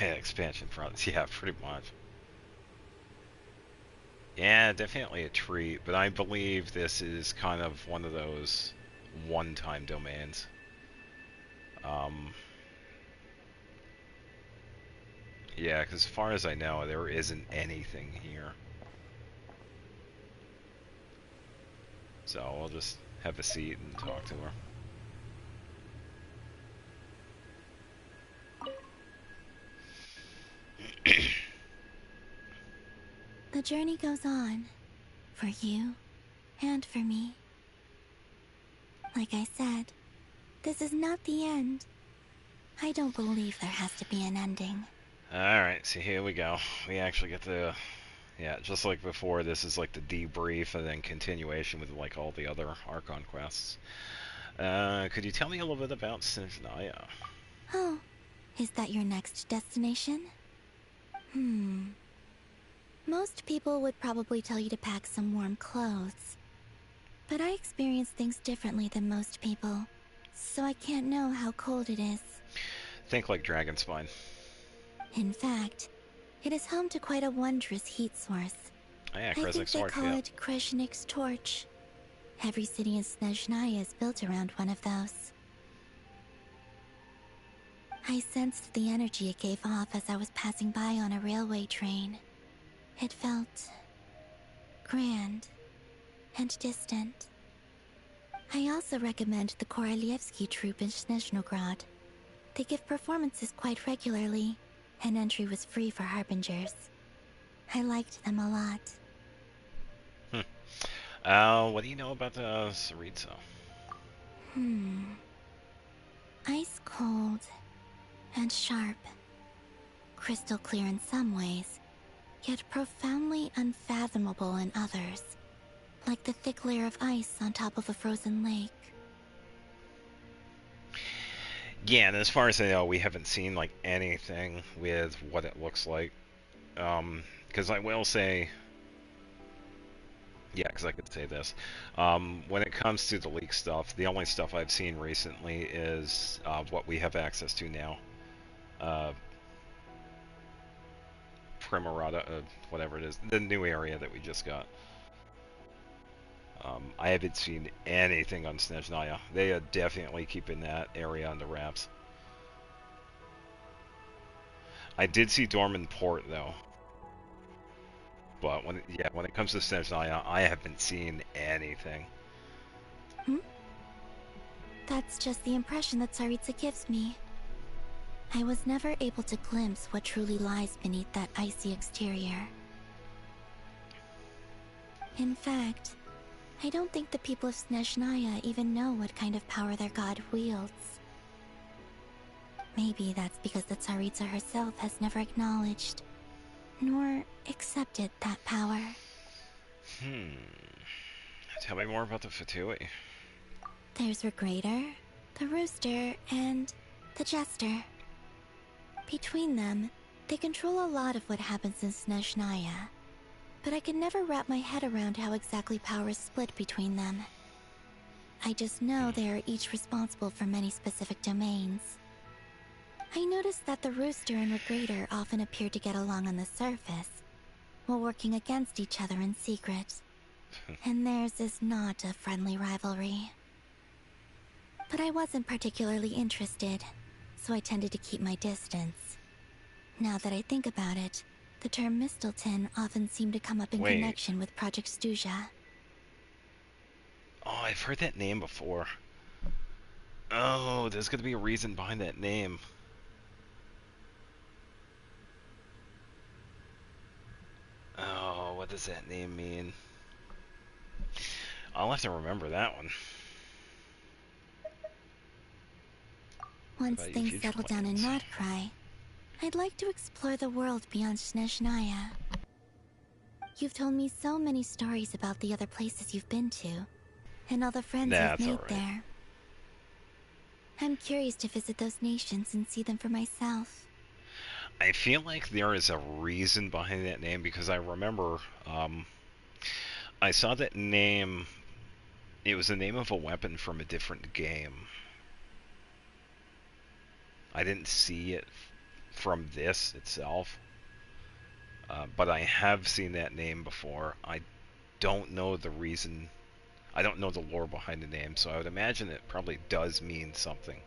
Expansion fronts, yeah, pretty much. Yeah, definitely a treat, but I believe this is kind of one of those one-time domains. Yeah, because as far as I know, there isn't anything here. So I'll just have a seat and talk to her. The journey goes on, for you and for me. Like I said, this is not the end. I don't believe there has to be an ending. Alright, so here we go. We actually get to... Yeah, just like before, this is like the debrief and then continuation with like all the other Archon quests. Could you tell me a little bit about Snezhnaya? Oh, is that your next destination? Most people would probably tell you to pack some warm clothes. But I experience things differently than most people, so I can't know how cold it is. Think like Dragonspine. In fact, it is home to quite a wondrous heat source. Oh yeah, I think Kresnik's they torch, call yeah. it Kresnik's torch. Every city in Snezhnaya is built around one of those. I sensed the energy it gave off as I was passing by on a railway train. It felt grand and distant. I also recommend the Korolievsky troupe in Snezhnograd. They give performances quite regularly, and entry was free for harbingers. I liked them a lot. What do you know about the Tsaritsa? Ice cold and sharp. Crystal clear in some ways, yet profoundly unfathomable in others. Like the thick layer of ice on top of a frozen lake. Yeah, and as far as I know, we haven't seen like anything with what it looks like. Because I will say... Yeah, because I could say this. When it comes to the leak stuff, the only stuff I've seen recently is what we have access to now. Primarata, whatever it is, the new area that we just got. I haven't seen anything on Snezhnaya. They are definitely keeping that area under wraps. I did see Dorman Port though. But when it comes to Snezhnaya, I haven't seen anything. That's just the impression that Tsaritsa gives me. I was never able to glimpse what truly lies beneath that icy exterior. In fact, I don't think the people of Snezhnaya even know what kind of power their god wields. Maybe that's because the Tsaritsa herself has never acknowledged, nor accepted that power. Tell me more about the Fatui. There's Regrator, the Rooster, and the Jester. Between them, they control a lot of what happens in Snezhnaya. But I can never wrap my head around how exactly power is split between them. I just know they are each responsible for many specific domains. I noticed that the rooster and regrator often appear to get along on the surface, while working against each other in secret. And theirs is not a friendly rivalry. But I wasn't particularly interested, so I tended to keep my distance. Now that I think about it, the term Mistelton often seemed to come up in connection with Project Stuja. Oh, I've heard that name before. Oh, there's going to be a reason behind that name. Oh, what does that name mean? I'll have to remember that one. Once things settle down in Notcry, I'd like to explore the world beyond Snezhnaya. You've told me so many stories about the other places you've been to, and all the friends you've made there. I'm curious to visit those nations and see them for myself. I feel like there is a reason behind that name, because I remember I saw that name. It was the name of a weapon from a different game. I didn't see it from this itself, but I have seen that name before. I don't know the reason. I don't know the lore behind the name, so I would imagine it probably does mean something,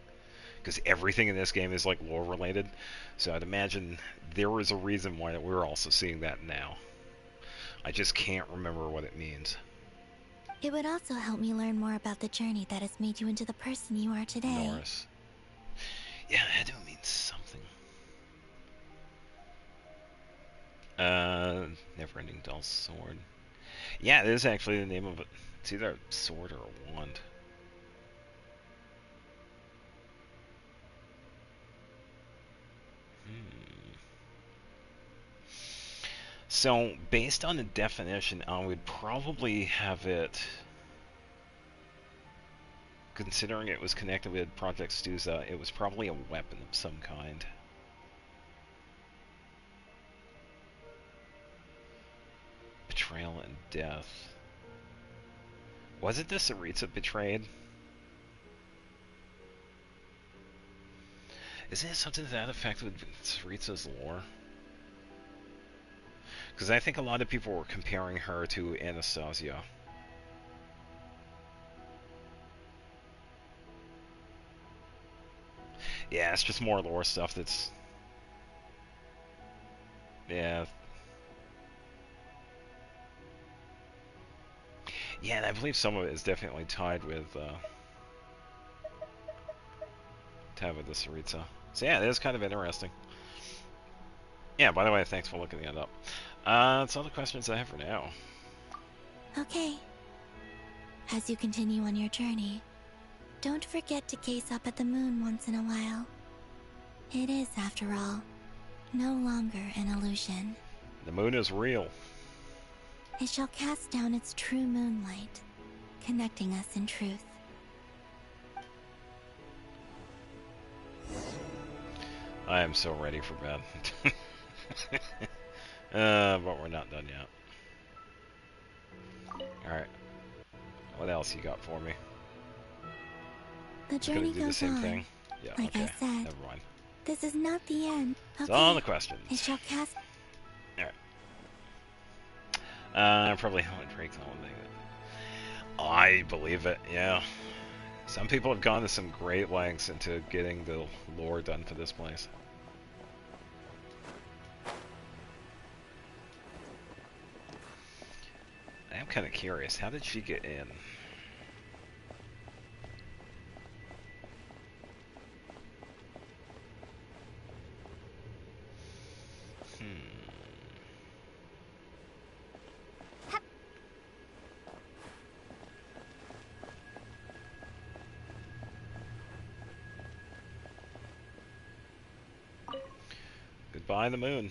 because everything in this game is like lore related. So I'd imagine there is a reason why we're also seeing that now. I just can't remember what it means. It would also help me learn more about the journey that has made you into the person you are today. Norris. Yeah, that do mean something. Never-ending dull sword. Yeah, it is actually the name of it. It's either a sword or a wand. So, based on the definition, I would probably have it, considering it was connected with Project Stuza, it was probably a weapon of some kind. Betrayal and death. Was it the Tsaritsa betrayed? Isn't it something to that effect with Tsaritsa's lore? Because I think a lot of people were comparing her to Anastasia. Yeah, it's just more lore stuff that's... Yeah. Yeah, and I believe some of it is definitely tied with the Tsaritsa. So yeah, it is kind of interesting. Yeah, by the way, thanks for looking it up. That's all the questions I have for now. Okay. As you continue on your journey, don't forget to gaze up at the moon once in a while. It is, after all, no longer an illusion. The moon is real. It shall cast down its true moonlight, connecting us in truth. I am so ready for bed. But we're not done yet. Alright. What else you got for me? The journey do the goes same on. thing? Yeah, like okay. I said, Never mind. this is not the end. That's Okay. all the questions. It shall cast... Alright. Probably how it breaks all thing. I believe it, yeah. Some people have gone to some great lengths into getting the lore done for this place. I am kind of curious. How did she get in? Goodbye, the moon.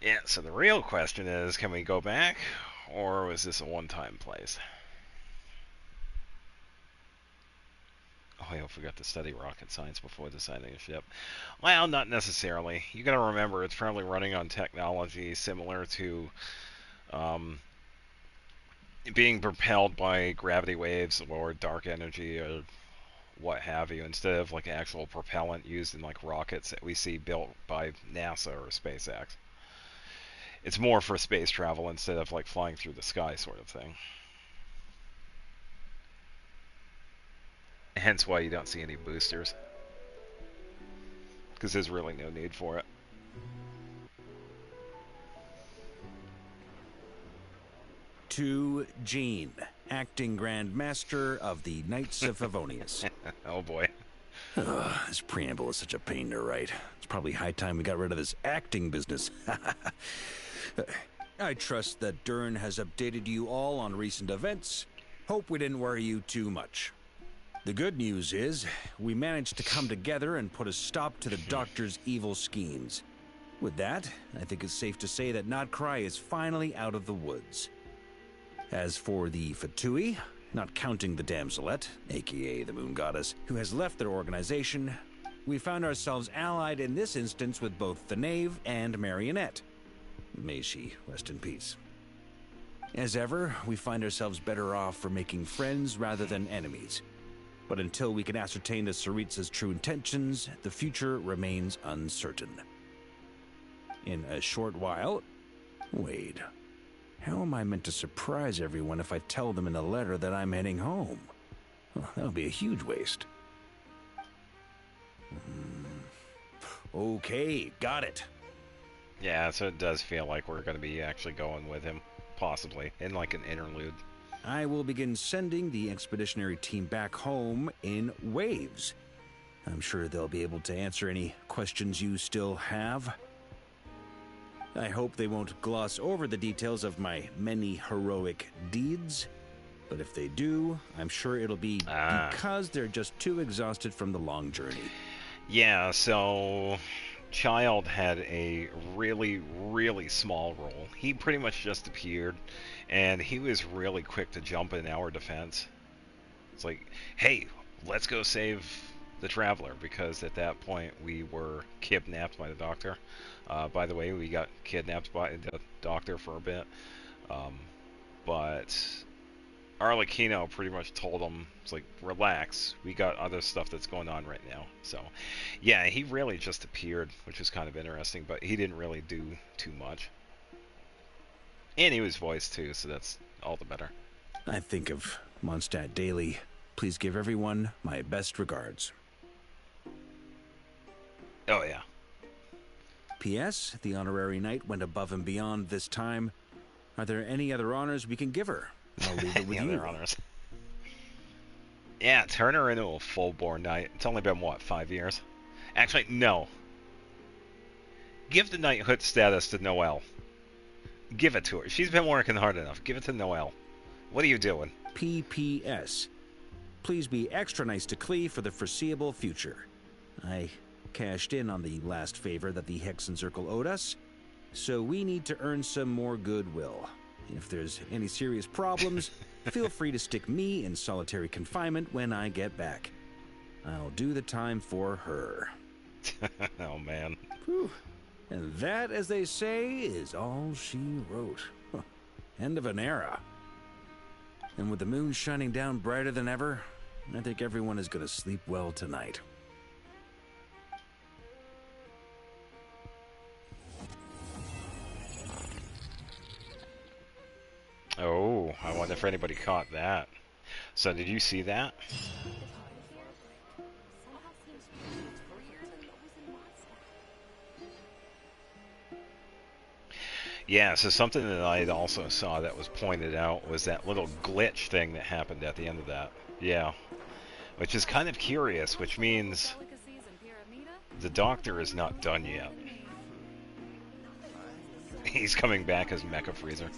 Yeah, so the real question is, can we go back, or was this a one-time place? Oh, I forgot to study rocket science before designing a ship. Well, not necessarily. You gotta remember, it's probably running on technology similar to being propelled by gravity waves or dark energy or what have you, instead of like actual propellant used in like rockets that we see built by NASA or SpaceX. It's more for space travel instead of like flying through the sky sort of thing. Hence why you don't see any boosters, because there's really no need for it. To Jean, acting Grand Master of the Knights of Favonius. Oh boy. This preamble is such a pain to write. It's probably high time we got rid of this acting business. I trust that Dern has updated you all on recent events. Hope we didn't worry you too much. The good news is, we managed to come together and put a stop to the Doctor's evil schemes. With that, I think it's safe to say that Notcry is finally out of the woods. As for the Fatui, not counting the Damselette, aka the Moon Goddess, who has left their organization, we found ourselves allied in this instance with both the Knave and Marionette. May she rest in peace. As ever, we find ourselves better off for making friends rather than enemies. But until we can ascertain the Tsaritsa's true intentions, the future remains uncertain. In a short while... Wait. How am I meant to surprise everyone if I tell them in a letter that I'm heading home? Well, that'll be a huge waste. Okay, got it. Yeah, so it does feel like we're going to be actually going with him, possibly, in like an interlude. I will begin sending the expeditionary team back home in waves. I'm sure they'll be able to answer any questions you still have. I hope they won't gloss over the details of my many heroic deeds. But if they do, I'm sure it'll be because they're just too exhausted from the long journey. Yeah, so... Child had a really, really small role. He pretty much just appeared, and he was really quick to jump in our defense. It's like, hey, let's go save the Traveler, because at that point we were kidnapped by the Doctor. By the way, we got kidnapped by the Doctor for a bit. But Arlecchino pretty much told him, it's like, relax, we got other stuff that's going on right now. So, yeah, he really just appeared, which was kind of interesting, but he didn't really do too much. And he was voiced too, so that's all the better. I think of Mondstadt daily. Please give everyone my best regards. Oh, yeah. P.S. The honorary knight went above and beyond this time. Are there any other honors we can give her? I'll leave it with you. Other honors. Yeah, turn her into a full-born knight. It's only been, what, 5 years? Actually, no. Give the knighthood status to Noelle. Give it to her. She's been working hard enough. Give it to Noelle. What are you doing? P.P.S. Please be extra nice to Klee for the foreseeable future. I cashed in on the last favor that the Hexen Circle owed us, so we need to earn some more goodwill. If there's any serious problems, feel free to stick me in solitary confinement when I get back. I'll do the time for her. Oh, man. Whew. And that, as they say, is all she wrote. Huh. End of an era. And with the moon shining down brighter than ever, I think everyone is going to sleep well tonight. Oh, I wonder if anybody caught that. So, did you see that? Yeah, so something that I also saw that was pointed out was that little glitch thing that happened at the end of that. Yeah. Which is kind of curious, which means the Doctor is not done yet. He's coming back as Mecha Freezer.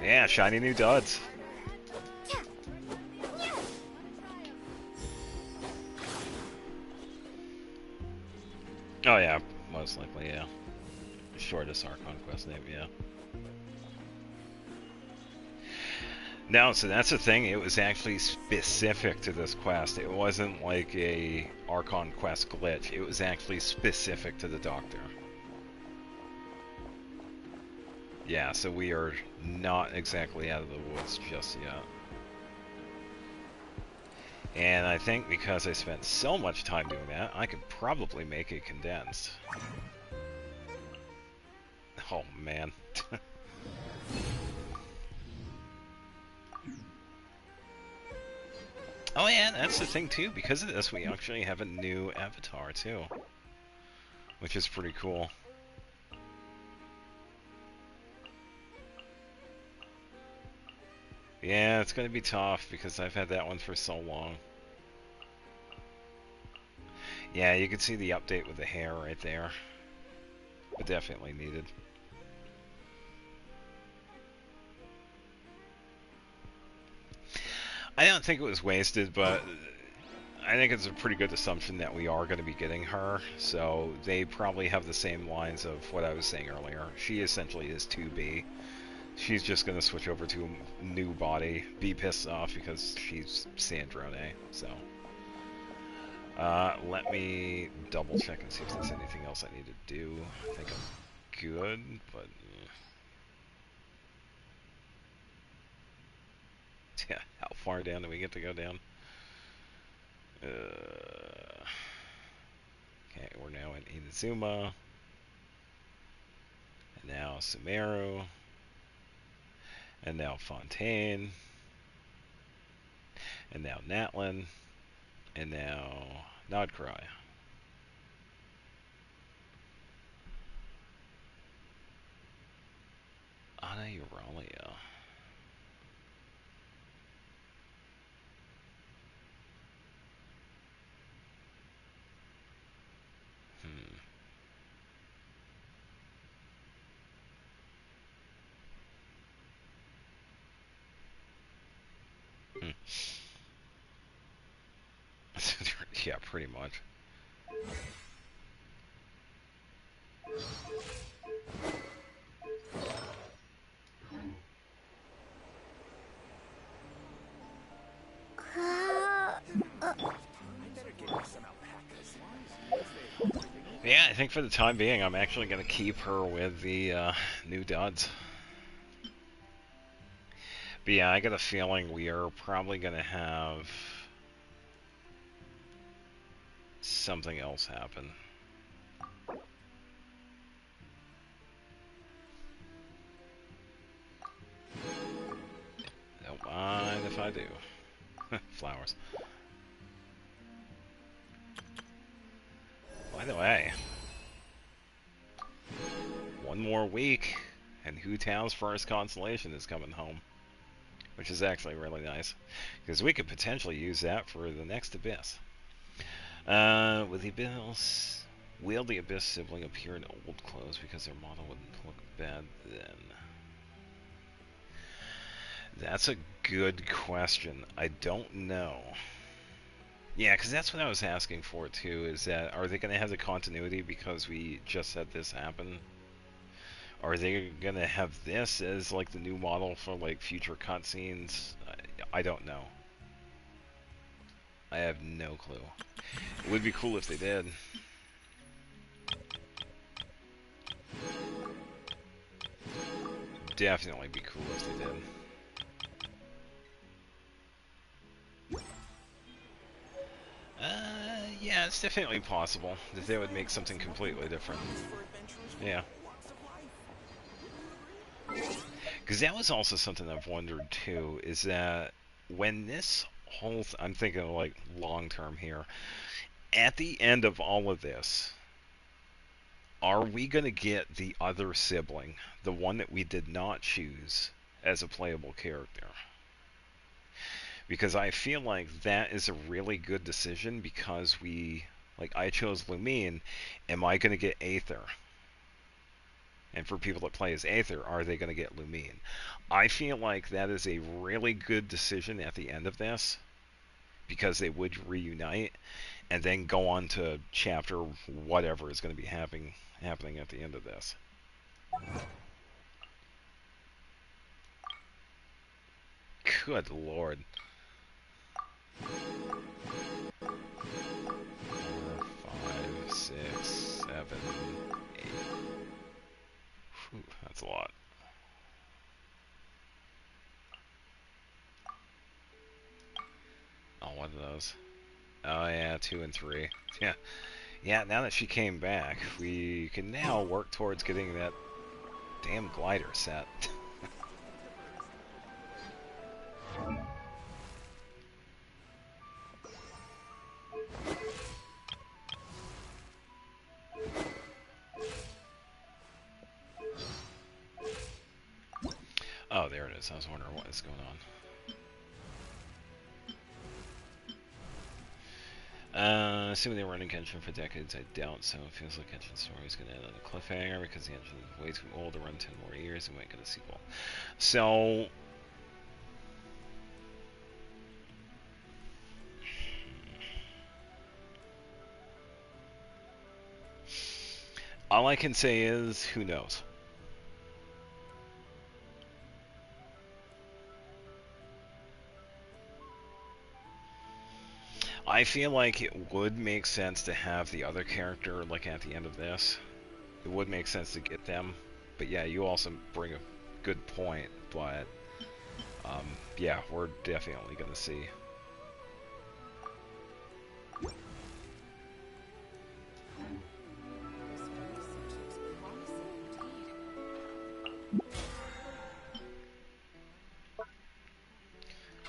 Yeah, shiny new duds. Oh yeah, most likely, yeah. Shortest Archon quest name, yeah. No, so that's the thing, it was actually specific to this quest. It wasn't like a Archon quest glitch, it was actually specific to the Doctor. Yeah, so we are not exactly out of the woods just yet. And I think because I spent so much time doing that, I could probably make it condensed. Oh, man. Oh yeah, that's the thing too. Because of this, we actually have a new avatar too, which is pretty cool. Yeah, it's gonna be tough because I've had that one for so long. Yeah, you can see the update with the hair right there. But definitely needed. I don't think it was wasted, but I think it's a pretty good assumption that we are going to be getting her. So they probably have the same lines of what I was saying earlier. She essentially is 2B. She's just going to switch over to a new body, be pissed off because she's Sandrone. So let me double check and see if there's anything else I need to do. I think I'm good, but yeah, how far down do we get to go down? Okay, we're now in Inazuma. And now Sumeru. And now Fontaine. And now Natlin. And now Nodcry. Ana Euralia. Yeah, pretty much. Yeah, I think for the time being, I'm actually going to keep her with the new duds. But yeah, I got a feeling we are probably going to have something else happen. Don't mind if I do. Flowers. By the way, one more week, and Hu Tao's first constellation is coming home. Which is actually really nice, because we could potentially use that for the next Abyss. With the Abyss, will the Abyss sibling appear in old clothes because their model wouldn't look bad then? That's a good question. I don't know. Yeah, because that's what I was asking for too, is that are they going to have the continuity because we just had this happen? Are they going to have this as like the new model for like future cutscenes? I don't know. I have no clue. It would be cool if they did. Definitely be cool if they did. Yeah, it's definitely possible that they would make something completely different. Yeah. Because that was also something I've wondered too, is that when this whole... I'm thinking like long term here. At the end of all of this, are we going to get the other sibling, the one that we did not choose as a playable character? Because I feel like that is a really good decision because I chose Lumine. Am I going to get Aether? And for people that play as Aether, are they going to get Lumine? I feel like that is a really good decision at the end of this because they would reunite and then go on to chapter whatever is going to be happening at the end of this. Good lord. 4, 5, 6, 7, 8. Whew, that's a lot. Oh yeah, 2 and 3. Yeah. Yeah, now that she came back, we can now work towards getting that damn glider set. Oh, there it is. I was wondering what is going on. Assuming they were running Genshin for decades, I doubt so. It feels like Genshin's story is going to end on a cliffhanger because the engine is way too old to run 10 more years and might get a sequel. So, all I can say is, who knows? I feel like it would make sense to have the other character, like, at the end of this. It would make sense to get them. But yeah, you also bring a good point, but, yeah, we're definitely going to see.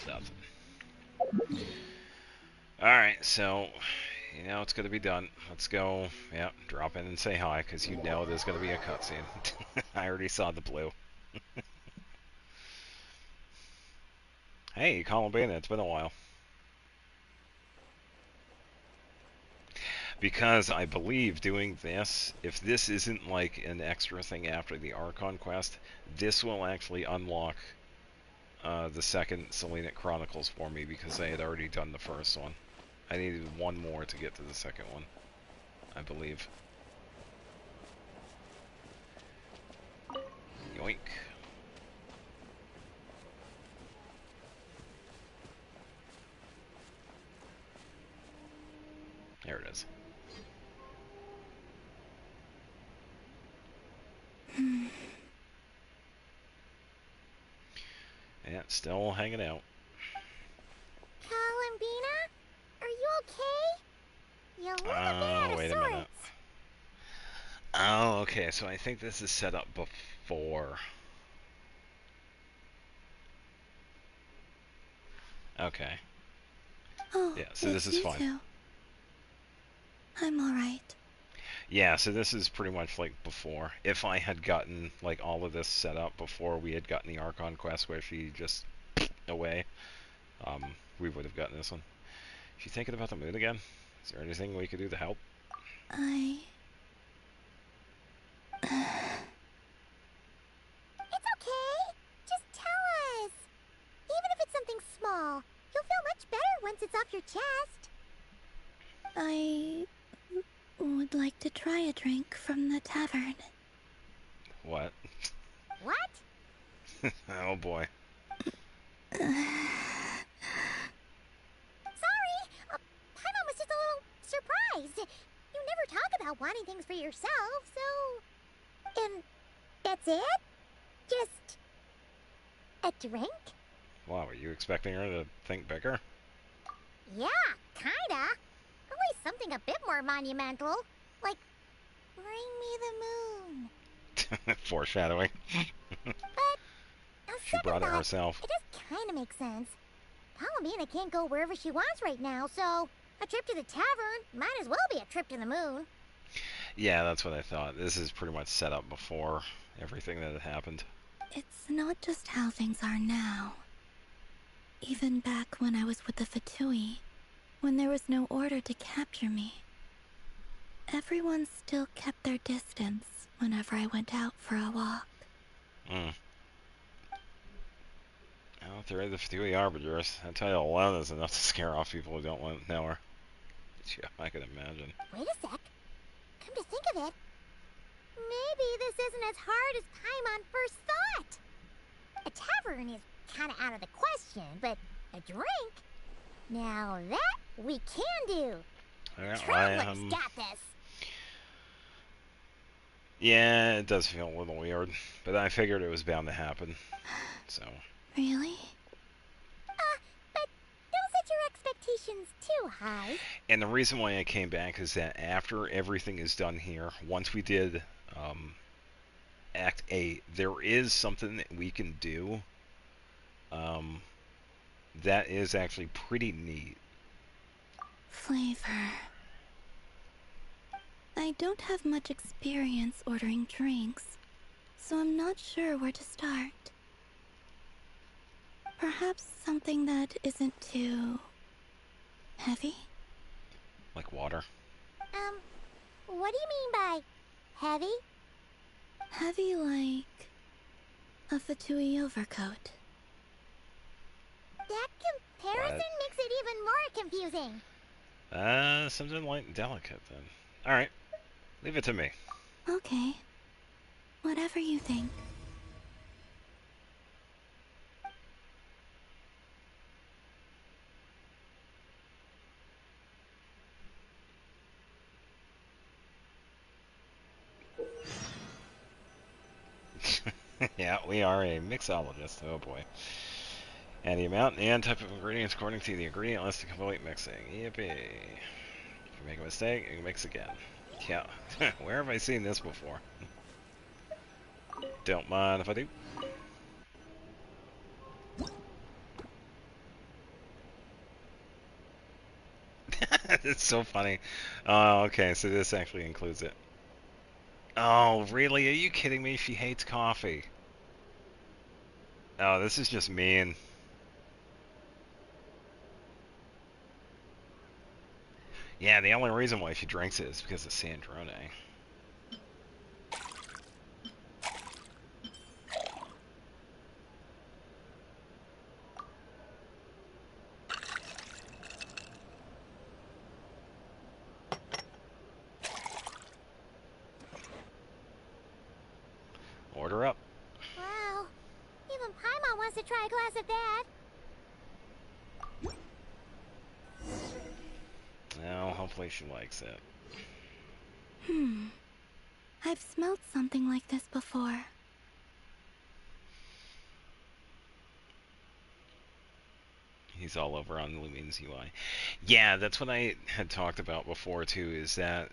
Nothing. Alright, so, you know it's going to be done. Let's go, yeah, drop in and say hi, because you know there's going to be a cutscene. I already saw the blue. Hey, Columbina, it's been a while. Because I believe doing this, if this isn't like an extra thing after the Archon quest, this will actually unlock the second Selenic Chronicles for me, because I had already done the first one. I needed one more to get to the second one, I believe. Yoink. There it is. Yeah, still hanging out. Columbina? Are you okay? You look a bit out of Wait a sorts. minute. Oh, okay, so I think this is set up before. Okay. Oh, yeah, so this it's is you fine. two. I'm alright. Yeah, so this is pretty much like before. If I had gotten like all of this set up before we had gotten the Archon quest where she just away, we would have gotten this one. Is she thinking about the moon again? Is there anything we could do to help? It's okay. Just tell us. Even if it's something small, you'll feel much better once it's off your chest. I would like to try a drink from the tavern. What? What? Oh boy. Sorry. Paimon was just a little surprised. You never talk about wanting things for yourself, so... And that's it? Just... a drink? Wow, were you expecting her to think bigger? Yeah, kinda. Always something a bit more monumental. Like, bring me the moon. Foreshadowing. But, She brought it herself. It does kinda make sense. Columbina can't go wherever she wants right now, so a trip to the tavern might as well be a trip to the moon. Yeah, that's what I thought. This is pretty much set up before everything that had happened. It's not just how things are now. Even back when I was with the Fatui, when there was no order to capture me, everyone still kept their distance whenever I went out for a walk. Well, if they're the Fatui Arbiters, that title alone is enough to scare off people who don't want to know her. Yeah, I can imagine. Wait a sec. Come to think of it, maybe this isn't as hard as Paimon first thought. A tavern is kinda out of the question, but a drink? Now that we can do. Yeah, Traveler's got this. Yeah, it does feel a little weird, but I figured it was bound to happen, so... Really? But don't set your expectations too high. And the reason why I came back is that after everything is done here, once we did Act 8, there is something that we can do that is actually pretty neat. Flavor. I don't have much experience ordering drinks, so I'm not sure where to start. Perhaps something that isn't too heavy? Like water. What do you mean by heavy? Heavy like a Fatui overcoat. That comparison makes it even more confusing. Something light delicate then. Alright, leave it to me. Okay. Whatever you think. Yeah, we are a mixologist. Oh boy. And the amount and type of ingredients according to the ingredient list to complete mixing. Yippee. If you make a mistake, you can mix again. Yeah. Where have I seen this before? Don't mind if I do. It's so funny. Oh, okay, so this actually includes it. Oh, really? Are you kidding me? She hates coffee. Oh, this is just mean. Yeah, the only reason why she drinks it is because of Sandrone. Order up. Wow. Even Paimon wants to try a glass of that. Well, hopefully she likes it. I've smelled something like this before. He's all over on Lumine's UI. Yeah, that's what I had talked about before too, is that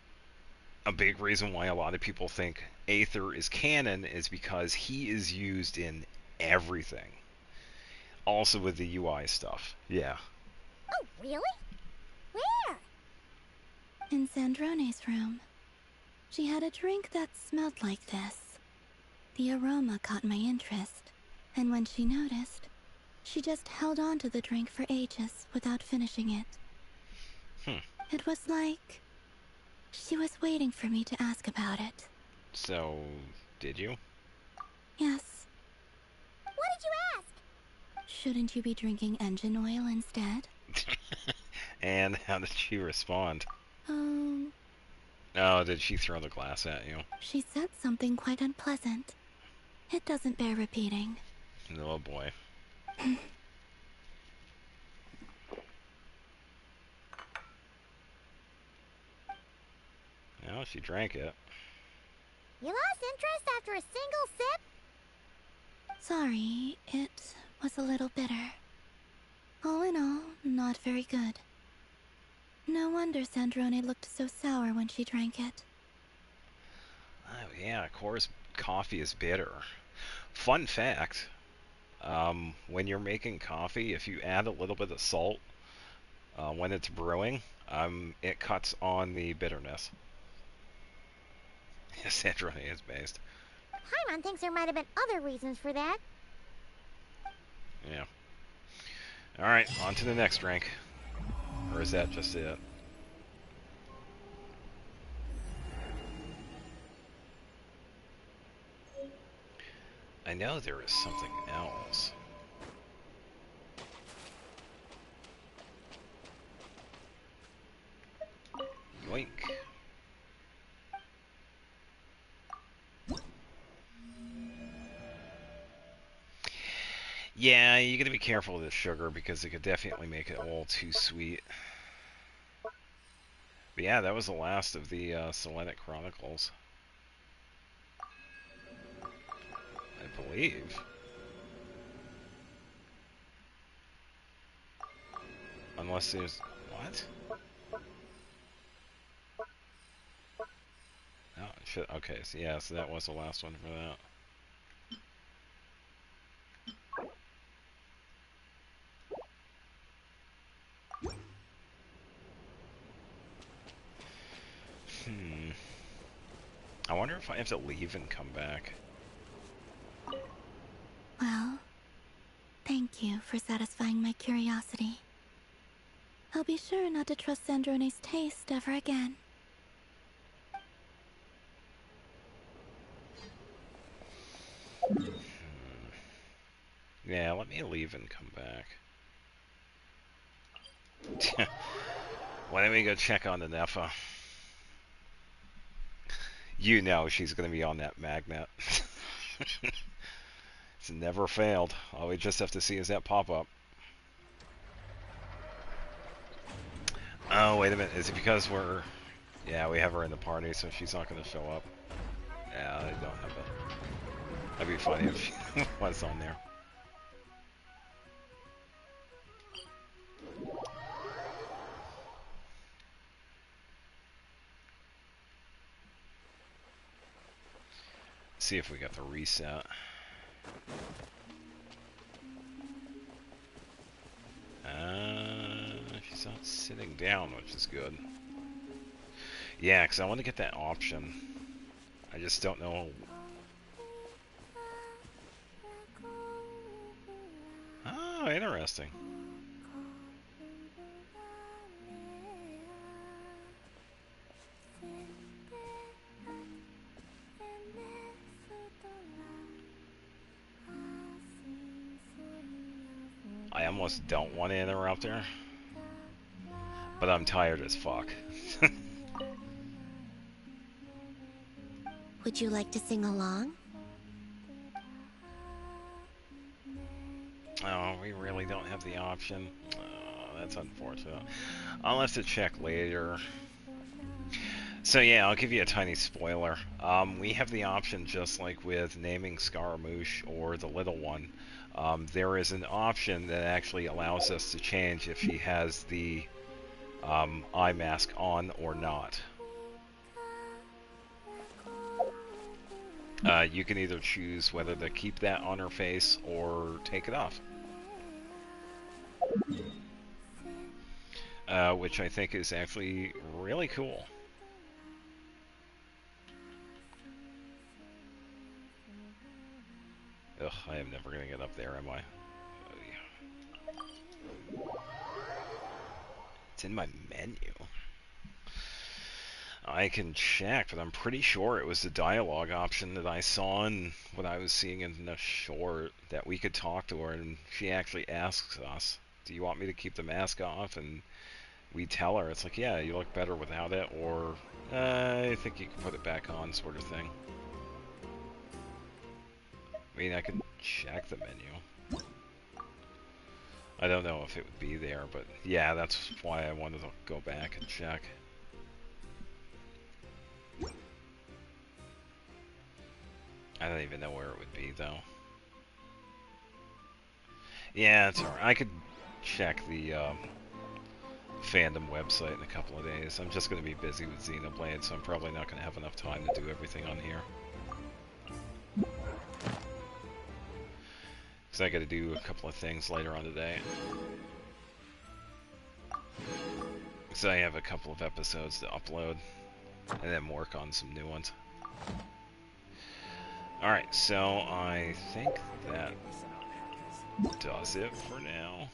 a big reason why a lot of people think Aether is canon is because he is used in everything. Also with the UI stuff. Yeah. Oh, really? Where? In Sandrone's room. She had a drink that smelled like this. The aroma caught my interest, and when she noticed, she just held on to the drink for ages without finishing it. It was like she was waiting for me to ask about it. So, did you? Yes. What did you ask? Shouldn't you be drinking engine oil instead? And how did she respond? Um, Oh, did she throw the glass at you? she said something quite unpleasant. It doesn't bear repeating. Oh boy. Well, she drank it. You lost interest after a single sip? Sorry, it was a little bitter. All in all, not very good. No wonder Sandrone looked so sour when she drank it. Oh yeah, of course coffee is bitter. Fun fact, when you're making coffee, if you add a little bit of salt when it's brewing, it cuts on the bitterness. Sandrone is based. Paimon thinks there might have been other reasons for that. Yeah. Alright, on to the next drink. Or is that just it? I know there is something else. Yoink. Yeah, you gotta be careful with the sugar because it could definitely make it a little too sweet. But yeah, that was the last of the Selenic Chronicles. I believe. Unless there's... What? Oh, shit. Okay, so yeah, so that was the last one for that. I wonder if I have to leave and come back. Well, thank you for satisfying my curiosity. I'll be sure not to trust Sandrone's taste ever again. Yeah, let me leave and come back. Why don't we go check on the Nepha? You know she's going to be on that magnet. It's never failed. All we just have to see is that pop up. Oh, wait a minute. Is it because we're... Yeah, we have her in the party, so she's not going to show up. Yeah, I don't have it. That'd be funny if she was on there. See if we got the reset. She's not sitting down, which is good. Yeah, because I want to get that option. I just don't know. Oh, interesting. I almost don't want to interrupt her, but I'm tired as fuck. Would you like to sing along? Oh, we really don't have the option. Oh, that's unfortunate. I'll have to check later. So yeah, I'll give you a tiny spoiler. We have the option, just like with naming Scaramouche or the little one. There is an option that actually allows us to change if she has the eye mask on or not. You can either choose whether to keep that on her face or take it off. Which I think is actually really cool. Ugh, I am never going to get up there, am I? It's in my menu. I can check, but I'm pretty sure it was the dialogue option that I saw in what I was seeing in the short, that we could talk to her, and she actually asks us, do you want me to keep the mask off? And we tell her, it's like, yeah, you look better without it, or I think you can put it back on, sort of thing. I mean, I could check the menu. I don't know if it would be there, but yeah, that's why I wanted to go back and check. I don't even know where it would be, though. Yeah, it's alright. I could check the fandom website in a couple of days. I'm just going to be busy with Xenoblade, so I'm probably not going to have enough time to do everything on here. Because I got to do a couple of things later on today. Because I have a couple of episodes to upload, and then work on some new ones. Alright, so I think that does it for now.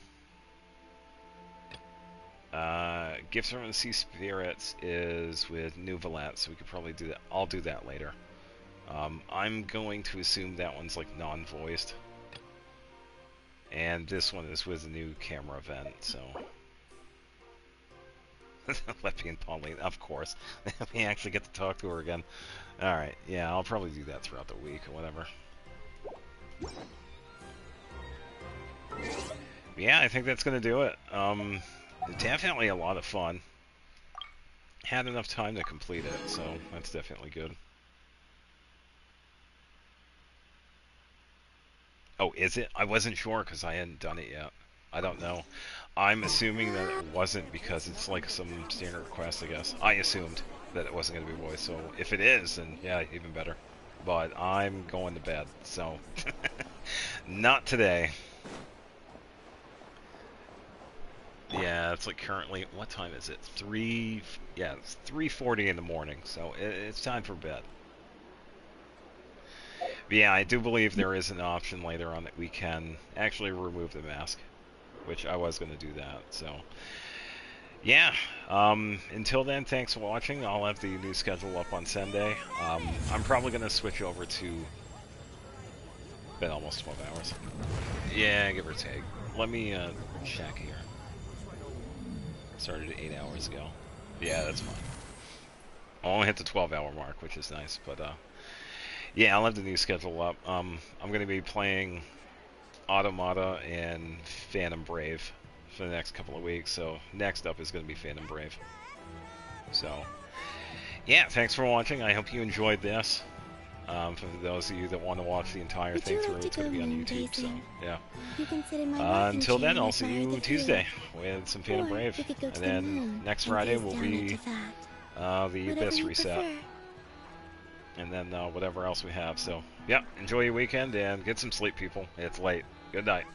Gifts from the Sea Spirits is with Nuvalat, so we could probably do that. I'll do that later. I'm going to assume that one's like non-voiced. And this one is with a new camera event, so... Leppy and Pauline, of course. We actually get to talk to her again. Alright, yeah, I'll probably do that throughout the week or whatever. Yeah, I think that's going to do it. Definitely a lot of fun. Had enough time to complete it, so that's definitely good. Oh, is it? I wasn't sure because I hadn't done it yet. I don't know. I'm assuming that it wasn't because it's like some standard request, I guess. I assumed that it wasn't going to be voiced, so if it is, then yeah, even better. But I'm going to bed, so not today. Yeah, it's like currently, what time is it? It's 3:40 in the morning, so it's time for bed. But yeah, I do believe there is an option later on that we can actually remove the mask, which I was going to do that, so yeah. Until then, thanks for watching. I'll have the new schedule up on Sunday. I'm probably going to switch over to... Been almost 12 hours. Yeah, give or take. Let me check here. Started 8 hours ago. Yeah, that's fine. I only hit the 12-hour mark, which is nice, but yeah, I'll have the new schedule up. I'm going to be playing Automata and Phantom Brave for the next couple of weeks, so next up is going to be Phantom Brave. So, yeah, thanks for watching. I hope you enjoyed this. For those of you that want to watch the entire thing through, it's going to be on YouTube, so, yeah. Until then, I'll see you Tuesday with some Phantom Brave. And then next Friday will be the Abyss reset. And then whatever else we have. So, yeah, enjoy your weekend and get some sleep, people. It's late. Good night.